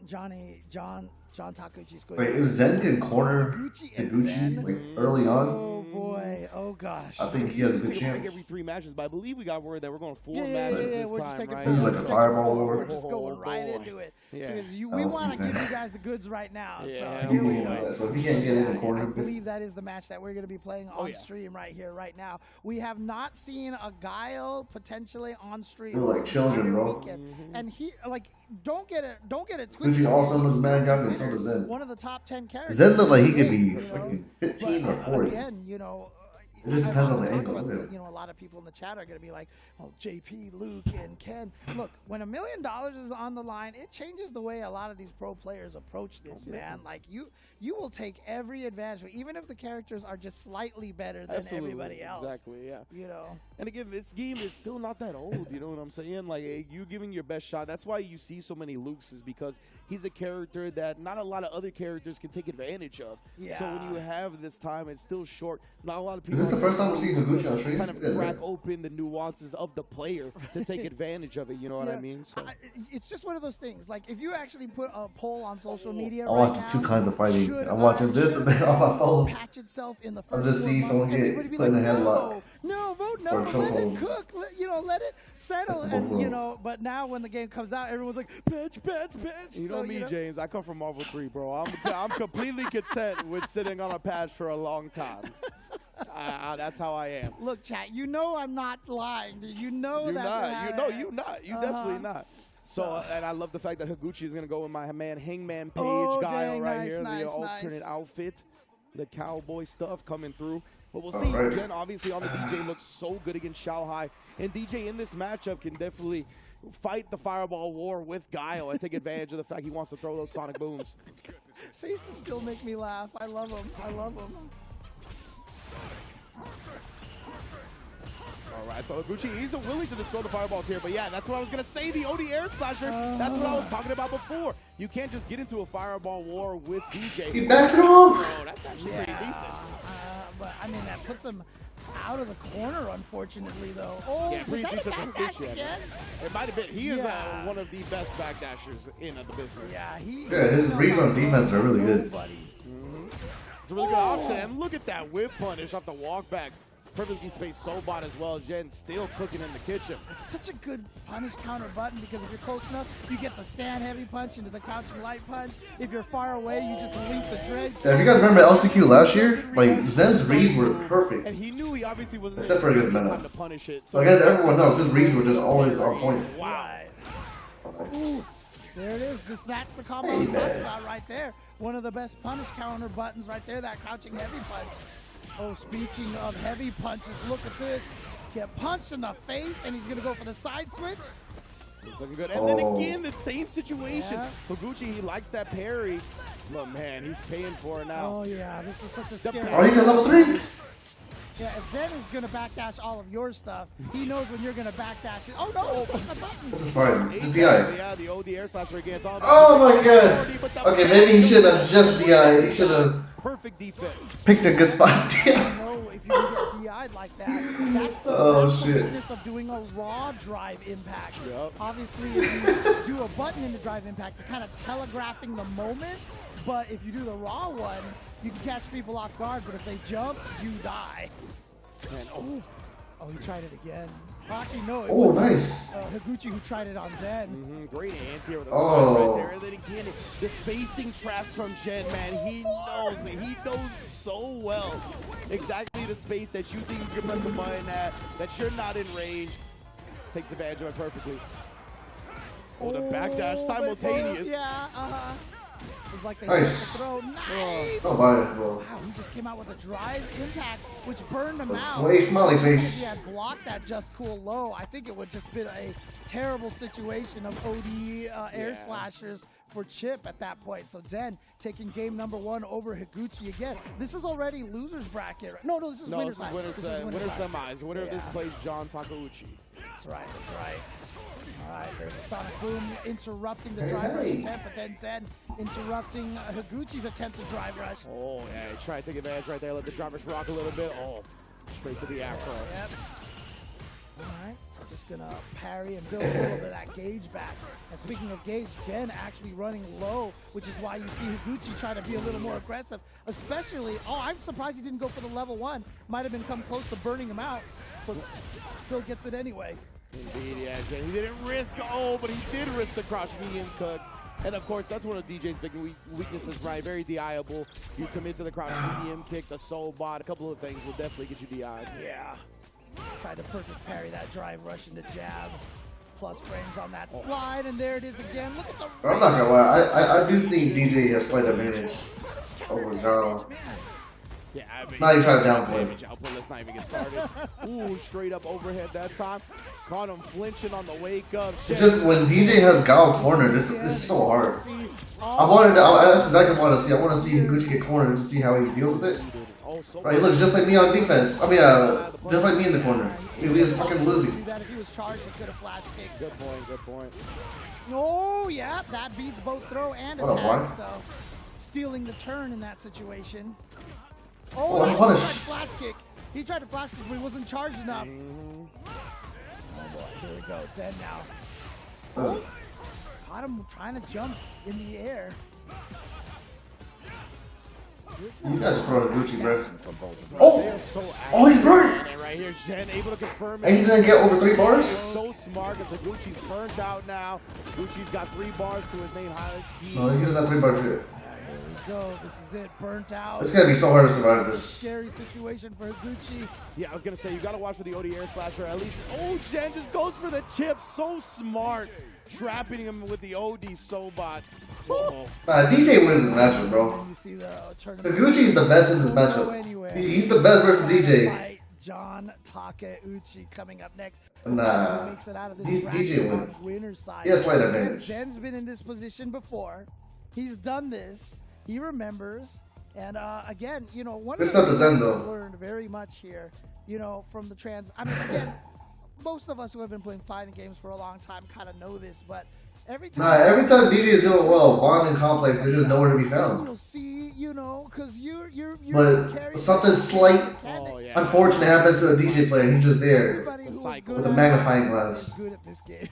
K: Takeuchi's going.
C: Wait, if Zen can corner
K: Higuchi
C: Higuchi like early on,
K: Oh boy! Oh gosh!
C: I think he has a good
R: Take a break
C: chance.
R: every 3 matches, but I believe we got word that we're going 4
K: Yeah,
R: matches
K: yeah,
R: this
K: we're just
R: time,
K: taking
R: right?
C: This is like a fireball war.
K: We're just going right
R: boy.
K: into it.
R: Yeah.
K: So we
C: I don't
K: want to
C: see
K: give
C: that.
K: you guys the goods right now.
R: Yeah,
K: so here we
C: boy.
K: go.
C: So if he can't get in the corner,
K: I believe that is the match that we're going to be playing on
R: yeah.
K: stream right here, right now. We have not seen a Guile potentially on stream.
C: They're like
K: this
C: children,
K: entire
C: bro.
K: weekend. And he don't get it
C: Gucci
K: twisted.
C: also
K: He's
C: looks mad young, and so
K: considered
C: does Zen.
K: one of the top 10 characters.
C: Zen look like he could
K: in
C: be
K: the race,
C: fucking 15 or
K: But,
C: 40.
K: Again, you know.
C: It just depends on the
K: talk
C: angle.
K: about this,
C: Yeah.
K: you know, a lot of people in the chat are going to be like, "Oh, JP, Luke, and Ken." Look, when $1 million is on the line, it changes the way a lot of these pro players approach this, man. Like you will take every advantage, even if the characters are just slightly better than everybody else.
R: Exactly, yeah.
K: You know.
R: And again, this game is still not that old, you know what I'm saying? Like, you giving your best shot. That's why you see so many Lukes, is because he's a character that not a lot of other characters can take advantage of. So when you have this time, it's still short. Not a lot of people.
C: Is this the first time we're seeing Higuchi on stream?
R: Kind of
C: Yeah,
R: crack
C: right.
R: open the nuances of the player to take advantage of it, you know what I mean? So.
K: It's just one of those things. Like, if you actually put a poll on social media
C: I
K: right
C: watch
K: now,
C: two kinds of fighting.
K: should
C: I'm watching this and then on my phone.
K: patch itself in the
C: I'm
K: first
C: just
K: 4
C: seeing
K: months,
C: someone
K: everybody
C: get
K: be
C: put in a
K: like,
C: headlock.
K: No, vote no,
C: Or
K: let
C: chokehold.
K: it cook, let it settle.
C: That's
K: And,
C: both
K: you
C: worlds.
K: know, but now when the game comes out, everyone's like, patch.
R: You know
K: So,
R: me, James. I come from Marvel 3, bro. I'm completely content with sitting on a patch for a long time. That's how I am.
K: Look, chat, you know I'm not lying, dude. You know
R: You're
K: that's
R: not. You're not. You definitely not. So,
K: So-
R: and I love the fact that Higuchi is going to go with my man Hangman Page
K: Oh,
R: Guile
K: dang,
R: right
K: nice,
R: here.
K: nice,
R: The alternate
K: nice.
R: outfit. The cowboy stuff coming through. But we'll
C: All
R: see.
C: right.
R: Jen, obviously, on the DJ looks so good against Shanghai. And DJ in this matchup can definitely fight the fireball war with Guile and take advantage of the fact he wants to throw those sonic booms.
K: Faces still make me laugh. I love them.
R: All right, so Higuchi, he's willing to just throw the fireballs here. But yeah, that's what I was going to say, the OD air slasher. That's what I was talking about before. You can't just get into a fireball war with DJ.
C: He back through him.
R: Bro, that's actually pretty decent.
K: But, I mean, that puts him out of the corner, unfortunately, though. Oh,
R: Yeah, pretty
K: was that a
R: decent
K: backdash
R: Higuchi.
K: again?
R: It might have been. He is
K: Yeah.
R: one of the best backdashers in the business.
K: Yeah,
C: His reads on defense are really good.
R: It's a really good option. And look at that whip punish off the walk back. Perfectly spaced Sobot as well. Jen still cooking in the kitchen.
K: It's such a good punish counter button because if you're close enough, you get the stand heavy punch into the crouching light punch. If you're far away, you just leap the dread.
C: Yeah, if you guys remember LCQ last year, like Zen's reads were perfect.
R: And he knew he obviously wasn't
C: Except for against Mena.
R: time to punish it.
C: So against everyone else, his reads were just always on point.
R: Wow.
K: Ooh, there it is. That's the combo I was talking about right there. One of the best punish counter buttons right there, that crouching heavy punch. Oh, speaking of heavy punches, look at this. Get punched in the face, and he's going to go for the side switch.
R: It's looking good. And then again, the same situation.
K: Yeah.
R: Higuchi, he likes that parry. But man, he's paying for it now.
K: Oh, yeah, this is such a scary.
C: Oh, he can level 3?
K: Yeah, if Zen is going to backdash all of your stuff, he knows when you're going to backdash it. Oh, no, he's pushing the button.
C: This is fine. Just DI.
J: Yeah, the OD air slasher again. It's all about
C: Oh my god. Okay, maybe he should have just DI. He should have
J: perfect defense.
C: Picked a good spot.
K: You know, if you can get DI'd like that, that's the business of doing a raw drive impact. Obviously, if you do a button into drive impact, you're kind of telegraphing the moment. But if you do the raw one, you can catch people off guard. But if they jump, you die. And he tried it again. Actually, no. It was
C: nice.
K: Higuchi who tried it on Zen.
J: Great hands here with a slide right there. And then again, the spacing traps from Jen, man, he knows it. He knows so well exactly the space that you think you can press a button at, that you're not in range. Takes advantage of it perfectly. Oh, the backdash simultaneous.
K: Yeah, It's like they
C: nice.
K: took the throw. Nice!
C: Oh, wow,
K: He just came out with a drive impact, which burned him out.
C: Slay smiley face.
K: If he had blocked that just cool low, I think it would just been a terrible situation of OD air slashers for Chip at that point. So Zen taking game number 1 over Higuchi again. This is already loser's bracket. No, this is winner's side.
J: Winner's semis. Winner of this plays John Takeuchi.
K: That's right. All right, there's a Sonic Boom interrupting the drive rush attempt, but then Zen interrupting Higuchi's attempt to drive rush.
J: Oh, yeah, try to take advantage right there. Let the drive rush rock a little bit. Oh, straight to the afro.
K: Yep. All right, so just going to parry and build a little bit of that gauge back. And speaking of gauge, Jen actually running low, which is why you see Higuchi try to be a little more aggressive, especially, I'm surprised he didn't go for the level 1. Might have been come close to burning him out, but still gets it anyway.
J: Indeed, yeah, Jen. He didn't risk, but he did risk the crouch medium cook. And of course, that's one of DJ's big weaknesses, right? Very DIable. You commit to the crouch medium kick, the soul bot, a couple of things will definitely get you DI'd.
K: Yeah. Tried to perfect parry that drive rush into jab. Plus frames on that slide, and there it is again. Look at the
C: I'm not gonna lie, I do think DJ has slight advantage over Garo.
J: Yeah, I mean,
C: now you try to downplay.
J: Let's not even get started. Ooh, straight up overhead that time. Caught him flinching on the wake up.
C: It's just when DJ has Gao cornered, this is so hard. That's exactly what I want to see. I want to see Higuchi get cornered to see how he deals with it. Right, he looks just like me on defense. I mean, just like me in the corner. He was fucking losing.
K: If he was charged, he could have flash kicked.
J: Good point.
K: Oh, yeah, that beats both throw and attack. So, stealing the turn in that situation. Oh, he tried to flash kick. He tried to flash kick, but he wasn't charged enough. Oh boy, here we go. Zen now. Caught him trying to jump in the air.
C: You guys just throwing a Gucci, bro. Oh, he's burnt.
J: Right here, Jen able to confirm it.
C: And he's gonna get over 3 bars.
J: So smart because Gucci's burnt out now. Gucci's got 3 bars to his name.
C: No, he doesn't have 3 bars yet.
K: Go. This is it. Burnt out.
C: It's gonna be so hard to survive this.
K: Scary situation for Higuchi.
J: Yeah, I was gonna say you gotta watch for the OD air slasher at least. Oh, Jen just goes for the chip. So smart, trapping him with the OD Sobot.
C: DJ wins this matchup, bro. Higuchi's the best in this matchup. He's the best versus DJ.
K: John Takeuchi coming up next.
C: Nah,
K: makes it out of this
C: DJ wins.
K: Winner's side.
C: He has slight advantage.
K: Zen's been in this position before. He's done this. He remembers, and again, one of the things we learned very much here, from the trans. I mean, again, most of us who have been playing fighting games for a long time kind of know this, but every time
C: DJ is doing well, Vaughn and Complex, they're just nowhere to be found.
K: You'll see, because you're
C: but something slight, unfortunate happens to a DJ player. He's just there with a magnifying glass.
K: Good at this game.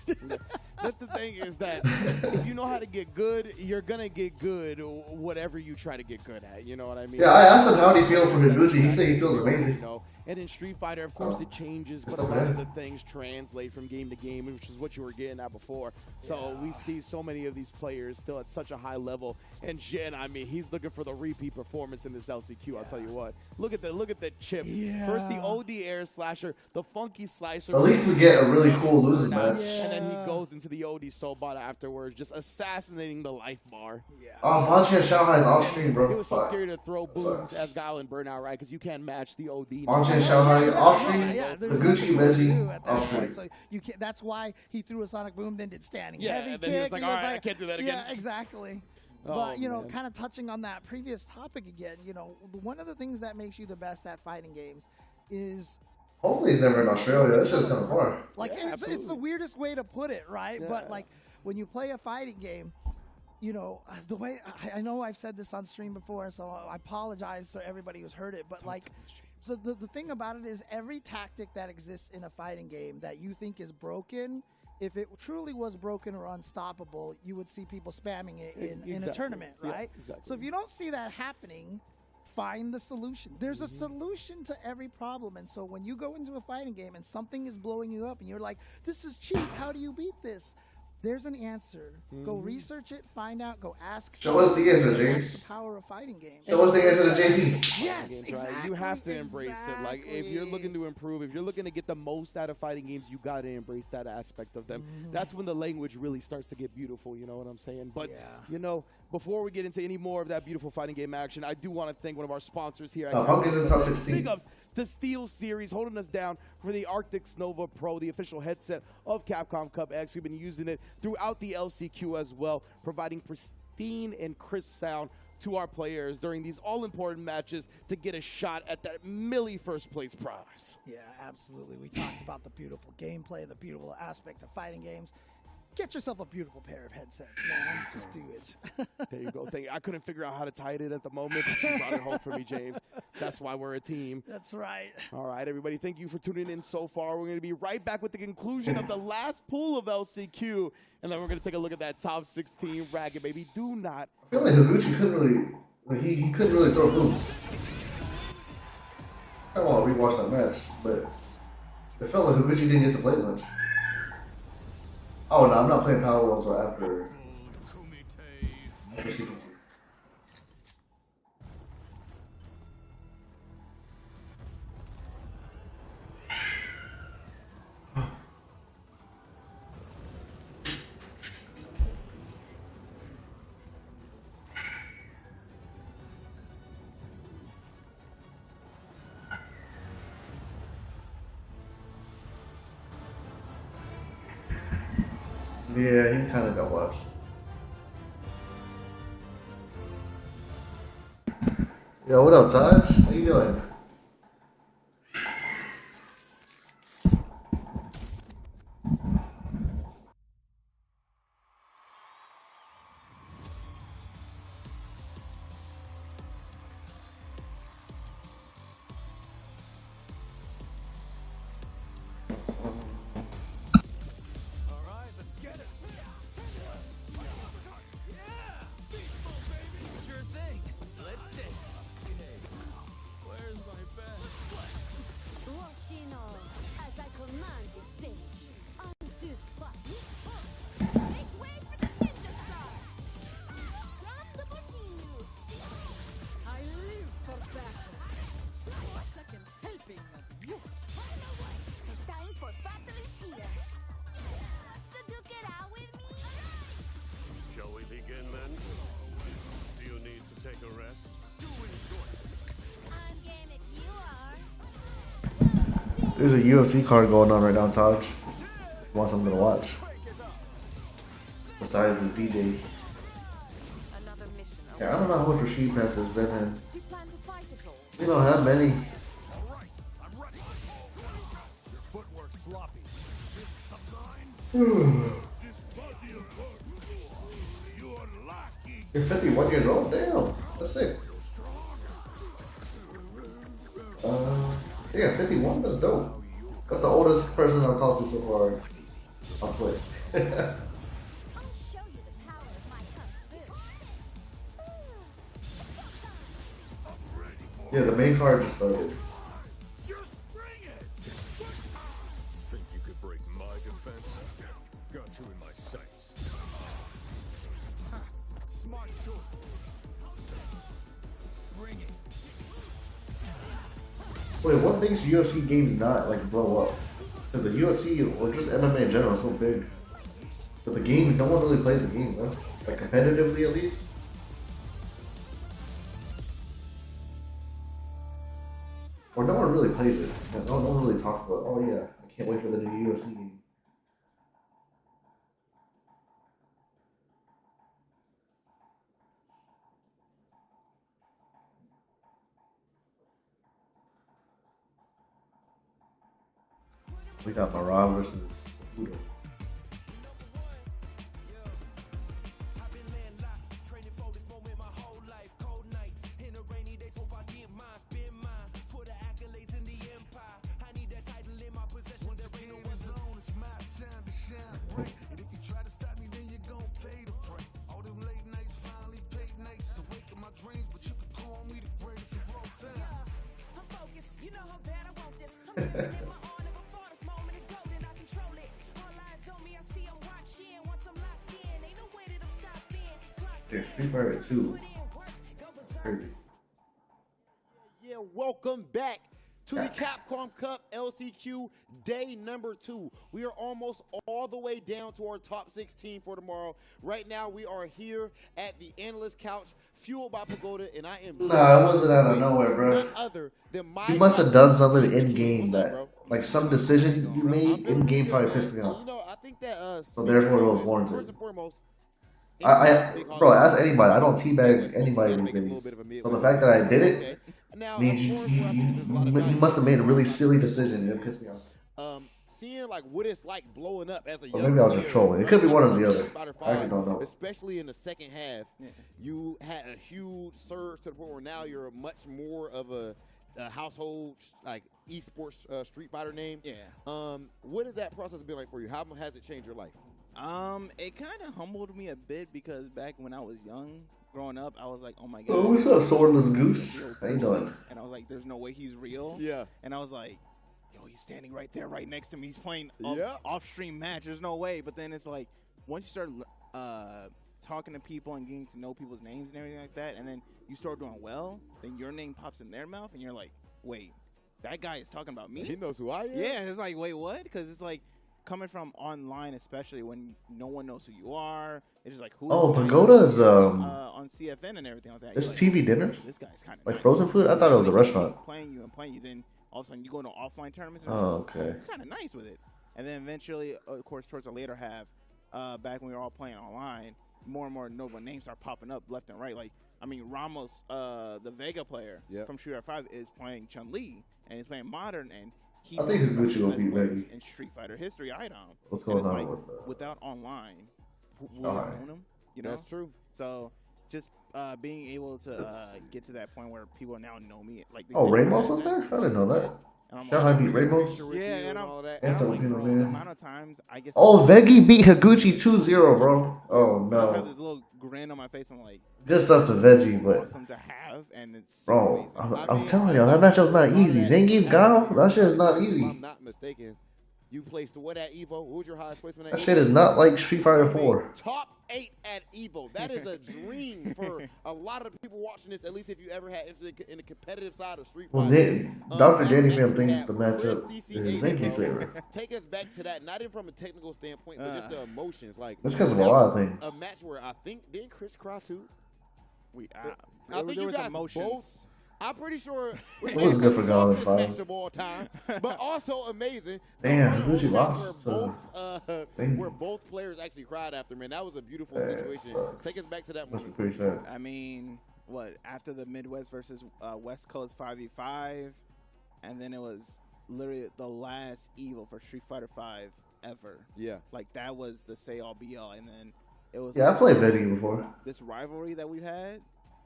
J: That's the thing is that if you know how to get good, you're gonna get good whatever you try to get good at. You know what I mean?
C: Yeah, I asked him how he feels from Higuchi. He said he feels amazing.
J: And in Street Fighter, of course, it changes, but a lot of the things translate from game to game, which is what you were getting at before. So we see so many of these players still at such a high level. And Jen, I mean, he's looking for the repeat performance in this LCQ. I'll tell you what. Look at the chip. First the OD air slasher, the funky slicer.
C: At least we get a really cool losing match.
J: And then he goes into the OD Soulbot afterwards, just assassinating the life bar.
C: Banchi and Shanghai is off stream, bro.
J: He was so scared to throw booms as Guile and Burnout, right? Because you can't match the OD.
C: Banchi and Shanghai off stream. Higuchi, Reggie off stream.
K: So you can't. That's why he threw a Sonic Boom, then did standing
J: and
K: heavy
J: then
K: kick.
J: he was like, all right, I can't do that again.
K: Yeah, exactly. But, kind of touching on that previous topic again, one of the things that makes you the best at fighting games is
C: Hopefully he's never in Australia. That shit's kind of far.
K: like it's the weirdest way to put it, right? But like when you play a fighting game, you know, the way I know I've said this on stream before, so I apologize to everybody who's heard it, but like so the thing about it is every tactic that exists in a fighting game that you think is broken, if it truly was broken or unstoppable, you would see people spamming it in a tournament, right?
R: Yeah, exactly.
K: So if you don't see that happening, find the solution. There's a solution to every problem. And so when you go into a fighting game and something is blowing you up and you're like, this is cheap, how do you beat this? There's an answer. Go research it, find out, go ask.
C: Show us the answer, James.
K: That's the power of fighting games.
C: Show us the answer to JP.
K: Yes,
R: games,
K: exactly.
R: right? You have to embrace it. Like, if you're looking to improve, if you're looking to get the most out of fighting games, you got to embrace that aspect of them. That's when the language really starts to get beautiful, you know what I'm saying? But, you know, before we get into any more of that beautiful fighting game action, I do want to thank one of our sponsors here.
C: Punk is in top 16.
R: Big ups to Steel Series holding us down for the Arctic Nova Pro, the official headset of Capcom Cup X. We've been using it throughout the LCQ as well, providing pristine and crisp sound to our players during these all-important matches to get a shot at that milli first place prize.
K: Yeah, absolutely. We talked about the beautiful gameplay, the beautiful aspect of fighting games. Get yourself a beautiful pair of headsets, man. Just do it.
R: There you go. Thank you. I couldn't figure out how to tie it in at the moment, but you brought it home for me, James. That's why we're a team.
K: That's right.
R: All right, everybody. Thank you for tuning in so far. We're going to be right back with the conclusion of the last pool of LCQ, and then we're going to take a look at that top 16 bracket, baby. Do not.
C: I feel like Higuchi couldn't really, like he couldn't really throw hoops. I want to rewatch that match, but it felt like Higuchi didn't get to play much. Oh no, I'm not playing Power Worlds until after sequence. Yeah, he kind of got watched. Yo, what up, Taj? How you doing?
D: Sure thing. Let's dance. Hey, where's my bed?
E: Watching all as I command the stage. 1, 2, 3. Make way for the ninja star. From the Botinu.
I: I live for battle. A second helping of you.
E: The time for battle is here. Wants to duke it out with me?
F: Shall we begin then? Do you need to take a rest?
E: I'm game if you are.
C: There's a UFC card going on right now, Taj. If you want something to watch. Besides this DJ. Yeah, I don't know how much Rashid Panthers Zen has. We don't have many.
F: Your footwork's sloppy. Fists of mine. This body of work. You are lucky.
C: You're 51 years old? Damn. That's sick. Yeah, 51? That's dope. That's the oldest person I've talked to so far. I'll play. Yeah, the main card just started.
H: Think you could break my defense? Got you in my sights.
D: Smart choice. Bring it.
C: Wait, what makes UFC games not like blow up? Because the UFC or just MMA in general is so big. But the game, no one really plays the game, though. Like competitively at least. Or no one really plays it. No one really talks about, oh yeah, I can't wait for the new UFC game. We got Marab versus Udo. Yeah, Street Fighter 2. Crazy.
J: Yeah, welcome back to the Capcom Cup LCQ day number 2. We are almost all the way down to our top 16 for tomorrow. Right now, we are here at the analyst couch, fueled by Pagoda, and I am.
C: Nah, it wasn't out of nowhere, bro.
J: None other than my.
C: You must have done something in game that, like, some decision you made in game probably pissed me off.
J: You know, I think that.
C: So therefore, it was warranted.
J: First and foremost.
C: Bro, ask anybody. I don't teabag anybody these days. So the fact that I did it means you must have made a really silly decision and it pissed me off.
J: Seeing like what it's like blowing up as a young
C: Or maybe I was just trolling. It could be one or the other. I actually don't know.
J: Especially in the second half, you had a huge surge to the point where now you're much more of a household like esports Street Fighter name.
P: Yeah.
J: What has that process been like for you? How has it changed your life?
P: It kind of humbled me a bit because back when I was young, growing up, I was like, oh my god.
C: Oh, what's up, Swordless Goose? How you doing?
P: And I was like, there's no way he's real.
J: Yeah.
P: And I was like, yo, he's standing right there, right next to me. He's playing off-stream match. There's no way. But then it's like, once you start talking to people and getting to know people's names and everything like that, and then you start doing well, then your name pops in their mouth, and you're like, wait, that guy is talking about me?
J: He knows who I am?
P: Yeah, and it's like, wait, what? Because it's like, coming from online, especially when no one knows who you are, it's just like who.
C: Oh, Pagoda's
P: on CFN and everything like that.
C: It's
P: like,
C: TV dinner.
P: This guy's kind of
C: like frozen food. I thought it was a restaurant.
P: Playing you, then all of a sudden you go into offline tournaments. And
C: Oh, okay.
P: Kind of nice with it, and then eventually, of course, towards the later half, back when we were all playing online, more and more notable names start popping up left and right. Like I mean, Ramos, the Vega player from Street Fighter 5, is playing Chun-Li, and he's playing modern and.
C: I think Higuchi will beat Veggie.
P: In Street Fighter history, item.
C: What's going on
P: like,
C: with
P: without online, who would own him? You know,
J: that's true.
P: So just being able to get to that point where people now know me, like.
C: Oh, Ramos was there? I didn't know that. Shanghai beat Ramos.
P: Yeah, and I'm
C: And
P: like,
C: Filipino
P: bro, the
C: man.
P: amount of times I get.
C: Oh, Veggie beat Higuchi 2-0, bro. Oh
P: I have
C: no.
P: this little grin on my face. I'm like.
C: Good stuff to Veggie, but
P: Awesome to have, and it's.
C: bro, I'm telling y'all, that matchup's not easy. Zangief Gao, that shit is not easy.
J: If I'm not mistaken, you placed what at Evo? What was your highest placement at
C: That
J: Evo?
C: shit is not like Street Fighter 4.
J: Top 8 at Evo. That is a dream for a lot of people watching this, at least if you ever had interest in the competitive side of Street
C: Well,
J: Fighter.
C: Dr. Danny Fam thinks the matchup is Zangief's favorite.
J: Take us back to that, not even from a technical standpoint, but just the emotions. Like
C: That's because of a lot of things.
J: A match where I think, didn't Chris cry too?
P: I
J: think you guys both. I'm pretty sure
C: It wasn't good for Gao in 5.
J: match of all time, but also amazing.
C: Damn, Higuchi lost.
J: Where both players actually cried after, man. That was a beautiful situation. Take us back to that moment.
C: Pretty sad.
P: I mean, what after the Midwest versus West Coast 5v5, and then it was literally the last Evo for Street Fighter 5 ever.
J: Yeah,
P: like that was the say all be all, and then it was.
C: Yeah, I played Veggie before.
P: This rivalry that we've had.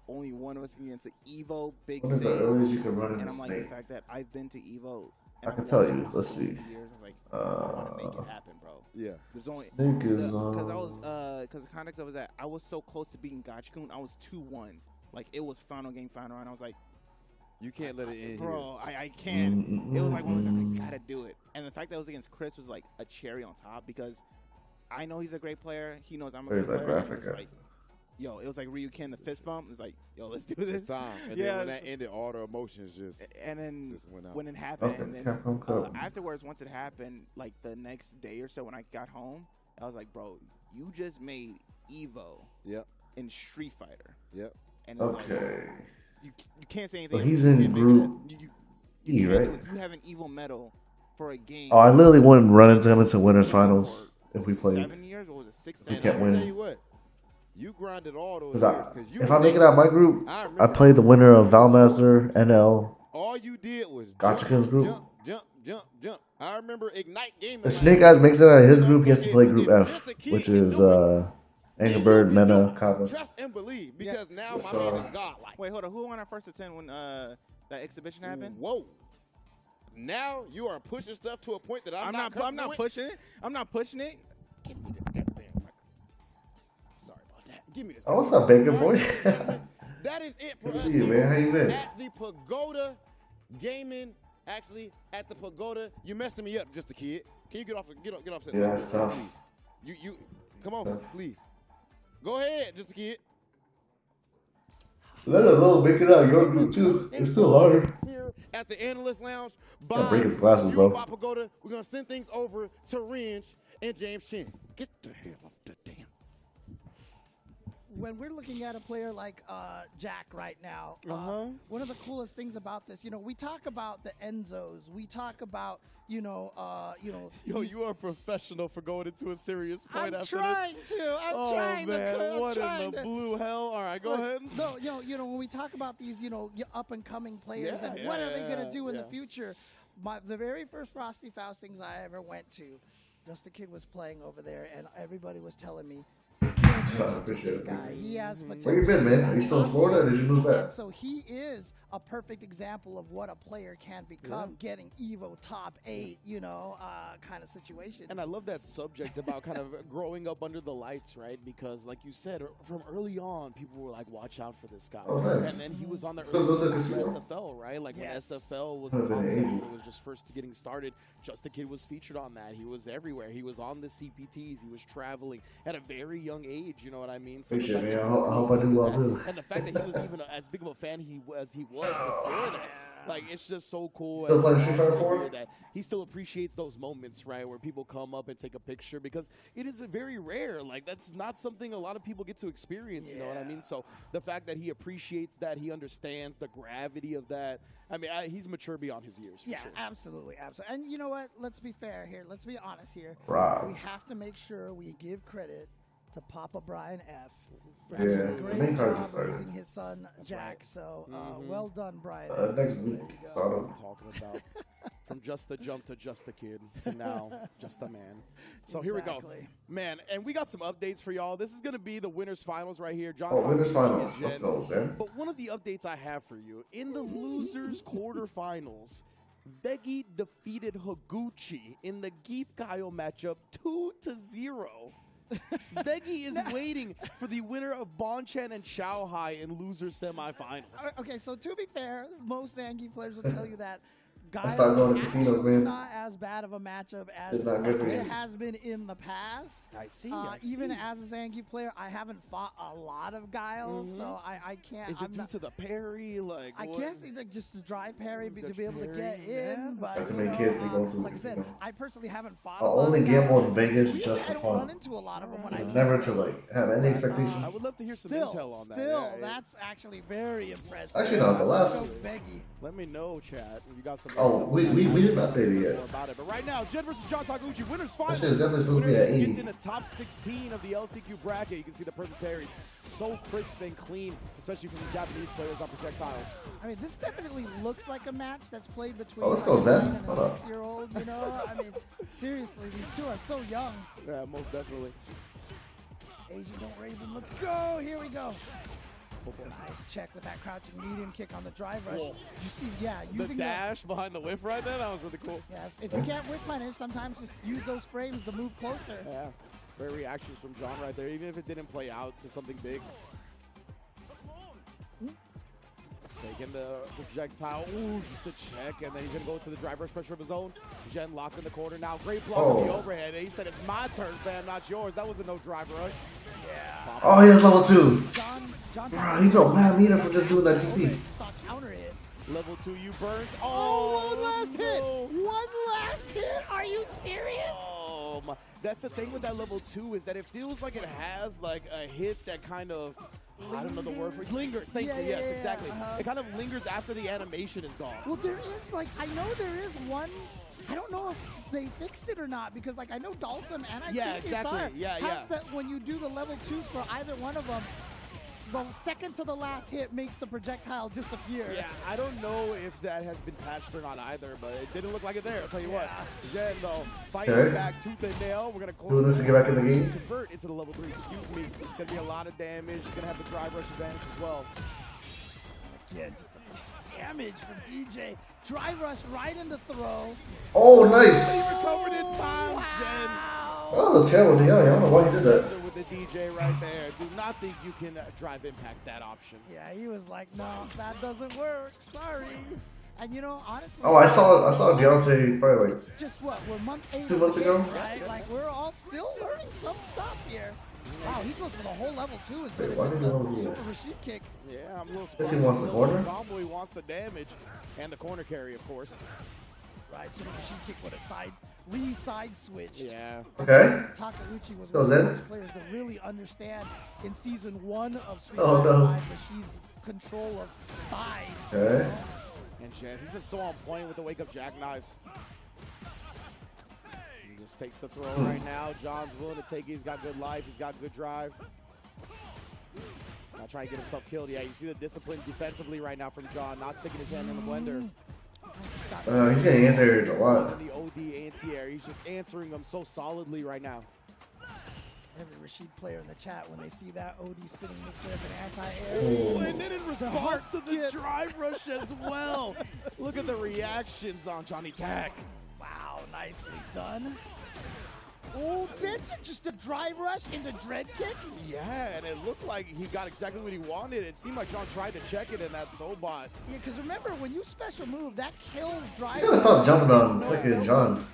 P: Only one of us can get into Evo big
C: What is
P: stage.
C: the earliest you can run in
P: and
C: the
P: I'm like,
C: snake?
P: the fact that I've been to Evo.
C: I can tell you. Let's see.
P: Years, I'm like, I want to make it happen, bro.
J: Yeah.
P: There's only
C: Snake is
P: because I was because the context of it was that I was so close to beating Gachikun. I was 2-1. Like it was final game final, and I was like,
J: you can't let it in,
P: bro. I can't. It was like one of those, I gotta do it. And the fact that it was against Chris was like a cherry on top because I know he's a great player. He knows I'm a great player.
C: Graphic,
P: it was like, yo, it was like Ryuken the fist bump. It's like, yo, let's do this.
J: It's time. And then when that ended, all the emotions just went out.
P: When it happened,
C: Okay,
P: and then
C: Capcom Cup.
P: afterwards, once it happened, like the next day or so when I got home, I was like, bro, you just made Evo.
J: Yep.
P: In Street Fighter.
J: Yep.
P: And it's
C: Okay.
P: Like, you can't say anything.
C: So he's in Group E, right?
P: You have an Evo medal for a game.
C: Oh, I literally wouldn't run into him into winners finals if we played.
P: 7 years or was it 6?
C: We kept winning.
J: Tell you what, you grinded all those years.
C: If I make it out my group, I played the winner of Valmaster NL.
J: All you did was
C: Gachikin's group.
J: jump, jump, jump. I remember Ignite Gaming.
C: If Snake Eyes makes it out of his group, he has to play Group F, which is Angry Bird, Mena, Kappa.
J: Trust and believe, because now my man is godlike.
P: Wait, hold on. Who won our first attend when that exhibition happened?
J: Whoa. Now you are pushing stuff to a point that I'm not
P: pushing it. I'm not pushing it.
J: Give me this goddamn record. Sorry about that. Give me this.
C: Oh, what's up, Baker Boy?
J: That is it for
C: Good
J: us.
C: to see you, man. How you been?
J: At the Pagoda Gaming, actually at the Pagoda. You messing me up, just a kid. Can you get off? Get off.
C: Yeah, it's tough.
J: Please. You come on, please. Go ahead, just a kid.
C: Let a little make it out. Your group too. It's still hard.
J: Here at the Analyst Lounge.
C: Gotta break his glasses, bro.
J: Pagoda. We're gonna send things over to Ringe and James Chin. Get the hell off the damn.
K: When we're looking at a player like Jack right now, one of the coolest things about this, we talk about the Enzos, we talk about,
R: Yo, you are a professional for going into a serious point
K: I'm
R: after
K: trying
R: this.
K: to. I'm trying
R: man,
K: to.
R: what in the blue hell? All right, go ahead.
K: No, when we talk about these, up and coming players and what are they going to do in the future, the very first Frosty Faustings I ever went to, Just the Kid was playing over there, and everybody was telling me,
C: I appreciate it.
K: guy. He has potential.
C: Where you been, man? Are you still in Florida, or did you move back?
K: So he is a perfect example of what a player can become, getting Evo top 8, kind of situation.
R: And I love that subject about kind of growing up under the lights, right? Because, like you said, from early on, people were like, "Watch out for this guy."
C: Oh, nice.
R: And then he was on the
C: Still
R: early
C: goes to
R: stage of
C: casino?
R: SFL, right? Like when SFL was
C: It's
R: a
C: been
R: concept,
C: ages.
R: it was just first getting started. Just the Kid was featured on that. He was everywhere. He was on the CPTs. He was traveling at a very young age. You know what I mean? So
C: Appreciate it, man. I hope I do well too.
R: And the fact that he was even as big of a fan as he was before that. Like, it's just so cool.
C: Still
R: and
C: playing
R: it's
C: Street Fighter
R: awesome to
C: 4?
R: hear that he still appreciates those moments, right, where people come up and take a picture, because it is a very rare. Like, that's not something a lot of people get to experience, you know what I mean? So the fact that he appreciates that, he understands the gravity of that. I mean, he's mature beyond his years. For sure.
K: Absolutely. And you know what? Let's be fair here. Let's be honest here.
C: Right.
K: We have to make sure we give credit to Papa Brian F.
C: Yeah,
K: Doing
C: the
K: a great
C: main card
K: job
C: just started.
K: raising his son Jack.
R: right.
K: So well done, Brian.
C: Next week, start
R: I'm talking about. From just the jump to just the kid to now just a man. So here we go.
K: Exactly.
R: Man, and we got some updates for y'all. This is going to be the winners finals right here. John
C: Winners
R: Taguchi
C: finals.
R: and
C: Let's
R: Jen.
C: go, Zen.
R: But one of the updates I have for you, in the losers quarterfinals, Veggie defeated Higuchi in the Geef-Gaio matchup 2-0. Veggie is waiting for the winner of Bonchan and Chao Hai in loser semifinals.
K: Okay, so to be fair, most Zangief players will tell you that
C: I started going to casinos, man.
K: not as bad of a matchup as
C: It's not good for
K: it
C: you.
K: has been in the past.
R: I see.
K: Even as a Zangief player, I haven't fought a lot of Guiles, so I can't.
R: Is it due to the parry? Like,
K: I
R: what?
K: guess it's like just the dry parry to
R: Dutch
K: be able to
R: parry,
K: get in. But
C: Got too
K: you
C: many
K: know,
C: kids to go to the
K: like I said,
C: casino.
K: I personally haven't fought.
C: I
K: a lot
C: only
K: of
C: gamble in
K: Guiles.
C: Vegas
K: Really,
C: just
K: I
C: for
K: don't
C: fun.
K: run into a lot of them when I
C: It's never to like have any expectation.
R: I would love to hear some
K: Still,
R: intel on that.
K: Still,
R: Yeah,
K: that's actually very impressive.
C: Actually, no, the last-
K: Let's go, Veggie.
R: Let me know, chat. If you got some.
C: Oh,
R: intel
C: we
R: on
C: didn't
R: that.
C: update it
R: More
C: yet.
R: about it. But right now, Jen versus John Taguchi, winners
C: That
R: finals.
C: shit is definitely supposed to be
R: Winner
C: at
R: gets
C: 80.
R: in the top 16 of the LCQ bracket. You can see the perfect parry. So crisp and clean, especially from the Japanese players on projectiles.
K: I mean, this definitely looks like a match that's played between
C: Oh, let's go,
K: like,
C: Zen.
K: a 9 and
C: Hold
K: a
C: up.
K: 6-year-old. You know, I mean, seriously, these two are so young.
R: Yeah, most definitely.
K: Asian don't raise them. Let's go. Here we go. Nice check with that crouching medium kick on the drive rush.
R: Whoa.
K: You see, yeah,
R: The
K: using
R: dash behind the whiff right there, that was really cool.
K: Yes, if you can't whip punish, sometimes just use those frames to move closer.
R: Yeah, great reactions from John right there, even if it didn't play out to something big. Taking the projectile, ooh, just a check, and then he's gonna go to the drive rush pressure of his own. Jen locked in the corner now. Great block with the overhead. And he said, "It's my turn, fam, not yours." That was a no drive rush. Yeah.
C: Oh, he has level 2.
K: John
C: Bro, you got mad meter for just doing that DP.
K: Counter hit.
R: Level 2, you burnt.
K: Oh, one last
R: no.
K: hit. One last hit. Are you serious?
R: Oh my. That's the thing with that level 2 is that it feels like it has like a hit that kind of, I don't know the word for it. Lingers. Thank you. Yes, exactly. It kind of lingers after the animation is gone.
K: Well, there is like, I know there is one. I don't know if they fixed it or not because like I know Dalsum and I think
R: exactly.
K: Isar
R: Yeah,
K: has that when you do the level 2s for either one of them, the second to the last hit makes the projectile disappear.
R: Yeah, I don't know if that has been patched or not either, but it didn't look like it there. I'll tell you what. Jen, though, fighting back tooth and nail. We're going to
C: doing this to get back in the game.
R: Convert into the level 3. Excuse me. It's going to be a lot of damage. He's going to have the drive rush advantage as well.
K: Again, just the damage from DJ. Drive rush right into throw.
C: Oh, nice.
R: He recovered in time, Jen.
C: That was a terrible DI. I don't know why he did that.
R: With the DJ right there. Do not think you can drive impact that option.
K: Yeah, he was like, no, that doesn't work. Sorry. And you know, honestly.
C: Oh, I saw Deontay probably like.
K: It's just what? We're month 8.
C: 2 months ago.
K: Right? Like, we're all still learning some stuff here. Wow, he goes for the whole level 2 instead
C: Wait, why
K: of
C: did
K: just
C: he
K: the
C: do
K: super
C: that?
K: Rashid kick.
R: Yeah, I'm a little
C: Guess
R: surprised.
C: he wants the corner?
R: Combo, he wants the damage and the corner carry, of course.
K: Right, super Rashid kick with a side switch.
R: Yeah.
C: Okay.
K: Takeuchi was
C: Goes
K: one of
C: in.
K: the first players to really understand in season 1 of Street
C: Oh,
K: Fighter
C: no.
K: 5 Rashid's control of sides.
C: Okay.
R: And Jen, he's been so on point with the wake-up jackknives. He just takes the throw right now. John's willing to take it. He's got good life. He's got good drive. Not trying to get himself killed. Yeah, you see the discipline defensively right now from John, not sticking his hand in the blender.
C: He's getting answered a lot.
R: In the OD anti-air, he's just answering them so solidly right now.
K: Every Rashid player in the chat, when they see that OD spinning mixer of an anti-air.
R: Oh, and then in response to the drive rush as well. Look at the reactions on Johnny Tech.
K: Wow, nicely done. Oh, that's just a drive rush into dread kick.
R: Yeah, and it looked like he got exactly what he wanted. It seemed like John tried to check it in that soul bot.
K: Yeah, because remember, when you special move, that kills drive
C: You gotta stop jumping on freaking John.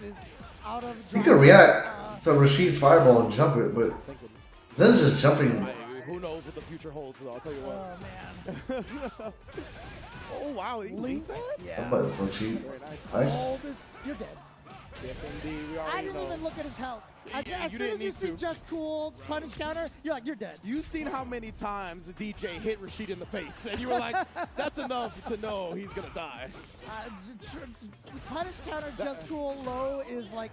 K: out of
C: You can react to Rashid's fireball and jump it, but Zen's just jumping.
R: Who knows what the future holds, though, I'll tell you what.
K: Oh, man.
R: Oh, wow, he linked that?
K: Yeah.
C: That was so cheap. Nice.
K: Oh, you're dead.
R: Yes, indeed. We
K: I
R: already
K: didn't
R: know.
K: even look at his health.
R: Yeah,
K: As
R: you
K: soon
R: didn't
K: as you
R: need
K: see
R: to.
K: just cool punish counter, you're like, you're dead.
R: You've seen how many times the DJ hit Rashid in the face, and you were like, that's enough to know he's going to die.
K: Punish counter just cool low is like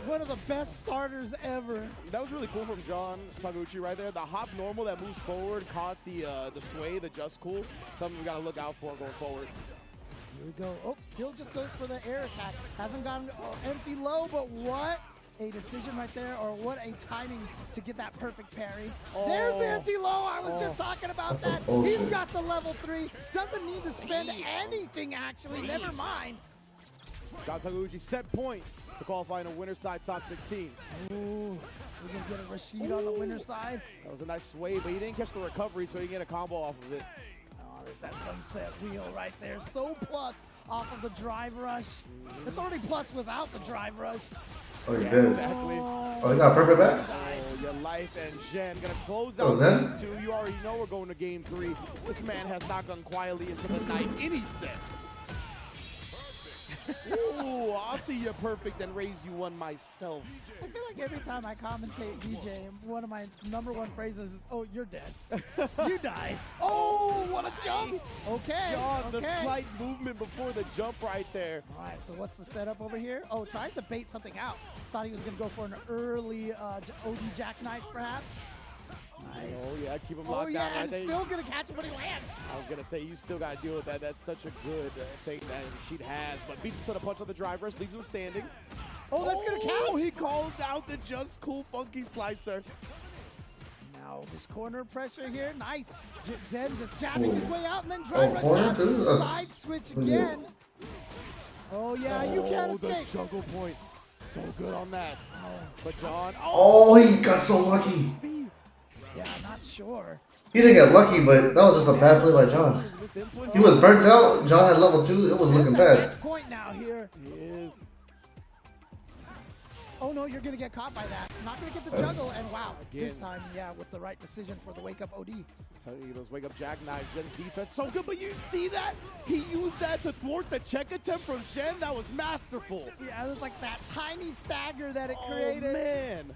K: one of the best starters ever.
R: That was really cool from John Takeuchi right there. The hop normal that moves forward caught the sway, the just cool. Something we got to look out for going forward.
K: Here we go. Oh, still just goes for the air attack. Hasn't gone empty low, but what a decision right there, or what a timing to get that perfect parry. There's the empty low. I was just talking about that. He's got the level 3. Doesn't need to spend anything, actually. Never mind.
R: John Takeuchi set point to qualify in a winner's side top 16.
K: Ooh, we're going to get a Rashid on the winner's side.
R: That was a nice sway, but he didn't catch the recovery, so he didn't get a combo off of it.
K: Oh, there's that sunset wheel right there. So plus off of the drive rush. It's already plus without the drive rush.
C: Oh, you
R: Yeah,
C: did.
R: exactly.
C: Oh, he got perfect back?
R: Oh, your life and Jen gonna close
C: Oh,
R: out
C: Zen?
R: game 2. You already know we're going to game 3. This man has not gone quietly into the night any set. Ooh, I'll see you perfect and raise you one myself.
K: I feel like every time I commentate DJ, one of my #1 phrases is, oh, you're dead. You died. Oh, what a jump. Okay.
R: John,
K: okay.
R: the slight movement before the jump right there.
K: All right, so what's the setup over here? Oh, trying to bait something out. Thought he was going to go for an early OD jackknife, perhaps. Nice.
R: Oh, yeah, keep him locked
K: Oh, yeah,
R: down right
K: and
R: there.
K: still going to catch him when he lands.
R: I was going to say, you still got to deal with that. That's such a good thing that Rashid has. But beats him to the punch on the drive rush, leaves him standing.
K: Oh, that's going to count.
R: Oh, he called out the just cool funky slicer.
K: Now, this corner pressure here. Nice. Zen just jabbing
C: Ooh.
K: his way out and then drive right
C: corner
K: down.
C: too? That's
K: Side switch
C: pretty good.
K: again. Oh, yeah, you can't
R: the
K: escape.
R: juggle point. So good on that. But John,
C: Oh, he got so lucky.
K: Yeah, I'm not sure.
C: He didn't get lucky, but that was just a bad play by John. He was burnt out. John had level 2. It was looking bad.
K: Match point now here.
R: He is.
K: Oh, no, you're going to get caught by that. Not going to get the juggle. And wow, this time, yeah, with the right decision for the wake-up OD.
R: Tell you, those wake-up jackknives, Jen's defense, so good. But you see that? He used that to thwart the check attempt from Jen. That was masterful.
K: Yeah, it was like that tiny stagger that it
R: Oh,
K: created.
R: man.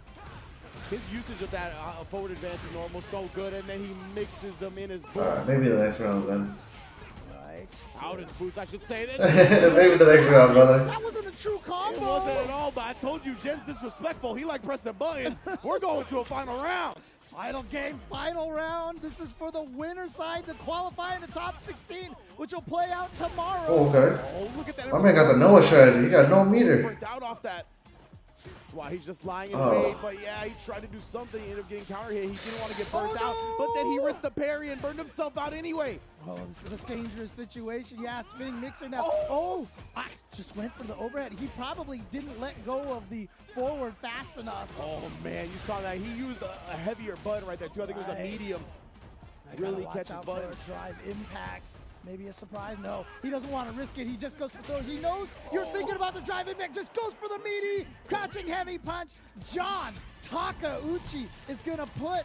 R: His usage of that forward advance is normal, so good, and then he mixes them in his boots.
C: Alright, maybe the next round then.
K: Right.
R: Out his boots, I should say.
C: Maybe the next round, brother.
K: That wasn't a true combo.
R: It wasn't at all, but I told you, Jen's disrespectful. He like pressing buttons. We're going to a final round.
K: Final game, final round. This is for the winner side to qualify in the top 16, which will play out tomorrow.
C: Oh, okay.
J: Oh, look at that.
C: My man got the Noah strategy. He got no meter.
J: Burnt out off that. That's why he's just lying in
C: Oh.
J: wait. But yeah, he tried to do something. He ended up getting counter hit. He didn't want to get burnt out. But then he risked the parry and burned himself out anyway.
K: Oh, this is a dangerous situation. Yeah, spinning mixer now. Oh, I just went for the overhead. He probably didn't let go of the forward fast enough.
J: Oh, man, you saw that. He used a heavier button right there, too. I think it was a medium. Really catches button.
K: Drive impacts. Maybe a surprise. No, he doesn't want to risk it. He just goes for throws. He knows you're thinking about the drive impact. Just goes for the meaty, crouching heavy punch. John Takeuchi is going to put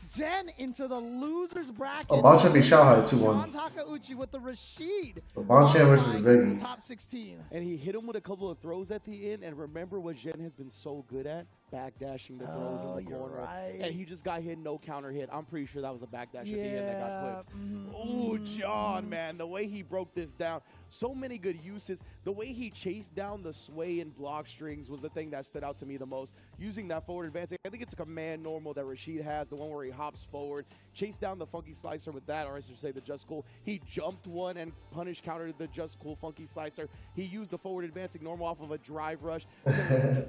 K: Zen into the loser's bracket.
C: Oh, Bonchan beat Shanghai 2-1.
K: John Takeuchi with the Rashid.
C: Bonchan versus Veggie.
K: Top 16.
R: And he hit him with a couple of throws at the end. And remember what Jen has been so good at? Backdashing the throws in the corner.
K: Right.
R: And he just got hit, no counter hit. I'm pretty sure that was a backdash at the end that got clipped.
J: Oh, John, man, the way he broke this down. So many good uses. The way he chased down the sway and block strings was the thing that stood out to me the most. Using that forward advancing, I think it's a command normal that Rashid has, the one where he hops forward, chased down the funky slicer with that, or I should say the Just Cool. He jumped one and punish countered the Just Cool funky slicer. He used the forward advancing normal off of a drive rush to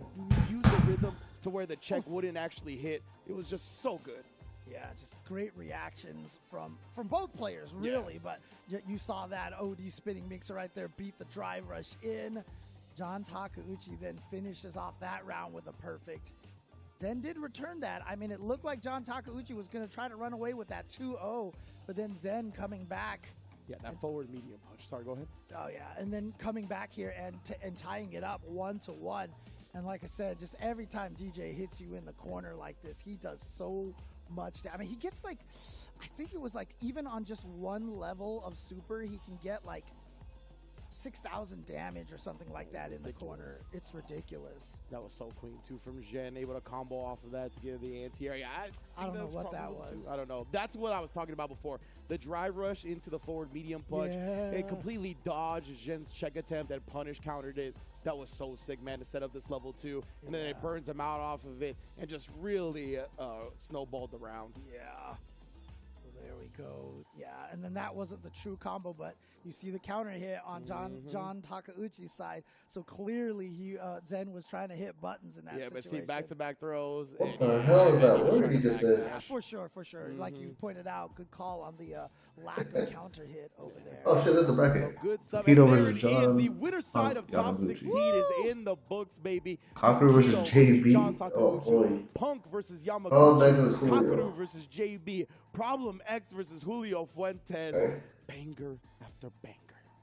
J: use the rhythm to where the check wouldn't actually hit. It was just so good.
K: Yeah, just great reactions from both players, really. But you saw that OD spinning mixer right there beat the drive rush in. John Takeuchi then finishes off that round with a perfect. Zen did return that. I mean, it looked like John Takeuchi was going to try to run away with that 2-0, but then Zen coming back.
R: Yeah, that forward medium punch. Sorry, go ahead.
K: Oh, yeah, and then coming back here and tying it up 1-1. And like I said, just every time DJ hits you in the corner like this, he does so much. I mean, he gets like, I think it was like even on just one level of super, he can get like 6,000 damage or something like that in the corner. It's ridiculous.
R: That was so clean, too, from Jen. Area to combo off of that to get the anti-air.
K: I don't know what that was.
R: I don't know. That's what I was talking about before. The drive rush into the forward medium punch.
K: Yeah.
R: It completely dodged Jen's check attempt and punish countered it. That was so sick, man, to set up this level 2. And then it burns him out off of it and just really snowballed the round.
K: Yeah. There we go. Yeah, and then that wasn't the true combo, but you see the counter hit on John Takeuchi's side. So clearly, Zen was trying to hit buttons in that situation.
R: Yeah, but see, back-to-back throws.
C: What the hell is that word he just said?
K: Yeah, for sure. Like you pointed out, good call on the lack of counter hit over there.
C: Oh shit, that's the bracket.
J: Good stuff.
C: Heat
J: And
C: over
J: there it
C: John.
J: is. The winner side of top 16 is in the books, baby.
C: Kakeru versus JB.
J: John
C: Oh,
J: Takeuchi.
C: boy.
J: Punk versus Yamaguchi.
C: Oh, that was Julio.
J: Kakeru versus JB. Problem X versus Julio Fuentes.
C: Okay.
J: Banger after banger.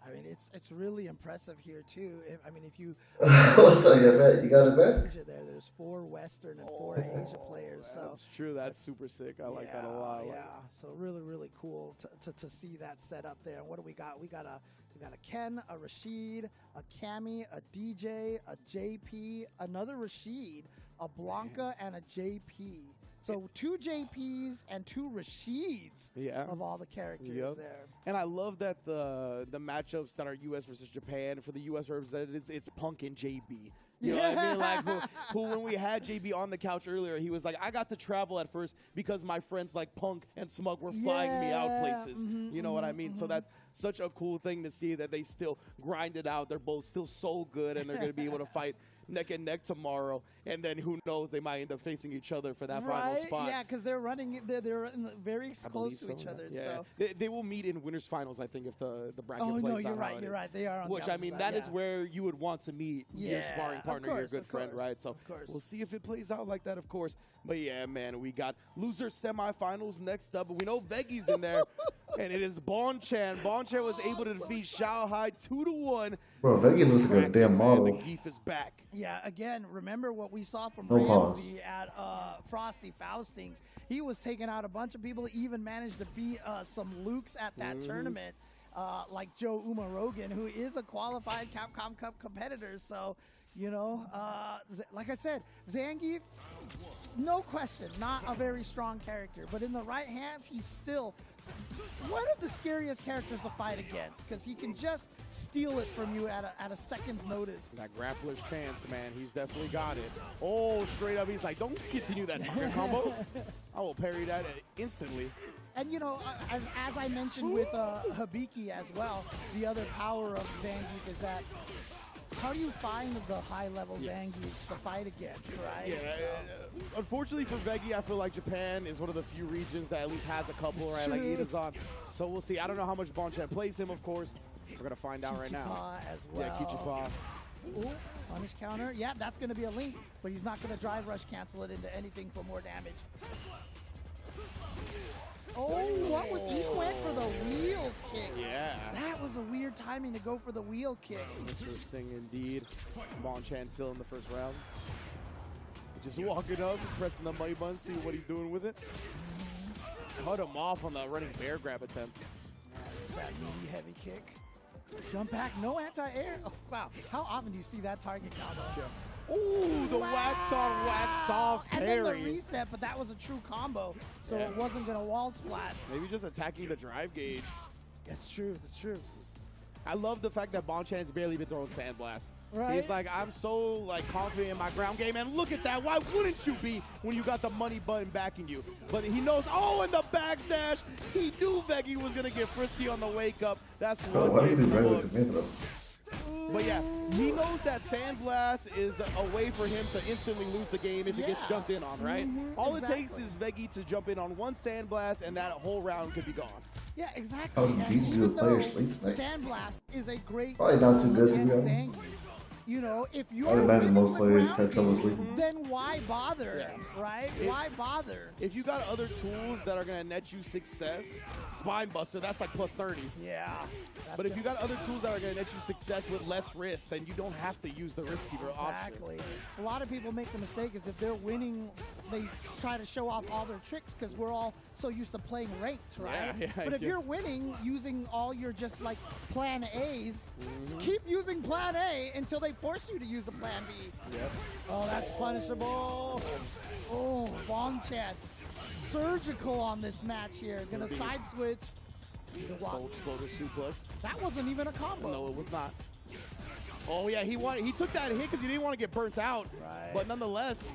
K: I mean, it's really impressive here too. If you
C: What's up, you bet? You got it back?
K: Asia there's 4 Western and 4 Asia players. So
R: That's true. That's super sick. I like that a lot.
K: Yeah, so really cool to see that set up there. And what do we got? We got a Ken, a Rashid, a Cammy, a DJ, a JP, another Rashid, a Blanca, and a JP. So 2 JPs and 2 Rashids of all the characters there.
R: And I love that the matchups that are U.S. versus Japan, for the U.S. representatives, it's Punk and JB. You know what I mean? Like, who when we had JB on the couch earlier, he was like, I got to travel at first because my friends like Punk and Smug were flying me out places. You know what I mean? So that's such a cool thing to see that they still grind it out. They're both still so good, and they're going to be able to fight neck and neck tomorrow, and then who knows, they might end up facing each other for that final spot.
K: Yeah, because they're very close to each other.
R: Yeah.
K: So
R: They will meet in winners finals, I think, if the bracket plays
K: no,
R: out
K: you're
R: how
K: right.
R: it
K: You're
R: is.
K: right. They are on
R: Which,
K: the
R: I mean,
K: opposite
R: that
K: side,
R: is where you would want to meet your sparring partner, your good friend, right? So we'll see if it plays out like that, of course. But yeah, man, we got loser semifinals next up. But we know Veggie's in there, and it is Bonchan. Bonchan was able to defeat Shanghai 2-1.
C: Bro, Veggie looks like a damn model.
R: The Geef is back.
K: Yeah, again, remember what we saw from
C: No pause.
K: Ramsey at Frosty Faustings. He was taking out a bunch of people, even managed to beat some Lukes at that tournament, like Joe Umarogan, who is a qualified Capcom Cup competitor. So, you know, like I said, Zangief, no question, not a very strong character. But in the right hands, he's still one of the scariest characters to fight against because he can just steal it from you at a second's notice.
R: That grappler's chance, man. He's definitely got it. Oh, straight up. He's like, don't continue that target combo. I will parry that instantly.
K: And, you know, as I mentioned with Hibiki as well, the other power of Zangief is that how do you find the high-level Zangiefs to fight against, right?
R: Yeah, unfortunately for Veggie, I feel like Japan is one of the few regions that at least has a couple, right? Like Itazan. So we'll see. I don't know how much Bonchan plays him, of course. We're going to find out right now.
K: As well.
R: Yeah, Kichipa.
K: Ooh, punish counter. Yeah, that's going to be a link, but he's not going to drive rush cancel it into anything for more damage. Oh, what was he went for the wheel kick?
R: Yeah.
K: That was a weird timing to go for the wheel kick.
R: Interesting indeed. Bonchan still in the first round. Just walking up, pressing the mic button, see what he's doing with it. Cut him off on the running bear grab attempt.
K: There's that meaty heavy kick. Jump back, no anti-air. Oh, wow. How often do you see that target combo?
R: Yeah. Ooh, the wax off
K: and
R: parry.
K: then the reset, but that was a true combo, so it wasn't going to wall splat.
R: Maybe just attacking the drive gauge.
K: That's true, that's true.
R: I love the fact that Bonchan has barely been throwing Sandblast.
K: Right.
R: He's like, I'm so confident in my ground game, and look at that. Why wouldn't you be when you got the money button backing you? But he knows, and the backdash. He knew Veggie was going to get frisky on the wake up. That's what
C: why do you do regular command though?
R: But yeah, he knows that Sandblast is a way for him to instantly lose the game if it gets jumped in on, right? All it takes is Veggie to jump in on one Sandblast, and that whole round could be gone.
K: Yeah, exactly.
C: How deep do the players sleep tonight?
K: Sandblast is a great
C: Probably not too good, to be
K: against
C: honest.
K: Zangief. You know, if you're
C: I would imagine
K: winning
C: most
K: the
C: players
K: ground
C: have trouble
K: game,
C: sleeping.
K: then why bother, right? Why bother?
R: If you got other tools that are going to net you success, Spine Buster, that's like plus 30.
K: Yeah.
R: But if you got other tools that are going to net you success with less risk, then you don't have to use the risky option.
K: Exactly. A lot of people make the mistake is if they're winning, they try to show off all their tricks because we're all so used to playing ranked, right?
R: Yeah,
K: but if you're winning using all your just like plan A's, keep using plan A until they force you to use the plan B.
R: Yep.
K: Oh, that's punishable. Oh, Bonchan. Surgical on this match here. Gonna side switch.
R: Exploder suplex.
K: That wasn't even a combo.
R: No, it was not. Oh yeah, he took that hit because he didn't want to get burnt out.
K: Right.
R: But nonetheless,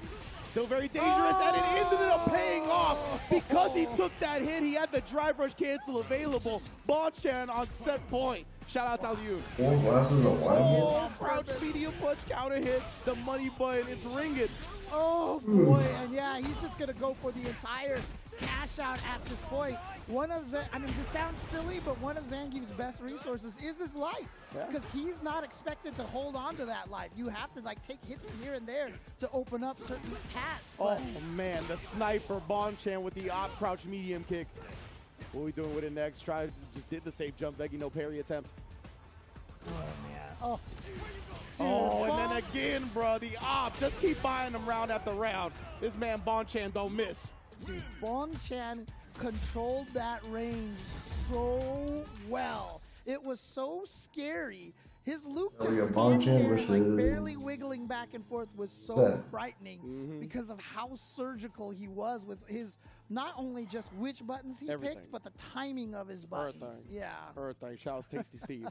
R: still very dangerous, and it ended up paying off because he took that hit. He had the drive rush cancel available. Bonchan on set point. Shout out to you.
C: 4 glasses of wine.
R: Oh, crouch medium punch counter hit. The money button, it's ringing.
K: Oh boy, and yeah, he's just gonna go for the entire cash out at this point. This sounds silly, but one of Zangief's best resources is his life. Because he's not expected to hold on to that life. You have to take hits here and there to open up certain paths.
R: Oh man, the sniper Bonchan with the op crouch medium kick. What are we doing with it next? Just did the safe jump, Veggie, no parry attempt.
K: Oh man. Oh.
R: Oh, and then again, bro, the op. Just keep buying them round after round. This man Bonchan don't miss.
K: Dude, Bonchan controlled that range so well. It was so scary. His Luke just standing there, barely wiggling back and forth was so frightening because of how surgical he was with his, not only just which buttons he picked, but the timing of his buttons.
R: Everything. Shout out Tasty Steve.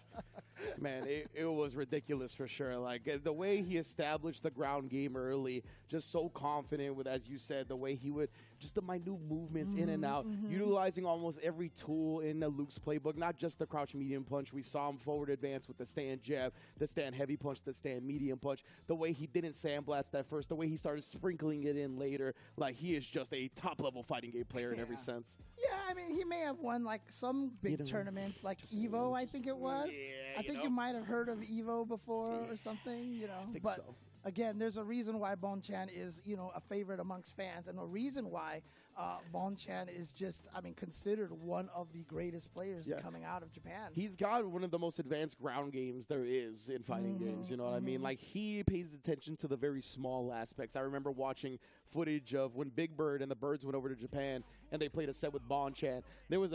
R: Man, it was ridiculous for sure. Like, the way he established the ground game early, just so confident with, as you said, the way he would, just the minute movements in and out, utilizing almost every tool in the Luke's playbook, not just the crouch medium punch. We saw him forward advance with the stand jab, the stand heavy punch, the stand medium punch, the way he didn't sandblast at first, the way he started sprinkling it in later. Like, he is just a top-level fighting game player in every sense.
K: Yeah, I mean, he may have won some big tournaments like Evo, I think it was. I think you might have heard of Evo before or something,
R: But
K: again, there's a reason why Bonchan is, a favorite amongst fans, and a reason why Bonchan is just, considered one of the greatest players coming out of Japan.
R: He's got one of the most advanced ground games there is in fighting games, you know what I mean? Like, he pays attention to the very small aspects. I remember watching footage of when Big Bird and the Birds went over to Japan and they played a set with Bonchan. There was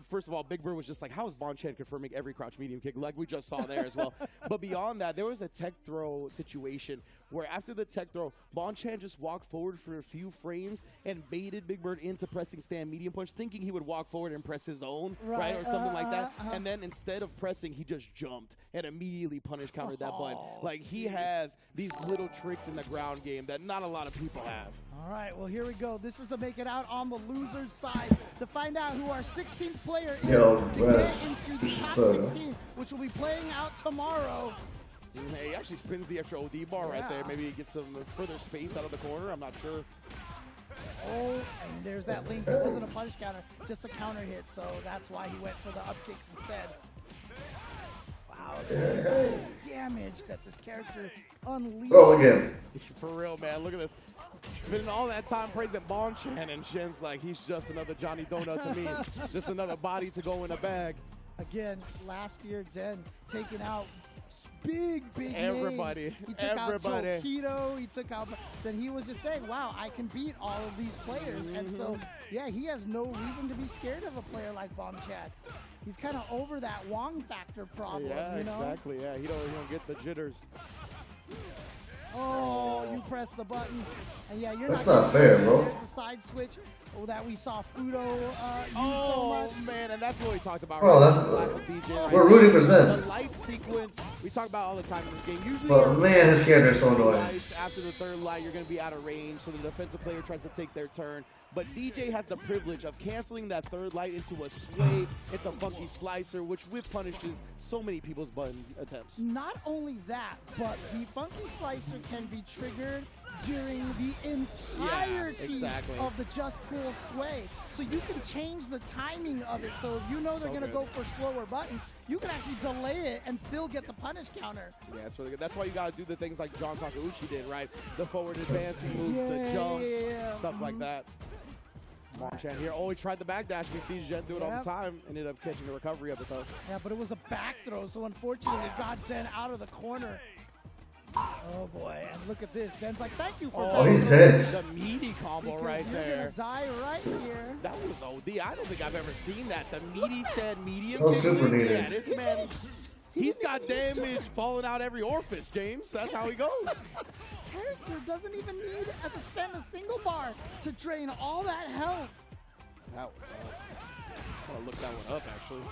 R: first of all, Big Bird was just like, how is Bonchan confirming every crouch medium kick, like we just saw there as well. But beyond that, there was a tech throw situation where after the tech throw, Bonchan just walked forward for a few frames and baited Big Bird into pressing stand medium punch, thinking he would walk forward and press his own, right, or something like that. And then instead of pressing, he just jumped and immediately punish countered that button. Like, he has these little tricks in the ground game that not a lot of people have.
K: All right, well, here we go. This is to make it out on the loser's side to find out who our 16th player is to get into the top 16, which will be playing out tomorrow.
R: He actually spins the extra OD bar right there. Maybe he gets some further space out of the corner. I'm not sure.
K: Oh, and there's that link. It wasn't a punish counter, just a counter hit, so that's why he went for the up kicks instead. Wow, the damage that this character unleashed.
C: Oh, again.
R: For real, man. Look at this. Spending all that time praising Bonchan, and Shen's like, he's just another Johnny Donut to me. Just another body to go in a bag.
K: Again, last year, Zen taking out big
R: everybody.
K: Names. He took out Keto. He took out. Then he was just saying, "Wow, I can beat all of these players." And so, yeah, he has no reason to be scared of a player like Bonchan. He's kind of over that Wong factor problem.
R: Yeah,
K: you know?
R: exactly. Yeah, he don't get the jitters.
K: Oh, you press the button, and yeah, you're
C: That's
K: not
C: not fair, bro.
K: There's the side switch that we saw Fudo use so much.
R: Man, and that's what we talked about.
C: Bro,
R: right?
C: that's
R: DJ,
C: we're rooting for Zen.
R: The light sequence we talk about all the time in this game. Usually,
C: but man, his character is so annoying.
R: After the third light, you're going to be out of range, so the defensive player tries to take their turn. But DJ has the privilege of canceling that third light into a sway. It's a funky slicer, which whip punishes so many people's button attempts.
K: Not only that, but the funky slicer can be triggered during the entirety of the Just Cool sway. So you can change the timing of it. So if you know they're going to go for slower buttons, you can actually delay it and still get the punish counter.
R: Yeah, it's really good. That's why you got to do the things like John Takeuchi did, right? The forward advancing moves, the jumps, stuff like that. Bonchan here. Oh, he tried the backdash. We see Zen do it all the time. Ended up catching the recovery of it, though.
K: Yeah, but it was a back throw, so unfortunately it got Zen out of the corner. Oh, boy. And look at this. Zen's like, thank you for
C: Oh, he's tense.
R: The meaty combo right there.
K: You're going to die right here.
R: That was OD. I don't think I've ever seen that. The meaty stand medium.
C: So super needed.
R: Yeah, this man, he's got damage falling out every orifice, James. That's how he goes.
K: Character doesn't even need to spend a single bar to drain all that health.
R: That was nuts. I'm gonna look that one up, actually.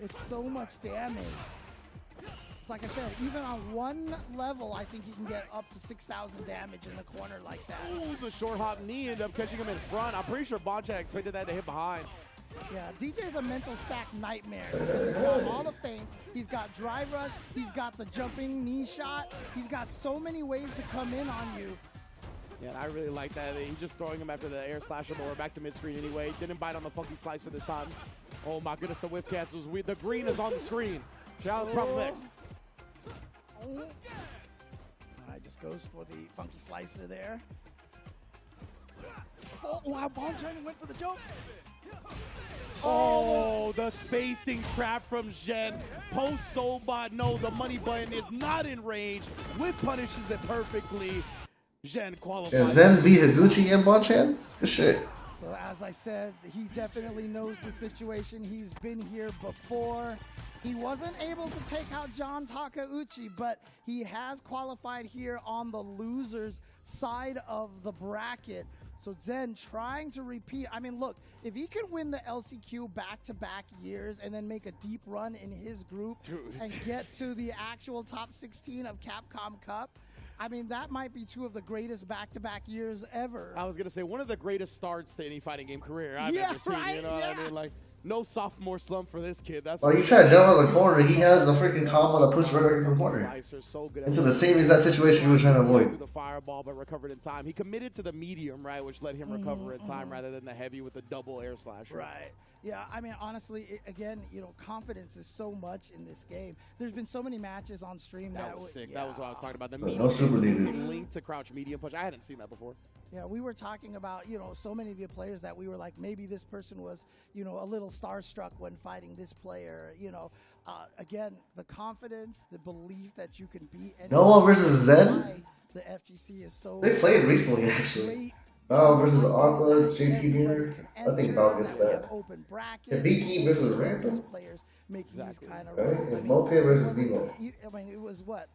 K: It's so much damage. It's like I said, even on one level, I think you can get up to 6,000 damage in the corner like that.
R: Ooh, the short hop knee ended up catching him in front. I'm pretty sure Bonchan expected that to hit behind.
K: Yeah, DJ's a mental stack nightmare. He's got all the feints. He's got drive rush. He's got the jumping knee shot. He's got so many ways to come in on you.
R: Yeah, and I really like that. He's just throwing him after the air slasher, but we're back to mid-screen anyway. Didn't bite on the funky slicer this time. Oh my goodness, the whip cancels. The green is on the screen. Challenge problem X.
K: All right, just goes for the funky slicer there. Oh, wow, Bonchan went for the jump.
R: Oh, the spacing trap from Zen. Post soul bot. No, the money button is not in range. Whip punishes it perfectly. Zen qualifies.
C: And Zen beat Higuchi and Bonchan? Good shit.
K: So as I said, he definitely knows the situation. He's been here before. He wasn't able to take out John Takeuchi, but he has qualified here on the losers side of the bracket. So Zen trying to repeat. I mean, look, if he can win the LCQ back-to-back years and then make a deep run in his group and get to the actual top 16 of Capcom Cup, I mean, that might be two of the greatest back-to-back years ever.
R: I was going to say, one of the greatest starts to any fighting game career I've ever seen. You know what I mean? Like, no sophomore slump for this kid. That's
C: you try to jump out of the corner, he has the freaking combo that puts right against the corner.
R: So good
C: into the same exact situation he was trying to avoid.
R: The fireball, but recovered in time. He committed to the medium, right, which let him recover in time rather than the heavy with the double air slash.
K: Right. Yeah, I mean, honestly, again, you know, confidence is so much in this game. There's been so many matches on stream that
R: was sick.
K: Yeah.
R: That was what I was talking about. The
C: no super
R: medium linked to crouch medium punch. I hadn't seen that before.
K: Yeah, we were talking about, you know, so many of the players that we were like, maybe this person was, you know, a little starstruck when fighting this player. You know, again, the confidence, the belief that you can beat.
C: Noah versus Zen?
K: The FGC is so.
C: They played recently, actually. Val versus Aqua, JP Gamer. I think Val gets that. Hibiki versus Random.
K: Players make these kind of
C: right? And Mope versus Vivo.
K: I mean, it was what?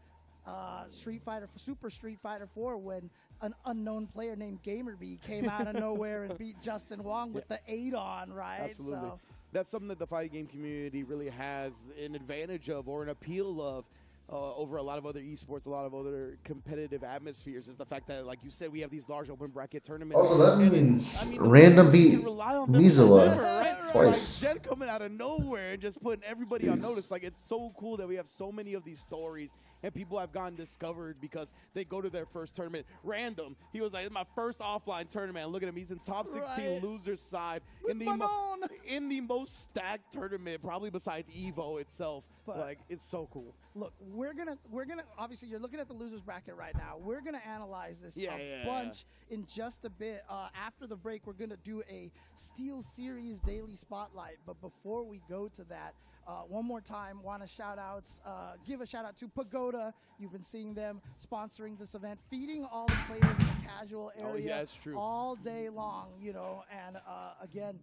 K: Super Street Fighter 4 when an unknown player named GamerBee came out of nowhere and beat Justin Wong with the 8-on, right?
R: Absolutely.
K: So,
R: that's something that the fighting game community really has an advantage of or an appeal of over a lot of other esports, a lot of other competitive atmospheres, is the fact that, like you said, we have these large open bracket tournaments.
C: Also, that means Random beat Mizua twice.
R: Like, Jen coming out of nowhere and just putting everybody on notice. Like, it's so cool that we have so many of these stories and people have gotten discovered because they go to their first tournament. Random. He was like, it's my first offline tournament. Look at him. He's in top 16 losers side in the most stacked tournament, probably besides Evo itself. But like, it's so cool.
K: Look, we're gonna obviously you're looking at the losers bracket right now. We're gonna analyze this bunch in just a bit. After the break, we're gonna do a Steel Series daily spotlight. But before we go to that, one more time, want to give a shout out to Pagoda. You've been seeing them sponsoring this event, feeding all the players in the casual area all day long, you know. And again,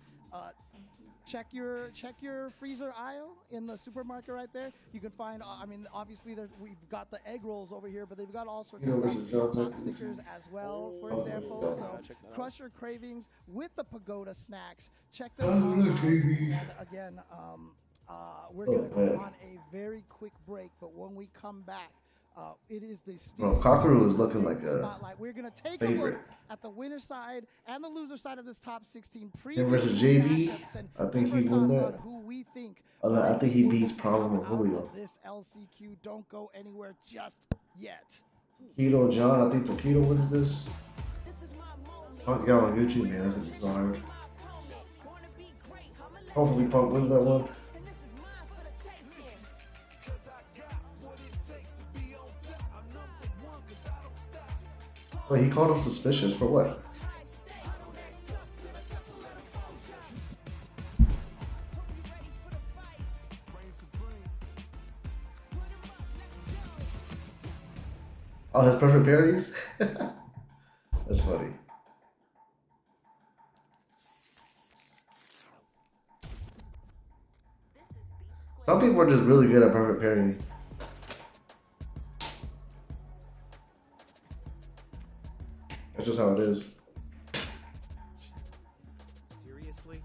K: check your freezer aisle in the supermarket right there. You can find, I mean, obviously we've got the egg rolls over here, but they've got all sorts of stuff, hot stickers as well, for example. So crush your cravings with the Pagoda snacks. Check them out. And again, we're going to go on a very quick break, but when we come back, it is the
C: Kakaru is looking like a
K: spotlight. We're going to take a look at the winner side and the loser side of this top 16
C: him versus JB. I think he won that.
K: Who we think
C: I think he beats Problem and Julio.
K: This LCQ, don't go anywhere just yet.
C: Keto John, I think Taquito wins this. Punk got on YouTube, man. That's so hard. Hopefully Punk wins that one. Wait, he called him suspicious for what? Oh, his perfect parodies? That's funny. Some people are just really good at perfect parodying. That's just how it is.
N: Seriously?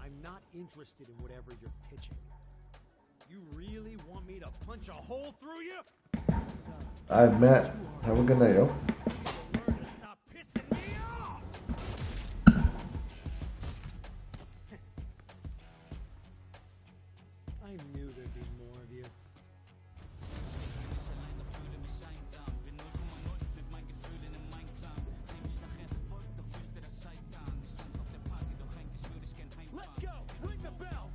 N: I'm not interested in whatever you're pitching. You really want me to punch a hole through you?
C: All right, Matt. Have a good night, yo.
N: Stop pissing me off! I knew there'd be more of you. Let's go! Ring the bell!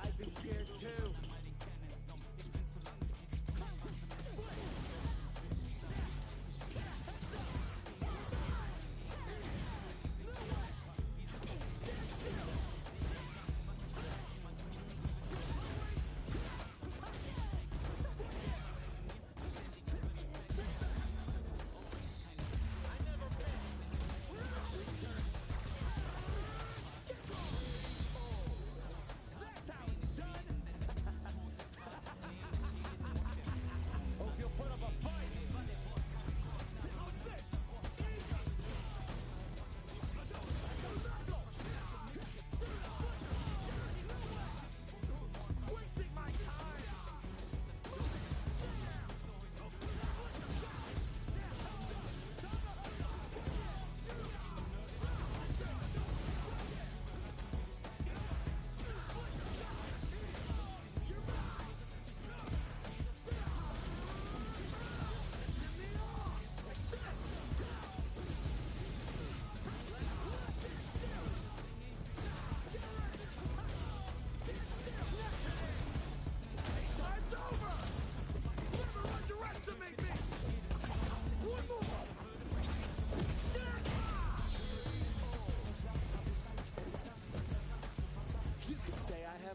N: I'd be scared too.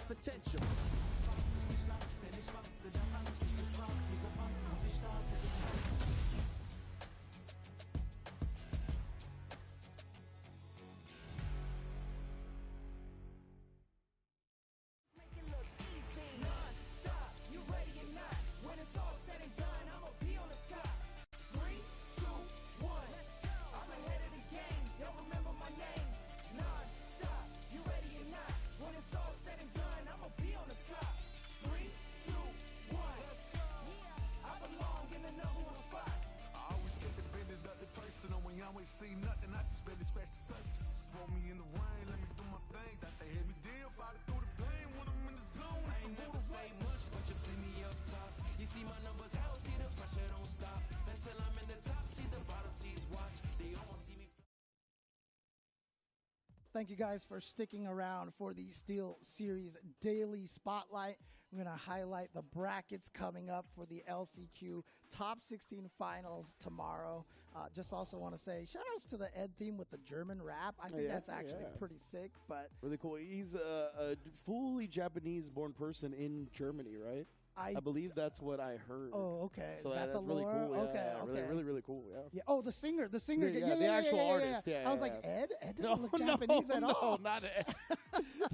N: Potential.
F: see nothing, I just barely scratch the surface. Throw me in the rain, let me do my thing. That they hit me down, fight it through the pain. When I'm in the zone, I ain't never say much, but you see me up top. You see my numbers healthy, the pressure don't stop. Until I'm in the top, see the bottom seeds watch. They almost see me.
K: Thank you guys for sticking around for the Steel Series Daily Spotlight. We're going to highlight the brackets coming up for the LCQ Top 16 Finals tomorrow. Just also want to say shout outs to the Ed theme with the German rap. I think that's actually pretty sick. But
R: really cool. He's a fully Japanese-born person in Germany, right? I believe that's what I heard.
K: Oh, okay.
R: So
K: Is that
R: that's
K: the
R: really
K: lore?
R: cool.
K: Okay,
R: Yeah,
K: okay.
R: really cool. Yeah.
K: Yeah. Oh, the singer.
R: The actual artist. Yeah.
K: I was like, Ed doesn't look Japanese at all.
R: No, not Ed.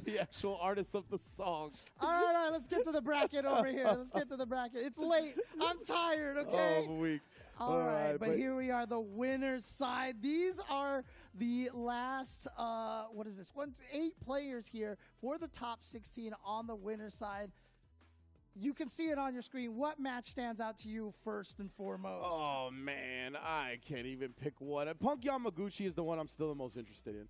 R: The actual artist of the song.
K: All right, let's get to the bracket over here. Let's get to the bracket. It's late. I'm tired. Okay.
R: Oh, I'm weak.
K: All right, but here we are, the winner's side. These are the last, 8 players here for the top 16 on the winner's side. You can see it on your screen. What match stands out to you first and foremost?
R: Oh, man, I can't even pick one. Punk Yamaguchi is the one I'm still the most interested in.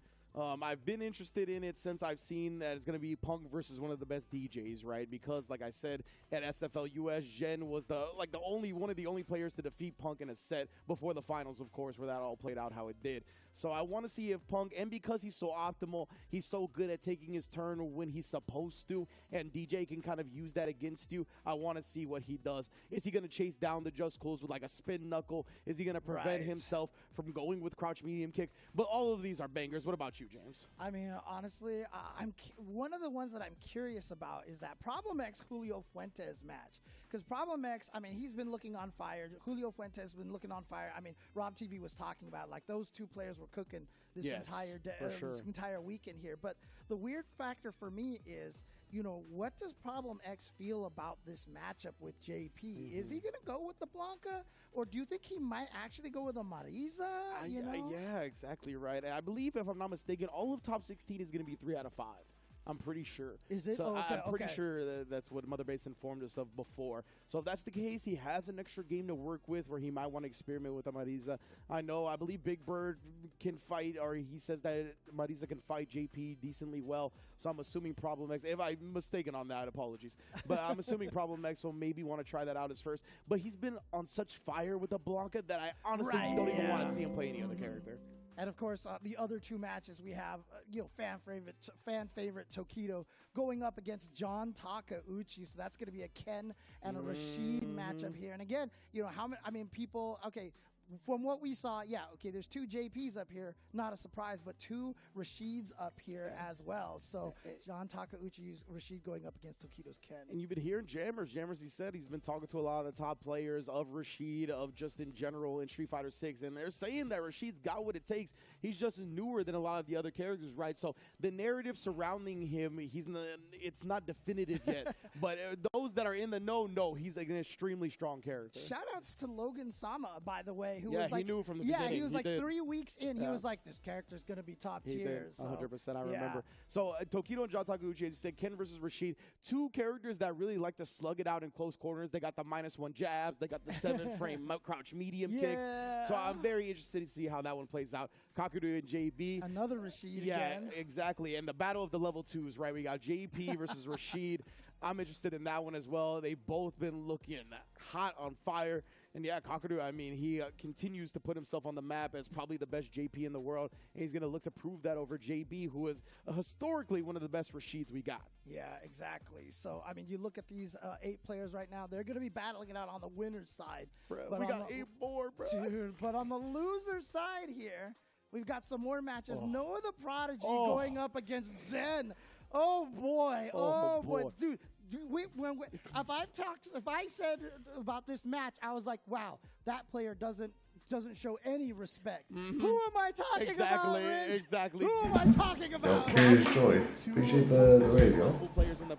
R: I've been interested in it since I've seen that it's going to be Punk versus one of the best DJs, right? Because, like I said, at SFL US, Jen was one of the only players to defeat Punk in a set before the finals, of course, where that all played out how it did. So I want to see if Punk, and because he's so optimal, he's so good at taking his turn when he's supposed to, and DJ can kind of use that against you, I want to see what he does. Is he going to chase down the Just Close with like a spin knuckle? Is he going to prevent himself from going with crouch medium kick? But all of these are bangers. What about you, James?
K: I mean, honestly, one of the ones that I'm curious about is that Problem X Julio Fuentes match. Because Problem X, I mean, he's been looking on fire. Julio Fuentes has been looking on fire. I mean, Rob TV was talking about, like, those two players were cooking this entire day, this entire weekend here. But the weird factor for me is, you know, what does Problem X feel about this matchup with JP? Is he going to go with the Blanca, or do you think he might actually go with a Marisa?
R: Yeah, exactly right. I believe, if I'm not mistaken, all of top 16 is going to be 3 out of 5. I'm pretty sure.
K: Is it?
R: So I'm pretty sure that's what Mother Base informed us of before. So if that's the case, he has an extra game to work with where he might want to experiment with Marisa. I believe Big Bird can fight, or he says that Marisa can fight JP decently well. So I'm assuming Problem X, if I'm mistaken on that, apologies. But I'm assuming Problem X will maybe want to try that out as first. But he's been on such fire with the Blanca that I honestly don't even want to see him play any other character.
K: And of course, the other two matches we have, fan favorite Tokido going up against John Takeuchi. So that's going to be a Ken and a Rashid matchup here. And again, people. Okay, from what we saw, there's 2 JPs up here, not a surprise, but 2 Rashids up here as well. So John Takeuchi's Rashid going up against Tokido's Ken.
R: And you've been hearing Jammers, he said he's been talking to a lot of the top players of Rashid, of just in general in Street Fighter 6, and they're saying that Rashid's got what it takes. He's just newer than a lot of the other characters, right? So the narrative surrounding him, it's not definitive yet, but those that are in the know, he's like an extremely strong character.
K: Shout outs to Logan Sama, by the way. Who
R: was
K: like,
R: he knew from the beginning.
K: He was 3 weeks in. He was like, this character's going to be top tier.
R: 100%, I remember. So Tokido and John Takeuchi, as you said, Ken versus Rashid, 2 characters that really like to slug it out in close corners. They got the -1 jabs. They got the 7-frame crouch medium kicks. So I'm very interested to see how that one plays out. Kakadu and JB.
K: Another Rashid
R: again. Yeah, exactly. And the battle of the level 2s, right? We got JP versus Rashid. I'm interested in that one as well. They've both been looking hot on fire. And Kakadu, he continues to put himself on the map as probably the best JP in the world. And he's going to look to prove that over JB, who is historically one of the best Rashids we got.
K: Yeah, exactly. So, you look at these 8 players right now. They're going to be battling it out on the winner's side.
R: Bro, we got 8 more, bro.
K: Dude, but on the loser side here, we've got some more matches. Noah the Prodigy going up against Zen. Oh boy! Oh boy, dude! If I said about this match, I was like, wow, that player doesn't show any respect. Who am I talking about, Rich?
R: Exactly.
K: Who am I talking about?
C: Curious Joy. Appreciate the radio.
R: Players in the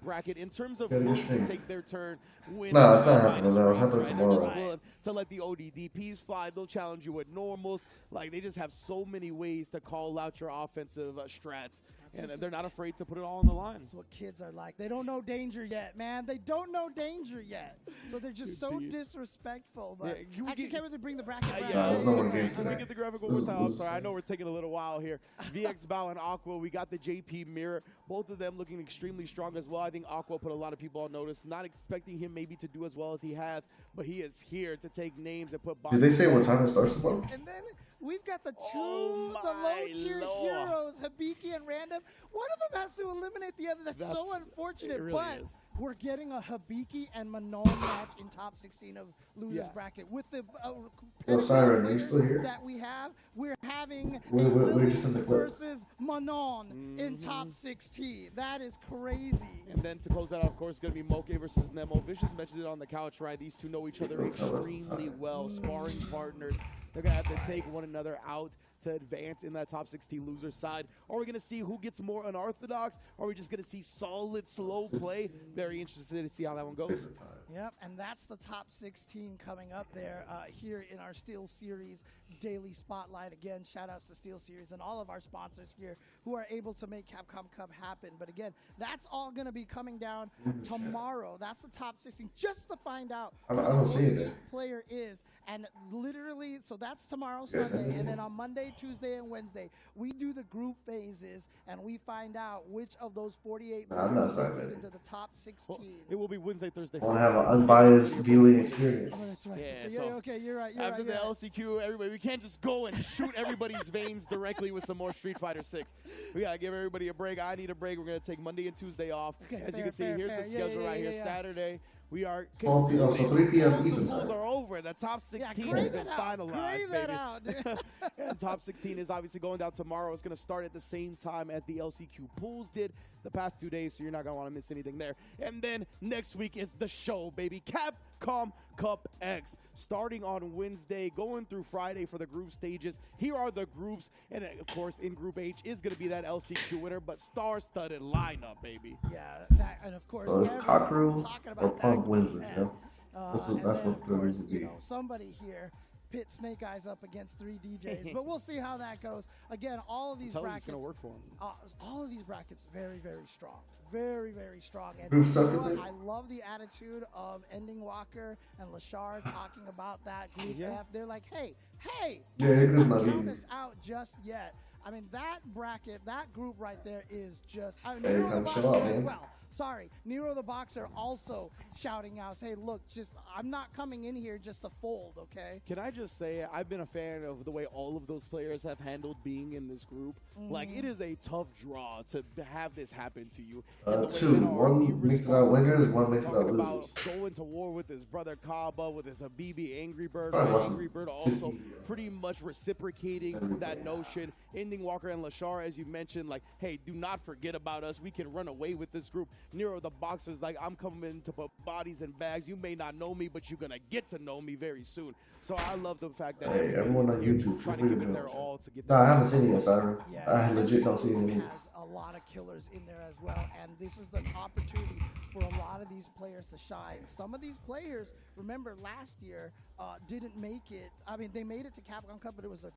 R: bracket in terms of who to take their turn.
C: No, it's not happening. No, it's happening tomorrow.
R: To let the ODDPs fly, they'll challenge you with normals. Like, they just have so many ways to call out your offensive strats. and they're not afraid to put it all on the line.
K: That's what kids are like. They don't know danger yet, man. They don't know danger yet. So they're just so disrespectful. But actually, can't really bring the bracket around.
R: Can we get the graphic one more time? I'm sorry. I know we're taking a little while here. VX Bow and Aqua. We got the JP Mirror. Both of them looking extremely strong as well. I think Aqua put a lot of people on notice. Not expecting him maybe to do as well as he has, but he is here to take names and put.
C: Did they say what time it starts tomorrow?
K: And then we've got the low-tier heroes, Hibiki and Random. One of them has to eliminate the other. That's so unfortunate.
R: It really is.
K: We're getting a Hibiki and Manon match in top 16 of losers bracket with the
C: Siren, are you still here?
K: that we have. We're having
C: We're just in the clip.
K: versus Manon in top 16. That is crazy.
R: And then to close that out, of course, it's going to be Moke versus Nemo. Vicious mentioned it on the couch, right? These two know each other extremely well, sparring partners. They're going to have to take one another out to advance in that top 16 loser side. Are we going to see who gets more unorthodox? Or are we just going to see solid, slow play? Very interested to see how that one goes.
K: Yep, and that's the top 16 coming up there here in our Steel Series Daily Spotlight. Again, shout-outs to Steel Series and all of our sponsors here who are able to make Capcom Cup happen. But again, that's all going to be coming down tomorrow. That's the top 16, just to find out
C: I don't see it
K: who
C: there.
K: each player is. And literally, so that's tomorrow, Sunday, and then on Monday, Tuesday, and Wednesday, we do the group phases, and we find out which of those 48
C: I'm not
K: players
C: excited.
K: get into the top 16.
R: It will be Wednesday, Thursday,
C: I want to have an unbiased viewing experience.
K: Oh, that's right.
R: Yeah,
K: So,
R: so
K: okay, you're right. You're
R: after
K: right,
R: the
K: you're right.
R: LCQ, everybody, we can't just go and shoot everybody's veins directly with some more Street Fighter 6. We got to give everybody a break. I need a break. We're going to take Monday and Tuesday off.
K: Okay,
R: As you can see, here's the schedule right here. Saturday, we are
C: So 3 p.m. Eastern
R: pools
C: time.
R: are over. The top 16 has
K: grade
R: been
K: that out.
R: finalized,
K: Grade that
R: baby.
K: out, dude.
R: And top 16 is obviously going down tomorrow. It's going to start at the same time as the LCQ pools did the past 2 days, so you're not going to want to miss anything there. And then next week is the show, baby. Capcom Cup X, starting on Wednesday, going through Friday for the group stages. Here are the groups, and of course, in Group H is going to be that LCQ winner, but star-studded lineup, baby.
K: Yeah, that, and of course,
C: So it's Cockerel
K: talking
C: or
K: about
C: Punk
K: that
C: wins
K: group
C: it,
K: F.
C: you know? That's what the reason
K: You
C: be.
K: know, somebody here pit Snake Eyes up against 3 DJs, but we'll see how that goes. Again, all of these brackets
R: going to work for him.
K: all of these brackets very, very strong. Very, very strong. And
C: Group
K: you
C: stuff
K: know
C: with
K: what?
C: it?
K: I love the attitude of Ending Walker and Lashard talking about that Group F. They're like, hey,
C: Yeah, it is not
K: count
C: easy.
K: us out just yet. I mean, that bracket, that group right there is just. I mean,
C: Hey, it's
K: Nero
C: time
K: the
C: to show
K: Boxer
C: up,
K: as
C: man.
K: well. Sorry, Nero the Boxer also shouting out, hey, look, just I'm not coming in here just to fold, okay?
R: Can I just say, I've been a fan of the way all of those players have handled being in this group. Like, it is a tough draw to have this happen to you. And the way
C: Two.
R: that
C: One makes it out winners, one makes it out
R: talking about
C: losers.
R: going to war with his brother Kaba, with his Habibi Angry Bird,
C: Right,
R: right?
C: wasn't
R: Angry Bird also pretty much reciprocating that notion. Ending Walker and Lashar, as you mentioned, like, hey, do not forget about us. We can run away with this group. Nero the Boxer's like, I'm coming to put bodies in bags. You may not know me, but you're going to get to know me very soon. So I love the fact that
C: Hey, everyone on
R: everybody's
C: YouTube,
R: trying
C: feel
R: to
C: free
R: give
C: to
R: it their
C: join.
R: all to get
C: No, I
R: that.
C: haven't seen it yet, Siren.
K: Yeah,
C: I legit don't see any.
K: has a lot of killers in there as well, and this is the opportunity for a lot of these players to shine. Some of these players, remember last year, didn't make it. I mean, they made it to Capcom Cup, but it was their